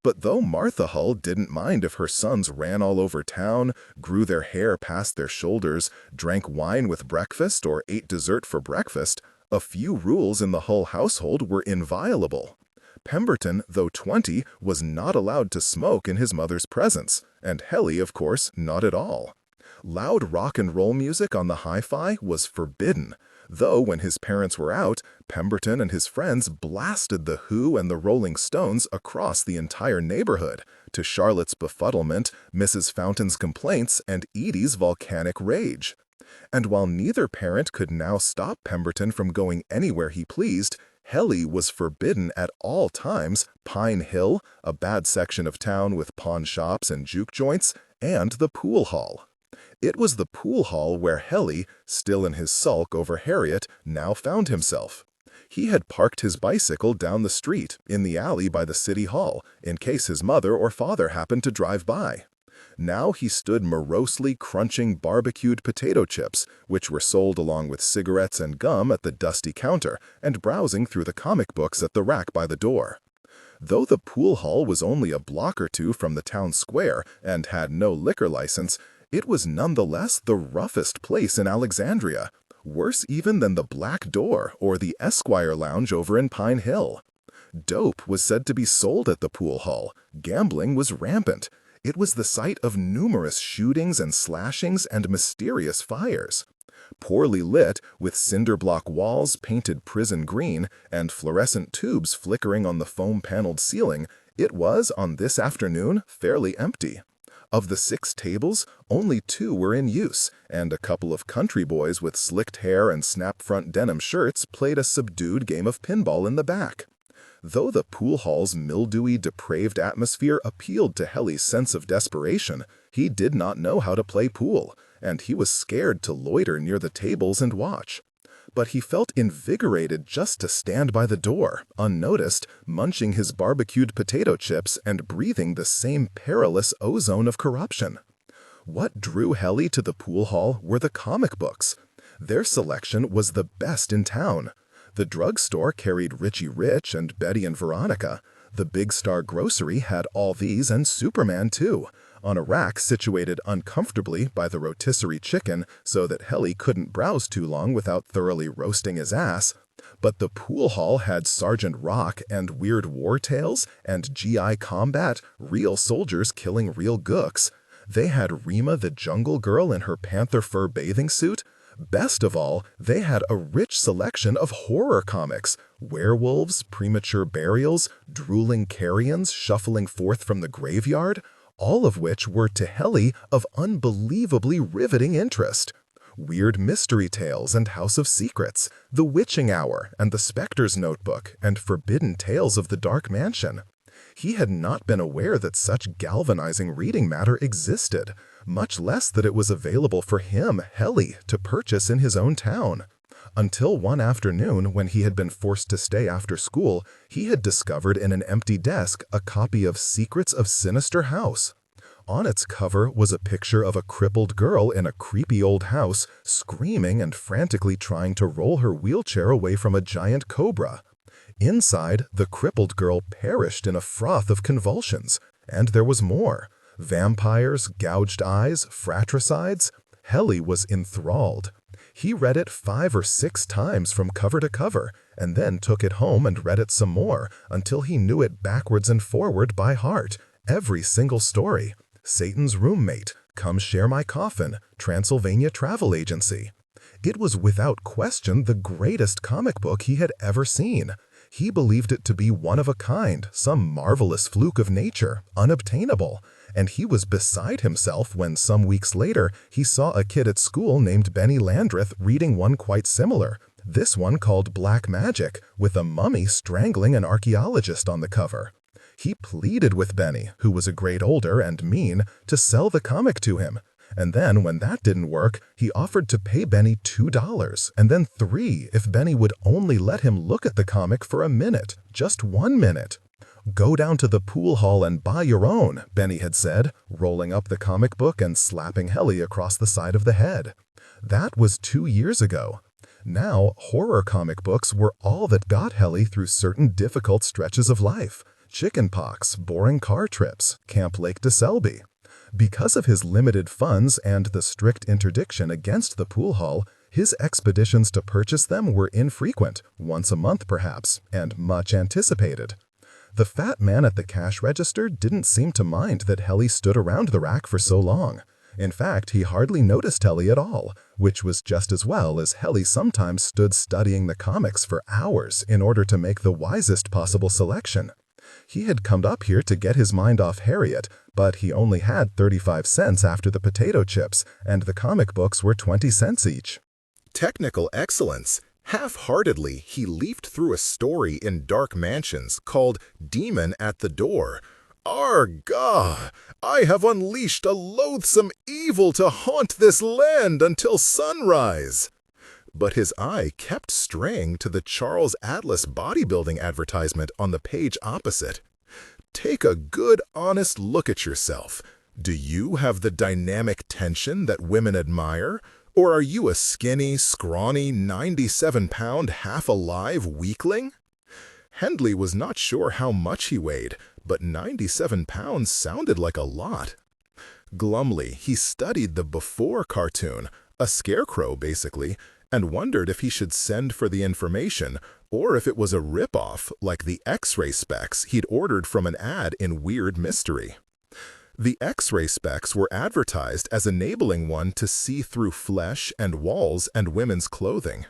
But though Martha Hull didn't mind if her sons ran all over town, grew their hair past their shoulders, drank wine with breakfast, or ate dessert for breakfast, a few rules in the Hull household were inviolable. Pemberton, though 20, was not allowed to smoke in his mother's presence, and Helly, of course, not at all. Loud rock and roll music on the hi-fi was forbidden, though when his parents were out, Pemberton and his friends blasted The Who and the Rolling Stones across the entire neighborhood, to Charlotte's befuddlement, Mrs. Fountain's complaints, and Edie's volcanic rage. And while neither parent could now stop Pemberton from going anywhere he pleased, Helly was forbidden at all times Pine Hill, a bad section of town with pawn shops and juke joints, and the pool hall. It was the pool hall where Helly, still in his sulk over Harriet, now found himself. He had parked his bicycle down the street, in the alley by the city hall, in case his mother or father happened to drive by. Now he stood morosely crunching barbecued potato chips, which were sold along with cigarettes and gum at the dusty counter, and browsing through the comic books at the rack by the door. Though the pool hall was only a block or two from the town square and had no liquor license, It was nonetheless the roughest place in Alexandria, worse even than the Black Door or the Esquire Lounge over in Pine Hill. Dope was said to be sold at the pool hall. Gambling was rampant. It was the site of numerous shootings and slashings and mysterious fires. Poorly lit, with cinder block walls painted prison green and fluorescent tubes flickering on the foam-paneled ceiling, it was, on this afternoon, fairly empty. Of the 6 tables, only 2 were in use, and a couple of country boys with slicked hair and snap-front denim shirts played a subdued game of pinball in the back. Though the pool hall's mildewy, depraved atmosphere appealed to Helly's sense of desperation, he did not know how to play pool, and he was scared to loiter near the tables and watch. But he felt invigorated just to stand by the door, unnoticed, munching his barbecued potato chips and breathing the same perilous ozone of corruption. What drew Helly to the pool hall were the comic books. Their selection was the best in town. The drugstore carried Richie Rich and Betty and Veronica. The Big Star grocery had all these and Superman too, on a rack situated uncomfortably by the rotisserie chicken so that Helly couldn't browse too long without thoroughly roasting his ass. But the pool hall had Sergeant Rock and Weird War Tales and GI Combat, real soldiers killing real gooks. They had Rima the Jungle Girl in her panther fur bathing suit. Best of all, they had a rich selection of horror comics, werewolves, premature burials, drooling carrions shuffling forth from the graveyard, all of which were to Helly of unbelievably riveting interest. Weird Mystery Tales and House of Secrets, The Witching Hour and The Spectre's Notebook, and Forbidden Tales of the Dark Mansion. He had not been aware that such galvanizing reading matter existed, much less that it was available for him, Helly, to purchase in his own town. Until one afternoon, when he had been forced to stay after school, he had discovered in an empty desk a copy of Secrets of Sinister House. On its cover was a picture of a crippled girl in a creepy old house, screaming and frantically trying to roll her wheelchair away from a giant cobra. Inside, the crippled girl perished in a froth of convulsions. And there was more. Vampires, gouged eyes, fratricides. Helly was enthralled. He read it 5 or 6 times from cover to cover, and then took it home and read it some more until he knew it backwards and forward by heart, every single story. Satan's Roommate, Come Share My Coffin, Transylvania Travel Agency. It was without question the greatest comic book he had ever seen. He believed it to be one of a kind, some marvelous fluke of nature, unobtainable, and he was beside himself when some weeks later he saw a kid at school named Benny Landreth reading one quite similar, this one called Black Magic, with a mummy strangling an archaeologist on the cover. He pleaded with Benny, who was a grade older and mean, to sell the comic to him. And then, when that didn't work, he offered to pay Benny $2 and then $3 if Benny would only let him look at the comic for a minute, just 1 minute. Go down to the pool hall and buy your own, Benny had said, rolling up the comic book and slapping Helly across the side of the head. That was 2 years ago. Now, horror comic books were all that got Helly through certain difficult stretches of life. Chickenpox, boring car trips, Camp Lake to Selby. Because of his limited funds and the strict interdiction against the pool hall, his expeditions to purchase them were infrequent, once a month perhaps, and much anticipated. The fat man at the cash register didn't seem to mind that Helly stood around the rack for so long. In fact, he hardly noticed Helly at all, which was just as well, as Helly sometimes stood studying the comics for hours in order to make the wisest possible selection. He had come up here to get his mind off Harriet, but he only had 35 cents after the potato chips, and the comic books were 20 cents each. Technical excellence. Half-heartedly, he leafed through a story in Dark Mansions called Demon at the Door. Argah! I have unleashed a loathsome evil to haunt this land until sunrise. But his eye kept straying to the Charles Atlas bodybuilding advertisement on the page opposite. Take a good, honest look at yourself. Do you have the dynamic tension that women admire? Or are you a skinny, scrawny, 97-pound, half-alive weakling? Hendley was not sure how much he weighed, but 97 pounds sounded like a lot. Glumly, he studied the before cartoon, a scarecrow basically, and wondered if he should send for the information or if it was a ripoff like the X-ray specs he'd ordered from an ad in Weird Mystery. The X-ray specs were advertised as enabling one to see through flesh and walls and women's clothing.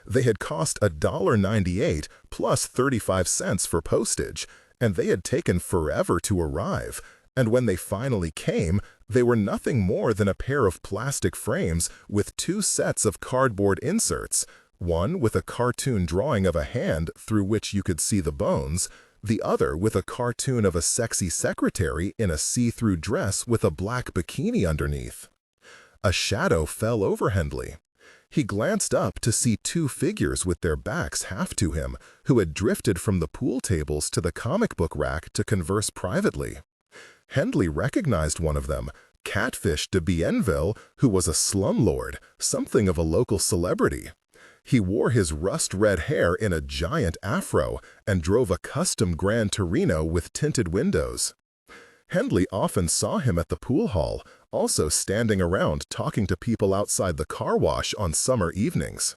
They had cost $1.98 plus 35 cents for postage, and they had taken forever to arrive, and when they finally came, they were nothing more than a pair of plastic frames with 2 sets of cardboard inserts, one with a cartoon drawing of a hand through which you could see the bones, the other with a cartoon of a sexy secretary in a see-through dress with a black bikini underneath. A shadow fell over Hendley. He glanced up to see 2 figures with their backs half to him, who had drifted from the pool tables to the comic book rack to converse privately. Hendley recognized one of them, Catfish de Bienville, who was a slumlord, something of a local celebrity. He wore his rust-red hair in a giant afro and drove a custom Gran Torino with tinted windows. Hendley often saw him at the pool hall, also standing around talking to people outside the car wash on summer evenings.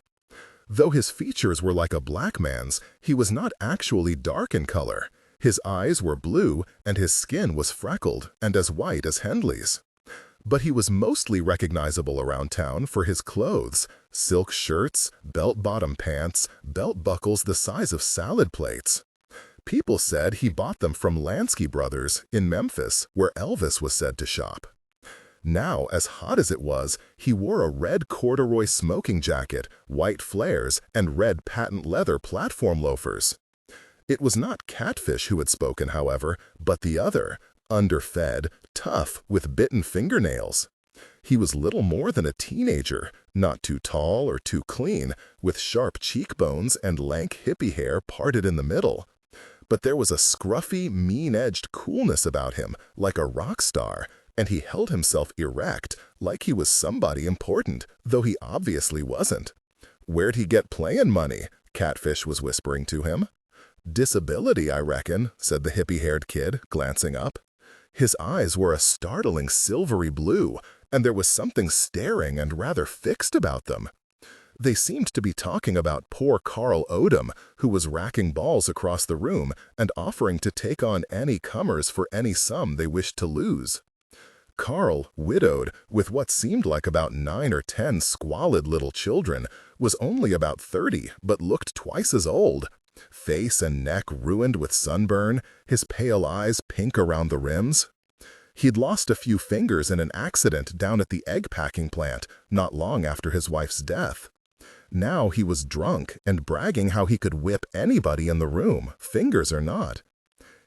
Though his features were like a black man's, he was not actually dark in color. His eyes were blue, and his skin was freckled and as white as Hendley's. But he was mostly recognizable around town for his clothes, silk shirts, belt-bottom pants, belt buckles the size of salad plates. People said he bought them from Lansky Brothers in Memphis, where Elvis was said to shop. Now, as hot as it was, he wore a red corduroy smoking jacket, white flares, and red patent leather platform loafers. It was not Catfish who had spoken, however, but the other, underfed, tough, with bitten fingernails. He was little more than a teenager, not too tall or too clean, with sharp cheekbones and lank hippie hair parted in the middle. But there was a scruffy, mean-edged coolness about him, like a rock star, and he held himself erect, like he was somebody important, though he obviously wasn't. "Where'd he get playin' money?" Catfish was whispering to him. "Disability, I reckon," said the hippie-haired kid, glancing up. His eyes were a startling silvery blue, and there was something staring and rather fixed about them. They seemed to be talking about poor Carl Odom, who was racking balls across the room and offering to take on any comers for any sum they wished to lose. Carl, widowed, with what seemed like about 9 or 10 squalid little children, was only about 30, but looked twice as old. Face and neck ruined with sunburn, his pale eyes pink around the rims. He'd lost a few fingers in an accident down at the egg-packing plant not long after his wife's death. Now he was drunk and bragging how he could whip anybody in the room, fingers or not.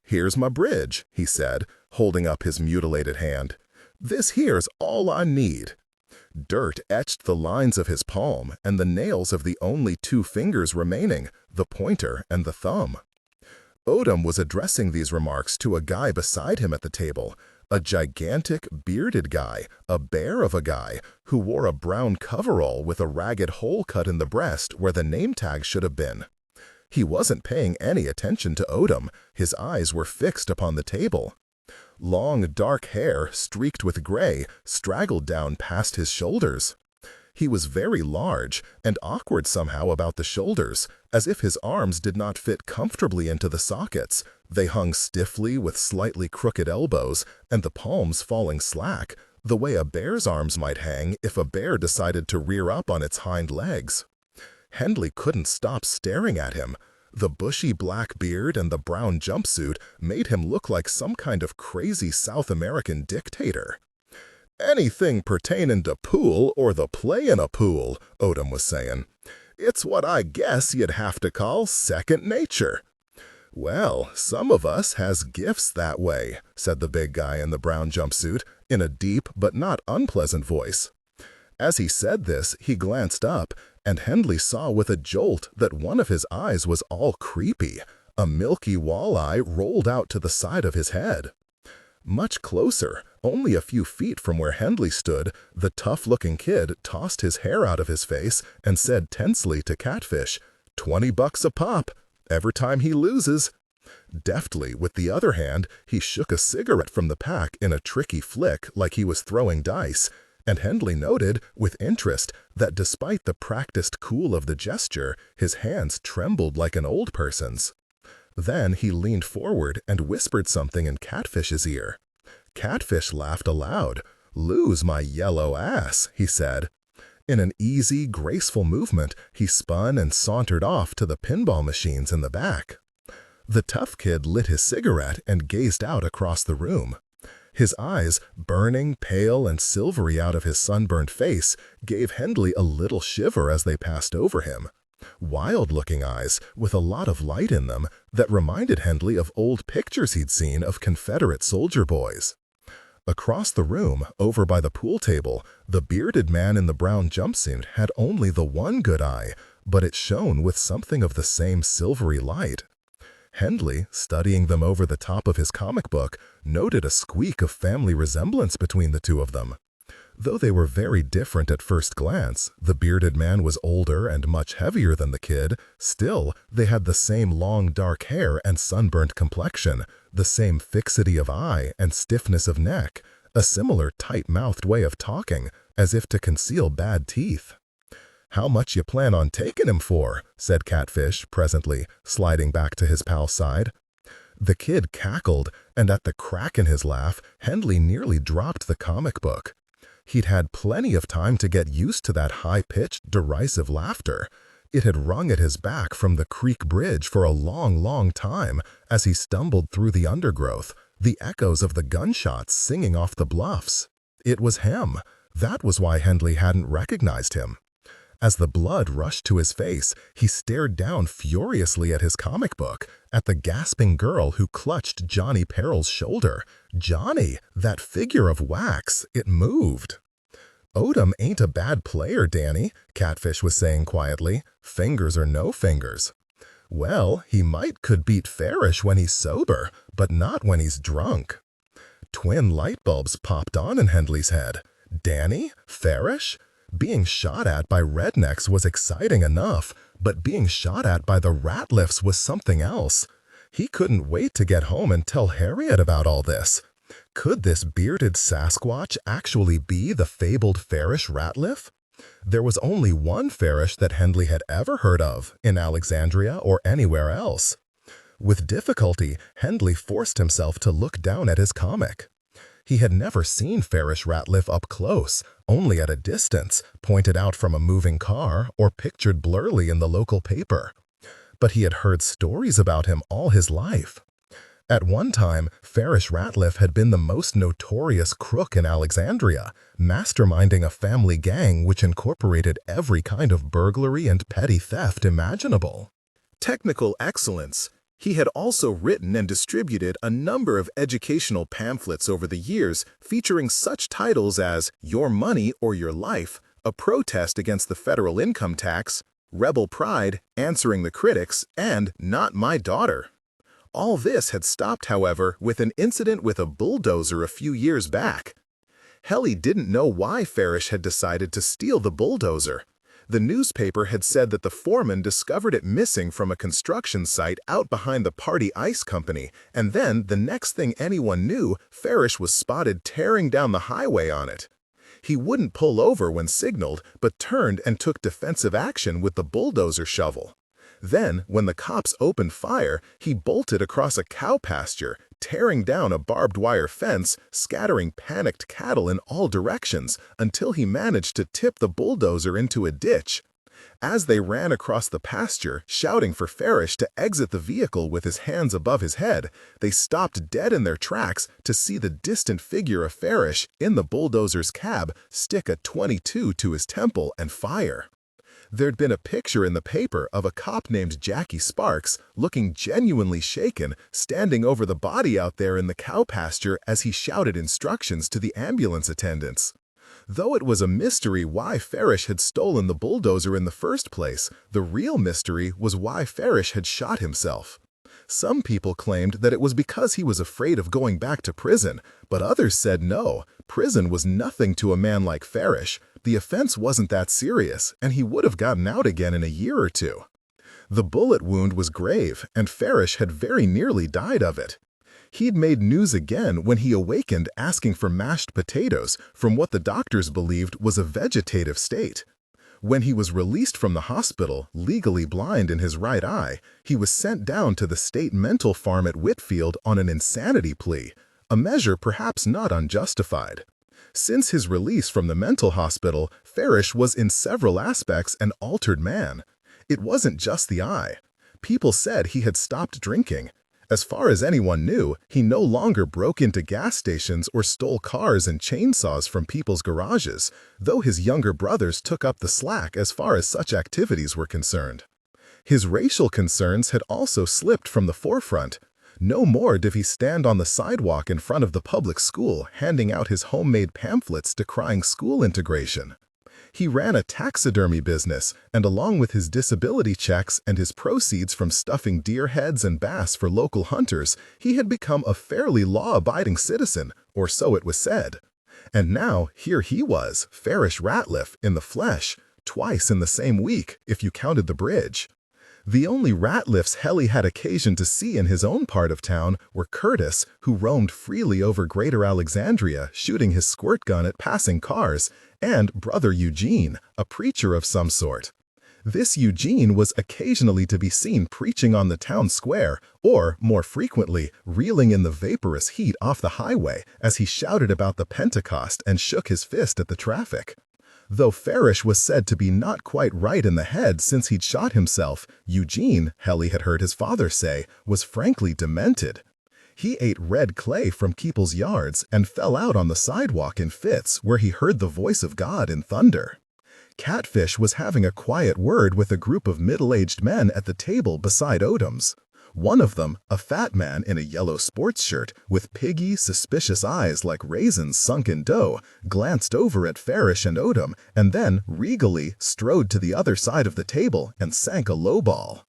"Here's my bridge," he said, holding up his mutilated hand. "This here's all I need." Dirt etched the lines of his palm and the nails of the only 2 fingers remaining, the pointer and the thumb. Odom was addressing these remarks to a guy beside him at the table, a gigantic, bearded guy, a bear of a guy, who wore a brown coverall with a ragged hole cut in the breast where the name tag should have been. He wasn't paying any attention to Odom, his eyes were fixed upon the table. Long, dark hair, streaked with gray, straggled down past his shoulders. He was very large and awkward somehow about the shoulders, as if his arms did not fit comfortably into the sockets. They hung stiffly with slightly crooked elbows and the palms falling slack, the way a bear's arms might hang if a bear decided to rear up on its hind legs. Hendley couldn't stop staring at him. The bushy black beard and the brown jumpsuit made him look like some kind of crazy South American dictator. "Anything pertainin' to pool or the play in a pool," Odom was saying. "It's what I guess you'd have to call second nature." "Well, some of us has gifts that way," said the big guy in the brown jumpsuit, in a deep but not unpleasant voice. As he said this, he glanced up, and Hendley saw with a jolt that one of his eyes was all creepy. A milky walleye rolled out to the side of his head. Much closer, only a few feet from where Hendley stood, the tough-looking kid tossed his hair out of his face and said tensely to Catfish, "$20 a pop. Every time he loses." Deftly, with the other hand, he shook a cigarette from the pack in a tricky flick like he was throwing dice, and Hendley noted, with interest, that despite the practiced cool of the gesture, his hands trembled like an old person's. Then he leaned forward and whispered something in Catfish's ear. Catfish laughed aloud. "Lose my yellow ass," he said. In an easy, graceful movement, he spun and sauntered off to the pinball machines in the back. The tough kid lit his cigarette and gazed out across the room. His eyes, burning, pale, and silvery out of his sunburned face, gave Hendley a little shiver as they passed over him. Wild-looking eyes, with a lot of light in them, that reminded Hendley of old pictures he'd seen of Confederate soldier boys. Across the room, over by the pool table, the bearded man in the brown jumpsuit had only the one good eye, but it shone with something of the same silvery light. Hendley, studying them over the top of his comic book, noted a squeak of family resemblance between the two of them. Though they were very different at first glance, the bearded man was older and much heavier than the kid, still, they had the same long dark hair and sunburnt complexion, the same fixity of eye and stiffness of neck, a similar tight-mouthed way of talking, as if to conceal bad teeth. "How much you plan on taking him for?" said Catfish, presently, sliding back to his pal's side. The kid cackled, and at the crack in his laugh, Hendley nearly dropped the comic book. He'd had plenty of time to get used to that high-pitched, derisive laughter. It had rung at his back from the creek bridge for a long, long time as he stumbled through the undergrowth, the echoes of the gunshots singing off the bluffs. It was him. That was why Hendley hadn't recognized him. As the blood rushed to his face, he stared down furiously at his comic book, at the gasping girl who clutched Johnny Perril's shoulder. Johnny, that figure of wax, it moved. "Odom ain't a bad player, Danny," Catfish was saying quietly. "Fingers or no fingers." "Well, he could beat Farish when he's sober, but not when he's drunk." Twin light bulbs popped on in Hendley's head. Danny? Farish? Being shot at by rednecks was exciting enough, but being shot at by the Ratliffs was something else. He couldn't wait to get home and tell Harriet about all this. Could this bearded Sasquatch actually be the fabled Farish Ratliff? There was only one Farish that Hendley had ever heard of, in Alexandria or anywhere else. With difficulty, Hendley forced himself to look down at his comic. He had never seen Farish Ratliff up close, only at a distance, pointed out from a moving car or pictured blurrily in the local paper. But he had heard stories about him all his life. At one time, Farish Ratliff had been the most notorious crook in Alexandria, masterminding a family gang which incorporated every kind of burglary and petty theft imaginable. Technical excellence. He had also written and distributed a number of educational pamphlets over the years featuring such titles as Your Money or Your Life, A Protest Against the Federal Income Tax, Rebel Pride, Answering the Critics, and Not My Daughter. All this had stopped, however, with an incident with a bulldozer a few years back. Helly didn't know why Farish had decided to steal the bulldozer. The newspaper had said that the foreman discovered it missing from a construction site out behind the Party Ice Company, and then, the next thing anyone knew, Farish was spotted tearing down the highway on it. He wouldn't pull over when signaled, but turned and took defensive action with the bulldozer shovel. Then, when the cops opened fire, he bolted across a cow pasture, tearing down a barbed wire fence, scattering panicked cattle in all directions, until he managed to tip the bulldozer into a ditch. As they ran across the pasture, shouting for Farish to exit the vehicle with his hands above his head, they stopped dead in their tracks to see the distant figure of Farish in the bulldozer's cab stick a .22 to his temple and fire. There'd been a picture in the paper of a cop named Jackie Sparks, looking genuinely shaken, standing over the body out there in the cow pasture as he shouted instructions to the ambulance attendants. Though it was a mystery why Farish had stolen the bulldozer in the first place, the real mystery was why Farish had shot himself. Some people claimed that it was because he was afraid of going back to prison, but others said no, prison was nothing to a man like Farish. The offense wasn't that serious, and he would have gotten out again in a year or two. The bullet wound was grave, and Farish had very nearly died of it. He'd made news again when he awakened asking for mashed potatoes from what the doctors believed was a vegetative state. When he was released from the hospital, legally blind in his right eye, he was sent down to the state mental farm at Whitfield on an insanity plea, a measure perhaps not unjustified. Since his release from the mental hospital, Farish was in several aspects an altered man. It wasn't just the eye. People said he had stopped drinking. As far as anyone knew, he no longer broke into gas stations or stole cars and chainsaws from people's garages, though his younger brothers took up the slack as far as such activities were concerned. His racial concerns had also slipped from the forefront. No more did he stand on the sidewalk in front of the public school handing out his homemade pamphlets decrying school integration. He ran a taxidermy business, and along with his disability checks and his proceeds from stuffing deer heads and bass for local hunters, he had become a fairly law-abiding citizen, or so it was said. And now, here he was, Farish Ratliff, in the flesh, twice in the same week, if you counted the bridge. The only Ratliffs Helly had occasion to see in his own part of town were Curtis, who roamed freely over Greater Alexandria, shooting his squirt gun at passing cars, and Brother Eugene, a preacher of some sort. This Eugene was occasionally to be seen preaching on the town square, or, more frequently, reeling in the vaporous heat off the highway as he shouted about the Pentecost and shook his fist at the traffic. Though Farish was said to be not quite right in the head since he'd shot himself, Eugene, Helly had heard his father say, was frankly demented. He ate red clay from people's yards and fell out on the sidewalk in fits where he heard the voice of God in thunder. Catfish was having a quiet word with a group of middle-aged men at the table beside Odom's. One of them, a fat man in a yellow sports shirt with piggy, suspicious eyes like raisins sunk in dough, glanced over at Farish and Odom and then, regally, strode to the other side of the table and sank a low ball.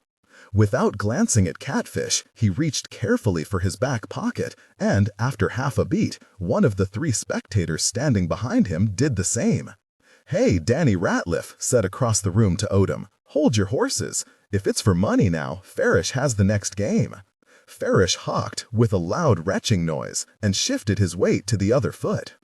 Without glancing at Catfish, he reached carefully for his back pocket and, after half a beat, one of the three spectators standing behind him did the same. "Hey, Danny Ratliff," said across the room to Odom, "hold your horses. If it's for money now, Farish has the next game." Farish hawked with a loud retching noise and shifted his weight to the other foot.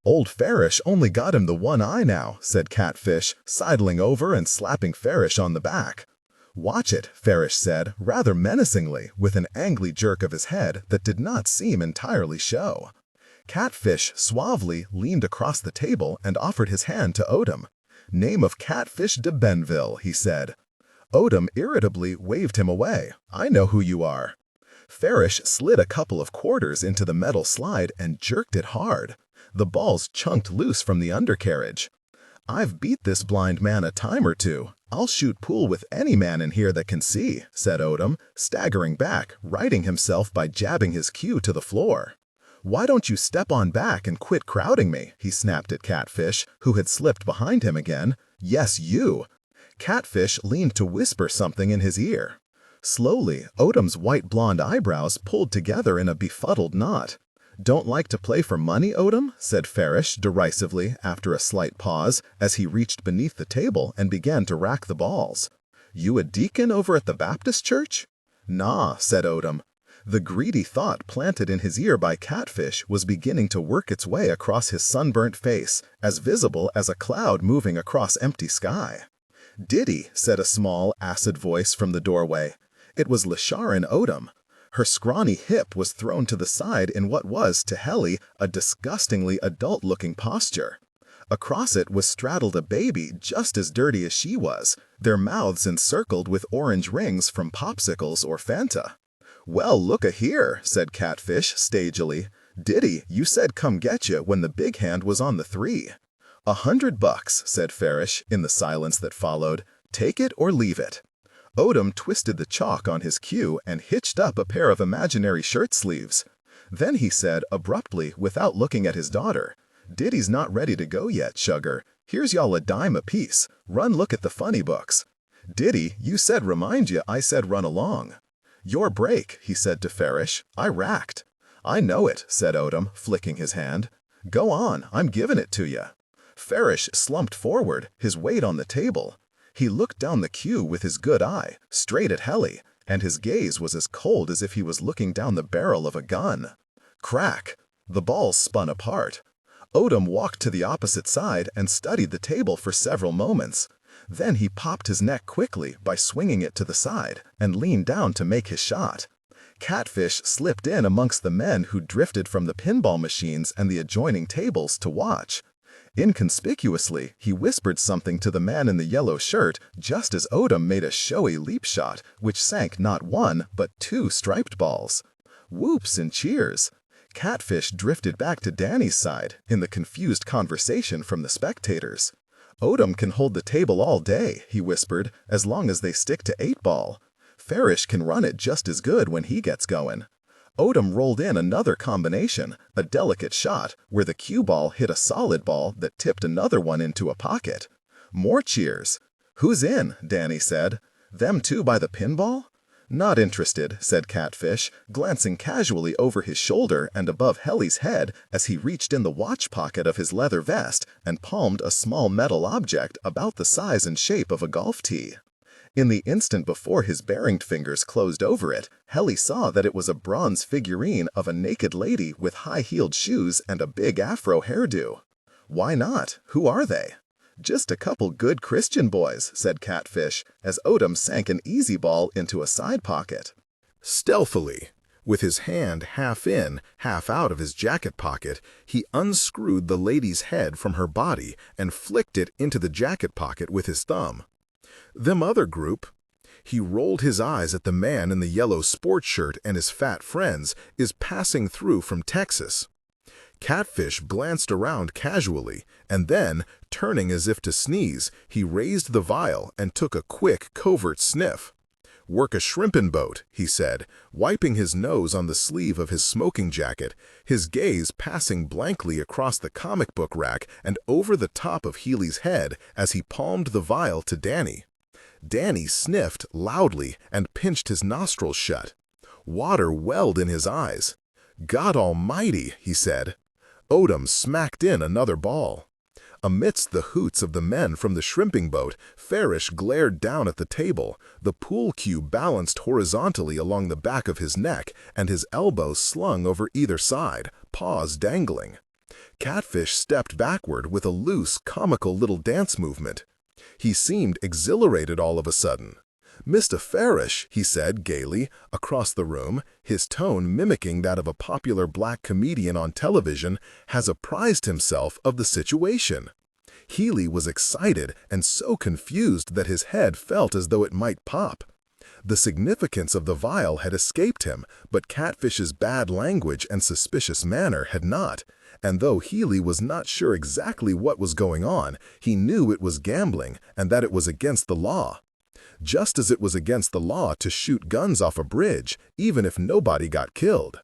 "Old Farish only got him the one eye now," said Catfish, sidling over and slapping Farish on the back. "Watch it," Farish said, rather menacingly, with an angry jerk of his head that did not seem entirely show. Catfish suavely leaned across the table and offered his hand to Odom. "Name of Catfish de Benville," he said. Odom irritably waved him away. "I know who you are." Farish slid a couple of quarters into the metal slide and jerked it hard. The balls chunked loose from the undercarriage. "I've beat this blind man a time or two. I'll shoot pool with any man in here that can see," said Odom, staggering back, righting himself by jabbing his cue to the floor. "Why don't you step on back and quit crowding me?" he snapped at Catfish, who had slipped behind him again. "Yes, you." Catfish leaned to whisper something in his ear. Slowly, Odom's white-blonde eyebrows pulled together in a befuddled knot. "Don't like to play for money, Odom?" said Farish derisively after a slight pause as he reached beneath the table and began to rack the balls. "You a deacon over at the Baptist church?" "Nah," said Odom. The greedy thought planted in his ear by Catfish was beginning to work its way across his sunburnt face, as visible as a cloud moving across empty sky. "Diddy," said a small, acid voice from the doorway. It was Lisharin Odom. Her scrawny hip was thrown to the side in what was, to Helly, a disgustingly adult-looking posture. Across it was straddled a baby just as dirty as she was, their mouths encircled with orange rings from popsicles or Fanta. "Well, look-a here," said Catfish stagily. "Diddy, you said come get you when the big hand was on the 3. $100, said Farish in the silence that followed. "Take it or leave it." Odom twisted the chalk on his cue and hitched up a pair of imaginary shirt sleeves. Then he said abruptly, without looking at his daughter, "Diddy's not ready to go yet, sugar. Here's y'all a dime apiece. Run look at the funny books." "Diddy, you said remind you, I said run along." "Your break," he said to Farish. "I racked." "I know it," said Odom, flicking his hand. "Go on, I'm giving it to you." Farish slumped forward, his weight on the table. He looked down the cue with his good eye, straight at Helly, and his gaze was as cold as if he was looking down the barrel of a gun. Crack! The balls spun apart. Odom walked to the opposite side and studied the table for several moments. Then he popped his neck quickly by swinging it to the side and leaned down to make his shot. Catfish slipped in amongst the men who drifted from the pinball machines and the adjoining tables to watch. Inconspicuously, he whispered something to the man in the yellow shirt just as Odom made a showy leap shot, which sank not one but two striped balls. Whoops and cheers! Catfish drifted back to Danny's side in the confused conversation from the spectators. Odom can hold the table all day, he whispered, as long as they stick to 8-ball. Farish can run it just as good when he gets going. Odom rolled in another combination, a delicate shot, where the cue ball hit a solid ball that tipped another one into a pocket. More cheers. Who's in? Danny said. Them two by the pinball? Not interested, said Catfish, glancing casually over his shoulder and above Helly's head as he reached in the watch pocket of his leather vest and palmed a small metal object about the size and shape of a golf tee. In the instant before his bearing fingers closed over it, Helly saw that it was a bronze figurine of a naked lady with high-heeled shoes and a big afro hairdo. Why not? Who are they? Just a couple good Christian boys, said Catfish, as Odom sank an easy ball into a side pocket. Stealthily, with his hand half in, half out of his jacket pocket, he unscrewed the lady's head from her body and flicked it into the jacket pocket with his thumb. Them other group. He rolled his eyes at the man in the yellow sports shirt and his fat friends is passing through from Texas. Catfish glanced around casually, and then, turning as if to sneeze, he raised the vial and took a quick, covert sniff. "Work a shrimpin' boat," he said, wiping his nose on the sleeve of his smoking jacket, his gaze passing blankly across the comic book rack and over the top of Healy's head as he palmed the vial to Danny. Danny sniffed loudly and pinched his nostrils shut. Water welled in his eyes. "God Almighty," he said. Odom smacked in another ball. Amidst the hoots of the men from the shrimping boat, Farish glared down at the table, the pool cue balanced horizontally along the back of his neck and his elbows slung over either side, paws dangling. Catfish stepped backward with a loose, comical little dance movement. He seemed exhilarated all of a sudden. "Mr. Farish," he said gaily, across the room, his tone mimicking that of a popular black comedian on television, has apprised himself of the situation. Healy was excited and so confused that his head felt as though it might pop. The significance of the vial had escaped him, but Catfish's bad language and suspicious manner had not, and though Healy was not sure exactly what was going on, he knew it was gambling and that it was against the law. Just as it was against the law to shoot guns off a bridge, even if nobody got killed.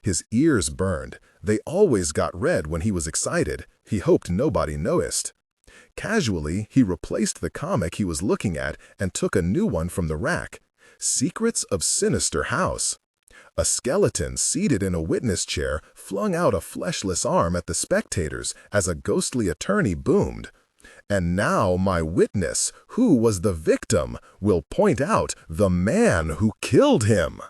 His ears burned. They always got red when he was excited. He hoped nobody noticed. Casually, he replaced the comic he was looking at and took a new one from the rack. Secrets of Sinister House. A skeleton seated in a witness chair flung out a fleshless arm at the spectators as a ghostly attorney boomed. "And now my witness, who was the victim, will point out the man who killed him."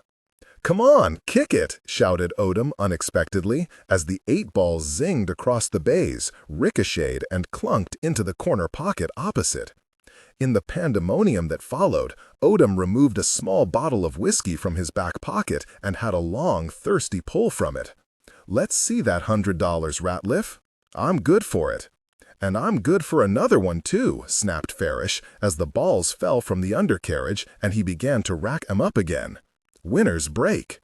"Come on, kick it," shouted Odom unexpectedly as the 8-ball zinged across the bays, ricocheted, and clunked into the corner pocket opposite. In the pandemonium that followed, Odom removed a small bottle of whiskey from his back pocket and had a long, thirsty pull from it. "Let's see that $100, Ratliff. I'm good for it." "And I'm good for another one, too," snapped Farish, as the balls fell from the undercarriage and he began to rack 'em up again. "Winners break."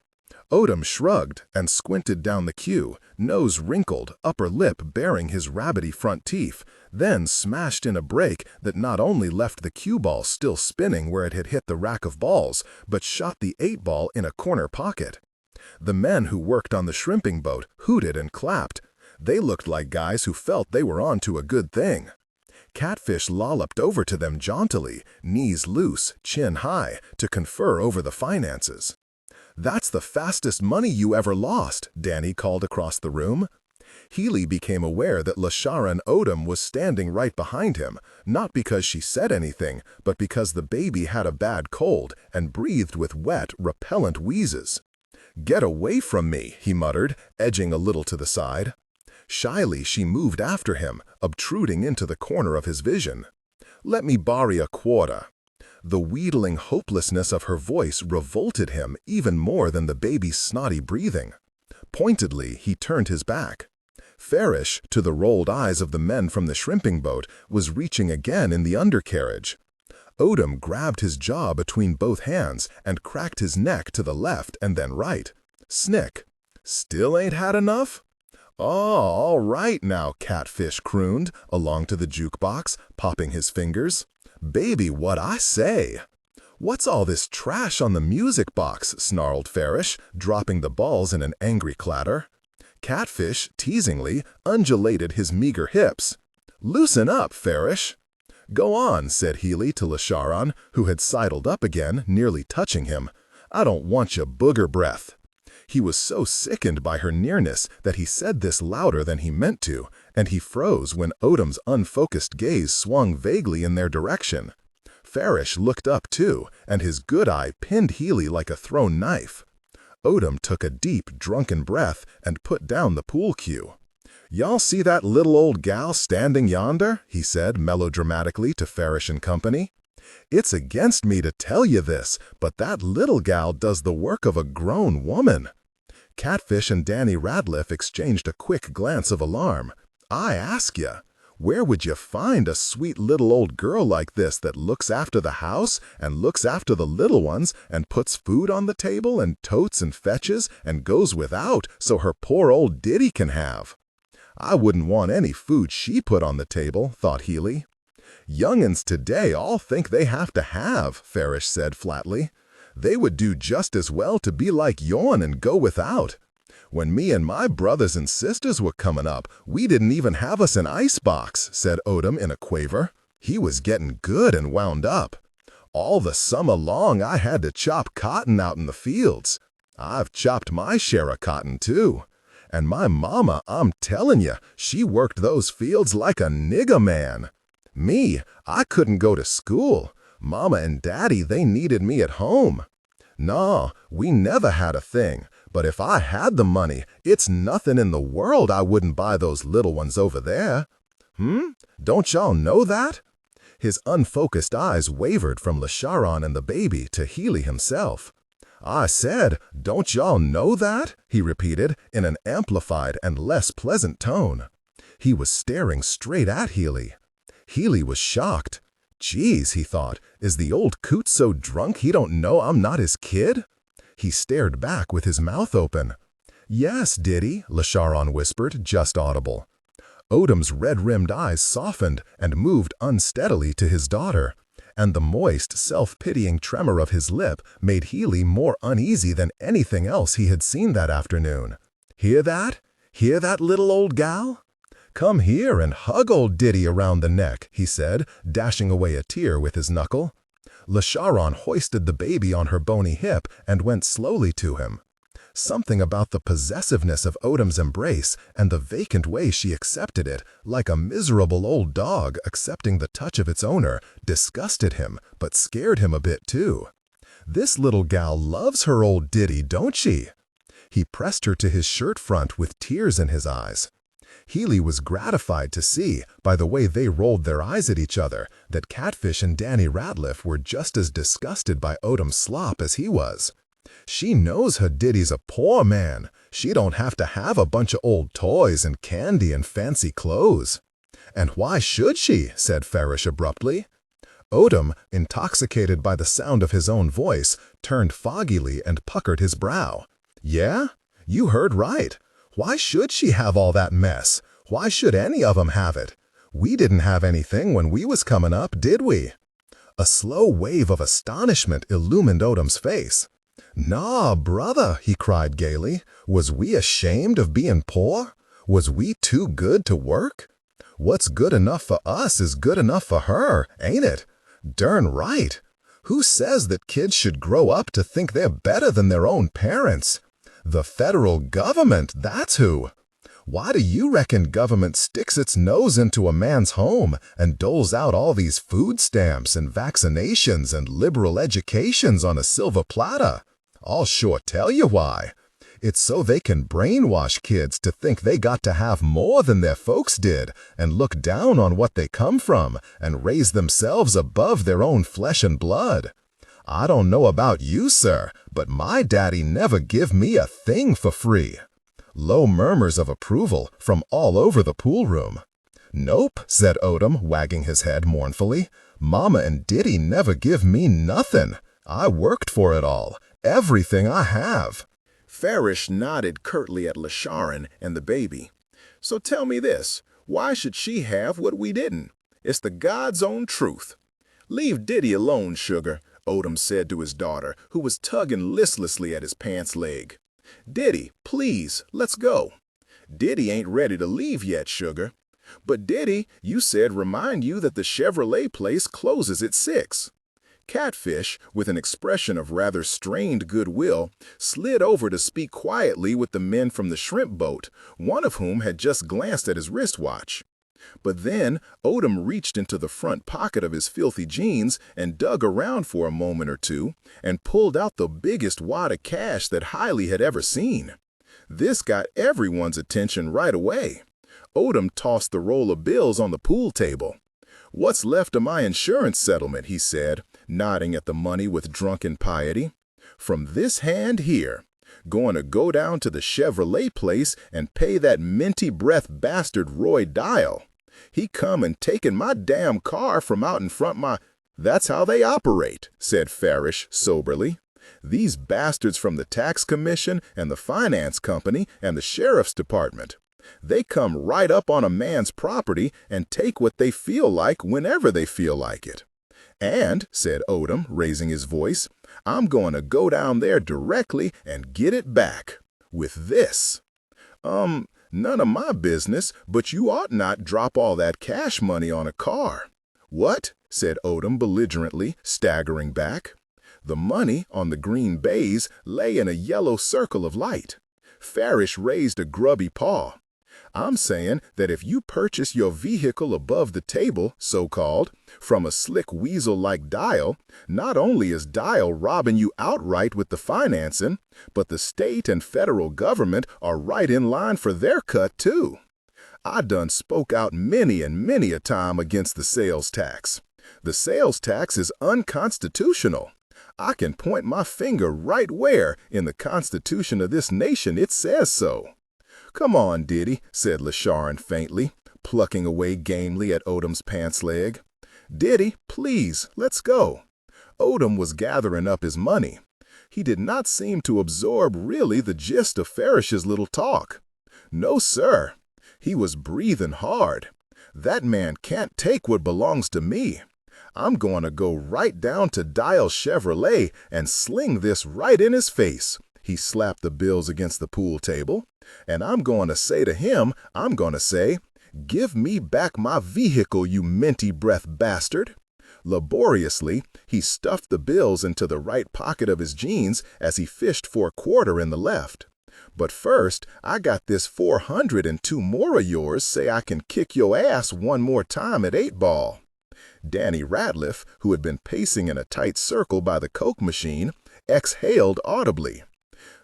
Odom shrugged and squinted down the cue, nose wrinkled, upper lip baring his rabbity front teeth, then smashed in a break that not only left the cue ball still spinning where it had hit the rack of balls, but shot the 8-ball in a corner pocket. The men who worked on the shrimping boat hooted and clapped. They looked like guys who felt they were on to a good thing. Catfish lolloped over to them jauntily, knees loose, chin high, to confer over the finances. "That's the fastest money you ever lost," Danny called across the room. Healy became aware that Lasharan Odom was standing right behind him, not because she said anything, but because the baby had a bad cold and breathed with wet, repellent wheezes. "Get away from me," he muttered, edging a little to the side. Shyly, she moved after him, obtruding into the corner of his vision. "Let me borrow a quarter." The wheedling hopelessness of her voice revolted him even more than the baby's snotty breathing. Pointedly, he turned his back. Farish, to the rolled eyes of the men from the shrimping boat, was reaching again in the undercarriage. Odom grabbed his jaw between both hands and cracked his neck to the left and then right. Snick. "Still ain't had enough?" "Oh, all right now," Catfish crooned, along to the jukebox, popping his fingers. "Baby, what I say?" "What's all this trash on the music box?" snarled Farish, dropping the balls in an angry clatter. Catfish, teasingly, undulated his meager hips. "Loosen up, Farish." "Go on," said Healy to Lasharan, who had sidled up again, nearly touching him. "I don't want your booger breath." He was so sickened by her nearness that he said this louder than he meant to, and he froze when Odom's unfocused gaze swung vaguely in their direction. Farish looked up too, and his good eye pinned Healy like a thrown knife. Odom took a deep, drunken breath and put down the pool cue. "Y'all see that little old gal standing yonder?" he said melodramatically to Farish and company. "It's against me to tell you this, but that little gal does the work of a grown woman." Catfish and Danny Radcliffe exchanged a quick glance of alarm. "I ask ya, where would you find a sweet little old girl like this that looks after the house and looks after the little ones and puts food on the table and totes and fetches and goes without so her poor old Diddy can have?" "I wouldn't want any food she put on the table," thought Healy. "Young'uns today all think they have to have," Farish said flatly. "They would do just as well to be like yourn and go without. When me and my brothers and sisters were coming up, we didn't even have us an icebox," said Odom in a quaver. He was getting good and wound up. "All the summer long I had to chop cotton out in the fields. I've chopped my share of cotton too. And my mama, I'm telling you, she worked those fields like a nigger man. Me, I couldn't go to school. Mama and Daddy, they needed me at home. No, we never had a thing, but if I had the money, it's nothing in the world I wouldn't buy those little ones over there. Don't y'all know that?" His unfocused eyes wavered from Lasharan and the baby to Healy himself. "I said, don't y'all know that?" he repeated in an amplified and less pleasant tone. He was staring straight at Healy. Healy was shocked. "Geez," he thought, "is the old coot so drunk he don't know I'm not his kid?" He stared back with his mouth open. "Yes, Diddy," Lasharan whispered, just audible. Odom's red-rimmed eyes softened and moved unsteadily to his daughter, and the moist, self-pitying tremor of his lip made Healy more uneasy than anything else he had seen that afternoon. "Hear that? Hear that little old gal? Come here and hug old Diddy around the neck," he said, dashing away a tear with his knuckle. Lasharan hoisted the baby on her bony hip and went slowly to him. Something about the possessiveness of Odom's embrace and the vacant way she accepted it, like a miserable old dog accepting the touch of its owner, disgusted him, but scared him a bit too. "This little gal loves her old Diddy, don't she?" He pressed her to his shirt front with tears in his eyes. Healy was gratified to see, by the way they rolled their eyes at each other, that Catfish and Danny Radcliffe were just as disgusted by Odom's slop as he was. "She knows her Diddy's a poor man. She don't have to have a bunch of old toys and candy and fancy clothes." "And why should she?" said Farish abruptly. Odom, intoxicated by the sound of his own voice, turned foggily and puckered his brow. "Yeah? You heard right. Why should she have all that mess? Why should any of 'em have it? We didn't have anything when we was coming up, did we?" A slow wave of astonishment illumined Odom's face. "Nah, brother," he cried gaily. "Was we ashamed of being poor? Was we too good to work? What's good enough for us is good enough for her, ain't it? Darn right. Who says that kids should grow up to think they're better than their own parents? The federal government, that's who. Why do you reckon government sticks its nose into a man's home and doles out all these food stamps and vaccinations and liberal educations on a silver platter? I'll sure tell you why. It's so they can brainwash kids to think they got to have more than their folks did and look down on what they come from and raise themselves above their own flesh and blood. I don't know about you, sir, but my daddy never give me a thing for free. Low murmurs of approval from all over the pool room. Nope, said Odom, wagging his head mournfully. Mama and Diddy never give me nothing. I worked for it all, everything I have. Farish nodded curtly at Lasharon and the baby. So tell me this, why should she have what we didn't? It's the God's own truth. Leave Diddy alone, sugar, Odom said to his daughter, who was tugging listlessly at his pants leg. Diddy, please, let's go. Diddy ain't ready to leave yet, sugar. But Diddy, you said remind you that the Chevrolet place closes at 6. Catfish, with an expression of rather strained goodwill, slid over to speak quietly with the men from the shrimp boat, one of whom had just glanced at his wristwatch. But then Odom reached into the front pocket of his filthy jeans and dug around for a moment or two and pulled out the biggest wad of cash that Hiley had ever seen. This got everyone's attention right away. Odom tossed the roll of bills on the pool table. "What's left of my insurance settlement," he said, nodding at the money with drunken piety. "From this hand here. Going to go down to the Chevrolet place and pay that minty breath bastard Roy Dial. He come and taken my damn car from out in front my—" "That's how they operate," said Farish soberly. "These bastards from the tax commission and the finance company and the sheriff's department. They come right up on a man's property and take what they feel like whenever they feel like it. And," said Odom, raising his voice, "I'm going to go down there directly and get it back. With this. None of my business, but you ought not drop all that cash money on a car." "What?" said Odom belligerently, staggering back. The money on the green baize lay in a yellow circle of light. Farish raised a grubby paw. "I'm saying that if you purchase your vehicle above the table, so-called, from a slick weasel like Dial, not only is Dial robbing you outright with the financing, but the state and federal government are right in line for their cut, too. I done spoke out many and many a time against the sales tax. The sales tax is unconstitutional. I can point my finger right where, in the Constitution of this nation, it says so." "Come on, Diddy," said Lasharon faintly, plucking away gamely at Odom's pants leg. "Diddy, please, let's go." Odom was gathering up his money. He did not seem to absorb really the gist of Farish's little talk. No, sir. He was breathing hard. "That man can't take what belongs to me. I'm going to go right down to Dial Chevrolet and sling this right in his face." He slapped the bills against the pool table. "And I'm going to say to him, I'm going to say, 'Give me back my vehicle, you minty breath bastard.'" Laboriously, he stuffed the bills into the right pocket of his jeans as he fished for a quarter in the left. "But first, I got this 400 and 2 more of yours say I can kick your ass one more time at 8-ball. Danny Ratliff, who had been pacing in a tight circle by the Coke machine, exhaled audibly.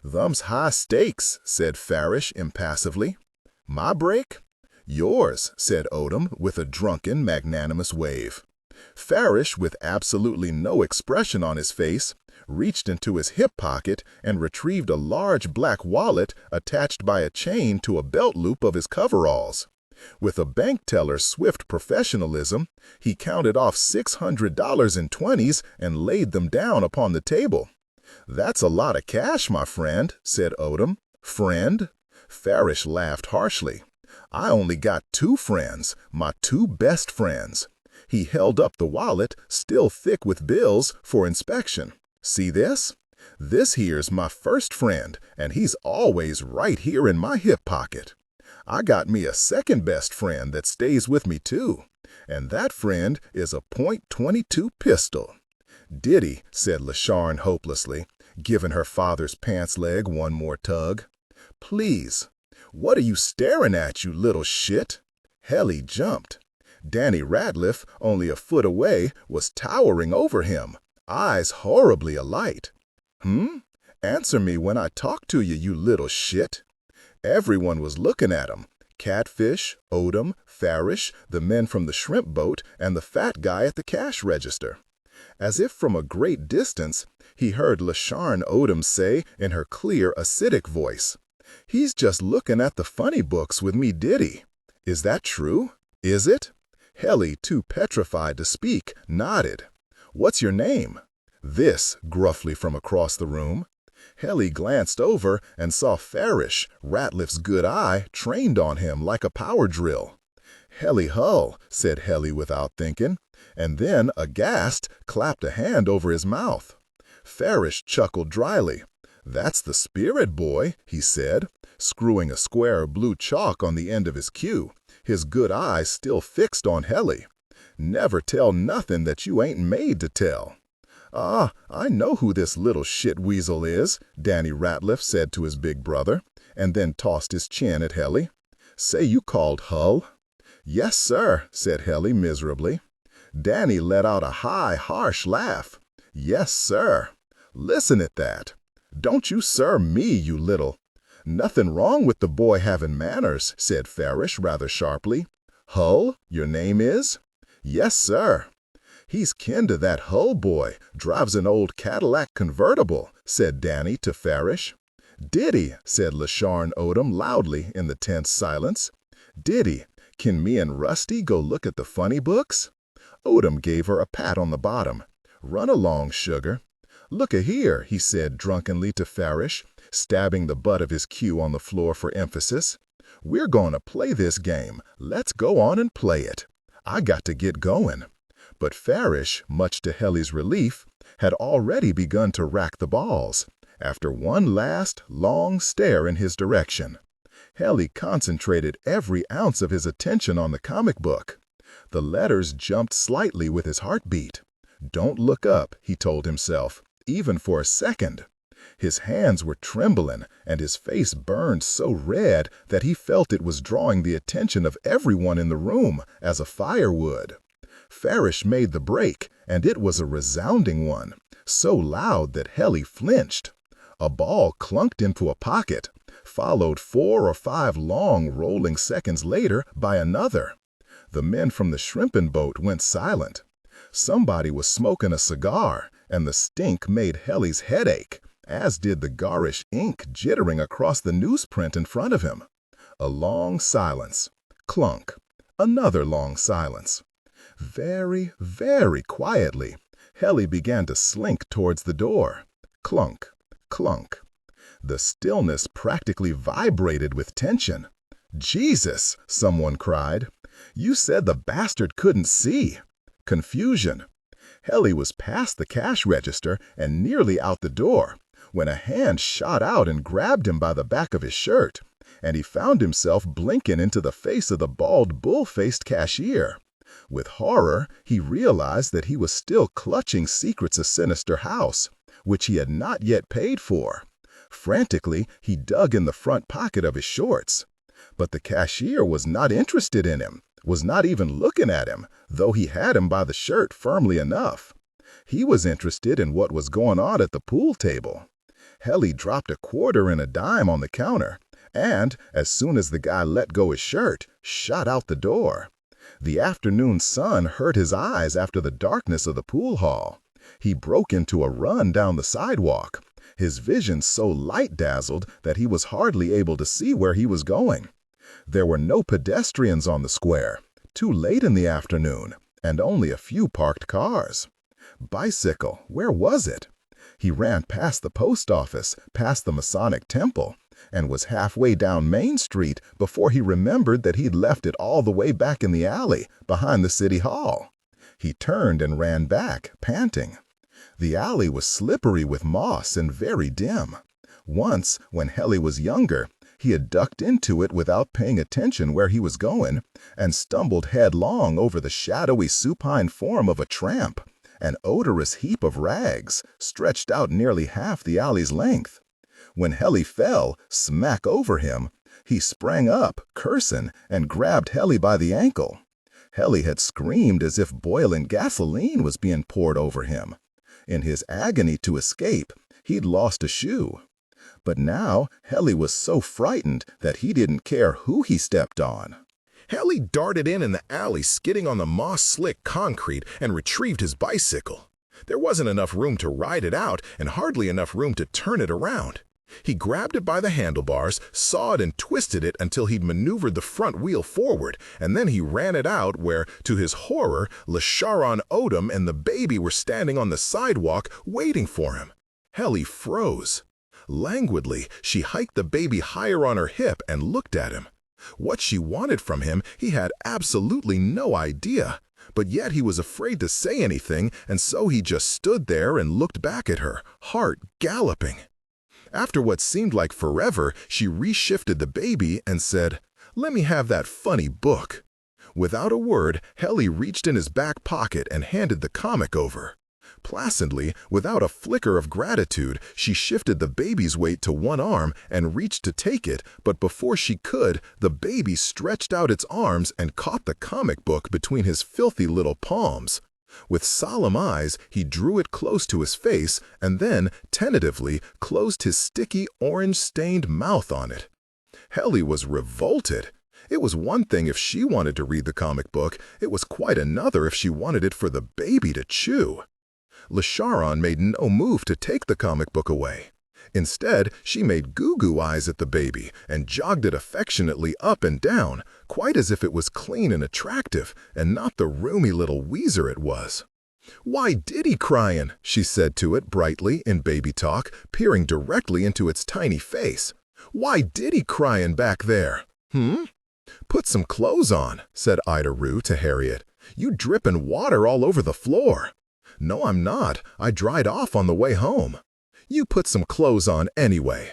"Them's high stakes," said Farish impassively. "My break?" "Yours," said Odom with a drunken, magnanimous wave. Farish, with absolutely no expression on his face, reached into his hip pocket and retrieved a large black wallet attached by a chain to a belt loop of his coveralls. With a bank teller's swift professionalism, he counted off $600 in 20s and laid them down upon the table. "That's a lot of cash, my friend," said Odom. "Friend?" Farish laughed harshly. "I only got 2 friends, my 2 best friends." He held up the wallet, still thick with bills, for inspection. "See this? This here's my first friend, and he's always right here in my hip pocket. I got me a second best friend that stays with me too, and that friend is a .22 pistol." "Diddy," said Lasharon hopelessly, giving her father's pants leg one more tug. "Please, "What are you staring at, you little shit?" Helly jumped. Danny Ratliff, only a foot away, was towering over him, eyes horribly alight. Answer me when I talk to you, you little shit." Everyone was looking at him. Catfish, Odom, Farish, the men from the shrimp boat, and the fat guy at the cash register. As if from a great distance, he heard Lasharn Odom say in her clear, acidic voice, "He's just looking at the funny books with me Diddy." "Is that true? Is it?" Helly, too petrified to speak, nodded. "What's your name?" This, gruffly from across the room. Helly glanced over and saw Farish, Ratliff's good eye, trained on him like a power drill. "Helly Hull," said Helly without thinking, and then, aghast, clapped a hand over his mouth. Farish chuckled dryly. "That's the spirit, boy," he said, screwing a square of blue chalk on the end of his cue, his good eye still fixed on Helly. "Never tell nothing that you ain't made to tell." "Ah, I know who this little shit weasel is," Danny Ratliff said to his big brother, and then tossed his chin at Helly. "Say you called Hull?" "Yes, sir," said Helly miserably. Danny let out a high, harsh laugh. "Yes, sir. Listen at that. Don't you sir me, you little—" "Nothing wrong with the boy having manners," said Farish rather sharply. "Hull, your name is?" "Yes, sir." "He's kin to that Hull boy, drives an old Cadillac convertible," said Danny to Farish. "Diddy," said Lasharn Odom loudly in the tense silence. "Diddy, can me and Rusty go look at the funny books?" Odom gave her a pat on the bottom. "Run along, sugar." "Look-a-here," he said drunkenly to Farish, stabbing the butt of his cue on the floor for emphasis. "We're going to play this game. Let's go on and play it. I got to get going." But Farish, much to Helly's relief, had already begun to rack the balls, after one last, long stare in his direction. Helly concentrated every ounce of his attention on the comic book. The letters jumped slightly with his heartbeat. "Don't look up," he told himself, "even for a second." His hands were trembling, and his face burned so red that he felt it was drawing the attention of everyone in the room, as a fire would. Farish made the break, and it was a resounding one, so loud that Helly flinched. A ball clunked into a pocket, followed 4 or 5 long rolling seconds later by another. The men from the shrimping boat went silent. Somebody was smoking a cigar, and the stink made Helly's head ache, as did the garish ink jittering across the newsprint in front of him. A long silence. Clunk. Another long silence. Very, very quietly, Helly began to slink towards the door. Clunk, clunk. The stillness practically vibrated with tension. "Jesus!" someone cried. "You said the bastard couldn't see." Confusion. Helly was past the cash register and nearly out the door, when a hand shot out and grabbed him by the back of his shirt, and he found himself blinking into the face of the bald, bull-faced cashier. With horror, he realized that he was still clutching secrets of Sinister House, which he had not yet paid for. Frantically, he dug in the front pocket of his shorts. But the cashier was not interested in him, was not even looking at him, though he had him by the shirt firmly enough. He was interested in what was going on at the pool table. Helly dropped a quarter and a dime on the counter, and, as soon as the guy let go his shirt, shot out the door. The afternoon sun hurt his eyes after the darkness of the pool hall. He broke into a run down the sidewalk, his vision so light-dazzled that he was hardly able to see where he was going. There were no pedestrians on the square, too late in the afternoon, and only a few parked cars. Bicycle, where was it? He ran past the post office, past the Masonic Temple, and was halfway down Main Street before he remembered that he'd left it all the way back in the alley, behind the City Hall. He turned and ran back, panting. The alley was slippery with moss and very dim. Once, when Helly was younger, he had ducked into it without paying attention where he was going, and stumbled headlong over the shadowy supine form of a tramp, an odorous heap of rags, stretched out nearly half the alley's length. When Helly fell, smack over him, He sprang up, cursing, and grabbed Helly by the ankle. Helly had screamed as if boiling gasoline was being poured over him. In his agony to escape, he'd lost a shoe. But now Helly was so frightened that he didn't care who he stepped on. Helly darted in the alley, skidding on the moss-slick concrete, and retrieved his bicycle. There wasn't enough room to ride it out and hardly enough room to turn it around. He grabbed it by the handlebars, sawed and twisted it until he'd maneuvered the front wheel forward, and then he ran it out where, to his horror, Lasharon Odom and the baby were standing on the sidewalk waiting for him. Helly froze. Languidly, she hiked the baby higher on her hip and looked at him. What she wanted from him, he had absolutely no idea. But yet he was afraid to say anything, and so he just stood there and looked back at her, heart galloping. After what seemed like forever, she reshifted the baby and said, "Let me have that funny book." Without a word, Helly reached in his back pocket and handed the comic over. Placidly, without a flicker of gratitude, she shifted the baby's weight to one arm and reached to take it, but before she could, the baby stretched out its arms and caught the comic book between his filthy little palms. With solemn eyes, he drew it close to his face and then, tentatively, closed his sticky, orange-stained mouth on it. Helly was revolted. It was one thing if she wanted to read the comic book, it was quite another if she wanted it for the baby to chew. Lasharon made no move to take the comic book away. Instead, she made goo-goo eyes at the baby and jogged it affectionately up and down, quite as if it was clean and attractive, and not the roomy little wheezer it was. "Why did he cryin'?" she said to it brightly in baby talk, peering directly into its tiny face. "Why did he cryin' back there? "Put some clothes on," said Ida Rue to Harriet. "You drippin' water all over the floor." "No, I'm not. I dried off on the way home." "You put some clothes on anyway."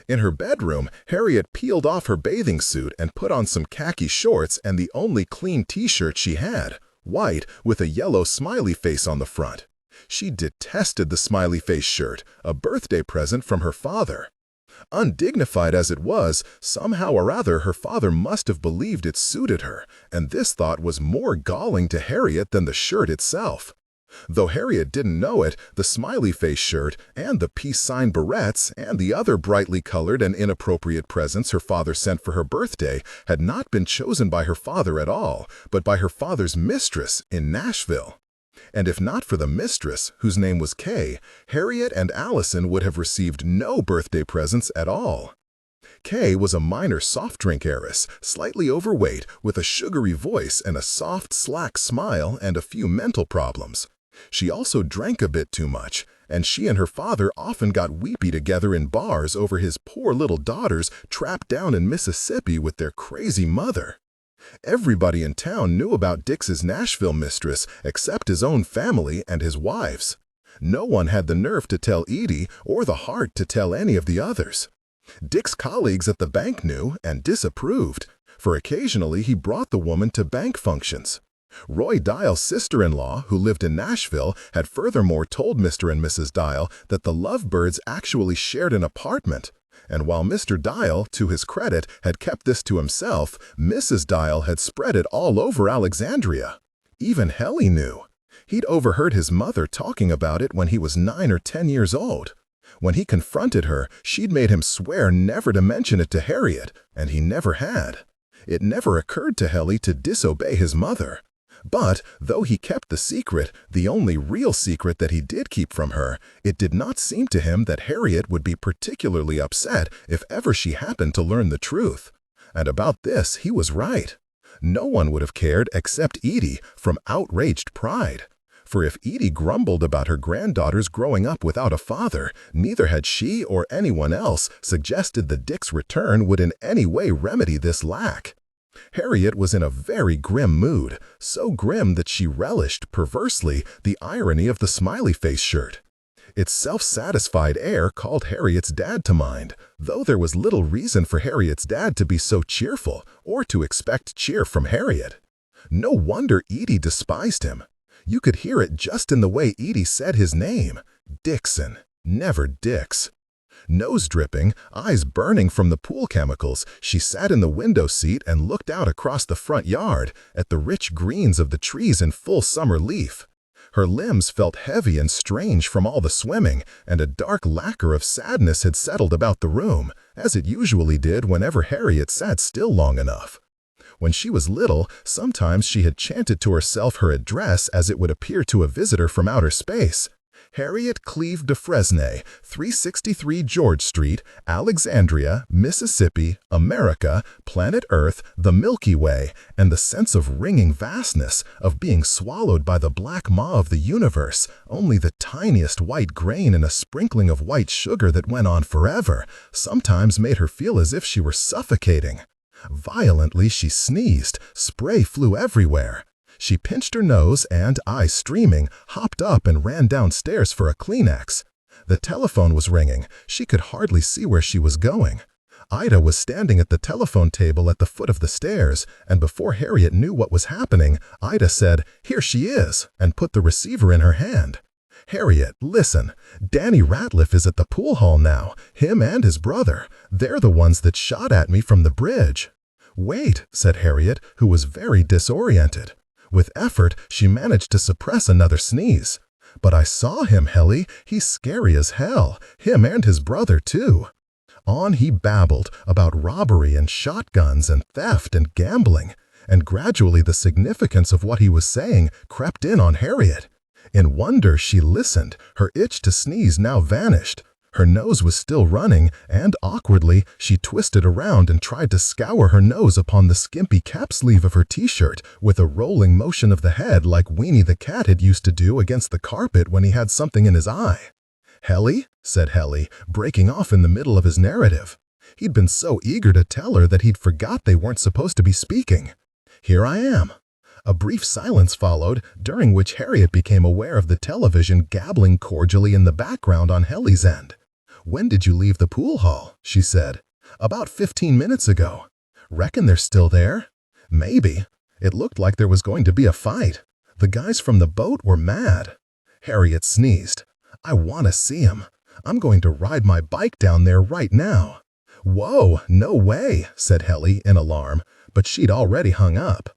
In her bedroom, Harriet peeled off her bathing suit and put on some khaki shorts and the only clean t-shirt she had, white with a yellow smiley face on the front. She detested the smiley face shirt, a birthday present from her father. Undignified as it was, somehow or other her father must have believed it suited her, and this thought was more galling to Harriet than the shirt itself. Though Harriet didn't know it, the smiley face shirt and the peace sign barrettes and the other brightly colored and inappropriate presents her father sent for her birthday had not been chosen by her father at all, but by her father's mistress in Nashville. And if not for the mistress, whose name was Kay, Harriet and Allison would have received no birthday presents at all. Kay was a minor soft drink heiress, slightly overweight, with a sugary voice and a soft, slack smile and a few mental problems. She also drank a bit too much, and she and her father often got weepy together in bars over his poor little daughters trapped down in Mississippi with their crazy mother. Everybody in town knew about Dix's Nashville mistress except his own family and his wives. No one had the nerve to tell Edie or the heart to tell any of the others. Dick's colleagues at the bank knew and disapproved, for occasionally he brought the woman to bank functions. Roy Dial's sister-in-law, who lived in Nashville, had furthermore told Mr. and Mrs. Dial that the Lovebirds actually shared an apartment. And while Mr. Dial, to his credit, had kept this to himself, Mrs. Dial had spread it all over Alexandria. Even Helly knew. He'd overheard his mother talking about it when he was 9 or 10 years old. When he confronted her, she'd made him swear never to mention it to Harriet, and he never had. It never occurred to Helly to disobey his mother. But, though he kept the secret, the only real secret that he did keep from her, it did not seem to him that Harriet would be particularly upset if ever she happened to learn the truth. And about this he was right. No one would have cared except Edie from outraged pride. For if Edie grumbled about her granddaughters growing up without a father, neither had she or anyone else suggested that Dick's return would in any way remedy this lack. Harriet was in a very grim mood, so grim that she relished, perversely, the irony of the smiley face shirt. Its self-satisfied air called Harriet's dad to mind, though there was little reason for Harriet's dad to be so cheerful or to expect cheer from Harriet. No wonder Edie despised him. You could hear it just in the way Edie said his name. Dixon, never Dix. Nose dripping, eyes burning from the pool chemicals, she sat in the window seat and looked out across the front yard at the rich greens of the trees in full summer leaf. Her limbs felt heavy and strange from all the swimming, and a dark lacquer of sadness had settled about the room, as it usually did whenever Harriet sat still long enough. When she was little, sometimes she had chanted to herself her address as it would appear to a visitor from outer space. Harriet Cleve de Fresnay, 363 George Street, Alexandria, Mississippi, America, planet Earth, the Milky Way, and the sense of ringing vastness, of being swallowed by the black maw of the universe, only the tiniest white grain in a sprinkling of white sugar that went on forever, sometimes made her feel as if she were suffocating. Violently she sneezed, spray flew everywhere. She pinched her nose and, eyes streaming, hopped up and ran downstairs for a Kleenex. The telephone was ringing. She could hardly see where she was going. Ida was standing at the telephone table at the foot of the stairs, and before Harriet knew what was happening, Ida said, "Here she is," and put the receiver in her hand. "Harriet, listen. Danny Ratliff is at the pool hall now, him and his brother. They're the ones that shot at me from the bridge." "Wait," said Harriet, who was very disoriented. With effort, she managed to suppress another sneeze. "But I saw him, Helly. He's scary as hell. Him and his brother, too." On he babbled about robbery and shotguns and theft and gambling, and gradually the significance of what he was saying crept in on Harriet. In wonder, she listened. Her itch to sneeze now vanished. Her nose was still running, and awkwardly, she twisted around and tried to scour her nose upon the skimpy cap sleeve of her t-shirt with a rolling motion of the head like Weenie the cat had used to do against the carpet when he had something in his eye. "Helly?" said Helly, breaking off in the middle of his narrative. He'd been so eager to tell her that he'd forgot they weren't supposed to be speaking. "Here I am." A brief silence followed, during which Harriet became aware of the television gabbling cordially in the background on Helly's end. "When did you leave the pool hall?" she said. "About 15 minutes ago." "Reckon they're still there?" "Maybe. It looked like there was going to be a fight. The guys from the boat were mad." Harriet sneezed. "I want to see him. I'm going to ride my bike down there right now." "Whoa, no way," said Helly in alarm, but she'd already hung up.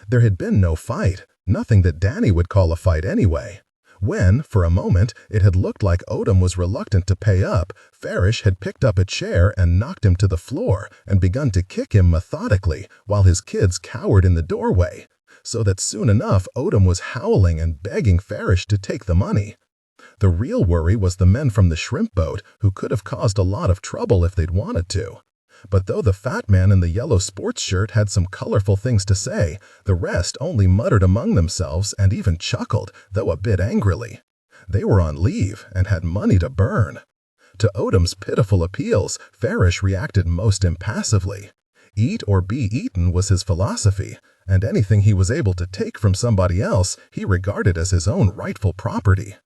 There had been no fight, nothing that Danny would call a fight anyway. When, for a moment, it had looked like Odom was reluctant to pay up, Farish had picked up a chair and knocked him to the floor and begun to kick him methodically while his kids cowered in the doorway, so that soon enough Odom was howling and begging Farish to take the money. The real worry was the men from the shrimp boat, who could have caused a lot of trouble if they'd wanted to. But though the fat man in the yellow sports shirt had some colorful things to say, the rest only muttered among themselves and even chuckled, though a bit angrily. They were on leave and had money to burn. To Odom's pitiful appeals, Farish reacted most impassively. Eat or be eaten was his philosophy, and anything he was able to take from somebody else he regarded as his own rightful property.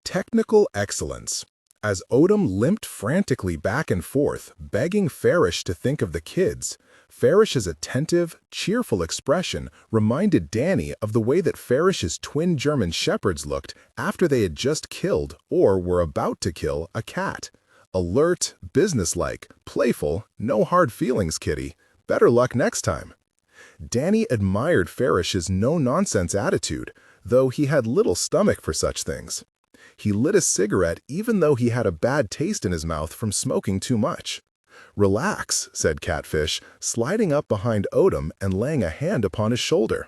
Technical excellence. As Odom limped frantically back and forth, begging Farish to think of the kids, Farish's attentive, cheerful expression reminded Danny of the way that Farish's twin German shepherds looked after they had just killed, or were about to kill, a cat. Alert, businesslike, playful, no hard feelings, kitty. Better luck next time. Danny admired Farish's no-nonsense attitude, though he had little stomach for such things. He lit a cigarette even though he had a bad taste in his mouth from smoking too much. "Relax," said Catfish, sliding up behind Odom and laying a hand upon his shoulder.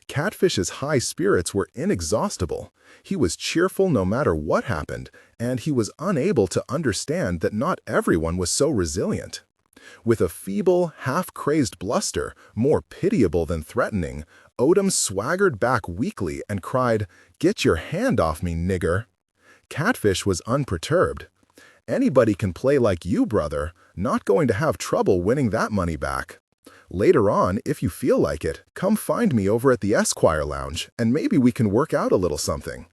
Catfish's high spirits were inexhaustible. He was cheerful no matter what happened, and he was unable to understand that not everyone was so resilient. With a feeble, half-crazed bluster, more pitiable than threatening, Odom swaggered back weakly and cried, "Get your hand off me, nigger!" Catfish was unperturbed. "Anybody can play like you, brother. Not going to have trouble winning that money back. Later on, if you feel like it, come find me over at the Esquire Lounge, and maybe we can work out a little something."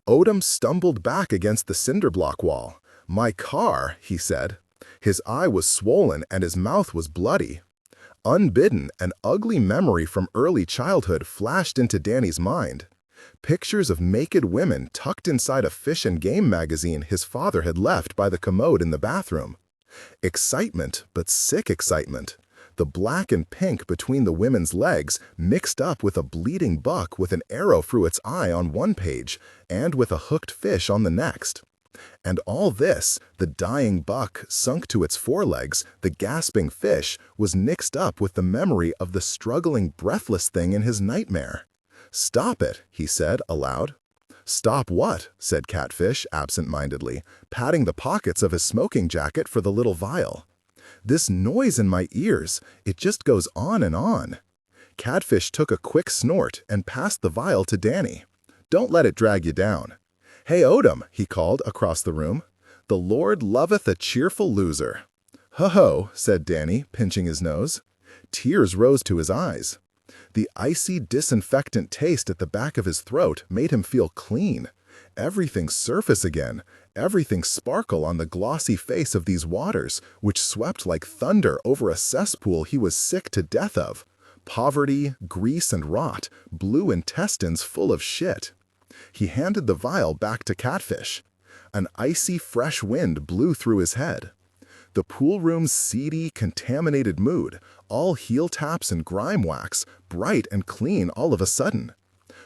Odom stumbled back against the cinder-block wall. "My car," he said. His eye was swollen and his mouth was bloody. Unbidden, an ugly memory from early childhood flashed into Danny's mind. Pictures of naked women tucked inside a fish and game magazine his father had left by the commode in the bathroom. Excitement, but sick excitement. The black and pink between the women's legs mixed up with a bleeding buck with an arrow through its eye on one page and with a hooked fish on the next. And all this, the dying buck sunk to its forelegs, the gasping fish, was mixed up with the memory of the struggling, breathless thing in his nightmare. "Stop it," he said aloud. "Stop what?" said Catfish absent-mindedly, patting the pockets of his smoking jacket for the little vial. "This noise in my ears, it just goes on and on." Catfish took a quick snort and passed the vial to Danny. "Don't let it drag you down." "Hey, Odom," he called across the room. "The Lord loveth a cheerful loser." "Ho-ho," said Danny, pinching his nose. Tears rose to his eyes. The icy, disinfectant taste at the back of his throat made him feel clean. Everything surface again, everything sparkle on the glossy face of these waters, which swept like thunder over a cesspool he was sick to death of. Poverty, grease and rot, blue intestines full of shit. He handed the vial back to Catfish. An icy, fresh wind blew through his head. The pool room's seedy, contaminated mood, all heel taps and grime wax, bright and clean all of a sudden.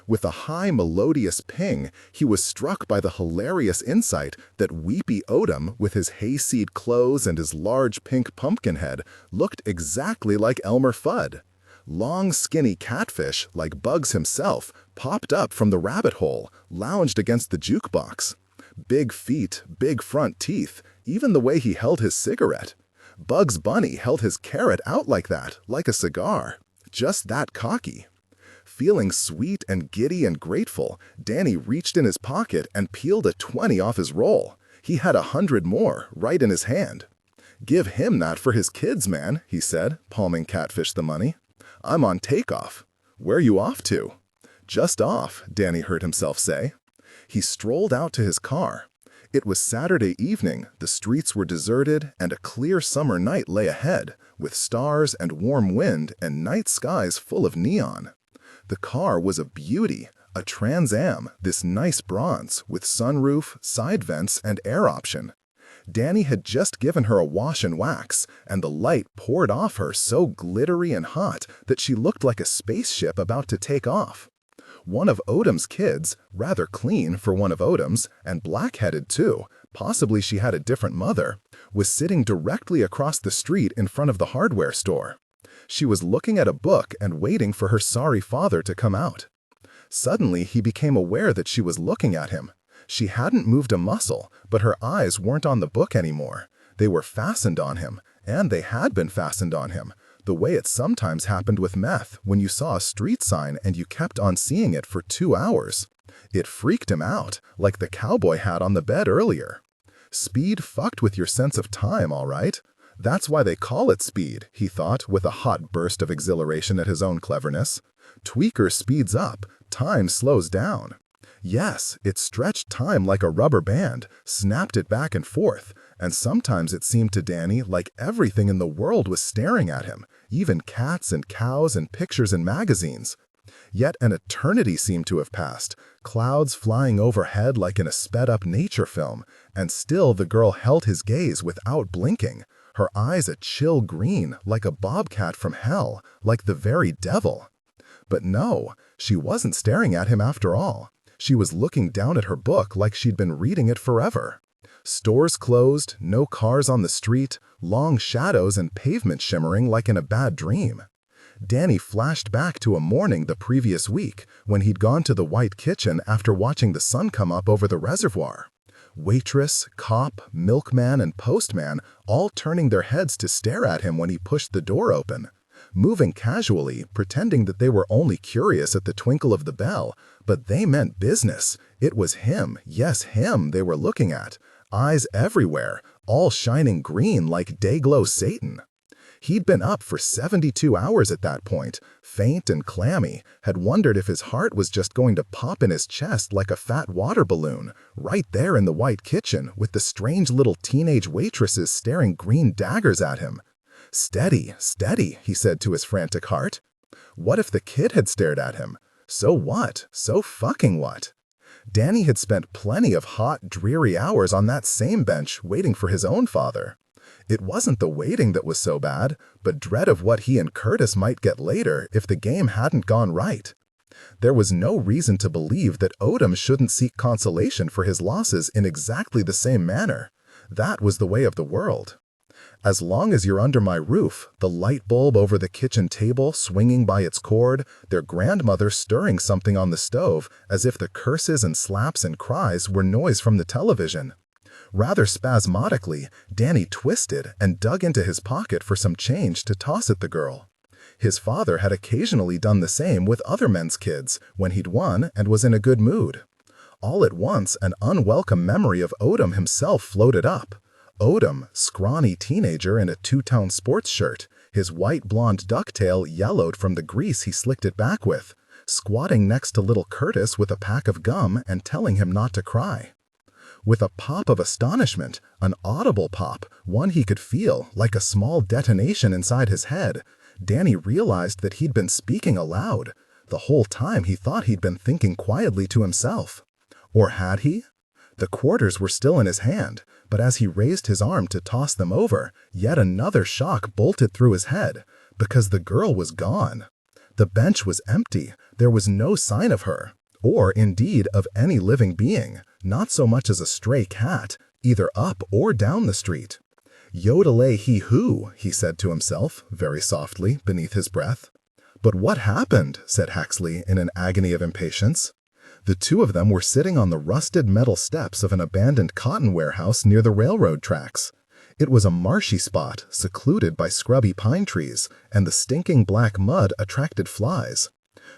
With a high, melodious ping, he was struck by the hilarious insight that weepy Odom, with his hayseed clothes and his large pink pumpkin head, looked exactly like Elmer Fudd. Long, skinny Catfish, like Bugs himself, popped up from the rabbit hole, lounged against the jukebox. Big feet, big front teeth, even the way he held his cigarette. Bugs Bunny held his carrot out like that, like a cigar. Just that cocky. Feeling sweet and giddy and grateful, Danny reached in his pocket and peeled a 20 off his roll. He had 100 more, right in his hand. "Give him that for his kids, man," he said, palming Catfish the money. "I'm on takeoff." "Where you off to?" "Just off," Danny heard himself say. He strolled out to his car. It was Saturday evening, the streets were deserted, and a clear summer night lay ahead, with stars and warm wind and night skies full of neon. The car was a beauty, a Trans Am, this nice bronze, with sunroof, side vents, and air option. Danny had just given her a wash and wax, and the light poured off her so glittery and hot that she looked like a spaceship about to take off. One of Odom's kids, rather clean for one of Odom's, and black-headed too, possibly she had a different mother, was sitting directly across the street in front of the hardware store. She was looking at a book and waiting for her sorry father to come out. Suddenly, he became aware that she was looking at him. She hadn't moved a muscle, but her eyes weren't on the book anymore. They were fastened on him, and they had been fastened on him, the way it sometimes happened with meth when you saw a street sign and you kept on seeing it for 2 hours. It freaked him out, like the cowboy hat on the bed earlier. Speed fucked with your sense of time, all right. That's why they call it speed, he thought, with a hot burst of exhilaration at his own cleverness. Tweaker speeds up, time slows down. Yes, it stretched time like a rubber band, snapped it back and forth, and sometimes it seemed to Danny like everything in the world was staring at him, even cats and cows and pictures in magazines. Yet an eternity seemed to have passed, clouds flying overhead like in a sped-up nature film, and still the girl held his gaze without blinking, her eyes a chill green like a bobcat from hell, like the very devil. But no, she wasn't staring at him after all. She was looking down at her book like she'd been reading it forever. Stores closed, no cars on the street, long shadows and pavement shimmering like in a bad dream. Danny flashed back to a morning the previous week when he'd gone to the White Kitchen after watching the sun come up over the reservoir. Waitress, cop, milkman, and postman all turning their heads to stare at him when he pushed the door open. Moving casually, pretending that they were only curious at the twinkle of the bell, but they meant business. It was him, yes, him they were looking at. Eyes everywhere, all shining green like Dayglow Satan. He'd been up for 72 hours at that point, faint and clammy, had wondered if his heart was just going to pop in his chest like a fat water balloon, right there in the White Kitchen with the strange little teenage waitresses staring green daggers at him. Steady, steady, he said to his frantic heart. What if the kid had stared at him? So what? So fucking what? Danny had spent plenty of hot, dreary hours on that same bench waiting for his own father. It wasn't the waiting that was so bad, but dread of what he and Curtis might get later if the game hadn't gone right. There was no reason to believe that Odom shouldn't seek consolation for his losses in exactly the same manner. That was the way of the world. As long as you're under my roof, the light bulb over the kitchen table swinging by its cord, their grandmother stirring something on the stove as if the curses and slaps and cries were noise from the television. Rather spasmodically, Danny twisted and dug into his pocket for some change to toss at the girl. His father had occasionally done the same with other men's kids when he'd won and was in a good mood. All at once, an unwelcome memory of Odom himself floated up. Odom, scrawny teenager in a two-tone sports shirt, his white blonde ducktail yellowed from the grease he slicked it back with, squatting next to little Curtis with a pack of gum and telling him not to cry. With a pop of astonishment, an audible pop, one he could feel, like a small detonation inside his head, Danny realized that he'd been speaking aloud. The whole time he thought he'd been thinking quietly to himself. Or had he? The quarters were still in his hand, but as he raised his arm to toss them over, yet another shock bolted through his head, because the girl was gone. The bench was empty. There was no sign of her, or indeed of any living being, not so much as a stray cat, either up or down the street. Yodelay he who, he said to himself, very softly, beneath his breath. But what happened? Said Huxley in an agony of impatience. The two of them were sitting on the rusted metal steps of an abandoned cotton warehouse near the railroad tracks. It was a marshy spot, secluded by scrubby pine trees, and the stinking black mud attracted flies.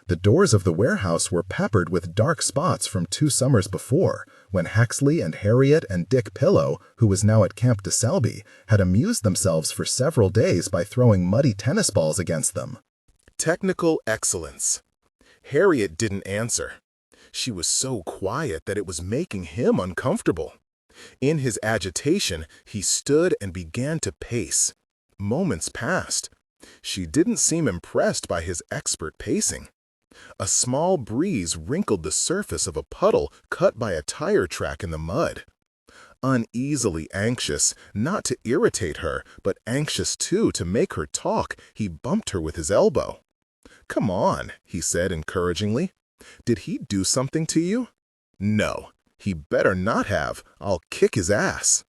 The doors of the warehouse were peppered with dark spots from 2 summers before, when Huxley and Harriet and Dick Pillow, who was now at Camp de Selby, had amused themselves for several days by throwing muddy tennis balls against them. Technical excellence. Harriet didn't answer. She was so quiet that it was making him uncomfortable. In his agitation, he stood and began to pace. Moments passed. She didn't seem impressed by his expert pacing. A small breeze wrinkled the surface of a puddle cut by a tire track in the mud. Uneasily anxious, not to irritate her, but anxious too to make her talk, he bumped her with his elbow. "Come on," he said encouragingly. "Did he do something to you?" "No. He better not have. I'll kick his ass."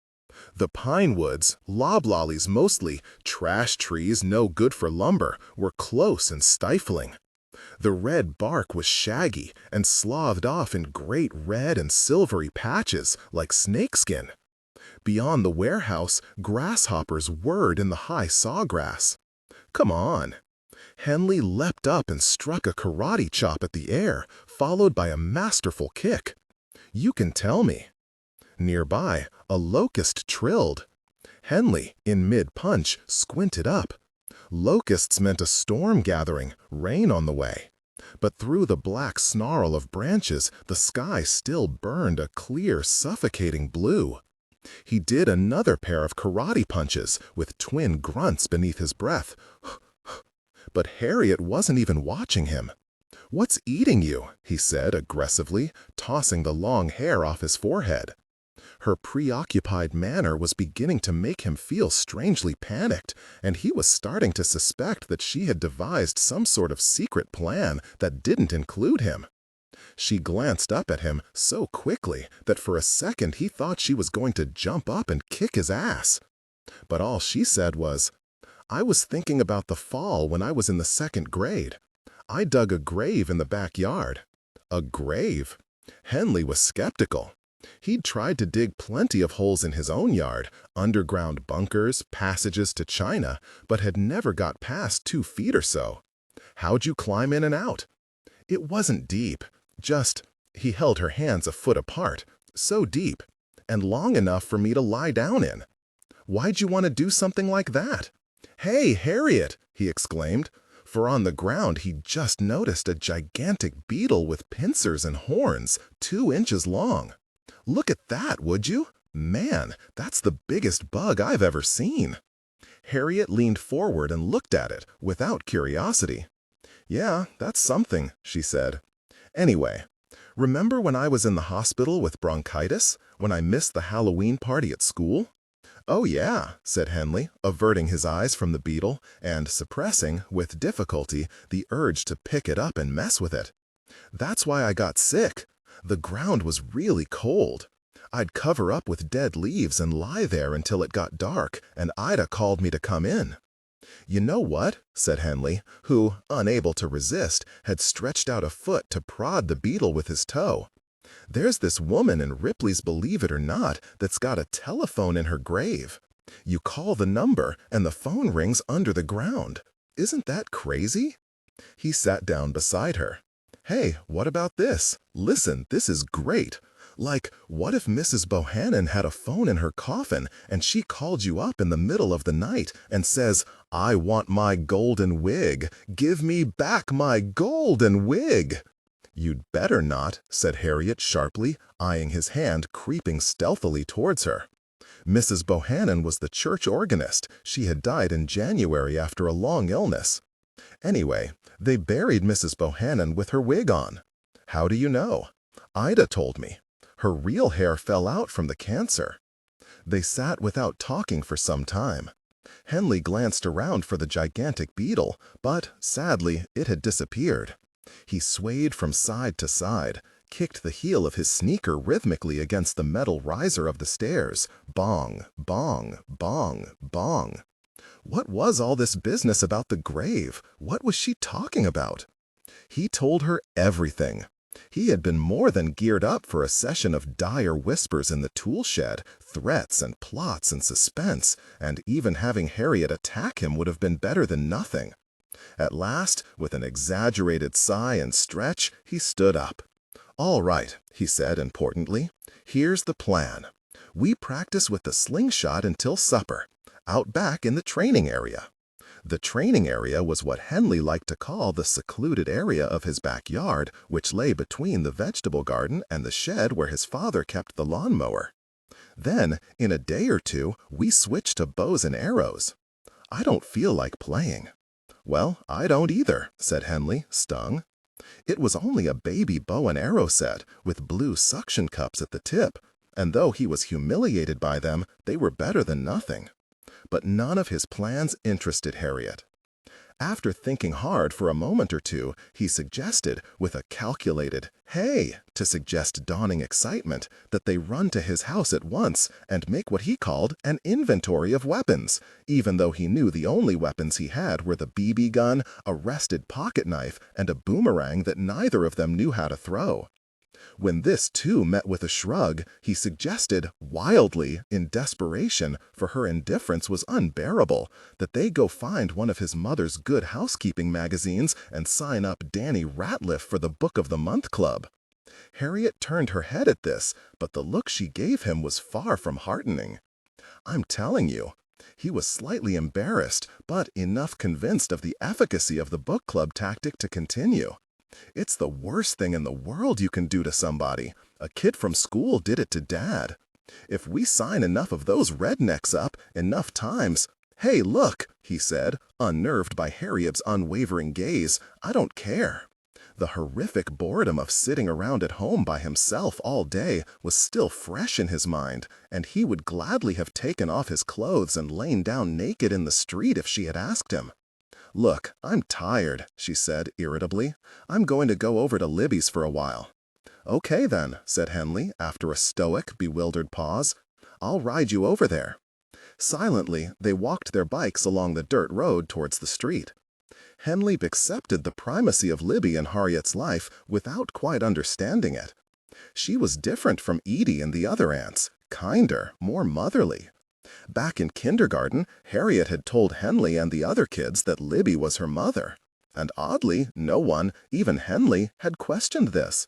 The pine woods, loblollies mostly, trash trees no good for lumber, were close and stifling. The red bark was shaggy and sloughed off in great red and silvery patches like snakeskin. Beyond the warehouse, grasshoppers whirred in the high sawgrass. "Come on." Henley leapt up and struck a karate chop at the air, followed by a masterful kick. "You can tell me." Nearby, a locust trilled. Henley, in mid-punch, squinted up. Locusts meant a storm gathering, rain on the way. But through the black snarl of branches, the sky still burned a clear, suffocating blue. He did another pair of karate punches, with twin grunts beneath his breath. But Harriet wasn't even watching him. "What's eating you?" he said aggressively, tossing the long hair off his forehead. Her preoccupied manner was beginning to make him feel strangely panicked, and he was starting to suspect that she had devised some sort of secret plan that didn't include him. She glanced up at him so quickly that for a second he thought she was going to jump up and kick his ass. But all she said was, "I was thinking about the fall when I was in the 2nd grade. I dug a grave in the backyard." A grave? Henley was skeptical. He'd tried to dig plenty of holes in his own yard, underground bunkers, passages to China, but had never got past 2 feet or so. "How'd you climb in and out?" "It wasn't deep. Just," he held her hands a foot apart, "so deep, and long enough for me to lie down in." "Why'd you want to do something like that?" "Hey, Harriet!" he exclaimed, for on the ground he'd just noticed a gigantic beetle with pincers and horns, 2 inches long. "Look at that, would you? Man, that's the biggest bug I've ever seen." Harriet leaned forward and looked at it, without curiosity. Yeah, that's something, she said. Anyway, remember when I was in the hospital with bronchitis, when I missed the Halloween party at school? Oh yeah, said Henley, averting his eyes from the beetle and suppressing, with difficulty, the urge to pick it up and mess with it. That's why I got sick. The ground was really cold. I'd cover up with dead leaves and lie there until it got dark, and Ida called me to come in. You know what? Said Henley, who, unable to resist, had stretched out a foot to prod the beetle with his toe. There's this woman in Ripley's Believe It or Not that's got a telephone in her grave. You call the number and the phone rings under the ground. Isn't that crazy? He sat down beside her. Hey, what about this? Listen, this is great. Like, what if Mrs. Bohannon had a phone in her coffin and she called you up in the middle of the night and says, I want my golden wig. Give me back my golden wig. You'd better not, said Harriet sharply, eyeing his hand creeping stealthily towards her. Mrs. Bohannon was the church organist. She had died in January after a long illness. Anyway, they buried Mrs. Bohannon with her wig on. How do you know? Ida told me. Her real hair fell out from the cancer. They sat without talking for some time. Henley glanced around for the gigantic beetle, but, sadly, it had disappeared. He swayed from side to side, kicked the heel of his sneaker rhythmically against the metal riser of the stairs. Bong, bong, bong, bong. What was all this business about the grave? What was she talking about? He told her everything. He had been more than geared up for a session of dire whispers in the tool shed, threats and plots and suspense, and even having Harriet attack him would have been better than nothing. At last, with an exaggerated sigh and stretch, he stood up. All right, he said importantly, here's the plan. We practice with the slingshot until supper, out back in the training area. The training area was what Henley liked to call the secluded area of his backyard, which lay between the vegetable garden and the shed where his father kept the lawnmower. Then, in a day or two, we switched to bows and arrows. I don't feel like playing. Well, I don't either, said Henley, stung. It was only a baby bow and arrow set, with blue suction cups at the tip, and though he was humiliated by them, they were better than nothing. But none of his plans interested Harriet. After thinking hard for a moment or two, he suggested, with a calculated, hey, to suggest dawning excitement, that they run to his house at once and make what he called an inventory of weapons, even though he knew the only weapons he had were the BB gun, a rested pocket knife, and a boomerang that neither of them knew how to throw. When this, too, met with a shrug, he suggested, wildly, in desperation, for her indifference was unbearable, that they go find one of his mother's Good Housekeeping magazines and sign up Danny Ratliff for the Book of the Month Club. Harriet turned her head at this, but the look she gave him was far from heartening. I'm telling you. He was slightly embarrassed, but enough convinced of the efficacy of the book club tactic to continue. It's the worst thing in the world you can do to somebody. A kid from school did it to Dad. If we sign enough of those rednecks up, enough times— Hey, look, he said, unnerved by Harriet's unwavering gaze, I don't care. The horrific boredom of sitting around at home by himself all day was still fresh in his mind, and he would gladly have taken off his clothes and lain down naked in the street if she had asked him. Look, I'm tired, she said irritably. I'm going to go over to Libby's for a while. Okay then, said Henley, after a stoic, bewildered pause. I'll ride you over there. Silently, they walked their bikes along the dirt road towards the street. Henley accepted the primacy of Libby in Harriet's life without quite understanding it. She was different from Edie and the other aunts, kinder, more motherly. Back in kindergarten, Harriet had told Henley and the other kids that Libby was her mother. And oddly, no one, even Henley, had questioned this.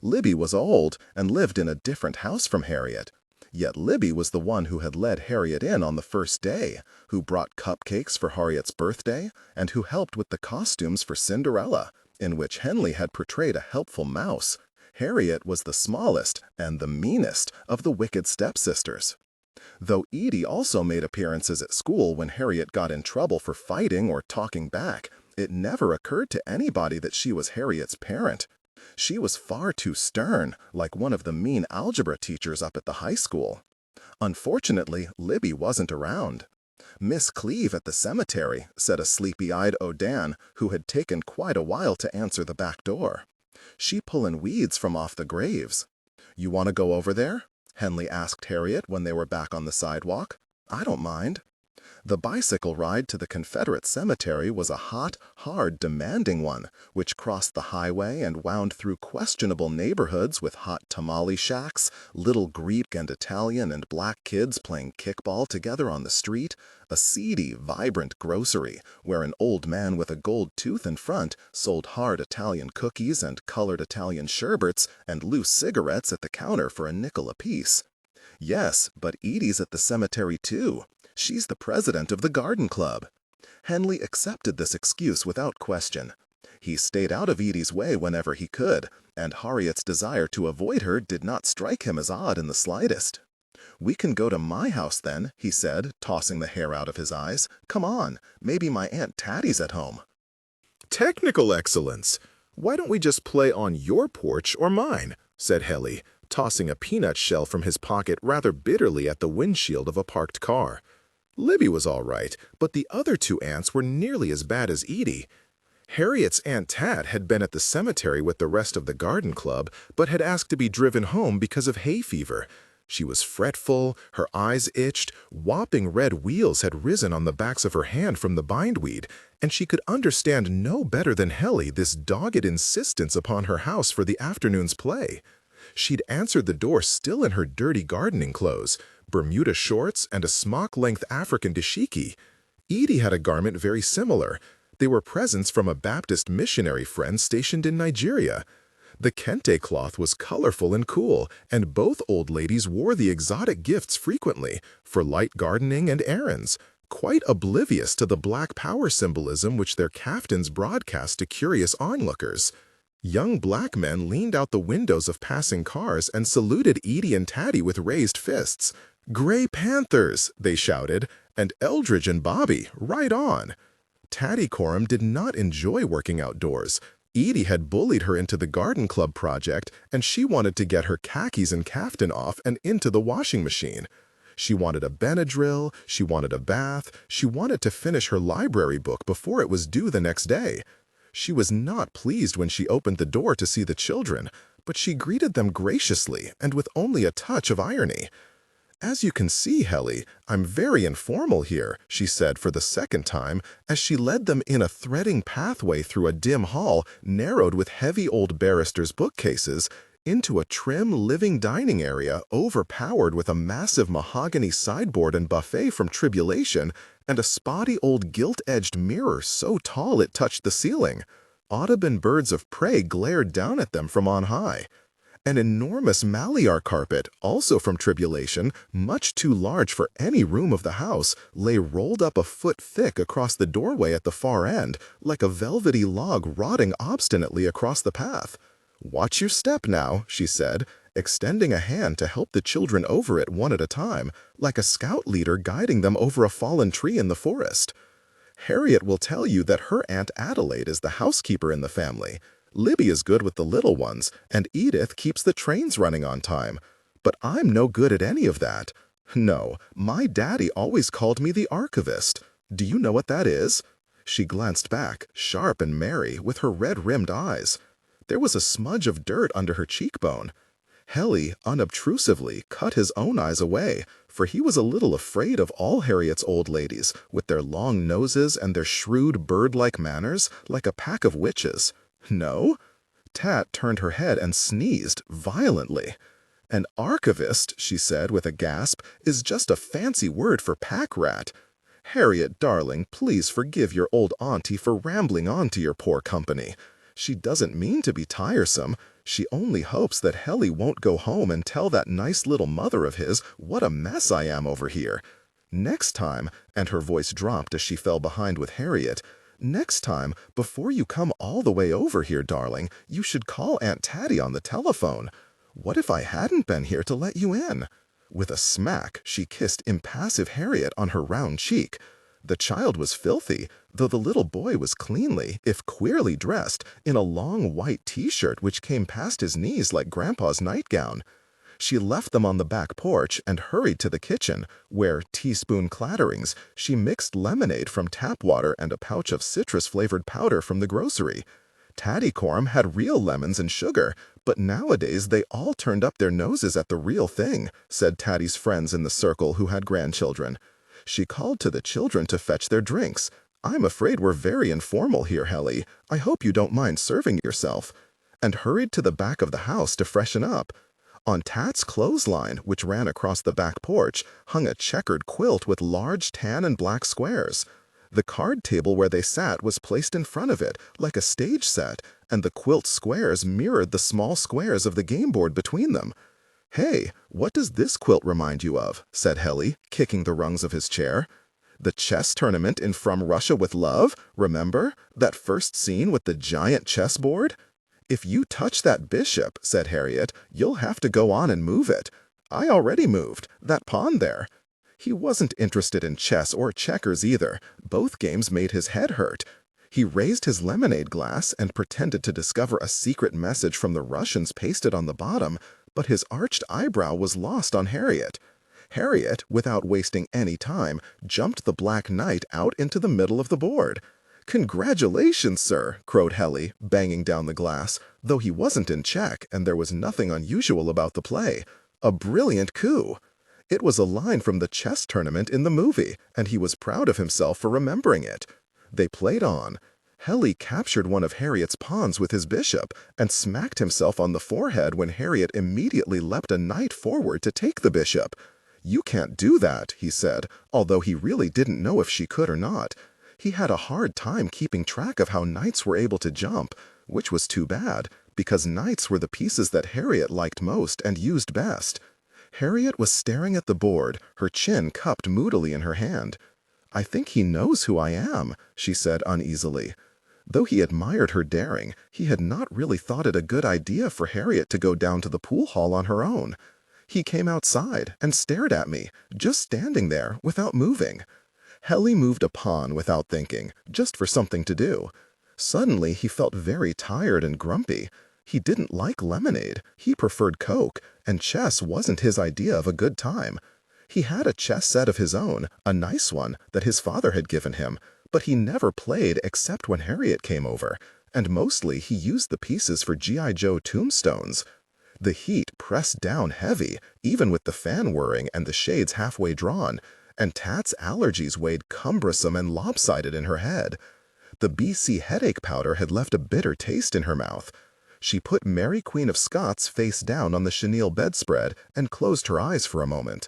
Libby was old and lived in a different house from Harriet. Yet Libby was the one who had led Harriet in on the first day, who brought cupcakes for Harriet's birthday, and who helped with the costumes for Cinderella, in which Henley had portrayed a helpful mouse. Harriet was the smallest and the meanest of the wicked stepsisters. Though Edie also made appearances at school when Harriet got in trouble for fighting or talking back, It never occurred to anybody that she was Harriet's parent. She was far too stern, like one of the mean algebra teachers up at the high school. Unfortunately, Libby wasn't around. Miss Cleeve at the cemetery, said a sleepy-eyed O'Dan who had taken quite a while to answer the back door. She pullin' weeds from off the graves. You want to go over there? Henley asked Harriet when they were back on the sidewalk. I don't mind. The bicycle ride to the Confederate cemetery was a hot, hard, demanding one, which crossed the highway and wound through questionable neighborhoods with hot tamale shacks, little Greek and Italian and black kids playing kickball together on the street, a seedy, vibrant grocery where an old man with a gold tooth in front sold hard Italian cookies and colored Italian sherbets and loose cigarettes at the counter for a nickel apiece. Yes, but Edie's at the cemetery too. She's the president of the garden club. Henley accepted this excuse without question. He stayed out of Edie's way whenever he could, and Harriet's desire to avoid her did not strike him as odd in the slightest. We can go to my house then, he said, tossing the hair out of his eyes. Come on, maybe my Aunt Tattie's at home. Technical excellence. Why don't we just play on your porch or mine? Said Helly, tossing a peanut shell from his pocket rather bitterly at the windshield of a parked car. Libby was all right, but the other two aunts were nearly as bad as Edie. Harriet's Aunt Tat had been at the cemetery with the rest of the garden club, but had asked to be driven home because of hay fever. She was fretful, her eyes itched, whopping red wheals had risen on the backs of her hand from the bindweed, and she could understand no better than Helly this dogged insistence upon her house for the afternoon's play. She'd answered the door still in her dirty gardening clothes, Bermuda shorts and a smock-length African dashiki. Edie had a garment very similar. They were presents from a Baptist missionary friend stationed in Nigeria. The kente cloth was colorful and cool, and both old ladies wore the exotic gifts frequently, for light gardening and errands, quite oblivious to the black power symbolism which their caftans broadcast to curious onlookers. Young black men leaned out the windows of passing cars and saluted Edie and Tatty with raised fists. "Gray Panthers!" they shouted, and Eldridge and Bobby, right on. Tatty Coram did not enjoy working outdoors. Edie had bullied her into the garden club project, and she wanted to get her khakis and caftan off and into the washing machine. She wanted a Benadryl, she wanted a bath, she wanted to finish her library book before it was due the next day. She was not pleased when she opened the door to see the children, but she greeted them graciously and with only a touch of irony. "As you can see, Helly, I'm very informal here," she said for the second time, as she led them in a threading pathway through a dim hall narrowed with heavy old barristers' bookcases, into a trim living dining area overpowered with a massive mahogany sideboard and buffet from Tribulation and a spotty old gilt-edged mirror so tall it touched the ceiling. Audubon birds of prey glared down at them from on high. An enormous Maliar carpet, also from Tribulation, much too large for any room of the house, lay rolled up a foot thick across the doorway at the far end, like a velvety log rotting obstinately across the path. "Watch your step now," she said, extending a hand to help the children over it one at a time, like a scout leader guiding them over a fallen tree in the forest. "Harriet will tell you that her Aunt Adelaide is the housekeeper in the family. Libby is good with the little ones, and Edith keeps the trains running on time. But I'm no good at any of that. No, my daddy always called me the archivist. Do you know what that is?" She glanced back, sharp and merry, with her red-rimmed eyes. There was a smudge of dirt under her cheekbone. Helly, unobtrusively, cut his own eyes away, for he was a little afraid of all Harriet's old ladies, with their long noses and their shrewd bird-like manners, like a pack of witches. "No?" Tat turned her head and sneezed violently. "An archivist," she said with a gasp, "is just a fancy word for pack rat. Harriet, darling, please forgive your old auntie for rambling on to your poor company. She doesn't mean to be tiresome. She only hopes that Helly won't go home and tell that nice little mother of his what a mess I am over here. Next time," and her voice dropped as she fell behind with Harriet, "next time, before you come all the way over here, darling, you should call Aunt Tatty on the telephone. What if I hadn't been here to let you in?" With a smack, she kissed impassive Harriet on her round cheek. The child was filthy, though the little boy was cleanly, if queerly dressed, in a long white t-shirt which came past his knees like Grandpa's nightgown. She left them on the back porch and hurried to the kitchen, where, teaspoon clatterings, she mixed lemonade from tap water and a pouch of citrus-flavored powder from the grocery. Tattycorn had real lemons and sugar, but nowadays they all turned up their noses at the real thing, said Tatty's friends in the circle who had grandchildren. She called to the children to fetch their drinks. "I'm afraid we're very informal here, Helly. I hope you don't mind serving yourself," and hurried to the back of the house to freshen up. On Tat's clothesline, which ran across the back porch, hung a checkered quilt with large tan and black squares. The card table where they sat was placed in front of it, like a stage set, and the quilt squares mirrored the small squares of the game board between them. "Hey, what does this quilt remind you of?" said Helly, kicking the rungs of his chair. "The chess tournament in From Russia with Love, remember? That first scene with the giant chessboard?" "If you touch that bishop," said Harriet, "you'll have to go on and move it. I already moved. That pawn there." He wasn't interested in chess or checkers either. Both games made his head hurt. He raised his lemonade glass and pretended to discover a secret message from the Russians pasted on the bottom, but his arched eyebrow was lost on Harriet. Harriet, without wasting any time, jumped the black knight out into the middle of the board. "Congratulations, sir," crowed Helly, banging down the glass, though he wasn't in check and there was nothing unusual about the play. "A brilliant coup." It was a line from the chess tournament in the movie, and he was proud of himself for remembering it. They played on. Helly captured one of Harriet's pawns with his bishop and smacked himself on the forehead when Harriet immediately leapt a knight forward to take the bishop. "You can't do that," he said, although he really didn't know if she could or not. He had a hard time keeping track of how knights were able to jump, which was too bad, because knights were the pieces that Harriet liked most and used best. Harriet was staring at the board, her chin cupped moodily in her hand. "I think he knows who I am," she said uneasily. Though he admired her daring, he had not really thought it a good idea for Harriet to go down to the pool hall on her own. He came outside and stared at me, just standing there without moving. Helly moved a pawn without thinking, just for something to do. Suddenly he felt very tired and grumpy. He didn't like lemonade, he preferred Coke, and chess wasn't his idea of a good time. He had a chess set of his own, a nice one, that his father had given him, but he never played except when Harriet came over, and mostly he used the pieces for G.I. Joe tombstones. The heat pressed down heavy, even with the fan whirring and the shades halfway drawn, and Tat's allergies weighed cumbersome and lopsided in her head. The BC headache powder had left a bitter taste in her mouth. She put Mary Queen of Scots face down on the chenille bedspread and closed her eyes for a moment.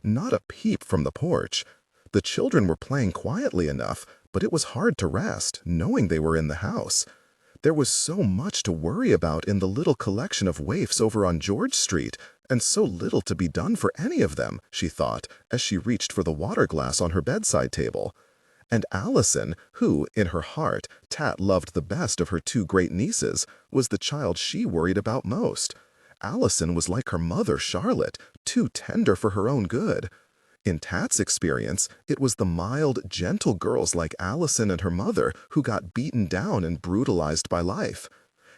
Not a peep from the porch. The children were playing quietly enough, but it was hard to rest, knowing they were in the house. There was so much to worry about in the little collection of waifs over on George Street, and so little to be done for any of them, she thought, as she reached for the water glass on her bedside table. And Allison, who, in her heart, Tat loved the best of her two great nieces, was the child she worried about most. Allison was like her mother, Charlotte, too tender for her own good. In Tat's experience, it was the mild, gentle girls like Allison and her mother who got beaten down and brutalized by life.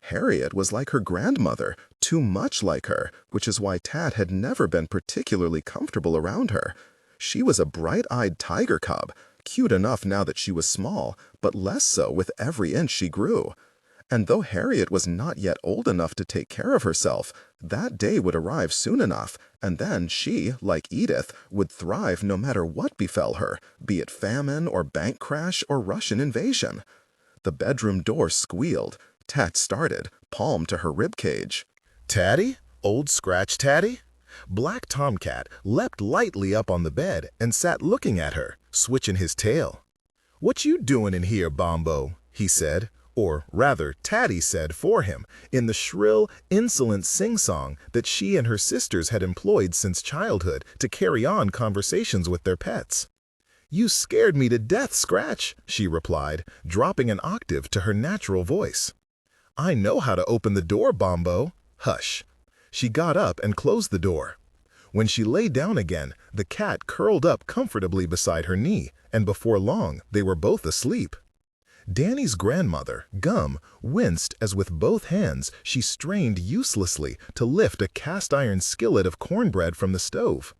Harriet was like her grandmother, too much like her, which is why Tat had never been particularly comfortable around her. She was a bright-eyed tiger cub, cute enough now that she was small, but less so with every inch she grew. And though Harriet was not yet old enough to take care of herself, that day would arrive soon enough, and then she, like Edith, would thrive no matter what befell her, be it famine or bank crash or Russian invasion. The bedroom door squealed. Tat started, palm to her ribcage. "Tatty? Old Scratch Tatty?" Black Tomcat leapt lightly up on the bed and sat looking at her, switching his tail. "What you doing in here, Bombo?" he said, or rather Tatty said for him, in the shrill, insolent sing-song that she and her sisters had employed since childhood to carry on conversations with their pets. "You scared me to death, Scratch," she replied, dropping an octave to her natural voice. "I know how to open the door, Bombo. Hush." She got up and closed the door. When she lay down again, the cat curled up comfortably beside her knee, and before long they were both asleep. Danny's grandmother, Gum, winced as with both hands she strained uselessly to lift a cast-iron skillet of cornbread from the stove.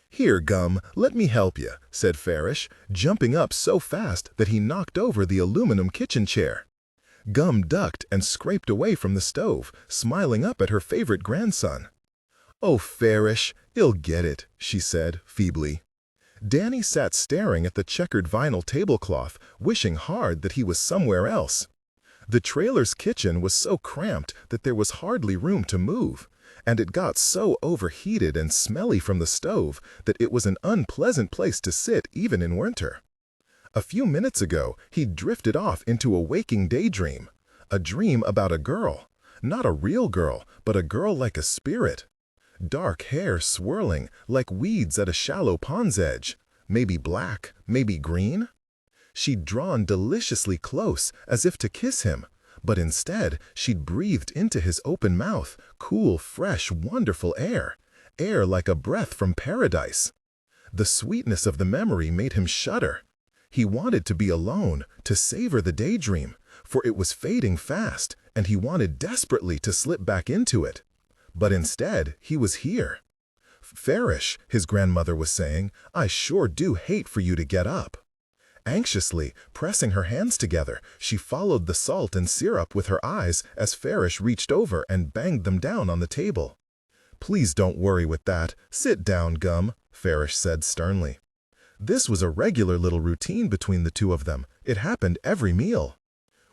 "Here, Gum, let me help you," said Farish, jumping up so fast that he knocked over the aluminum kitchen chair. Gum ducked and scraped away from the stove, smiling up at her favorite grandson. "Oh, Farish, he'll get it," she said feebly. Danny sat staring at the checkered vinyl tablecloth, wishing hard that he was somewhere else. The trailer's kitchen was so cramped that there was hardly room to move, and it got so overheated and smelly from the stove that it was an unpleasant place to sit even in winter. A few minutes ago, he'd drifted off into a waking daydream, a dream about a girl, not a real girl, but a girl like a spirit. Dark hair swirling like weeds at a shallow pond's edge, maybe black, maybe green. She'd drawn deliciously close as if to kiss him, but instead she'd breathed into his open mouth cool, fresh, wonderful air like a breath from paradise. The sweetness of the memory made him shudder. He wanted to be alone, to savor the daydream, for it was fading fast, and he wanted desperately to slip back into it. But instead, he was here. "Farish," his grandmother was saying, "I sure do hate for you to get up." Anxiously, pressing her hands together, she followed the salt and syrup with her eyes as Farish reached over and banged them down on the table. "Please don't worry with that. Sit down, Gum," Farish said sternly. This was a regular little routine between the two of them. It happened every meal.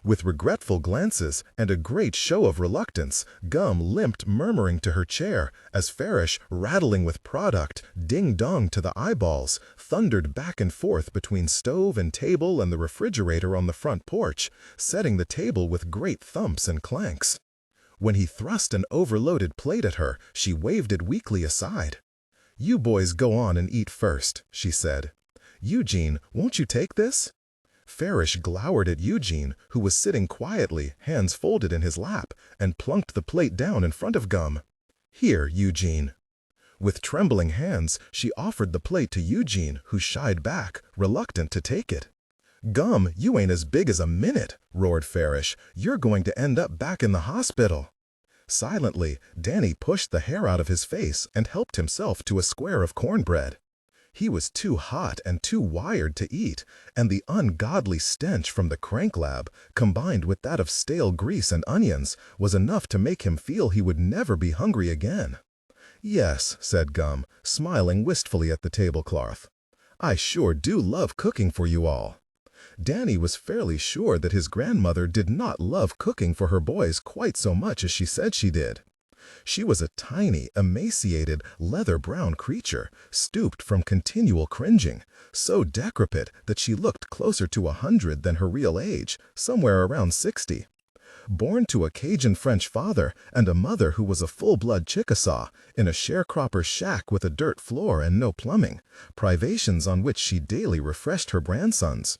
With regretful glances and a great show of reluctance, Gum limped murmuring to her chair as Farish, rattling with product, ding-dong to the eyeballs, thundered back and forth between stove and table and the refrigerator on the front porch, setting the table with great thumps and clanks. When he thrust an overloaded plate at her, she waved it weakly aside. "You boys go on and eat first," she said. "Eugene, won't you take this?" Farish glowered at Eugene, who was sitting quietly, hands folded in his lap, and plunked the plate down in front of Gum. "Here, Eugene." With trembling hands, she offered the plate to Eugene, who shied back, reluctant to take it. "Gum, you ain't as big as a minute," roared Farish. "You're going to end up back in the hospital." Silently, Danny pushed the hair out of his face and helped himself to a square of cornbread. He was too hot and too wired to eat, and the ungodly stench from the crank lab, combined with that of stale grease and onions, was enough to make him feel he would never be hungry again. "Yes," said Gum, smiling wistfully at the tablecloth. "I sure do love cooking for you all." Danny was fairly sure that his grandmother did not love cooking for her boys quite so much as she said she did. She was a tiny, emaciated, leather-brown creature, stooped from continual cringing, so decrepit that she looked closer to 100 than her real age, somewhere around 60. Born to a Cajun French father and a mother who was a full-blood Chickasaw, in a sharecropper's shack with a dirt floor and no plumbing, privations on which she daily refreshed her grandsons.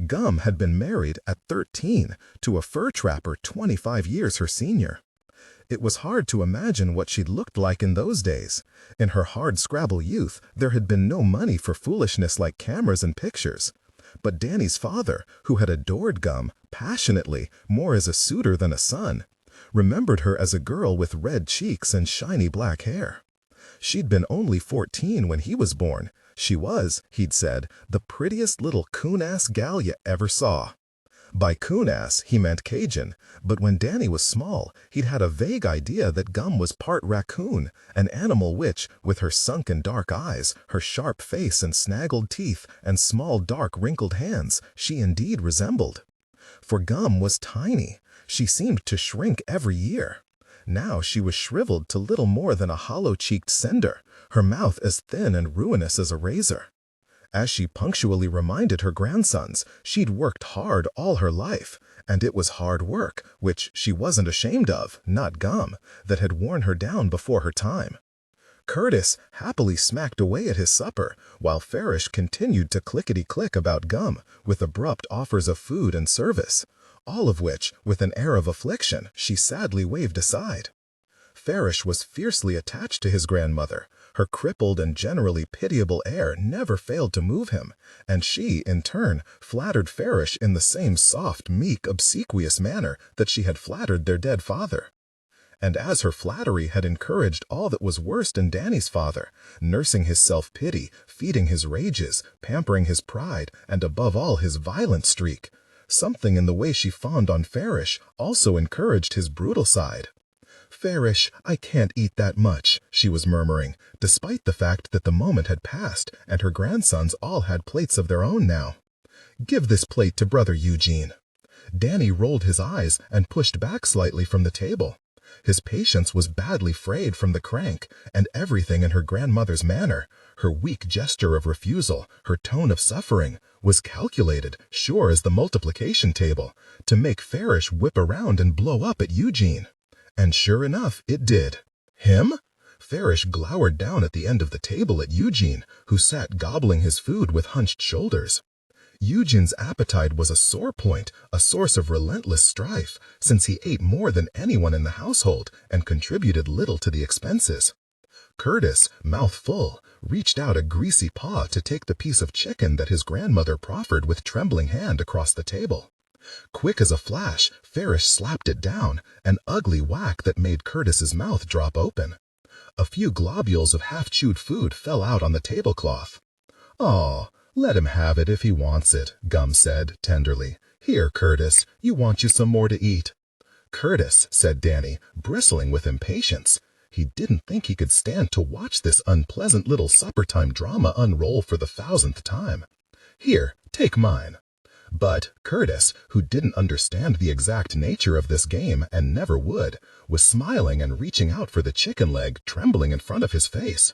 Gum had been married at 13 to a fur trapper 25 years her senior. It was hard to imagine what she'd looked like in those days. In her hard-scrabble youth, there had been no money for foolishness like cameras and pictures. But Danny's father, who had adored Gum passionately, more as a suitor than a son, remembered her as a girl with red cheeks and shiny black hair. She'd been only 14 when he was born. She was, he'd said, the prettiest little coon-ass gal you ever saw. By coon-ass, he meant Cajun, but when Danny was small, he'd had a vague idea that Gum was part raccoon, an animal which, with her sunken dark eyes, her sharp face and snaggled teeth, and small dark wrinkled hands, she indeed resembled. For Gum was tiny. She seemed to shrink every year. Now she was shriveled to little more than a hollow-cheeked cinder, her mouth as thin and ruinous as a razor. As she punctually reminded her grandsons, she'd worked hard all her life, and it was hard work, which she wasn't ashamed of, not Gum, that had worn her down before her time. Curtis happily smacked away at his supper, while Farish continued to clickety-click about Gum, with abrupt offers of food and service, all of which, with an air of affliction, she sadly waved aside. Farish was fiercely attached to his grandmother. Her crippled and generally pitiable air never failed to move him, and she, in turn, flattered Farish in the same soft, meek, obsequious manner that she had flattered their dead father. And as her flattery had encouraged all that was worst in Danny's father, nursing his self-pity, feeding his rages, pampering his pride, and above all his violent streak, something in the way she fawned on Farish also encouraged his brutal side. "Farish, I can't eat that much," she was murmuring, despite the fact that the moment had passed and her grandsons all had plates of their own now. "Give this plate to Brother Eugene." Danny rolled his eyes and pushed back slightly from the table. His patience was badly frayed from the crank, and everything in her grandmother's manner, her weak gesture of refusal, her tone of suffering, was calculated, sure as the multiplication table, to make Farish whip around and blow up at Eugene. And sure enough, it did. Him? Farish glowered down at the end of the table at Eugene, who sat gobbling his food with hunched shoulders. Eugene's appetite was a sore point, a source of relentless strife, since he ate more than anyone in the household and contributed little to the expenses. Curtis, mouth full, reached out a greasy paw to take the piece of chicken that his grandmother proffered with trembling hand across the table. Quick as a flash, Farish slapped it down, an ugly whack that made Curtis's mouth drop open. A few globules of half-chewed food fell out on the tablecloth. "Aw, let him have it if he wants it," Gum said tenderly. "Here, Curtis, you want you some more to eat." "Curtis," said Danny, bristling with impatience. He didn't think he could stand to watch this unpleasant little supper-time drama unroll for the 1000th time. "Here, take mine." But Curtis, who didn't understand the exact nature of this game and never would, was smiling and reaching out for the chicken leg trembling in front of his face.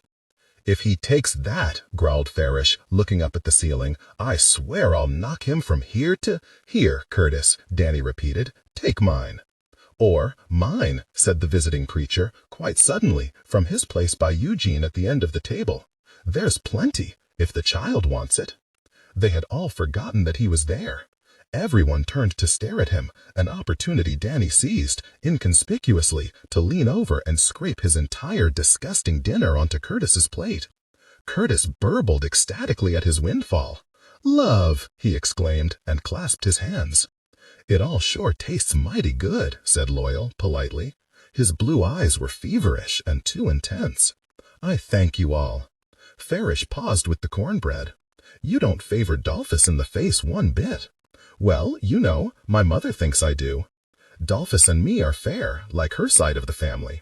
"If he takes that," growled Farish, looking up at the ceiling, "I swear I'll knock him from here to—" "Here, Curtis," Danny repeated, "take mine." "Or mine," said the visiting preacher, quite suddenly, from his place by Eugene at the end of the table. "There's plenty, if the child wants it." They had all forgotten that he was there. Everyone turned to stare at him, an opportunity Danny seized, inconspicuously, to lean over and scrape his entire disgusting dinner onto Curtis's plate. Curtis burbled ecstatically at his windfall. "Love!" he exclaimed, and clasped his hands. "It all sure tastes mighty good," said Loyal, politely. His blue eyes were feverish and too intense. "I thank you all." Farish paused with the cornbread. "You don't favor Dolphus in the face one bit." "Well, you know, my mother thinks I do." "Dolphus and me are fair, like her side of the family."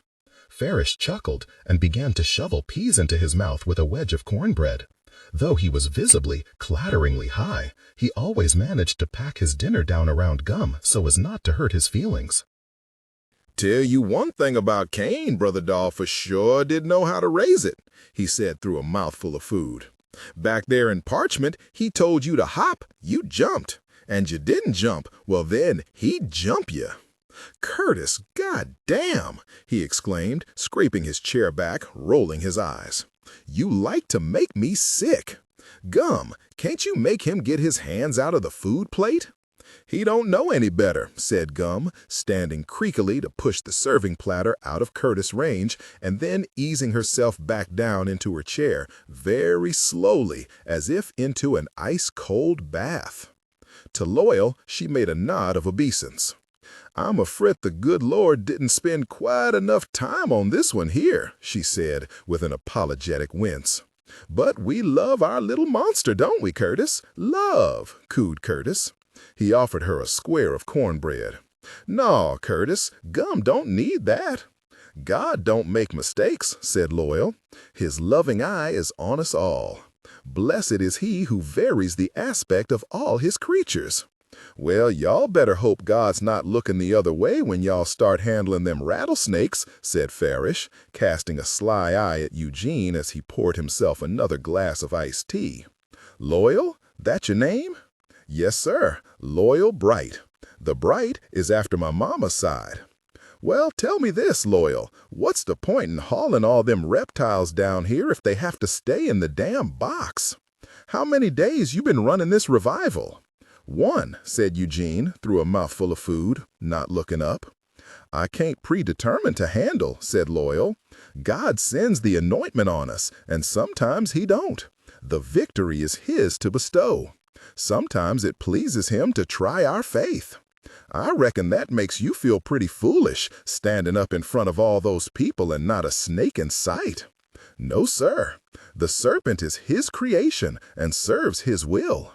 Farish chuckled and began to shovel peas into his mouth with a wedge of cornbread. Though he was visibly, clatteringly high, he always managed to pack his dinner down around Gum so as not to hurt his feelings. "Tell you one thing about Cain, Brother Dolphus sure did know how to raise it," he said through a mouthful of food. "Back there in Parchment, he told you to hop, you jumped. And you didn't jump, well then, he'd jump you." "Curtis, goddamn!" he exclaimed, scraping his chair back, rolling his eyes. "You like to make me sick. Gum, can't you make him get his hands out of the food plate?" "He don't know any better," said Gum, standing creakily to push the serving platter out of Curtis' range and then easing herself back down into her chair, very slowly, as if into an ice-cold bath. To Loyal, she made a nod of obeisance. "I'm afraid the good Lord didn't spend quite enough time on this one here," she said, with an apologetic wince. "But we love our little monster, don't we, Curtis? Love," cooed Curtis. He offered her a square of cornbread. "Naw, Curtis, Gum don't need that." "God don't make mistakes," said Loyal. "His loving eye is on us all. Blessed is he who varies the aspect of all his creatures." "Well, y'all better hope God's not looking the other way when y'all start handling them rattlesnakes," said Farish, casting a sly eye at Eugene as he poured himself another glass of iced tea. "Loyal, that your name?" "Yes, sir, Loyal Bright. The Bright is after my mama's side." "Well, tell me this, Loyal, what's the point in hauling all them reptiles down here if they have to stay in the damn box? How many days you been running this revival?" "1," said Eugene, through a mouthful of food, not looking up. I can't predetermine to handle, said Loyal. God sends the anointment on us, and sometimes he don't. The victory is his to bestow. Sometimes it pleases him to try our faith. I reckon that makes you feel pretty foolish, standing up in front of all those people and not a snake in sight. No, sir. The serpent is his creation and serves his will.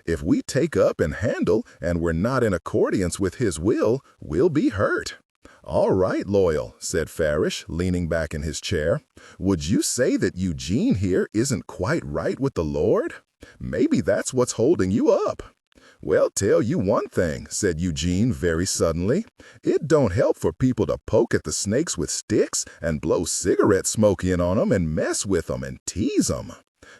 If we take up and handle and we're not in accordance with his will, we'll be hurt. All right, Loyal, said Farish, leaning back in his chair. Would you say that Eugene here isn't quite right with the Lord? Maybe that's what's holding you up. Well, tell you one thing, said Eugene very suddenly. It don't help for people to poke at the snakes with sticks and blow cigarette smoke in on 'em and mess with 'em and tease 'em.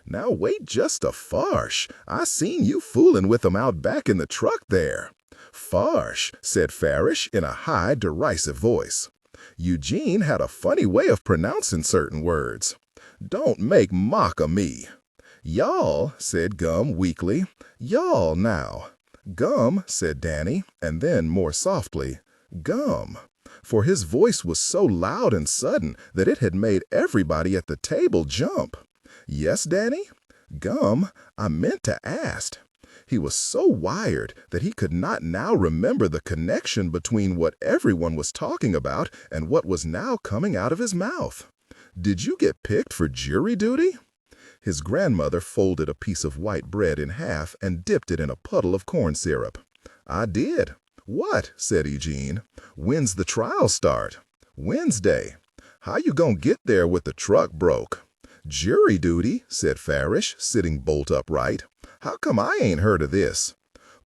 Now wait just a farsh. I seen you fooling with 'em out back in the truck there. Farsh, said Farish in a high, derisive voice. Eugene had a funny way of pronouncing certain words. Don't make mock of me. Y'all, said Gum weakly. Y'all now. Gum, said Danny, and then more softly, Gum. For his voice was so loud and sudden that it had made everybody at the table jump. Yes, Danny? Gum, I meant to ask. He was so wired that he could not now remember the connection between what everyone was talking about and what was now coming out of his mouth. Did you get picked for jury duty? His grandmother folded a piece of white bread in half and dipped it in a puddle of corn syrup. I did. What? Said Eugene. When's the trial start? Wednesday. How you gonna get there with the truck broke? Jury duty, said Farish, sitting bolt upright. How come I ain't heard of this?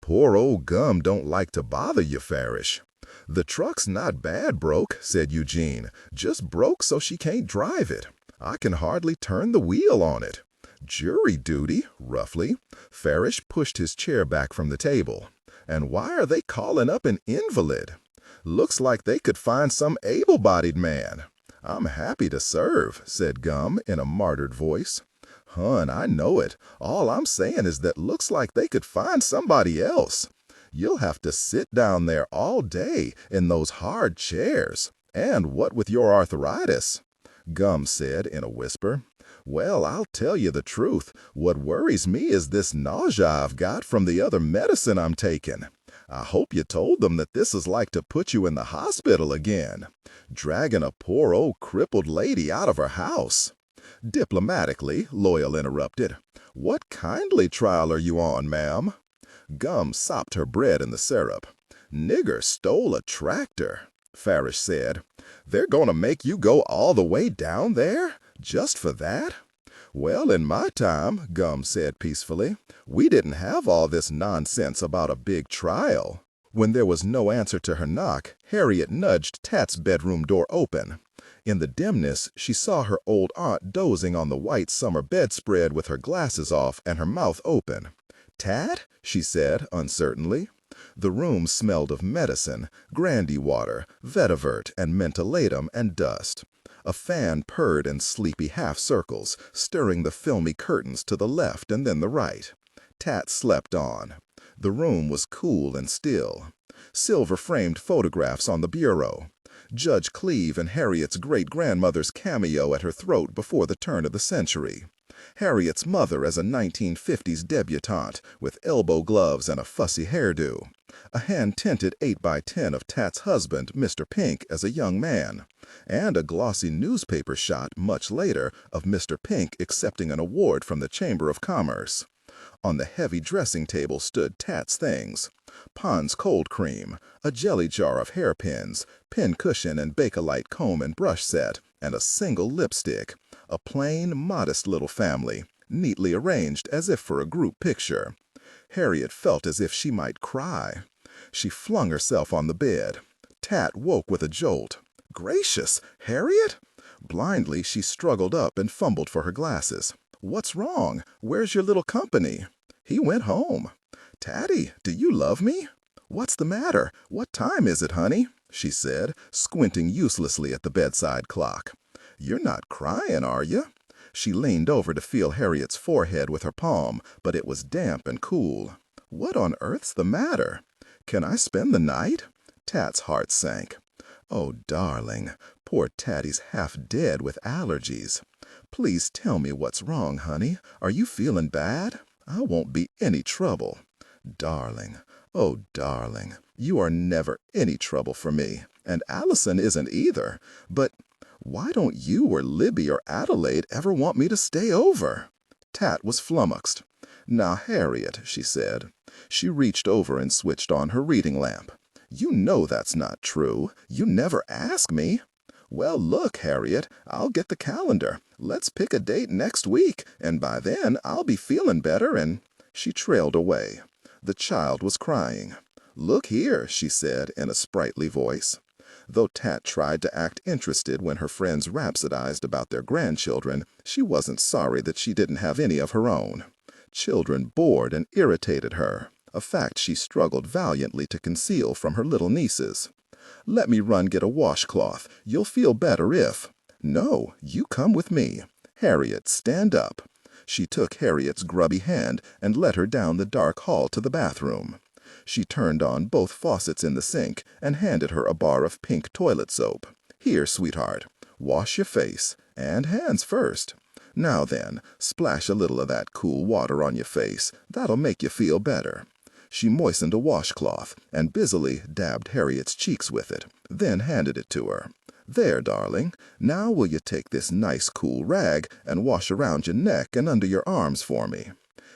Poor old Gum don't like to bother you, Farish. The truck's not bad broke, said Eugene. Just broke so she can't drive it. I can hardly turn the wheel on it. Jury duty, roughly. Farish pushed his chair back from the table. And why are they calling up an invalid? Looks like they could find some able-bodied man. I'm happy to serve, said Gum in a martyred voice. Hun, I know it. All I'm saying is that looks like they could find somebody else. You'll have to sit down there all day in those hard chairs. And what with your arthritis? Gum said in a whisper. Well, I'll tell you the truth. What worries me is this nausea I've got from the other medicine I'm taking. I hope you told them that this is like to put you in the hospital again. Dragging a poor old crippled lady out of her house. Diplomatically, Loyal interrupted. What kindly trial are you on, ma'am? Gum sopped her bread in the syrup. Nigger stole a tractor, Farish said. They're going to make you go all the way down there? Just for that? Well, in my time, Gum said peacefully, we didn't have all this nonsense about a big trial. When there was no answer to her knock, Harriet nudged Tat's bedroom door open. In the dimness, she saw her old aunt dozing on the white summer bedspread with her glasses off and her mouth open. Tat? She said uncertainly. The room smelled of medicine, brandy water, vetiver and mentholatum and dust. A fan purred in sleepy half-circles, stirring the filmy curtains to the left and then the right. Tat slept on. The room was cool and still. Silver-framed photographs on the bureau. Judge Cleve and Harriet's great-grandmother's cameo at her throat before the turn of the century. Harriet's mother as a 1950s debutante with elbow gloves and a fussy hairdo. A hand-tinted 8x10 of Tat's husband, Mr. Pink, as a young man. And a glossy newspaper shot much later of Mr. Pink accepting an award from the Chamber of Commerce. On the heavy dressing table stood Tat's things. Pond's cold cream, a jelly jar of hairpins, pin cushion and Bakelite comb and brush set, and a single lipstick. A plain, modest little family, neatly arranged as if for a group picture. Harriet felt as if she might cry. She flung herself on the bed. Tat woke with a jolt. Gracious, Harriet? Blindly, she struggled up and fumbled for her glasses. What's wrong? Where's your little company? He went home. Tatty, do you love me? What's the matter? What time is it, honey? She said, squinting uselessly at the bedside clock. You're not crying, are you? She leaned over to feel Harriet's forehead with her palm, but it was damp and cool. What on earth's the matter? Can I spend the night? Tat's heart sank. Oh, darling, poor Tattie's half dead with allergies. Please tell me what's wrong, honey. Are you feeling bad? I won't be any trouble. Darling, oh, darling, you are never any trouble for me, and Allison isn't either. But why don't you or Libby or Adelaide ever want me to stay over? Tat was flummoxed. Now, Harriet, she said. She reached over and switched on her reading lamp. You know that's not true. You never ask me. Well, look, Harriet, I'll get the calendar. Let's pick a date next week, and by then I'll be feeling better, and... She trailed away. The child was crying. Look here, she said in a sprightly voice. Though Tat tried to act interested when her friends rhapsodized about their grandchildren, she wasn't sorry that she didn't have any of her own. Children bored and irritated her, a fact she struggled valiantly to conceal from her little nieces. Let me run get a washcloth. You'll feel better if... No, you come with me. Harriet, stand up. She took Harriet's grubby hand and led her down the dark hall to the bathroom. She turned on both faucets in the sink and handed her a bar of pink toilet soap. Here, sweetheart, wash your face, and hands first. Now then, splash a little of that cool water on your face. That'll make you feel better. She moistened a washcloth and busily dabbed Harriet's cheeks with it, then handed it to her. There, darling. Now will you take this nice cool rag and wash around your neck and under your arms for me?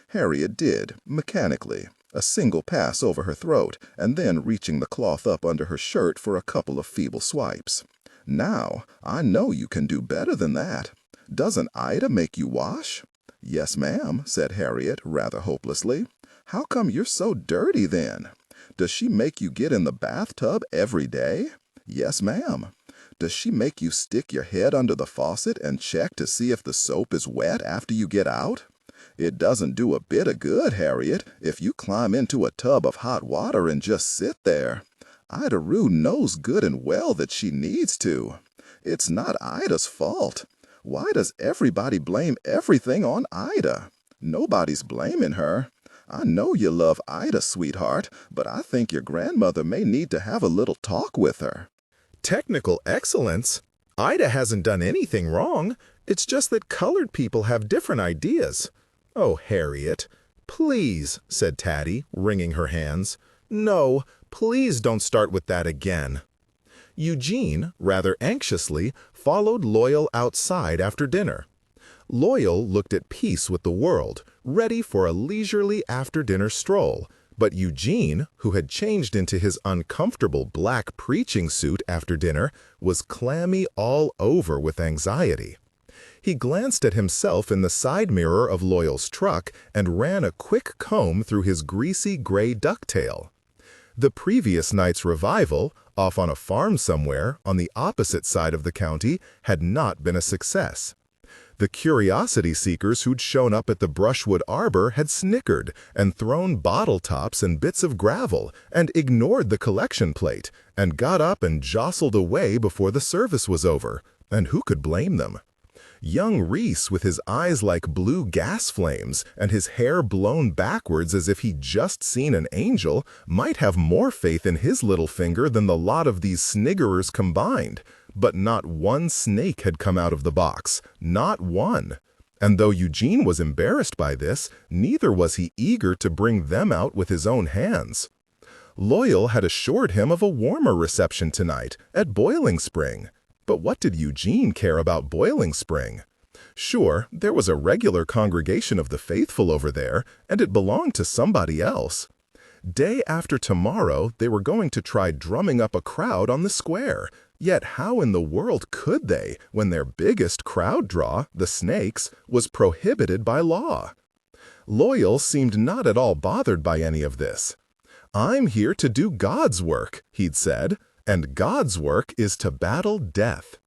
Harriet did, mechanically, a single pass over her throat, and then reaching the cloth up under her shirt for a couple of feeble swipes. Now, I know you can do better than that. Doesn't Ida make you wash? Yes, ma'am, said Harriet, rather hopelessly. How come you're so dirty, then? Does she make you get in the bathtub every day? Yes, ma'am. Does she make you stick your head under the faucet and check to see if the soap is wet after you get out? It doesn't do a bit of good, Harriet, if you climb into a tub of hot water and just sit there. Ida Rue knows good and well that she needs to. It's not Ida's fault. Why does everybody blame everything on Ida? Nobody's blaming her. I know you love Ida, sweetheart, but I think your grandmother may need to have a little talk with her. Technical excellence? Ida hasn't done anything wrong. It's just that colored people have different ideas. Oh, Harriet, please, said Tatty, wringing her hands. No, please don't start with that again. Eugene, rather anxiously, followed Loyal outside after dinner. Loyal looked at peace with the world, ready for a leisurely after-dinner stroll, but Eugene, who had changed into his uncomfortable black preaching suit after dinner, was clammy all over with anxiety. He glanced at himself in the side mirror of Loyal's truck and ran a quick comb through his greasy gray ducktail. The previous night's revival, off on a farm somewhere on the opposite side of the county, had not been a success. The curiosity seekers who'd shown up at the brushwood arbor had snickered and thrown bottle tops and bits of gravel and ignored the collection plate and got up and jostled away before the service was over, and who could blame them? Young Reese, with his eyes like blue gas flames and his hair blown backwards as if he'd just seen an angel, might have more faith in his little finger than the lot of these sniggerers combined. But not one snake had come out of the box, not one. And though Eugene was embarrassed by this, neither was he eager to bring them out with his own hands. Loyal had assured him of a warmer reception tonight at Boiling Spring. But what did Eugene care about Boiling Spring? Sure, there was a regular congregation of the faithful over there, and it belonged to somebody else. Day after tomorrow, they were going to try drumming up a crowd on the square. Yet how in the world could they, when their biggest crowd draw, the snakes, was prohibited by law? Loyal seemed not at all bothered by any of this. "I'm here to do God's work," he'd said, "and God's work is to battle death."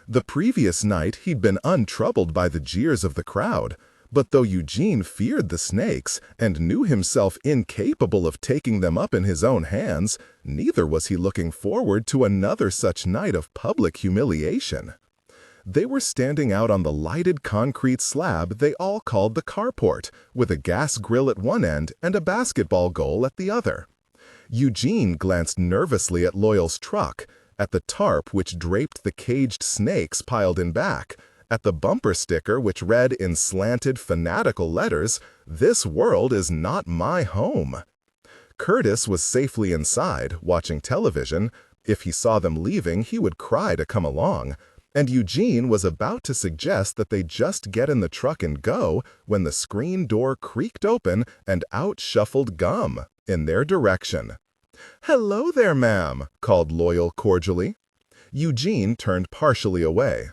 The previous night he'd been untroubled by the jeers of the crowd, but though Eugene feared the snakes and knew himself incapable of taking them up in his own hands, neither was he looking forward to another such night of public humiliation. They were standing out on the lighted concrete slab they all called the carport, with a gas grill at one end and a basketball goal at the other. Eugene glanced nervously at Loyal's truck, at the tarp which draped the caged snakes piled in back, at the bumper sticker which read in slanted, fanatical letters, "This world is not my home." Curtis was safely inside, watching television. If he saw them leaving, he would cry to come along. And Eugene was about to suggest that they just get in the truck and go when the screen door creaked open and out shuffled Gum in their direction. "Hello there, ma'am," called Loyal cordially. Eugene turned partially away.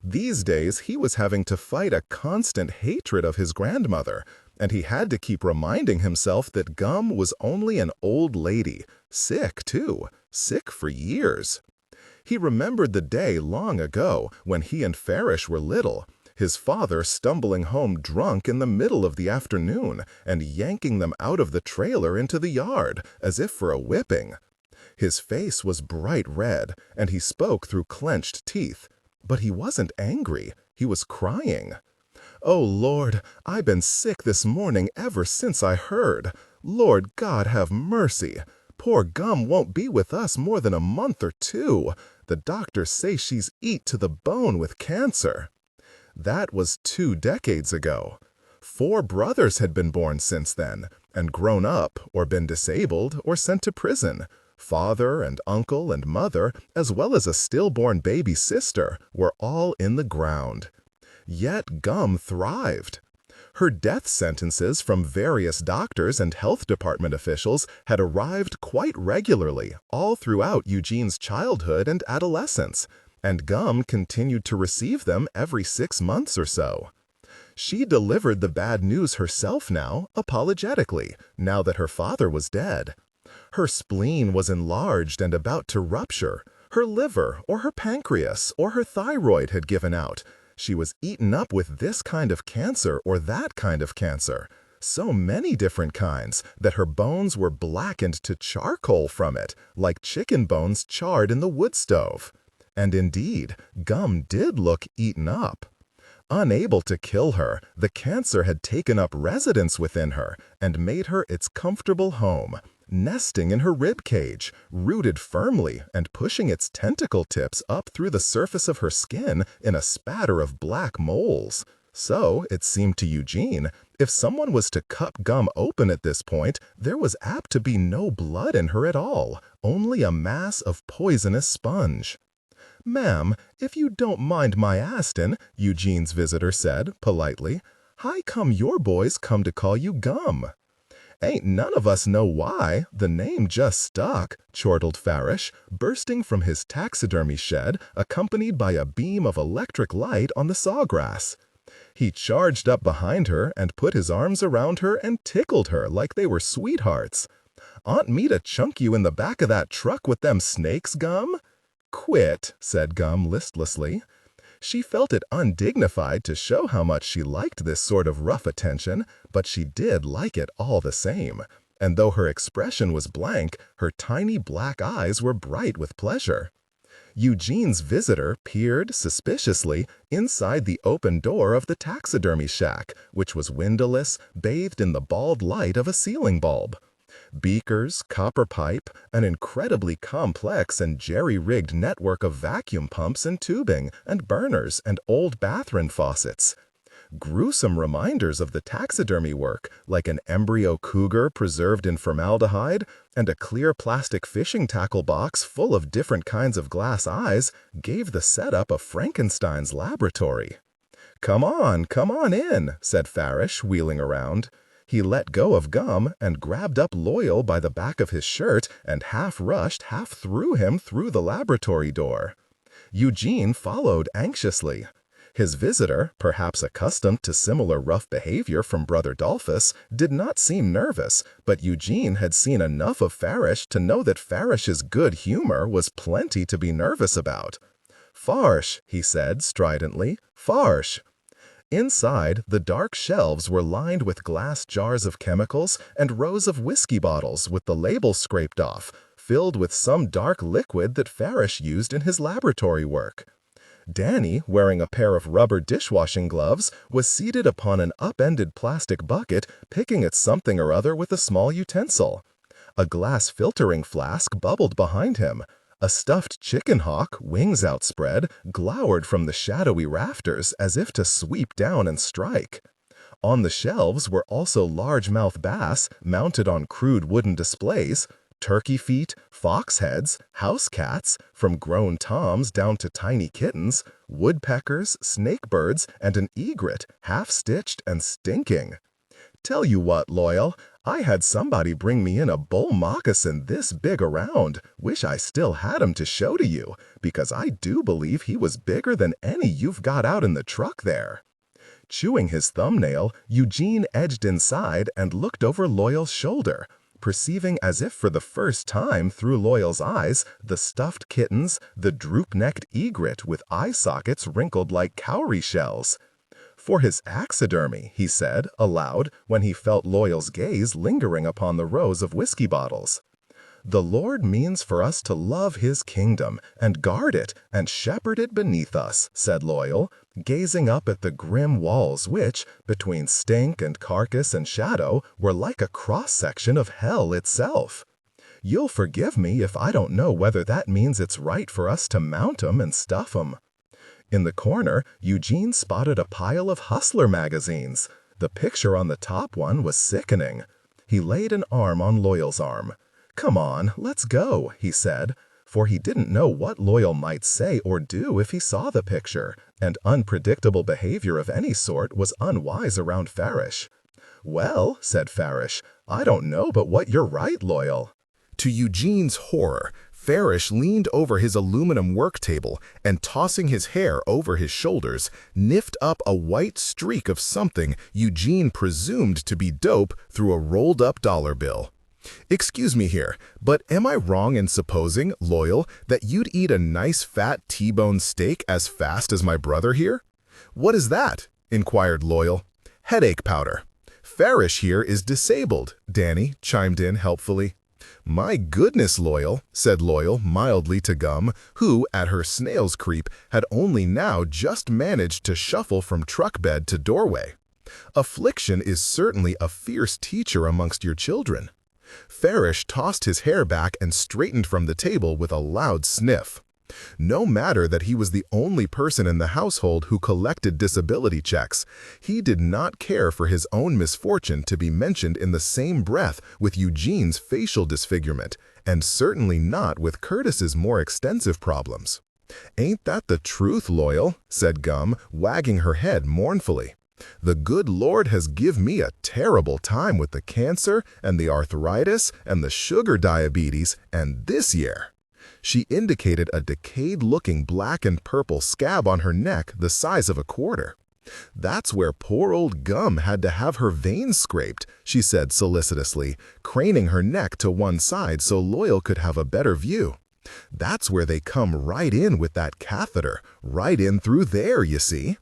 These days, he was having to fight a constant hatred of his grandmother, and he had to keep reminding himself that Gum was only an old lady, sick too, sick for years. He remembered the day long ago when he and Farish were little, his father stumbling home drunk in the middle of the afternoon and yanking them out of the trailer into the yard, as if for a whipping. His face was bright red, and he spoke through clenched teeth. But he wasn't angry, he was crying. "Oh, Lord, I've been sick this morning ever since I heard. Lord God have mercy. Poor Gum won't be with us more than a month or two. The doctors say she's eat to the bone with cancer." That was 2 decades ago. 4 brothers had been born since then, and grown up, or been disabled, or sent to prison. Father and uncle and mother, as well as a stillborn baby sister, were all in the ground. Yet Gum thrived. Her death sentences from various doctors and health department officials had arrived quite regularly all throughout Eugene's childhood and adolescence, and Gum continued to receive them every 6 months or so. She delivered the bad news herself now, apologetically, now that her father was dead. Her spleen was enlarged and about to rupture. Her liver, or her pancreas, or her thyroid had given out. She was eaten up with this kind of cancer or that kind of cancer. So many different kinds that her bones were blackened to charcoal from it, like chicken bones charred in the wood stove. And indeed, Gum did look eaten up. Unable to kill her, the cancer had taken up residence within her and made her its comfortable home, nesting in her rib cage, rooted firmly and pushing its tentacle tips up through the surface of her skin in a spatter of black moles. So, it seemed to Eugene, if someone was to cut Gum open at this point, there was apt to be no blood in her at all, only a mass of poisonous sponge. "Ma'am, if you don't mind my astin'," Eugene's visitor said, politely, "how come your boys come to call you Gum?" "Ain't none of us know why, the name just stuck," chortled Farish, bursting from his taxidermy shed, accompanied by a beam of electric light on the sawgrass. He charged up behind her and put his arms around her and tickled her like they were sweethearts. "Want me to chunk you in the back of that truck with them snakes, Gum?" "Quit," said Gum listlessly. She felt it undignified to show how much she liked this sort of rough attention, but she did like it all the same, and though her expression was blank, her tiny black eyes were bright with pleasure. Eugene's visitor peered, suspiciously, inside the open door of the taxidermy shack, which was windowless, bathed in the bald light of a ceiling bulb. Beakers, copper pipe, an incredibly complex and jerry-rigged network of vacuum pumps and tubing, and burners, and old bathroom faucets. Gruesome reminders of the taxidermy work, like an embryo cougar preserved in formaldehyde, and a clear plastic fishing tackle box full of different kinds of glass eyes, gave the setup of Frankenstein's laboratory. Come on in," said Farish, wheeling around. He let go of Gum and grabbed up Loyal by the back of his shirt and half rushed, half threw him through the laboratory door. Eugene followed anxiously. His visitor, perhaps accustomed to similar rough behavior from Brother Dolphus, did not seem nervous, but Eugene had seen enough of Farish to know that Farish's good humor was plenty to be nervous about. "Farsh," he said stridently, "Farsh." Inside, the dark shelves were lined with glass jars of chemicals and rows of whiskey bottles with the labels scraped off, filled with some dark liquid that Farish used in his laboratory work. Danny, wearing a pair of rubber dishwashing gloves, was seated upon an upended plastic bucket, picking at something or other with a small utensil. A glass filtering flask bubbled behind him. A stuffed chicken hawk, wings outspread, glowered from the shadowy rafters as if to sweep down and strike. On the shelves were also largemouth bass mounted on crude wooden displays, turkey feet, fox heads, house cats, from grown toms down to tiny kittens, woodpeckers, snakebirds, and an egret, half-stitched and stinking. Tell you what, Loyal, I had somebody bring me in a bull moccasin this big around. Wish I still had him to show to you, because I do believe he was bigger than any you've got out in the truck there. Chewing his thumbnail, Eugene edged inside and looked over Loyal's shoulder, perceiving as if for the first time through Loyal's eyes the stuffed kittens, the droop-necked egret with eye sockets wrinkled like cowrie shells. For his taxidermy, he said, aloud, when he felt Loyal's gaze lingering upon the rows of whiskey bottles. The Lord means for us to love his kingdom, and guard it, and shepherd it beneath us, said Loyal, gazing up at the grim walls which, between stink and carcass and shadow, were like a cross-section of hell itself. You'll forgive me if I don't know whether that means it's right for us to mount 'em and stuff 'em. In the corner, Eugene spotted a pile of Hustler magazines. The picture on the top one was sickening. He laid an arm on Loyal's arm. "Come on, let's go," he said, for he didn't know what Loyal might say or do if he saw the picture, and unpredictable behavior of any sort was unwise around Farish. "Well," said Farish, "I don't know but what you're right, Loyal." To Eugene's horror, Farish leaned over his aluminum work table and, tossing his hair over his shoulders, niffed up a white streak of something Eugene presumed to be dope through a rolled-up dollar bill. "Excuse me here, but am I wrong in supposing, Loyal, that you'd eat a nice fat T-bone steak as fast as my brother here?" "What is that?" inquired Loyal. "Headache powder." "Farish here is disabled," Danny chimed in helpfully. "My goodness, Loyal," said Loyal mildly to Gum, who, at her snail's creep, had only now just managed to shuffle from truck bed to doorway. "Affliction is certainly a fierce teacher amongst your children." Farish tossed his hair back and straightened from the table with a loud sniff. No matter that he was the only person in the household who collected disability checks, he did not care for his own misfortune to be mentioned in the same breath with Eugene's facial disfigurement, and certainly not with Curtis's more extensive problems. "Ain't that the truth, Loyal?" said Gum, wagging her head mournfully. "The good Lord has give me a terrible time with the cancer and the arthritis and the sugar diabetes, and this year." She indicated a decayed-looking black and purple scab on her neck the size of a quarter. "That's where poor old Gum had to have her veins scraped," she said solicitously, craning her neck to one side so Loyal could have a better view. "That's where they come right in with that catheter, right in through there, you see."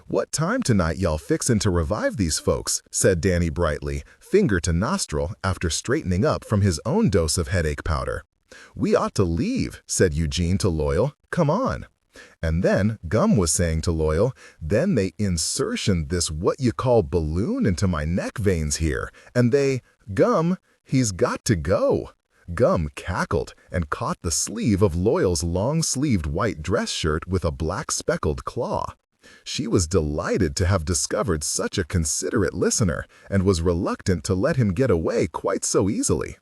"What time tonight y'all fixin' to revive these folks?" said Danny brightly, finger to nostril, after straightening up from his own dose of headache powder. "We ought to leave," said Eugene to Loyal. "Come on." And then Gum was saying to Loyal, "Then they insertion this what you call balloon into my neck veins here, and they, Gum, he's got to go." Gum cackled and caught the sleeve of Loyal's long-sleeved white dress shirt with a black speckled claw. She was delighted to have discovered such a considerate listener, and was reluctant to let him get away quite so easily.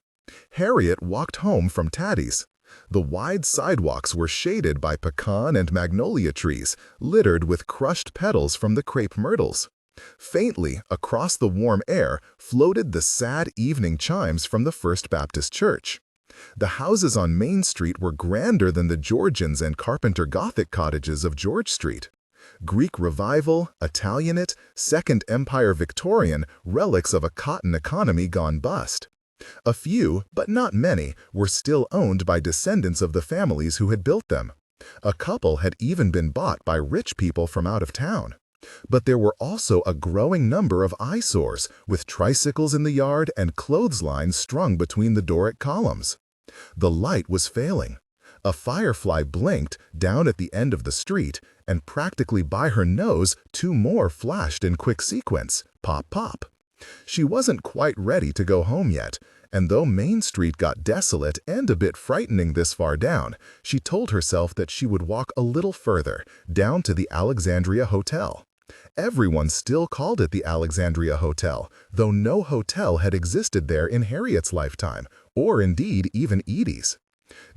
Harriet walked home from Tattie's. The wide sidewalks were shaded by pecan and magnolia trees, littered with crushed petals from the crepe myrtles. Faintly, across the warm air, floated the sad evening chimes from the First Baptist Church. The houses on Main Street were grander than the Georgians and Carpenter Gothic cottages of George Street. Greek Revival, Italianate, Second Empire Victorian, relics of a cotton economy gone bust. A few, but not many, were still owned by descendants of the families who had built them. A couple had even been bought by rich people from out of town. But there were also a growing number of eyesores, with tricycles in the yard and clotheslines strung between the Doric columns. The light was failing. A firefly blinked down at the end of the street, and practically by her nose, two more flashed in quick sequence. Pop, pop. She wasn't quite ready to go home yet, And though Main Street got desolate and a bit frightening this far down, she told herself that she would walk a little further, down to the Alexandria Hotel. Everyone still called it the Alexandria Hotel, though no hotel had existed there in Harriet's lifetime, or indeed even Edie's.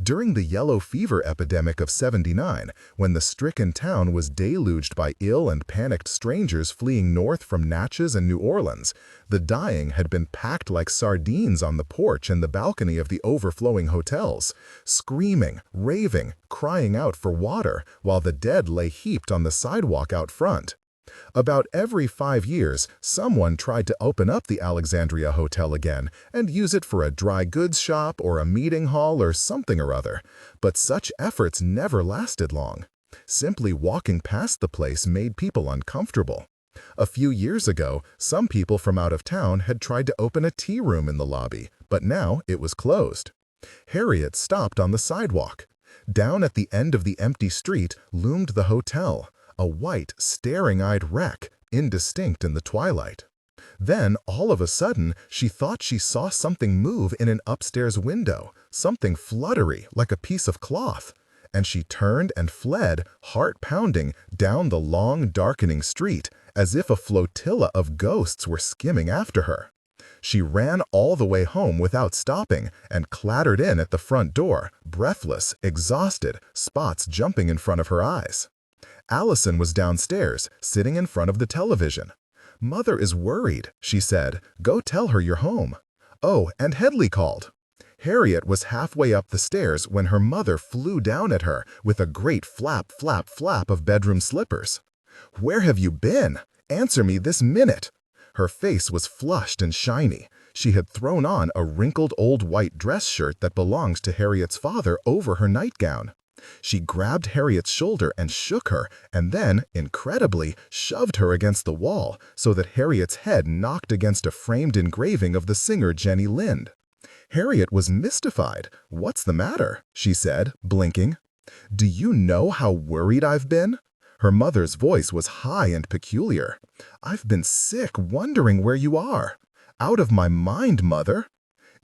During the yellow fever epidemic of '79, when the stricken town was deluged by ill and panicked strangers fleeing north from Natchez and New Orleans, the dying had been packed like sardines on the porch and the balcony of the overflowing hotels, screaming, raving, crying out for water, while the dead lay heaped on the sidewalk out front. About every 5 years, someone tried to open up the Alexandria Hotel again and use it for a dry goods shop or a meeting hall or something or other, but such efforts never lasted long. Simply walking past the place made people uncomfortable. A few years ago, some people from out of town had tried to open a tea room in the lobby, but now it was closed. Harriet stopped on the sidewalk. Down at the end of the empty street loomed the hotel, a white, staring-eyed wreck, indistinct in the twilight. Then, all of a sudden, she thought she saw something move in an upstairs window, something fluttery like a piece of cloth, and she turned and fled, heart-pounding, down the long, darkening street, as if a flotilla of ghosts were skimming after her. She ran all the way home without stopping and clattered in at the front door, breathless, exhausted, spots jumping in front of her eyes. Allison was downstairs, sitting in front of the television. "Mother is worried," she said. "Go tell her you're home." "Oh, and Headley called." Harriet was halfway up the stairs when her mother flew down at her with a great flap, flap, flap of bedroom slippers. "Where have you been? Answer me this minute." Her face was flushed and shiny. She had thrown on a wrinkled old white dress shirt that belonged to Harriet's father over her nightgown. She grabbed Harriet's shoulder and shook her, and then, incredibly, shoved her against the wall so that Harriet's head knocked against a framed engraving of the singer Jenny Lind. Harriet was mystified. "What's the matter?" she said, blinking. "Do you know how worried I've been?" Her mother's voice was high and peculiar. "I've been sick, wondering where you are." "Out of my mind, Mother."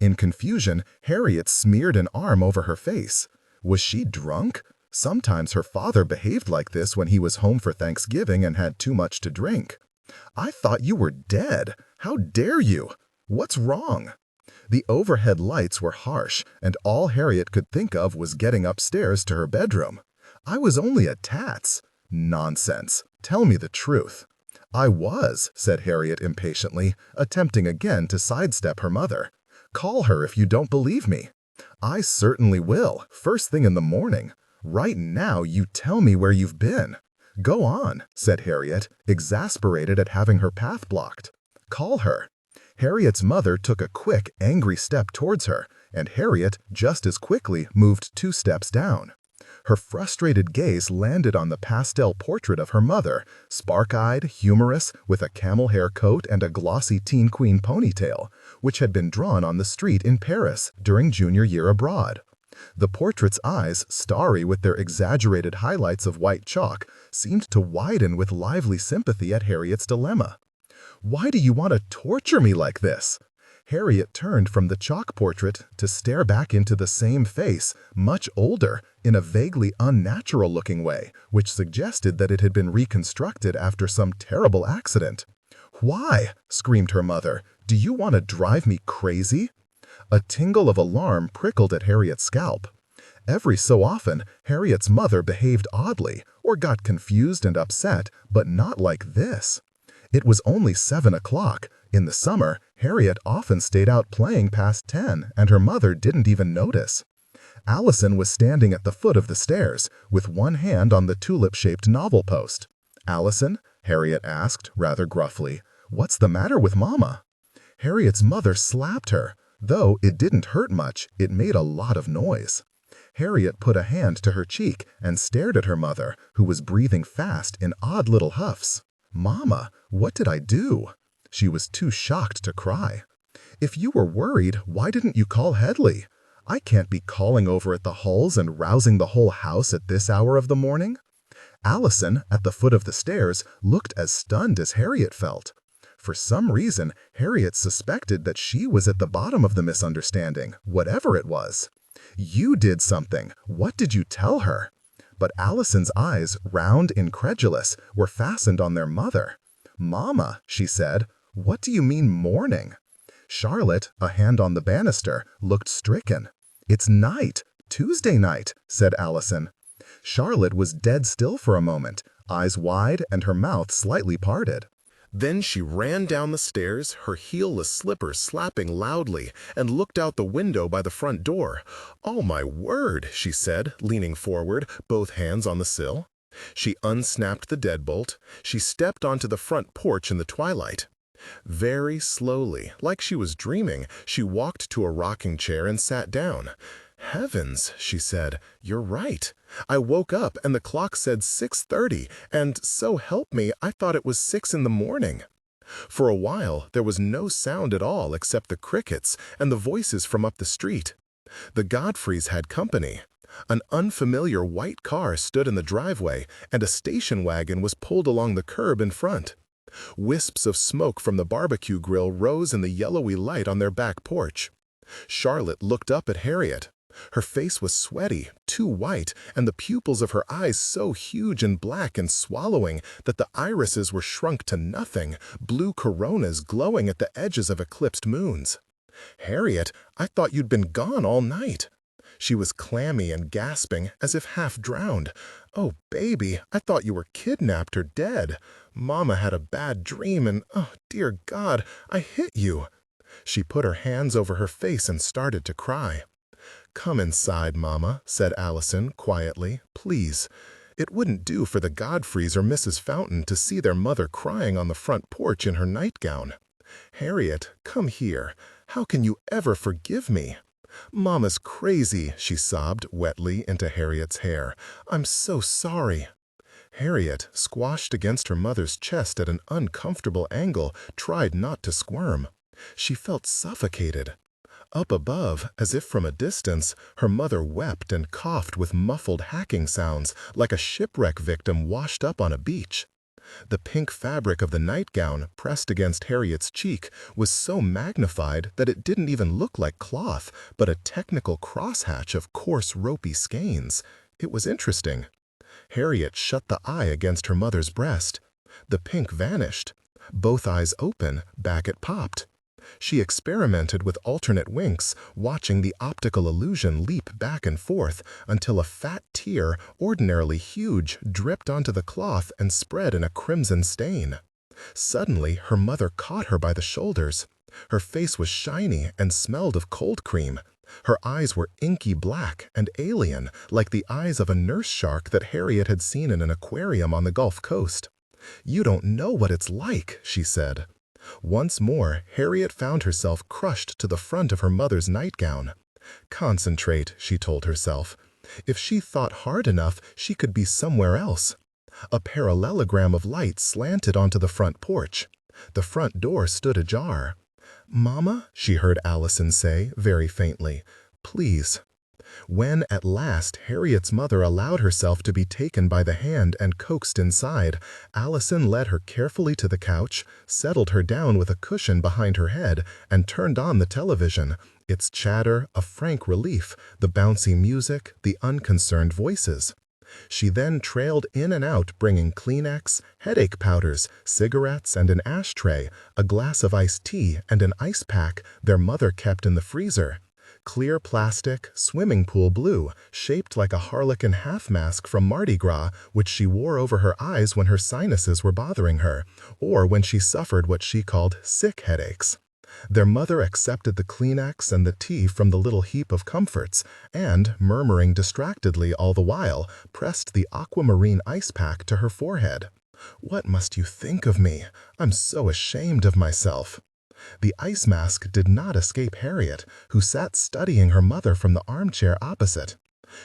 In confusion, Harriet smeared an arm over her face. Was she drunk? Sometimes her father behaved like this when he was home for Thanksgiving and had too much to drink. "I thought you were dead. How dare you? What's wrong?" The overhead lights were harsh, and all Harriet could think of was getting upstairs to her bedroom. "I was only a tats." "Nonsense. Tell me the truth." "I was," said Harriet impatiently, attempting again to sidestep her mother. "Call her if you don't believe me." "I certainly will, first thing in the morning. Right now you tell me where you've been." "Go on," said Harriet, exasperated at having her path blocked. "Call her." Harriet's mother took a quick, angry step towards her, and Harriet, just as quickly, moved 2 steps down. Her frustrated gaze landed on the pastel portrait of her mother, spark-eyed, humorous, with a camel hair coat and a glossy teen queen ponytail, which had been drawn on the street in Paris during junior year abroad. The portrait's eyes, starry with their exaggerated highlights of white chalk, seemed to widen with lively sympathy at Harriet's dilemma. "Why do you want to torture me like this?" Harriet turned from the chalk portrait to stare back into the same face, much older, in a vaguely unnatural-looking way, which suggested that it had been reconstructed after some terrible accident. "Why?" screamed her mother. "Do you want to drive me crazy?" A tingle of alarm prickled at Harriet's scalp. Every so often, Harriet's mother behaved oddly, or got confused and upset, but not like this. It was only 7 o'clock. In the summer, Harriet often stayed out playing past 10, and her mother didn't even notice. Allison was standing at the foot of the stairs, with one hand on the tulip-shaped novel post. "Allison," Harriet asked, rather gruffly, "what's the matter with Mama?" Harriet's mother slapped her. Though it didn't hurt much, it made a lot of noise. Harriet put a hand to her cheek and stared at her mother, who was breathing fast in odd little huffs. "Mama, what did I do?" She was too shocked to cry. "If you were worried, why didn't you call Headley? I can't be calling over at the Hulls and rousing the whole house at this hour of the morning." Allison, at the foot of the stairs, looked as stunned as Harriet felt. For some reason, Harriet suspected that she was at the bottom of the misunderstanding, whatever it was. "You did something. What did you tell her?" But Allison's eyes, round, incredulous, were fastened on their mother. "Mama," she said, "what do you mean mourning?" Charlotte, a hand on the banister, looked stricken. "It's night, Tuesday night," said Allison. Charlotte was dead still for a moment, eyes wide and her mouth slightly parted. Then she ran down the stairs, her heelless slippers slapping loudly, and looked out the window by the front door. "Oh, my word," she said, leaning forward, both hands on the sill. She unsnapped the deadbolt. She stepped onto the front porch in the twilight. Very slowly, like she was dreaming, she walked to a rocking chair and sat down. "Heavens," she said, "you're right. I woke up and the clock said 6:30, and so help me, I thought it was 6 in the morning." For a while, there was no sound at all except the crickets and the voices from up the street. The Godfreys had company. An unfamiliar white car stood in the driveway, and a station wagon was pulled along the curb in front. Wisps of smoke from the barbecue grill rose in the yellowy light on their back porch. Charlotte looked up at Harriet. Her face was sweaty, too white, and the pupils of her eyes so huge and black and swallowing that the irises were shrunk to nothing, blue coronas glowing at the edges of eclipsed moons. "Harriet, I thought you'd been gone all night." She was clammy and gasping, as if half drowned. "Oh, baby, I thought you were kidnapped or dead. Mama had a bad dream and, oh, dear God, I hit you." She put her hands over her face and started to cry. "Come inside, Mama," said Allison quietly, "please. It wouldn't do for the Godfreys or Mrs. Fountain to see their mother crying on the front porch in her nightgown. Harriet, come here. How can you ever forgive me?" "Mama's crazy," she sobbed wetly into Harriet's hair. "I'm so sorry." Harriet, squashed against her mother's chest at an uncomfortable angle, tried not to squirm. She felt suffocated. Up above, as if from a distance, her mother wept and coughed with muffled hacking sounds, like a shipwreck victim washed up on a beach. The pink fabric of the nightgown, pressed against Harriet's cheek, was so magnified that it didn't even look like cloth, but a technical crosshatch of coarse, ropey skeins. It was interesting. Harriet shut the eye against her mother's breast. The pink vanished. Both eyes open, back it popped. She experimented with alternate winks, watching the optical illusion leap back and forth until a fat tear, ordinarily huge, dripped onto the cloth and spread in a crimson stain. Suddenly, her mother caught her by the shoulders. Her face was shiny and smelled of cold cream. Her eyes were inky black and alien, like the eyes of a nurse shark that Harriet had seen in an aquarium on the Gulf Coast. "You don't know what it's like," she said. Once more, Harriet found herself crushed to the front of her mother's nightgown. Concentrate, she told herself. If she thought hard enough, she could be somewhere else. A parallelogram of light slanted onto the front porch. The front door stood ajar. "Mama," she heard Allison say, very faintly, "please." When, at last, Harriet's mother allowed herself to be taken by the hand and coaxed inside, Allison led her carefully to the couch, settled her down with a cushion behind her head, and turned on the television, its chatter a frank relief, the bouncy music, the unconcerned voices. She then trailed in and out bringing Kleenex, headache powders, cigarettes and an ashtray, a glass of iced tea and an ice pack their mother kept in the freezer. Clear plastic, swimming pool blue, shaped like a harlequin half mask from Mardi Gras, which she wore over her eyes when her sinuses were bothering her, or when she suffered what she called sick headaches. Their mother accepted the Kleenex and the tea from the little heap of comforts, and, murmuring distractedly all the while, pressed the aquamarine ice pack to her forehead. "What must you think of me? I'm so ashamed of myself." The ice mask did not escape Harriet, who sat studying her mother from the armchair opposite.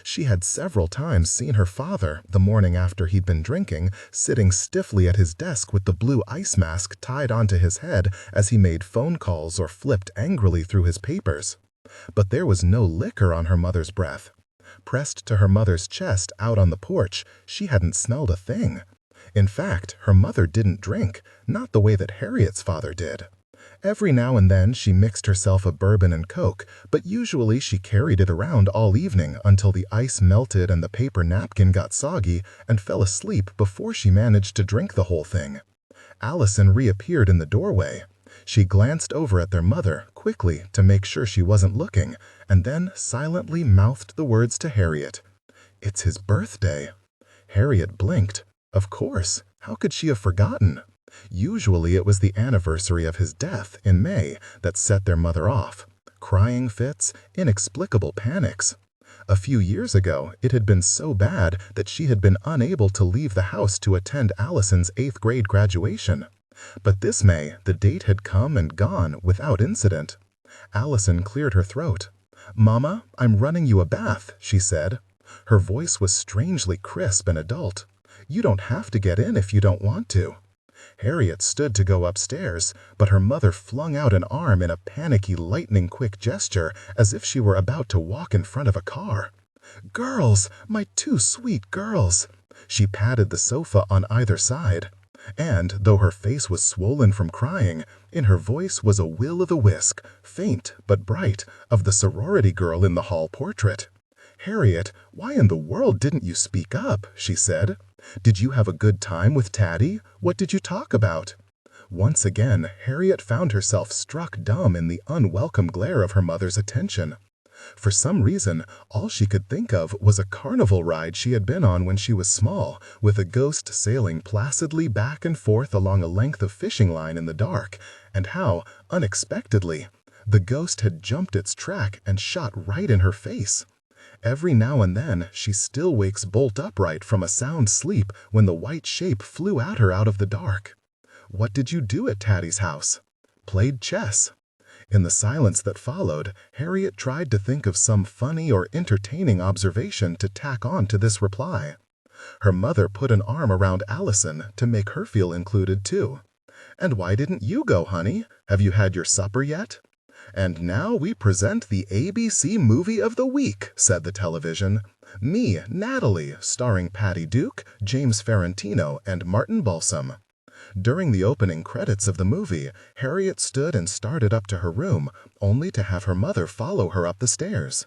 She had several times seen her father, the morning after he'd been drinking, sitting stiffly at his desk with the blue ice mask tied onto his head as he made phone calls or flipped angrily through his papers. But there was no liquor on her mother's breath. Pressed to her mother's chest out on the porch, she hadn't smelled a thing. In fact, her mother didn't drink, not the way that Harriet's father did. Every now and then she mixed herself a bourbon and Coke, but usually she carried it around all evening until the ice melted and the paper napkin got soggy and fell asleep before she managed to drink the whole thing. Allison reappeared in the doorway. She glanced over at their mother quickly to make sure she wasn't looking, and then silently mouthed the words to Harriet. "It's his birthday." Harriet blinked. Of course, how could she have forgotten? Usually it was the anniversary of his death in May that set their mother off. Crying fits, inexplicable panics. A few years ago, it had been so bad that she had been unable to leave the house to attend Allison's 8th grade graduation. But this May, the date had come and gone without incident. Allison cleared her throat. "Mama, I'm running you a bath," she said. Her voice was strangely crisp and adult. "You don't have to get in if you don't want to." Harriet stood to go upstairs, but her mother flung out an arm in a panicky, lightning-quick gesture as if she were about to walk in front of a car. "Girls, my 2 sweet girls!" She patted the sofa on either side. And, though her face was swollen from crying, in her voice was a will-o'-the-wisp, faint but bright, of the sorority girl in the hall portrait. "Harriet, why in the world didn't you speak up?" she said. "Did you have a good time with Taddy? What did you talk about?" Once again, Harriet found herself struck dumb in the unwelcome glare of her mother's attention. For some reason, all she could think of was a carnival ride she had been on when she was small, with a ghost sailing placidly back and forth along a length of fishing line in the dark, and how, unexpectedly, the ghost had jumped its track and shot right in her face. Every now and then, she still wakes bolt upright from a sound sleep when the white shape flew at her out of the dark. "What did you do at Taddy's house?" "Played chess." In the silence that followed, Harriet tried to think of some funny or entertaining observation to tack on to this reply. Her mother put an arm around Allison to make her feel included too. "And why didn't you go, honey? Have you had your supper yet?" "And now we present the ABC Movie of the Week," said the television. "Me, Natalie, starring Patty Duke, James Ferrantino, and Martin Balsam." During the opening credits of the movie, Harriet stood and started up to her room, only to have her mother follow her up the stairs.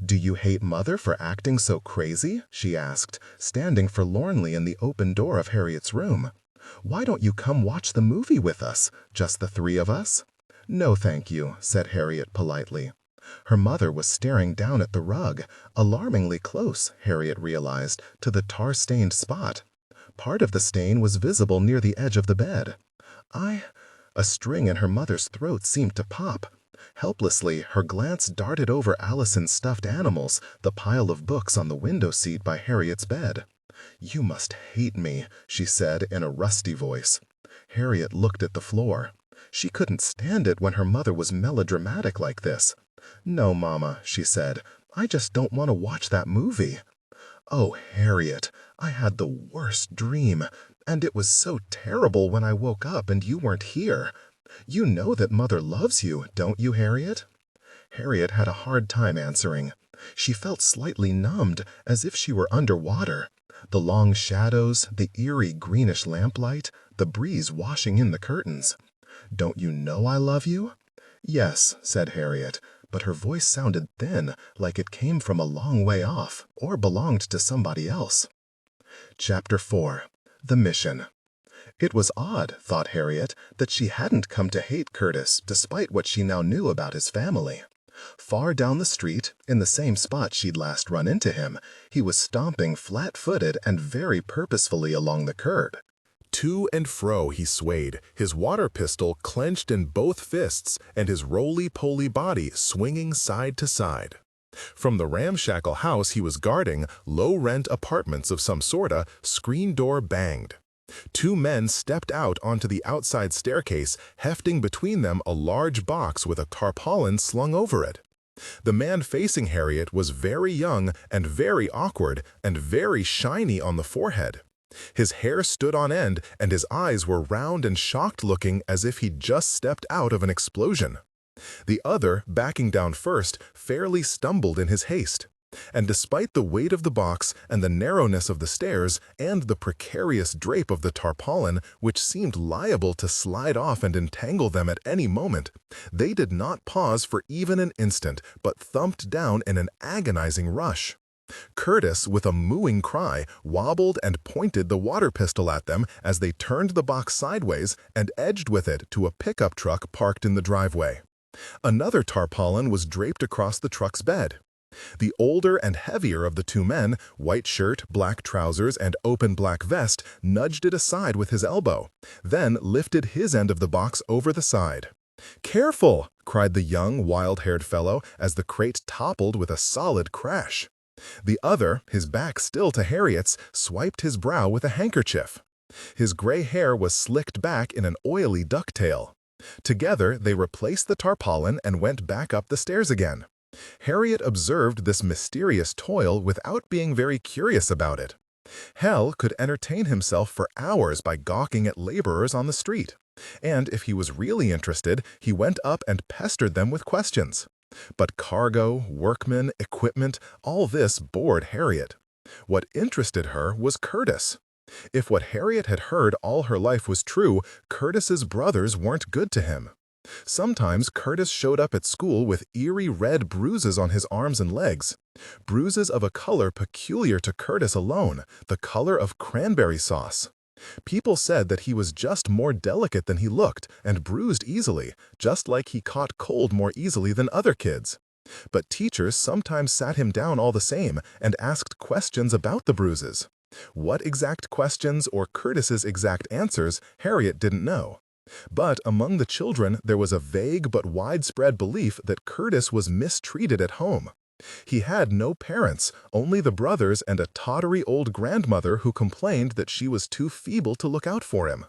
"Do you hate Mother for acting so crazy?" she asked, standing forlornly in the open door of Harriet's room. "Why don't you come watch the movie with us, just the 3 of us?" "No, thank you," said Harriet politely. Her mother was staring down at the rug, alarmingly close, Harriet realized, to the tar-stained spot. Part of the stain was visible near the edge of the bed. A string in her mother's throat seemed to pop. Helplessly, her glance darted over Allison's stuffed animals, the pile of books on the window seat by Harriet's bed. "You must hate me," she said in a rusty voice. Harriet looked at the floor. She couldn't stand it when her mother was melodramatic like this. "No, Mama," she said. "I just don't want to watch that movie." "Oh, Harriet, I had the worst dream, and it was so terrible when I woke up and you weren't here. You know that Mother loves you, don't you, Harriet?" Harriet had a hard time answering. She felt slightly numbed, as if she were underwater. The long shadows, the eerie greenish lamplight, the breeze washing in the curtains. "Don't you know I love you?" "Yes," said Harriet, but her voice sounded thin, like it came from a long way off, or belonged to somebody else. Chapter 4. The Mission. It was odd, thought Harriet, that she hadn't come to hate Curtis, despite what she now knew about his family. Far down the street, in the same spot she'd last run into him, he was stomping flat-footed and very purposefully along the curb. To and fro he swayed, his water pistol clenched in both fists and his roly-poly body swinging side to side. From the ramshackle house he was guarding, low-rent apartments of some sorta, screen door banged. 2 men stepped out onto the outside staircase, hefting between them a large box with a tarpaulin slung over it. The man facing Harriet was very young and very awkward and very shiny on the forehead. His hair stood on end and his eyes were round and shocked-looking as if he'd just stepped out of an explosion. The other, backing down first, fairly stumbled in his haste. And despite the weight of the box and the narrowness of the stairs and the precarious drape of the tarpaulin, which seemed liable to slide off and entangle them at any moment, they did not pause for even an instant, but thumped down in an agonizing rush. Curtis, with a mooing cry, wobbled and pointed the water pistol at them as they turned the box sideways and edged with it to a pickup truck parked in the driveway. Another tarpaulin was draped across the truck's bed. The older and heavier of the two men, white shirt, black trousers, and open black vest, nudged it aside with his elbow, then lifted his end of the box over the side. "Careful!" cried the young, wild-haired fellow as the crate toppled with a solid crash. The other, his back still to Harriet's, swiped his brow with a handkerchief. His gray hair was slicked back in an oily ducktail. Together, they replaced the tarpaulin and went back up the stairs again. Harriet observed this mysterious toil without being very curious about it. Hal could entertain himself for hours by gawking at laborers on the street, and if he was really interested, he went up and pestered them with questions. But cargo, workmen, equipment, all this bored Harriet. What interested her was Curtis. If what Harriet had heard all her life was true, Curtis's brothers weren't good to him. Sometimes Curtis showed up at school with eerie red bruises on his arms and legs, bruises of a color peculiar to Curtis alone, the color of cranberry sauce. People said that he was just more delicate than he looked and bruised easily, just like he caught cold more easily than other kids. But teachers sometimes sat him down all the same and asked questions about the bruises. What exact questions or Curtis's exact answers, Harriet didn't know. But among the children there was a vague but widespread belief that Curtis was mistreated at home. He had no parents, only the brothers and a tottery old grandmother who complained that she was too feeble to look out for him.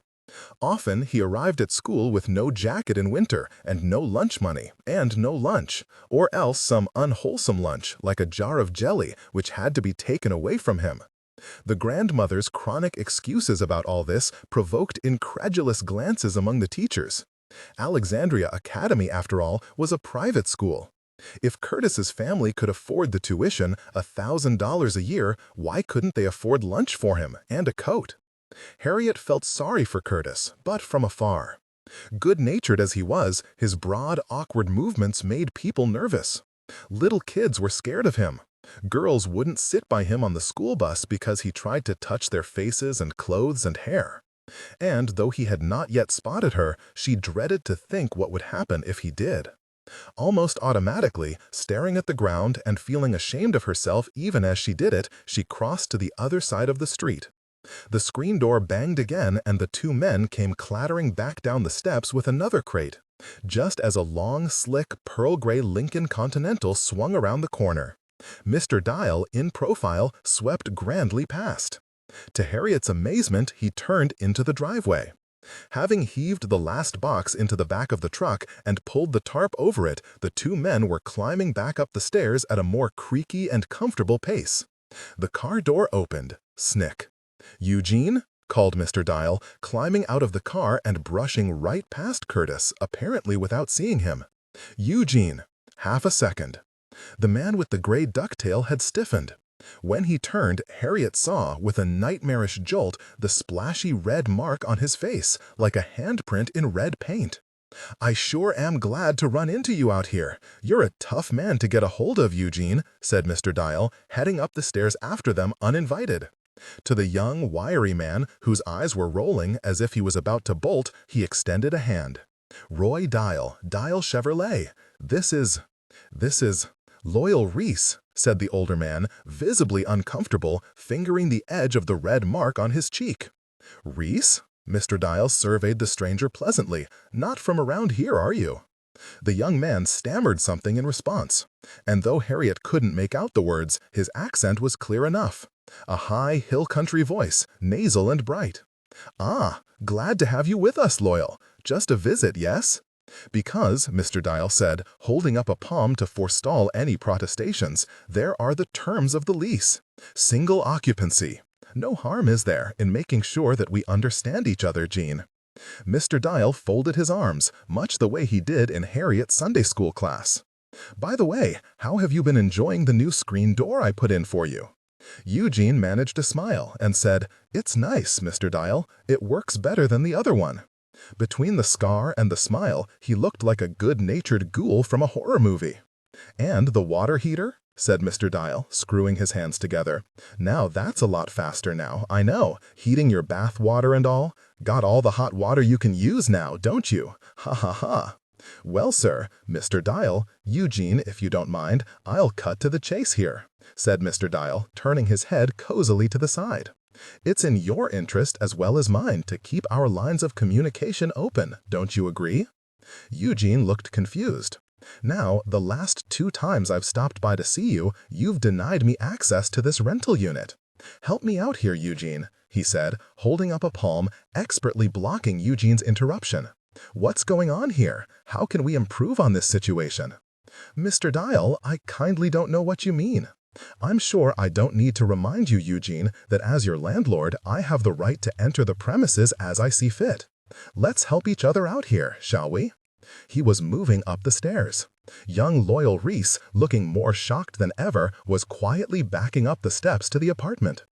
Often he arrived at school with no jacket in winter and no lunch money and no lunch, or else some unwholesome lunch like a jar of jelly which had to be taken away from him. The grandmother's chronic excuses about all this provoked incredulous glances among the teachers. Alexandria Academy, after all, was a private school. If Curtis's family could afford the tuition, $1,000 a year, why couldn't they afford lunch for him and a coat? Harriet felt sorry for Curtis, but from afar. Good-natured as he was, his broad, awkward movements made people nervous. Little kids were scared of him. Girls wouldn't sit by him on the school bus because he tried to touch their faces and clothes and hair. And though he had not yet spotted her, she dreaded to think what would happen if he did. Almost automatically, staring at the ground and feeling ashamed of herself even as she did it, she crossed to the other side of the street. The screen door banged again and the two men came clattering back down the steps with another crate, just as a long, slick, pearl gray Lincoln Continental swung around the corner. Mr. Dial, in profile, swept grandly past. To Harriet's amazement, he turned into the driveway. Having heaved the last box into the back of the truck and pulled the tarp over it, the two men were climbing back up the stairs at a more creaky and comfortable pace. The car door opened. Snick. "Eugene?" called Mr. Dial, climbing out of the car and brushing right past Curtis, apparently without seeing him. "Eugene." Half a second. The man with the gray ducktail had stiffened. When he turned, Harriet saw, with a nightmarish jolt, the splashy red mark on his face, like a handprint in red paint. "I sure am glad to run into you out here. You're a tough man to get a hold of, Eugene," said Mr. Dial, heading up the stairs after them uninvited. To the young, wiry man, whose eyes were rolling as if he was about to bolt, he extended a hand. "Roy Dial, Dial Chevrolet. This is... Loyal Reese," said the older man, visibly uncomfortable, fingering the edge of the red mark on his cheek. "Reese?" Mr. Dial surveyed the stranger pleasantly. "Not from around here, are you?" The young man stammered something in response, and though Harriet couldn't make out the words, his accent was clear enough. A high, hill-country voice, nasal and bright. "Ah, glad to have you with us, Loyal. Just a visit, yes?" "Because," Mr. Dial said, holding up a palm to forestall any protestations, "there are the terms of the lease. Single occupancy. No harm, is there, in making sure that we understand each other, Jean?" Mr. Dial folded his arms, much the way he did in Harriet's Sunday school class. By the way, how have you been enjoying the new screen door I put in for you? Eugene managed to smile and said, "It's nice, Mr. Dial. It works better than the other one." Between the scar and the smile, he looked like a good-natured ghoul from a horror movie. "And the water heater?" said Mr. Dial, screwing his hands together. "Now that's a lot faster now, I know. Heating your bath water and all. Got all the hot water you can use now, don't you? Ha ha ha. Well, sir, Mr. Dial, Eugene, if you don't mind, I'll cut to the chase here," said Mr. Dial, turning his head cozily to the side. "It's in your interest as well as mine to keep our lines of communication open, don't you agree?" Eugene looked confused. "Now, the last 2 times I've stopped by to see you, you've denied me access to this rental unit. Help me out here, Eugene," he said, holding up a palm, expertly blocking Eugene's interruption. "What's going on here? How can we improve on this situation?" "Mr. Dial, I kindly don't know what you mean. I'm sure I don't need to remind you, Eugene, that as your landlord, I have the right to enter the premises as I see fit. Let's help each other out here, shall we?" He was moving up the stairs. Young loyal Reese, looking more shocked than ever, was quietly backing up the steps to the apartment.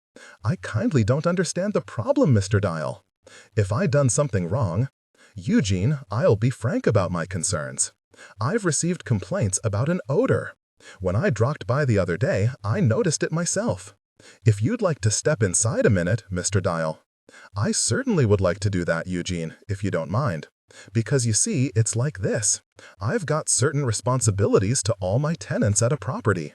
"I kindly don't understand the problem, Mr. Dial. If I'd done something wrong—" "Eugene, I'll be frank about my concerns. I've received complaints about an odor. When I dropped by the other day, I noticed it myself. If you'd like to step inside a minute, Mr. Dial." "I certainly would like to do that, Eugene, if you don't mind. Because you see, it's like this. I've got certain responsibilities to all my tenants at a property."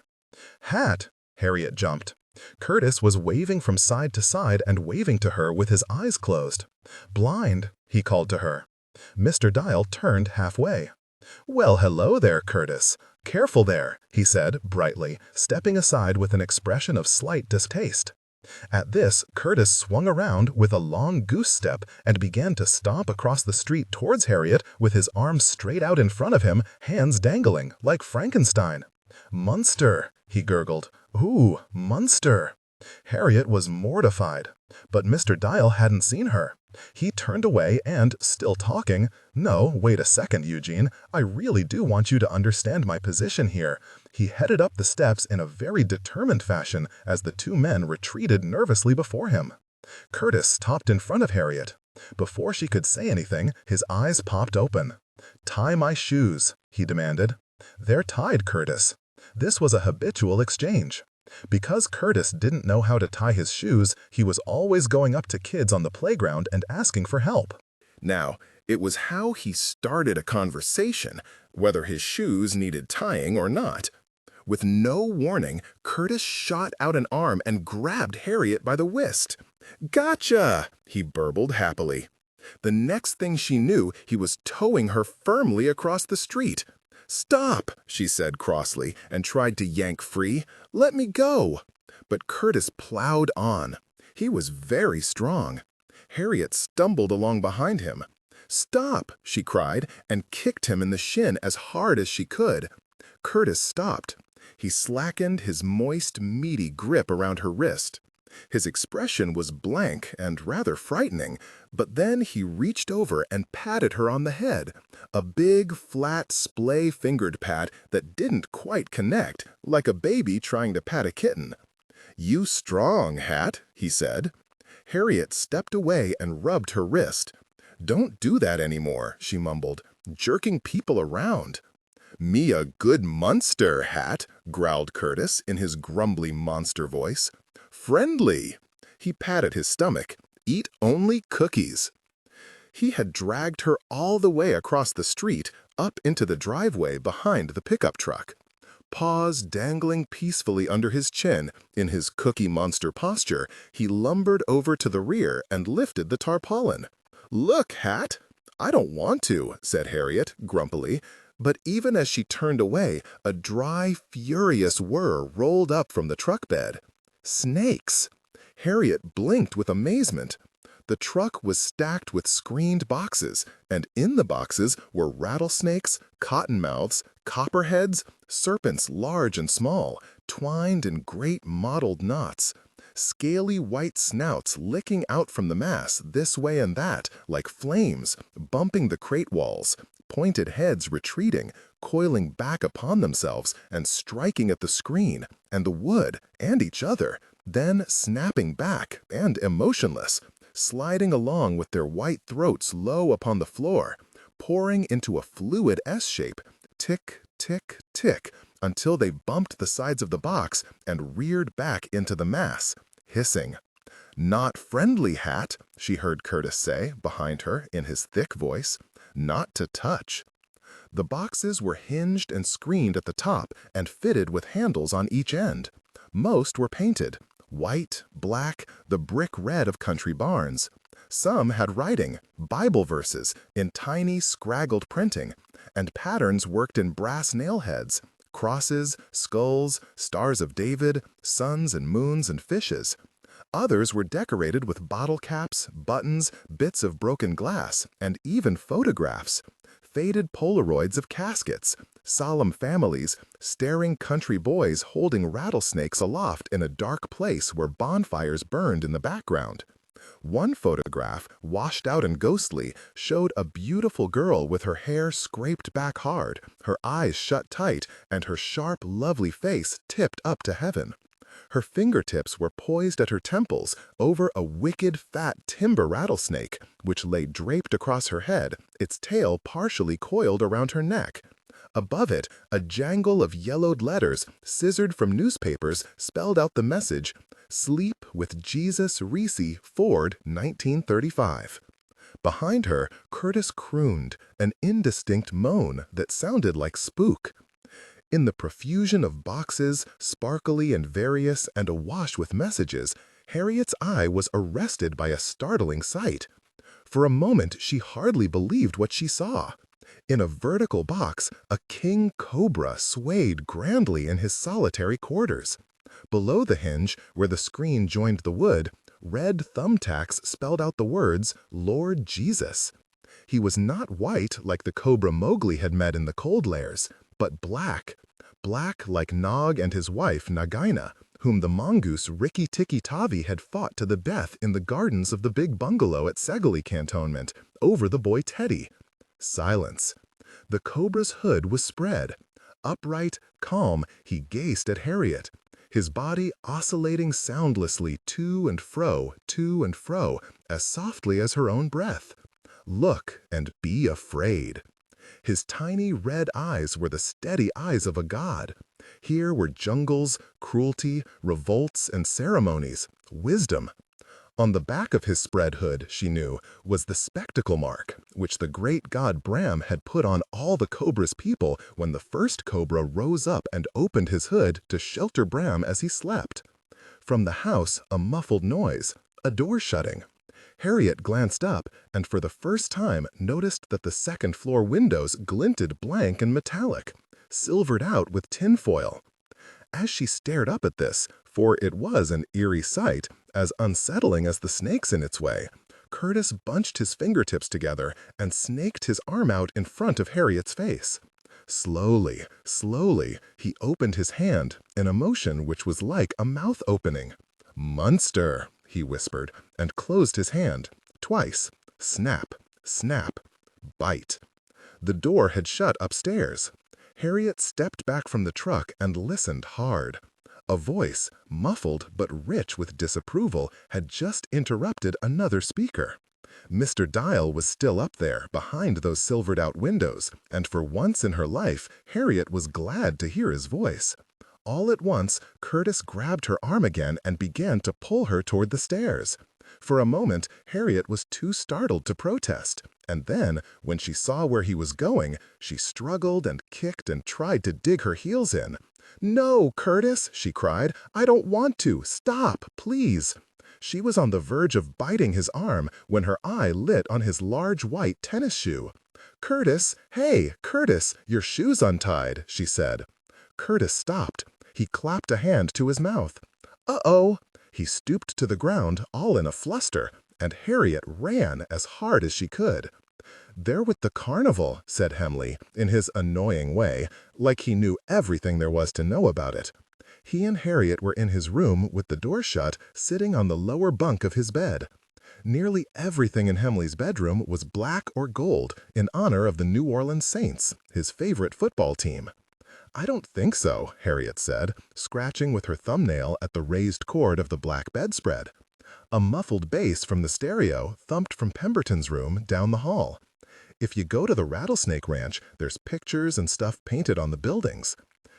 "Hat!" Harriet jumped. Curtis was waving from side to side and waving to her with his eyes closed. "Blind," he called to her. Mr. Dial turned halfway. "Well, hello there, Curtis. Careful there," he said brightly, stepping aside with an expression of slight distaste. At this, Curtis swung around with a long goose step and began to stomp across the street towards Harriet with his arms straight out in front of him, hands dangling, like Frankenstein. "Munster," he gurgled. "Ooh, Munster." Harriet was mortified. But Mr. Dial hadn't seen her. He turned away and, still talking, "No, wait a second, Eugene. I really do want you to understand my position here." He headed up the steps in a very determined fashion as the 2 men retreated nervously before him. Curtis stopped in front of Harriet. Before she could say anything, his eyes popped open. "Tie my shoes," he demanded. "They're tied, Curtis." This was a habitual exchange. Because Curtis didn't know how to tie his shoes, he was always going up to kids on the playground and asking for help. Now, it was how he started a conversation, whether his shoes needed tying or not. With no warning, Curtis shot out an arm and grabbed Harriet by the wrist. "Gotcha!" he burbled happily. The next thing she knew, he was towing her firmly across the street. "Stop," she said crossly, and tried to yank free. "Let me go." But Curtis plowed on. He was very strong. Harriet stumbled along behind him. "Stop," she cried, and kicked him in the shin as hard as she could. Curtis stopped. He slackened his moist, meaty grip around her wrist. His expression was blank and rather frightening, but then he reached over and patted her on the head, a big, flat, splay-fingered pat that didn't quite connect, like a baby trying to pat a kitten. "You strong, Hat," he said. Harriet stepped away and rubbed her wrist. "Don't do that anymore," she mumbled, "jerking people around." "Me a good monster, Hat," growled Curtis in his grumbly monster voice. "Friendly." He patted his stomach. "Eat only cookies." He had dragged her all the way across the street, up into the driveway behind the pickup truck. Paws dangling peacefully under his chin, in his cookie monster posture, he lumbered over to the rear and lifted the tarpaulin. "Look, Hat." "I don't want to," said Harriet, grumpily. But even as she turned away, a dry, furious whir rolled up from the truck bed. Snakes! Harriet blinked with amazement. The truck was stacked with screened boxes, and in the boxes were rattlesnakes, cottonmouths, copperheads, serpents large and small, twined in great mottled knots, scaly white snouts licking out from the mass this way and that like flames, bumping the crate walls, pointed heads retreating, coiling back upon themselves and striking at the screen and the wood and each other, then snapping back and emotionless, sliding along with their white throats low upon the floor, pouring into a fluid S-shape, tick, tick, tick, until they bumped the sides of the box and reared back into the mass, hissing. "Not friendly, Hat," she heard Curtis say behind her in his thick voice. "Not to touch." The boxes were hinged and screened at the top and fitted with handles on each end. Most were painted, white, black, the brick red of country barns. Some had writing, Bible verses, in tiny, scraggled printing, and patterns worked in brass nailheads, crosses, skulls, stars of David, suns and moons and fishes. Others were decorated with bottle caps, buttons, bits of broken glass, and even photographs. Faded Polaroids of caskets, solemn families, staring country boys holding rattlesnakes aloft in a dark place where bonfires burned in the background. One photograph, washed out and ghostly, showed a beautiful girl with her hair scraped back hard, her eyes shut tight, and her sharp, lovely face tipped up to heaven. Her fingertips were poised at her temples over a wicked fat timber rattlesnake, which lay draped across her head, its tail partially coiled around her neck. Above it, a jangle of yellowed letters, scissored from newspapers, spelled out the message, "Sleep with Jesus Reese Ford, 1935. Behind her, Curtis crooned, an indistinct moan that sounded like spook. In the profusion of boxes, sparkly and various and awash with messages, Harriet's eye was arrested by a startling sight. For a moment she hardly believed what she saw. In a vertical box, a king cobra swayed grandly in his solitary quarters. Below the hinge, where the screen joined the wood, red thumbtacks spelled out the words, "Lord Jesus." He was not white like the cobra Mowgli had met in the cold lairs, but black like Nog and his wife Nagaina, whom the mongoose Rikki Tikki Tavi had fought to the death in the gardens of the big bungalow at Seguli Cantonment, over the boy Teddy. Silence. The cobra's hood was spread. Upright, calm, he gazed at Harriet, his body oscillating soundlessly to and fro, as softly as her own breath. Look and be afraid. His tiny red eyes were the steady eyes of a god. Here were jungles, cruelty, revolts, and ceremonies, wisdom. On the back of his spread hood, she knew, was the spectacle mark, which the great god Brahm had put on all the cobra's people when the first cobra rose up and opened his hood to shelter Brahm as he slept. From the house, a muffled noise, a door shutting. Harriet glanced up and for the first time noticed that the second-floor windows glinted blank and metallic, silvered out with tinfoil. As she stared up at this, for it was an eerie sight, as unsettling as the snakes in its way, Curtis bunched his fingertips together and snaked his arm out in front of Harriet's face. Slowly, he opened his hand, in a motion which was like a mouth opening. "Munster," he whispered, and closed his hand, twice. Snap, snap, bite. The door had shut upstairs. Harriet stepped back from the truck and listened hard. A voice, muffled but rich with disapproval, had just interrupted another speaker. Mr. Dial was still up there, behind those silvered-out windows, and for once in her life, Harriet was glad to hear his voice. All at once, Curtis grabbed her arm again and began to pull her toward the stairs. For a moment, Harriet was too startled to protest, and then, when she saw where he was going, she struggled and kicked and tried to dig her heels in. "No, Curtis," she cried, "I don't want to. Stop, please." She was on the verge of biting his arm when her eye lit on his large white tennis shoe. "Curtis, hey, Curtis, your shoe's untied," she said. Curtis stopped. He clapped a hand to his mouth. "Uh-oh!" He stooped to the ground, all in a fluster, and Harriet ran as hard as she could. "They're with the carnival," said Hemley, in his annoying way, like he knew everything there was to know about it. He and Harriet were in his room with the door shut, sitting on the lower bunk of his bed. Nearly everything in Hemley's bedroom was black or gold in honor of the New Orleans Saints, his favorite football team. "I don't think so," Harriet said, scratching with her thumbnail at the raised cord of the black bedspread. A muffled bass from the stereo thumped from Pemberton's room down the hall. "If you go to the Rattlesnake Ranch, there's pictures and stuff painted on the buildings."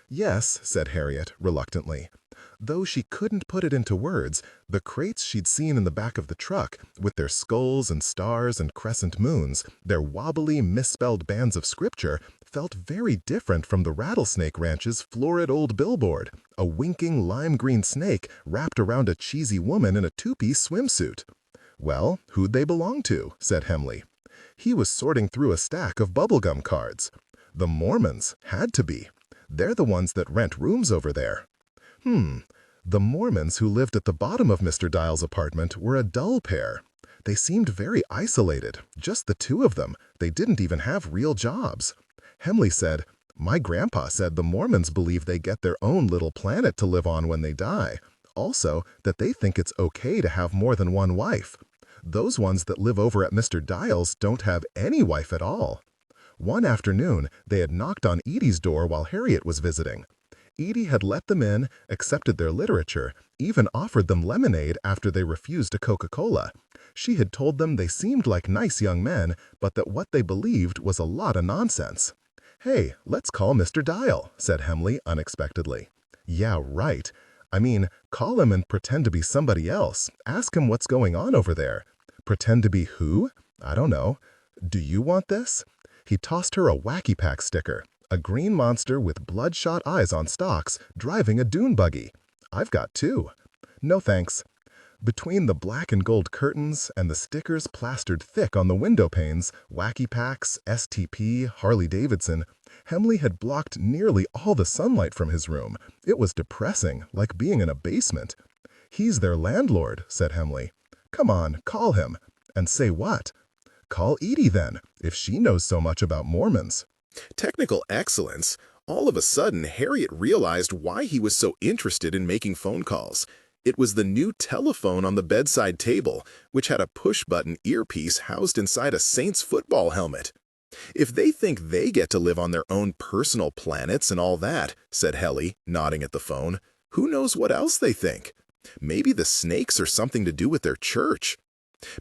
"Yes," said Harriet, reluctantly. Though she couldn't put it into words, the crates she'd seen in the back of the truck, with their skulls and stars and crescent moons, their wobbly, misspelled bands of scripture, felt very different from the Rattlesnake Ranch's florid old billboard, a winking lime-green snake wrapped around a cheesy woman in a two-piece swimsuit. "Well, who'd they belong to?" said Hemley. He was sorting through a stack of bubblegum cards. "The Mormons had to be. They're the ones that rent rooms over there." The Mormons who lived at the bottom of Mr. Dial's apartment were a dull pair. They seemed very isolated, just the two of them. They didn't even have real jobs. Hemley said, "My grandpa said the Mormons believe they get their own little planet to live on when they die. Also, that they think it's okay to have more than one wife. Those ones that live over at Mr. Dial's don't have any wife at all." One afternoon, they had knocked on Edie's door while Harriet was visiting. Edie had let them in, accepted their literature, even offered them lemonade after they refused a Coca-Cola. She had told them they seemed like nice young men, but that what they believed was a lot of nonsense. "Hey, let's call Mr. Dial," said Hemley unexpectedly. "Yeah, right. I mean, call him and pretend to be somebody else. Ask him what's going on over there." "Pretend to be who?" "I don't know. Do you want this?" He tossed her a Wacky Pack sticker. A green monster with bloodshot eyes on stalks, driving a dune buggy. "I've got two." "No thanks." Between the black and gold curtains and the stickers plastered thick on the window panes, Wacky Packs, STP, Harley-Davidson, Hemley had blocked nearly all the sunlight from his room. It was depressing, like being in a basement. "He's their landlord," said Hemley. "Come on, call him." "And say what?" "Call Edie then, if she knows so much about Mormons." Technical excellence. All of a sudden, Harriet realized why he was so interested in making phone calls. It was the new telephone on the bedside table, which had a push-button earpiece housed inside a Saints football helmet. "If they think they get to live on their own personal planets and all that," said Helly, nodding at the phone, "who knows what else they think? Maybe the snakes are something to do with their church."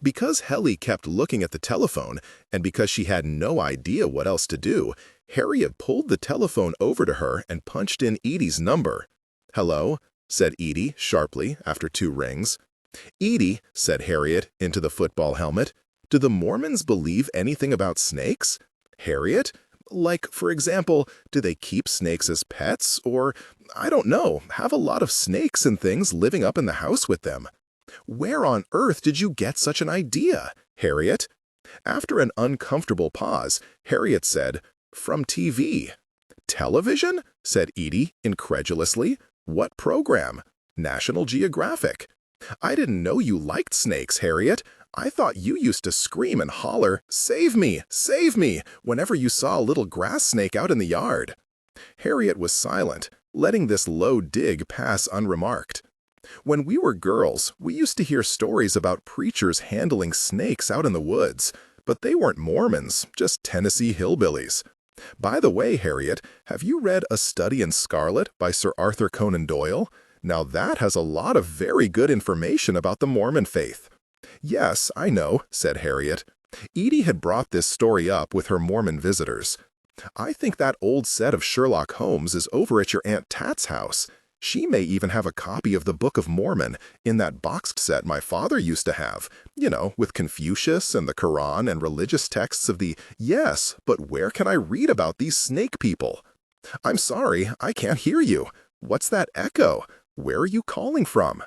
Because Helly kept looking at the telephone, and because she had no idea what else to do, Harriet pulled the telephone over to her and punched in Edie's number. "Hello?" said Edie sharply after 2 rings. "Edie," said Harriet into the football helmet, "do the Mormons believe anything about snakes?" "Harriet? Like, for example, do they keep snakes as pets, or, I don't know, have a lot of snakes and things living up in the house with them?" "Where on earth did you get such an idea, Harriet?" After an uncomfortable pause, Harriet said, "From TV." "Television?" said Edie incredulously. "What program?" "National Geographic." "I didn't know you liked snakes, Harriet. I thought you used to scream and holler, 'Save me! Save me!' whenever you saw a little grass snake out in the yard." Harriet was silent, letting this low dig pass unremarked. "When we were girls, we used to hear stories about preachers handling snakes out in the woods, but they weren't Mormons, just Tennessee hillbillies. By the way, Harriet, have you read A Study in Scarlet by Sir Arthur Conan Doyle? Now that has a lot of very good information about the Mormon faith." "Yes, I know," said Harriet. Edie had brought this story up with her Mormon visitors. "I think that old set of Sherlock Holmes is over at your Aunt Tat's house. She may even have a copy of the Book of Mormon in that boxed set my father used to have, you know, with Confucius and the Quran and religious texts of the—" "Yes, but where can I read about these snake people?" "I'm sorry, I can't hear you. What's that echo? Where are you calling from?"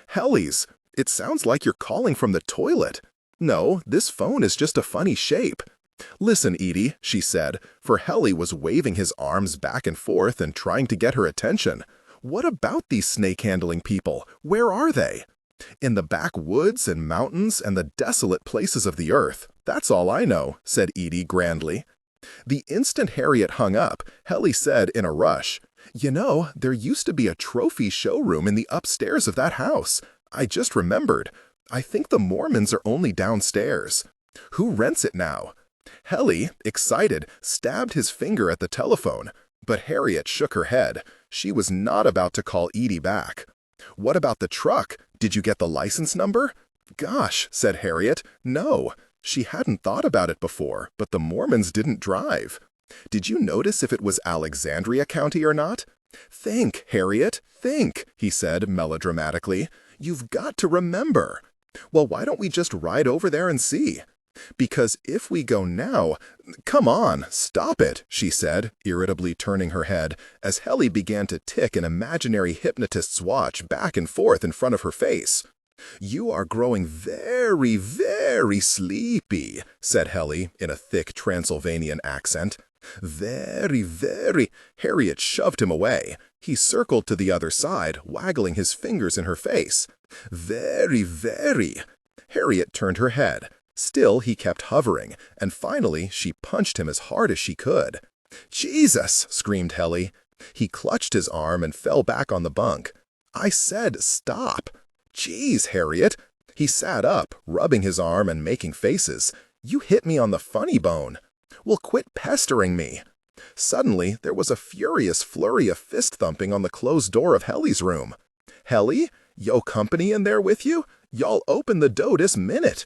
"Helly's. It sounds like you're calling from the toilet." "No, this phone is just a funny shape." "Listen, Edie," she said, for Helly was waving his arms back and forth and trying to get her attention. "What about these snake-handling people? Where are they?" "In the backwoods and mountains and the desolate places of the earth. That's all I know," said Edie grandly. The instant Harriet hung up, Helly said in a rush, "You know, there used to be a trophy showroom in the upstairs of that house. I just remembered. I think the Mormons are only downstairs. Who rents it now? Helly, excited, stabbed his finger at the telephone, but Harriet shook her head. She was not about to call Edie back. What about the truck? Did you get the license number? Gosh, said Harriet, no. She hadn't thought about it before, but the Mormons didn't drive. Did you notice if it was Alexandria County or not? Think, Harriet, think, he said melodramatically. You've got to remember. Well, why don't we just ride over there and see? Because if we go now— Come on, stop it, she said, irritably turning her head, as Helly began to tick an imaginary hypnotist's watch back and forth in front of her face. You are growing very, very sleepy, said Helly in a thick Transylvanian accent. Very, very— Harriet shoved him away. He circled to the other side, waggling his fingers in her face. Very, very— Harriet turned her head. Still, he kept hovering, and finally she punched him as hard as she could. Jesus, screamed Helly. He clutched his arm and fell back on the bunk. I said stop. Jeez, Harriet. He sat up, rubbing his arm and making faces. You hit me on the funny bone. Well, quit pestering me. Suddenly, there was a furious flurry of fist-thumping on the closed door of Helly's room. Helly? Yo company in there with you? Y'all open the door this minute.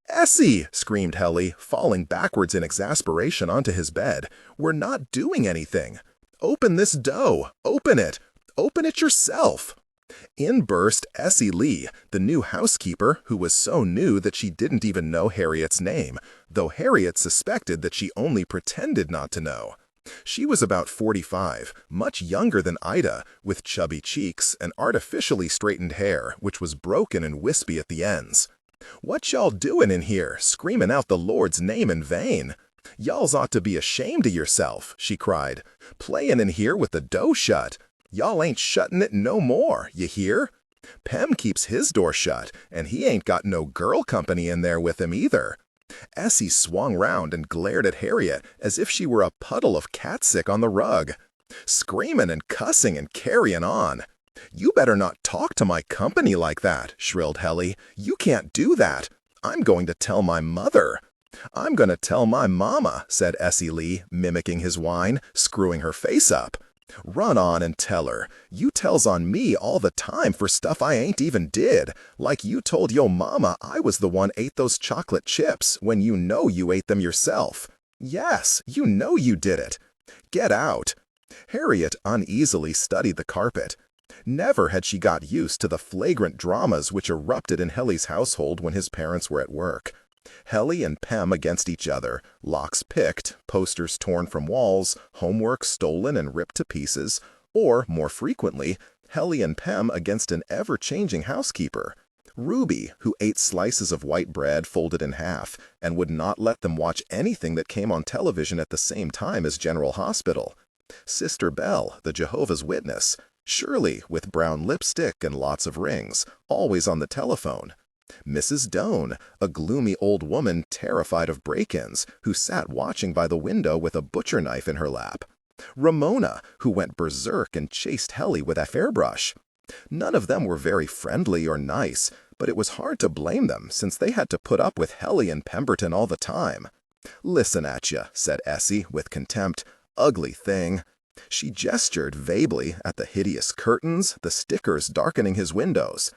Essie, screamed Helly, falling backwards in exasperation onto his bed. We're not doing anything. Open this door. Open it. Open it yourself. In burst Essie Lee, the new housekeeper, who was so new that she didn't even know Harriet's name, though Harriet suspected that she only pretended not to know. She was about 45, much younger than Ida, with chubby cheeks and artificially straightened hair, which was broken and wispy at the ends. What y'all doing in here, screaming out the Lord's name in vain? Y'alls ought to be ashamed of yourself, she cried. Playing in here with the door shut. Y'all ain't shutting it no more, you hear? Pem keeps his door shut, and he ain't got no girl company in there with him either. Essie swung round and glared at Harriet as if she were a puddle of catsick on the rug. Screaming and cussing and carrying on. You better not talk to my company like that, shrilled Helly. You can't do that. I'm going to tell my mother. I'm going to tell my mama, said Essie Lee, mimicking his whine, screwing her face up. Run on and tell her. You tells on me all the time for stuff I ain't even did, like you told yo mama I was the one ate those chocolate chips when you know you ate them yourself. Yes, you know you did it. Get out. Harriet uneasily studied the carpet. Never had she got used to the flagrant dramas which erupted in Helly's household when his parents were at work. Helly and Pem against each other, locks picked, posters torn from walls, homework stolen and ripped to pieces, or, more frequently, Helly and Pem against an ever-changing housekeeper. Ruby, who ate slices of white bread folded in half and would not let them watch anything that came on television at the same time as General Hospital. Sister Belle, the Jehovah's Witness. Shirley, with brown lipstick and lots of rings, always on the telephone. Mrs. Doane, a gloomy old woman terrified of break-ins, who sat watching by the window with a butcher knife in her lap. Ramona, who went berserk and chased Helly with a hairbrush. None of them were very friendly or nice, but it was hard to blame them since they had to put up with Helly and Pemberton all the time. Listen at ya, said Essie with contempt. Ugly thing. She gestured vaguely at the hideous curtains, the stickers darkening his windows.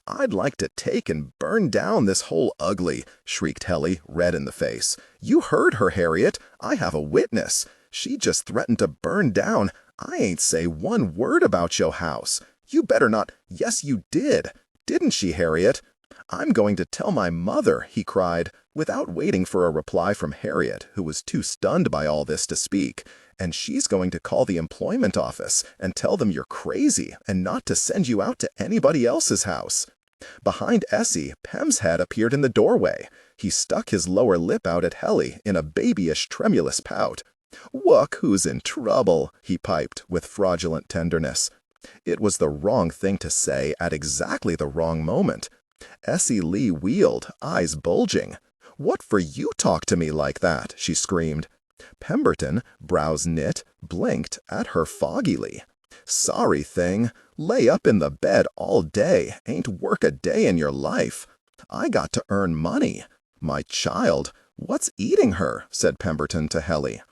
I'd like to take and burn down this whole ugly, shrieked Helly, red in the face. You heard her, Harriet. I have a witness. She just threatened to burn down. I ain't say one word about your house. You better not— Yes, you did. Didn't she, Harriet? I'm going to tell my mother, he cried, without waiting for a reply from Harriet, who was too stunned by all this to speak. And she's going to call the employment office and tell them you're crazy and not to send you out to anybody else's house. Behind Essie, Pem's head appeared in the doorway. He stuck his lower lip out at Helly in a babyish, tremulous pout. Look who's in trouble, he piped with fraudulent tenderness. It was the wrong thing to say at exactly the wrong moment. Essie Lee wheeled, eyes bulging. What for you talk to me like that? She screamed. Pemberton, brows knit, blinked at her foggily. Sorry thing, lay up in the bed all day, ain't work a day in your life. I got to earn money. My child, what's eating her? Said Pemberton to Helly.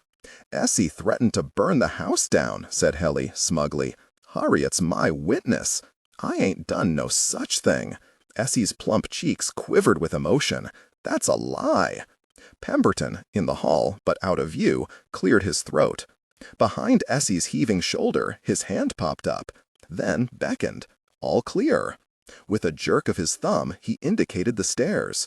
Essie threatened to burn the house down, said Helly smugly. Harriet's my witness. I ain't done no such thing. Essie's plump cheeks quivered with emotion. That's a lie. Pemberton, in the hall, but out of view, cleared his throat. Behind Essie's heaving shoulder, his hand popped up, then beckoned. All clear. With a jerk of his thumb, he indicated the stairs.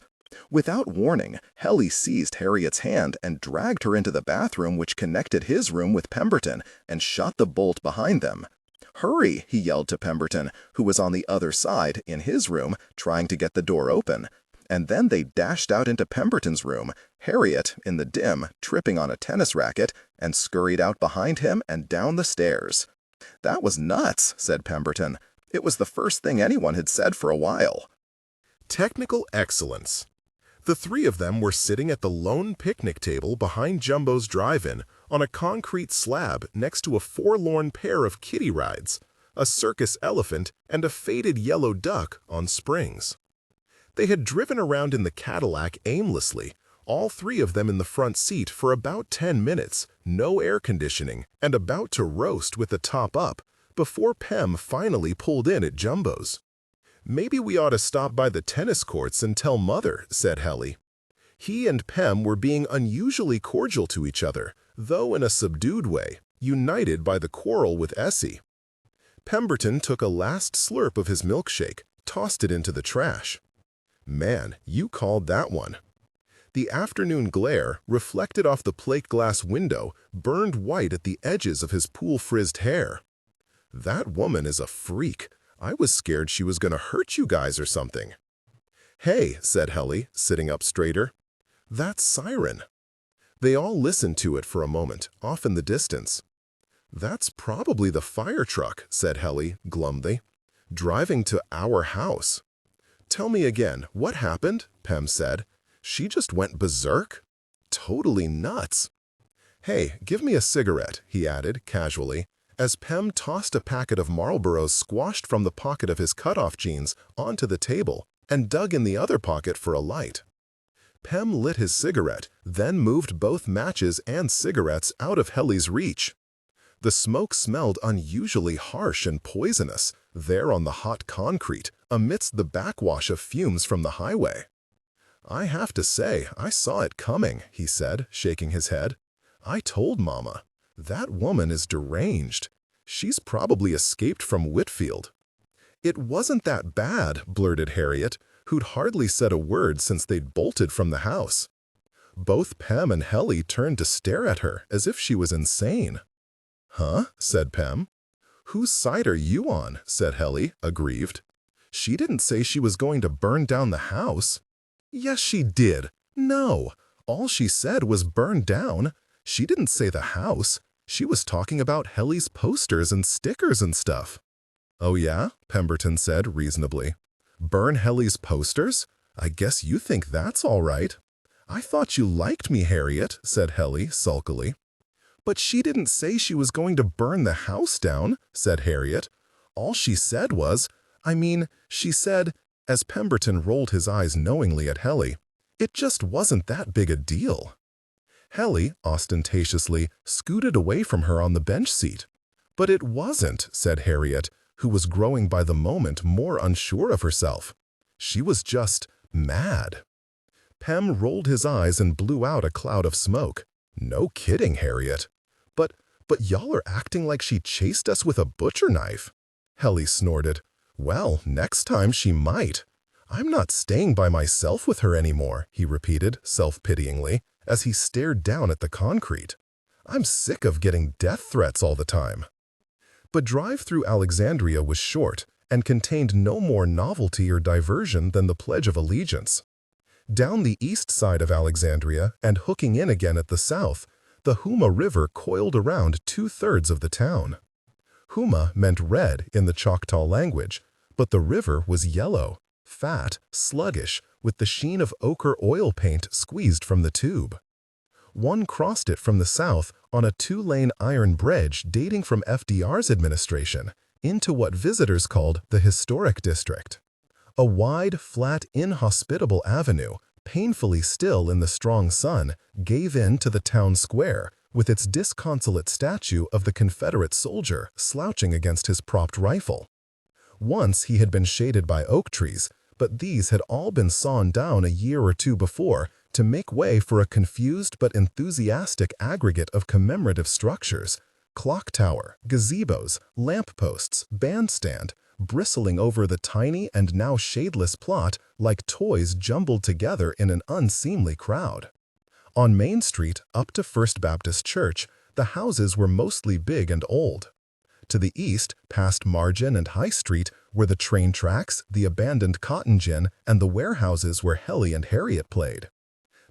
Without warning, Helly seized Harriet's hand and dragged her into the bathroom which connected his room with Pemberton and shut the bolt behind them. "Hurry," he yelled to Pemberton, who was on the other side, in his room, trying to get the door open. And then they dashed out into Pemberton's room, Harriet, in the dim, tripping on a tennis racket, and scurried out behind him and down the stairs. "That was nuts," said Pemberton. It was the first thing anyone had said for a while. Technical excellence. The three of them were sitting at the lone picnic table behind Jumbo's drive-in on a concrete slab next to a forlorn pair of kiddie rides, a circus elephant, and a faded yellow duck on springs. They had driven around in the Cadillac aimlessly, all three of them in the front seat for about 10 minutes, no air conditioning, and about to roast with the top up, before Pem finally pulled in at Jumbo's. "Maybe we ought to stop by the tennis courts and tell Mother," said Helly. He and Pem were being unusually cordial to each other, though in a subdued way, united by the quarrel with Essie. Pemberton took a last slurp of his milkshake, tossed it into the trash. "Man, you called that one." The afternoon glare, reflected off the plate glass window, burned white at the edges of his pool-frizzed hair. "That woman is a freak. I was scared she was going to hurt you guys or something." "Hey," said Helly, sitting up straighter. "That's Siren." They all listened to it for a moment, off in the distance. "That's probably the fire truck," said Helly, glumly, "driving to our house." "Tell me again, what happened?" Pem said. "She just went berserk? Totally nuts." "Hey, give me a cigarette," he added, casually, as Pem tossed a packet of Marlboros squashed from the pocket of his cutoff jeans onto the table and dug in the other pocket for a light. Pem lit his cigarette, then moved both matches and cigarettes out of Helly's reach. The smoke smelled unusually harsh and poisonous, there on the hot concrete, amidst the backwash of fumes from the highway. "I have to say, I saw it coming," he said, shaking his head. "I told Mama. That woman is deranged. She's probably escaped from Whitfield." "It wasn't that bad," blurted Harriet, who'd hardly said a word since they'd bolted from the house. Both Pem and Helly turned to stare at her as if she was insane. "Huh?" said Pem. "Whose side are you on?" said Helly, aggrieved. "She didn't say she was going to burn down the house." "Yes, she did. No. All she said was burn down. She didn't say the house. She was talking about Helly's posters and stickers and stuff." "Oh yeah?" Pemberton said reasonably. "Burn Helly's posters? I guess you think that's all right." "I thought you liked me, Harriet," said Helly sulkily. "But she didn't say she was going to burn the house down," said Harriet. "All she said was, she said," as Pemberton rolled his eyes knowingly at Helly, "it just wasn't that big a deal." Helly, ostentatiously, scooted away from her on the bench seat. "But it wasn't," said Harriet, who was growing by the moment more unsure of herself. "She was just mad." Pem rolled his eyes and blew out a cloud of smoke. "No kidding, Harriet." But y'all are acting like she chased us with a butcher knife." Helly snorted. "Well, next time she might. I'm not staying by myself with her anymore," he repeated, self-pityingly, as he stared down at the concrete. "I'm sick of getting death threats all the time." But drive through Alexandria was short and contained no more novelty or diversion than the Pledge of Allegiance. Down the east side of Alexandria and hooking in again at the south, the Huma River coiled around 2/3 of the town. Huma meant red in the Choctaw language, but the river was yellow, fat, sluggish, with the sheen of ochre oil paint squeezed from the tube. One crossed it from the south on a 2-lane iron bridge dating from FDR's administration into what visitors called the Historic District. A wide, flat, inhospitable avenue, painfully still in the strong sun, gave in to the town square, with its disconsolate statue of the Confederate soldier slouching against his propped rifle. Once he had been shaded by oak trees, but these had all been sawn down a year or two before to make way for a confused but enthusiastic aggregate of commemorative structures, clock tower, gazebos, lampposts, bandstand, bristling over the tiny and now shadeless plot like toys jumbled together in an unseemly crowd. On Main Street, up to First Baptist Church, the houses were mostly big and old. To the east, past Margin and High Street, were the train tracks, the abandoned cotton gin, and the warehouses where Helly and Harriet played.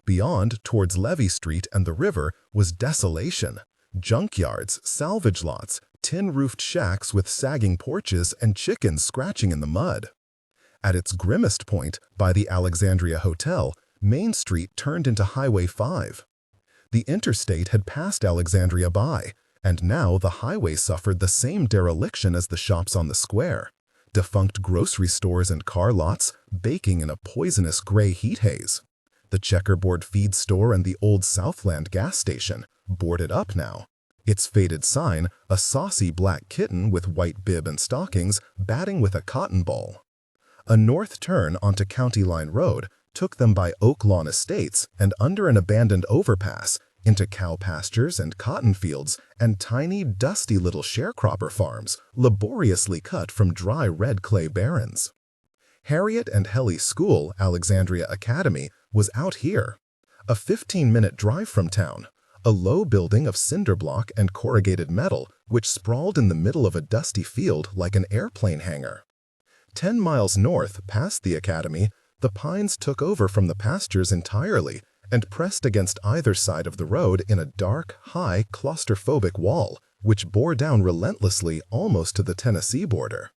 Beyond, towards Levee Street and the river, was desolation. Junkyards, salvage lots, tin-roofed shacks with sagging porches and chickens scratching in the mud. At its grimmest point, by the Alexandria Hotel, Main Street turned into Highway 5. The interstate had passed Alexandria by, and now the highway suffered the same dereliction as the shops on the square. Defunct grocery stores and car lots, baking in a poisonous gray heat haze. The checkerboard feed store and the old Southland gas station, boarded up now. Its faded sign, a saucy black kitten with white bib and stockings, batting with a cotton ball. A north turn onto County Line Road took them by Oak Lawn Estates and under an abandoned overpass into cow pastures and cotton fields and tiny, dusty little sharecropper farms laboriously cut from dry red clay barrens. Harriet and Helly's school, Alexandria Academy, was out here. A 15-minute drive from town, a low building of cinder block and corrugated metal which sprawled in the middle of a dusty field like an airplane hangar. 10 miles north, past the academy, the pines took over from the pastures entirely and pressed against either side of the road in a dark, high, claustrophobic wall, which bore down relentlessly almost to the Tennessee border.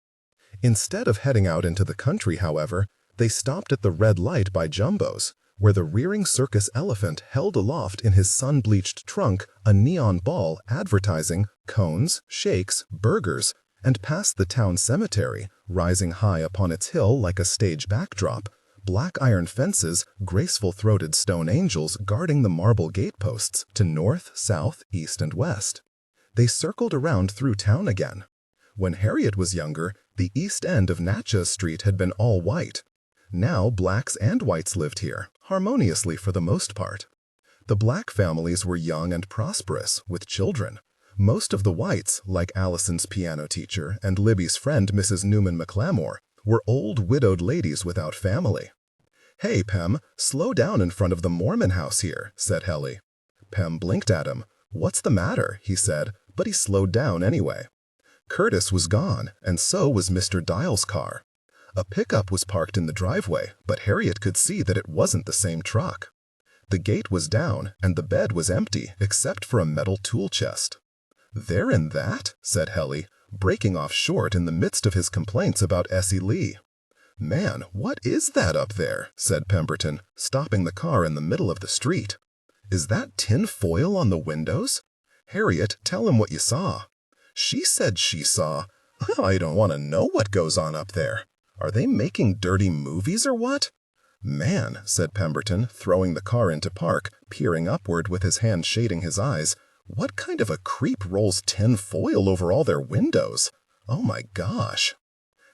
Instead of heading out into the country, however, they stopped at the red light by Jumbo's, where the rearing circus elephant held aloft in his sun-bleached trunk a neon ball advertising cones, shakes, burgers, and past the town cemetery, rising high upon its hill like a stage backdrop, black iron fences, graceful-throated stone angels guarding the marble gateposts to north, south, east, and west. They circled around through town again. When Harriet was younger, the east end of Natchez Street had been all white. Now blacks and whites lived here, harmoniously for the most part. The black families were young and prosperous, with children. Most of the whites, like Allison's piano teacher and Libby's friend Mrs. Newman McLamore, were old widowed ladies without family. "Hey, Pem, slow down in front of the Mormon house here," said Helly. Pem blinked at him. "What's the matter?" he said, but he slowed down anyway. Curtis was gone, and so was Mr. Dial's car. A pickup was parked in the driveway, but Harriet could see that it wasn't the same truck. The gate was down, and the bed was empty except for a metal tool chest. "They're in that?" said Helly, breaking off short in the midst of his complaints about Essie Lee. "Man, what is that up there?" said Pemberton, stopping the car in the middle of the street. "Is that tin foil on the windows? Harriet, tell him what you saw." She said she saw. I don't want to know what goes on up there. Are they making dirty movies or what? "Man," said Pemberton, throwing the car into park, peering upward with his hand shading his eyes, "what kind of a creep rolls tin foil over all their windows? Oh my gosh."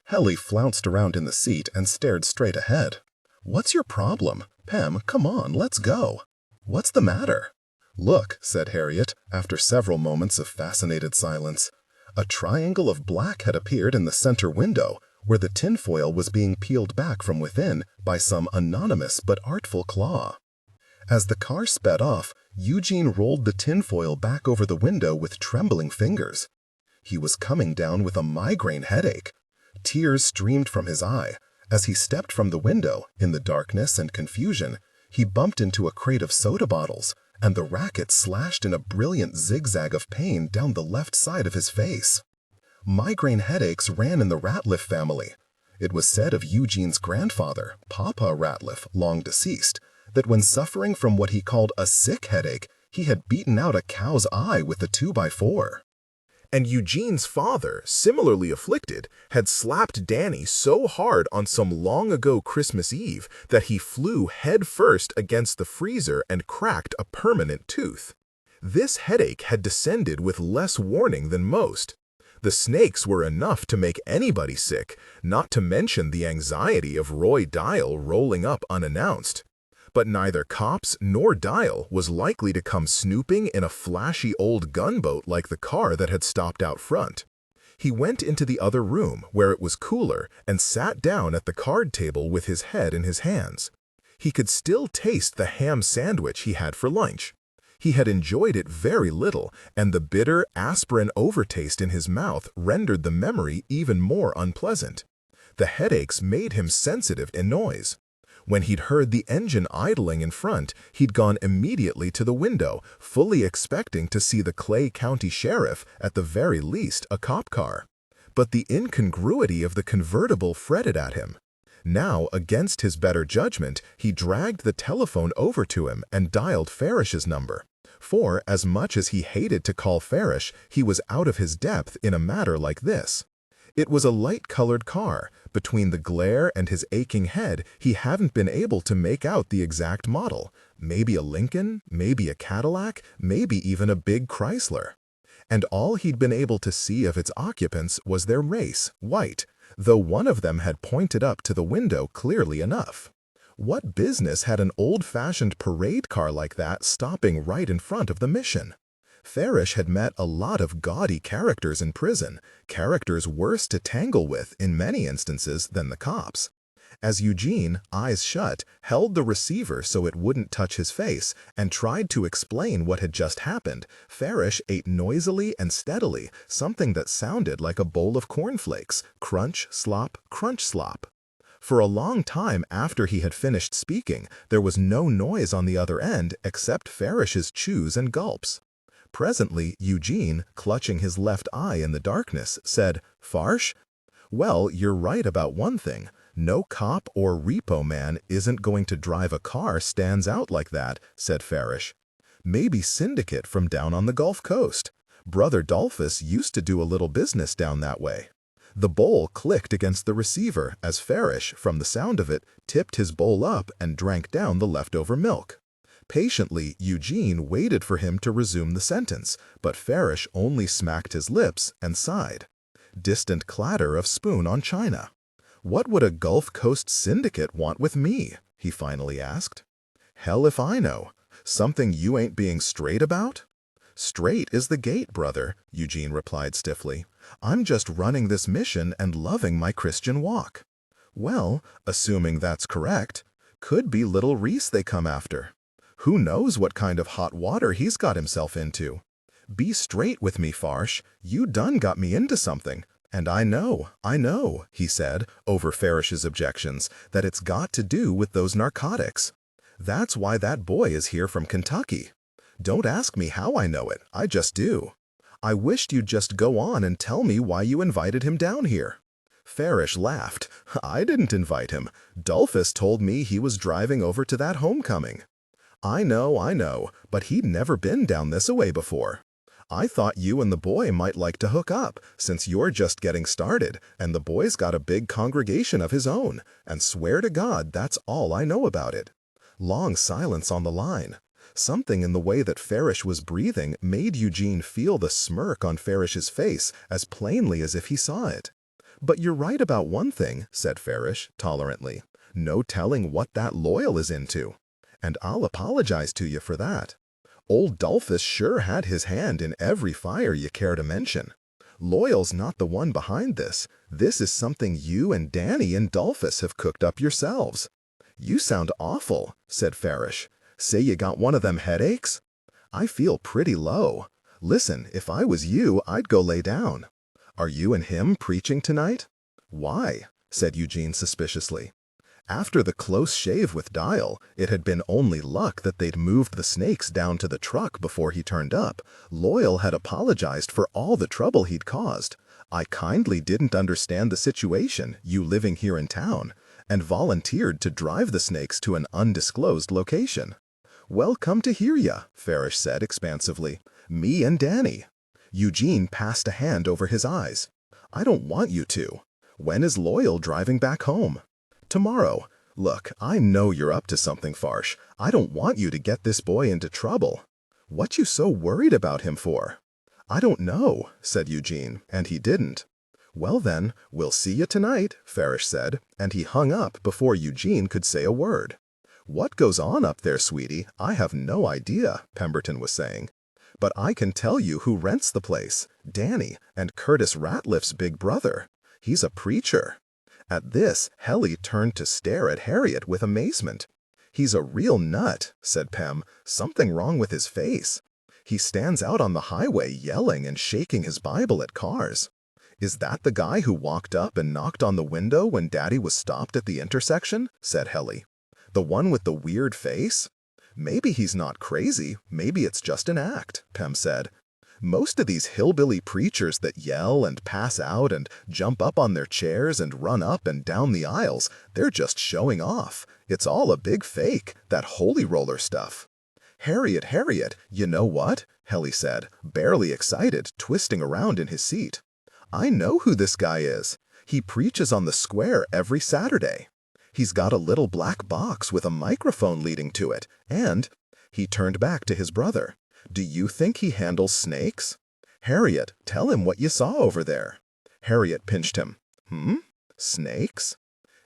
Helly flounced around in the seat and stared straight ahead. "What's your problem? Pem, come on, let's go." "What's the matter?" "Look," said Harriet, after several moments of fascinated silence. A triangle of black had appeared in the center window, where the tinfoil was being peeled back from within by some anonymous but artful claw. As the car sped off, Eugene rolled the tinfoil back over the window with trembling fingers. He was coming down with a migraine headache. Tears streamed from his eye. As he stepped from the window, in the darkness and confusion, he bumped into a crate of soda bottles, and the racket slashed in a brilliant zigzag of pain down the left side of his face. Migraine headaches ran in the Ratliff family. It was said of Eugene's grandfather, Papa Ratliff, long deceased, that when suffering from what he called a sick headache, he had beaten out a cow's eye with a 2x4. And Eugene's father, similarly afflicted, had slapped Danny so hard on some long-ago Christmas Eve that he flew head-first against the freezer and cracked a permanent tooth. This headache had descended with less warning than most. The snakes were enough to make anybody sick, not to mention the anxiety of Roy Dial rolling up unannounced. But neither Cops nor Dial was likely to come snooping in a flashy old gunboat like the car that had stopped out front. He went into the other room, where it was cooler, and sat down at the card table with his head in his hands. He could still taste the ham sandwich he had for lunch. He had enjoyed it very little, and the bitter, aspirin overtaste in his mouth rendered the memory even more unpleasant. The headaches made him sensitive to noise. When he'd heard the engine idling in front, he'd gone immediately to the window, fully expecting to see the Clay County Sheriff, at the very least a cop car. But the incongruity of the convertible fretted at him. Now, against his better judgment, he dragged the telephone over to him and dialed Farish's number. For, as much as he hated to call Farish, he was out of his depth in a matter like this. It was a light-colored car. Between the glare and his aching head, he hadn't been able to make out the exact model. Maybe a Lincoln, maybe a Cadillac, maybe even a big Chrysler. And all he'd been able to see of its occupants was their race, white, though one of them had pointed up to the window clearly enough. What business had an old-fashioned parade car like that stopping right in front of the mission? Farish had met a lot of gaudy characters in prison, characters worse to tangle with in many instances than the cops. As Eugene, eyes shut, held the receiver so it wouldn't touch his face and tried to explain what had just happened, Farish ate noisily and steadily something that sounded like a bowl of cornflakes, crunch, slop, crunch, slop. For a long time after he had finished speaking, there was no noise on the other end except Farish's chews and gulps. Presently, Eugene, clutching his left eye in the darkness, said, "Farsh? Well, you're right about one thing. No cop or repo man isn't going to drive a car stands out like that," said Farish. "Maybe Syndicate from down on the Gulf Coast. Brother Dolphus used to do a little business down that way." The bowl clicked against the receiver as Farish, from the sound of it, tipped his bowl up and drank down the leftover milk. Patiently, Eugene waited for him to resume the sentence, but Farish only smacked his lips and sighed. Distant clatter of spoon on china. "What would a Gulf Coast syndicate want with me?" he finally asked. "Hell if I know. Something you ain't being straight about?" "Straight is the gate, brother," Eugene replied stiffly. "I'm just running this mission and loving my Christian walk." "Well, assuming that's correct, could be little Reese they come after. Who knows what kind of hot water he's got himself into? Be straight with me, Farsh. You done got me into something. And I know, he said, over Farish's objections, that it's got to do with those narcotics. That's why that boy is here from Kentucky. Don't ask me how I know it, I just do. I wished you'd just go on and tell me why you invited him down here." Farish laughed. "I didn't invite him. Dolphus told me he was driving over to that homecoming." I know, but he'd never been down this-a-way before. I thought you and the boy might like to hook up, since you're just getting started, and the boy's got a big congregation of his own, and swear to God that's all I know about it." Long silence on the line. Something in the way that Farish was breathing made Eugene feel the smirk on Farish's face as plainly as if he saw it. "But you're right about one thing," said Farish, tolerantly. "No telling what that Loyal is into. And I'll apologize to you for that. Old Dolphus sure had his hand in every fire you care to mention. Loyal's not the one behind this. This is something you and Danny and Dolphus have cooked up yourselves." "You sound awful," said Farish. "Say you got one of them headaches?" "I feel pretty low. Listen, if I was you, I'd go lay down." "Are you and him preaching tonight?" "Why?" said Eugene suspiciously. After the close shave with Dial, it had been only luck that they'd moved the snakes down to the truck before he turned up. Loyal had apologized for all the trouble he'd caused. "I kindly didn't understand the situation, you living here in town, and volunteered to drive the snakes to an undisclosed location." "Well, come to hear ya," Farish said expansively. "Me and Danny." Eugene passed a hand over his eyes. "I don't want you to. When is Loyal driving back home?" "Tomorrow. Look, I know you're up to something, Farsh. I don't want you to get this boy into trouble. What you so worried about him for?" "I don't know," said Eugene, and he didn't. "Well then, we'll see you tonight," Farish said, and he hung up before Eugene could say a word. "What goes on up there, sweetie? I have no idea," Pemberton was saying. "But I can tell you who rents the place. Danny, and Curtis Ratliff's big brother. He's a preacher." At this, Helly turned to stare at Harriet with amazement. "He's a real nut," said Pem. "Something wrong with his face. He stands out on the highway yelling and shaking his Bible at cars." "Is that the guy who walked up and knocked on the window when Daddy was stopped at the intersection?" said Helly. "The one with the weird face?" "Maybe he's not crazy. Maybe it's just an act," Pem said. "Most of these hillbilly preachers that yell and pass out and jump up on their chairs and run up and down the aisles, they're just showing off. It's all a big fake, that holy roller stuff." Harriet, you know what?" Helly said, barely excited, twisting around in his seat. "I know who this guy is. He preaches on the square every Saturday. He's got a little black box with a microphone leading to it, and—" He turned back to his brother. "Do you think he handles snakes? Harriet, tell him what you saw over there." Harriet pinched him. Snakes?"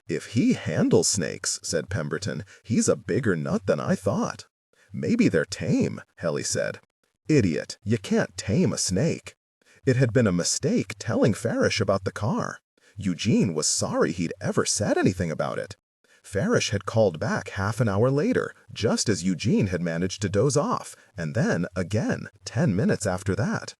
"If he handles snakes," said Pemberton, "he's a bigger nut than I thought." "Maybe they're tame," Helly said. "Idiot, you can't tame a snake." It had been a mistake telling Farish about the car. Eugene was sorry he'd ever said anything about it. Farish had called back half an hour later, just as Eugene had managed to doze off, and then, again, 10 minutes after that.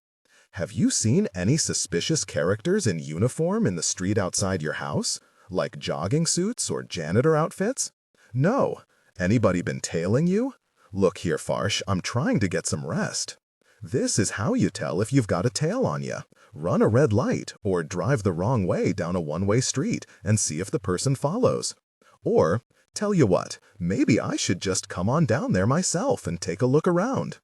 "Have you seen any suspicious characters in uniform in the street outside your house? Like jogging suits or janitor outfits?" "No. Anybody been tailing you?" "Look here, Farsh, I'm trying to get some rest." "This is how you tell if you've got a tail on you. Run a red light, or drive the wrong way down a one-way street and see if the person follows. Or, tell you what, maybe I should just come on down there myself and take a look around."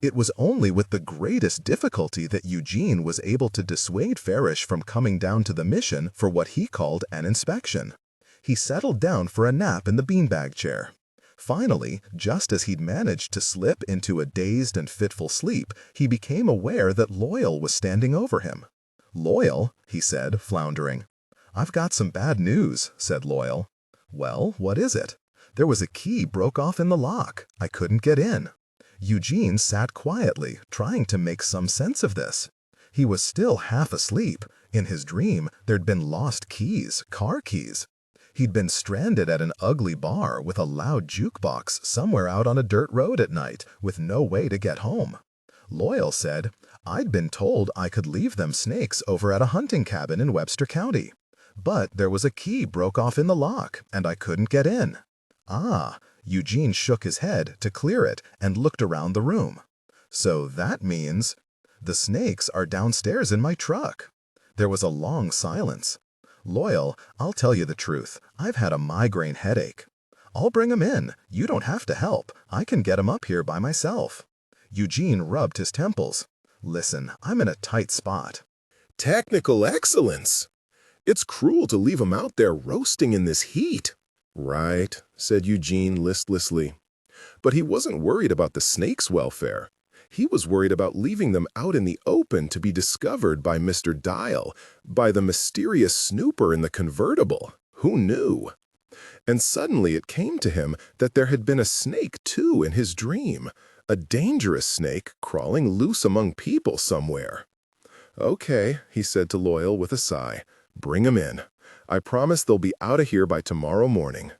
It was only with the greatest difficulty that Eugene was able to dissuade Farish from coming down to the mission for what he called an inspection. He settled down for a nap in the beanbag chair. Finally, just as he'd managed to slip into a dazed and fitful sleep, he became aware that Loyal was standing over him. "Loyal," he said, floundering. "I've got some bad news," said Loyal. "Well, what is it?" "There was a key broke off in the lock. I couldn't get in." Eugene sat quietly, trying to make some sense of this. He was still half asleep. In his dream, there'd been lost keys, car keys. He'd been stranded at an ugly bar with a loud jukebox somewhere out on a dirt road at night, with no way to get home. Loyal said, "I'd been told I could leave them snakes over at a hunting cabin in Webster County. But there was a key broke off in the lock, and I couldn't get in." "Ah," Eugene shook his head to clear it and looked around the room. "So that means—" "The snakes are downstairs in my truck." There was a long silence. "Loyal, I'll tell you the truth. I've had a migraine headache." "I'll bring 'em in. You don't have to help. I can get 'em up here by myself." Eugene rubbed his temples. "Listen, I'm in a tight spot." Technical excellence! It's cruel to leave 'em out there roasting in this heat. "Right," said Eugene listlessly. But he wasn't worried about the snakes' welfare. He was worried about leaving them out in the open to be discovered by Mr. Dial, by the mysterious snooper in the convertible. Who knew? And suddenly it came to him that there had been a snake, too, in his dream. A dangerous snake crawling loose among people somewhere. "Okay," he said to Loyal with a sigh. "Bring 'em in. I promise they'll be out of here by tomorrow morning."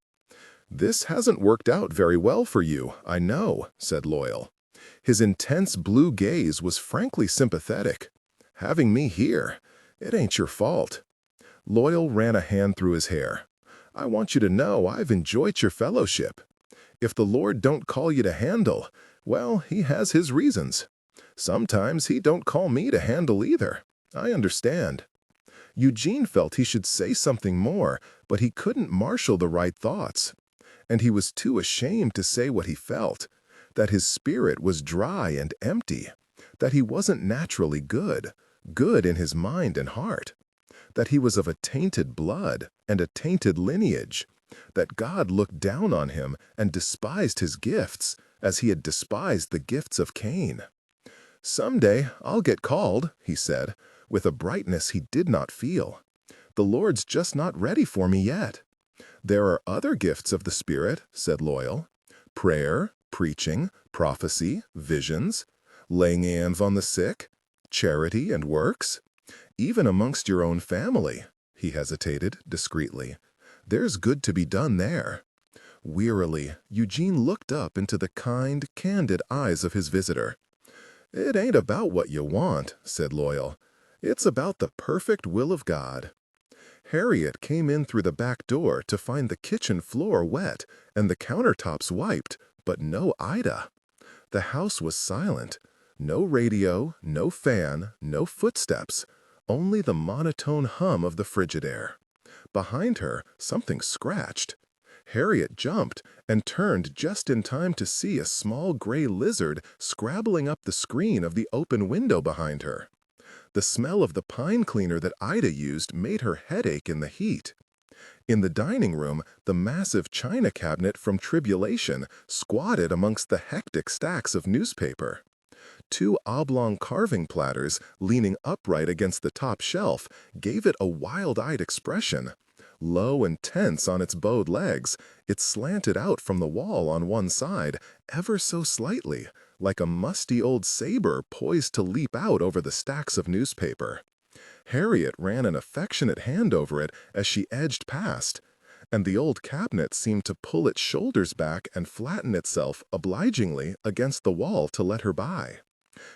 "This hasn't worked out very well for you, I know," said Loyal. His intense blue gaze was frankly sympathetic. "Having me here, it ain't your fault." Loyal ran a hand through his hair. "I want you to know I've enjoyed your fellowship. If the Lord don't call you to handle, well, he has his reasons. Sometimes he don't call me to handle either. I understand." Eugene felt he should say something more, but he couldn't marshal the right thoughts. And he was too ashamed to say what he felt, that his spirit was dry and empty, that he wasn't naturally good, good in his mind and heart, that he was of a tainted blood and a tainted lineage, that God looked down on him and despised his gifts as he had despised the gifts of Cain. "Someday I'll get called," he said, with a brightness he did not feel. "The Lord's just not ready for me yet." "There are other gifts of the Spirit," said Loyal. "Prayer, preaching, prophecy, visions, laying hands on the sick, charity and works. Even amongst your own family," he hesitated discreetly. "There's good to be done there." Wearily, Eugene looked up into the kind, candid eyes of his visitor. "It ain't about what you want," said Loyal. "It's about the perfect will of God." Harriet came in through the back door to find the kitchen floor wet and the countertops wiped, but no Ida. The house was silent. No radio, no fan, no footsteps, only the monotone hum of the Frigidaire. Behind her, something scratched. Harriet jumped and turned just in time to see a small gray lizard scrabbling up the screen of the open window behind her. The smell of the pine cleaner that Ida used made her headache in the heat. In the dining room, the massive china cabinet from Tribulation squatted amongst the hectic stacks of newspaper. Two oblong carving platters, leaning upright against the top shelf, gave it a wild-eyed expression. Low and tense on its bowed legs, it slanted out from the wall on one side, ever so slightly, like a musty old saber poised to leap out over the stacks of newspaper. Harriet ran an affectionate hand over it as she edged past, and the old cabinet seemed to pull its shoulders back and flatten itself obligingly against the wall to let her by.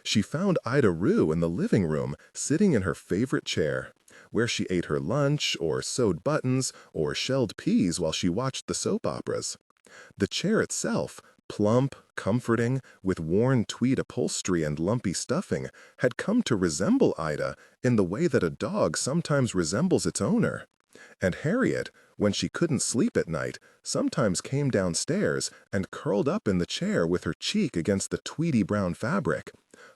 She found Ida Rue in the living room, sitting in her favorite chair, where she ate her lunch, or sewed buttons, or shelled peas while she watched the soap operas. The chair itself, plump, comforting, with worn tweed upholstery and lumpy stuffing, had come to resemble Ida in the way that a dog sometimes resembles its owner. And Harriet, when she couldn't sleep at night, sometimes came downstairs and curled up in the chair with her cheek against the tweedy brown fabric,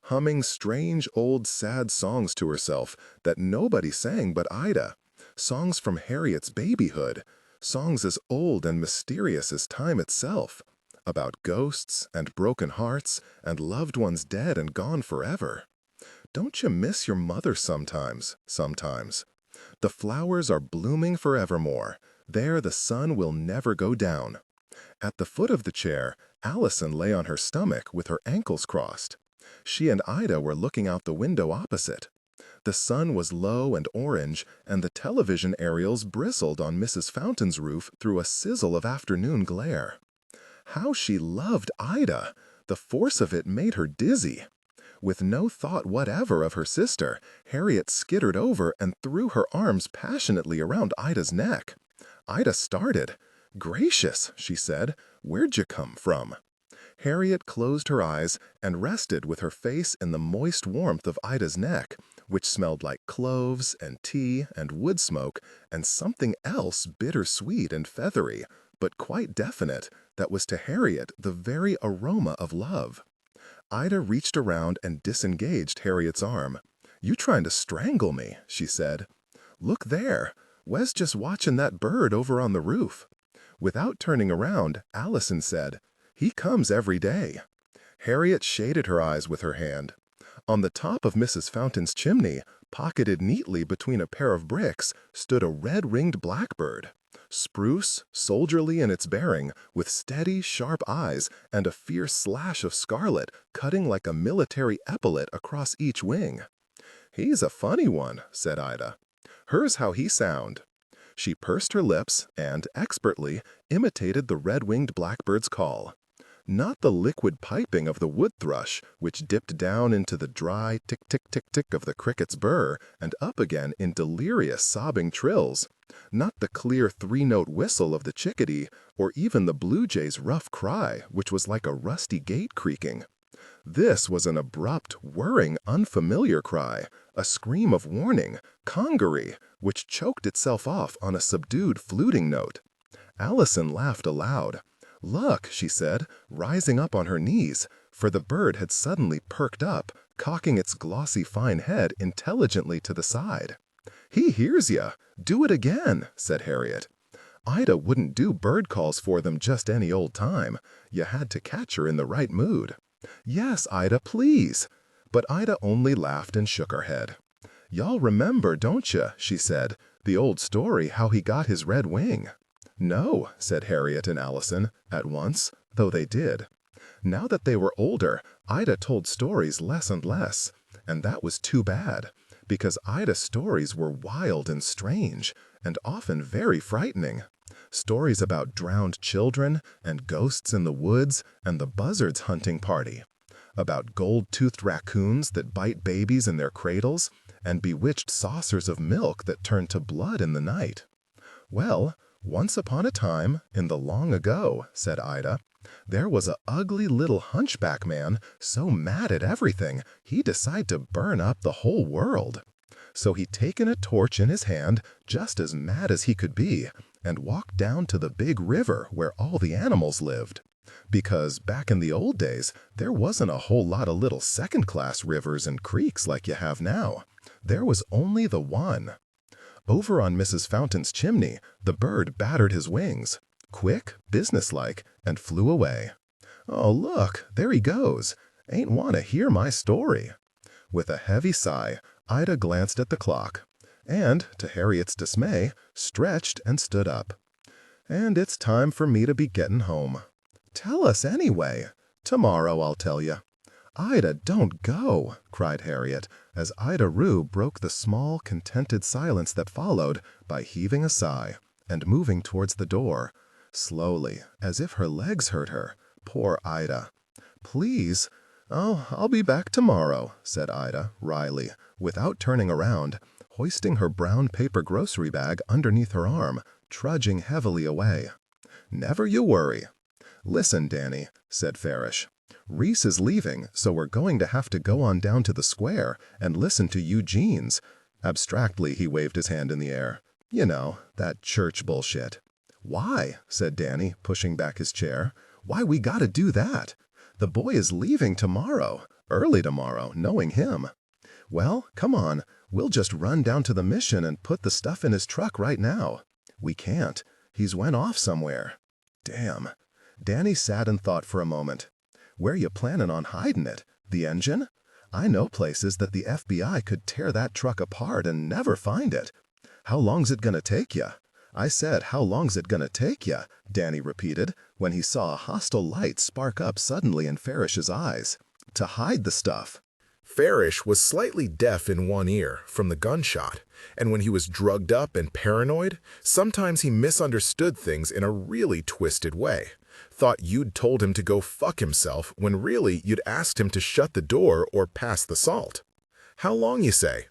humming strange old sad songs to herself that nobody sang but Ida, songs from Harriet's babyhood, songs as old and mysterious as time itself, about ghosts and broken hearts and loved ones dead and gone forever. Don't you miss your mother sometimes? The flowers are blooming forevermore. There the sun will never go down. At the foot of the chair, Allison lay on her stomach with her ankles crossed. She and Ida were looking out the window opposite. The sun was low and orange, and the television aerials bristled on Mrs. Fountain's roof through a sizzle of afternoon glare. How she loved Ida! The force of it made her dizzy. With no thought whatever of her sister, Harriet skittered over and threw her arms passionately around Ida's neck. Ida started. "Gracious," she said, "where'd you come from?" Harriet closed her eyes and rested with her face in the moist warmth of Ida's neck, which smelled like cloves and tea and wood smoke and something else bittersweet and feathery, but quite definite, that was to Harriet the very aroma of love. Ida reached around and disengaged Harriet's arm. "You trying to strangle me," she said. "Look there. Wes just watching that bird over on the roof." Without turning around, Allison said, "He comes every day." Harriet shaded her eyes with her hand. On the top of Mrs. Fountain's chimney, pocketed neatly between a pair of bricks, stood a red-winged blackbird. Spruce, soldierly in its bearing, with steady, sharp eyes and a fierce slash of scarlet cutting like a military epaulet across each wing. "He's a funny one," said Ida. "Here's how he sound." She pursed her lips and, expertly, imitated the red-winged blackbird's call. Not the liquid piping of the wood thrush, which dipped down into the dry tick-tick-tick-tick of the cricket's burr and up again in delirious sobbing trills. Not the clear three-note whistle of the chickadee, or even the blue jay's rough cry, which was like a rusty gate creaking. This was an abrupt, whirring, unfamiliar cry, a scream of warning, congery, which choked itself off on a subdued fluting note. Allison laughed aloud. "Look," she said, rising up on her knees, for the bird had suddenly perked up, cocking its glossy fine head intelligently to the side. "He hears ya. Do it again," said Harriet. Ida wouldn't do bird calls for them just any old time. You had to catch her in the right mood. "Yes, Ida, please." But Ida only laughed and shook her head. "Y'all remember, don't you," she said, "the old story how he got his red wing?" "No," said Harriet and Allison at once, though they did. Now that they were older, Ida told stories less and less, and that was too bad, because Ida's stories were wild and strange, and often very frightening. Stories about drowned children, and ghosts in the woods, and the buzzards hunting party. About gold-toothed raccoons that bite babies in their cradles, and bewitched saucers of milk that turn to blood in the night. "Well, once upon a time, in the long ago," said Ida, "there was a ugly little hunchback man so mad at everything, he decided to burn up the whole world. So he taken a torch in his hand, just as mad as he could be, and walked down to the big river where all the animals lived. Because back in the old days, there wasn't a whole lot of little second-class rivers and creeks like you have now. There was only the one. Over on Mrs. Fountain's chimney, the bird battered his wings, quick, businesslike, and flew away. Oh, look, there he goes. Ain't want to hear my story." With a heavy sigh, Ida glanced at the clock, and, to Harriet's dismay, stretched and stood up. "And it's time for me to be getting home." "Tell us anyway." "Tomorrow I'll tell you." "Ida, don't go," cried Harriet, as Ida Rue broke the small, contented silence that followed by heaving a sigh and moving towards the door, slowly, as if her legs hurt her. Poor Ida. "Please." "Oh, I'll be back tomorrow," said Ida, wryly, without turning around, hoisting her brown paper grocery bag underneath her arm, trudging heavily away. "Never you worry." "Listen, Danny," said Farish. "Reese is leaving, so we're going to have to go on down to the square and listen to Eugene's." Abstractly, he waved his hand in the air. "You know, that church bullshit." "Why?" said Danny, pushing back his chair. "Why we gotta do that? The boy is leaving tomorrow, early tomorrow, knowing him." "Well, come on, we'll just run down to the mission and put the stuff in his truck right now." "We can't. He's went off somewhere." "Damn." Danny sat and thought for a moment. "Where you planning on hiding it? The engine? I know places that the FBI could tear that truck apart and never find it." "How long's it gonna take ya?" "I said, how long's it gonna take ya?" Danny repeated, when he saw a hostile light spark up suddenly in Farish's eyes. "To hide the stuff." Farish was slightly deaf in one ear from the gunshot, and when he was drugged up and paranoid, sometimes he misunderstood things in a really twisted way. Thought you'd told him to go fuck himself when really you'd asked him to shut the door or pass the salt. "How long, you say?"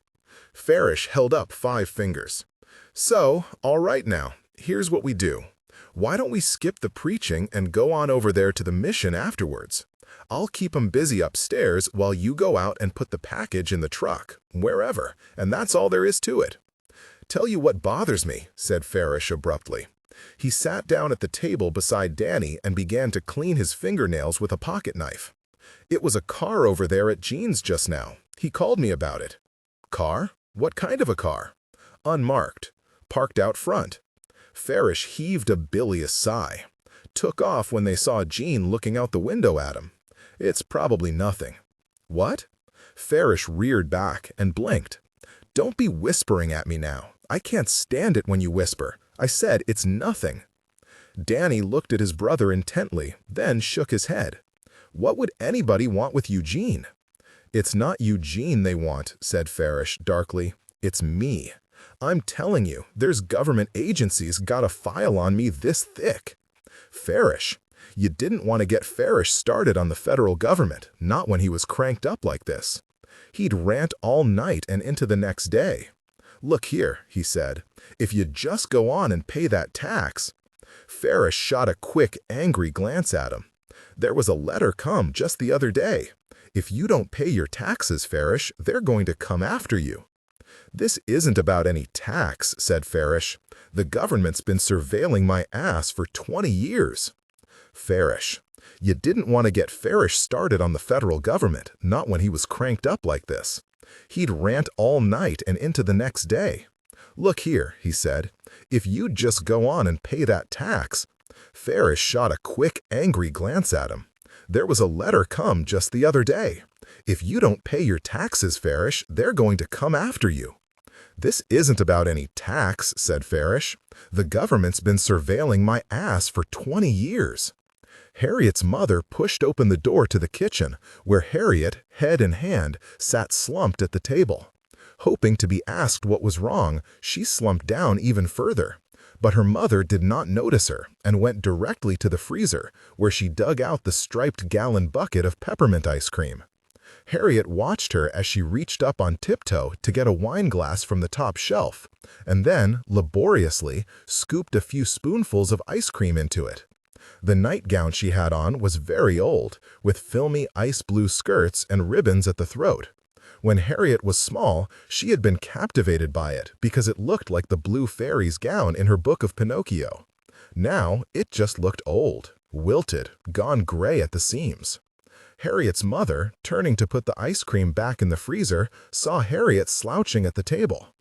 Farish held up 5 fingers. "So, all right now, here's what we do. Why don't we skip the preaching and go on over there to the mission afterwards? I'll keep 'em busy upstairs while you go out and put the package in the truck, wherever, and that's all there is to it." "Tell you what bothers me," said Farish abruptly. He sat down at the table beside Danny and began to clean his fingernails with a pocket knife. "It was a car over there at Jean's just now. He called me about it." "Car? What kind of a car?" "Unmarked. Parked out front." Farish heaved a bilious sigh. "Took off when they saw Jean looking out the window at him. It's probably nothing." "What?" Farish reared back and blinked. "Don't be whispering at me now. I can't stand it when you whisper. I said it's nothing." Danny looked at his brother intently, then shook his head. "What would anybody want with Eugene?" "It's not Eugene they want," said Farish darkly. "It's me. I'm telling you, there's government agencies got a file on me this thick." "Farish, you didn't want to get Farish started on the federal government, not when he was cranked up like this. He'd rant all night and into the next day. 'Look here,' he said, 'if you just go on and pay that tax—'" Farish shot a quick, angry glance at him. "There was a letter come just the other day. If you don't pay your taxes, Farish, they're going to come after you." "This isn't about any tax," said Farish. "The government's been surveilling my ass for 20 years. "Farish, You didn't want to get Farish started on the federal government, not when he was cranked up like this. He'd rant all night and into the next day. "Look here," he said, "if you'd just go on and pay that tax." Farish shot a quick, angry glance at him. "There was a letter come just the other day. If you don't pay your taxes, Farish, they're going to come after you." "This isn't about any tax," said Farish. "The government's been surveilling my ass for 20 years. Harriet's mother pushed open the door to the kitchen, where Harriet, head in hand, sat slumped at the table. Hoping to be asked what was wrong, she slumped down even further. But her mother did not notice her and went directly to the freezer, where she dug out the striped gallon bucket of peppermint ice cream. Harriet watched her as she reached up on tiptoe to get a wine glass from the top shelf, and then, laboriously, scooped a few spoonfuls of ice cream into it. The nightgown she had on was very old, with filmy ice blue skirts and ribbons at the throat. When Harriet was small, she had been captivated by it because it looked like the blue fairy's gown in her book of Pinocchio. Now, it just looked old, wilted, gone gray at the seams. Harriet's mother, turning to put the ice cream back in the freezer, saw Harriet slouching at the table.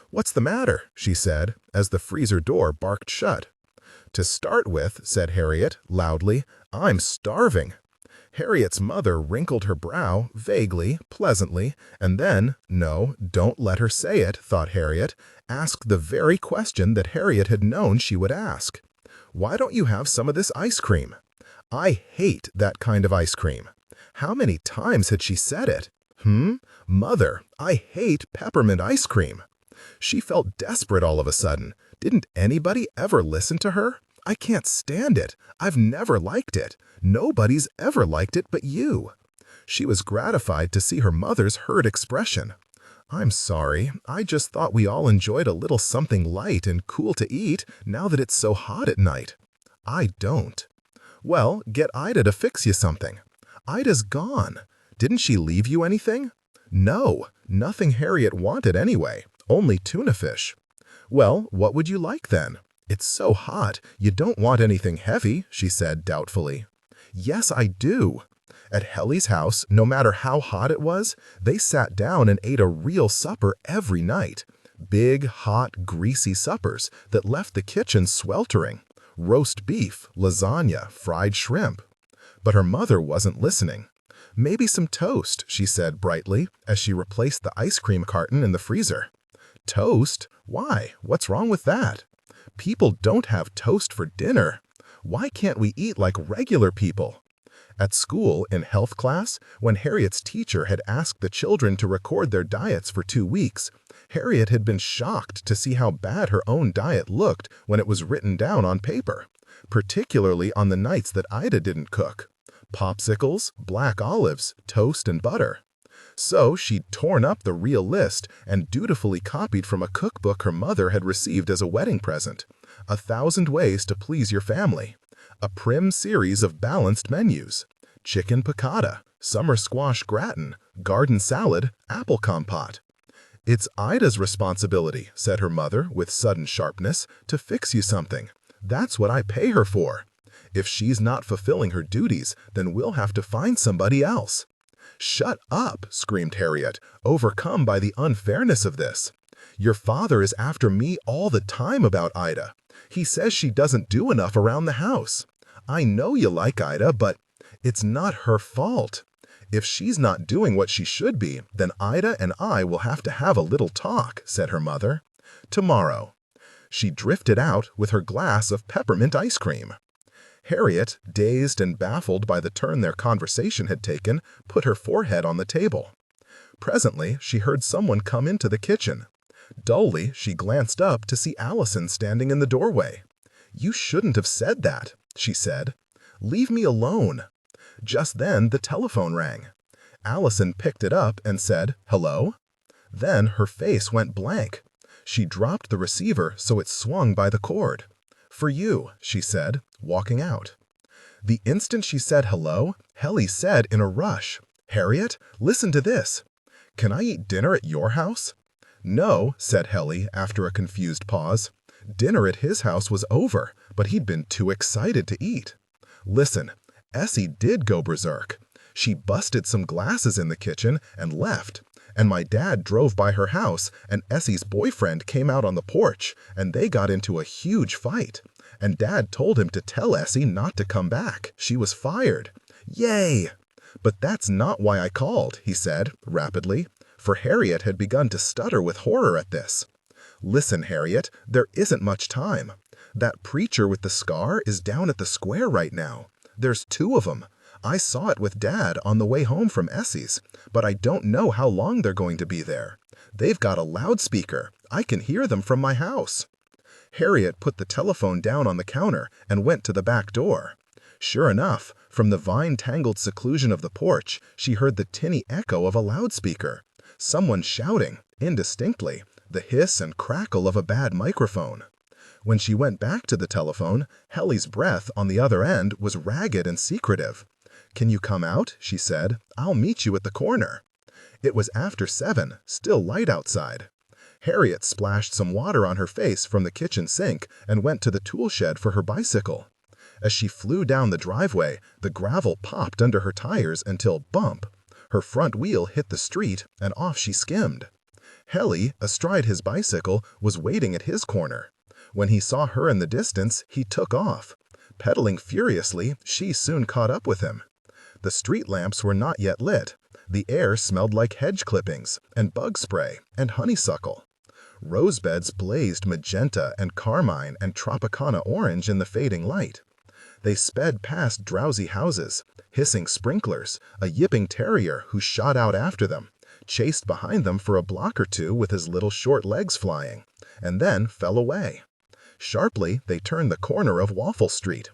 "What's the matter?" she said, as the freezer door barked shut. "To start with," said Harriet, loudly, "I'm starving." Harriet's mother wrinkled her brow, vaguely, pleasantly, and then, no, don't let her say it, thought Harriet, asked the very question that Harriet had known she would ask. "Why don't you have some of this ice cream?" I hate that kind of ice cream. How many times had she said it? Mother, I hate peppermint ice cream. She felt desperate all of a sudden. Didn't anybody ever listen to her? I can't stand it. I've never liked it. Nobody's ever liked it but you. She was gratified to see her mother's hurt expression. "I'm sorry. I just thought we all enjoyed a little something light and cool to eat now that it's so hot at night." "I don't." "Well, get Ida to fix you something." "Ida's gone. Didn't she leave you anything?" "No, nothing Harriet wanted anyway, only tuna fish." "Well, what would you like then?" "It's so hot, you don't want anything heavy," she said doubtfully. "Yes, I do." At Helly's house, no matter how hot it was, they sat down and ate a real supper every night. Big, hot, greasy suppers that left the kitchen sweltering. Roast beef, lasagna, fried shrimp. But her mother wasn't listening. "Maybe some toast," she said brightly, as she replaced the ice cream carton in the freezer. "Toast? Why? What's wrong with that? People don't have toast for dinner. Why can't we eat like regular people?" At school, in health class, when Harriet's teacher had asked the children to record their diets for 2 weeks, Harriet had been shocked to see how bad her own diet looked when it was written down on paper, particularly on the nights that Ida didn't cook. Popsicles, black olives, toast, and butter. So she'd torn up the real list and dutifully copied from a cookbook her mother had received as a wedding present. 1,000 Ways to Please Your Family. A prim series of balanced menus. Chicken piccata, summer squash gratin, garden salad, apple compote. "It's Ida's responsibility," said her mother with sudden sharpness, "to fix you something. That's what I pay her for. If she's not fulfilling her duties, then we'll have to find somebody else." "Shut up," screamed Harriet, overcome by the unfairness of this. "Your father is after me all the time about Ida. He says she doesn't do enough around the house. I know you like Ida, but it's not her fault. If she's not doing what she should be, then Ida and I will have to have a little talk," said her mother. "Tomorrow." She drifted out with her glass of peppermint ice cream. Harriet, dazed and baffled by the turn their conversation had taken, put her forehead on the table. Presently, she heard someone come into the kitchen. Dully, she glanced up to see Allison standing in the doorway. "You shouldn't have said that," she said. "Leave me alone." Just then, the telephone rang. Allison picked it up and said, "Hello?" Then her face went blank. She dropped the receiver so it swung by the cord. "For you," she said, walking out. The instant she said hello, Helly said in a rush, "Harriet, listen to this. Can I eat dinner at your house?" "No," said Helly after a confused pause. Dinner at his house was over, but he'd been too excited to eat. "Listen, Essie did go berserk. She busted some glasses in the kitchen and left. And my dad drove by her house, and Essie's boyfriend came out on the porch, and they got into a huge fight. And Dad told him to tell Essie not to come back. She was fired. Yay! But that's not why I called, he said, rapidly, for Harriet had begun to stutter with horror at this. Listen, Harriet, there isn't much time. That preacher with the scar is down at the square right now. There's 2 of them. I saw it with Dad on the way home from Essie's, but I don't know how long they're going to be there. They've got a loudspeaker. I can hear them from my house. Harriet put the telephone down on the counter and went to the back door. Sure enough, from the vine-tangled seclusion of the porch, she heard the tinny echo of a loudspeaker. Someone shouting, indistinctly, the hiss and crackle of a bad microphone. When she went back to the telephone, Helly's breath on the other end was ragged and secretive. "Can you come out?" she said. "I'll meet you at the corner." It was after 7, still light outside. Harriet splashed some water on her face from the kitchen sink and went to the tool shed for her bicycle. As she flew down the driveway, the gravel popped under her tires until bump. Her front wheel hit the street and off she skimmed. Helly, astride his bicycle, was waiting at his corner. When he saw her in the distance, he took off. Pedaling furiously, she soon caught up with him. The street lamps were not yet lit. The air smelled like hedge clippings, and bug spray, and honeysuckle. Rosebeds blazed magenta and carmine and Tropicana orange in the fading light. They sped past drowsy houses, hissing sprinklers, a yipping terrier who shot out after them, chased behind them for a block or 2 with his little short legs flying, and then fell away. Sharply, they turned the corner of Waffle Street.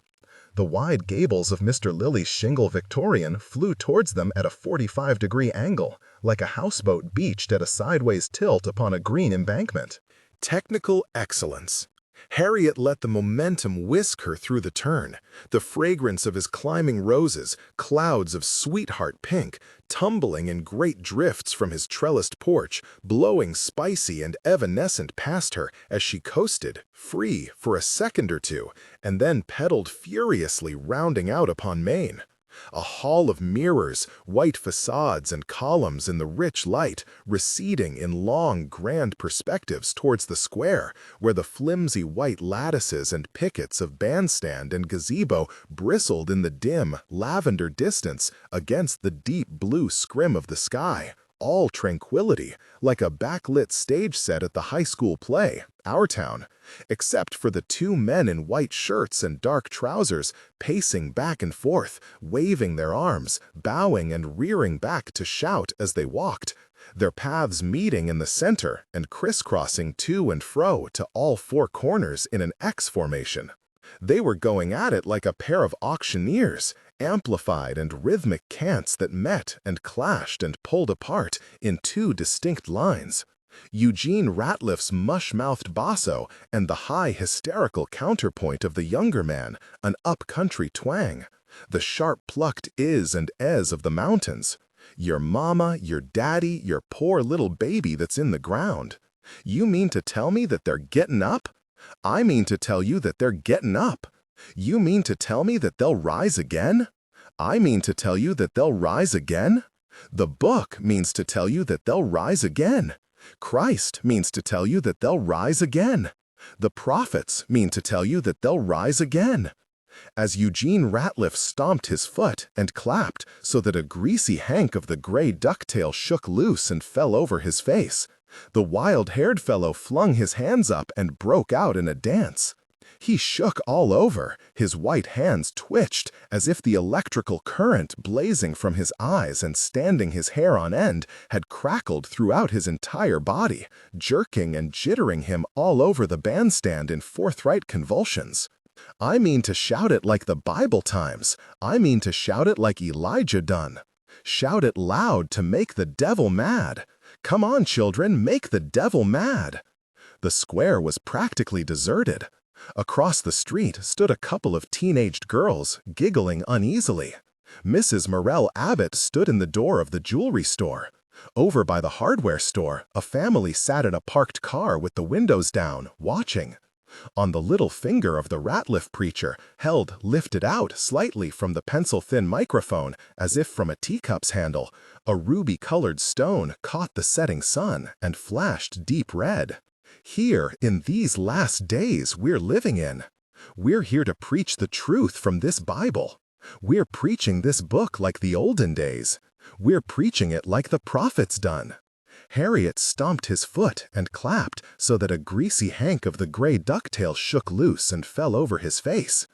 The wide gables of Mr. Lilly's shingle Victorian flew towards them at a 45-degree angle, like a houseboat beached at a sideways tilt upon a green embankment. Technical excellence. Harriet let the momentum whisk her through the turn. The fragrance of his climbing roses, clouds of sweetheart pink, tumbling in great drifts from his trellised porch, blowing spicy and evanescent past her as she coasted, free, for a second or 2, and then pedaled furiously rounding out upon Main. A hall of mirrors, white facades and columns in the rich light, receding in long, grand perspectives towards the square, where the flimsy white lattices and pickets of bandstand and gazebo bristled in the dim, lavender distance against the deep blue scrim of the sky. All tranquility, like a backlit stage set at the high school play, Our Town, except for the 2 men in white shirts and dark trousers pacing back and forth, waving their arms, bowing and rearing back to shout as they walked, their paths meeting in the center and crisscrossing to and fro to all 4 corners in an X formation. They were going at it like a pair of auctioneers, amplified and rhythmic cants that met and clashed and pulled apart in 2 distinct lines. Eugene Ratliff's mush-mouthed basso and the high hysterical counterpoint of the younger man, an up-country twang. The sharp-plucked is and es of the mountains. Your mama, your daddy, your poor little baby that's in the ground. You mean to tell me that they're getting up? I mean to tell you that they're getting up. You mean to tell me that they'll rise again? I mean to tell you that they'll rise again? The book means to tell you that they'll rise again. Christ means to tell you that they'll rise again. The prophets mean to tell you that they'll rise again. As Eugene Ratliff stomped his foot and clapped so that a greasy hank of the gray ducktail shook loose and fell over his face, the wild-haired fellow flung his hands up and broke out in a dance. He shook all over, his white hands twitched as if the electrical current blazing from his eyes and standing his hair on end had crackled throughout his entire body, jerking and jittering him all over the bandstand in forthright convulsions. I mean to shout it like the Bible times. I mean to shout it like Elijah done. Shout it loud to make the devil mad. Come on, children, make the devil mad. The square was practically deserted. Across the street stood a couple of teenaged girls, giggling uneasily. Mrs. Morell Abbott stood in the door of the jewelry store. Over by the hardware store, a family sat in a parked car with the windows down, watching. On the little finger of the Ratliff preacher, held lifted out slightly from the pencil-thin microphone, as if from a teacup's handle, a ruby-colored stone caught the setting sun and flashed deep red. Here, in these last days we're living in, we're here to preach the truth from this Bible. We're preaching this book like the olden days. We're preaching it like the prophets done. Harriet stomped his foot and clapped so that a greasy hank of the gray ducktail shook loose and fell over his face.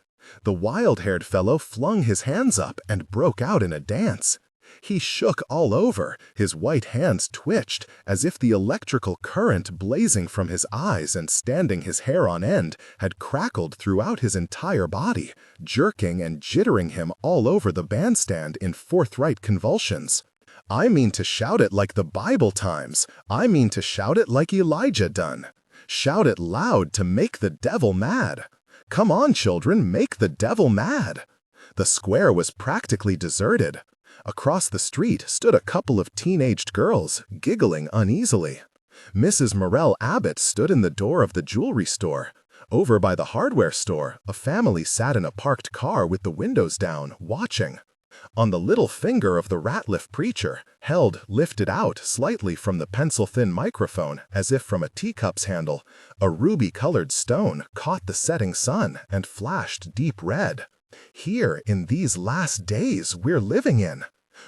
The wild-haired fellow flung his hands up and broke out in a dance. He shook all over, his white hands twitched, as if the electrical current blazing from his eyes and standing his hair on end had crackled throughout his entire body, jerking and jittering him all over the bandstand in forthright convulsions. I mean to shout it like the Bible times. I mean to shout it like Elijah done. Shout it loud to make the devil mad. Come on, children, make the devil mad. The square was practically deserted. Across the street stood a couple of teenaged girls, giggling uneasily. Mrs. Morell Abbott stood in the door of the jewelry store. Over by the hardware store, a family sat in a parked car with the windows down, watching. On the little finger of the Ratliff preacher, held lifted out slightly from the pencil-thin microphone, as if from a teacup's handle, a ruby-colored stone caught the setting sun and flashed deep red. Here, in these last days we're living in,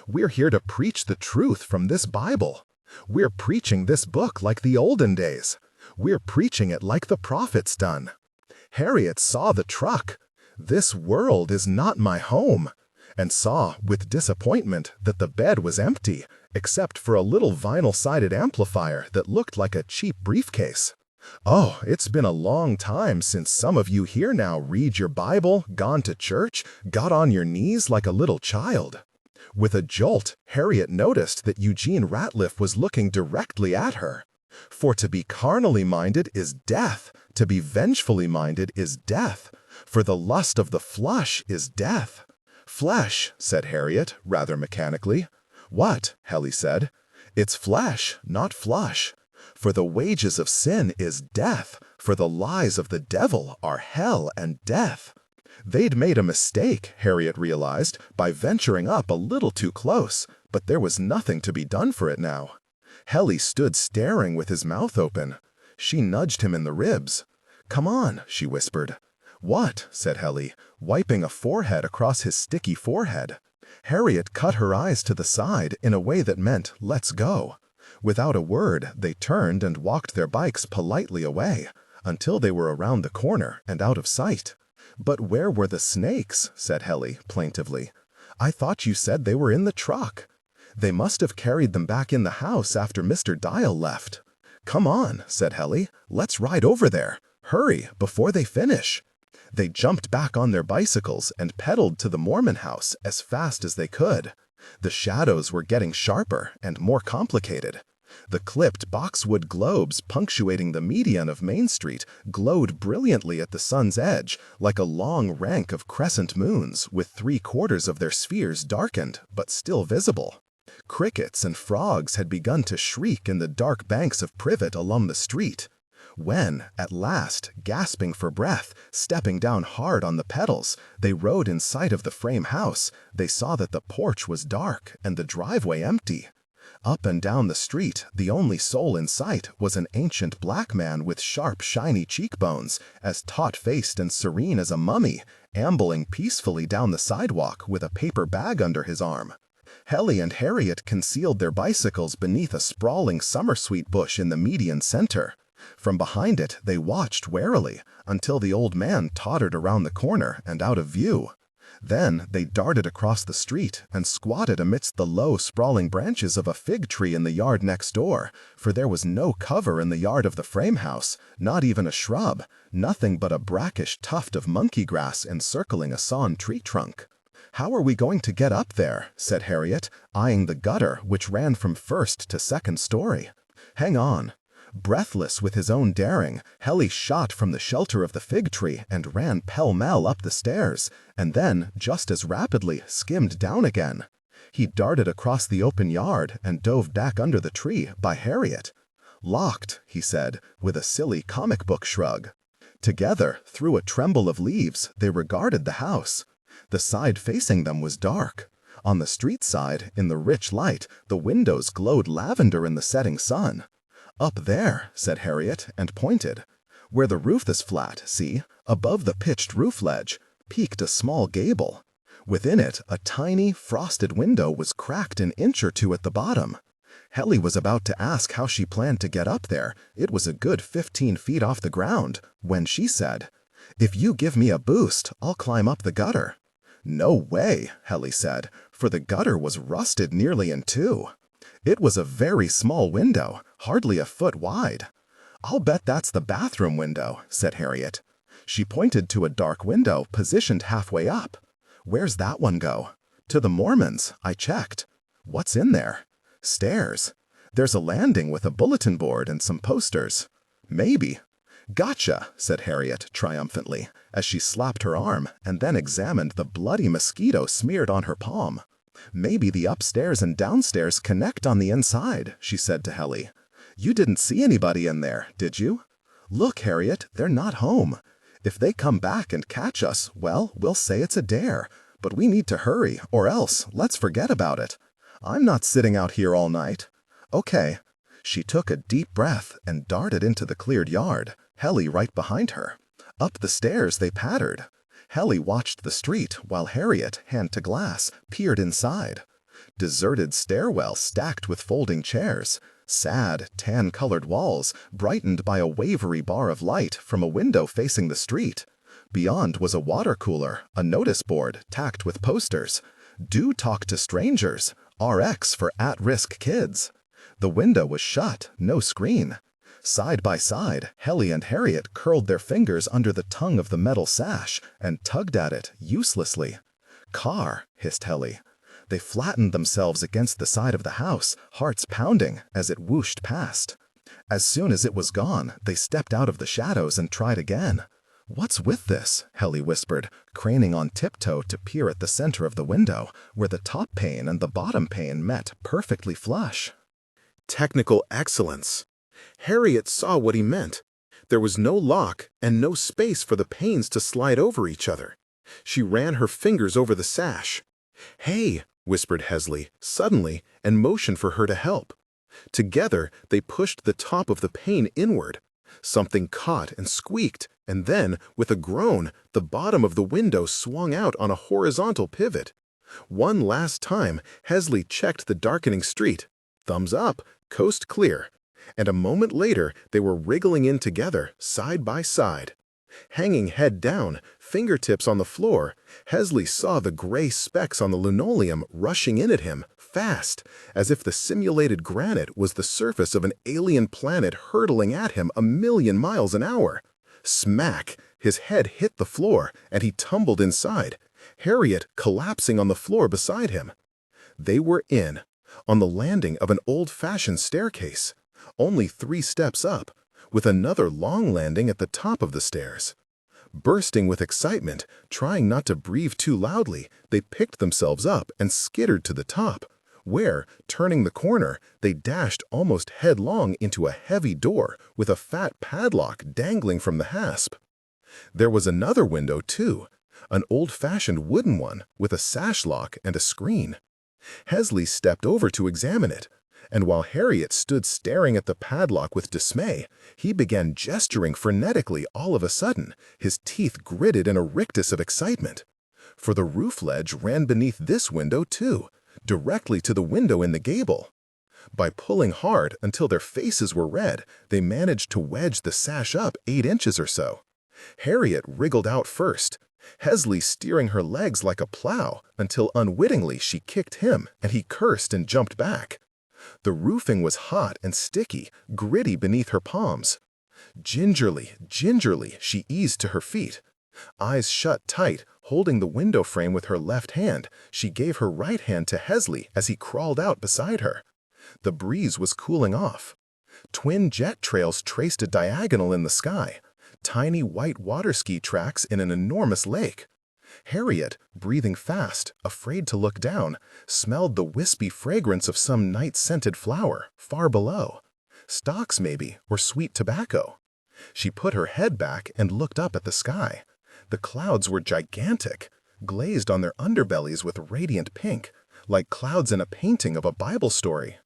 we're here to preach the truth from this Bible. We're preaching this book like the olden days. We're preaching it like the prophets done. Harriet saw the truck. This world is not my home. And saw, with disappointment, that the bed was empty, except for a little vinyl-sided amplifier that looked like a cheap briefcase. Oh, it's been a long time since some of you here now read your Bible, gone to church, got on your knees like a little child. With a jolt, Harriet noticed that Eugene Ratliff was looking directly at her. For to be carnally minded is death, to be vengefully minded is death, for the lust of the flesh is death. Flesh, said Harriet, rather mechanically. What? Helly said. It's flesh, not flush. For the wages of sin is death, for the lies of the devil are hell and death. They'd made a mistake, Harriet realized, by venturing up a little too close, but there was nothing to be done for it now. Helly stood staring with his mouth open. She nudged him in the ribs. Come on, she whispered. What? Said Helly, wiping a forehead across his sticky forehead. Harriet cut her eyes to the side in a way that meant, let's go. Without a word, they turned and walked their bikes politely away, until they were around the corner and out of sight. But where were the snakes? Said Helly, plaintively. I thought you said they were in the truck. They must have carried them back in the house after Mr. Dial left. Come on, said Helly, let's ride over there. Hurry, before they finish. They jumped back on their bicycles and pedaled to the Mormon house as fast as they could. The shadows were getting sharper and more complicated. The clipped boxwood globes punctuating the median of Main Street glowed brilliantly at the sun's edge, like a long rank of crescent moons with 3/4 of their spheres darkened but still visible. Crickets and frogs had begun to shriek in the dark banks of privet along the street. When, at last, gasping for breath, stepping down hard on the pedals, they rode in sight of the frame house, they saw that the porch was dark and the driveway empty. Up and down the street, the only soul in sight was an ancient black man with sharp, shiny cheekbones, as taut-faced and serene as a mummy, ambling peacefully down the sidewalk with a paper bag under his arm. Helly and Harriet concealed their bicycles beneath a sprawling summersweet bush in the median center. From behind it, they watched warily until the old man tottered around the corner and out of view. Then they darted across the street and squatted amidst the low, sprawling branches of a fig tree in the yard next door, for there was no cover in the yard of the frame house, not even a shrub, nothing but a brackish tuft of monkey grass encircling a sawn tree trunk. "How are we going to get up there?" said Harriet, eyeing the gutter which ran from first to second story. "Hang on." Breathless with his own daring, Helly shot from the shelter of the fig tree and ran pell-mell up the stairs, and then, just as rapidly, skimmed down again. He darted across the open yard and dove back under the tree by Harriet. "Locked," he said, with a silly comic book shrug. Together, through a tremble of leaves, they regarded the house. The side facing them was dark. On the street side, in the rich light, the windows glowed lavender in the setting sun. "Up there," said Harriet, and pointed. "Where the roof is flat, see, above the pitched roof ledge, peeked a small gable. Within it, a tiny, frosted window was cracked an inch or two at the bottom." Helly was about to ask how she planned to get up there, it was a good 15 feet off the ground, when she said, "If you give me a boost, I'll climb up the gutter." "No way," Helly said, for the gutter was rusted nearly in two. It was a very small window, hardly a foot wide. "I'll bet that's the bathroom window," said Harriet. She pointed to a dark window positioned halfway up. "Where's that one go?" "To the Mormons, I checked." "What's in there?" "Stairs. There's a landing with a bulletin board and some posters." "Maybe." "Gotcha," said Harriet triumphantly, as she slapped her arm and then examined the bloody mosquito smeared on her palm. "Maybe the upstairs and downstairs connect on the inside," she said to Helly. "You didn't see anybody in there, did you?" "Look, Harriet, they're not home. If they come back and catch us, well, we'll say it's a dare. But we need to hurry, or else let's forget about it. I'm not sitting out here all night." "Okay." She took a deep breath and darted into the cleared yard, Helly right behind her. Up the stairs they pattered. Helly watched the street while Harriet, hand to glass, peered inside. Deserted stairwell stacked with folding chairs. Sad, tan-colored walls, brightened by a wavery bar of light from a window facing the street. Beyond was a water cooler, a notice board tacked with posters. "Do talk to strangers. RX for at-risk kids." The window was shut, no screen. Side by side, Helly and Harriet curled their fingers under the tongue of the metal sash and tugged at it uselessly. "Car," hissed Helly. They flattened themselves against the side of the house, hearts pounding as it whooshed past. As soon as it was gone, they stepped out of the shadows and tried again. "What's with this?" Helly whispered, craning on tiptoe to peer at the center of the window, where the top pane and the bottom pane met perfectly flush. Technical excellence. Harriet saw what he meant. There was no lock and no space for the panes to slide over each other. She ran her fingers over the sash. "Hey," whispered Hesley, suddenly, and motioned for her to help. Together, they pushed the top of the pane inward. Something caught and squeaked, and then, with a groan, the bottom of the window swung out on a horizontal pivot. One last time, Hesley checked the darkening street. Thumbs up, coast clear. And a moment later, they were wriggling in together, side by side. Hanging head down, fingertips on the floor, Hesley saw the gray specks on the linoleum rushing in at him, fast, as if the simulated granite was the surface of an alien planet hurtling at him 1,000,000 miles an hour. Smack! His head hit the floor, and he tumbled inside, Harriet collapsing on the floor beside him. They were in, on the landing of an old-fashioned staircase, only 3 steps up, with another long landing at the top of the stairs. Bursting with excitement, trying not to breathe too loudly, they picked themselves up and skittered to the top, where, turning the corner, they dashed almost headlong into a heavy door with a fat padlock dangling from the hasp. There was another window, too, an old-fashioned wooden one with a sash lock and a screen. Hesley stepped over to examine it, and while Harriet stood staring at the padlock with dismay, he began gesturing frenetically all of a sudden, his teeth gritted in a rictus of excitement. For the roof ledge ran beneath this window, too, directly to the window in the gable. By pulling hard until their faces were red, they managed to wedge the sash up 8 inches or so. Harriet wriggled out first, Hesley steering her legs like a plow until unwittingly she kicked him and he cursed and jumped back. The roofing was hot and sticky, gritty beneath her palms. Gingerly, she eased to her feet. Eyes shut tight, holding the window frame with her left hand, she gave her right hand to Hesley as he crawled out beside her. The breeze was cooling off. Twin jet trails traced a diagonal in the sky, tiny white water ski tracks in an enormous lake. Harriet, breathing fast, afraid to look down, smelled the wispy fragrance of some night-scented flower far below. Stocks, maybe, or sweet tobacco. She put her head back and looked up at the sky. The clouds were gigantic, glazed on their underbellies with radiant pink, like clouds in a painting of a Bible story.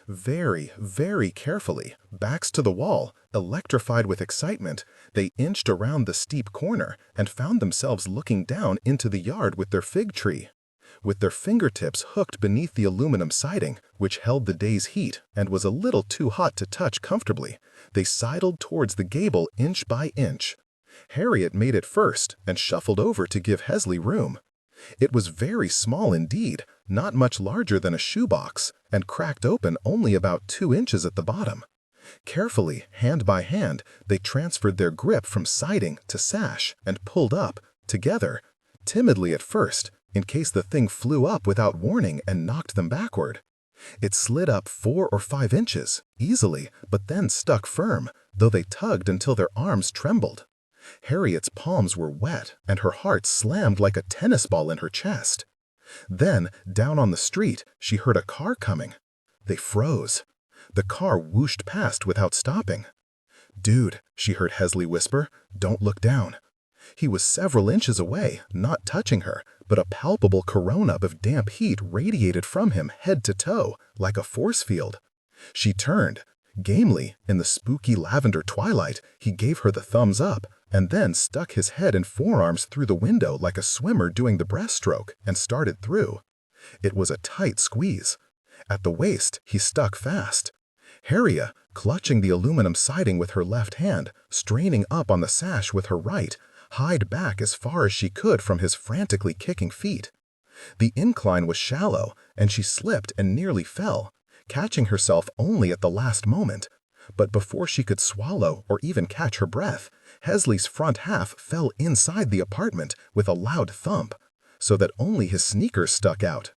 Very, very carefully, backs to the wall, electrified with excitement, they inched around the steep corner and found themselves looking down into the yard with their fig tree. With their fingertips hooked beneath the aluminum siding, which held the day's heat and was a little too hot to touch comfortably, they sidled towards the gable inch by inch. Harriet made it first and shuffled over to give Hesley room. It was very small indeed, not much larger than a shoebox, and cracked open only about 2 inches at the bottom. Carefully, hand by hand, they transferred their grip from siding to sash and pulled up, together, timidly at first, in case the thing flew up without warning and knocked them backward. It slid up 4 or 5 inches, easily, but then stuck firm, though they tugged until their arms trembled. Harriet's palms were wet, and her heart slammed like a tennis ball in her chest. Then, down on the street, she heard a car coming. They froze. The car whooshed past without stopping. "Dude," she heard Hesley whisper, "don't look down." He was several inches away, not touching her, but a palpable corona of damp heat radiated from him head to toe, like a force field. She turned. Gamely, in the spooky lavender twilight, he gave her the thumbs up, and then stuck his head and forearms through the window like a swimmer doing the breaststroke, and started through. It was a tight squeeze. At the waist, he stuck fast. Harriet, clutching the aluminum siding with her left hand, straining up on the sash with her right, hied back as far as she could from his frantically kicking feet. The incline was shallow, and she slipped and nearly fell, catching herself only at the last moment. But before she could swallow or even catch her breath, Hesley's front half fell inside the apartment with a loud thump, so that only his sneakers stuck out.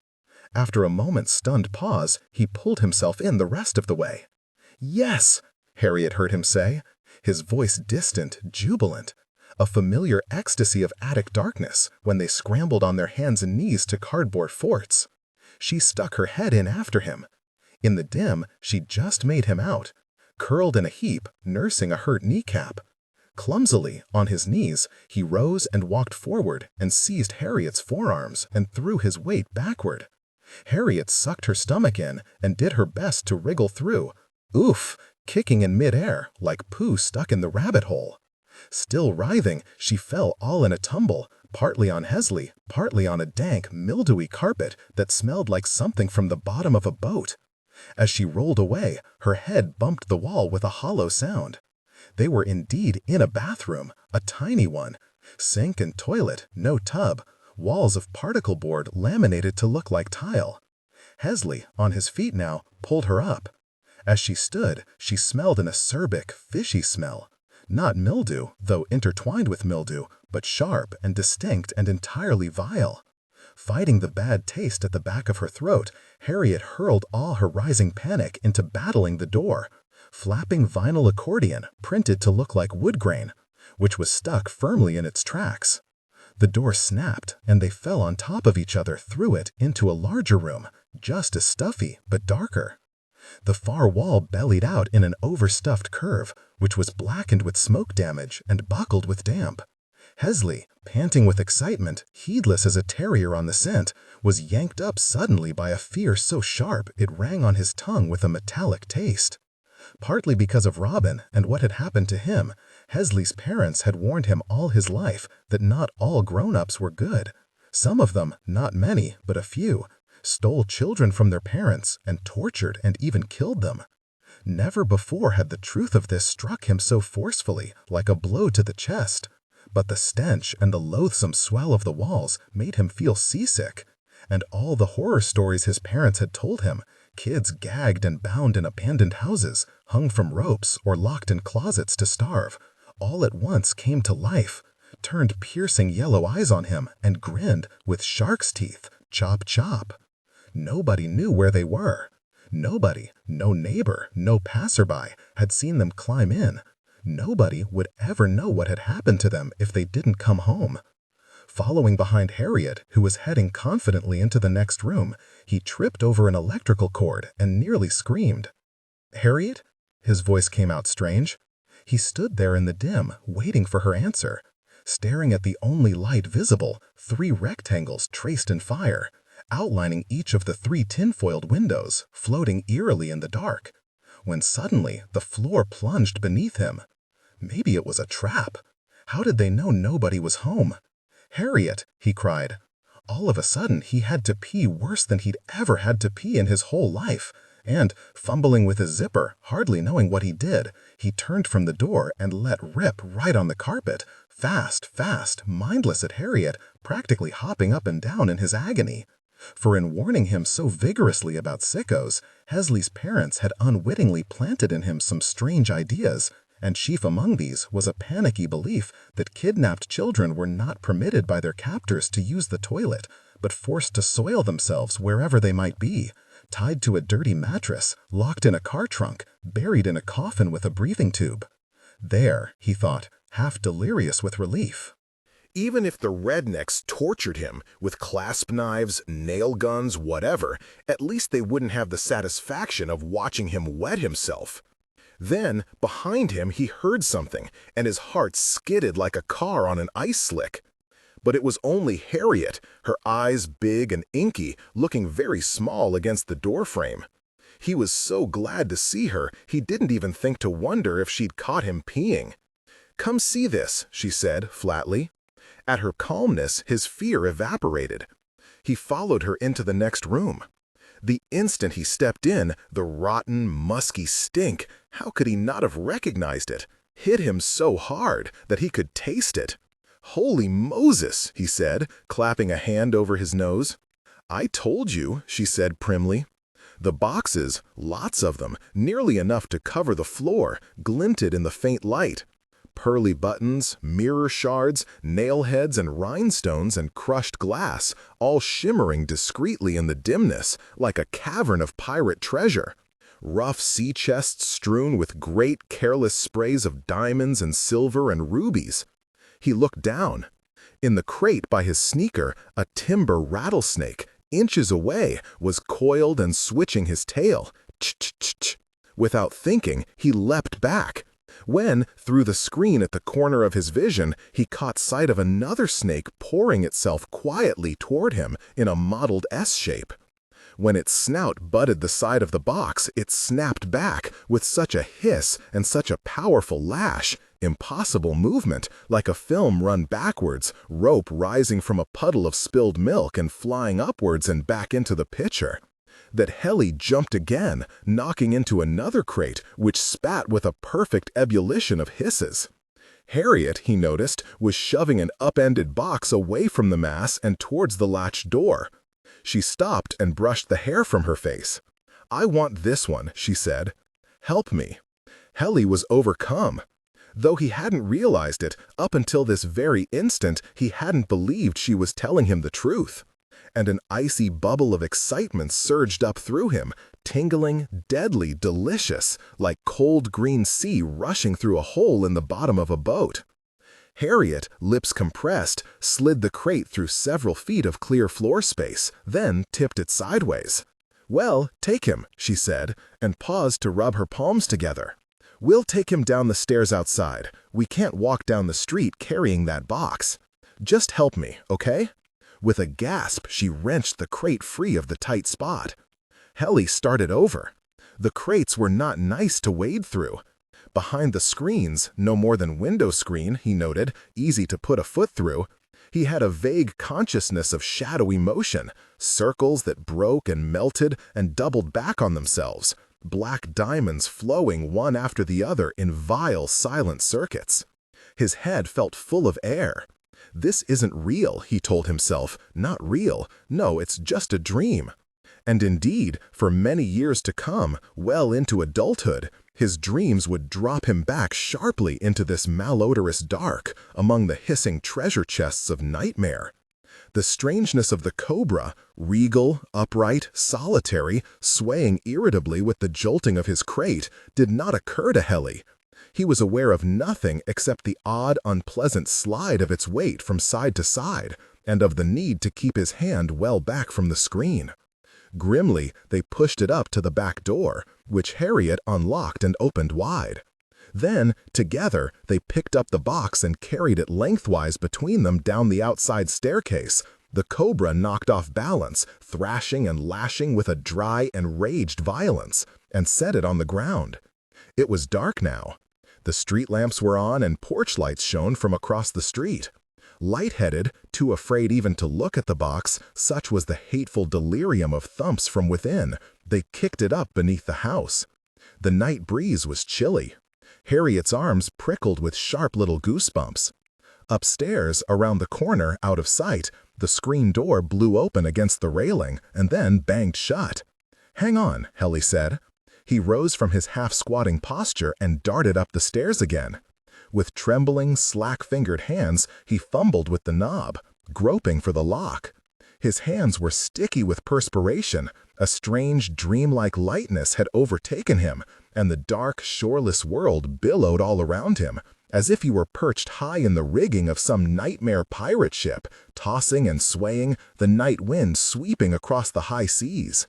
After a moment's stunned pause, he pulled himself in the rest of the way. "Yes!" Harriet heard him say, his voice distant, jubilant, a familiar ecstasy of attic darkness when they scrambled on their hands and knees to cardboard forts. She stuck her head in after him. In the dim, she just made him out, curled in a heap, nursing a hurt kneecap. Clumsily, on his knees, he rose and walked forward and seized Harriet's forearms and threw his weight backward. Harriet sucked her stomach in and did her best to wriggle through, oof, kicking in midair like poo stuck in the rabbit hole. Still writhing, she fell all in a tumble, partly on Hesley, partly on a dank, mildewy carpet that smelled like something from the bottom of a boat. As she rolled away, her head bumped the wall with a hollow sound. They were indeed in a bathroom, a tiny one. Sink and toilet, no tub, walls of particle board laminated to look like tile. Hesley, on his feet now, pulled her up. As she stood, she smelled an acerbic, fishy smell. Not mildew, though intertwined with mildew, but sharp and distinct and entirely vile. Fighting the bad taste at the back of her throat, Harriet hurled all her rising panic into battling the door, flapping vinyl accordion printed to look like wood grain, which was stuck firmly in its tracks. The door snapped, and they fell on top of each other through it into a larger room, just as stuffy but darker. The far wall bellied out in an overstuffed curve, which was blackened with smoke damage and buckled with damp. Hesley, panting with excitement, heedless as a terrier on the scent, was yanked up suddenly by a fear so sharp it rang on his tongue with a metallic taste. Partly because of Robin and what had happened to him, Hesley's parents had warned him all his life that not all grown-ups were good. Some of them, not many, but a few, stole children from their parents and tortured and even killed them. Never before had the truth of this struck him so forcefully, like a blow to the chest. But the stench and the loathsome swell of the walls made him feel seasick, and all the horror stories his parents had told him, kids gagged and bound in abandoned houses, hung from ropes or locked in closets to starve, all at once came to life, turned piercing yellow eyes on him, and grinned with shark's teeth, chop chop. Nobody knew where they were. Nobody, no neighbor, no passerby, had seen them climb in. Nobody would ever know what had happened to them if they didn't come home. Following behind Harriet, who was heading confidently into the next room, he tripped over an electrical cord and nearly screamed. "Harriet?" His voice came out strange. He stood there in the dim, waiting for her answer, staring at the only light visible, 3 rectangles traced in fire, outlining each of the 3 tinfoiled windows, floating eerily in the dark, when suddenly the floor plunged beneath him. Maybe it was a trap. How did they know nobody was home? "Harriet," he cried. All of a sudden, he had to pee worse than he'd ever had to pee in his whole life, and, fumbling with his zipper, hardly knowing what he did, he turned from the door and let rip right on the carpet, fast, mindless at Harriet, practically hopping up and down in his agony. For in warning him so vigorously about sickos, Hesley's parents had unwittingly planted in him some strange ideas, and chief among these was a panicky belief that kidnapped children were not permitted by their captors to use the toilet, but forced to soil themselves wherever they might be, tied to a dirty mattress, locked in a car trunk, buried in a coffin with a breathing tube. There, he thought, half delirious with relief. Even if the rednecks tortured him with clasp knives, nail guns, whatever, at least they wouldn't have the satisfaction of watching him wet himself. Then, behind him, he heard something, and his heart skidded like a car on an ice slick. But it was only Harriet, her eyes big and inky, looking very small against the doorframe. He was so glad to see her, he didn't even think to wonder if she'd caught him peeing. "Come see this," she said, flatly. At her calmness, his fear evaporated. He followed her into the next room. The instant he stepped in, the rotten, musky stink, how could he not have recognized it, hit him so hard that he could taste it. "Holy Moses," he said, clapping a hand over his nose. "I told you," she said primly. The boxes, lots of them, nearly enough to cover the floor, glinted in the faint light. Pearly buttons, mirror shards, nail heads and rhinestones and crushed glass, all shimmering discreetly in the dimness, like a cavern of pirate treasure. Rough sea chests strewn with great, careless sprays of diamonds and silver and rubies. He looked down. In the crate by his sneaker, a timber rattlesnake, inches away, was coiled and switching his tail. Ch-ch-ch-ch. Without thinking, he leapt back. When, through the screen at the corner of his vision, he caught sight of another snake pouring itself quietly toward him in a mottled S shape. When its snout butted the side of the box, it snapped back with such a hiss and such a powerful lash, impossible movement, like a film run backwards, rope rising from a puddle of spilled milk and flying upwards and back into the pitcher, that Helly jumped again, knocking into another crate, which spat with a perfect ebullition of hisses. Harriet, he noticed, was shoving an upended box away from the mass and towards the latched door. She stopped and brushed the hair from her face. "I want this one," she said. "Help me." Helly was overcome. Though he hadn't realized it, up until this very instant, he hadn't believed she was telling him the truth. And an icy bubble of excitement surged up through him, tingling, deadly, delicious, like cold green sea rushing through a hole in the bottom of a boat. Harriet, lips compressed, slid the crate through several feet of clear floor space, then tipped it sideways. "Well, take him," she said, and paused to rub her palms together. "We'll take him down the stairs outside. We can't walk down the street carrying that box. Just help me, okay?" With a gasp, she wrenched the crate free of the tight spot. Helly started over. The crates were not nice to wade through. Behind the screens, no more than window screen, he noted, easy to put a foot through, he had a vague consciousness of shadowy motion, circles that broke and melted and doubled back on themselves, black diamonds flowing one after the other in vile, silent circuits. His head felt full of air. "This isn't real," he told himself. "Not real. No, it's just a dream." And indeed, for many years to come, well into adulthood, his dreams would drop him back sharply into this malodorous dark, among the hissing treasure chests of nightmare. The strangeness of the cobra, regal, upright, solitary, swaying irritably with the jolting of his crate, did not occur to Helly. He was aware of nothing except the odd, unpleasant slide of its weight from side to side, and of the need to keep his hand well back from the screen. Grimly, they pushed it up to the back door, which Harriet unlocked and opened wide. Then, together, they picked up the box and carried it lengthwise between them down the outside staircase. The cobra knocked off balance, thrashing and lashing with a dry, enraged violence, and set it on the ground. It was dark now. The street lamps were on and porch lights shone from across the street. Lightheaded, too afraid even to look at the box, such was the hateful delirium of thumps from within, they kicked it up beneath the house. The night breeze was chilly. Harriet's arms prickled with sharp little goosebumps. Upstairs, around the corner, out of sight, the screen door blew open against the railing and then banged shut. "Hang on," Helly said. He rose from his half-squatting posture and darted up the stairs again. With trembling, slack-fingered hands, he fumbled with the knob, groping for the lock. His hands were sticky with perspiration. A strange, dreamlike lightness had overtaken him, and the dark, shoreless world billowed all around him, as if he were perched high in the rigging of some nightmare pirate ship, tossing and swaying, the night wind sweeping across the high seas.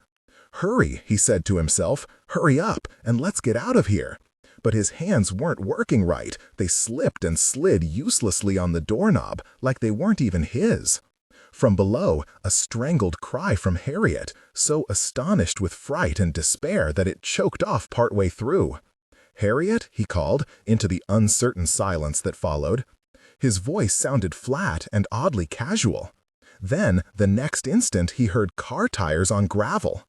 "Hurry," he said to himself, "hurry up, and let's get out of here." But his hands weren't working right. They slipped and slid uselessly on the doorknob, like they weren't even his. From below, a strangled cry from Harriet, so astonished with fright and despair that it choked off partway through. "Harriet?" he called, into the uncertain silence that followed. His voice sounded flat and oddly casual. Then, the next instant, he heard car tires on gravel.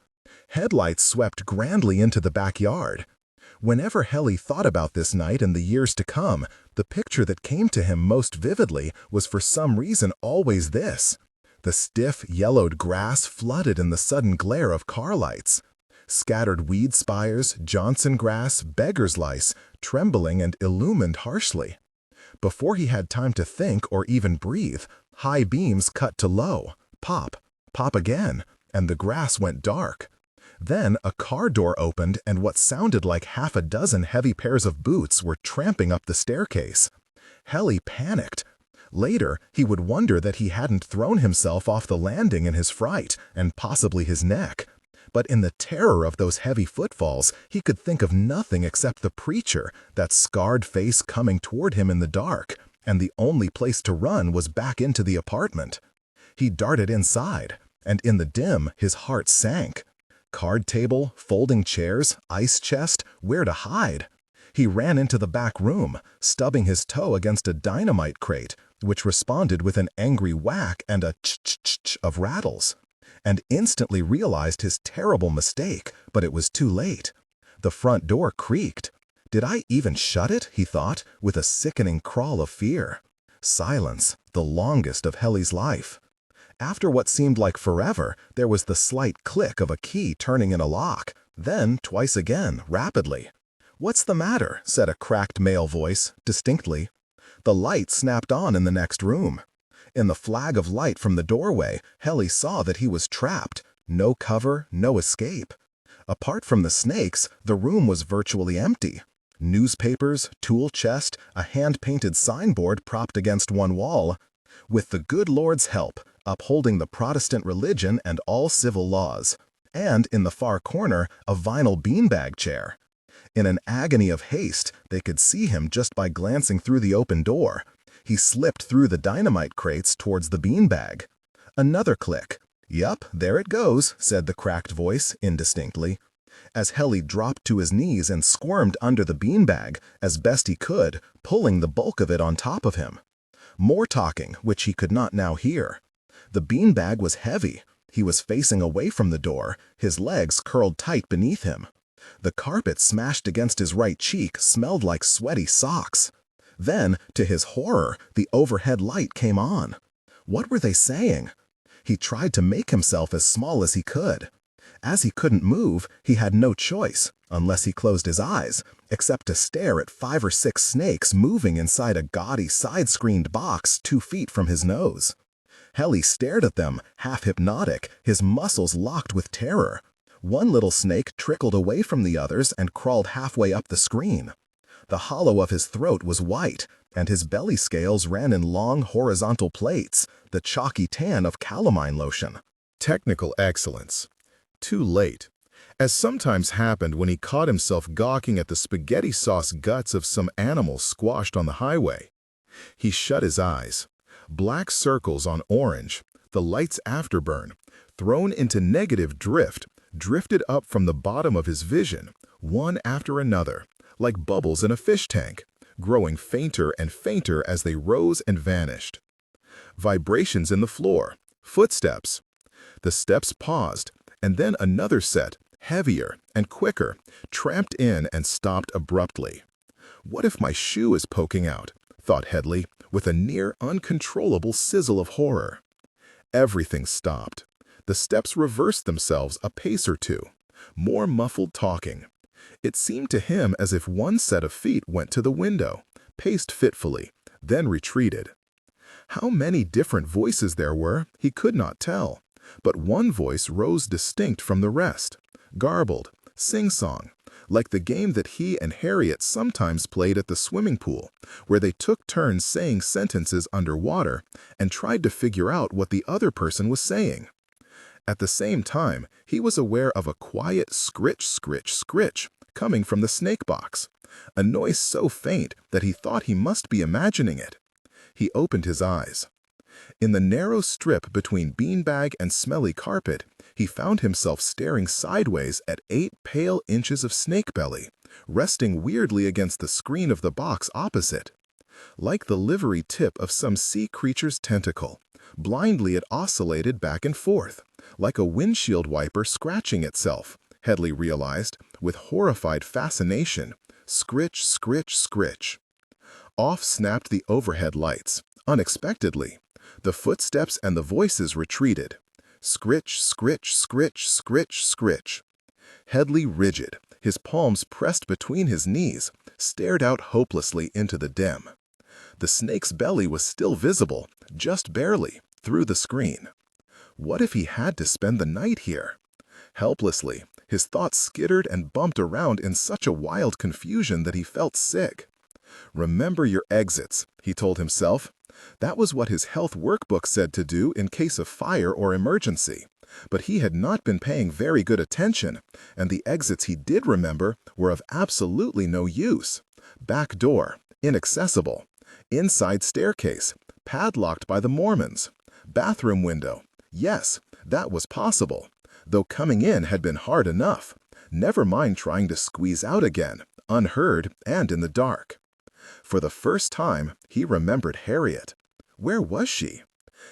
Headlights swept grandly into the backyard. Whenever Helly thought about this night and the years to come, the picture that came to him most vividly was for some reason always this: the stiff, yellowed grass flooded in the sudden glare of car lights. Scattered weed spires, Johnson grass, beggar's lice, trembling and illumined harshly. Before he had time to think or even breathe, high beams cut to low, pop, pop again, and the grass went dark. Then a car door opened and what sounded like half a dozen heavy pairs of boots were tramping up the staircase. Helly panicked. Later, he would wonder that he hadn't thrown himself off the landing in his fright, and possibly his neck. But in the terror of those heavy footfalls, he could think of nothing except the preacher, that scarred face coming toward him in the dark, and the only place to run was back into the apartment. He darted inside, and in the dim, his heart sank. Card table, folding chairs, ice chest, where to hide? He ran into the back room, stubbing his toe against a dynamite crate, which responded with an angry whack and a ch-ch-ch of rattles, and instantly realized his terrible mistake, but it was too late. The front door creaked. "Did I even shut it?" he thought, with a sickening crawl of fear. Silence, the longest of Helly's life. After what seemed like forever, there was the slight click of a key turning in a lock, then twice again, rapidly. "What's the matter?" said a cracked male voice, distinctly. The light snapped on in the next room. In the flag of light from the doorway, Helly saw that he was trapped. No cover, no escape. Apart from the snakes, the room was virtually empty. Newspapers, tool chest, a hand-painted signboard propped against one wall. "With the good Lord's help, upholding the Protestant religion and all civil laws," and in the far corner, a vinyl beanbag chair. In an agony of haste, they could see him just by glancing through the open door. He slipped through the dynamite crates towards the beanbag. Another click. "Yup, there it goes," said the cracked voice, indistinctly. As Helly dropped to his knees and squirmed under the beanbag, as best he could, pulling the bulk of it on top of him. More talking, which he could not now hear. The beanbag was heavy. He was facing away from the door, his legs curled tight beneath him. The carpet smashed against his right cheek smelled like sweaty socks. Then, to his horror, the overhead light came on. What were they saying? He tried to make himself as small as he could. As he couldn't move, he had no choice, unless he closed his eyes, except to stare at 5 or 6 snakes moving inside a gaudy side-screened box 2 feet from his nose. Helly stared at them, half hypnotic, his muscles locked with terror. One little snake trickled away from the others and crawled halfway up the screen. The hollow of his throat was white, and his belly scales ran in long horizontal plates, the chalky tan of calamine lotion. Technical excellence. Too late. as sometimes happened when he caught himself gawking at the spaghetti sauce guts of some animal squashed on the highway. He shut his eyes. Black circles on orange, the light's afterburn, thrown into negative drift, drifted up from the bottom of his vision, one after another, like bubbles in a fish tank, growing fainter and fainter as they rose and vanished. Vibrations in the floor, footsteps. The steps paused, and then another set, heavier and quicker, tramped in and stopped abruptly. What if my shoe is poking out? Thought Headley, with a near uncontrollable sizzle of horror. Everything stopped. The steps reversed themselves a pace or two, more muffled talking. It seemed to him as if one set of feet went to the window, paced fitfully, then retreated. How many different voices there were, he could not tell, but one voice rose distinct from the rest, garbled, sing-song, like the game that he and Harriet sometimes played at the swimming pool, where they took turns saying sentences underwater and tried to figure out what the other person was saying. At the same time, he was aware of a quiet scritch, scritch, scritch coming from the snake box, a noise so faint that he thought he must be imagining it. He opened his eyes. In the narrow strip between beanbag and smelly carpet, he found himself staring sideways at 8 pale inches of snake belly, resting weirdly against the screen of the box opposite. Like the livery tip of some sea creature's tentacle, blindly it oscillated back and forth, like a windshield wiper scratching itself, Headley realized, with horrified fascination. Scritch, scritch, scritch. Off snapped the overhead lights, unexpectedly. The footsteps and the voices retreated. Scritch, scritch, scritch, scritch, scritch. Headley, rigid, his palms pressed between his knees, stared out hopelessly into the dim. The snake's belly was still visible, just barely, through the screen. What if he had to spend the night here? Helplessly, his thoughts skittered and bumped around in such a wild confusion that he felt sick. Remember your exits, he told himself. That was what his health workbook said to do in case of fire or emergency. But he had not been paying very good attention, and the exits he did remember were of absolutely no use. Back door, inaccessible. Inside staircase, padlocked by the Mormons. Bathroom window. Yes, that was possible, though coming in had been hard enough. Never mind trying to squeeze out again, unheard and in the dark. For the first time, he remembered Harriet. Where was she?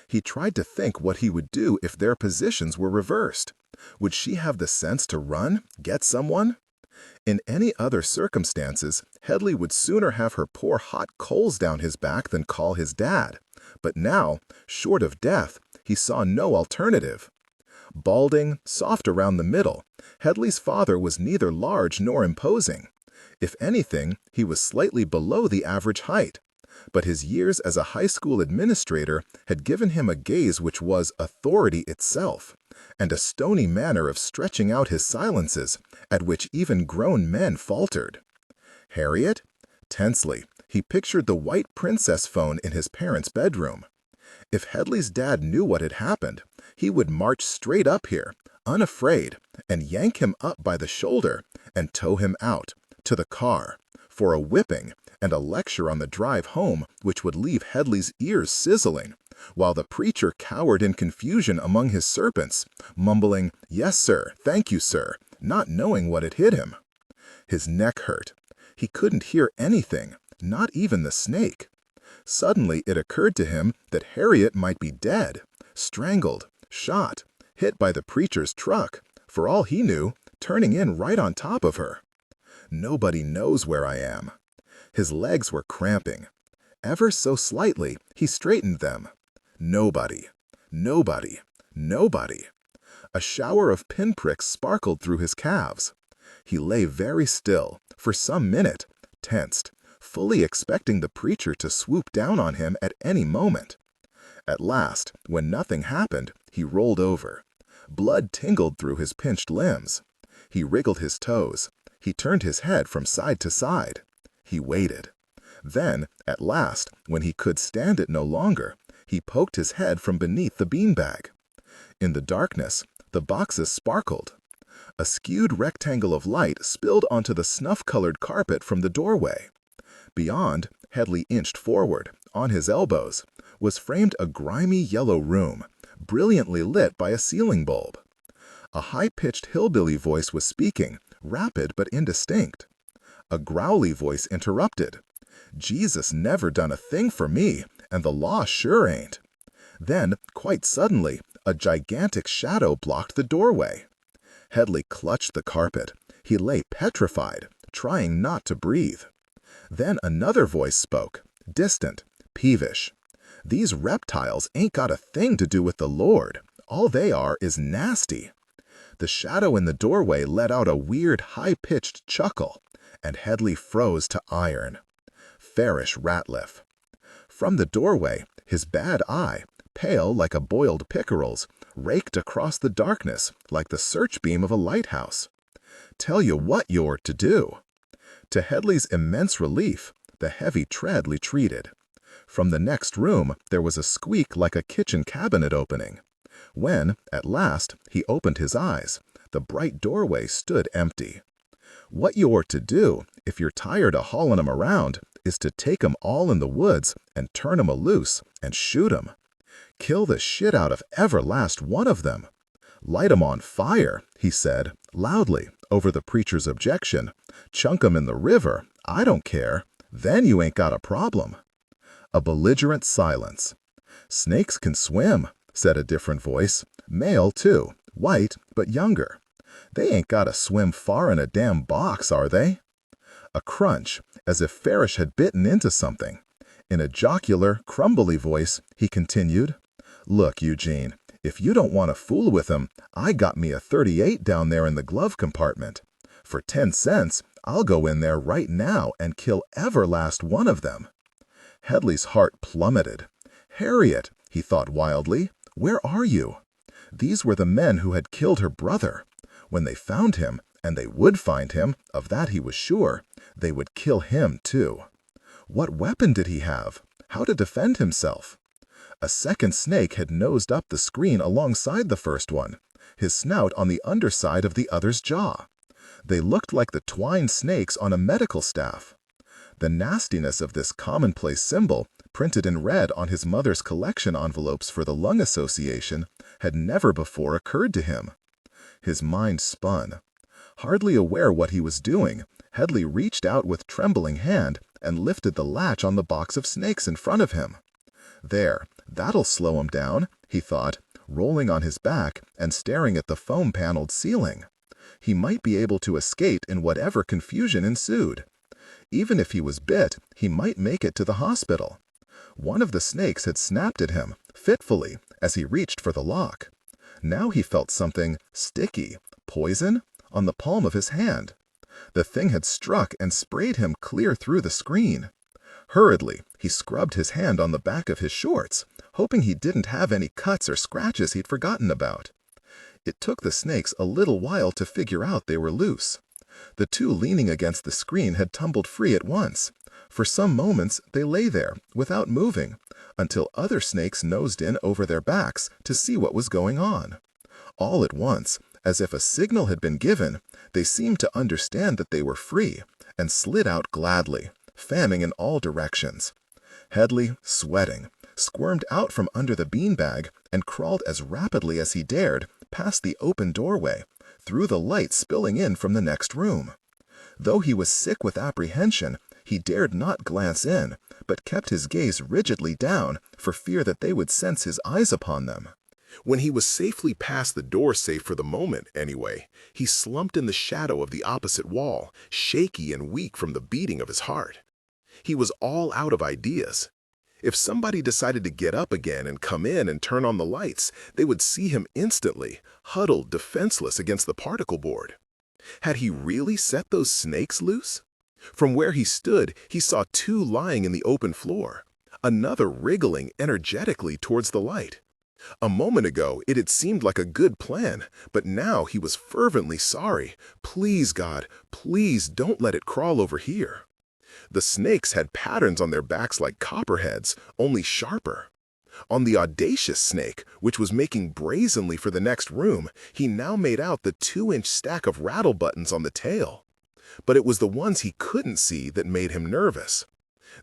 He tried to think what he would do if their positions were reversed. Would she have the sense to run, get someone? In any other circumstances, Headley would sooner have her pour hot coals down his back than call his dad. But now, short of death, he saw no alternative. Balding, soft around the middle, Headley's father was neither large nor imposing. If anything, he was slightly below the average height. But his years as a high school administrator had given him a gaze which was authority itself, and a stony manner of stretching out his silences, at which even grown men faltered. Harriet? Tensely, he pictured the white princess phone in his parents' bedroom. If Headley's dad knew what had happened, he would march straight up here, unafraid, and yank him up by the shoulder and tow him out, to the car, for a whipping and a lecture on the drive home which would leave Headley's ears sizzling, while the preacher cowered in confusion among his serpents, mumbling, "Yes, sir, thank you, sir," not knowing what had hit him. His neck hurt. He couldn't hear anything, not even the snake. Suddenly it occurred to him that Harriet might be dead, strangled, shot, hit by the preacher's truck, for all he knew, turning in right on top of her. Nobody knows where I am. His legs were cramping. Ever so slightly, he straightened them. Nobody. Nobody. Nobody. A shower of pinpricks sparkled through his calves. He lay very still, for some minute, tensed, fully expecting the preacher to swoop down on him at any moment. At last, when nothing happened, he rolled over. Blood tingled through his pinched limbs. He wriggled his toes. He turned his head from side to side. He waited. Then, at last, when he could stand it no longer, he poked his head from beneath the beanbag. In the darkness, the boxes sparkled. A skewed rectangle of light spilled onto the snuff-colored carpet from the doorway. Beyond, Headley inched forward, on his elbows, was framed a grimy yellow room, brilliantly lit by a ceiling bulb. A high-pitched hillbilly voice was speaking, rapid but indistinct. A growly voice interrupted. "Jesus never done a thing for me, and the law sure ain't." Then, quite suddenly, a gigantic shadow blocked the doorway. Headley clutched the carpet. He lay petrified, trying not to breathe. Then another voice spoke, distant, peevish. "These reptiles ain't got a thing to do with the Lord. All they are is nasty." The shadow in the doorway let out a weird, high-pitched chuckle, and Headley froze to iron. Farish Ratliff. From the doorway, his bad eye, pale like a boiled pickerel's, raked across the darkness like the search beam of a lighthouse. "Tell you what you're to do." To Headley's immense relief, the heavy tread retreated. From the next room, there was a squeak like a kitchen cabinet opening. When, at last, he opened his eyes, the bright doorway stood empty. "What you're to do, if you're tired of haulin' 'em around, is to take 'em all in the woods and turn 'em a-loose and shoot 'em. Kill the shit out of ever last one of them. Light 'em on fire," he said, loudly, over the preacher's objection. "Chunk 'em in the river, I don't care. Then you ain't got a problem." A belligerent silence. "Snakes can swim," said a different voice. "Male, too. White, but younger. They ain't gotta swim far in a damn box, are they?" A crunch, as if Farish had bitten into something. In a jocular, crumbly voice, he continued, "Look, Eugene, if you don't want to fool with 'em, I got me a .38 down there in the glove compartment. For 10 cents, I'll go in there right now and kill ever last one of them." Headley's heart plummeted. "Harriet," he thought wildly, "where are you?" These were the men who had killed her brother. When they found him, and they would find him, of that he was sure, they would kill him too. What weapon did he have? How to defend himself? A second snake had nosed up the screen alongside the first one, his snout on the underside of the other's jaw. They looked like the twine snakes on a medical staff. The nastiness of this commonplace symbol, printed in red on his mother's collection envelopes for the Lung Association, had never before occurred to him. His mind spun. Hardly aware what he was doing, Headley reached out with trembling hand and lifted the latch on the box of snakes in front of him. "There, that'll slow him down," he thought, rolling on his back and staring at the foam-paneled ceiling. He might be able to escape in whatever confusion ensued. Even if he was bit, he might make it to the hospital. One of the snakes had snapped at him, fitfully, as he reached for the lock. Now he felt something sticky, poison, on the palm of his hand. The thing had struck and sprayed him clear through the screen. Hurriedly, he scrubbed his hand on the back of his shorts, hoping he didn't have any cuts or scratches he'd forgotten about. It took the snakes a little while to figure out they were loose. The two leaning against the screen had tumbled free at once. For some moments they lay there, without moving, until other snakes nosed in over their backs to see what was going on. All at once, as if a signal had been given, they seemed to understand that they were free, and slid out gladly, fanning in all directions. Headley, sweating, squirmed out from under the beanbag and crawled as rapidly as he dared past the open doorway, through the light spilling in from the next room. Though he was sick with apprehension, he dared not glance in, but kept his gaze rigidly down for fear that they would sense his eyes upon them. When he was safely past the door safe for the moment, anyway, he slumped in the shadow of the opposite wall, shaky and weak from the beating of his heart. He was all out of ideas. If somebody decided to get up again and come in and turn on the lights, they would see him instantly, huddled defenseless against the particle board. Had he really set those snakes loose? From where he stood, he saw two lying in the open floor, another wriggling energetically towards the light. A moment ago, it had seemed like a good plan, but now he was fervently sorry. Please, God, please don't let it crawl over here. The snakes had patterns on their backs like copperheads, only sharper. On the audacious snake, which was making brazenly for the next room, he now made out the 2-inch stack of rattle buttons on the tail. But it was the ones he couldn't see that made him nervous.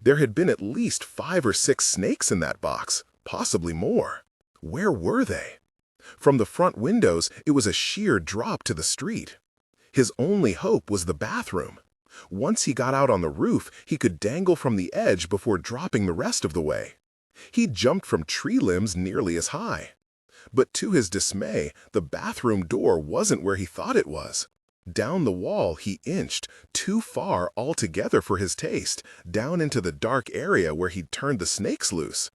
There had been at least 5 or 6 snakes in that box, possibly more. Where were they? From the front windows, it was a sheer drop to the street. His only hope was the bathroom. Once he got out on the roof, he could dangle from the edge before dropping the rest of the way. He jumped from tree limbs nearly as high. But to his dismay, the bathroom door wasn't where he thought it was. Down the wall he inched, too far altogether for his taste, down into the dark area where he'd turned the snakes loose.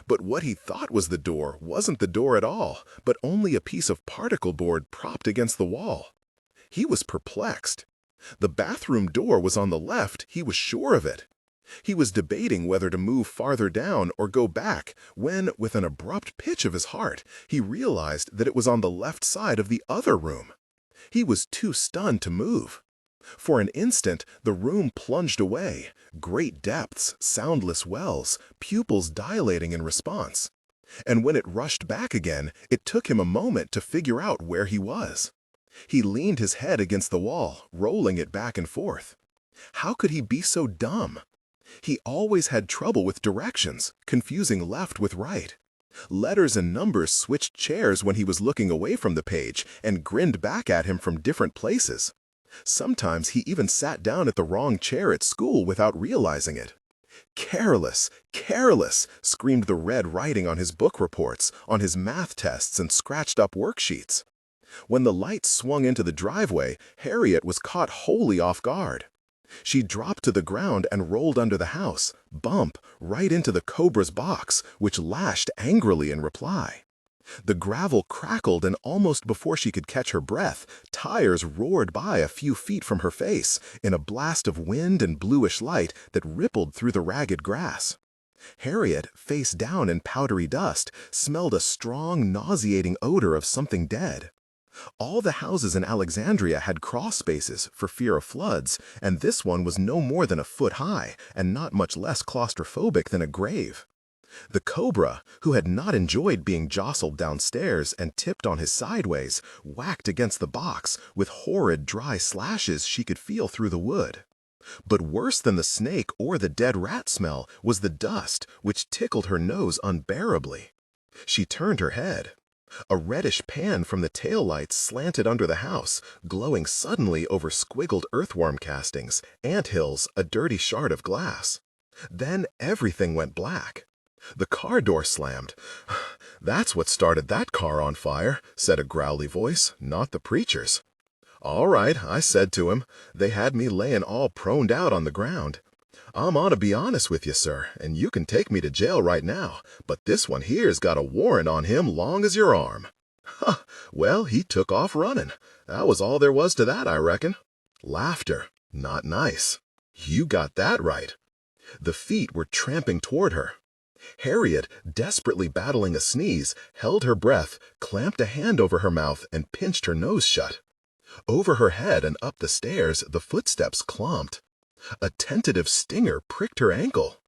But what he thought was the door wasn't the door at all, but only a piece of particle board propped against the wall. He was perplexed. The bathroom door was on the left, he was sure of it. He was debating whether to move farther down or go back when, with an abrupt pitch of his heart, he realized that it was on the left side of the other room. He was too stunned to move. For an instant, the room plunged away, great depths, soundless wells, pupils dilating in response. And when it rushed back again, it took him a moment to figure out where he was. He leaned his head against the wall, rolling it back and forth. How could he be so dumb? He always had trouble with directions, confusing left with right. Letters and numbers switched chairs when he was looking away from the page and grinned back at him from different places. Sometimes he even sat down at the wrong chair at school without realizing it. "Careless, careless," screamed the red writing on his book reports, on his math tests and scratched-up worksheets. When the light swung into the driveway, Harriet was caught wholly off guard. She dropped to the ground and rolled under the house, bump, right into the cobra's box, which lashed angrily in reply. The gravel crackled, and almost before she could catch her breath, tires roared by a few feet from her face, in a blast of wind and bluish light that rippled through the ragged grass. Harriet, face down in powdery dust, smelled a strong, nauseating odor of something dead. All the houses in Alexandria had crawl spaces for fear of floods, and this one was no more than a foot high and not much less claustrophobic than a grave. The cobra, who had not enjoyed being jostled downstairs and tipped on his sideways, whacked against the box with horrid dry slashes she could feel through the wood. But worse than the snake or the dead rat smell was the dust, which tickled her nose unbearably. She turned her head. A reddish pan from the taillights slanted under the house, glowing suddenly over squiggled earthworm castings, anthills, a dirty shard of glass. Then everything went black. The car door slammed. "That's what started that car on fire," said a growly voice, not the preacher's. "All right," I said to him. "They had me laying all proned out on the ground. I'm on to be honest with you, sir, and you can take me to jail right now, but this one here's got a warrant on him long as your arm." "Huh, well, he took off running. That was all there was to that, I reckon." Laughter. Not nice. You got that right. The feet were tramping toward her. Harriet, desperately battling a sneeze, held her breath, clamped a hand over her mouth, and pinched her nose shut. Over her head and up the stairs, the footsteps clomped. A tentative stinger pricked her ankle.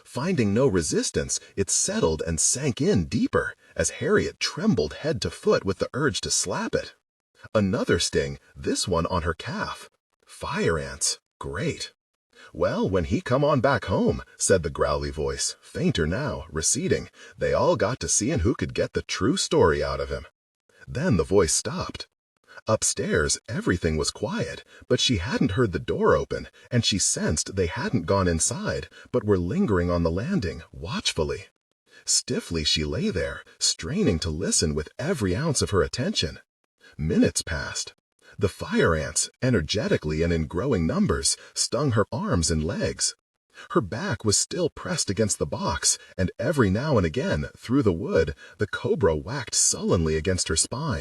Finding no resistance, it settled and sank in deeper as Harriet trembled head to foot with the urge to slap it. Another sting, this one on her calf. Fire ants. Great. "Well, when he come on back home," said the growly voice, fainter now, receding, "they all got to seeing who could get the true story out of him." Then the voice stopped. Upstairs, everything was quiet, but she hadn't heard the door open, and she sensed they hadn't gone inside, but were lingering on the landing, watchfully. Stiffly she lay there, straining to listen with every ounce of her attention. Minutes passed. The fire ants, energetically and in growing numbers, stung her arms and legs. Her back was still pressed against the box, and every now and again, through the wood, the cobra whacked sullenly against her spine.